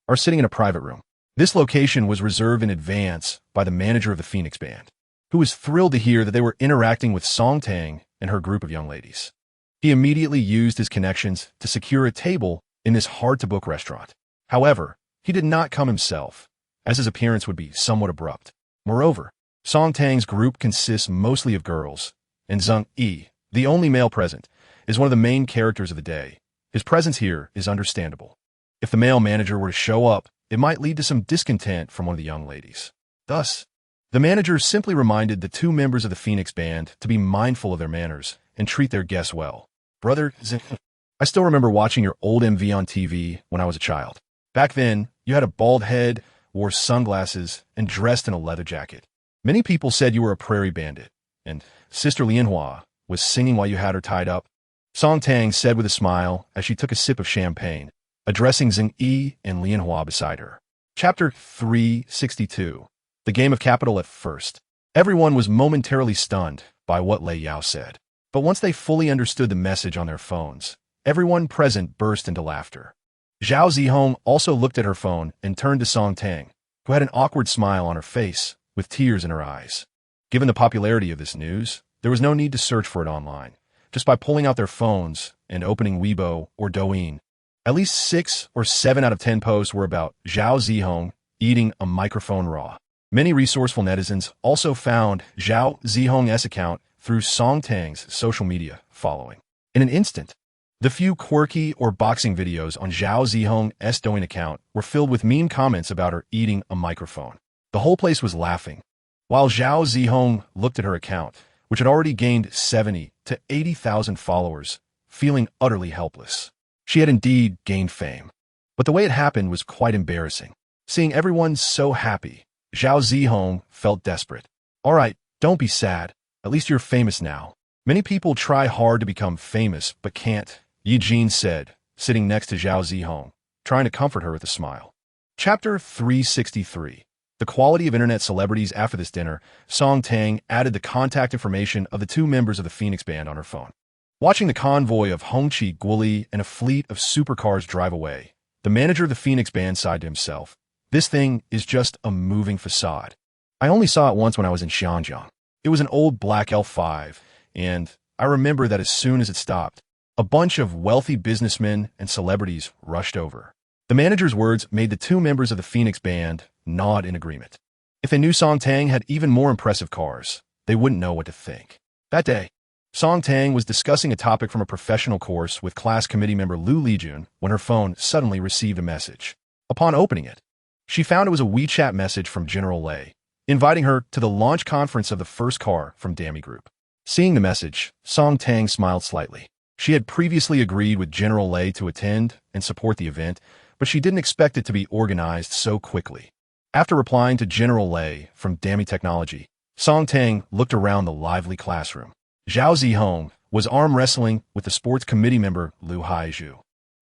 are sitting in a private room. This location was reserved in advance by the manager of the Phoenix Band, who was thrilled to hear that they were interacting with Song Tang and her group of young ladies. He immediately used his connections to secure a table in this hard-to-book restaurant. However, he did not come himself, as his appearance would be somewhat abrupt. Moreover, Song Tang's group consists mostly of girls, and Zheng Yi, the only male present, is one of the main characters of the day. His presence here is understandable. If the male manager were to show up, it might lead to some discontent from one of the young ladies. Thus, the manager simply reminded the two members of the Phoenix Band to be mindful of their manners and treat their guests well. Brother Zheng, I still remember watching your old MV on TV when I was a child. Back then, you had a bald head, wore sunglasses, and dressed in a leather jacket. Many people said you were a prairie bandit, and Sister Lianhua was singing while you had her tied up. Song Tang said with a smile as she took a sip of champagne, addressing Zheng Yi and Lianhua beside her. Chapter 362. The Game of Capital. At first, everyone was momentarily stunned by what Lei Yao said. But once they fully understood the message on their phones, everyone present burst into laughter. Zhao Zihong also looked at her phone and turned to Song Tang, who had an awkward smile on her face with tears in her eyes. Given the popularity of this news, there was no need to search for it online. Just by pulling out their phones and opening Weibo or Douyin, at least 6 or 7 out of 10 posts were about Zhao Zihong eating a microphone raw. Many resourceful netizens also found Zhao Zihong's account through Song Tang's social media following. In an instant, the few quirky or boxing videos on Zhao Zihong's Douyin account were filled with meme comments about her eating a microphone. The whole place was laughing, while Zhao Zihong looked at her account, which had already gained 70 to 80,000 followers, feeling utterly helpless. She had indeed gained fame, but the way it happened was quite embarrassing. Seeing everyone so happy, Zhao Zihong felt desperate. All right, don't be sad. At least you're famous now. Many people try hard to become famous, but can't, Yi Jin said, sitting next to Zhao Zihong, trying to comfort her with a smile. Chapter 363. The quality of internet celebrities. After this dinner, Song Tang added the contact information of the two members of the Phoenix Band on her phone. Watching the convoy of Hongqi Guoli and a fleet of supercars drive away, the manager of the Phoenix Band sighed to himself. This thing is just a moving facade. I only saw it once when I was in Xinjiang. It was an old black L5, and I remember that as soon as it stopped, a bunch of wealthy businessmen and celebrities rushed over. The manager's words made the two members of the Phoenix Band nod in agreement. If they knew Song Tang had even more impressive cars, they wouldn't know what to think. That day, Song Tang was discussing a topic from a professional course with class committee member Lu Lijun when her phone suddenly received a message. Upon opening it, she found it was a WeChat message from General Lei, inviting her to the launch conference of the first car from Dami Group. Seeing the message, Song Tang smiled slightly. She had previously agreed with General Lei to attend and support the event, but she didn't expect it to be organized so quickly. After replying to General Lei from Dami Technology, Song Tang looked around the lively classroom. Zhao Zihong was arm wrestling with the sports committee member Lu Haizhu,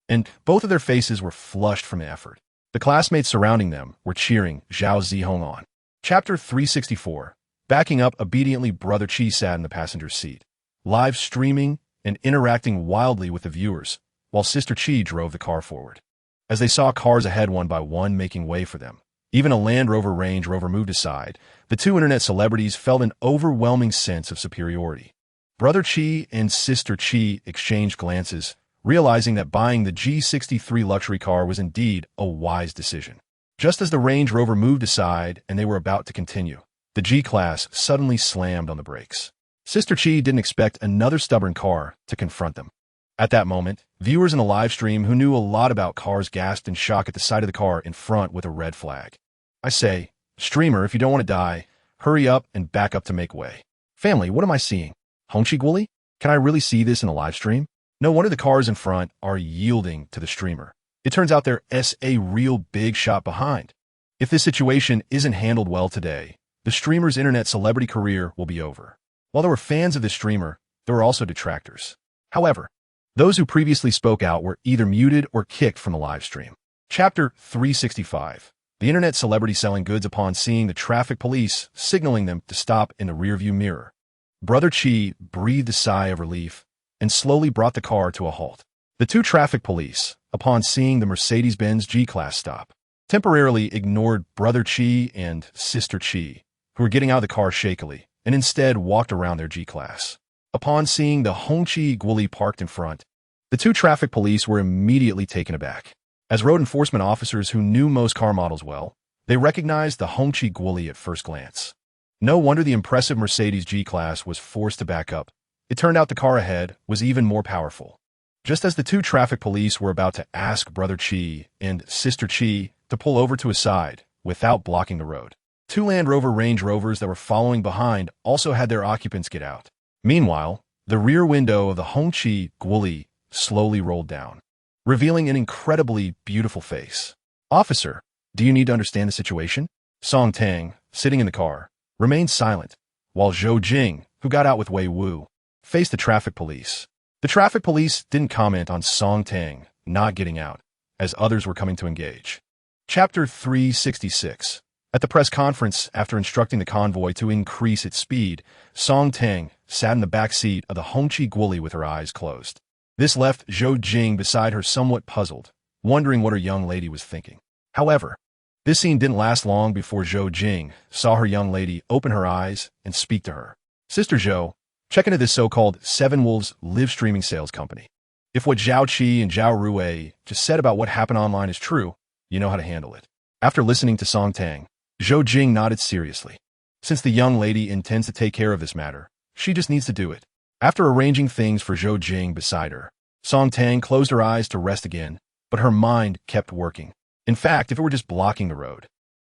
and both of their faces were flushed from effort. The classmates surrounding them were cheering Zhao Zihong on. Chapter 364. Backing up obediently, Brother Qi sat in the passenger seat, live streaming and interacting wildly with the viewers, while Sister Qi drove the car forward. As they saw cars ahead one by one making way for them, even a Land Rover Range Rover moved aside, the two internet celebrities felt an overwhelming sense of superiority. Brother Qi and Sister Qi exchanged glances, realizing that buying the G63 luxury car was indeed a wise decision. Just as the Range Rover moved aside and they were about to continue, the G-Class suddenly slammed on the brakes. Sister Qi didn't expect another stubborn car to confront them. At that moment, viewers in the live stream who knew a lot about cars gasped in shock at the sight of the car in front with a red flag. I say, streamer, if you don't want to die, hurry up and back up to make way. Family, what am I seeing? Hongqi Guoli? Can I really see this in a live stream? No wonder the cars in front are yielding to the streamer. It turns out there's a real big shot behind. If this situation isn't handled well today, the streamer's internet celebrity career will be over. While there were fans of this streamer, there were also detractors. However, those who previously spoke out were either muted or kicked from the live stream. Chapter 365. The internet celebrity selling goods upon seeing the traffic police signaling them to stop in the rearview mirror. Brother Qi breathed a sigh of relief and slowly brought the car to a halt. The two traffic police, upon seeing the Mercedes-Benz G-Class stop, temporarily ignored Brother Qi and Sister Qi, who were getting out of the car shakily, and instead walked around their G-Class. Upon seeing the Hongqi Guoli parked in front, the two traffic police were immediately taken aback. As road enforcement officers who knew most car models well, they recognized the Hongqi Guoli at first glance. No wonder the impressive Mercedes G-Class was forced to back up. It turned out the car ahead was even more powerful. Just as the two traffic police were about to ask Brother Qi and Sister Qi to pull over to his side without blocking the road, two Land Rover Range Rovers that were following behind also had their occupants get out. Meanwhile, the rear window of the Hongqi Guoli slowly rolled down, revealing an incredibly beautiful face. Officer, do you need to understand the situation? Song Tang, sitting in the car, remained silent, while Zhou Jing, who got out with Wei Wu, faced the traffic police. The traffic police didn't comment on Song Tang not getting out, as others were coming to engage. Chapter 366. At the press conference, after instructing the convoy to increase its speed, Song Tang sat in the back seat of the Hongqi Guoli with her eyes closed. This left Zhou Jing beside her somewhat puzzled, wondering what her young lady was thinking. However, this scene didn't last long before Zhou Jing saw her young lady open her eyes and speak to her. Sister Zhou, check into this so-called Seven Wolves live streaming sales company. If what Zhao Qi and Zhao Rui just said about what happened online is true, you know how to handle it. After listening to Song Tang, Zhou Jing nodded seriously. Since the young lady intends to take care of this matter, she just needs to do it. After arranging things for Zhou Jing beside her, Song Tang closed her eyes to rest again, but her mind kept working. In fact, if it were just blocking the road,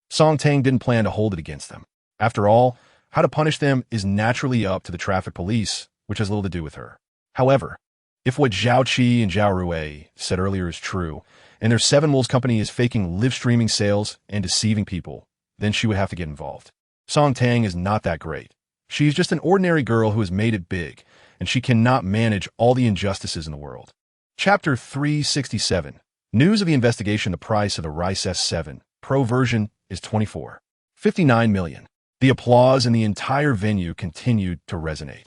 Song Tang didn't plan to hold it against them. After all, how to punish them is naturally up to the traffic police, which has little to do with her. However, if what Zhao Qi and Zhao Rui said earlier is true, and their Seven Wolves company is faking live streaming sales and deceiving people, then she would have to get involved. Song Tang is not that great. She's just an ordinary girl who has made it big, and she cannot manage all the injustices in the world. Chapter 367. News of the investigation. The price of the Rice S7 Pro version is 24.59 million. The applause in the entire venue continued to resonate.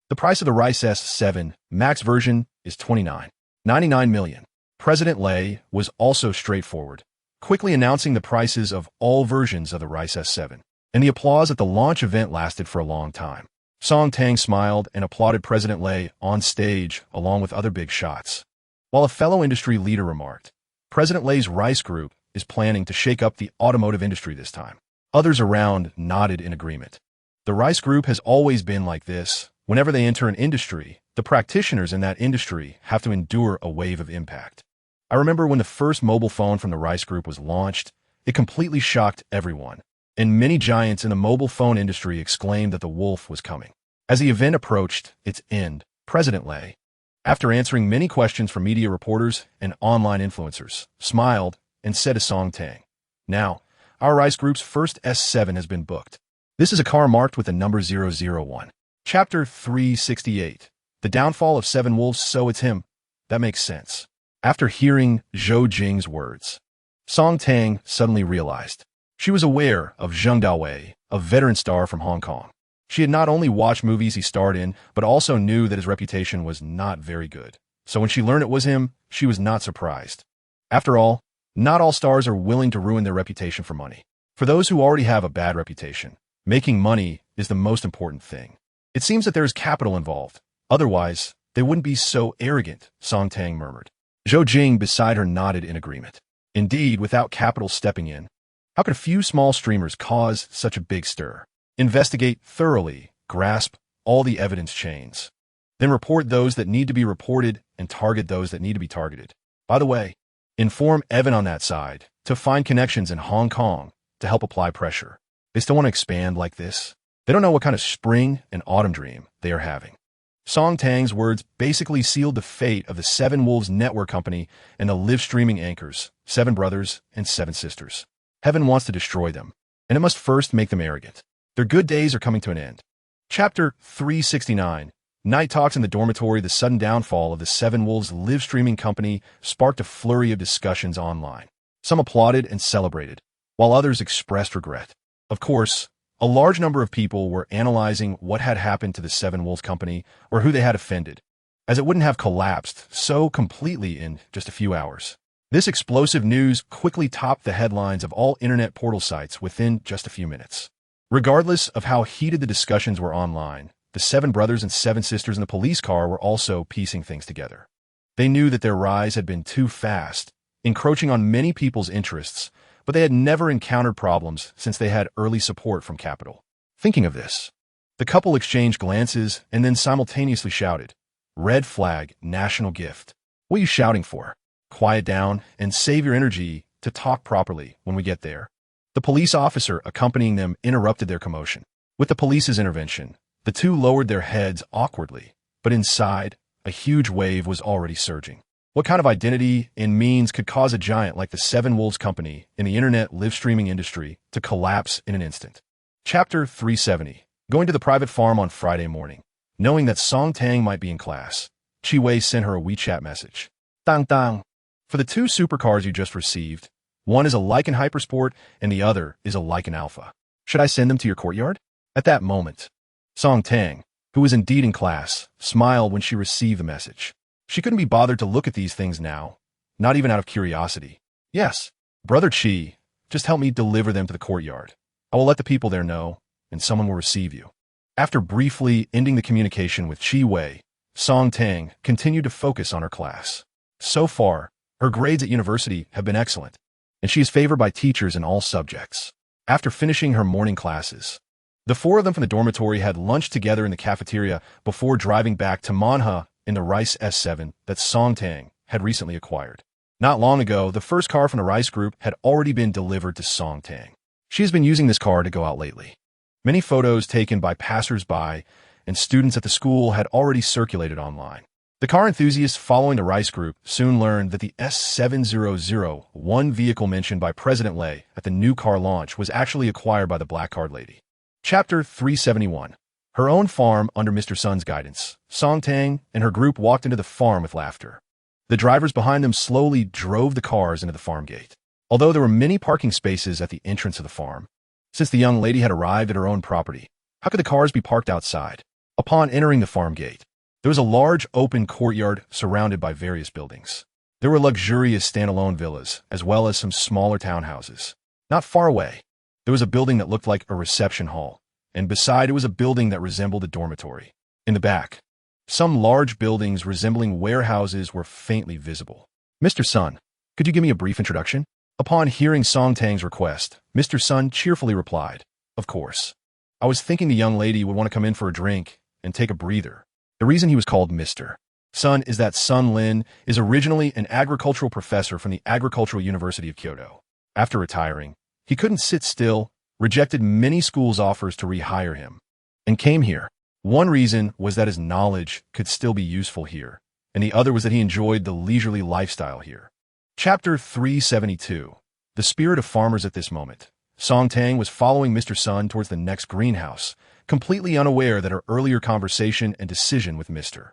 The price of the Rice S7 Max version is 29.99 million. President Lei was also straightforward, quickly announcing the prices of all versions of the Rice S7, and the applause at the launch event lasted for a long time. Song Tang smiled and applauded President Lei on stage along with other big shots. While a fellow industry leader remarked, President Lei's Rice Group is planning to shake up the automotive industry this time. Others around nodded in agreement. The Rice Group has always been like this. Whenever they enter an industry, the practitioners in that industry have to endure a wave of impact. I remember when the first mobile phone from the Rice Group was launched, it completely shocked everyone, and many giants in the mobile phone industry exclaimed that the wolf was coming. As the event approached its end, President Lei, after answering many questions from media reporters and online influencers, smiled and said to Song Tang, "Now, our Rice Group's first S7 has been booked. This is a car marked with the number 001. Chapter 368. The Downfall of Seven Wolves. So it's him. That makes sense." After hearing Zhou Jing's words, Song Tang suddenly realized. She was aware of Zheng Daowei, a veteran star from Hong Kong. She had not only watched movies he starred in, but also knew that his reputation was not very good. So when she learned it was him, she was not surprised. After all, not all stars are willing to ruin their reputation for money. For those who already have a bad reputation, making money is the most important thing. It seems that there is capital involved. Otherwise, they wouldn't be so arrogant, Song Tang murmured. Zhou Jing beside her nodded in agreement. Indeed, without capital stepping in, how could a few small streamers cause such a big stir? Investigate thoroughly, grasp all the evidence chains. Then report those that need to be reported and target those that need to be targeted. By the way, inform Evan on that side to find connections in Hong Kong to help apply pressure. They still want to expand like this. They don't know what kind of spring and autumn dream they are having. Song Tang's words basically sealed the fate of the Seven Wolves Network Company and the live streaming anchors, Seven Brothers and Seven Sisters. Heaven wants to destroy them, and it must first make them arrogant. Their good days are coming to an end. Chapter 369. Night talks in the dormitory. The sudden downfall of the Seven Wolves live streaming company sparked a flurry of discussions online. Some applauded and celebrated, while others expressed regret. Of course, a large number of people were analyzing what had happened to the Seven Wolves Company or who they had offended, as it wouldn't have collapsed so completely in just a few hours. This explosive news quickly topped the headlines of all internet portal sites within just a few minutes. Regardless of how heated the discussions were online, the Seven Brothers and Seven Sisters in the police car were also piecing things together. They knew that their rise had been too fast, encroaching on many people's interests, but they had never encountered problems since they had early support from capital. Thinking of this, the couple exchanged glances and then simultaneously shouted, "Red flag, national gift. What are you shouting for? Quiet down and save your energy to talk properly when we get there." The police officer accompanying them interrupted their commotion. With the police's intervention, the two lowered their heads awkwardly, but inside, a huge wave was already surging. What kind of identity and means could cause a giant like the Seven Wolves Company in the internet live streaming industry to collapse in an instant? Chapter 370. Going to the private farm on Friday morning. Knowing that Song Tang might be in class, Chi Wei sent her a WeChat message. "Dang dang. For the two supercars you just received, one is a Lycan Hypersport and the other is a Lycan Alpha. Should I send them to your courtyard?" At that moment, Song Tang, who was indeed in class, smiled when she received the message. She couldn't be bothered to look at these things now, not even out of curiosity. "Yes, Brother Chi, just help me deliver them to the courtyard. I will let the people there know, and someone will receive you." After briefly ending the communication with Chi Wei, Song Tang continued to focus on her class. So far, her grades at university have been excellent, and she is favored by teachers in all subjects. After finishing her morning classes, the four of them from the dormitory had lunch together in the cafeteria before driving back to Manha in the Rice S7 that Song Tang had recently acquired. Not long ago, the first car from the Rice Group had already been delivered to Song Tang. She has been using this car to go out lately. Many photos taken by passers-by and students at the school had already circulated online. The car enthusiasts following the Rice Group soon learned that the S7001 vehicle mentioned by President Lei at the new car launch was actually acquired by the Black Card Lady. Chapter 371. Her own farm under Mr. Sun's guidance. Song Tang and her group walked into the farm with laughter. The drivers behind them slowly drove the cars into the farm gate. although there were many parking spaces at the entrance of the farm. Since the young lady had arrived at her own property, how could the cars be parked outside? Upon entering the farm gate, there was a large open courtyard surrounded by various buildings. There were luxurious standalone villas, as well as some smaller townhouses. Not far away, there was a building that looked like a reception hall, and beside it was a building that resembled a dormitory. In the back, some large buildings resembling warehouses were faintly visible. "Mr. Sun, could you give me a brief introduction?" Upon hearing Song Tang's request, Mr. Sun cheerfully replied, "Of course. I was thinking the young lady would want to come in for a drink and take a breather." The reason he was called Mr. Sun is that Sun Lin is originally an agricultural professor from the Agricultural University of Kyoto. After retiring, he couldn't sit still, rejected many schools' offers to rehire him, and came here. One reason was that his knowledge could still be useful here, and the other was that he enjoyed the leisurely lifestyle here. Chapter 372. The Spirit of Farmers. At this moment, Song Tang was following Mr. Sun towards the next greenhouse, completely unaware that her earlier conversation and decision with Mr.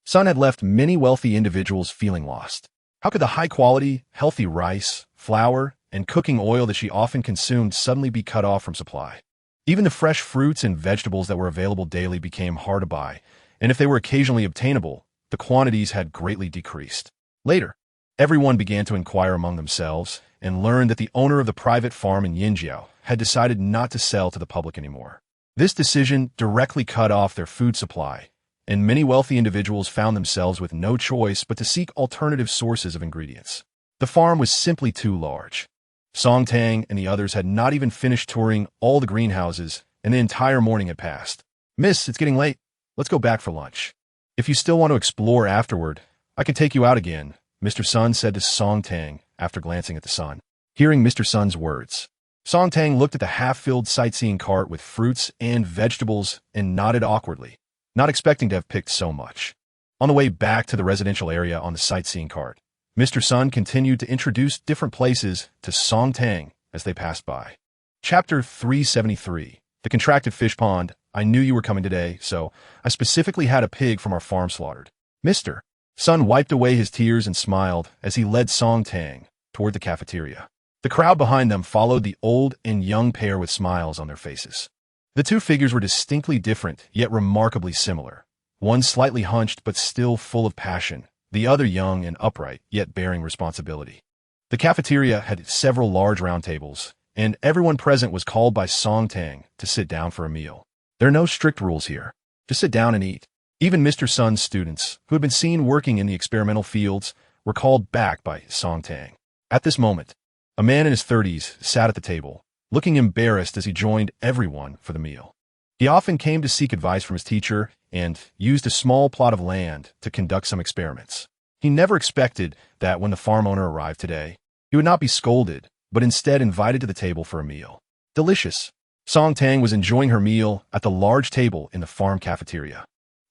Sun had left many wealthy individuals feeling lost. How could the high-quality, healthy rice, flour, and cooking oil that she often consumed suddenly be cut off from supply? Even the fresh fruits and vegetables that were available daily became hard to buy, and if they were occasionally obtainable, the quantities had greatly decreased. Later, everyone began to inquire among themselves and learned that the owner of the private farm in Yinjiao had decided not to sell to the public anymore. This decision directly cut off their food supply, and many wealthy individuals found themselves with no choice but to seek alternative sources of ingredients. The farm was simply too large. Song Tang and the others had not even finished touring all the greenhouses, and the entire morning had passed. "Miss, it's getting late. Let's go back for lunch. If you still want to explore afterward, I can take you out again," Mr. Sun said to Song Tang after glancing at the sun. Hearing Mr. Sun's words, Song Tang looked at the half-filled sightseeing cart with fruits and vegetables and nodded awkwardly, not expecting to have picked so much. On the way back to the residential area on the sightseeing cart, Mr. Sun continued to introduce different places to Song Tang as they passed by. Chapter 373. The Contracted Fish Pond. "I knew you were coming today, so I specifically had a pig from our farm slaughtered." Mr. Sun wiped away his tears and smiled as he led Song Tang toward the cafeteria. The crowd behind them followed the old and young pair with smiles on their faces. The two figures were distinctly different, yet remarkably similar. One slightly hunched but still full of passion, the other young and upright, yet bearing responsibility. The cafeteria had several large round tables, and everyone present was called by Song Tang to sit down for a meal. There are no strict rules here. Just sit down and eat. Even Mr. Sun's students, who had been seen working in the experimental fields, were called back by Song Tang. At this moment, a man in his 30s sat at the table, looking embarrassed as he joined everyone for the meal. He often came to seek advice from his teacher and used a small plot of land to conduct some experiments. He never expected that when the farm owner arrived today, he would not be scolded, but instead invited to the table for a meal. Delicious. Song Tang was enjoying her meal at the large table in the farm cafeteria.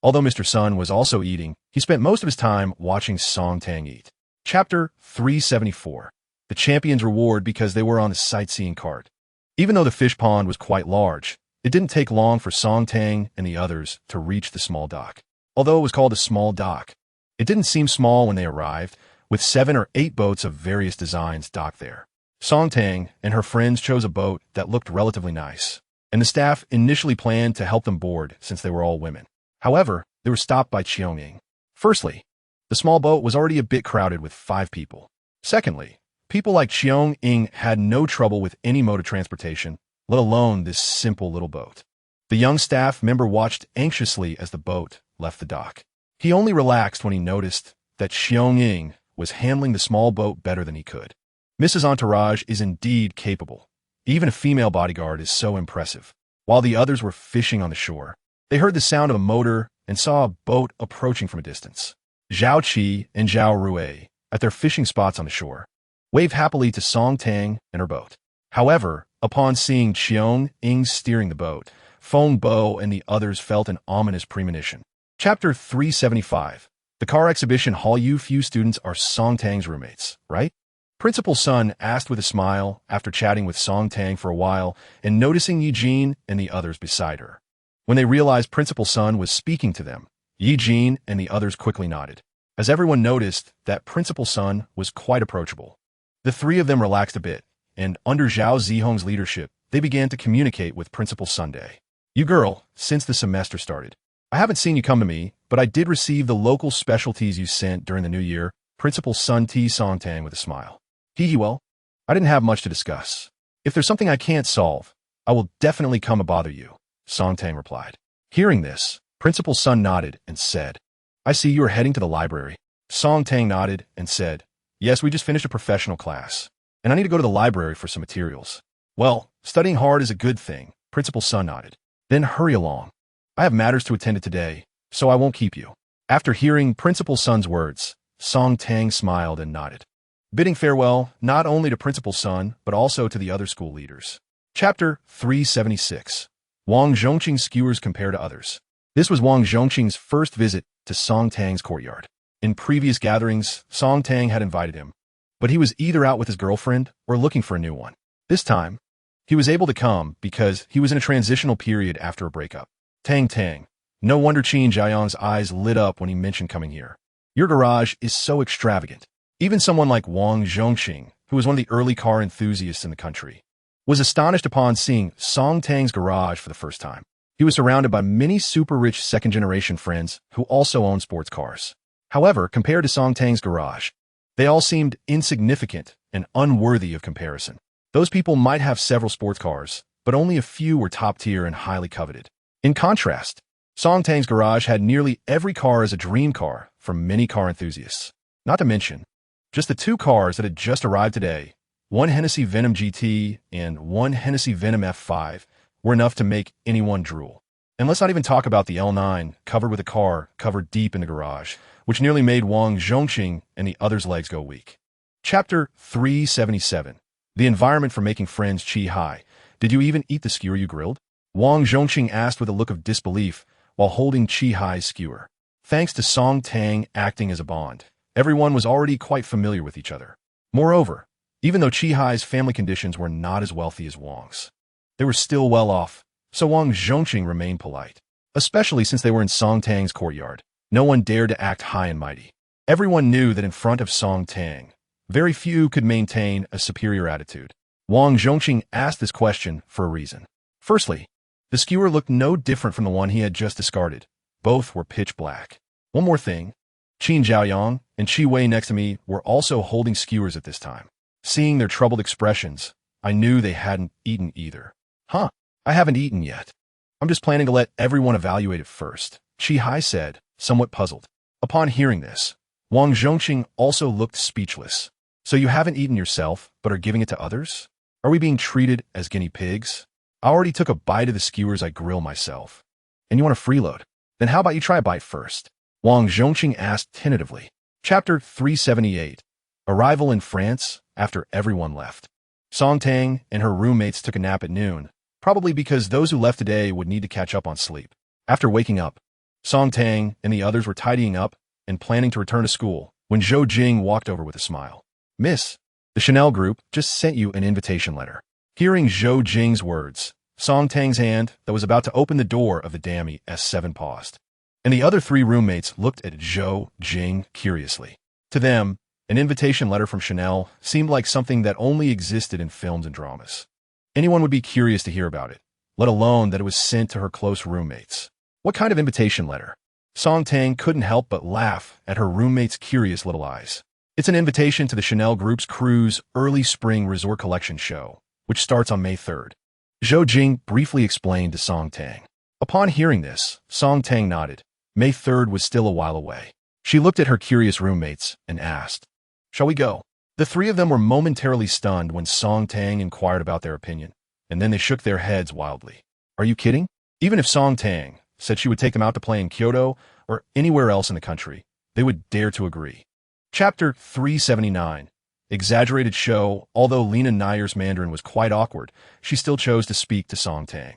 Although Mr. Sun was also eating, he spent most of his time watching Song Tang eat. Chapter 374. The Champion's Reward. Because they were on the sightseeing cart. Even though the fish pond was quite large, it didn't take long for Song Tang and the others to reach the small dock. Although it was called a small dock, it didn't seem small when they arrived, with 7 or 8 boats of various designs docked there. Song Tang and her friends chose a boat that looked relatively nice, and the staff initially planned to help them board since they were all women. However, they were stopped by Qiong. Firstly, the small boat was already a bit crowded with 5 people. Secondly, people like Qiong had no trouble with any mode of transportation, let alone this simple little boat. The young staff member watched anxiously as the boat left the dock. He only relaxed when he noticed that Qiong was handling the small boat better than he could. Mrs. Entourage is indeed capable. Even a female bodyguard is so impressive. While the others were fishing on the shore, they heard the sound of a motor and saw a boat approaching from a distance. Zhao Qi and Zhao Rui, at their fishing spots on the shore, waved happily to Song Tang and her boat. However, upon seeing Qiong steering the boat, Feng Bo and the others felt an ominous premonition. Chapter 375. The car exhibition hall. You few students are Song Tang's roommates, right? Principal Sun asked with a smile after chatting with Song Tang for a while and noticing Eugene and the others beside her. When they realized Principal Sun was speaking to them, Eugene and the others quickly nodded, as everyone noticed that Principal Sun was quite approachable. The three of them relaxed a bit, and under Zhao Zihong's leadership, they began to communicate with Principal Sunday. You girl, since the semester started. I haven't seen you come to me, but I did receive the local specialties you sent during the new year, Principal Sun T Songtang with a smile. Well, I didn't have much to discuss. If there's something I can't solve, I will definitely come and bother you, Songtang replied. Hearing this, Principal Sun nodded and said, I see you are heading to the library. Songtang nodded and said, Yes, we just finished a professional class, and I need to go to the library for some materials. Well, studying hard is a good thing, Principal Sun nodded. Then hurry along. I have matters to attend to today, so I won't keep you. After hearing Principal Sun's words, Songtang smiled and nodded, bidding farewell not only to Principal Sun, but also to the other school leaders. Chapter 376. Wang Zhongqing's skewers compare to others. This was Wang Zhongqing's first visit to Songtang's courtyard. In previous gatherings, Songtang had invited him, but he was either out with his girlfriend or looking for a new one. This time, he was able to come because he was in a transitional period after a breakup. Tang. No wonder Qin Jiayang's eyes lit up when he mentioned coming here. Your garage is so extravagant. Even someone like Wang Zhongqing, who was one of the early car enthusiasts in the country, was astonished upon seeing Songtang's garage for the first time. He was surrounded by many super-rich second-generation friends who also owned sports cars. However, compared to Songtang's garage, they all seemed insignificant and unworthy of comparison. Those people might have several sports cars, but only a few were top-tier and highly coveted. In contrast, Songtang's garage had nearly every car as a dream car for many car enthusiasts. Not to mention, just the two cars that had just arrived today, one Hennessy Venom GT and one Hennessy Venom F5, were enough to make anyone drool. And let's not even talk about the L9 covered with a car covered deep in the garage, which nearly made Wang Zhongqing and the others' legs go weak. Chapter 377. The environment for making friends Qi Hai. Did you even eat the skewer you grilled? Wang Zhongqing asked with a look of disbelief while holding Qi Hai's skewer. Thanks to Songtang acting as a bond, everyone was already quite familiar with each other. Moreover, even though Qi Hai's family conditions were not as wealthy as Wang's, they were still well off, so Wang Zhongqing remained polite. Especially since they were in Songtang's courtyard, no one dared to act high and mighty. Everyone knew that in front of Songtang, very few could maintain a superior attitude. Wang Zhongqing asked this question for a reason. Firstly, the skewer looked no different from the one he had just discarded. Both were pitch black. One more thing, Qin Jiaoyang and Qi Wei next to me were also holding skewers at this time. Seeing their troubled expressions, I knew they hadn't eaten either. I haven't eaten yet. I'm just planning to let everyone evaluate it first, Qi Hai said, somewhat puzzled. Upon hearing this, Wang Zhongqing also looked speechless. So you haven't eaten yourself, but are giving it to others? Are we being treated as guinea pigs? I already took a bite of the skewers I grill myself. And you want to freeload? Then how about you try a bite first? Wang Zhongqing asked tentatively. Chapter 378. Arrival in France after everyone left. Songtang and her roommates took a nap at noon, probably because those who left today would need to catch up on sleep. After waking up, Songtang and the others were tidying up and planning to return to school when Zhou Jing walked over with a smile. Miss, the Chanel group just sent you an invitation letter. Hearing Zhou Jing's words, Songtang's hand that was about to open the door of the Dammy S7 paused, and the other three roommates looked at Zhou Jing curiously. To them, an invitation letter from Chanel seemed like something that only existed in films and dramas. Anyone would be curious to hear about it, let alone that it was sent to her close roommates. What kind of invitation letter? Songtang couldn't help but laugh at her roommate's curious little eyes. It's an invitation to the Chanel Group's Cruise Early Spring Resort Collection show, which starts on May 3rd. Zhou Jing briefly explained to Songtang. Upon hearing this, Songtang nodded. May 3rd was still a while away. She looked at her curious roommates and asked, Shall we go? The three of them were momentarily stunned when Songtang inquired about their opinion, and then they shook their heads wildly. Are you kidding? Even if Songtang said she would take them out to play in Kyoto or anywhere else in the country, they would dare to agree. Chapter 379. Exaggerated show. Although Lena Nayer's Mandarin was quite awkward, she still chose to speak to Songtang.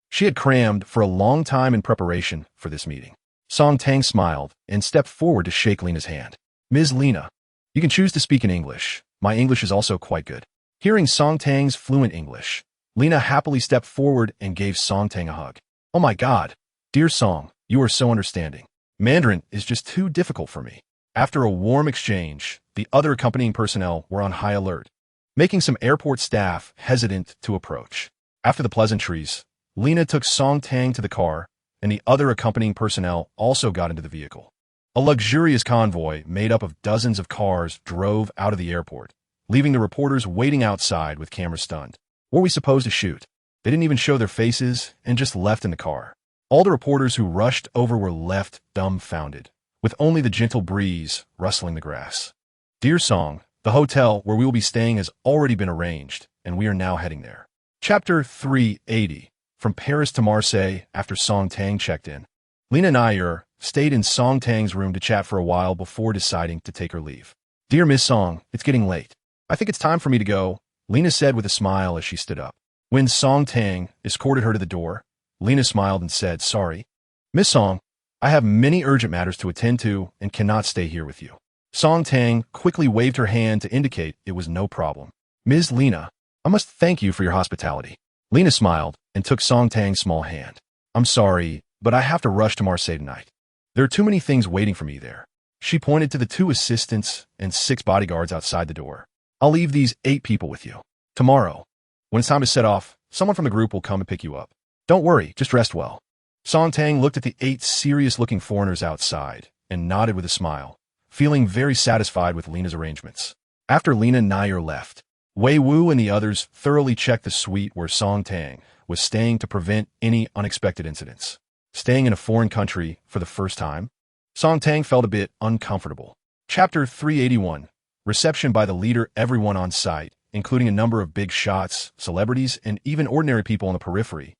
She had crammed for a long time in preparation for this meeting. Songtang smiled and stepped forward to shake Lena's hand. Ms. Lena, you can choose to speak in English. My English is also quite good. Hearing Songtang's fluent English, Lena happily stepped forward and gave Songtang a hug. Oh my God, dear Song, you are so understanding. Mandarin is just too difficult for me. After a warm exchange, the other accompanying personnel were on high alert. making some airport staff hesitant to approach. After the pleasantries, Lena took Song Tang to the car, and the other accompanying personnel also got into the vehicle. A luxurious convoy made up of dozens of cars drove out of the airport, leaving the reporters waiting outside with cameras stunned. What were we supposed to shoot? They didn't even show their faces and just left in the car. All the reporters who rushed over were left dumbfounded, with only the gentle breeze rustling the grass. Dear Song, the hotel where we will be staying has already been arranged, and we are now heading there. Chapter 380. From Paris to Marseille after Song Tang checked in. Lena Nair stayed in Song Tang's room to chat for a while before deciding to take her leave. Dear Miss Song, it's getting late. I think it's time for me to go, Lena said with a smile as she stood up. When Song Tang escorted her to the door, Lena smiled and said, Sorry. Miss Song, I have many urgent matters to attend to and cannot stay here with you. Song Tang quickly waved her hand to indicate it was no problem. Ms. Lena, I must thank you for your hospitality. Lena smiled and took Song Tang's small hand. I'm sorry, but I have to rush to Marseille tonight. There are too many things waiting for me there. She pointed to the 2 assistants and 6 bodyguards outside the door. I'll leave these 8 people with you. Tomorrow, when it's time to set off, someone from the group will come and pick you up. Don't worry, just rest well. Song Tang looked at the 8 serious-looking foreigners outside and nodded with a smile, feeling very satisfied with Lena's arrangements. After Lena Nair left, Wei Wu and the others thoroughly checked the suite where Song Tang was staying to prevent any unexpected incidents. Staying in a foreign country for the first time, Song Tang felt a bit uncomfortable. Chapter 381. Reception by the leader. Everyone on site, including a number of big shots, celebrities, and even ordinary people on the periphery,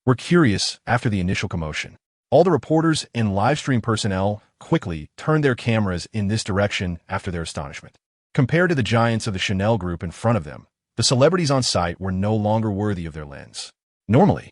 were curious after the initial commotion. All the reporters and livestream personnel quickly turned their cameras in this direction after their astonishment. Compared to the giants of the Chanel group in front of them, the celebrities on site were no longer worthy of their lens. Normally,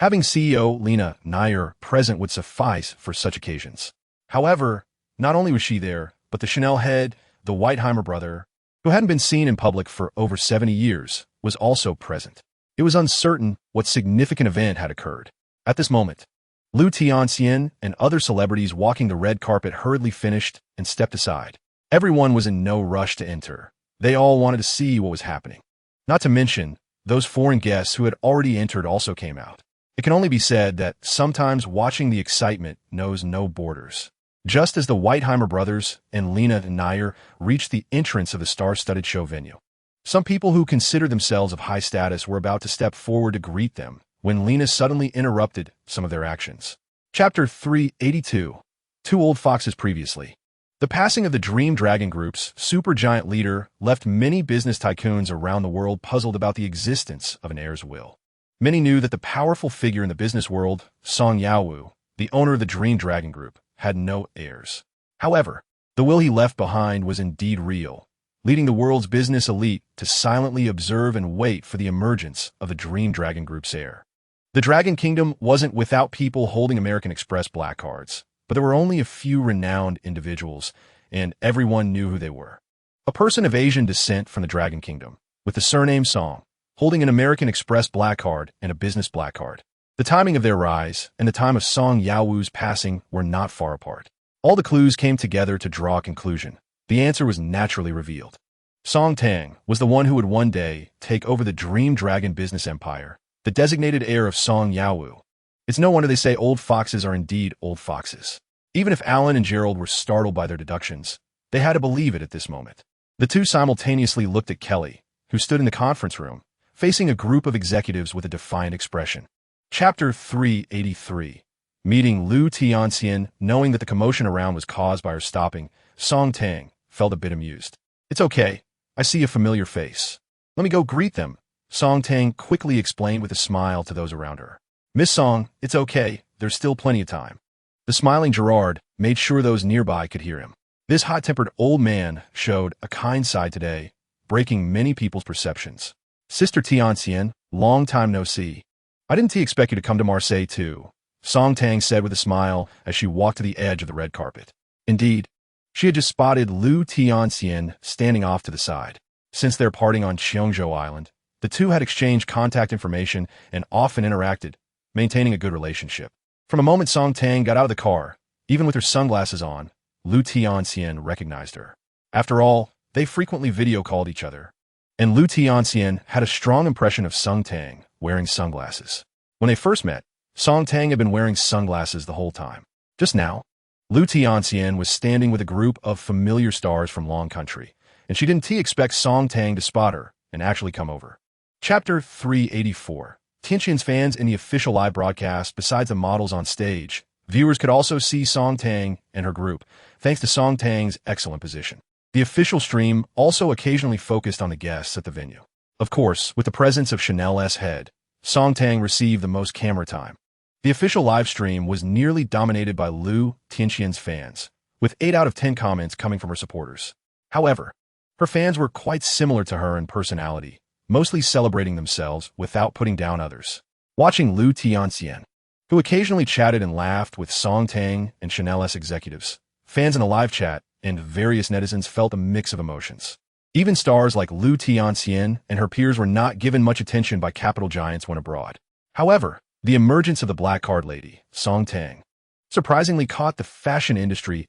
having CEO Lena Nair present would suffice for such occasions. However, not only was she there, but the Chanel head, the Whiteheimer brother, who hadn't been seen in public for over 70 years, was also present. It was uncertain what significant event had occurred. At this moment, Liu Tianxian and other celebrities walking the red carpet hurriedly finished and stepped aside. Everyone was in no rush to enter. They all wanted to see what was happening. Not to mention, those foreign guests who had already entered also came out. It can only be said that sometimes watching the excitement knows no borders. Just as the Whiteheimer brothers and Lena Nair reached the entrance of the star-studded show venue, some people who considered themselves of high status were about to step forward to greet them when Lena suddenly interrupted some of their actions. Chapter 382. 2 Old Foxes Previously. The passing of the Dream Dragon Group's supergiant leader left many business tycoons around the world puzzled about the existence of an heir's will. Many knew that the powerful figure in the business world, Song Yaowu, the owner of the Dream Dragon Group, had no heirs. However, the will he left behind was indeed real, leading the world's business elite to silently observe and wait for the emergence of the Dream Dragon Group's heir. The Dragon Kingdom wasn't without people holding American Express black cards, but there were only a few renowned individuals, and everyone knew who they were. A person of Asian descent from the Dragon Kingdom, with the surname Song, holding an American Express black card and a business black card. The timing of their rise and the time of Song Yaowu's passing were not far apart. All the clues came together to draw a conclusion. The answer was naturally revealed. Song Tang was the one who would one day take over the Dream Dragon business empire, the designated heir of Song Yaowu. It's no wonder they say old foxes are indeed old foxes. Even if Alan and Gerald were startled by their deductions, they had to believe it at this moment. The two simultaneously looked at Kelly, who stood in the conference room, facing a group of executives with a defiant expression. Chapter 383. Meeting Liu Tianxian. Knowing that the commotion around was caused by her stopping, Song Tang felt a bit amused. It's okay. I see a familiar face. Let me go greet them, Song Tang quickly explained with a smile to those around her. Miss Song, it's okay. There's still plenty of time. The smiling Gerard made sure those nearby could hear him. This hot-tempered old man showed a kind side today, breaking many people's perceptions. Sister Tianxian, long time no see. I didn't expect you to come to Marseille too, Song Tang said with a smile as she walked to the edge of the red carpet. Indeed, she had just spotted Liu Tianxian standing off to the side. Since their parting on Cheongzhou Island, the two had exchanged contact information and often interacted, maintaining a good relationship. From the moment Song Tang got out of the car, even with her sunglasses on, Liu Tianxian recognized her. After all, they frequently video called each other. and Lu Tianxian had a strong impression of Song Tang wearing sunglasses. When they first met, Song Tang had been wearing sunglasses the whole time. Just now, Lu Tianxian was standing with a group of familiar stars from Long Country, and she didn't expect Song Tang to spot her and actually come over. Chapter 384. Tianxian's fans in the official live broadcast. Besides the models on stage, viewers could also see Song Tang and her group, thanks to Song Tang's excellent position. The official stream also occasionally focused on the guests at the venue. Of course, with the presence of Chanel's head, Song Tang received the most camera time. The official live stream was nearly dominated by Lu Tianxian's fans, with 8 out of 10 comments coming from her supporters. However, her fans were quite similar to her in personality, mostly celebrating themselves without putting down others. Watching Lu Tianxian, who occasionally chatted and laughed with Song Tang and Chanel's executives, fans in a live chat, and various netizens felt a mix of emotions. Even stars like Lu Tianxian and her peers were not given much attention by capital giants when abroad. However, the emergence of the black card lady, Song Tang, surprisingly caught the fashion industry's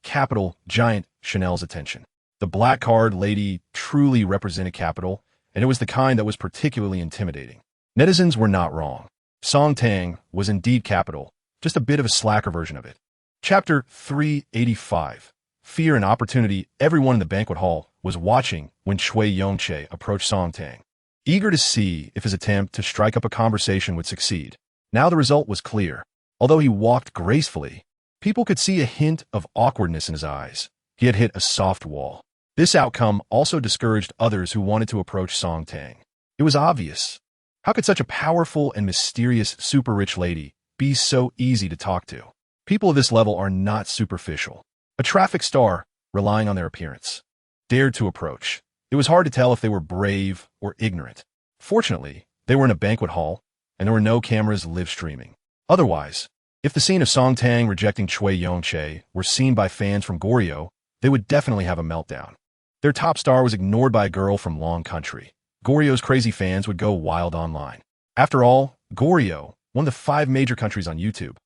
capital giant Chanel's attention. The black card lady truly represented capital, and it was the kind that was particularly intimidating. Netizens were not wrong. Song Tang was indeed capital, just a bit of a slacker version of it. Chapter 385. Fear and opportunity. Everyone in the banquet hall was watching when Cui Yongche approached Song Tang, eager to see if his attempt to strike up a conversation would succeed. Now the result was clear. Although he walked gracefully, people could see a hint of awkwardness in his eyes. He had hit a soft wall. This outcome also discouraged others who wanted to approach Song Tang. It was obvious. How could such a powerful and mysterious super-rich lady be so easy to talk to? People of this level are not superficial. A traffic star, relying on their appearance, dared to approach. It was hard to tell if they were brave or ignorant. Fortunately, they were in a banquet hall, and there were no cameras live streaming. Otherwise, if the scene of Song Tang rejecting Cui Yongche were seen by fans from Goryeo, they would definitely have a meltdown. Their top star was ignored by a girl from Long Country. Goryeo's crazy fans would go wild online. After all, Goryeo, one of the 5 major countries on YouTube,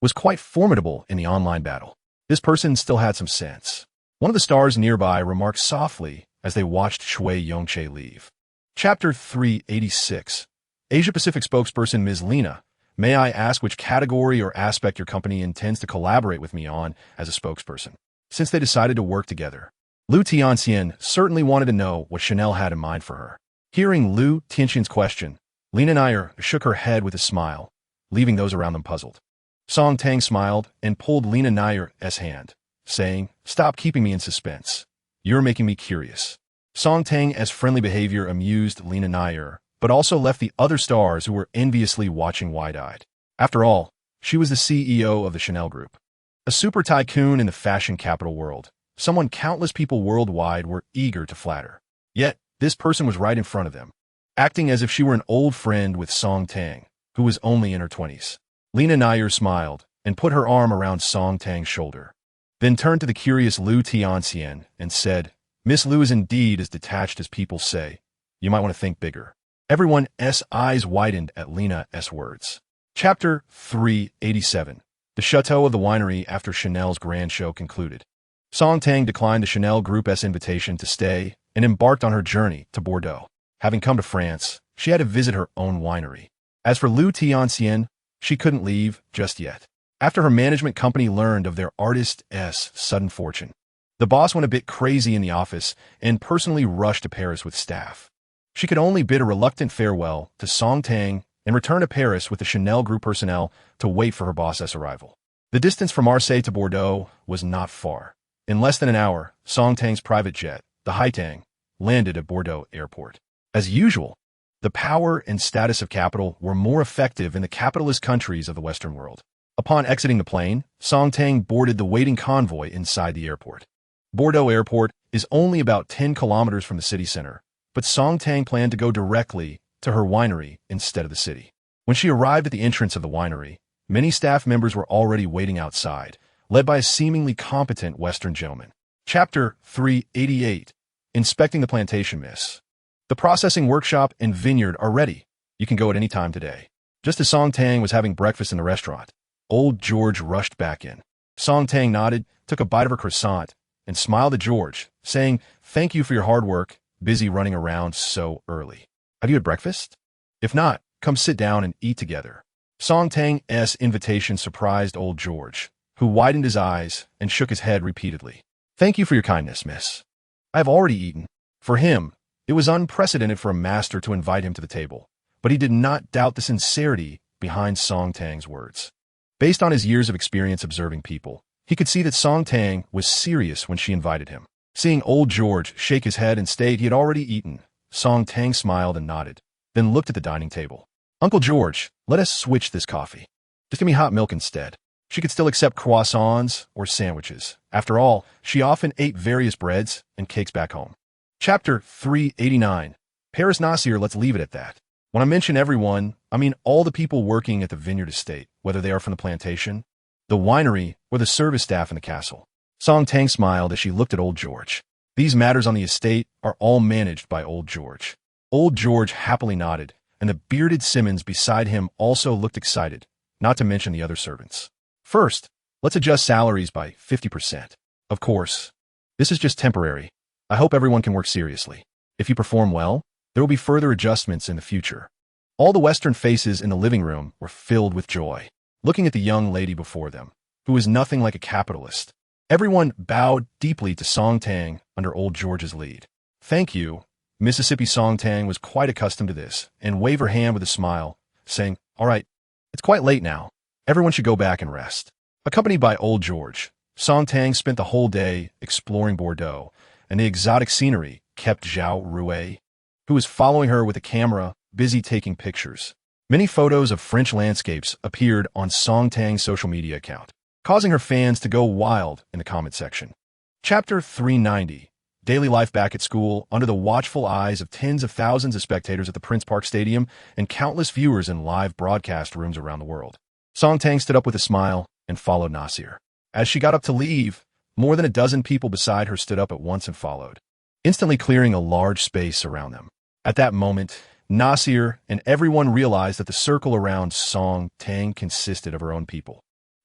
was quite formidable in the online battle. This person still had some sense. One of the stars nearby remarked softly as they watched Cui Yongche leave. Chapter 386. Asia-Pacific spokesperson Ms. Lena, may I ask which category or aspect your company intends to collaborate with me on as a spokesperson, since they decided to work together? Lu Tianxian certainly wanted to know what Chanel had in mind for her. Hearing Lu Tianxian's question, Lena Nair shook her head with a smile, leaving those around them puzzled. Song Tang smiled and pulled Lena Nair's hand, saying, "Stop keeping me in suspense. You're making me curious." Song Tang's friendly behavior amused Lena Nair, but also left the other stars who were enviously watching wide-eyed. After all, she was the CEO of the Chanel Group, a super tycoon in the fashion capital world, someone countless people worldwide were eager to flatter. Yet, this person was right in front of them, acting as if she were an old friend with Song Tang, who was only in her 20s. Lena Nair smiled and put her arm around Song Tang's shoulder, then turned to the curious Lu Tianxian and said, "Miss Lu is indeed as detached as people say. You might want to think bigger." Everyone's eyes widened at Lena's words. Chapter 387. The Chateau of the Winery. After Chanel's grand show concluded, Song Tang declined the Chanel Group's invitation to stay and embarked on her journey to Bordeaux. Having come to France, she had to visit her own winery. As for Lu Tianxian, she couldn't leave just yet. After her management company learned of their artist's sudden fortune, the boss went a bit crazy in the office and personally rushed to Paris with staff. She could only bid a reluctant farewell to Song Tang and return to Paris with the Chanel Group personnel to wait for her boss's arrival. The distance from Marseille to Bordeaux was not far. In less than an hour, Song Tang's private jet, the Haitang, landed at Bordeaux airport. As usual, the power and status of capital were more effective in the capitalist countries of the Western world. Upon exiting the plane, Song Tang boarded the waiting convoy inside the airport. Bordeaux Airport is only about 10 kilometers from the city center, but Song Tang planned to go directly to her winery instead of the city. When she arrived at the entrance of the winery, many staff members were already waiting outside, led by a seemingly competent Western gentleman. Chapter 388. Inspecting the plantation, miss. The processing workshop and vineyard are ready. You can go at any time today. Just as Song Tang was having breakfast in the restaurant, old George rushed back in. Song Tang nodded, took a bite of her croissant, and smiled at George, saying, "Thank you for your hard work. busy running around so early. Have you had breakfast? If not, come sit down and eat together. Song Tang's invitation surprised old George, who widened his eyes and shook his head repeatedly. Thank you for your kindness, miss. I have already eaten. For him, it was unprecedented for a master to invite him to the table, but he did not doubt the sincerity behind Song Tang's words. Based on his years of experience observing people, he could see that Song Tang was serious when she invited him. Seeing old George shake his head and state he had already eaten, Song Tang smiled and nodded, then looked at the dining table. Uncle George, let us switch this coffee. Just give me hot milk instead. She could still accept croissants or sandwiches. After all, she often ate various breads and cakes back home. Chapter 389. Paris Nasir, let's leave it at that. When I mention everyone, I mean all the people working at the vineyard estate, whether they are from the plantation, the winery, or the service staff in the castle. Song Tang smiled as she looked at old George. These matters on the estate are all managed by old George. Old George happily nodded, and the bearded Simmons beside him also looked excited, not to mention the other servants. First, let's adjust salaries by 50%. Of course, this is just temporary. I hope everyone can work seriously. If you perform well, there will be further adjustments in the future. All the Western faces in the living room were filled with joy, looking at the young lady before them, who was nothing like a capitalist. Everyone bowed deeply to Song Tang under old George's lead. Thank you. Mississippi Song Tang was quite accustomed to this and waved her hand with a smile, saying, All right, it's quite late now. Everyone should go back and rest. Accompanied by old George, Song Tang spent the whole day exploring Bordeaux, and the exotic scenery kept Zhao Rui, who was following her with a camera, busy taking pictures. Many photos of French landscapes appeared on Song Tang's social media account, causing her fans to go wild in the comment section. Chapter 390. Daily life back at school under the watchful eyes of tens of thousands of spectators at the Prince Park Stadium and countless viewers in live broadcast rooms around the world. Song Tang stood up with a smile and followed Nasir. As she got up to leave, more than a dozen people beside her stood up at once and followed, instantly clearing a large space around them. At that moment, Nasir and everyone realized that the circle around Song Tang consisted of her own people.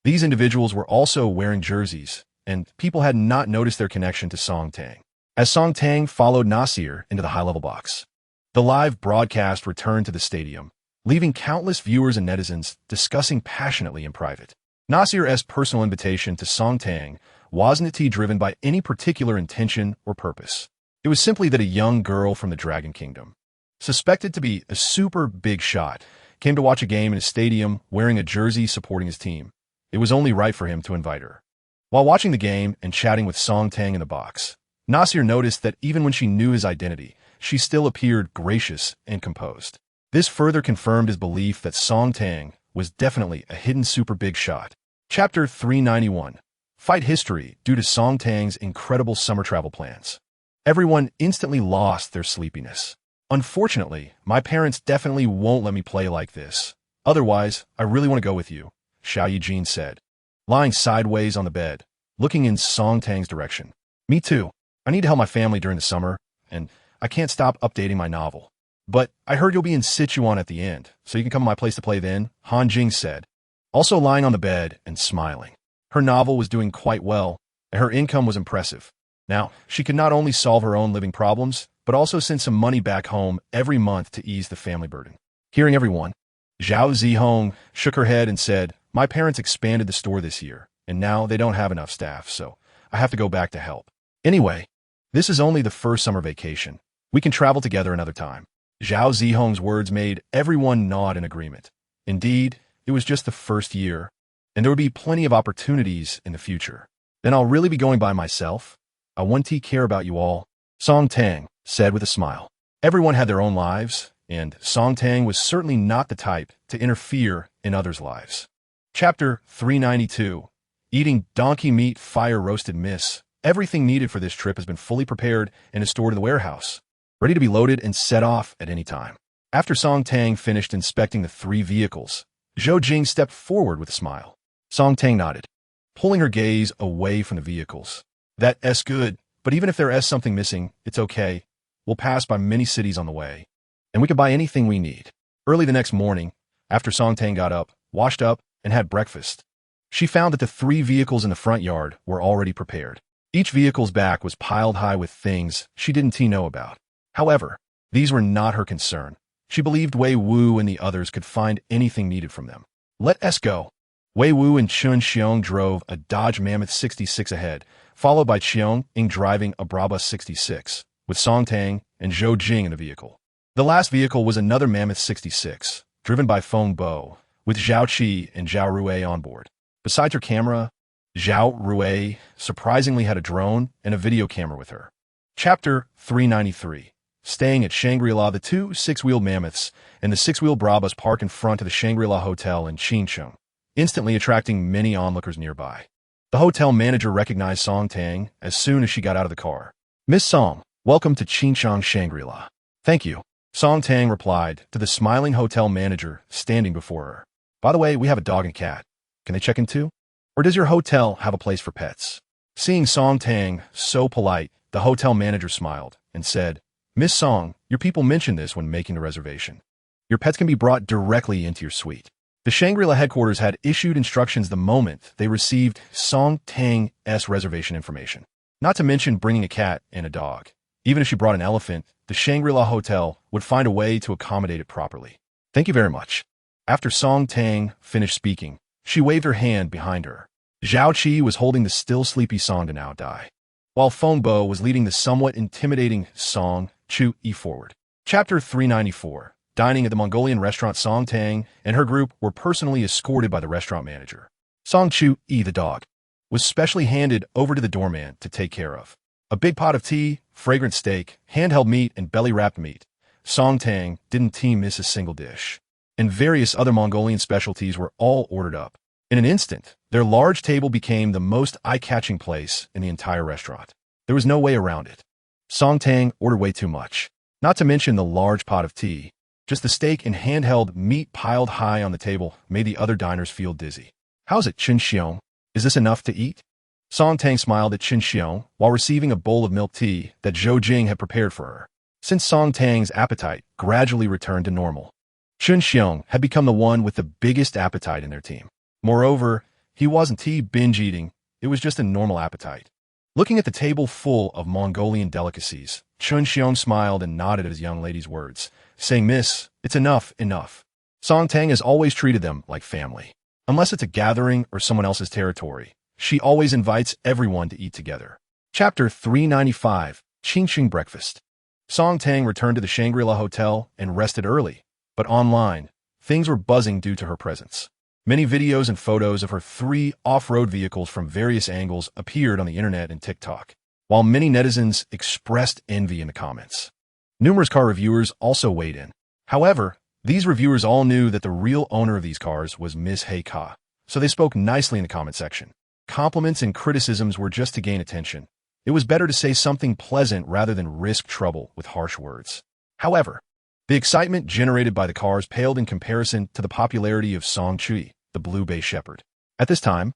These individuals were also wearing jerseys, and people had not noticed their connection to Song Tang. As Song Tang followed Nasir into the high-level box, the live broadcast returned to the stadium, leaving countless viewers and netizens discussing passionately in private. Nasir's personal invitation to Song Tang wasn't driven by any particular intention or purpose. It was simply that a young girl from the Dragon Kingdom, suspected to be a super big shot, came to watch a game in a stadium wearing a jersey supporting his team. It was only right for him to invite her. While watching the game and chatting with Song Tang in the box, Nasir noticed that even when she knew his identity, she still appeared gracious and composed. This further confirmed his belief that Song Tang was definitely a hidden super big shot. Chapter 391. Fight history due to Song Tang's incredible summer travel plans. Everyone instantly lost their sleepiness. Unfortunately, my parents definitely won't let me play like this. Otherwise, I really want to go with you, Xiao Yijin said, lying sideways on the bed, looking in Song Tang's direction. Me too. I need to help my family during the summer, and I can't stop updating my novel. But I heard you'll be in Sichuan at the end, so you can come to my place to play then, Han Jing said, also lying on the bed and smiling. Her novel was doing quite well, and her income was impressive. Now, she could not only solve her own living problems, but also send some money back home every month to ease the family burden. Hearing everyone, Zhao Zihong shook her head and said, My parents expanded the store this year, and now they don't have enough staff, so I have to go back to help. Anyway, this is only the first summer vacation. We can travel together another time. Zhao Zihong's words made everyone nod in agreement. Indeed, it was just the first year, and there would be plenty of opportunities in the future. Then I'll really be going by myself. I want to care about you all, Song Tang said with a smile. Everyone had their own lives, and Song Tang was certainly not the type to interfere in others' lives. Chapter 392. Eating donkey meat fire-roasted miss. Everything needed for this trip has been fully prepared and is stored in the warehouse, ready to be loaded and set off at any time. After Song Tang finished inspecting the 3 vehicles, Zhou Jing stepped forward with a smile. Song Tang nodded, pulling her gaze away from the vehicles. That's good, but even if there is something missing, it's okay. We'll pass by many cities on the way, and we can buy anything we need. Early the next morning, after Song Tang got up, washed up, and had breakfast, she found that the 3 vehicles in the front yard were already prepared. Each vehicle's back was piled high with things she didn't know about. However, these were not her concern. She believed Wei Wu and the others could find anything needed from them. Let us go. Wei Wu and Chun Xiong drove a Dodge Mammoth 66 ahead, followed by Xiong Ying driving a Brabus 66, with Song Tang and Zhou Jing in the vehicle. The last vehicle was another Mammoth 66, driven by Feng Bo, with Zhao Qi and Zhao Rui on board. Besides her camera, Zhao Rui surprisingly had a drone and a video camera with her. Chapter 393. Staying at Shangri-La, the two six-wheeled Mammoths and the six-wheeled Brabus park in front of the Shangri-La Hotel in Qincheng, instantly attracting many onlookers nearby. The hotel manager recognized Song Tang as soon as she got out of the car. "Miss Song, welcome to Qincheng Shangri-La." "Thank you," Song Tang replied to the smiling hotel manager standing before her. "By the way, we have a dog and cat. Can they check in too? Or does your hotel have a place for pets?" Seeing Song Tang so polite, the hotel manager smiled and said, "Miss Song, your people mentioned this when making the reservation. Your pets can be brought directly into your suite." The Shangri-La headquarters had issued instructions the moment they received Song Tang's reservation information. Not to mention bringing a cat and a dog. Even if she brought an elephant, the Shangri-La Hotel would find a way to accommodate it properly. "Thank you very much." After Song Tang finished speaking, she waved her hand behind her. Zhao Qi was holding the still sleepy Song Dao Dai, while Feng Bo was leading the somewhat intimidating Song Chu Yi forward. Chapter 394. Dining at the Mongolian restaurant, Song Tang and her group were personally escorted by the restaurant manager. Song Chu Yi, the dog, was specially handed over to the doorman to take care of. A big pot of tea, fragrant steak, handheld meat, and belly-wrapped meat. Song Tang didn't miss a single dish. And various other Mongolian specialties were all ordered up. In an instant, their large table became the most eye-catching place in the entire restaurant. There was no way around it. Song Tang ordered way too much. Not to mention the large pot of tea. Just the steak and handheld meat piled high on the table made the other diners feel dizzy. "How's it, Chun Xiong? Is this enough to eat?" Song Tang smiled at Chun Xiong while receiving a bowl of milk tea that Zhou Jing had prepared for her. Since Song Tang's appetite gradually returned to normal, Chun Xiong had become the one with the biggest appetite in their team. Moreover, he wasn't binge eating, it was just a normal appetite. Looking at the table full of Mongolian delicacies, Chun Xiong smiled and nodded at his young lady's words, saying, "Miss, it's enough, enough." Song Tang has always treated them like family. Unless it's a gathering or someone else's territory, she always invites everyone to eat together. Chapter 395. Qingqing Breakfast. Song Tang returned to the Shangri-La Hotel and rested early, but online, things were buzzing due to her presence. Many videos and photos of her 3 off-road vehicles from various angles appeared on the internet and TikTok, while many netizens expressed envy in the comments. Numerous car reviewers also weighed in. However, these reviewers all knew that the real owner of these cars was Miss He Ka, so they spoke nicely in the comment section. Compliments and criticisms were just to gain attention. It was better to say something pleasant rather than risk trouble with harsh words. However, the excitement generated by the cars paled in comparison to the popularity of Song Chui, the Blue Bay Shepherd. At this time,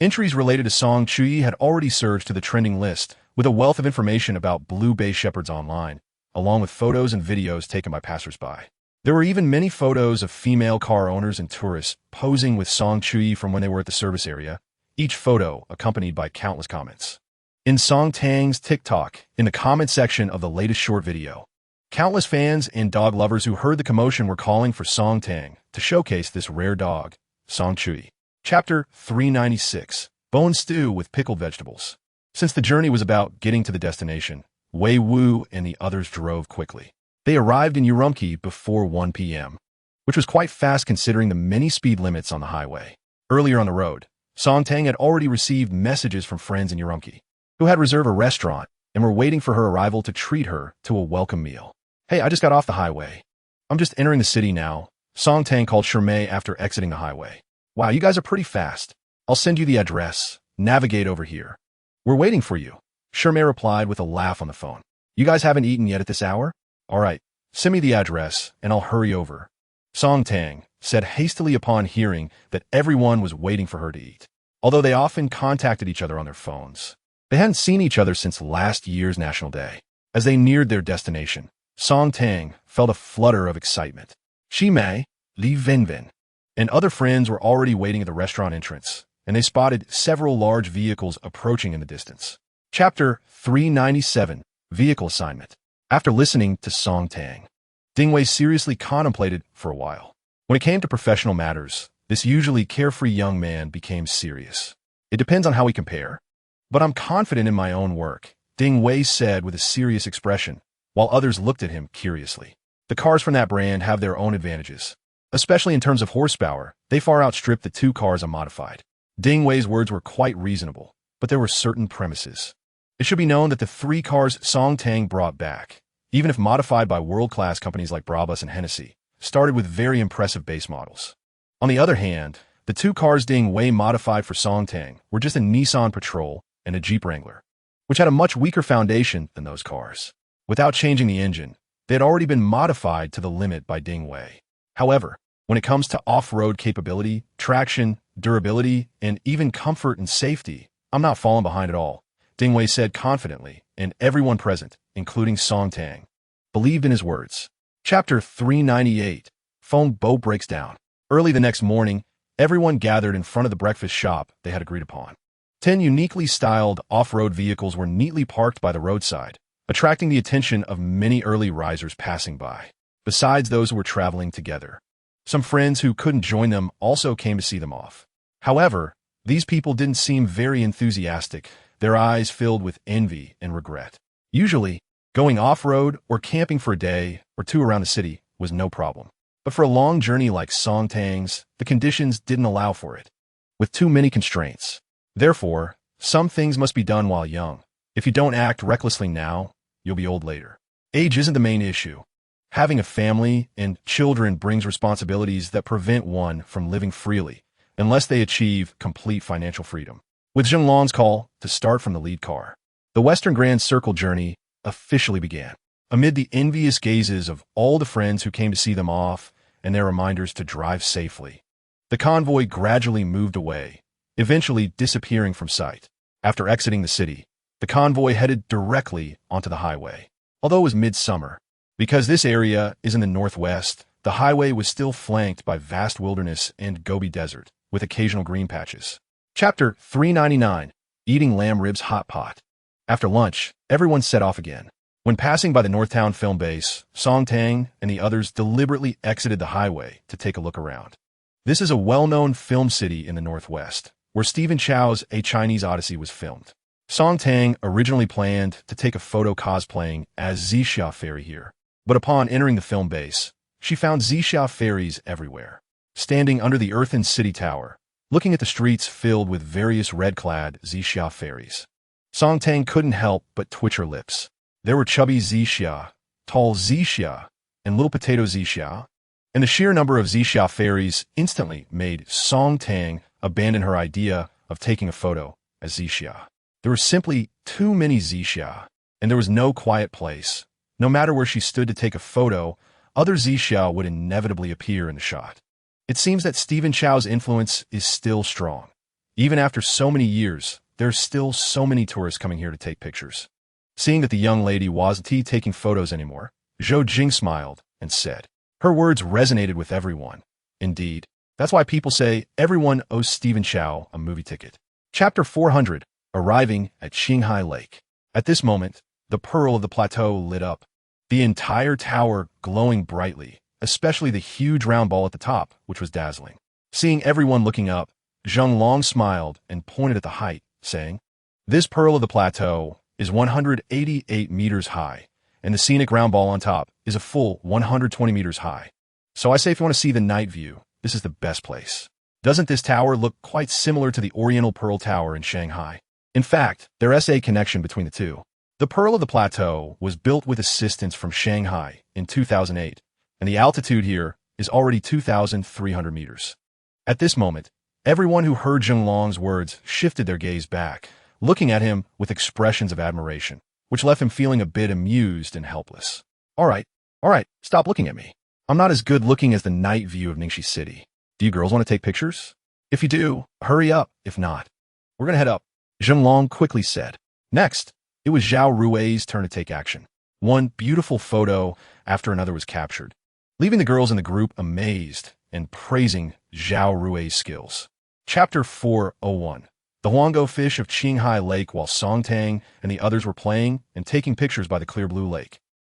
entries related to Song Chui had already surged to the trending list, with a wealth of information about Blue Bay Shepherds online, along with photos and videos taken by passersby. There were even many photos of female car owners and tourists posing with Song Chui from when they were at the service area, each photo accompanied by countless comments. In Song Tang's TikTok, in the comment section of the latest short video, countless fans and dog lovers who heard the commotion were calling for Song Tang to showcase this rare dog, Song Chui. Chapter 396. Bone Stew with Pickled Vegetables. Since the journey was about getting to the destination, Wei Wu and the others drove quickly. They arrived in Urumqi before 1 p.m., which was quite fast considering the many speed limits on the highway. Earlier on the road, Song Tang had already received messages from friends in Urumqi, who had reserved a restaurant and were waiting for her arrival to treat her to a welcome meal. "Hey, I just got off the highway. I'm just entering the city now," Song Tang called Shermay after exiting the highway. "Wow, you guys are pretty fast. I'll send you the address. Navigate over here. We're waiting for you," Shermay replied with a laugh on the phone. "You guys haven't eaten yet at this hour? All right, send me the address and I'll hurry over," Song Tang said hastily upon hearing that everyone was waiting for her to eat. Although they often contacted each other on their phones, they hadn't seen each other since last year's National Day. As they neared their destination, Song Tang felt a flutter of excitement. Shimei, Li Wenwen, and other friends were already waiting at the restaurant entrance, and they spotted several large vehicles approaching in the distance. Chapter 397. Vehicle Assignment. After listening to Song Tang, Ding Wei seriously contemplated for a while. When it came to professional matters, this usually carefree young man became serious. It depends on how we compare. But I'm confident in my own work, Ding Wei said with a serious expression, while others looked at him curiously. The cars from that brand have their own advantages. Especially in terms of horsepower, they far outstrip the two cars I modified. Ding Wei's words were quite reasonable, but there were certain premises. It should be known that the three cars Song Tang brought back, even if modified by world-class companies like Brabus and Hennessy, started with very impressive base models. On the other hand, the two cars Ding Wei modified for Song Tang were just a Nissan Patrol and a Jeep Wrangler, which had a much weaker foundation than those cars. Without changing the engine, they had already been modified to the limit by Ding Wei. However, when it comes to off-road capability, traction, durability, and even comfort and safety, I'm not falling behind at all, Ding Wei said confidently, and everyone present, including Song Tang, believed in his words. Chapter 398. Feng Bo breaks down. Early the next morning, everyone gathered in front of the breakfast shop they had agreed upon. 10 uniquely styled off-road vehicles were neatly parked by the roadside, attracting the attention of many early risers passing by, besides those who were traveling together. Some friends who couldn't join them also came to see them off. However, these people didn't seem very enthusiastic, their eyes filled with envy and regret. Usually, going off-road or camping for a day or two around the city was no problem. But for a long journey like Song Tang's, the conditions didn't allow for it, with too many constraints. Therefore, some things must be done while young. If you don't act recklessly now, you'll be old later. Age isn't the main issue. Having a family and children brings responsibilities that prevent one from living freely, unless they achieve complete financial freedom. With Zhenglong's call to start from the lead car, the Western Grand Circle journey officially began. Amid the envious gazes of all the friends who came to see them off and their reminders to drive safely, the convoy gradually moved away, eventually disappearing from sight. After exiting the city, the convoy headed directly onto the highway. Although it was midsummer, because this area is in the northwest, the highway was still flanked by vast wilderness and Gobi Desert, with occasional green patches. Chapter 399. Eating lamb ribs hot pot. After lunch, everyone set off again. When passing by the Northtown film base, Song Tang and the others deliberately exited the highway to take a look around. This is a well-known film city in the northwest, where Stephen Chow's A Chinese Odyssey was filmed. Song Tang originally planned to take a photo cosplaying as Zixia Fairy here, but upon entering the film base, she found Zixia fairies everywhere, standing under the earthen city tower, looking at the streets filled with various red-clad Zixia fairies. Song Tang couldn't help but twitch her lips. There were chubby Zixia, tall Zixia, and little potato Zixia, and the sheer number of Zixia fairies instantly made Song Tang abandon her idea of taking a photo as Zixia. There were simply too many Zixia, and there was no quiet place. No matter where she stood to take a photo, other Zixia would inevitably appear in the shot. It seems that Stephen Chow's influence is still strong. Even after so many years, there's still so many tourists coming here to take pictures. Seeing that the young lady wasn't taking photos anymore, Zhou Jing smiled and said. Her words resonated with everyone. Indeed, that's why people say everyone owes Stephen Chow a movie ticket. Chapter 400. Arriving at Qinghai Lake. At this moment, the pearl of the plateau lit up, the entire tower glowing brightly, especially the huge round ball at the top, which was dazzling. Seeing everyone looking up, Zheng Long smiled and pointed at the height, saying, "This pearl of the plateau is 188 meters high, and the scenic round ball on top is a full 120 meters high. So I say if you want to see the night view, this is the best place. Doesn't this tower look quite similar to the Oriental Pearl Tower in Shanghai? In fact, there's a connection between the two. The Pearl of the Plateau was built with assistance from Shanghai in 2008, and the altitude here is already 2,300 meters. At this moment, everyone who heard Zheng Long's words shifted their gaze back, looking at him with expressions of admiration, which left him feeling a bit amused and helpless. All right, stop looking at me. I'm not as good looking as the night view of Ningxi City. Do you girls want to take pictures? If you do, hurry up. If not, we're going to head up," Zheng Long quickly said. Next, it was Zhao Rui's turn to take action. One beautiful photo after another was captured, leaving the girls in the group amazed and praising Zhao Rui's skills. Chapter 401. The Huanggo fish of Qinghai Lake while Song Tang and the others were playing and taking pictures by the clear blue lake.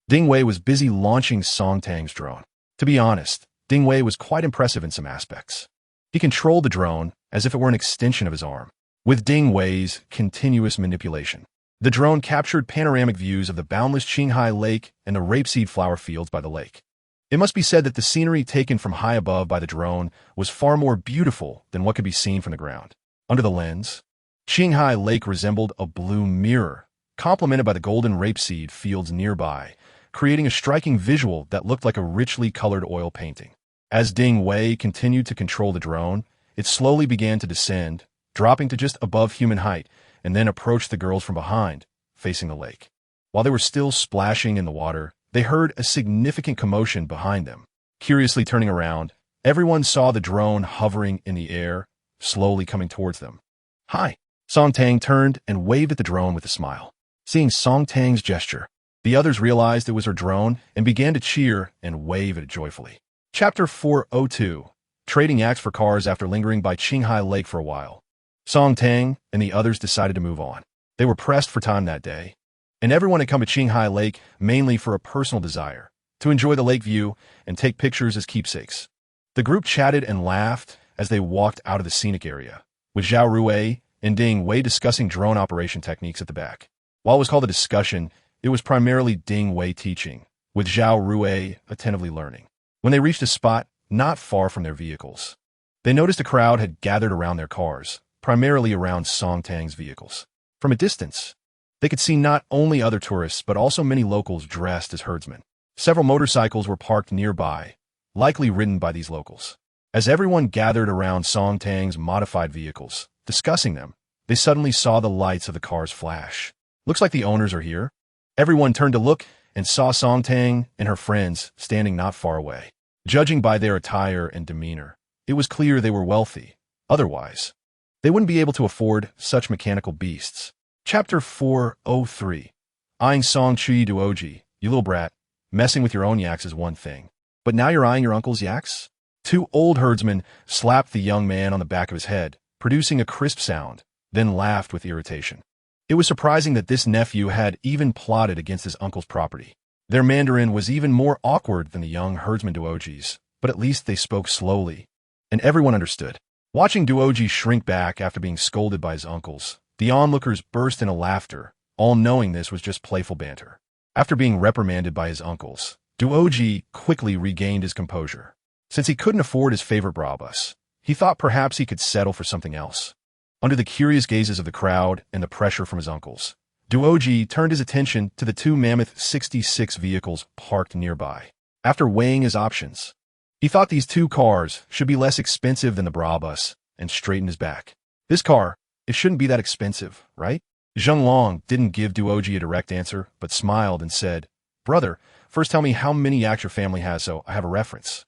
Ding Wei was busy launching Song Tang's drone. To be honest, Ding Wei was quite impressive in some aspects. He controlled the drone as if it were an extension of his arm. With Ding Wei's continuous manipulation, the drone captured panoramic views of the boundless Qinghai Lake and the rapeseed flower fields by the lake. It must be said that the scenery taken from high above by the drone was far more beautiful than what could be seen from the ground. Under the lens, Qinghai Lake resembled a blue mirror, complemented by the golden rapeseed fields nearby, creating a striking visual that looked like a richly colored oil painting. As Ding Wei continued to control the drone, it slowly began to descend, dropping to just above human height, and then approached the girls from behind, facing the lake. While they were still splashing in the water, they heard a significant commotion behind them. Curiously turning around, everyone saw the drone hovering in the air, slowly coming towards them. "Hi!" Song Tang turned and waved at the drone with a smile. Seeing Song Tang's gesture, the others realized it was her drone and began to cheer and wave at it joyfully. Chapter 402. Trading acts for cars after lingering by Qinghai Lake for a while. Song Tang and the others decided to move on. They were pressed for time that day, and everyone had come to Qinghai Lake mainly for a personal desire, to enjoy the lake view and take pictures as keepsakes. The group chatted and laughed as they walked out of the scenic area, with Zhao Ruwei and Ding Wei discussing drone operation techniques at the back. While it was called a discussion, it was primarily Ding Wei teaching, with Zhao Ruwei attentively learning. When they reached a spot not far from their vehicles, they noticed a crowd had gathered around their cars, primarily around Song Tang's vehicles. From a distance, they could see not only other tourists but also many locals dressed as herdsmen. Several motorcycles were parked nearby, likely ridden by these locals. As everyone gathered around Song Tang's modified vehicles, discussing them, they suddenly saw the lights of the cars flash. "Looks like the owners are here." Everyone turned to look and saw Song Tang and her friends standing not far away. Judging by their attire and demeanor, it was clear they were wealthy. Otherwise, they wouldn't be able to afford such mechanical beasts. Chapter 403. Eyeing Song Chui Duoji, "You little brat, messing with your own yaks is one thing, but now you're eyeing your uncle's yaks?" Two old herdsmen slapped the young man on the back of his head, producing a crisp sound, then laughed with irritation. It was surprising that this nephew had even plotted against his uncle's property. Their Mandarin was even more awkward than the young herdsman Duoji's, but at least they spoke slowly, and everyone understood. Watching Duoji shrink back after being scolded by his uncles, the onlookers burst into laughter, all knowing this was just playful banter. After being reprimanded by his uncles, Duoji quickly regained his composure. Since he couldn't afford his favorite brabus, he thought perhaps he could settle for something else. Under the curious gazes of the crowd and the pressure from his uncles, Duoji turned his attention to the two mammoth 66 vehicles parked nearby. After weighing his options, he thought these two cars should be less expensive than the brabus and straightened his back. "This car, it shouldn't be that expensive, right?" Zheng Long didn't give Duoji a direct answer, but smiled and said, "Brother, first tell me how many yaks your family has so I have a reference."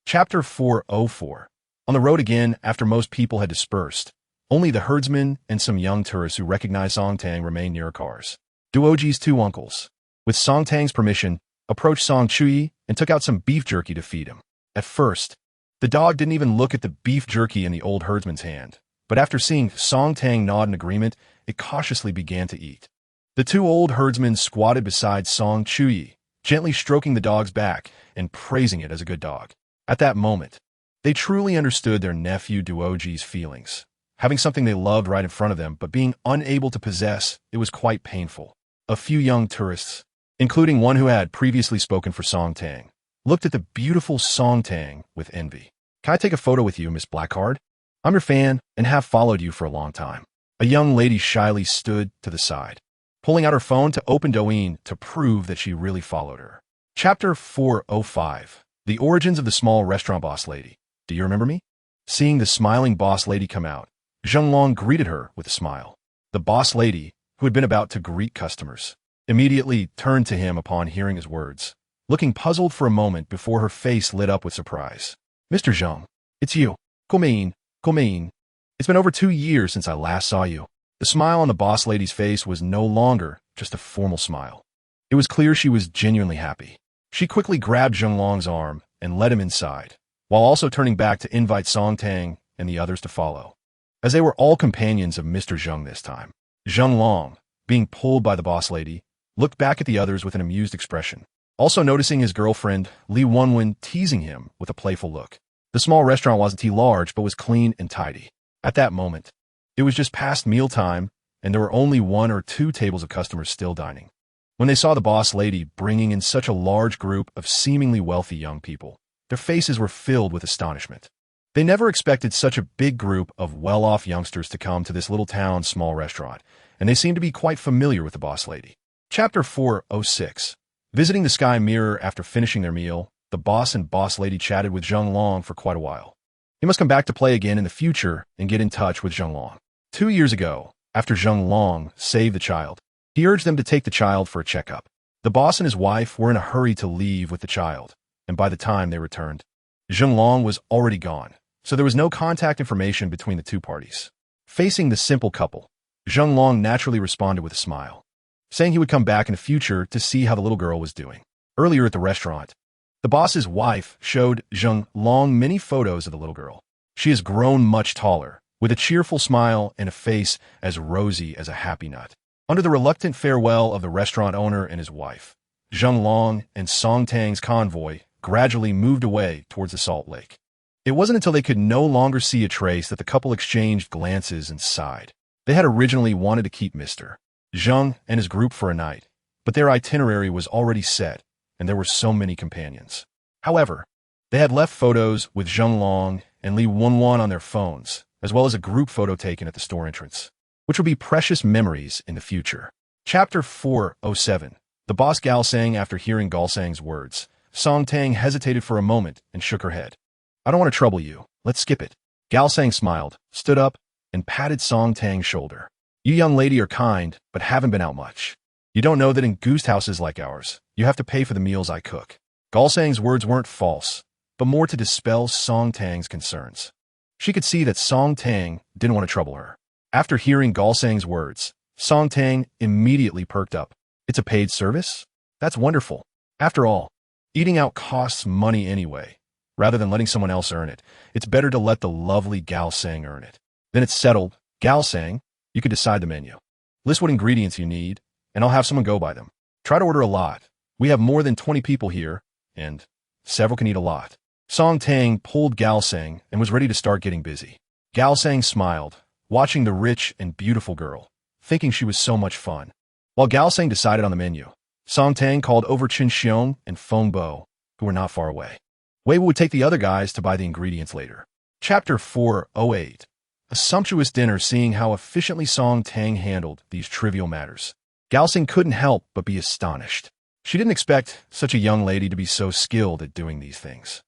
Chapter 404. On the road again, after most people had dispersed, only the herdsmen and some young tourists who recognized Song Tang remained near cars. Duoji's two uncles, with Song Tang's permission, approached Song Chui and took out some beef jerky to feed him. At first, the dog didn't even look at the beef jerky in the old herdsman's hand, but after seeing Song Tang nod in agreement, it cautiously began to eat. The two old herdsmen squatted beside Song Chui, gently stroking the dog's back and praising it as a good dog. At that moment, they truly understood their nephew Duoji's feelings. Having something they loved right in front of them, but being unable to possess, it was quite painful. A few young tourists, including one who had previously spoken for Song Tang, looked at the beautiful Song Tang with envy. "Can I take a photo with you, Miss Blackcard? I'm your fan and have followed you for a long time." A young lady shyly stood to the side, pulling out her phone to open Douyin to prove that she really followed her. Chapter 405. The origins of the small restaurant boss lady. "Do you remember me?" Seeing the smiling boss lady come out, Zheng Long greeted her with a smile. The boss lady, who had been about to greet customers, immediately turned to him upon hearing his words, looking puzzled for a moment before her face lit up with surprise. "Mr. Zheng, it's you. Come in. It's been over 2 years since I last saw you." The smile on the boss lady's face was no longer just a formal smile. It was clear she was genuinely happy. She quickly grabbed Zheng Long's arm and led him inside, while also turning back to invite Song Tang and the others to follow. As they were all companions of Mr. Zheng this time, Zheng Long, being pulled by the boss lady, looked back at the others with an amused expression. also noticing his girlfriend, Li Wenwen, teasing him with a playful look. The small restaurant wasn't too large, but was clean and tidy. At that moment, it was just past mealtime, and there were only 1 or 2 tables of customers still dining. When they saw the boss lady bringing in such a large group of seemingly wealthy young people, their faces were filled with astonishment. They never expected such a big group of well-off youngsters to come to this little town's small restaurant, and they seemed to be quite familiar with the boss lady. Chapter 406. Visiting the Sky Mirror after finishing their meal, the boss and boss lady chatted with Zheng Long for quite a while. He must come back to play again in the future and get in touch with Zheng Long. 2 years ago, after Zheng Long saved the child, he urged them to take the child for a checkup. The boss and his wife were in a hurry to leave with the child, and by the time they returned, Zheng Long was already gone, so there was no contact information between the two parties. Facing the simple couple, Zheng Long naturally responded with a smile, saying he would come back in the future to see how the little girl was doing. Earlier at the restaurant, the boss's wife showed Zheng Long many photos of the little girl. She has grown much taller, with a cheerful smile and a face as rosy as a happy nut. Under the reluctant farewell of the restaurant owner and his wife, Zheng Long and Song Tang's convoy gradually moved away towards the salt lake. It wasn't until they could no longer see a trace that the couple exchanged glances and sighed. They had originally wanted to keep Mr. Zheng and his group for a night, but their itinerary was already set, and there were so many companions. However, they had left photos with Zheng Long and Li Wenwen on their phones, as well as a group photo taken at the store entrance, which will be precious memories in the future. Chapter 407. The boss Gao sang. After hearing Gao Sang's words, Song Tang hesitated for a moment and shook her head. I don't want to trouble you. Let's skip it. Gao Sang smiled, stood up, and patted Song Tang's shoulder. You young lady are kind, but haven't been out much. You don't know that in goose houses like ours, you have to pay for the meals I cook. Gao Sang's words weren't false, but more to dispel Song Tang's concerns. She could see that Song Tang didn't want to trouble her. After hearing Gao Sang's words, Song Tang immediately perked up. It's a paid service? That's wonderful. After all, eating out costs money anyway. Rather than letting someone else earn it, it's better to let the lovely Gao Sang earn it. Then it's settled. Gao Sang, you could decide the menu. List what ingredients you need, and I'll have someone go by them. Try to order a lot. We have more than 20 people here, and several can eat a lot. Song Tang pulled Gao Sang and was ready to start getting busy. Gao Sang smiled, watching the rich and beautiful girl, thinking she was so much fun. While Gao Sang decided on the menu, Song Tang called over Qin Xiong and Feng Bo, who were not far away. Wei would take the other guys to buy the ingredients later. Chapter 408. A sumptuous dinner. Seeing how efficiently Song Tang handled these trivial matters, Gao Sang couldn't help but be astonished. She didn't expect such a young lady to be so skilled at doing these things.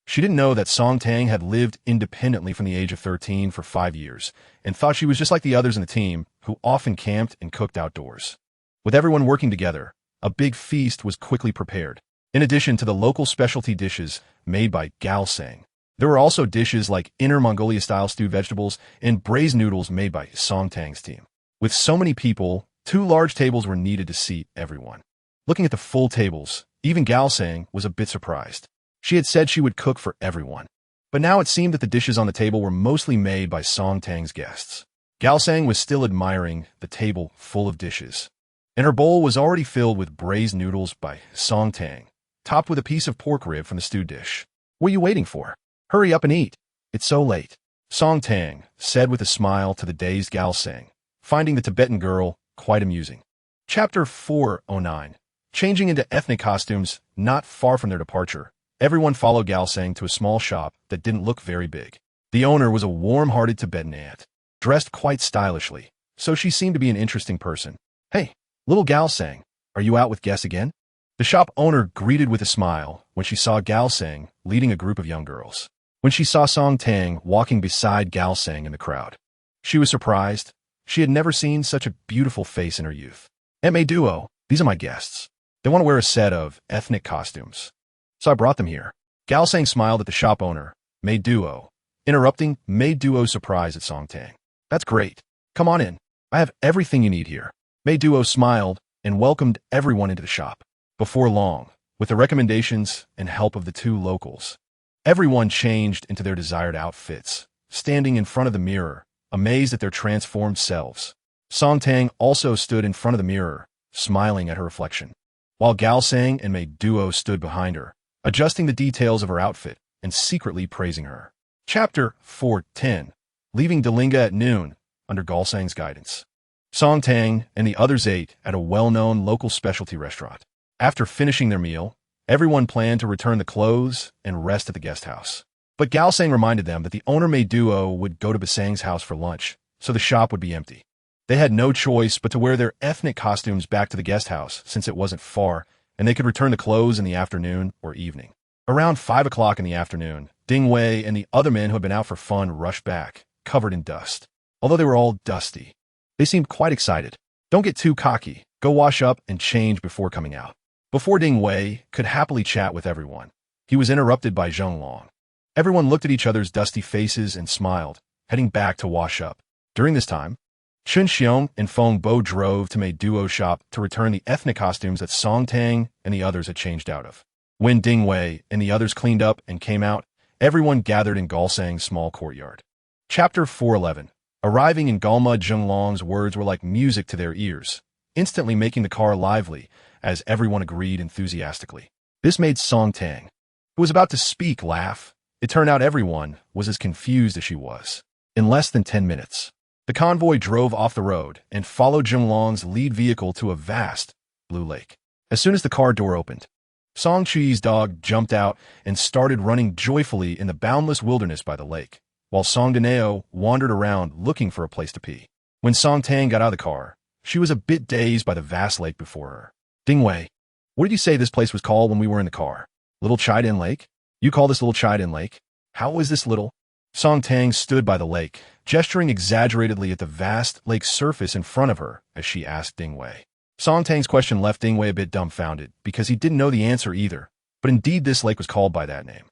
She didn't know that Song Tang had lived independently from the age of 13 for 5 years, and thought she was just like the others in the team, who often camped and cooked outdoors. With everyone working together, a big feast was quickly prepared. In addition to the local specialty dishes made by Gao Sang, there were also dishes like Inner Mongolia-style stewed vegetables and braised noodles made by Song Tang's team. With so many people, 2 large tables were needed to seat everyone. Looking at the full tables, even Gao Sang was a bit surprised. She had said she would cook for everyone, but now it seemed that the dishes on the table were mostly made by Song Tang's guests. Gao Sang was still admiring the table full of dishes, and her bowl was already filled with braised noodles by Song Tang, topped with a piece of pork rib from the stew dish. What are you waiting for? Hurry up and eat. It's so late. Song Tang said with a smile to the dazed Gao Sang, finding the Tibetan girl quite amusing. Chapter 409. Changing into ethnic costumes not far from their departure, everyone followed Gao Sang to a small shop that didn't look very big. The owner was a warm-hearted Tibetan aunt, dressed quite stylishly, so she seemed to be an interesting person. Hey, little Gao Sang, are you out with guests again? The shop owner greeted with a smile when she saw Gao Sang leading a group of young girls. When she saw Song Tang walking beside Gao Sang in the crowd, she was surprised. She had never seen such a beautiful face in her youth. Aunt Mei Duo, these are my guests. They want to wear a set of ethnic costumes, so I brought them here. Gao Sang smiled at the shop owner, Mei Duo, interrupting Mei Duo's surprise at Song Tang. That's great. Come on in. I have everything you need here. Mei Duo smiled and welcomed everyone into the shop. Before long, with the recommendations and help of the 2 locals, everyone changed into their desired outfits, standing in front of the mirror, amazed at their transformed selves. Song Tang also stood in front of the mirror, smiling at her reflection. while Gao Sang and Mei Duo stood behind her, adjusting the details of her outfit and secretly praising her. Chapter 4:10. Leaving Dalinga at noon, under Gao Sang's guidance. Song Tang and the others ate at a well-known local specialty restaurant. After finishing their meal, everyone planned to return the clothes and rest at the guest house. But Gao Sang reminded them that the owner Mei Duo would go to Basang's house for lunch, so the shop would be empty. They had no choice but to wear their ethnic costumes back to the guest house since it wasn't far, and they could return the clothes in the afternoon or evening. Around 5 o'clock in the afternoon, Ding Wei and the other men who had been out for fun rushed back, covered in dust. Although they were all dusty, they seemed quite excited. Don't get too cocky. Go wash up and change before coming out. Before Ding Wei could happily chat with everyone, he was interrupted by Zheng Long. Everyone looked at each other's dusty faces and smiled, heading back to wash up. During this time, Chun Xiong and Feng Bo drove to Mei Duo's shop to return the ethnic costumes that Song Tang and the others had changed out of. When Ding Wei and the others cleaned up and came out, everyone gathered in Gao Sang's small courtyard. Chapter 4:11. Arriving in Galma, Zheng Long's words were like music to their ears, instantly making the car lively, as everyone agreed enthusiastically. This made Song Tang, who was about to speak, laugh. It turned out everyone was as confused as she was. In less than 10 minutes, the convoy drove off the road and followed Zheng Long's lead vehicle to a vast blue lake. As soon as the car door opened, Song Chi's dog jumped out and started running joyfully in the boundless wilderness by the lake, while Song Daneo wandered around looking for a place to pee. When Song Tang got out of the car, she was a bit dazed by the vast lake before her. Ding Wei, what did you say this place was called when we were in the car? Little Chaidan Lake? You call this Little Chaidan Lake? How is this little? Song Tang stood by the lake, gesturing exaggeratedly at the vast lake's surface in front of her as she asked Ding Wei. Song Tang's question left Ding Wei a bit dumbfounded because he didn't know the answer either, but indeed this lake was called by that name.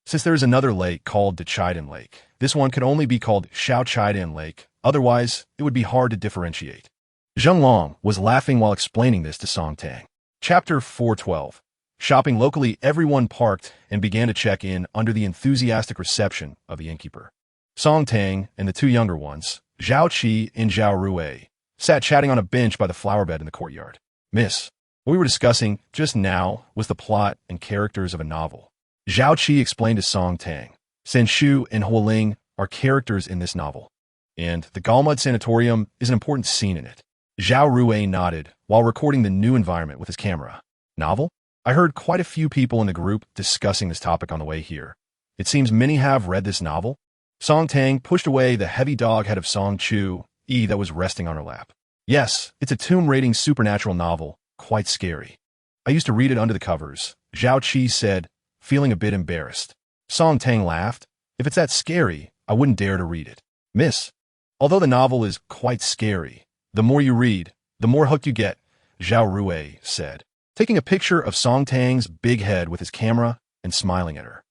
Since there is another lake called the Chaidan Lake, this one could only be called Xiao Chaidan Lake, otherwise it would be hard to differentiate. Zheng Long was laughing while explaining this to Song Tang. Chapter 4:12. Shopping locally, everyone parked and began to check in under the enthusiastic reception of the innkeeper. Song Tang and the two younger ones, Zhao Qi and Zhao Rui, sat chatting on a bench by the flower bed in the courtyard. Miss, what we were discussing just now was the plot and characters of a novel. Zhao Qi explained to Song Tang. Sen Shu and Huo Ling are characters in this novel, and the Galmud Sanatorium is an important scene in it. Zhao Rui nodded while recording the new environment with his camera. Novel? I heard quite a few people in the group discussing this topic on the way here. It seems many have read this novel. Song Tang pushed away the heavy dog head of Song Chu that was resting on her lap. Yes, it's a tomb-raiding supernatural novel, quite scary. I used to read it under the covers, Zhao Qi said, feeling a bit embarrassed. Song Tang laughed. If it's that scary, I wouldn't dare to read it. Miss, although the novel is quite scary, the more you read, the more hooked you get, Zhao Rui said, taking a picture of Song Tang's big head with his camera and smiling at her.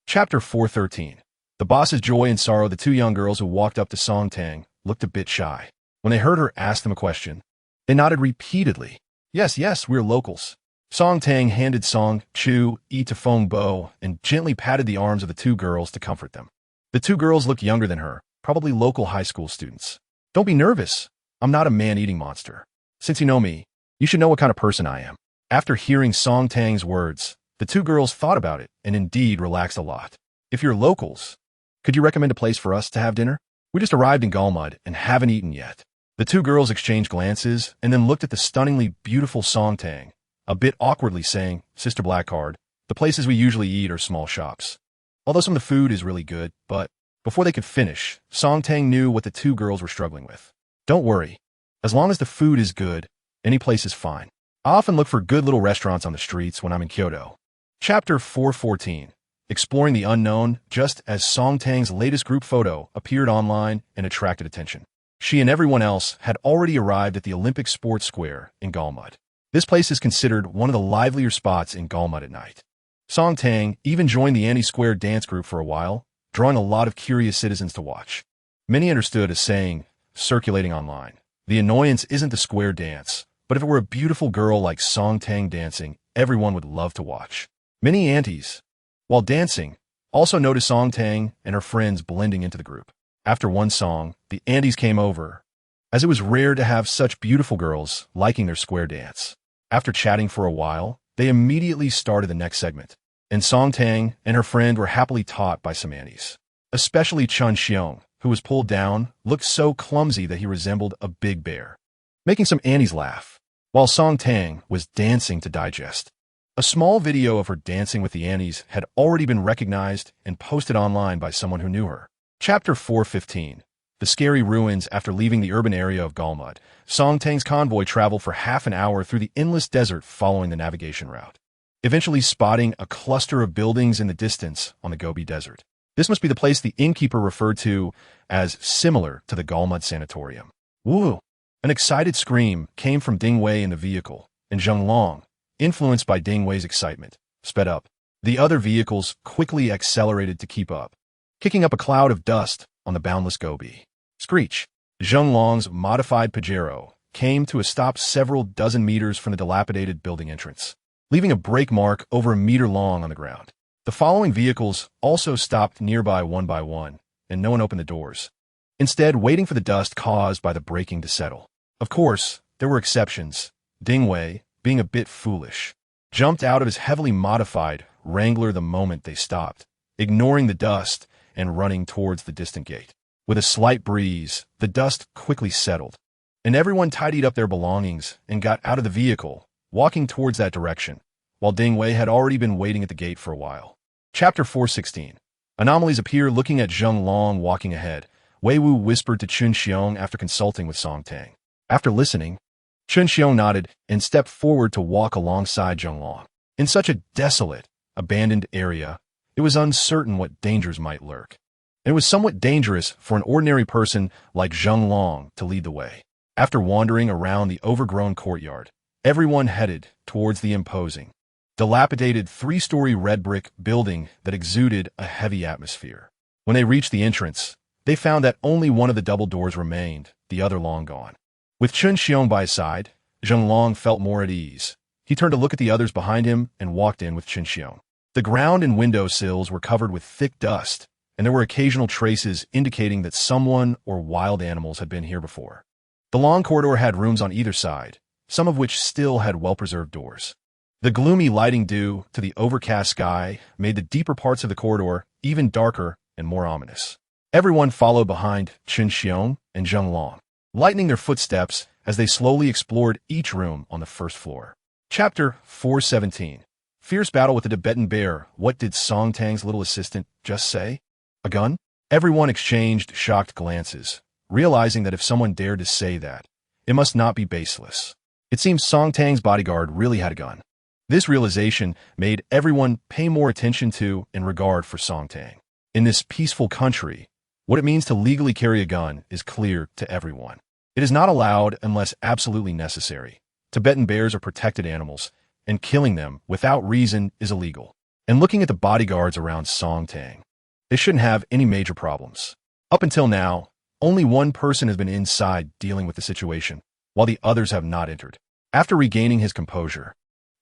Chapter 4:13. The boss's joy and sorrow. The two young girls who walked up to Song Tang looked a bit shy. When they heard her ask them a question, they nodded repeatedly. Yes, we're locals. Song Tang handed Song Chu to Feng Bo and gently patted the arms of the two girls to comfort them. The two girls looked younger than her, probably local high school students. Don't be nervous. I'm not a man-eating monster. Since you know me, you should know what kind of person I am. After hearing Song Tang's words, the two girls thought about it and indeed relaxed a lot. If you're locals, could you recommend a place for us to have dinner? We just arrived in Galmud and haven't eaten yet. The two girls exchanged glances and then looked at the stunningly beautiful Song Tang, a bit awkwardly saying, Sister Blackcard, the places we usually eat are small shops. Although some of the food is really good, but before they could finish, Song Tang knew what the two girls were struggling with. Don't worry. As long as the food is good, any place is fine. I often look for good little restaurants on the streets when I'm in Kyoto. Chapter 4:14. Exploring the unknown, just as Song Tang's latest group photo appeared online and attracted attention. She and everyone else had already arrived at the Olympic Sports Square in Galmud. This place is considered one of the livelier spots in Galmud at night. Song Tang even joined the anti-square dance group for a while, drawing a lot of curious citizens to watch. Many understood a saying circulating online. The annoyance isn't the square dance, but if it were a beautiful girl like Song Tang dancing, everyone would love to watch. Many aunties, while dancing, also noticed Song Tang and her friends blending into the group. After one song, the aunties came over, as it was rare to have such beautiful girls liking their square dance. After chatting for a while, they immediately started the next segment, and Song Tang and her friend were happily taught by some Annies. Especially Chun Xiong, who was pulled down, looked so clumsy that he resembled a big bear, making some Annies laugh, while Song Tang was dancing to digest. A small video of her dancing with the Annies had already been recognized and posted online by someone who knew her. Chapter 415. The Scary Ruins. After leaving the urban area of Galmud, Song Tang's convoy traveled for half an hour through the endless desert following the navigation route, eventually spotting a cluster of buildings in the distance on the Gobi Desert. This must be the place the innkeeper referred to as similar to the Galmud Sanatorium. Woo! An excited scream came from Ding Wei in the vehicle, and Zheng Long, influenced by Ding Wei's excitement, sped up. The other vehicles quickly accelerated to keep up, kicking up a cloud of dust on the boundless Gobi. Screech! Zheng Long's modified Pajero came to a stop several dozen meters from the dilapidated building entrance, leaving a brake mark over a meter long on the ground. The following vehicles also stopped nearby one by one, and no one opened the doors, instead waiting for the dust caused by the braking to settle. Of course, there were exceptions. Ding Wei, being a bit foolish, jumped out of his heavily modified Wrangler the moment they stopped, ignoring the dust and running towards the distant gate. With a slight breeze, the dust quickly settled, and everyone tidied up their belongings and got out of the vehicle, walking towards that direction, while Ding Wei had already been waiting at the gate for a while. Chapter 416. Anomalies appear. Looking at Zheng Long walking ahead, Wei Wu whispered to Chun Xiong after consulting with Song Tang. After listening, Chun Xiong nodded and stepped forward to walk alongside Zheng Long. In such a desolate, abandoned area, it was uncertain what dangers might lurk. It was somewhat dangerous for an ordinary person like Zheng Long to lead the way. After wandering around the overgrown courtyard, everyone headed towards the imposing, dilapidated three-story red brick building that exuded a heavy atmosphere. When they reached the entrance, they found that only one of the double doors remained, the other long gone. With Chun Xiong by his side, Zheng Long felt more at ease. He turned to look at the others behind him and walked in with Chun Xiong. The ground and window sills were covered with thick dust, and there were occasional traces indicating that someone or wild animals had been here before. The long corridor had rooms on either side, some of which still had well-preserved doors. The gloomy lighting due to the overcast sky made the deeper parts of the corridor even darker and more ominous. Everyone followed behind Chun Xiong and Zheng Long, lightening their footsteps as they slowly explored each room on the first floor. Chapter 417. Fierce battle with the Tibetan bear. What did Song Tang's little assistant just say? A gun? Everyone exchanged shocked glances, realizing that if someone dared to say that, it must not be baseless. It seems Song Tang's bodyguard really had a gun. This realization made everyone pay more attention to and regard for Song Tang. In this peaceful country, what it means to legally carry a gun is clear to everyone. It is not allowed unless absolutely necessary. Tibetan bears are protected animals, and killing them without reason is illegal. And looking at the bodyguards around Song Tang, they shouldn't have any major problems. Up until now, only one person has been inside dealing with the situation, while the others have not entered. After regaining his composure,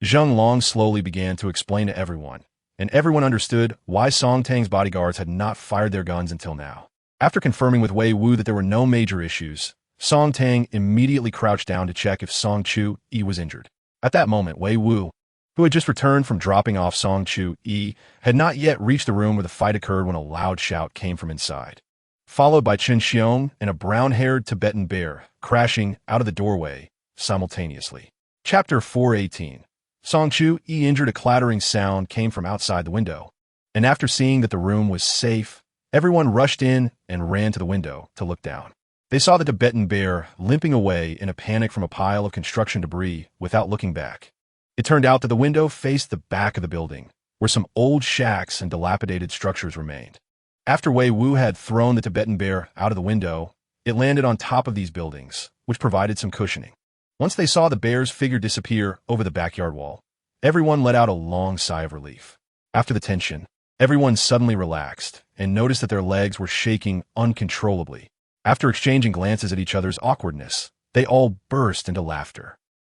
Zheng Long slowly began to explain to everyone, and everyone understood why Song Tang's bodyguards had not fired their guns until now. After confirming with Wei Wu that there were no major issues, Song Tang immediately crouched down to check if Song Chu-yi was injured. At that moment, Wei Wu, who had just returned from dropping off Song Chu-yi, had not yet reached the room where the fight occurred when a loud shout came from inside, followed by Chun Xiong and a brown-haired Tibetan bear crashing out of the doorway simultaneously. Chapter 418. Song Chu-yi injured. A clattering sound came from outside the window, and after seeing that the room was safe, everyone rushed in and ran to the window to look down. They saw the Tibetan bear limping away in a panic from a pile of construction debris without looking back. It turned out that the window faced the back of the building, where some old shacks and dilapidated structures remained. After Wei Wu had thrown the Tibetan bear out of the window, it landed on top of these buildings, which provided some cushioning. Once they saw the bear's figure disappear over the backyard wall, everyone let out a long sigh of relief. After the tension, everyone suddenly relaxed and noticed that their legs were shaking uncontrollably. After exchanging glances at each other's awkwardness, they all burst into laughter.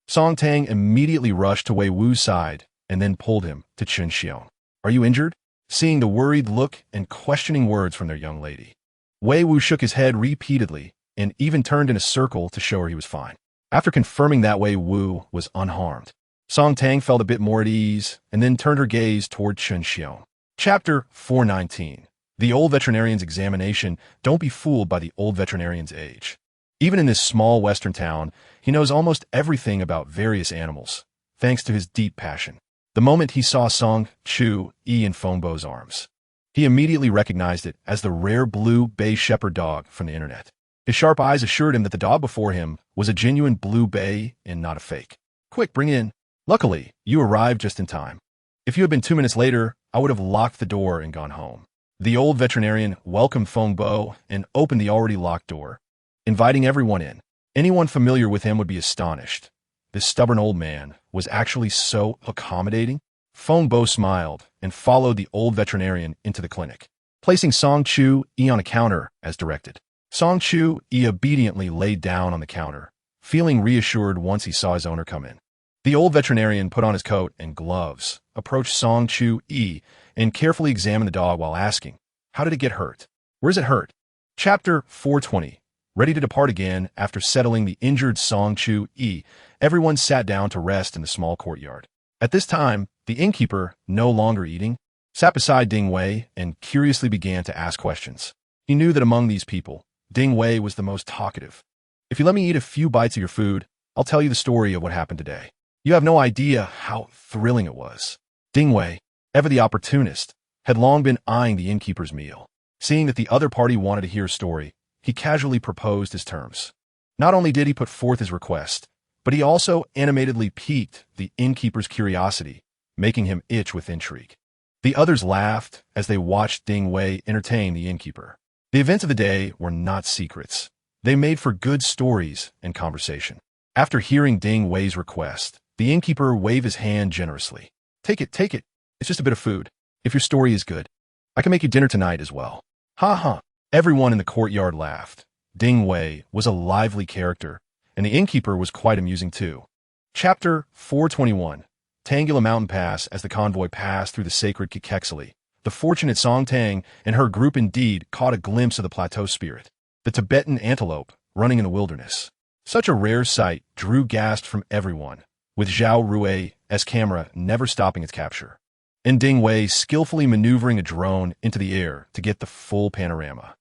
Song Tang immediately rushed to Wei Wu's side and then pulled him to Chun Xiong. "Are you injured?" Seeing the worried look and questioning words from their young lady, Wei Wu shook his head repeatedly and even turned in a circle to show her he was fine. After confirming that Wei Wu was unharmed, Song Tang felt a bit more at ease and then turned her gaze toward Chun Xiong. Chapter 419. The Old Veterinarian's Examination. Don't be fooled by the old veterinarian's age. Even in this small western town, he knows almost everything about various animals, thanks to his deep passion. The moment he saw Song Chu Yi in Fengbo's arms, he immediately recognized it as the rare blue bay shepherd dog from the internet. His sharp eyes assured him that the dog before him was a genuine blue bay and not a fake. Quick, bring it in. Luckily, you arrived just in time. If you had been 2 minutes later, I would have locked the door and gone home. The old veterinarian welcomed Fengbo and opened the already locked door, inviting everyone in. Anyone familiar with him would be astonished. This stubborn old man was actually so accommodating. Fengbo smiled and followed the old veterinarian into the clinic, placing Song Chu Yi on a counter as directed. Song Chu Yi obediently laid down on the counter, feeling reassured once he saw his owner come in. The old veterinarian put on his coat and gloves, approached Song Chu Yi, and carefully examined the dog while asking, "How did it get hurt? Where's it hurt?" Chapter 420. Ready to depart again after settling the injured Song Chu Yi, everyone sat down to rest in the small courtyard. At this time, the innkeeper, no longer eating, sat beside Ding Wei and curiously began to ask questions. He knew that among these people, Ding Wei was the most talkative. "If you let me eat a few bites of your food, I'll tell you the story of what happened today. You have no idea how thrilling it was." Ding Wei, ever the opportunist, had long been eyeing the innkeeper's meal. Seeing that the other party wanted to hear a story, he casually proposed his terms. Not only did he put forth his request, but he also animatedly piqued the innkeeper's curiosity, making him itch with intrigue. The others laughed as they watched Ding Wei entertain the innkeeper. The events of the day were not secrets. They made for good stories and conversation. After hearing Ding Wei's request, the innkeeper waved his hand generously. Take it, take it. It's just a bit of food. If your story is good, I can make you dinner tonight as well." Ha ha. Everyone in the courtyard laughed. Ding Wei was a lively character, and the innkeeper was quite amusing too. Chapter 421. Tangula Mountain Pass. As the convoy passed through the sacred Kekexili, the fortunate Song Tang and her group indeed caught a glimpse of the plateau spirit, the Tibetan antelope running in the wilderness. Such a rare sight drew gasps from everyone, with Zhao Rui's camera never stopping its capture, and Ding Wei skillfully maneuvering a drone into the air to get the full panorama.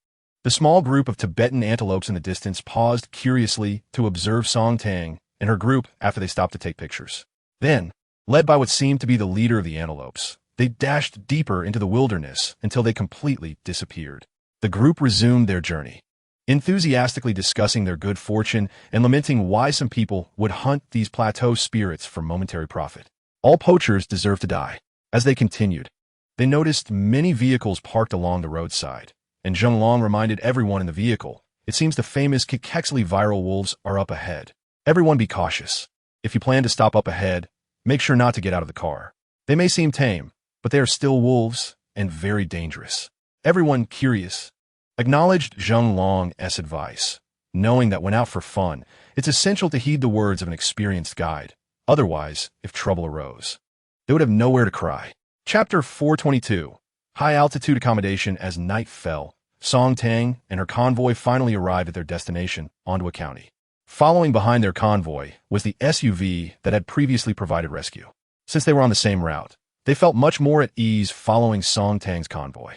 The small group of Tibetan antelopes in the distance paused curiously to observe Song Tang and her group after they stopped to take pictures. Then, led by what seemed to be the leader of the antelopes, they dashed deeper into the wilderness until they completely disappeared. The group resumed their journey, enthusiastically discussing their good fortune and lamenting why some people would hunt these plateau spirits for momentary profit. All poachers deserve to die. As they continued, they noticed many vehicles parked along the roadside, and Zheng Long reminded everyone in the vehicle, "It seems the famous Kekexili viral wolves are up ahead. Everyone be cautious. If you plan to stop up ahead, make sure not to get out of the car. They may seem tame, but they are still wolves and very dangerous." Everyone, curious, acknowledged Zheng Long's advice, knowing that when out for fun, it's essential to heed the words of an experienced guide. Otherwise, if trouble arose, they would have nowhere to cry. Chapter 422. High-altitude accommodation. As night fell, Song Tang and her convoy finally arrived at their destination, Ondwa County. Following behind their convoy was the SUV that had previously provided rescue. Since they were on the same route, they felt much more at ease following Song Tang's convoy.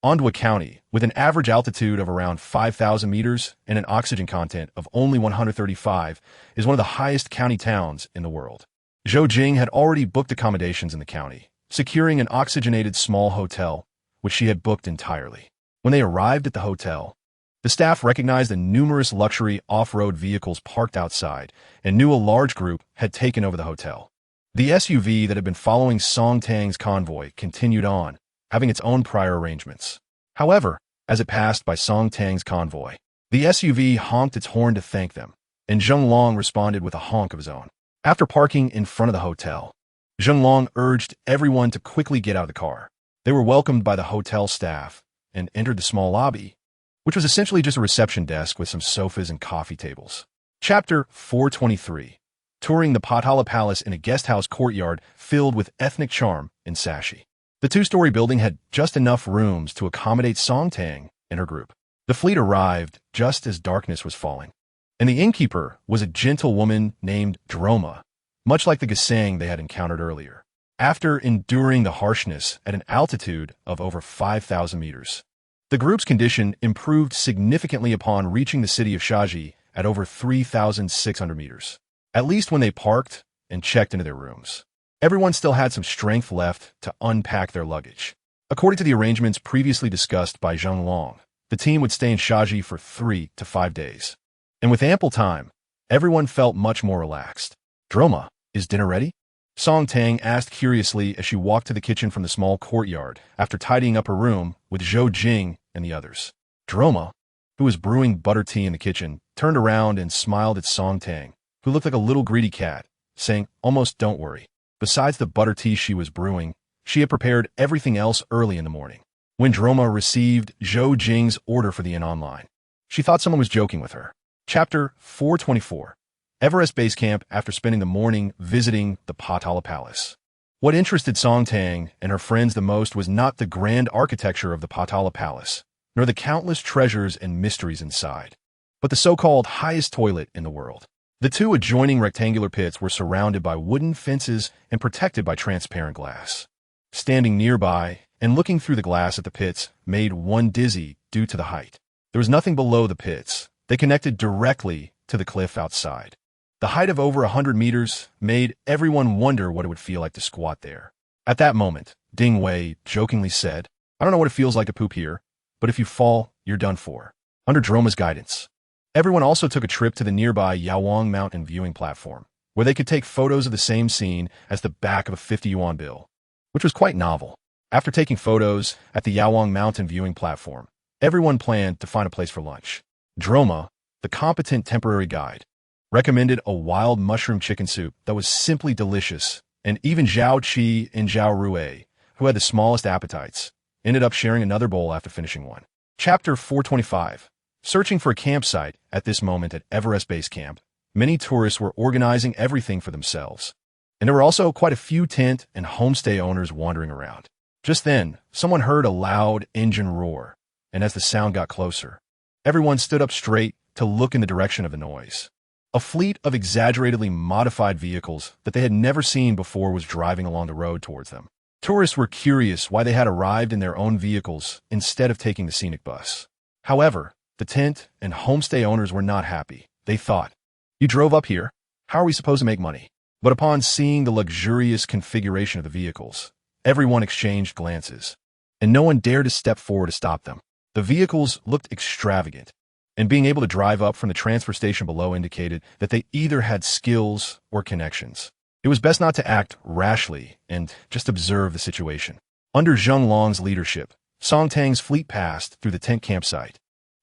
Ondwa County, with an average altitude of around 5,000 meters and an oxygen content of only 135, is one of the highest county towns in the world. Zhou Jing had already booked accommodations in the county, securing an oxygenated small hotel, which she had booked entirely. When they arrived at the hotel, the staff recognized the numerous luxury off-road vehicles parked outside and knew a large group had taken over the hotel. The SUV that had been following Song Tang's convoy continued on, having its own prior arrangements. However, as it passed by Song Tang's convoy, the SUV honked its horn to thank them, and Zheng Long responded with a honk of his own. After parking in front of the hotel, Zheng Long urged everyone to quickly get out of the car. They were welcomed by the hotel staff and entered the small lobby, which was essentially just a reception desk with some sofas and coffee tables. Chapter 423. Touring the Potala Palace in a guesthouse courtyard filled with ethnic charm and sashi. The two-story building had just enough rooms to accommodate Song Tang and her group. The fleet arrived just as darkness was falling, and the innkeeper was a gentle woman named Droma, much like the Gesang they had encountered earlier. After enduring the harshness at an altitude of over 5,000 meters, the group's condition improved significantly upon reaching the city of Shaji at over 3,600 meters, at least when they parked and checked into their rooms. Everyone still had some strength left to unpack their luggage. According to the arrangements previously discussed by Zheng Long, the team would stay in Shaji for 3 to 5 days. And with ample time, everyone felt much more relaxed. "Droma, is dinner ready?" Song Tang asked curiously as she walked to the kitchen from the small courtyard after tidying up her room with Zhou Jing and the others. Droma, who was brewing butter tea in the kitchen, turned around and smiled at Song Tang, who looked like a little greedy cat, saying, "Almost don't worry. Besides the butter tea she was brewing, she had prepared everything else early in the morning." When Droma received Zhou Jing's order for the inn online, she thought someone was joking with her. Chapter 424. Heiress Base Camp after spending the morning visiting the Potala Palace. What interested Song Tang and her friends the most was not the grand architecture of the Potala Palace, nor the countless treasures and mysteries inside, but the so-called highest toilet in the world. The two adjoining rectangular pits were surrounded by wooden fences and protected by transparent glass. Standing nearby and looking through the glass at the pits made one dizzy due to the height. There was nothing below the pits. They connected directly to the cliff outside. The height of over 100 meters made everyone wonder what it would feel like to squat there. At that moment, Ding Wei jokingly said, "I don't know what it feels like to poop here, but if you fall, you're done for." Under Droma's guidance, everyone also took a trip to the nearby Yawang Mountain viewing platform, where they could take photos of the same scene as the back of a 50 yuan bill, which was quite novel. After taking photos at the Yawang Mountain viewing platform, everyone planned to find a place for lunch. Droma, the competent temporary guide, recommended a wild mushroom chicken soup that was simply delicious, and even Zhao Qi and Zhao Rui, who had the smallest appetites, ended up sharing another bowl after finishing one. Chapter 425. Searching for a campsite at this moment at Heiress Base Camp, many tourists were organizing everything for themselves, and there were also quite a few tent and homestay owners wandering around. Just then, someone heard a loud engine roar, and as the sound got closer, everyone stood up straight to look in the direction of the noise. A fleet of exaggeratedly modified vehicles that they had never seen before was driving along the road towards them. Tourists were curious why they had arrived in their own vehicles instead of taking the scenic bus. However, the tent and homestay owners were not happy. They thought, "You drove up here? How are we supposed to make money?" But upon seeing the luxurious configuration of the vehicles, everyone exchanged glances, and no one dared to step forward to stop them. The vehicles looked extravagant, and being able to drive up from the transfer station below indicated that they either had skills or connections. It was best not to act rashly and just observe the situation. Under Zheng Long's leadership, Song Tang's fleet passed through the tent campsite,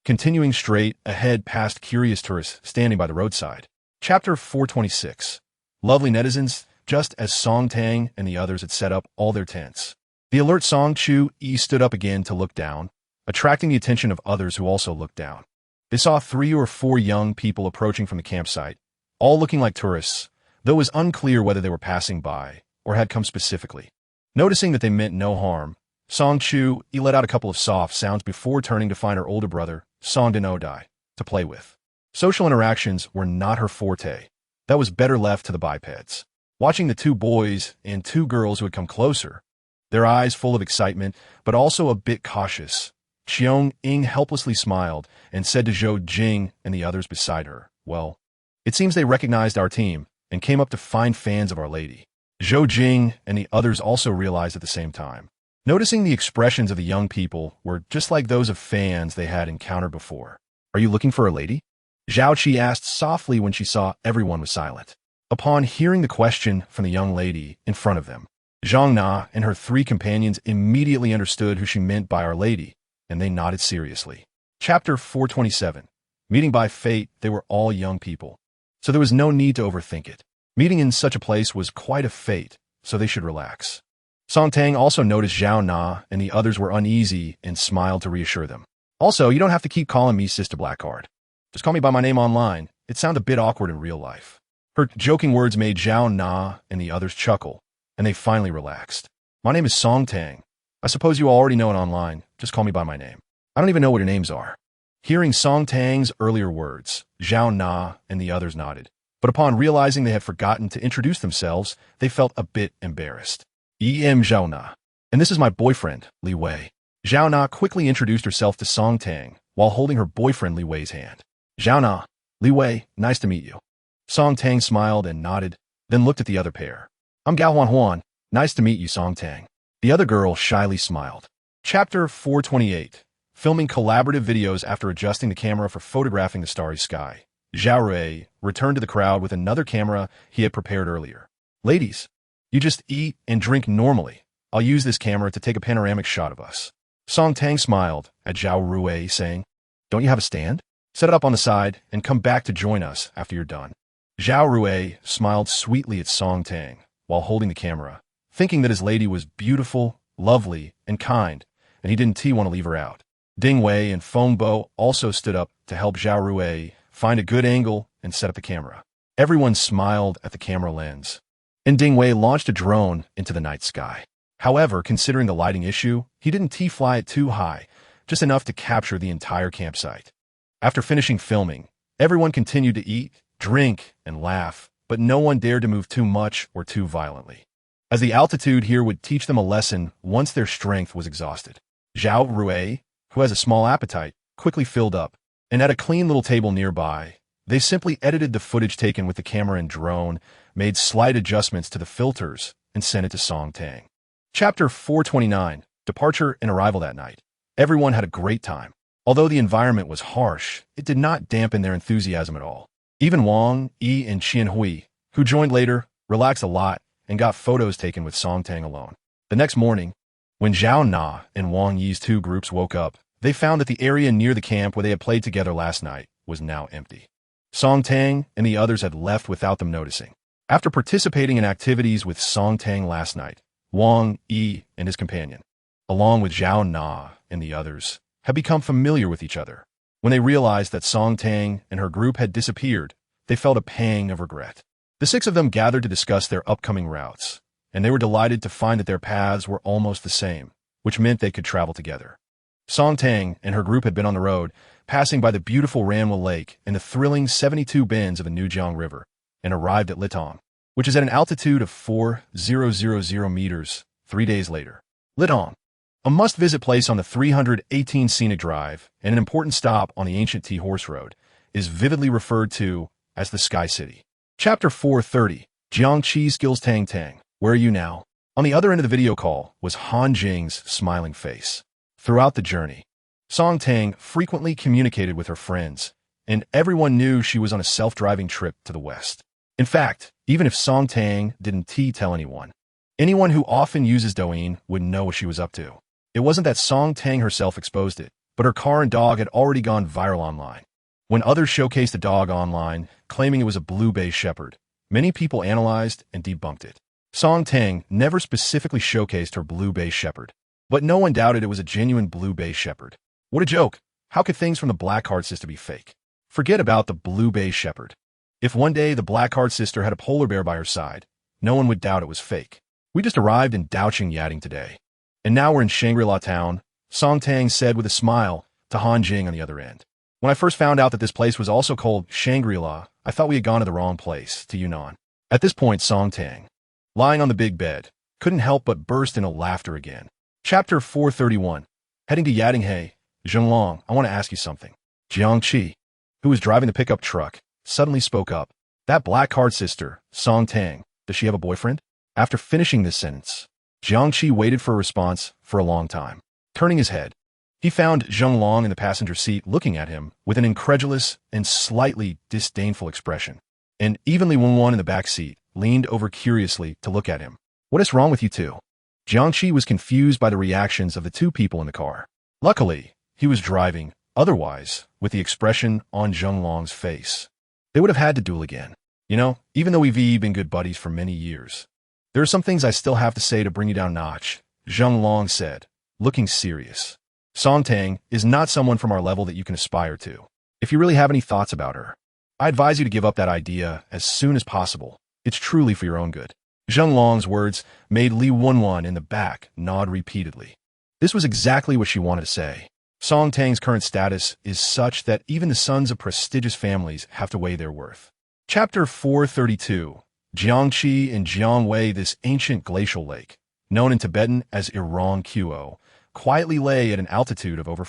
continuing straight ahead past curious tourists standing by the roadside. Chapter 426. Lovely netizens, just as Song Tang and the others had set up all their tents. The alert Song Chu Yi stood up again to look down, attracting the attention of others who also looked down. They saw 3 or 4 young people approaching from the campsite, all looking like tourists, though it was unclear whether they were passing by or had come specifically. Noticing that they meant no harm, Song Chu Yi let out a couple of soft sounds before turning to find her older brother, Song Denodai, to play with. Social interactions were not her forte. That was better left to the bipeds. Watching the 2 boys and 2 girls who had come closer, their eyes full of excitement, but also a bit cautious, Qiong Ying helplessly smiled and said to Zhou Jing and the others beside her, "Well, it seems they recognized our team and came up to find fans of Our Lady." Zhou Jing and the others also realized at the same time. Noticing the expressions of the young people were just like those of fans they had encountered before. "Are you looking for Our Lady?" Zhao Qi asked softly when she saw everyone was silent. Upon hearing the question from the young lady in front of them, Zhang Na and her 3 companions immediately understood who she meant by Our Lady, and they nodded seriously. Chapter 427. Meeting by fate, they were all young people, so there was no need to overthink it. Meeting in such a place was quite a fate, so they should relax. Song Tang also noticed Zhao Na and the others were uneasy and smiled to reassure them. "Also, you don't have to keep calling me Sister Blackheart. Just call me by my name online. It sounds a bit awkward in real life." Her joking words made Zhao Na and the others chuckle, and they finally relaxed. "My name is Song Tang. I suppose you already know it online. Just call me by my name. I don't even know what your names are." Hearing Song Tang's earlier words, Zhao Na and the others nodded. But upon realizing they had forgotten to introduce themselves, they felt a bit embarrassed. "Em Zhao Na. And this is my boyfriend, Li Wei." Zhao Na quickly introduced herself to Song Tang while holding her boyfriend Li Wei's hand. "Zhao Na, Li Wei, nice to meet you." Song Tang smiled and nodded, then looked at the other pair. "I'm Gao Huan. Nice to meet you, Song Tang." The other girl shyly smiled. Chapter 428. Filming collaborative videos after adjusting the camera for photographing the starry sky. Zhao Rui returned to the crowd with another camera he had prepared earlier. "Ladies, you just eat and drink normally. I'll use this camera to take a panoramic shot of us." Song Tang smiled at Zhao Rui, saying, "Don't you have a stand? Set it up on the side and come back to join us after you're done." Zhao Rui smiled sweetly at Song Tang while holding the camera, thinking that his lady was beautiful, lovely, and kind, and he didn't want to leave her out. Ding Wei and Feng Bo also stood up to help Zhao Rui find a good angle and set up the camera. Everyone smiled at the camera lens, and Ding Wei launched a drone into the night sky. However, considering the lighting issue, he didn't fly it too high, just enough to capture the entire campsite. After finishing filming, everyone continued to eat, drink, and laugh, but no one dared to move too much or too violently, as the altitude here would teach them a lesson once their strength was exhausted. Zhao Rui, who has a small appetite, quickly filled up, and at a clean little table nearby, they simply edited the footage taken with the camera and drone, made slight adjustments to the filters, and sent it to Song Tang. Chapter 429. Departure and arrival that night. Everyone had a great time. Although the environment was harsh, it did not dampen their enthusiasm at all. Even Wang, Yi, and Qian Hui, who joined later, relaxed a lot and got photos taken with Song Tang alone. The next morning, when Zhao Na and Wang Yi's two groups woke up, they found that the area near the camp where they had played together last night was now empty. Song Tang and the others had left without them noticing. After participating in activities with Song Tang last night, Wang Yi and his companion, along with Zhao Na and the others, had become familiar with each other. When they realized that Song Tang and her group had disappeared, they felt a pang of regret. The six of them gathered to discuss their upcoming routes, and they were delighted to find that their paths were almost the same, which meant they could travel together. Song Tang and her group had been on the road, passing by the beautiful Ranwa Lake and the thrilling 72 bends of the Nujiang River, and arrived at Litong, which is at an altitude of 4,000 meters 3 days later. Litong, a must-visit place on the 318 scenic drive and an important stop on the ancient Tea Horse Road, is vividly referred to as the Sky City. Chapter 430. Jiangqi Skills Tang Tang. Where are you now? On the other end of the video call was Han Jing's smiling face. Throughout the journey, Song Tang frequently communicated with her friends, and everyone knew she was on a self-driving trip to the west. In fact, even if Song Tang didn't tell anyone who often uses Douyin would know what she was up to. It wasn't that Song Tang herself exposed it, but her car and dog had already gone viral online. When others showcased the dog online, claiming it was a blue bay shepherd, many people analyzed and debunked it. Song Tang never specifically showcased her blue bay shepherd, but no one doubted it was a genuine blue bay shepherd. What a joke! How could things from the Blackheart sister be fake? Forget about the blue bay shepherd. If one day the Blackheart sister had a polar bear by her side, no one would doubt it was fake. We just arrived in Daoqing Yading today, and now we're in Shangri-La Town, Song Tang said with a smile to Han Jing on the other end. When I first found out that this place was also called Shangri-La, I thought we had gone to the wrong place, to Yunnan. At this point, Song Tang, lying on the big bed, couldn't help but burst into laughter again. Chapter 431. Heading to Yadinghe, Zhenglong, I want to ask you something. Jiang Qi, who was driving the pickup truck, suddenly spoke up. That Blackheart sister, Song Tang, does she have a boyfriend? After finishing this sentence, Jiang Qi waited for a response for a long time. Turning his head, he found Zheng Long in the passenger seat looking at him with an incredulous and slightly disdainful expression. And even Li Wenwan in the back seat leaned over curiously to look at him. What is wrong with you two? Jiang Qi was confused by the reactions of the two people in the car. Luckily, he was driving, otherwise, with the expression on Zheng Long's face, they would have had to duel again. You know, even though we've been good buddies for many years, there are some things I still have to say to bring you down a notch, Zheng Long said, looking serious. Song Tang is not someone from our level that you can aspire to. If you really have any thoughts about her, I advise you to give up that idea as soon as possible. It's truly for your own good. Zheng Long's words made Li Wenwan in the back nod repeatedly. This was exactly what she wanted to say. Song Tang's current status is such that even the sons of prestigious families have to weigh their worth. Chapter 432. Jiangxi and Jiangwei. This ancient glacial lake, known in Tibetan as Irong Qo, quietly lay at an altitude of over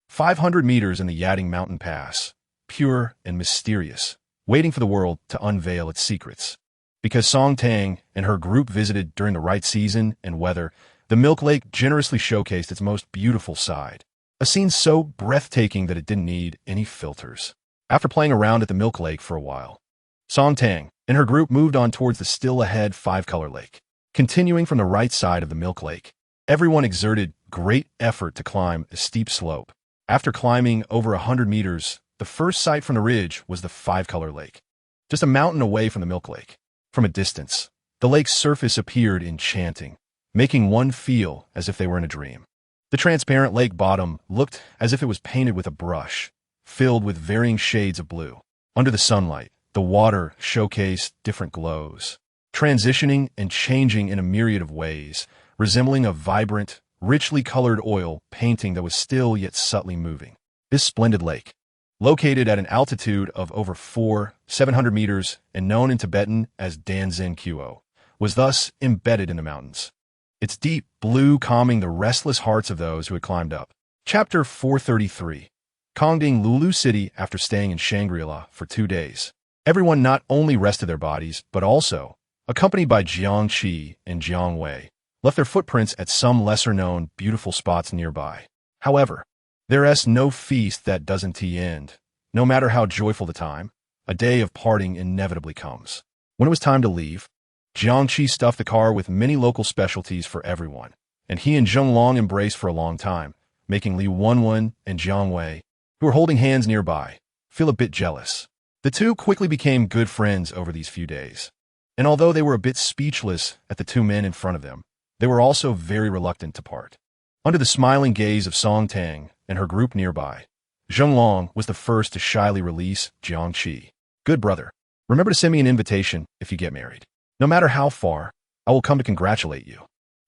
500 meters in the Yading mountain pass, pure and mysterious, waiting for the world to unveil its secrets. Because Song Tang and her group visited during the right season and weather, the Milk Lake generously showcased its most beautiful side, a scene so breathtaking that it didn't need any filters. After playing around at the Milk Lake for a while, Song Tang and her group moved on towards the still-ahead five-color lake. Continuing from the right side of the Milk Lake, everyone exerted great effort to climb a steep slope. After climbing over 100 meters, the first sight from the ridge was the five-color lake, just a mountain away from the Milk Lake. From a distance, the lake's surface appeared enchanting, making one feel as if they were in a dream. The transparent lake bottom looked as if it was painted with a brush, filled with varying shades of blue. Under the sunlight, the water showcased different glows, transitioning and changing in a myriad of ways, resembling a vibrant, richly colored oil painting that was still yet subtly moving. This splendid lake, located at an altitude of over 700 meters and known in Tibetan as Danzin Qo, was thus embedded in the mountains, its deep blue calming the restless hearts of those who had climbed up. Chapter 433. Kongding Lulu City. After staying in Shangri-La for 2 days, everyone not only rested their bodies, but also, accompanied by Jiangxi and Jiangwei, left their footprints at some lesser-known beautiful spots nearby. However, there's no feast that doesn't end. No matter how joyful the time, a day of parting inevitably comes. When it was time to leave, Jiangxi stuffed the car with many local specialties for everyone, and he and Zhenglong embraced for a long time, making Li Wenwen and Jiangwei, who were holding hands nearby, feel a bit jealous. The two quickly became good friends over these few days, and although they were a bit speechless at the two men in front of them, they were also very reluctant to part. Under the smiling gaze of Song Tang and her group nearby, Zhenglong was the first to shyly release Jiangxi. Good brother, remember to send me an invitation if you get married. No matter how far, I will come to congratulate you.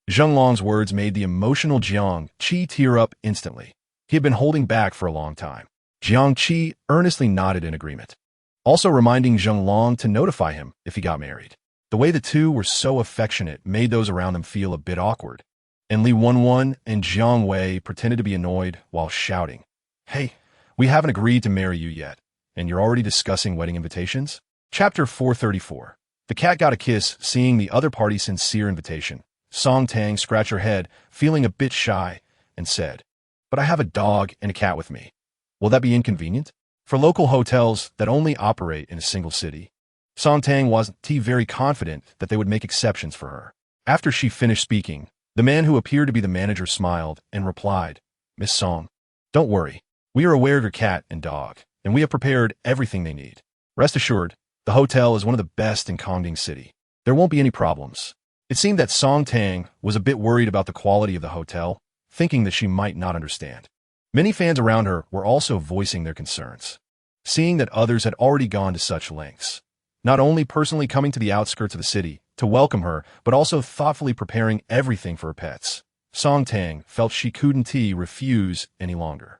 Zhenglong's words made the emotional Jiangxi tear up instantly. He had been holding back for a long time. Jiangxi earnestly nodded in agreement, also reminding Zhenglong to notify him if he got married. The way the two were so affectionate made those around them feel a bit awkward, and Li Wenwen and Jiangwei pretended to be annoyed while shouting, "Hey, we haven't agreed to marry you yet, and you're already discussing wedding invitations?" Chapter 434. The cat got a kiss. Seeing the other party's sincere invitation, Song Tang scratched her head, feeling a bit shy, and said, "But I have a dog and a cat with me. Will that be inconvenient?" For local hotels that only operate in a single city, Song Tang wasn't very confident that they would make exceptions for her. After she finished speaking, the man who appeared to be the manager smiled and replied, "Miss Song, don't worry. We are aware of your cat and dog, and we have prepared everything they need. Rest assured, the hotel is one of the best in Kongding City. There won't be any problems." It seemed that Song Tang was a bit worried about the quality of the hotel, thinking that she might not understand. Many fans around her were also voicing their concerns, seeing that others had already gone to such lengths, not only personally coming to the outskirts of the city to welcome her, but also thoughtfully preparing everything for her pets. Song Tang felt she couldn't refuse any longer.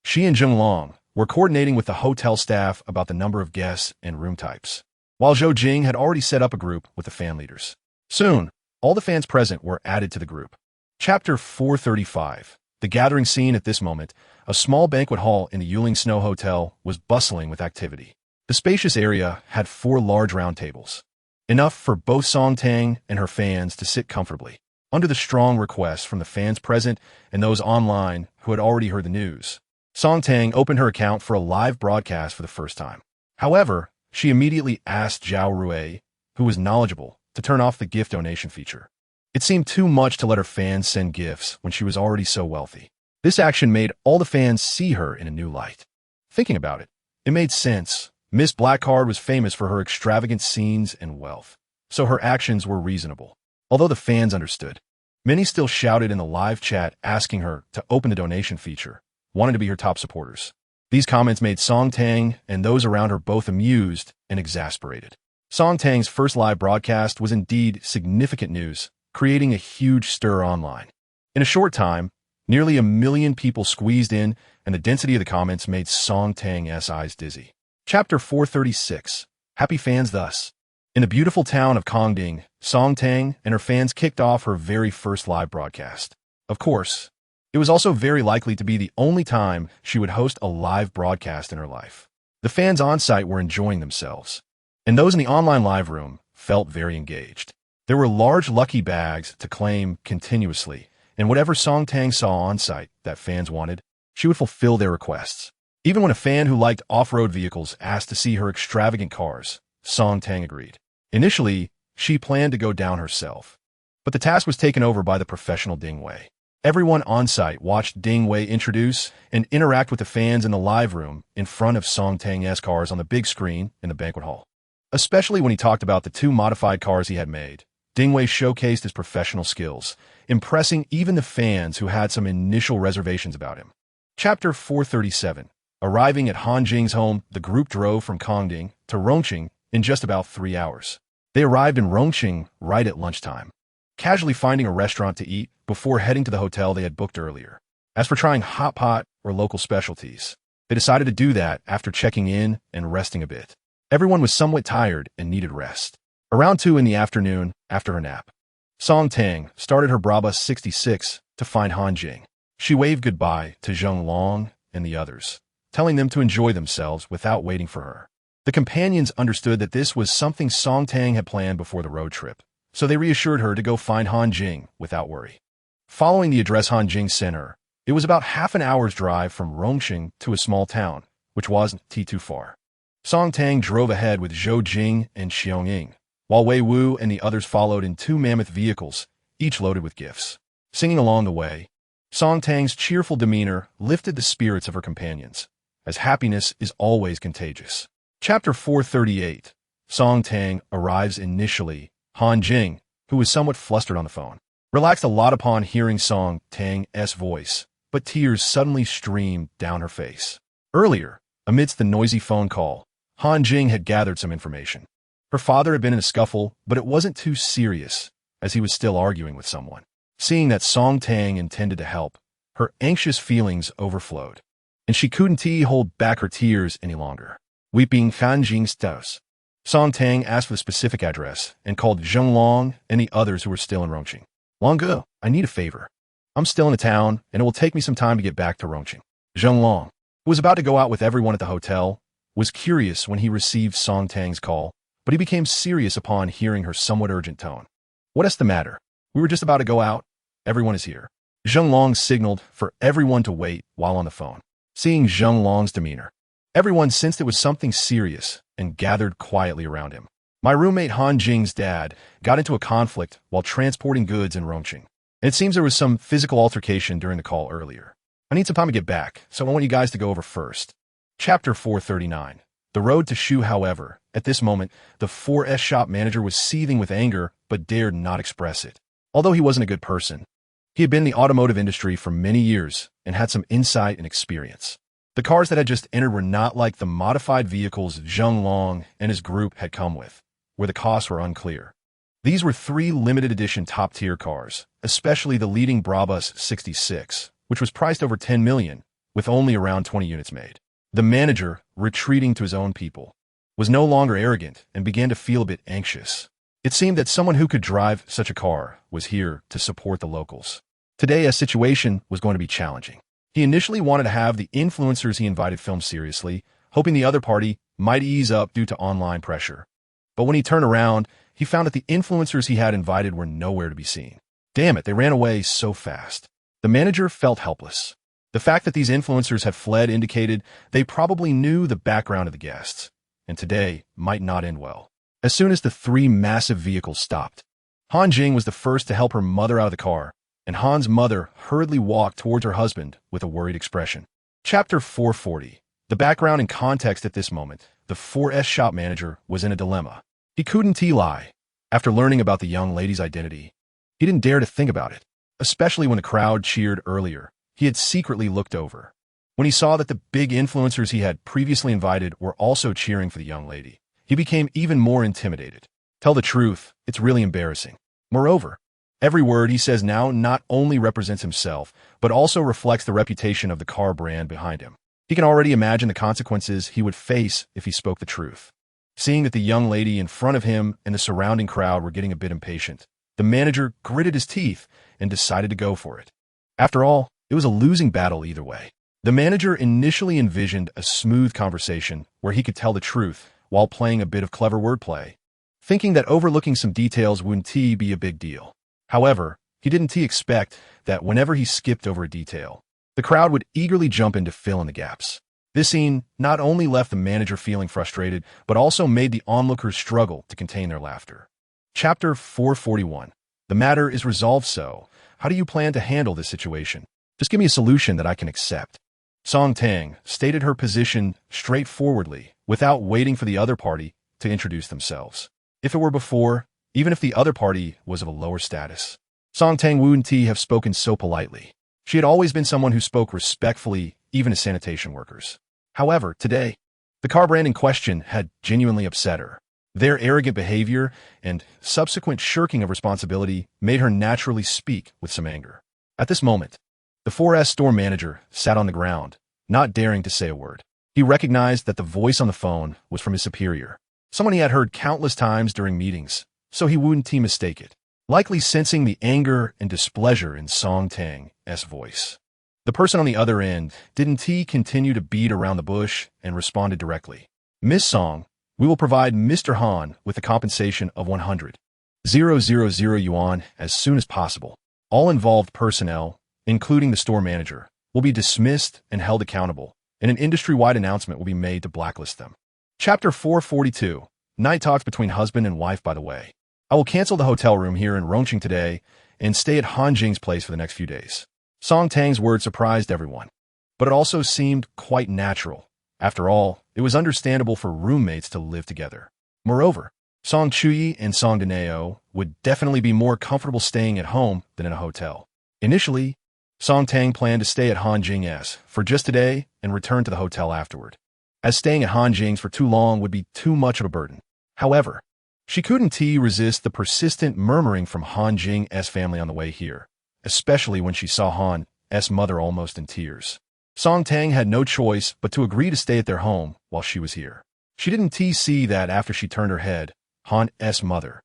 She and Zhenglong were coordinating with the hotel staff about the number of guests and room types, while Zhou Jing had already set up a group with the fan leaders. Soon, all the fans present were added to the group. Chapter 435. The gathering scene. At this moment, a small banquet hall in the Yuling Snow Hotel was bustling with activity. The spacious area had 4 large round tables, enough for both Song Tang and her fans to sit comfortably. Under the strong requests from the fans present and those online who had already heard the news, Song Tang opened her account for a live broadcast for the first time. However, she immediately asked Zhao Rui, who was knowledgeable, to turn off the gift donation feature. It seemed too much to let her fans send gifts when she was already so wealthy. This action made all the fans see her in a new light. Thinking about it, it made sense. Miss Blackcard was famous for her extravagant scenes and wealth, so her actions were reasonable. Although the fans understood, many still shouted in the live chat asking her to open the donation feature, wanting to be her top supporters. These comments made Song Tang and those around her both amused and exasperated. Song Tang's first live broadcast was indeed significant news, creating a huge stir online. In a short time, nearly 1 million people squeezed in, and the density of the comments made Song Tang's eyes dizzy. Chapter 436. Happy fans thus. In the beautiful town of Kongding, Song Tang and her fans kicked off her very first live broadcast. Of course, it was also very likely to be the only time she would host a live broadcast in her life. The fans on site were enjoying themselves, and those in the online live room felt very engaged. There were large lucky bags to claim continuously, and whatever Song Tang saw on site that fans wanted, she would fulfill their requests. Even when a fan who liked off-road vehicles asked to see her extravagant cars, Song Tang agreed. Initially, she planned to go down herself, but the task was taken over by the professional Ding Wei. Everyone on site watched Ding Wei introduce and interact with the fans in the live room in front of Song Tang's cars on the big screen in the banquet hall. Especially when he talked about the 2 modified cars he had made, Ding Wei showcased his professional skills, impressing even the fans who had some initial reservations about him. Chapter 437. Arriving at Han Jing's home, the group drove from Kongding to Rongqing in just about 3 hours. They arrived in Rongqing right at lunchtime, casually finding a restaurant to eat before heading to the hotel they had booked earlier. As for trying hot pot or local specialties, they decided to do that after checking in and resting a bit. Everyone was somewhat tired and needed rest. Around 2 in the afternoon, after her nap, Song Tang started her Brabus 66 to find Han Jing. She waved goodbye to Zheng Long and the others, telling them to enjoy themselves without waiting for her. The companions understood that this was something Song Tang had planned before the road trip, so they reassured her to go find Han Jing without worry. Following the address Han Jing sent her, it was about half an hour's drive from Rongqing to a small town, which wasn't too far. Song Tang drove ahead with Zhou Jing and Xiong Ying, while Wei Wu and the others followed in 2 mammoth vehicles, each loaded with gifts. Singing along the way, Song Tang's cheerful demeanor lifted the spirits of her companions, as happiness is always contagious. Chapter 438. Song Tang arrives initially. Han Jing, who was somewhat flustered on the phone, relaxed a lot upon hearing Song Tang's voice, but tears suddenly streamed down her face. Earlier, amidst the noisy phone call, Han Jing had gathered some information. Her father had been in a scuffle, but it wasn't too serious, as he was still arguing with someone. Seeing that Song Tang intended to help, her anxious feelings overflowed, and she couldn't hold back her tears any longer. Weeping Han Jing's house, Song Tang asked for the specific address and called Zheng Long and the others who were still in Rongqing. Longo, I need a favor. I'm still in the town, and it will take me some time to get back to Rongqing. Zheng Long, who was about to go out with everyone at the hotel, was curious when he received Song Tang's call, but he became serious upon hearing her somewhat urgent tone. What's the matter? We were just about to go out. Everyone is here. Zheng Long signaled for everyone to wait while on the phone. Seeing Zheng Long's demeanor, everyone sensed it was something serious and gathered quietly around him. My roommate Han Jing's dad got into a conflict while transporting goods in Rongqing, and it seems there was some physical altercation during the call earlier. I need some time to get back, so I want you guys to go over first. Chapter 439. The road to Shu, however, at this moment, the 4S shop manager was seething with anger but dared not express it. Although he wasn't a good person, he had been in the automotive industry for many years and had some insight and experience. The cars that had just entered were not like the modified vehicles Zheng Long and his group had come with, where the costs were unclear. These were 3 limited edition top-tier cars, especially the leading Brabus 66, which was priced over 10 million, with only around 20 units made. The manager, retreating to his own people, was no longer arrogant and began to feel a bit anxious. It seemed that someone who could drive such a car was here to support the locals. Today, a situation was going to be challenging. He initially wanted to have the influencers he invited film seriously, hoping the other party might ease up due to online pressure. But when he turned around, he found that the influencers he had invited were nowhere to be seen. Damn it, they ran away so fast. The manager felt helpless. The fact that these influencers had fled indicated they probably knew the background of the guests, and today might not end well. As soon as the 3 massive vehicles stopped, Han Jing was the first to help her mother out of the car, and Han's mother hurriedly walked towards her husband with a worried expression. Chapter 440. The background and context at this moment, the 4S shop manager was in a dilemma. He couldn't lie. After learning about the young lady's identity, he didn't dare to think about it, especially when the crowd cheered earlier. He had secretly looked over. When he saw that the big influencers he had previously invited were also cheering for the young lady, he became even more intimidated. Tell the truth, it's really embarrassing. Moreover, every word he says now not only represents himself, but also reflects the reputation of the car brand behind him. He can already imagine the consequences he would face if he spoke the truth. Seeing that the young lady in front of him and the surrounding crowd were getting a bit impatient, the manager gritted his teeth and decided to go for it. After all, it was a losing battle either way. The manager initially envisioned a smooth conversation where he could tell the truth while playing a bit of clever wordplay, thinking that overlooking some details wouldn't be a big deal. However, he didn't expect that whenever he skipped over a detail, the crowd would eagerly jump in to fill in the gaps. This scene not only left the manager feeling frustrated, but also made the onlookers struggle to contain their laughter. Chapter 441. The matter is resolved, so how do you plan to handle this situation? Just give me a solution that I can accept. Song Tang stated her position straightforwardly, without waiting for the other party to introduce themselves. If it were before, even if the other party was of a lower status, Song Tang wouldn't have spoken so politely. She had always been someone who spoke respectfully, even to sanitation workers. However, today, the car brand in question had genuinely upset her. Their arrogant behavior and subsequent shirking of responsibility made her naturally speak with some anger. At this moment, the 4S store manager sat on the ground, not daring to say a word. He recognized that the voice on the phone was from his superior, someone he had heard countless times during meetings, so he wouldn't mistake it, likely sensing the anger and displeasure in Song Tang's voice. The person on the other end didn't continue to beat around the bush and responded directly. Miss Song, we will provide Mr. Han with a compensation of 100,000 yuan as soon as possible. All involved personnel, including the store manager, will be dismissed and held accountable, and an industry-wide announcement will be made to blacklist them. Chapter 442. Night talks between husband and wife, by the way. I will cancel the hotel room here in Rongqing today and stay at Han Jing's place for the next few days. Song Tang's words surprised everyone, but it also seemed quite natural. After all, it was understandable for roommates to live together. Moreover, Song Chuyi and Song Daneo would definitely be more comfortable staying at home than in a hotel. Initially, Song Tang planned to stay at Han Jing's for just today and return to the hotel afterward, as staying at Han Jing's for too long would be too much of a burden. However, she couldn't resist the persistent murmuring from Han Jing's family on the way here, especially when she saw Han's mother almost in tears. Song Tang had no choice but to agree to stay at their home while she was here. She didn't see that after she turned her head, Han's mother,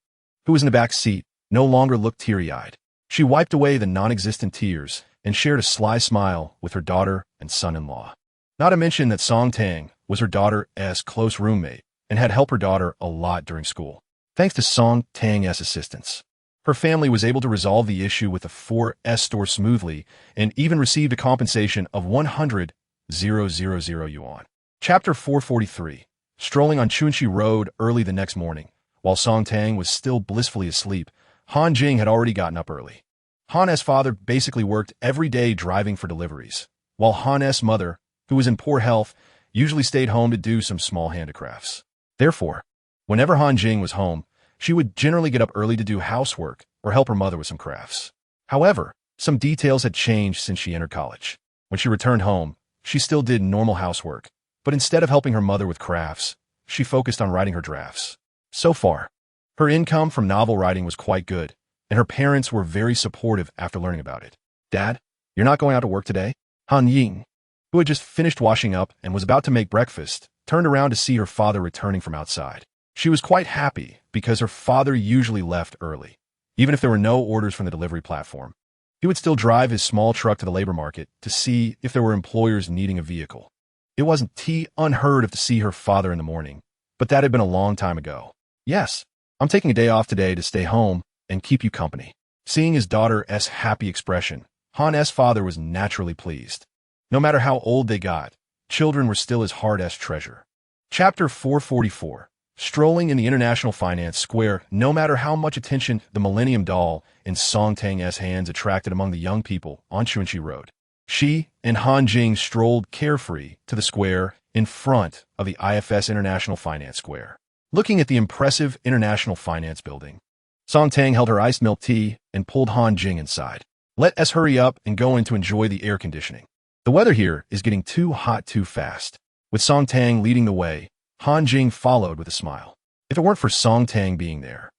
who was in the back seat, no longer looked teary-eyed. She wiped away the non-existent tears and shared a sly smile with her daughter and son-in-law. Not to mention that Song Tang was her daughter's close roommate and had helped her daughter a lot during school. Thanks to Song Tang's assistance, her family was able to resolve the issue with the 4S store smoothly and even received a compensation of 100,000 yuan. Chapter 443. Strolling on Chunchi Road early the next morning, while Song Tang was still blissfully asleep, Han Jing had already gotten up early. Han's father basically worked every day driving for deliveries, while Han's mother, who was in poor health, usually stayed home to do some small handicrafts. Therefore, whenever Han Jing was home, she would generally get up early to do housework or help her mother with some crafts. However, some details had changed since she entered college. When she returned home, she still did normal housework, but instead of helping her mother with crafts, she focused on writing her drafts. So far, her income from novel writing was quite good, and her parents were very supportive after learning about it. Dad, you're not going out to work today? Han Ying, who had just finished washing up and was about to make breakfast, turned around to see her father returning from outside. She was quite happy because her father usually left early. Even if there were no orders from the delivery platform, he would still drive his small truck to the labor market to see if there were employers needing a vehicle. It wasn't unheard of to see her father in the morning, but that had been a long time ago. Yes, I'm taking a day off today to stay home and keep you company. Seeing his daughter's happy expression, Han's father was naturally pleased. No matter how old they got, children were still his heart's treasure. Chapter 444. Strolling in the International Finance Square, no matter how much attention the Millennium Doll in Song Tang's hands attracted among the young people on Chunchi Road, she and Han Jing strolled carefree to the square in front of the IFS International Finance Square. Looking at the impressive International Finance Building, Song Tang held her iced milk tea and pulled Han Jing inside. Let us hurry up and go in to enjoy the air conditioning. The weather here is getting too hot too fast. With Song Tang leading the way, Han Jing followed with a smile. If it weren't for Song Tang being there,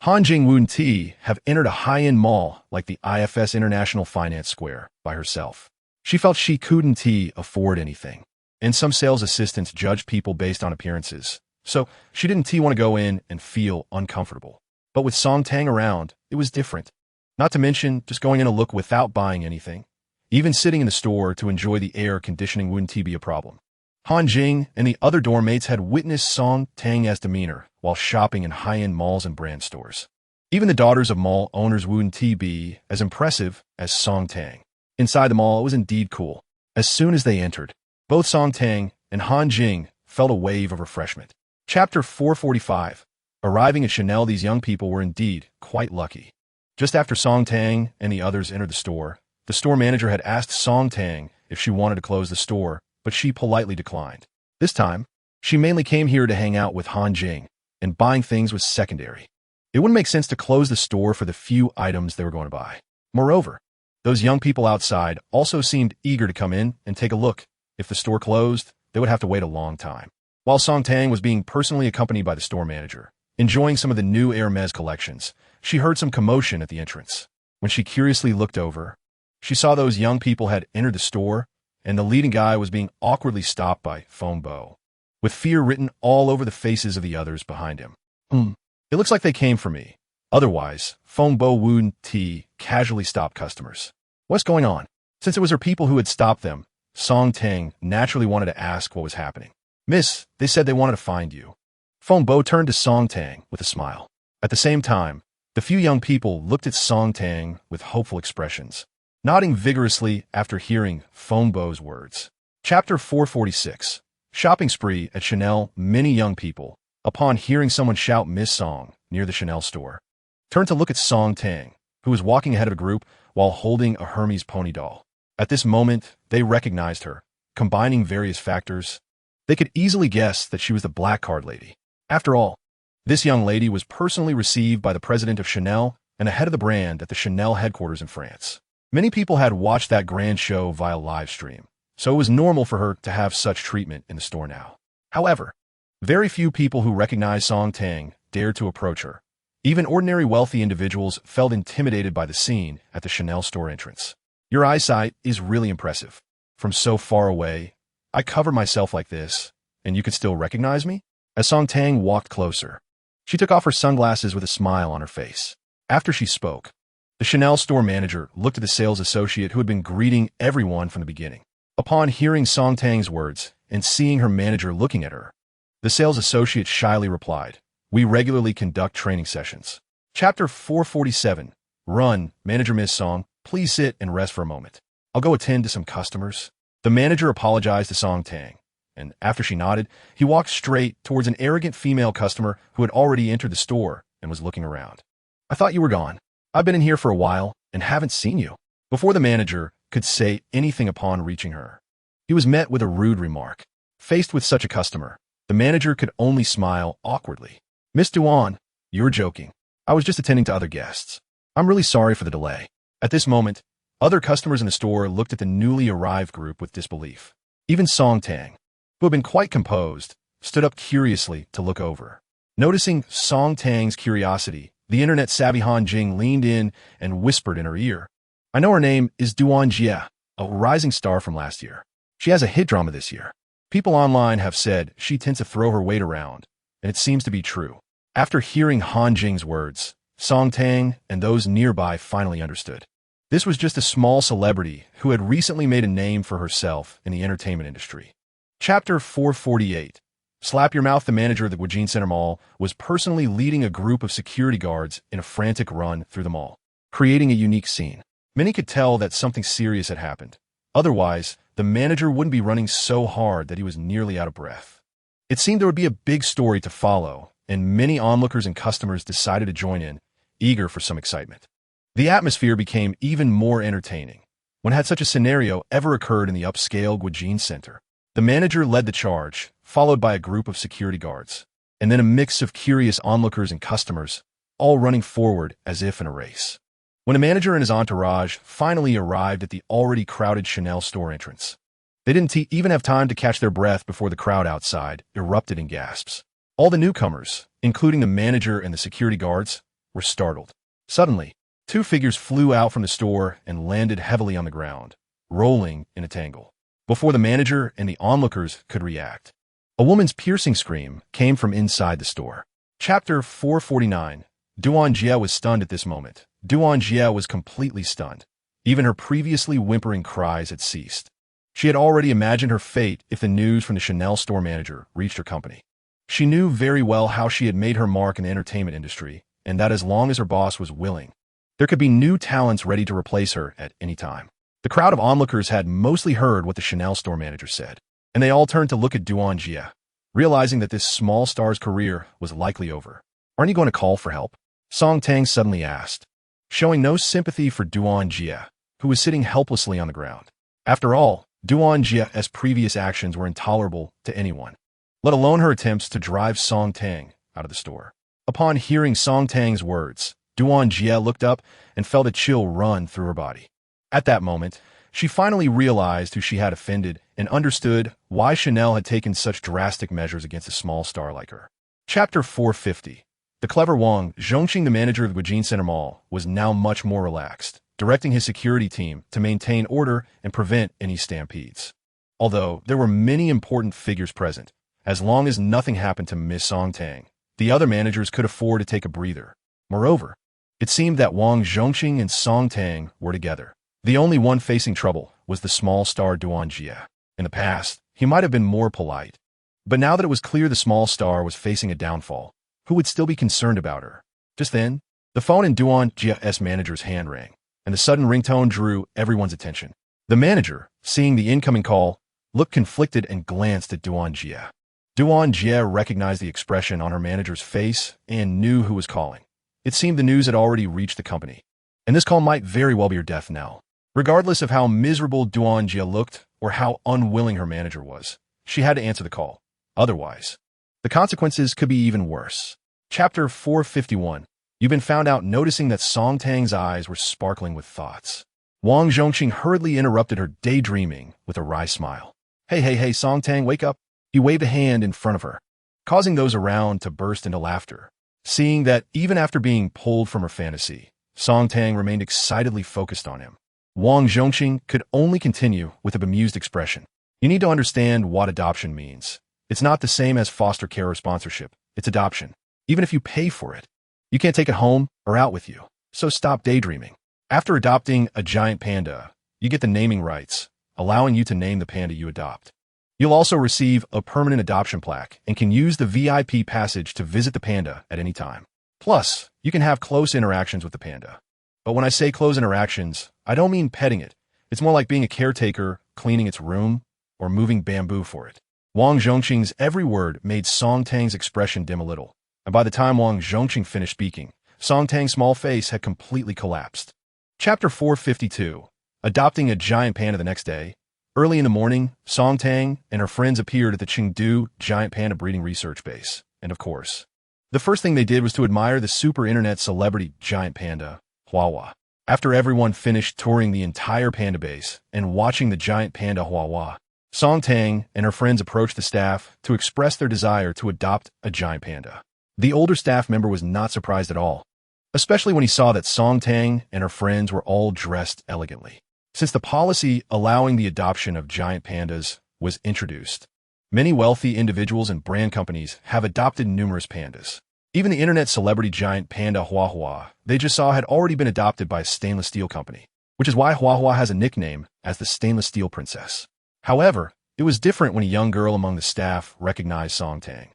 Han Jing wouldn't have entered a high-end mall like the IFS International Finance Square by herself. She felt she couldn't afford anything, and some sales assistants judged people based on appearances, so she didn't want to go in and feel uncomfortable. But with Song Tang around, it was different. Not to mention just going in a look without buying anything. Even sitting in the store to enjoy the air conditioning wouldn't be a problem. Han Jing and the other dorm mates had witnessed Song Tang's demeanor while shopping in high-end malls and brand stores. Even the daughters of mall owners wouldn't be as impressive as Song Tang. Inside the mall, it was indeed cool. As soon as they entered, both Song Tang and Han Jing felt a wave of refreshment. Chapter 445. Arriving at Chanel, these young people were indeed quite lucky. Just after Song Tang and the others entered the store manager had asked Song Tang if she wanted to close the store, but she politely declined. This time, she mainly came here to hang out with Han Jing, and buying things was secondary. It wouldn't make sense to close the store for the few items they were going to buy. Moreover, those young people outside also seemed eager to come in and take a look. If the store closed, they would have to wait a long time. While Song Tang was being personally accompanied by the store manager, enjoying some of the new Hermes collections, she heard some commotion at the entrance. When she curiously looked over, she saw those young people had entered the store, and the leading guy was being awkwardly stopped by Feng Bo, with fear written all over the faces of the others behind him. It looks like they came for me. Otherwise, Feng Bo wouldn't casually stop customers. What's going on? Since it was her people who had stopped them, Song Tang naturally wanted to ask what was happening. Miss, they said they wanted to find you. Feng Bo turned to Song Tang with a smile. At the same time, the few young people looked at Song Tang with hopeful expressions, nodding vigorously after hearing Feng Bo's words. Chapter 446. Shopping spree at Chanel. Many young people, upon hearing someone shout Miss Song near the Chanel store, turned to look at Song Tang, who was walking ahead of a group while holding a Hermes pony doll. At this moment, they recognized her. Combining various factors, they could easily guess that she was the black card lady. After all, this young lady was personally received by the president of Chanel and the head of the brand at the Chanel headquarters in France. Many people had watched that grand show via live stream, so it was normal for her to have such treatment in the store now. However, very few people who recognized Song Tang dared to approach her. Even ordinary wealthy individuals felt intimidated by the scene at the Chanel store entrance. Your eyesight is really impressive. From so far away, I cover myself like this, and you could still recognize me? As Song Tang walked closer, she took off her sunglasses with a smile on her face. After she spoke, the Chanel store manager looked at the sales associate who had been greeting everyone from the beginning. Upon hearing Song Tang's words and seeing her manager looking at her, the sales associate shyly replied, "We regularly conduct training sessions." Chapter 447. Run, Manager Miss Song, please sit and rest for a moment. I'll go attend to some customers. The manager apologized to Song Tang, and after she nodded, he walked straight towards an arrogant female customer who had already entered the store and was looking around. I thought you were gone. I've been in here for a while and haven't seen you. Before the manager could say anything upon reaching her, he was met with a rude remark. Faced with such a customer, the manager could only smile awkwardly. Miss Duan, you're joking. I was just attending to other guests. I'm really sorry for the delay. At this moment, other customers in the store looked at the newly arrived group with disbelief. Even Song Tang, who had been quite composed, stood up curiously to look over. Noticing Song Tang's curiosity, the internet-savvy Han Jing leaned in and whispered in her ear, I know her name is Duan Jia, a rising star from last year. She has a hit drama this year. People online have said she tends to throw her weight around, and it seems to be true. After hearing Han Jing's words, Song Tang and those nearby finally understood. This was just a small celebrity who had recently made a name for herself in the entertainment industry. Chapter 448. Slap Your Mouth. The manager of the Guijin Center Mall was personally leading a group of security guards in a frantic run through the mall, creating a unique scene. Many could tell that something serious had happened. Otherwise, the manager wouldn't be running so hard that he was nearly out of breath. It seemed there would be a big story to follow, and many onlookers and customers decided to join in, eager for some excitement. The atmosphere became even more entertaining. When had such a scenario ever occurred in the upscale Guijin Center? The manager led the charge, followed by a group of security guards, and then a mix of curious onlookers and customers, all running forward as if in a race. When the manager and his entourage finally arrived at the already crowded Chanel store entrance, they didn't even have time to catch their breath before the crowd outside erupted in gasps. All the newcomers, including the manager and the security guards, were startled. Suddenly, two figures flew out from the store and landed heavily on the ground, rolling in a tangle. Before the manager and the onlookers could react, A woman's piercing scream came from inside the store. Chapter 449. Duan Jie was stunned at this moment. Duan Jie was completely stunned. Even her previously whimpering cries had ceased. She had already imagined her fate if the news from the Chanel store manager reached her company. She knew very well how she had made her mark in the entertainment industry, and that as long as her boss was willing, there could be new talents ready to replace her at any time. The crowd of onlookers had mostly heard what the Chanel store manager said, and they all turned to look at Duan Jie, realizing that this small star's career was likely over. "Aren't you going to call for help?" Song Tang suddenly asked, showing no sympathy for Duan Jie, who was sitting helplessly on the ground. After all, Duan Jie's previous actions were intolerable to anyone, let alone her attempts to drive Song Tang out of the store. Upon hearing Song Tang's words, Duan Jie looked up and felt a chill run through her body. At that moment, she finally realized who she had offended and understood why Chanel had taken such drastic measures against a small star like her. Chapter 450. The clever Wang Zhongqing, the manager of the Guijin Center Mall, was now much more relaxed, directing his security team to maintain order and prevent any stampedes. Although there were many important figures present, as long as nothing happened to Miss Song Tang, the other managers could afford to take a breather. Moreover, it seemed that Wang Zhongqing and Song Tang were together. The only one facing trouble was the small star Duan Jie. In the past, he might have been more polite, but now that it was clear the small star was facing a downfall, who would still be concerned about her? Just then, the phone in Duan Jie's manager's hand rang, and the sudden ringtone drew everyone's attention. The manager, seeing the incoming call, looked conflicted and glanced at Duan Jie. Duan Jie recognized the expression on her manager's face and knew who was calling. It seemed the news had already reached the company, and this call might very well be her death knell. Regardless of how miserable Duan Jie looked or how unwilling her manager was, she had to answer the call. Otherwise, the consequences could be even worse. Chapter 451. You've been found out. Noticing that Song Tang's eyes were sparkling with thoughts, Wang Zhongqing hurriedly interrupted her daydreaming with a wry smile. Hey, Song Tang, wake up. He waved a hand in front of her, causing those around to burst into laughter. Seeing that even after being pulled from her fantasy, Song Tang remained excitedly focused on him, Wang Zhongqing could only continue with a bemused expression. You need to understand what adoption means. It's not the same as foster care or sponsorship. It's adoption. Even if you pay for it, you can't take it home or out with you. So stop daydreaming. After adopting a giant panda, you get the naming rights, allowing you to name the panda you adopt. You'll also receive a permanent adoption plaque and can use the VIP passage to visit the panda at any time. Plus, you can have close interactions with the panda. But when I say close interactions, I don't mean petting it. It's more like being a caretaker, cleaning its room, or moving bamboo for it. Wang Zhongqing's every word made Song Tang's expression dim a little, and by the time Wang Zhongqing finished speaking, Song Tang's small face had completely collapsed. Chapter 452. Adopting a giant panda. The next day, early in the morning, Song Tang and her friends appeared at the Chengdu Giant Panda Breeding Research Base, and of course, the first thing they did was to admire the super internet celebrity giant panda, Huahua. After everyone finished touring the entire panda base and watching the giant panda Huahua, Song Tang and her friends approached the staff to express their desire to adopt a giant panda. The older staff member was not surprised at all, especially when he saw that Song Tang and her friends were all dressed elegantly. Since the policy allowing the adoption of giant pandas was introduced, many wealthy individuals and brand companies have adopted numerous pandas. Even the internet celebrity giant panda Huahua they just saw had already been adopted by a stainless steel company, which is why Huahua has a nickname as the Stainless Steel Princess. However, it was different when a young girl among the staff recognized Song Tang.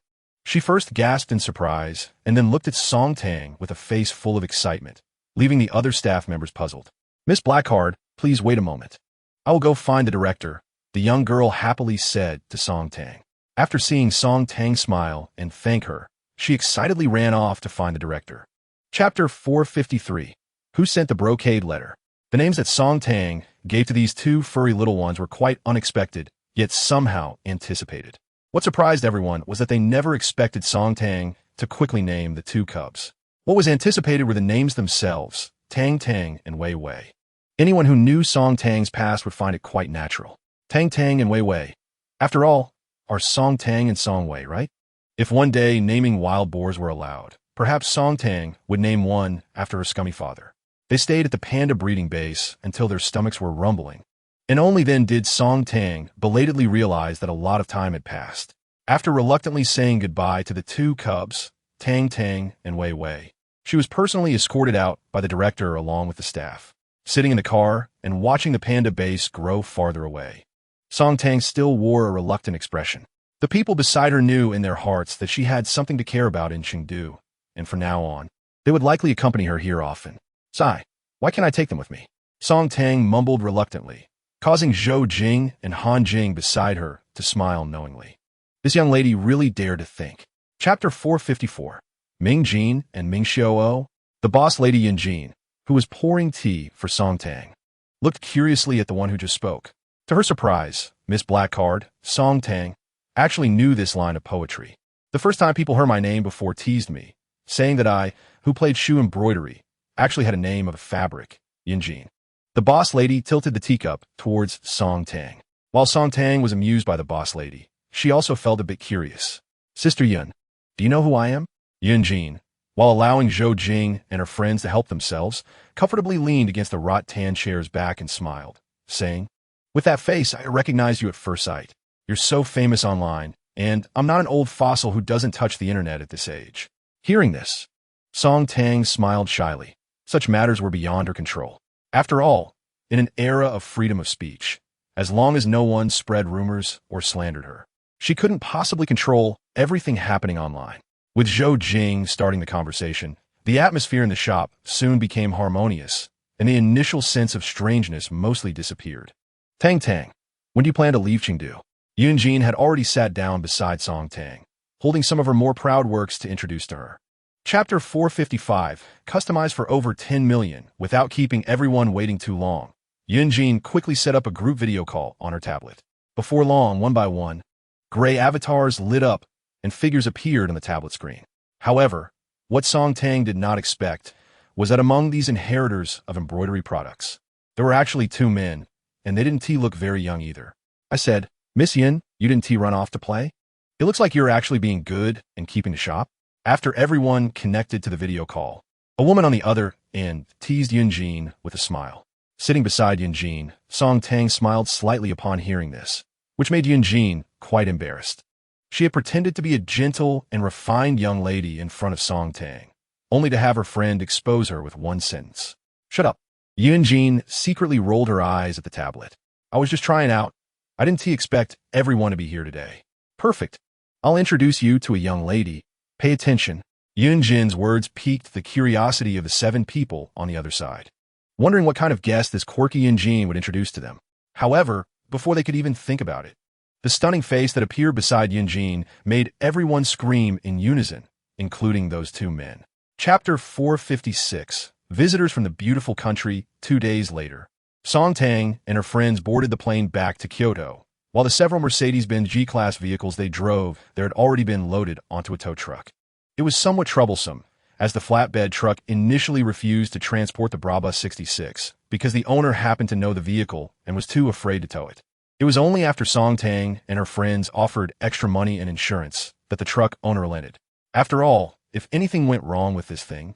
She first gasped in surprise and then looked at Song Tang with a face full of excitement, leaving the other staff members puzzled. "Miss Blackheart, please wait a moment. I will go find the director," the young girl happily said to Song Tang. After seeing Song Tang smile and thank her, she excitedly ran off to find the director. Chapter 453. Who sent the brocade letter? The names that Song Tang gave to these two furry little ones were quite unexpected, yet somehow anticipated. What surprised everyone was that they never expected Song Tang to quickly name the two cubs. What was anticipated were the names themselves, Tang Tang and Wei Wei. Anyone who knew Song Tang's past would find it quite natural. Tang Tang and Wei Wei. After all, are Song Tang and Song Wei, right? If one day naming wild boars were allowed, perhaps Song Tang would name one after her scummy father. They stayed at the panda breeding base until their stomachs were rumbling, and only then did Song Tang belatedly realize that a lot of time had passed. After reluctantly saying goodbye to the two cubs, Tang Tang and Wei Wei, she was personally escorted out by the director along with the staff. Sitting in the car and watching the panda base grow farther away, Song Tang still wore a reluctant expression. The people beside her knew in their hearts that she had something to care about in Chengdu, and from now on, they would likely accompany her here often. Sigh, why can't I take them with me? Song Tang mumbled reluctantly, causing Zhou Jing and Han Jing beside her to smile knowingly. This young lady really dared to think. Chapter 454. Ming Jin and Ming Xiao'o. The boss lady Yin Jin, who was pouring tea for Song Tang, looked curiously at the one who just spoke. To her surprise, Miss Blackcard, Song Tang, actually knew this line of poetry. The first time people heard my name before teased me, saying that I, who played shoe embroidery, actually had a name of a fabric, Yin Jin. The boss lady tilted the teacup towards Song Tang. While Song Tang was amused by the boss lady, she also felt a bit curious. Sister Yun, do you know who I am? Yin Jin, while allowing Zhou Jing and her friends to help themselves, comfortably leaned against the rattan chair's back and smiled, saying, with that face, I recognized you at first sight. You're so famous online, and I'm not an old fossil who doesn't touch the internet at this age. Hearing this, Song Tang smiled shyly. Such matters were beyond her control. After all, in an era of freedom of speech, as long as no one spread rumors or slandered her, she couldn't possibly control everything happening online. With Zhou Jing starting the conversation, the atmosphere in the shop soon became harmonious, and the initial sense of strangeness mostly disappeared. Tang Tang, when do you plan to leave Chengdu? Yun Jin had already sat down beside Song Tang, holding some of her more proud works to introduce to her. Chapter 455, customized for over 10 million without keeping everyone waiting too long. Yun Jin quickly set up a group video call on her tablet. Before long, one by one, gray avatars lit up and figures appeared on the tablet screen. However, what Song Tang did not expect was that among these inheritors of embroidery products, there were actually two men, and they didn't look very young either. I said, Miss Yin, you didn't run off to play? It looks like you're actually being good and keeping the shop. After everyone connected to the video call, a woman on the other end teased Yin Jin with a smile. Sitting beside Yin Jin, Song Tang smiled slightly upon hearing this, which made Yin Jin quite embarrassed. She had pretended to be a gentle and refined young lady in front of Song Tang, only to have her friend expose her with one sentence. Shut up. Yin Jin secretly rolled her eyes at the tablet. I was just trying out. I didn't expect everyone to be here today. Perfect. I'll introduce you to a young lady. Pay attention. Yun Jin's words piqued the curiosity of the 7 people on the other side, wondering what kind of guest this quirky Yin Jin would introduce to them. However, before they could even think about it, the stunning face that appeared beside Yin Jin made everyone scream in unison, including those 2 men. Chapter 456. Visitors from the beautiful country 2 days later. Song Tang and her friends boarded the plane back to Kyoto, while the several Mercedes-Benz G-Class vehicles they drove there had already been loaded onto a tow truck. It was somewhat troublesome, as the flatbed truck initially refused to transport the Brabus 66 because the owner happened to know the vehicle and was too afraid to tow it. It was only after Song Tang and her friends offered extra money and insurance that the truck owner relented. After all, if anything went wrong with this thing,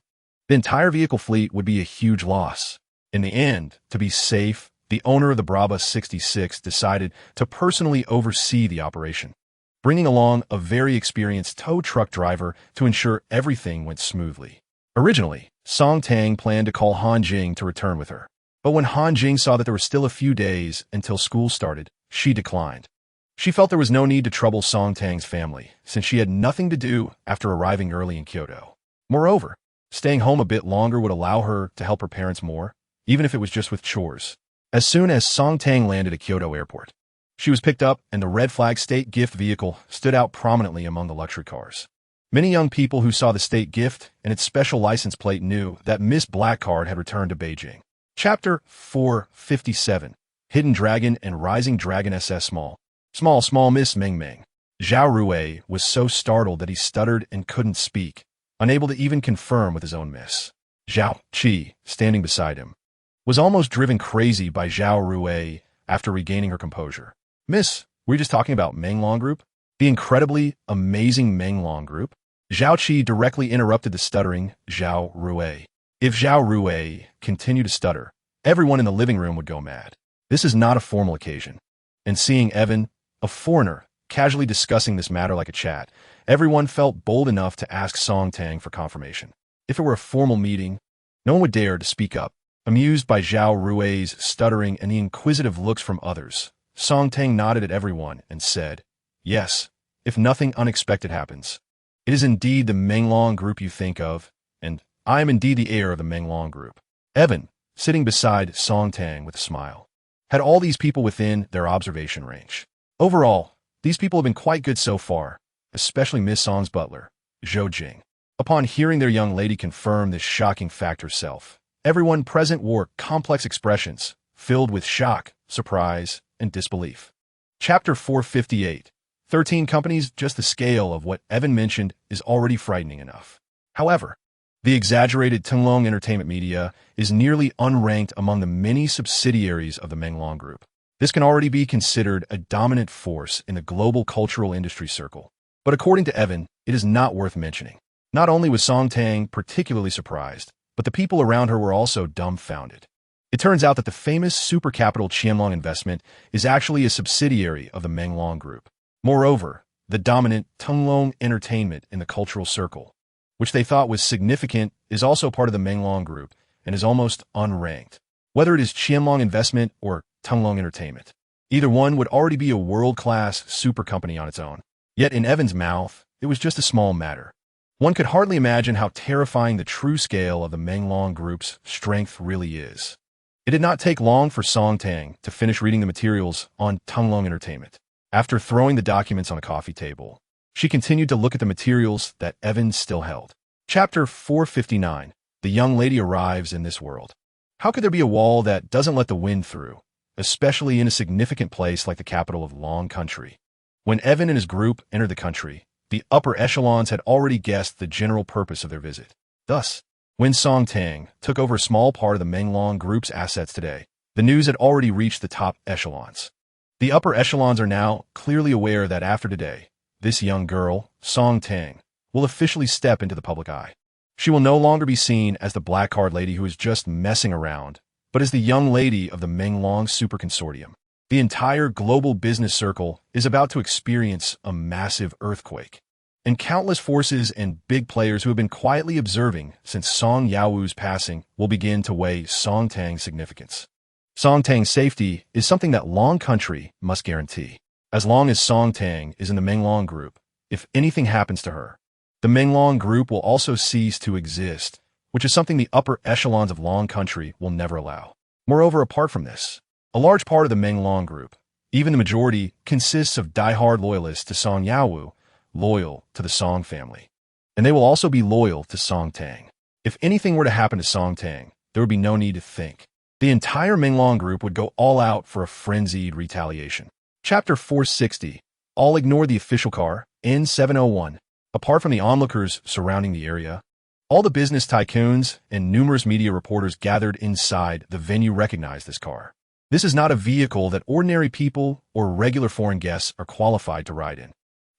the entire vehicle fleet would be a huge loss. In the end, to be safe, the owner of the Brabus 66 decided to personally oversee the operation, bringing along a very experienced tow truck driver to ensure everything went smoothly. Originally, Song Tang planned to call Han Jing to return with her, but when Han Jing saw that there were still a few days until school started, she declined. She felt there was no need to trouble Song Tang's family, since she had nothing to do after arriving early in Kyoto. Moreover, staying home a bit longer would allow her to help her parents more, even if it was just with chores. As soon as Song Tang landed at Kyoto Airport, she was picked up and the red flag state gift vehicle stood out prominently among the luxury cars. Many young people who saw the state gift and its special license plate knew that Miss Blackcard had returned to Beijing. Chapter 457. Hidden Dragon and Rising Dragon SS Small Miss Ming Ming. Zhao Rui was so startled that he stuttered and couldn't speak, unable to even confirm with his own miss. Zhao Qi, standing beside him, was almost driven crazy by Zhao Rui after regaining her composure. Miss, were you just talking about Menglong Group? The incredibly amazing Menglong Group? Zhao Qi directly interrupted the stuttering Zhao Rui. If Zhao Rui continued to stutter, everyone in the living room would go mad. This is not a formal occasion. And seeing Evan, a foreigner, casually discussing this matter like a chat. Everyone felt bold enough to ask Song Tang for confirmation. If it were a formal meeting, no one would dare to speak up. Amused by Zhao Rui's stuttering and the inquisitive looks from others, Song Tang nodded at everyone and said, "Yes, if nothing unexpected happens. It is indeed the Menglong group you think of, and I am indeed the heir of the Menglong group." Evan, sitting beside Song Tang with a smile, had all these people within their observation range. Overall, these people have been quite good so far, especially Miss Song's butler, Zhou Jing. Upon hearing their young lady confirm this shocking fact herself, everyone present wore complex expressions, filled with shock, surprise, and disbelief. Chapter 458. 13 companies. Just the scale of what Evan mentioned is already frightening enough. However, the exaggerated Tenglong Entertainment Media is nearly unranked among the many subsidiaries of the Menglong Group. This can already be considered a dominant force in the global cultural industry circle. But according to Evan, it is not worth mentioning. Not only was Song Tang particularly surprised, but the people around her were also dumbfounded. It turns out that the famous super capital Qianlong Investment is actually a subsidiary of the Menglong Group. Moreover, the dominant Tenglong Entertainment in the cultural circle, which they thought was significant, is also part of the Menglong Group and is almost unranked. Whether it is Qianlong Investment or Tenglong Entertainment, either one would already be a world-class super company on its own. Yet in Evan's mouth, it was just a small matter. One could hardly imagine how terrifying the true scale of the Menglong Group's strength really is. It did not take long for Song Tang to finish reading the materials on Tenglong Entertainment. After throwing the documents on a coffee table, she continued to look at the materials that Evan still held. Chapter 459. The young lady arrives in this world. How could there be a wall that doesn't let the wind through, especially in a significant place like the capital of Long Country? When Evan and his group entered the country, the upper echelons had already guessed the general purpose of their visit. Thus, when Song Tang took over a small part of the Menglong Group's assets today, the news had already reached the top echelons. The upper echelons are now clearly aware that after today, this young girl, Song Tang, will officially step into the public eye. She will no longer be seen as the black card lady who is just messing around, but as the young lady of the Menglong Super Consortium. The entire global business circle is about to experience a massive earthquake, and countless forces and big players who have been quietly observing since Song Yaowu's passing will begin to weigh Song Tang's significance. Song Tang's safety is something that Long Country must guarantee. As long as Song Tang is in the Menglong Group, if anything happens to her, the Menglong Group will also cease to exist, which is something the upper echelons of Long Country will never allow. Moreover, apart from this, a large part of the Menglong Group, even the majority, consists of die-hard loyalists to Song Yaowu, loyal to the Song family. And they will also be loyal to Song Tang. If anything were to happen to Song Tang, there would be no need to think. The entire Menglong Group would go all out for a frenzied retaliation. Chapter 460. All ignore the official car, N701. Apart from the onlookers surrounding the area, all the business tycoons and numerous media reporters gathered inside the venue recognized this car. This is not a vehicle that ordinary people or regular foreign guests are qualified to ride in.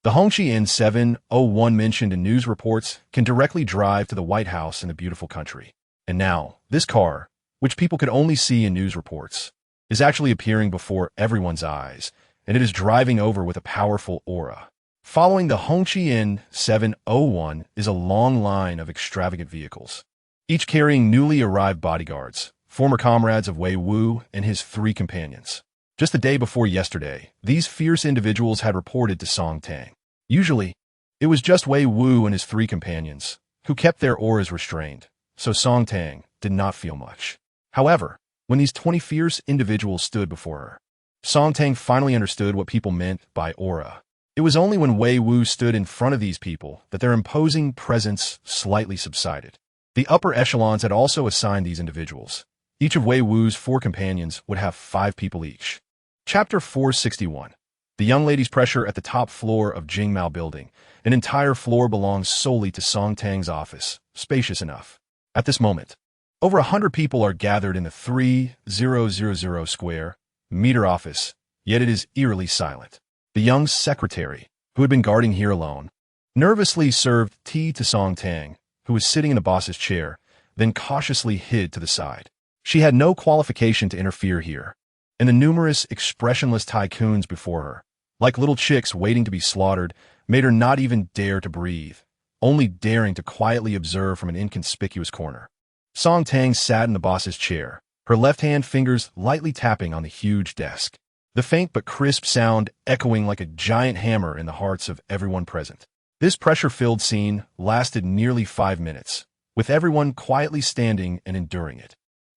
The Hongqi N701 mentioned in news reports can directly drive to the White House in the beautiful country. And now, this car, which people could only see in news reports, is actually appearing before everyone's eyes, and it is driving over with a powerful aura. Following the Hongqi N701 is a long line of extravagant vehicles, each carrying newly arrived bodyguards, former comrades of Wei Wu and his 3 companions. Just the day before yesterday, these fierce individuals had reported to Song Tang. Usually, it was just Wei Wu and his 3 companions who kept their auras restrained, so Song Tang did not feel much. However, when these 20 fierce individuals stood before her, Song Tang finally understood what people meant by aura. It was only when Wei Wu stood in front of these people that their imposing presence slightly subsided. The upper echelons had also assigned these individuals. Each of Wei Wu's 4 companions would have 5 people each. Chapter 461. The young lady's pressure at the top floor of Jingmao Building. An entire floor belongs solely to Song Tang's office, spacious enough. At this moment, over 100 people are gathered in the 3000 square meter office, yet it is eerily silent. The young secretary, who had been guarding here alone, nervously served tea to Song Tang, who was sitting in the boss's chair, then cautiously hid to the side. She had no qualification to interfere here, and the numerous expressionless tycoons before her like little chicks waiting to be slaughtered, made her not even dare to breathe, only daring to quietly observe from an inconspicuous corner. Song Tang sat in the boss's chair, her left-hand fingers lightly tapping on the huge desk, the faint but crisp sound echoing like a giant hammer in the hearts of everyone present. This pressure-filled scene lasted nearly 5 minutes, with everyone quietly standing and enduring it.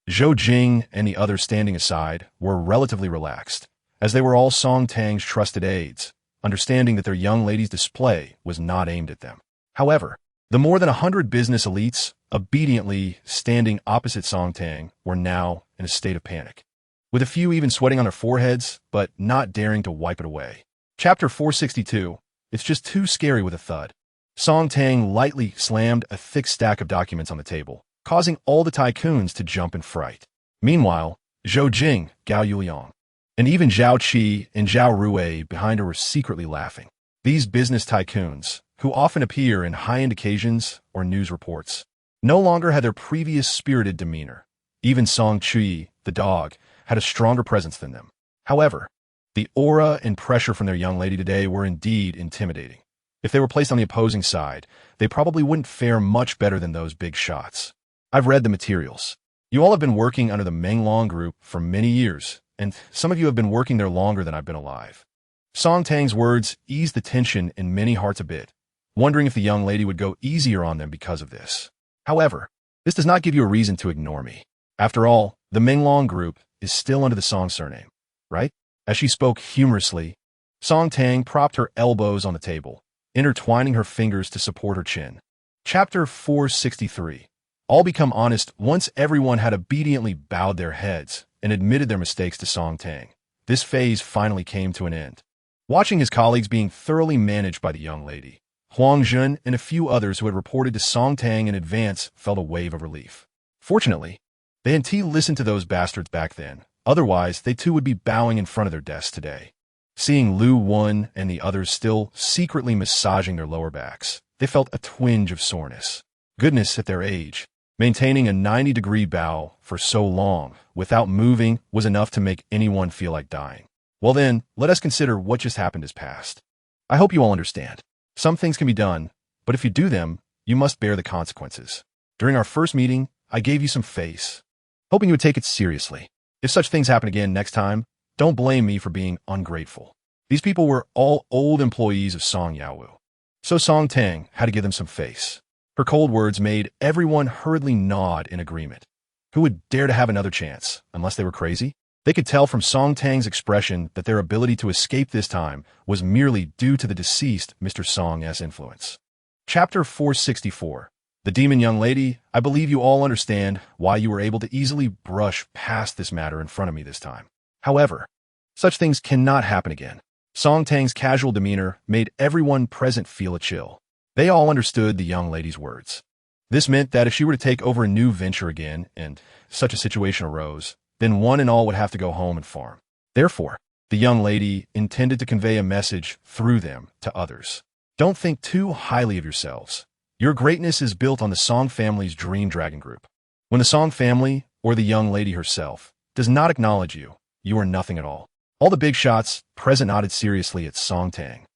Zhou Jing and the others standing aside were relatively relaxed, as they were all Song Tang's trusted aides, understanding that their young lady's display was not aimed at them. However, the more than 100 business elites obediently standing opposite Song Tang were now in a state of panic, with a few even sweating on their foreheads, but not daring to wipe it away. Chapter 462, It's Just Too Scary with a Thud. Song Tang lightly slammed a thick stack of documents on the table, causing all the tycoons to jump in fright. Meanwhile, Zhou Jing, Gao Yuliang, and even Zhao Qi and Zhao Rui behind her were secretly laughing. These business tycoons, who often appear in high-end occasions or news reports, no longer had their previous spirited demeanor. Even Song Chui, the dog, had a stronger presence than them. However, the aura and pressure from their young lady today were indeed intimidating. If they were placed on the opposing side, they probably wouldn't fare much better than those big shots. I've read the materials. You all have been working under the Menglong Group for many years, and some of you have been working there longer than I've been alive. Song Tang's words eased the tension in many hearts a bit, wondering if the young lady would go easier on them because of this. However, this does not give you a reason to ignore me. After all, the Menglong Group is still under the Song surname, right? As she spoke humorously, Song Tang propped her elbows on the table, intertwining her fingers to support her chin. Chapter 463. All become honest once everyone had obediently bowed their heads and admitted their mistakes to Song Tang. This phase finally came to an end. Watching his colleagues being thoroughly managed by the young lady, Huang Jun and a few others who had reported to Song Tang in advance felt a wave of relief. Fortunately, they hadn't listened to those bastards back then. Otherwise, they too would be bowing in front of their desks today. Seeing Lu Wen and the others still secretly massaging their lower backs, they felt a twinge of soreness. Goodness, at their age, maintaining a 90-degree bow for so long without moving was enough to make anyone feel like dying. Well then, let us consider what just happened as past. I hope you all understand. Some things can be done, but if you do them, you must bear the consequences. During our first meeting, I gave you some face, hoping you would take it seriously. If such things happen again next time, don't blame me for being ungrateful. These people were all old employees of Song Yaowu. So Song Tang had to give them some face. Her cold words made everyone hurriedly nod in agreement. Who would dare to have another chance, unless they were crazy? They could tell from Song Tang's expression that their ability to escape this time was merely due to the deceased Mr. Song's influence. Chapter 464. The Demon Young Lady, I believe you all understand why you were able to easily brush past this matter in front of me this time. However, such things cannot happen again. Song Tang's casual demeanor made everyone present feel a chill. They all understood the young lady's words. This meant that if she were to take over a new venture again, and such a situation arose, then one and all would have to go home and farm. Therefore, the young lady intended to convey a message through them to others. Don't think too highly of yourselves. Your greatness is built on the Song family's Dream Dragon Group. When the Song family, or the young lady herself, does not acknowledge you, you are nothing at all. All the big shots present nodded seriously at Song Tang,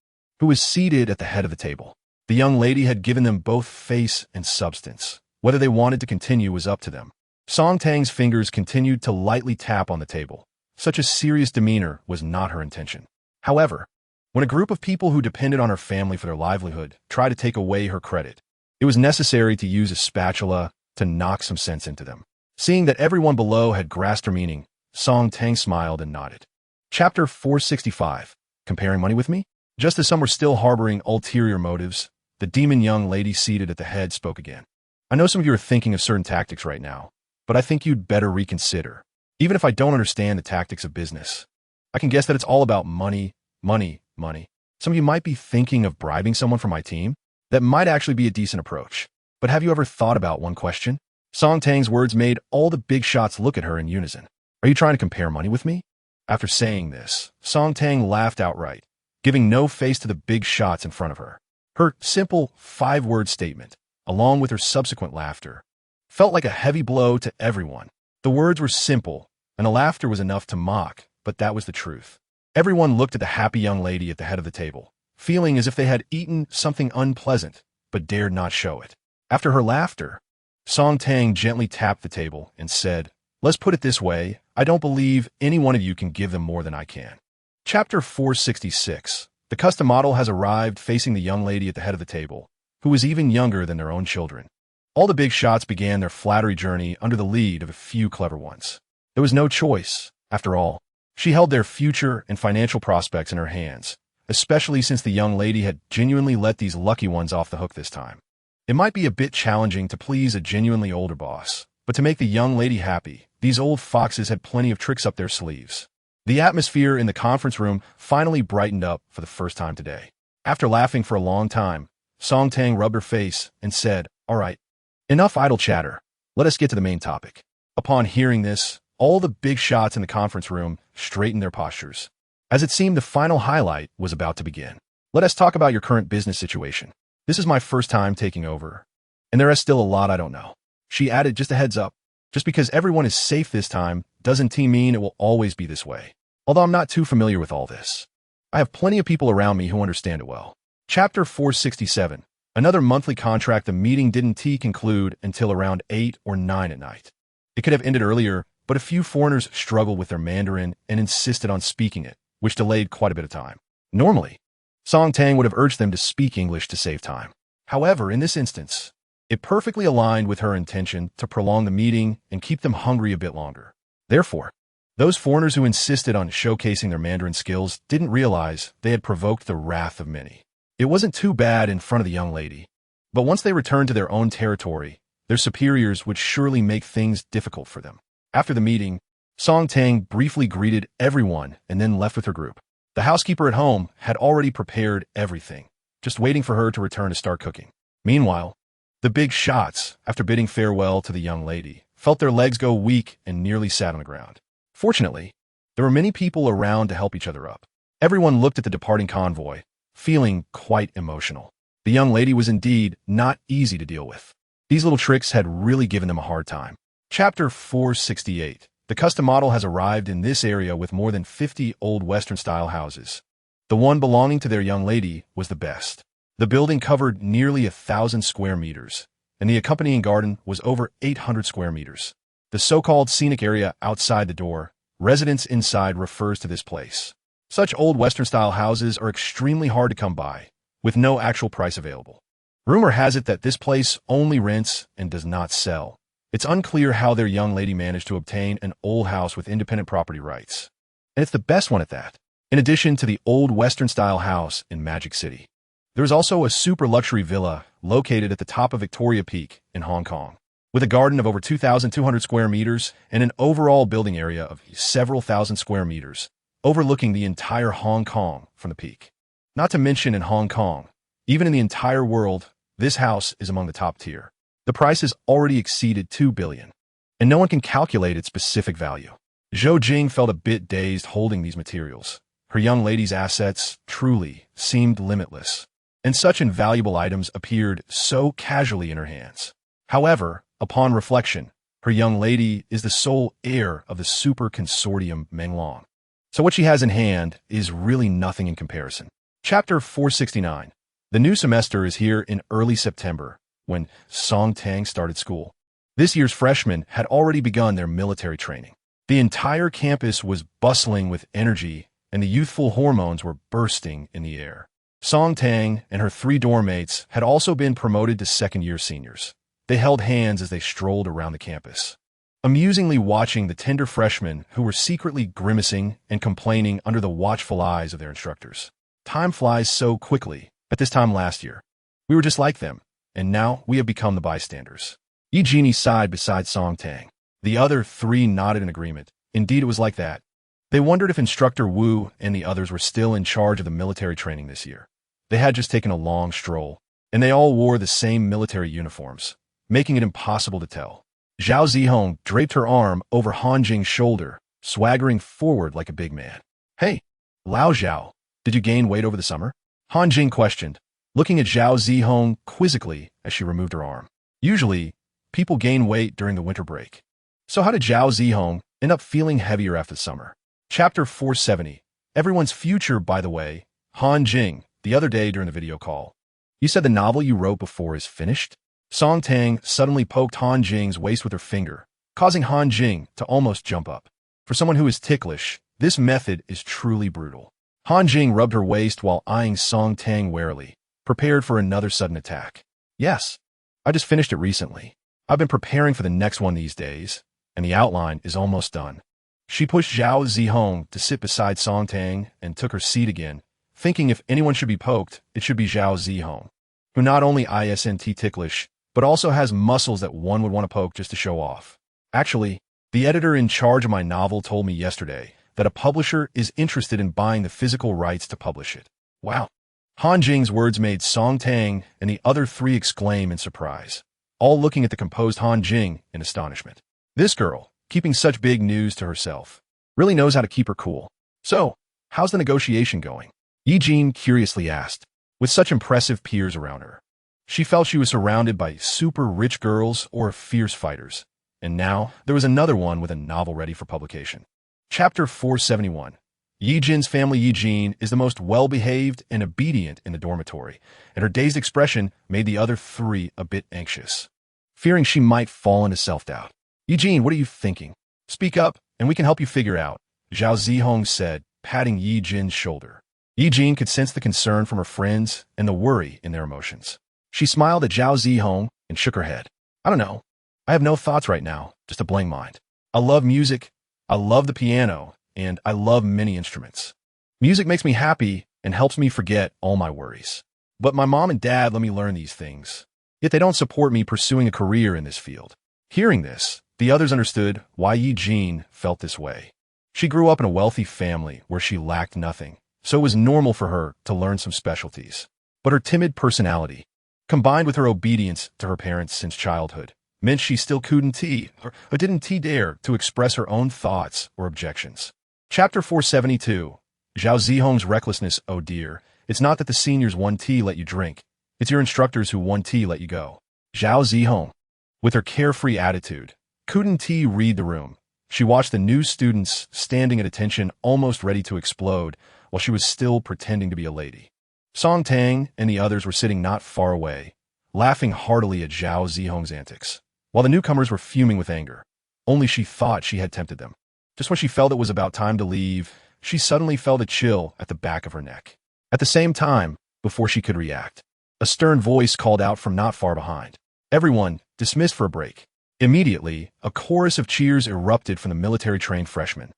who was seated at the head of the table. The young lady had given them both face and substance. Whether they wanted to continue was up to them. Song Tang's fingers continued to lightly tap on the table. Such a serious demeanor was not her intention. However, when a group of people who depended on her family for their livelihood tried to take away her credit, it was necessary to use a spatula to knock some sense into them. Seeing that everyone below had grasped her meaning, Song Tang smiled and nodded. Chapter 465. Comparing money with me? Just as some were still harboring ulterior motives, the demon young lady seated at the head spoke again. I know some of you are thinking of certain tactics right now, but I think you'd better reconsider. Even if I don't understand the tactics of business, I can guess that it's all about money, money, money. Some of you might be thinking of bribing someone from my team. That might actually be a decent approach. But have you ever thought about one question? Song Tang's words made all the big shots look at her in unison. Are you trying to compare money with me? After saying this, Song Tang laughed outright, giving no face to the big shots in front of her. Her simple 5-word statement, along with her subsequent laughter, felt like a heavy blow to everyone. The words were simple, and the laughter was enough to mock, but that was the truth. Everyone looked at the happy young lady at the head of the table, feeling as if they had eaten something unpleasant, but dared not show it. After her laughter, Song Tang gently tapped the table and said, "Let's put it this way, I don't believe any one of you can give them more than I can." Chapter 466. The custom model has arrived, facing the young lady at the head of the table, who was even younger than their own children. All the big shots began their flattery journey under the lead of a few clever ones. There was no choice, after all. She held their future and financial prospects in her hands, especially since the young lady had genuinely let these lucky ones off the hook this time. It might be a bit challenging to please a genuinely older boss, but to make the young lady happy, these old foxes had plenty of tricks up their sleeves. The atmosphere in the conference room finally brightened up for the first time today. After laughing for a long time, Song Tang rubbed her face and said, "All right, enough idle chatter. Let us get to the main topic." Upon hearing this, all the big shots in the conference room straightened their postures, as it seemed the final highlight was about to begin. "Let us talk about your current business situation. This is my first time taking over, and there is still a lot I don't know." She added, "Just a heads up. Just because everyone is safe this time doesn't mean it will always be this way. Although I'm not too familiar with all this, I have plenty of people around me who understand it well." Chapter 467. Another monthly contract. The meeting didn't conclude until around 8 or 9 at night. It could have ended earlier, but a few foreigners struggled with their Mandarin and insisted on speaking it, which delayed quite a bit of time. Normally, Song Tang would have urged them to speak English to save time. However, in this instance, it perfectly aligned with her intention to prolong the meeting and keep them hungry a bit longer. Therefore, those foreigners who insisted on showcasing their Mandarin skills didn't realize they had provoked the wrath of many. It wasn't too bad in front of the young lady, but once they returned to their own territory, their superiors would surely make things difficult for them. After the meeting, Song Tang briefly greeted everyone and then left with her group. The housekeeper at home had already prepared everything, just waiting for her to return to start cooking. Meanwhile, the big shots, after bidding farewell to the young lady, felt their legs go weak and nearly sat on the ground. Fortunately, there were many people around to help each other up. Everyone looked at the departing convoy, feeling quite emotional. The young lady was indeed not easy to deal with. These little tricks had really given them a hard time. Chapter 468. The custom model has arrived in this area with more than 50 old Western-style houses. The one belonging to their young lady was the best. The building covered nearly 1,000 square meters, and the accompanying garden was over 800 square meters. The so-called scenic area outside the door, residence inside, refers to this place. Such old Western-style houses are extremely hard to come by, with no actual price available. Rumor has it that this place only rents and does not sell. It's unclear how their young lady managed to obtain an old house with independent property rights. And it's the best one at that. In addition to the old Western-style house in Magic City, there is also a super luxury villa located at the top of Victoria Peak in Hong Kong, with a garden of over 2,200 square meters and an overall building area of several thousand square meters, overlooking the entire Hong Kong from the peak. Not to mention in Hong Kong, even in the entire world, this house is among the top tier. The price has already exceeded 2 billion, and no one can calculate its specific value. Zhou Jing felt a bit dazed holding these materials. Her young lady's assets truly seemed limitless, and such invaluable items appeared so casually in her hands. However, upon reflection, her young lady is the sole heir of the super consortium Menglong. So what she has in hand is really nothing in comparison. Chapter 469. The new semester is here in early September, when Song Tang started school. This year's freshmen had already begun their military training. The entire campus was bustling with energy, and the youthful hormones were bursting in the air. Song Tang and her 3 dorm mates had also been promoted to second-year seniors. They held hands as they strolled around the campus, amusingly watching the tender freshmen who were secretly grimacing and complaining under the watchful eyes of their instructors. Time flies so quickly. At this time last year, we were just like them, and now we have become the bystanders. Yi Genie sighed beside Song Tang. The other 3 nodded in agreement. Indeed, it was like that. They wondered if Instructor Wu and the others were still in charge of the military training this year. They had just taken a long stroll, and they all wore the same military uniforms, making it impossible to tell. Zhao Zihong draped her arm over Han Jing's shoulder, swaggering forward like a big man. "Hey, Lao Zhao, did you gain weight over the summer?" Han Jing questioned, looking at Zhao Zihong quizzically as she removed her arm. Usually, people gain weight during the winter break. So how did Zhao Zihong end up feeling heavier after the summer? Chapter 470. Everyone's future, by the way. Han Jing, the other day during the video call. You said the novel you wrote before is finished? Song Tang suddenly poked Han Jing's waist with her finger, causing Han Jing to almost jump up. For someone who is ticklish, this method is truly brutal. Han Jing rubbed her waist while eyeing Song Tang warily, prepared for another sudden attack. Yes, I just finished it recently. I've been preparing for the next one these days, and the outline is almost done. She pushed Zhao Zihong to sit beside Song Tang and took her seat again, thinking if anyone should be poked, it should be Zhao Zihong, who not only isn't ticklish, but also has muscles that one would want to poke just to show off. Actually, the editor in charge of my novel told me yesterday that a publisher is interested in buying the physical rights to publish it. Wow. Han Jing's words made Song Tang and the other three exclaim in surprise, all looking at the composed Han Jing in astonishment. This girl, keeping such big news to herself, really knows how to keep her cool. So, how's the negotiation going? Yi Jin curiously asked, with such impressive peers around her. She felt she was surrounded by super rich girls or fierce fighters, and now there was another one with a novel ready for publication. Chapter 471. Yi Jin's family. Yi Jin is the most well-behaved and obedient in the dormitory, and her dazed expression made the other three a bit anxious, fearing she might fall into self-doubt. Yi Jin, what are you thinking? Speak up, and we can help you figure out, Zhao Zihong said, patting Yi Jin's shoulder. Yi Jin could sense the concern from her friends and the worry in their emotions. She smiled at Zhao Zihong and shook her head. I don't know. I have no thoughts right now, just a blank mind. I love music, I love the piano, and I love many instruments. Music makes me happy and helps me forget all my worries. But my mom and dad let me learn these things, yet they don't support me pursuing a career in this field. Hearing this, the others understood why Yi Jin felt this way. She grew up in a wealthy family where she lacked nothing, so it was normal for her to learn some specialties. But her timid personality, combined with her obedience to her parents since childhood, meant she still couldn't or didn't dare to express her own thoughts or objections. Chapter 472. Zhao Zihong's recklessness. Oh dear, it's not that the seniors let you drink. It's your instructors who let you go. Zhao Zihong, with her carefree attitude, couldn't read the room. She watched the new students standing at attention almost ready to explode while she was still pretending to be a lady. Song Tang and the others were sitting not far away, laughing heartily at Zhao Zihong's antics, while the newcomers were fuming with anger. Only she thought she had tempted them. Just when she felt it was about time to leave, she suddenly felt a chill at the back of her neck. At the same time, before she could react, a stern voice called out from not far behind. Everyone, dismissed for a break. Immediately, a chorus of cheers erupted from the military-trained freshmen,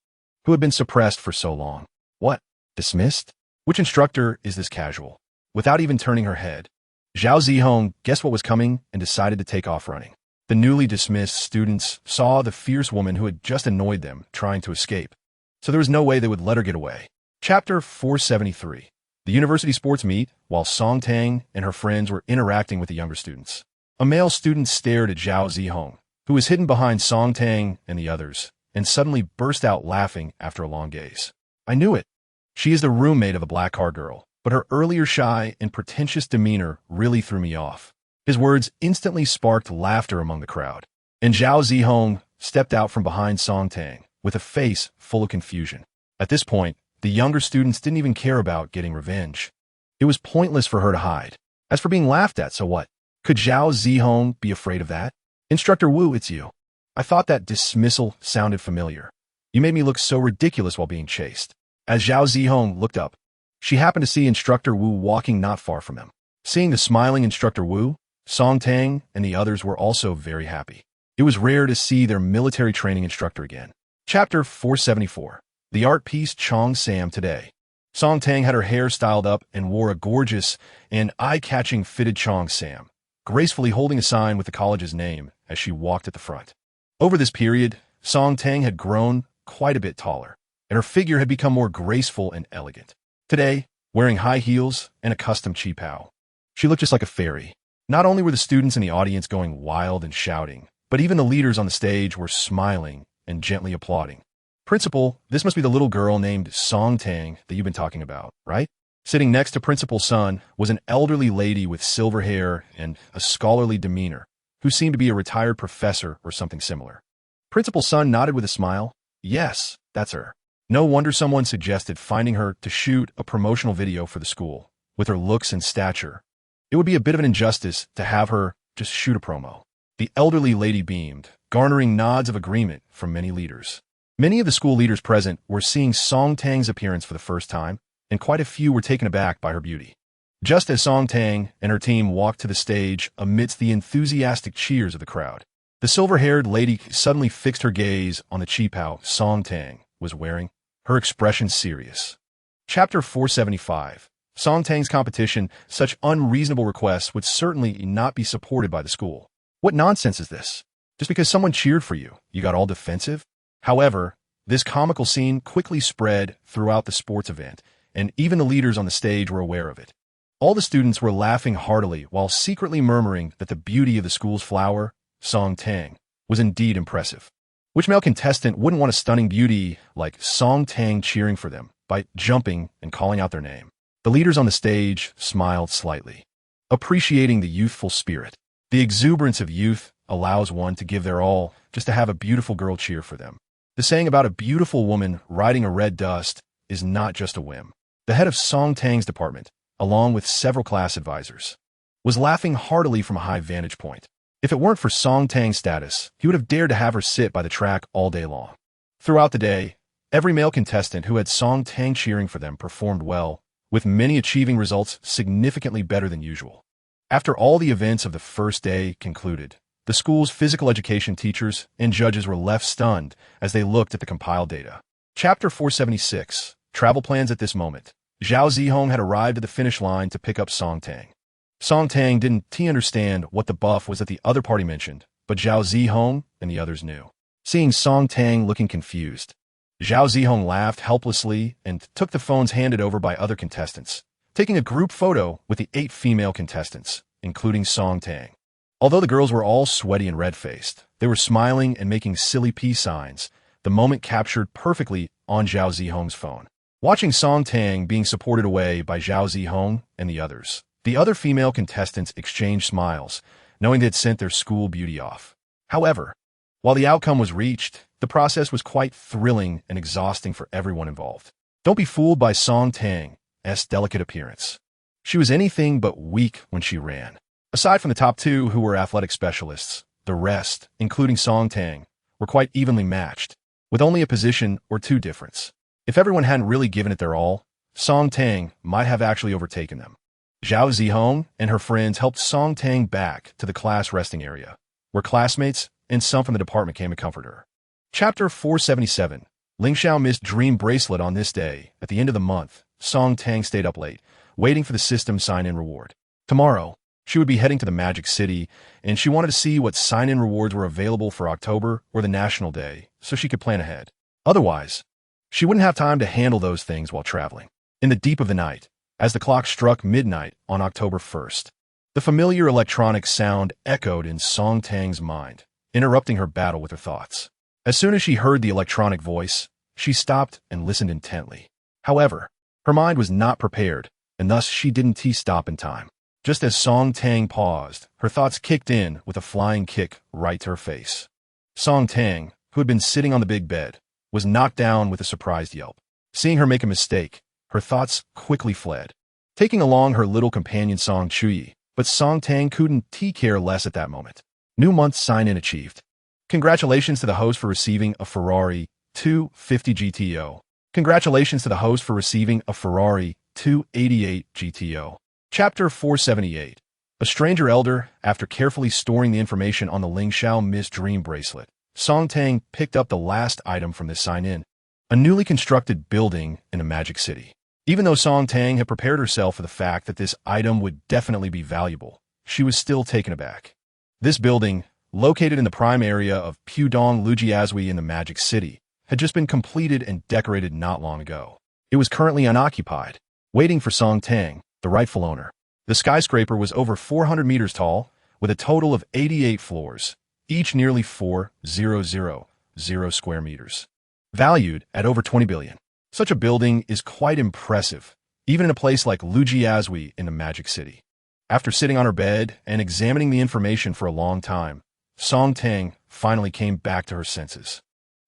who had been suppressed for so long. What? Dismissed? Which instructor is this casual? Without even turning her head, Zhao Zihong guessed what was coming and decided to take off running. The newly dismissed students saw the fierce woman who had just annoyed them trying to escape, so there was no way they would let her get away. Chapter 473. The university sports meet, while Song Tang and her friends were interacting with the younger students. A male student stared at Zhao Zihong, who was hidden behind Song Tang and the others, and suddenly burst out laughing after a long gaze. I knew it. She is the roommate of the black-haired girl, but her earlier shy and pretentious demeanor really threw me off. His words instantly sparked laughter among the crowd, and Zhao Zihong stepped out from behind Song Tang with a face full of confusion. At this point, the younger students didn't even care about getting revenge. It was pointless for her to hide. As for being laughed at, so what? Could Zhao Zihong be afraid of that? Instructor Wu, it's you. I thought that dismissal sounded familiar. You made me look so ridiculous while being chased. As Zhao Zihong looked up, she happened to see Instructor Wu walking not far from them. Seeing the smiling Instructor Wu, Song Tang and the others were also very happy. It was rare to see their military training instructor again. Chapter 474. The art piece Chong Sam today. Song Tang had her hair styled up and wore a gorgeous and eye-catching fitted Chong Sam, gracefully holding a sign with the college's name as she walked at the front. Over this period, Song Tang had grown quite a bit taller, and her figure had become more graceful and elegant. Today, wearing high heels and a custom qipao, she looked just like a fairy. Not only were the students in the audience going wild and shouting, but even the leaders on the stage were smiling and gently applauding. Principal, this must be the little girl named Song Tang that you've been talking about, right? Sitting next to Principal Sun was an elderly lady with silver hair and a scholarly demeanor, who seemed to be a retired professor or something similar. Principal Sun nodded with a smile. Yes, that's her. No wonder someone suggested finding her to shoot a promotional video for the school. With her looks and stature, it would be a bit of an injustice to have her just shoot a promo. The elderly lady beamed, garnering nods of agreement from many leaders. Many of the school leaders present were seeing Song Tang's appearance for the first time, and quite a few were taken aback by her beauty. Just as Song Tang and her team walked to the stage amidst the enthusiastic cheers of the crowd, the silver-haired lady suddenly fixed her gaze on the cheapao Song Tang was wearing, her expression serious. Chapter 475. Song Tang's competition. Such unreasonable requests would certainly not be supported by the school. What nonsense is this? Just because someone cheered for you, you got all defensive? However, this comical scene quickly spread throughout the sports event, and even the leaders on the stage were aware of it. All the students were laughing heartily while secretly murmuring that the beauty of the school's flower, Song Tang, was indeed impressive. Which male contestant wouldn't want a stunning beauty like Song Tang cheering for them by jumping and calling out their name? The leaders on the stage smiled slightly, appreciating the youthful spirit. The exuberance of youth allows one to give their all just to have a beautiful girl cheer for them. The saying about a beautiful woman riding a red dust is not just a whim. The head of Song Tang's department, along with several class advisors, was laughing heartily from a high vantage point. If it weren't for Song Tang's status, he would have dared to have her sit by the track all day long. Throughout the day, every male contestant who had Song Tang cheering for them performed well, with many achieving results significantly better than usual. After all the events of the first day concluded, the school's physical education teachers and judges were left stunned as they looked at the compiled data. Chapter 476. Travel plans at this moment. Zhao Zihong had arrived at the finish line to pick up Song Tang. Song Tang didn't understand what the buff was that the other party mentioned, but Zhao Zihong and the others knew. Seeing Song Tang looking confused, Zhao Zihong laughed helplessly and took the phones handed over by other contestants, taking a group photo with the 8 female contestants, including Song Tang. Although the girls were all sweaty and red-faced, they were smiling and making silly peace signs, the moment captured perfectly on Zhao Zihong's phone. Watching Song Tang being supported away by Zhao Zihong and the others, the other female contestants exchanged smiles, knowing they had sent their school beauty off. However, while the outcome was reached, the process was quite thrilling and exhausting for everyone involved. Don't be fooled by Song Tang's delicate appearance. She was anything but weak when she ran. Aside from the top 2 who were athletic specialists, the rest, including Song Tang, were quite evenly matched, with only a position or 2 difference. If everyone hadn't really given it their all, Song Tang might have actually overtaken them. Zhao Zihong and her friends helped Song Tang back to the class resting area, where classmates and some from the department came to comfort her. Chapter 477. Ling Xiao missed Dream Bracelet on this day. At the end of the month, Song Tang stayed up late, waiting for the system sign-in reward. Tomorrow, she would be heading to the Magic City, and she wanted to see what sign-in rewards were available for October or the National Day, so she could plan ahead. Otherwise, she wouldn't have time to handle those things while traveling. In the deep of the night, as the clock struck midnight on October 1st, the familiar electronic sound echoed in Song Tang's mind, interrupting her battle with her thoughts. As soon as she heard the electronic voice, she stopped and listened intently. However, her mind was not prepared, and thus she didn't stop in time. Just as Song Tang paused, her thoughts kicked in with a flying kick right to her face. Song Tang, who had been sitting on the big bed, was knocked down with a surprised yelp. Seeing her make a mistake, her thoughts quickly fled, taking along her little companion Song Chuyi, but Song Tang couldn't care less at that moment. New month sign-in achieved. Congratulations to the host for receiving a Ferrari 250 GTO. Congratulations to the host for receiving a Ferrari 288 GTO. Chapter 478. A stranger elder. After carefully storing the information on the Ling Xiao Mist Dream Bracelet, Song Tang picked up the last item from this sign-in, a newly constructed building in a magic city. Even though Song Tang had prepared herself for the fact that this item would definitely be valuable, she was still taken aback. This building, located in the prime area of Pudong Lujiazui in the Magic City, had just been completed and decorated not long ago. It was currently unoccupied, waiting for Song Tang, the rightful owner. The skyscraper was over 400 meters tall, with a total of 88 floors, each nearly 4,000 square meters, valued at over 20 billion. Such a building is quite impressive, even in a place like Lujiazui in the Magic City. After sitting on her bed and examining the information for a long time, Song Tang finally came back to her senses.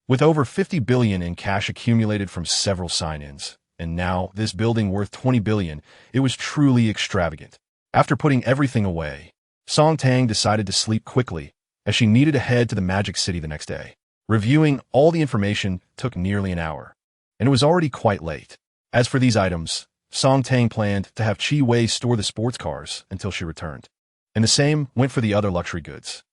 With over 50 billion in cash accumulated from several sign-ins, and now this building worth 20 billion, it was truly extravagant. After putting everything away, Song Tang decided to sleep quickly, as she needed to head to the Magic City the next day. Reviewing all the information took nearly an hour, and it was already quite late. As for these items, Song Tang planned to have Chi Wei store the sports cars until she returned. And the same went for the other luxury goods.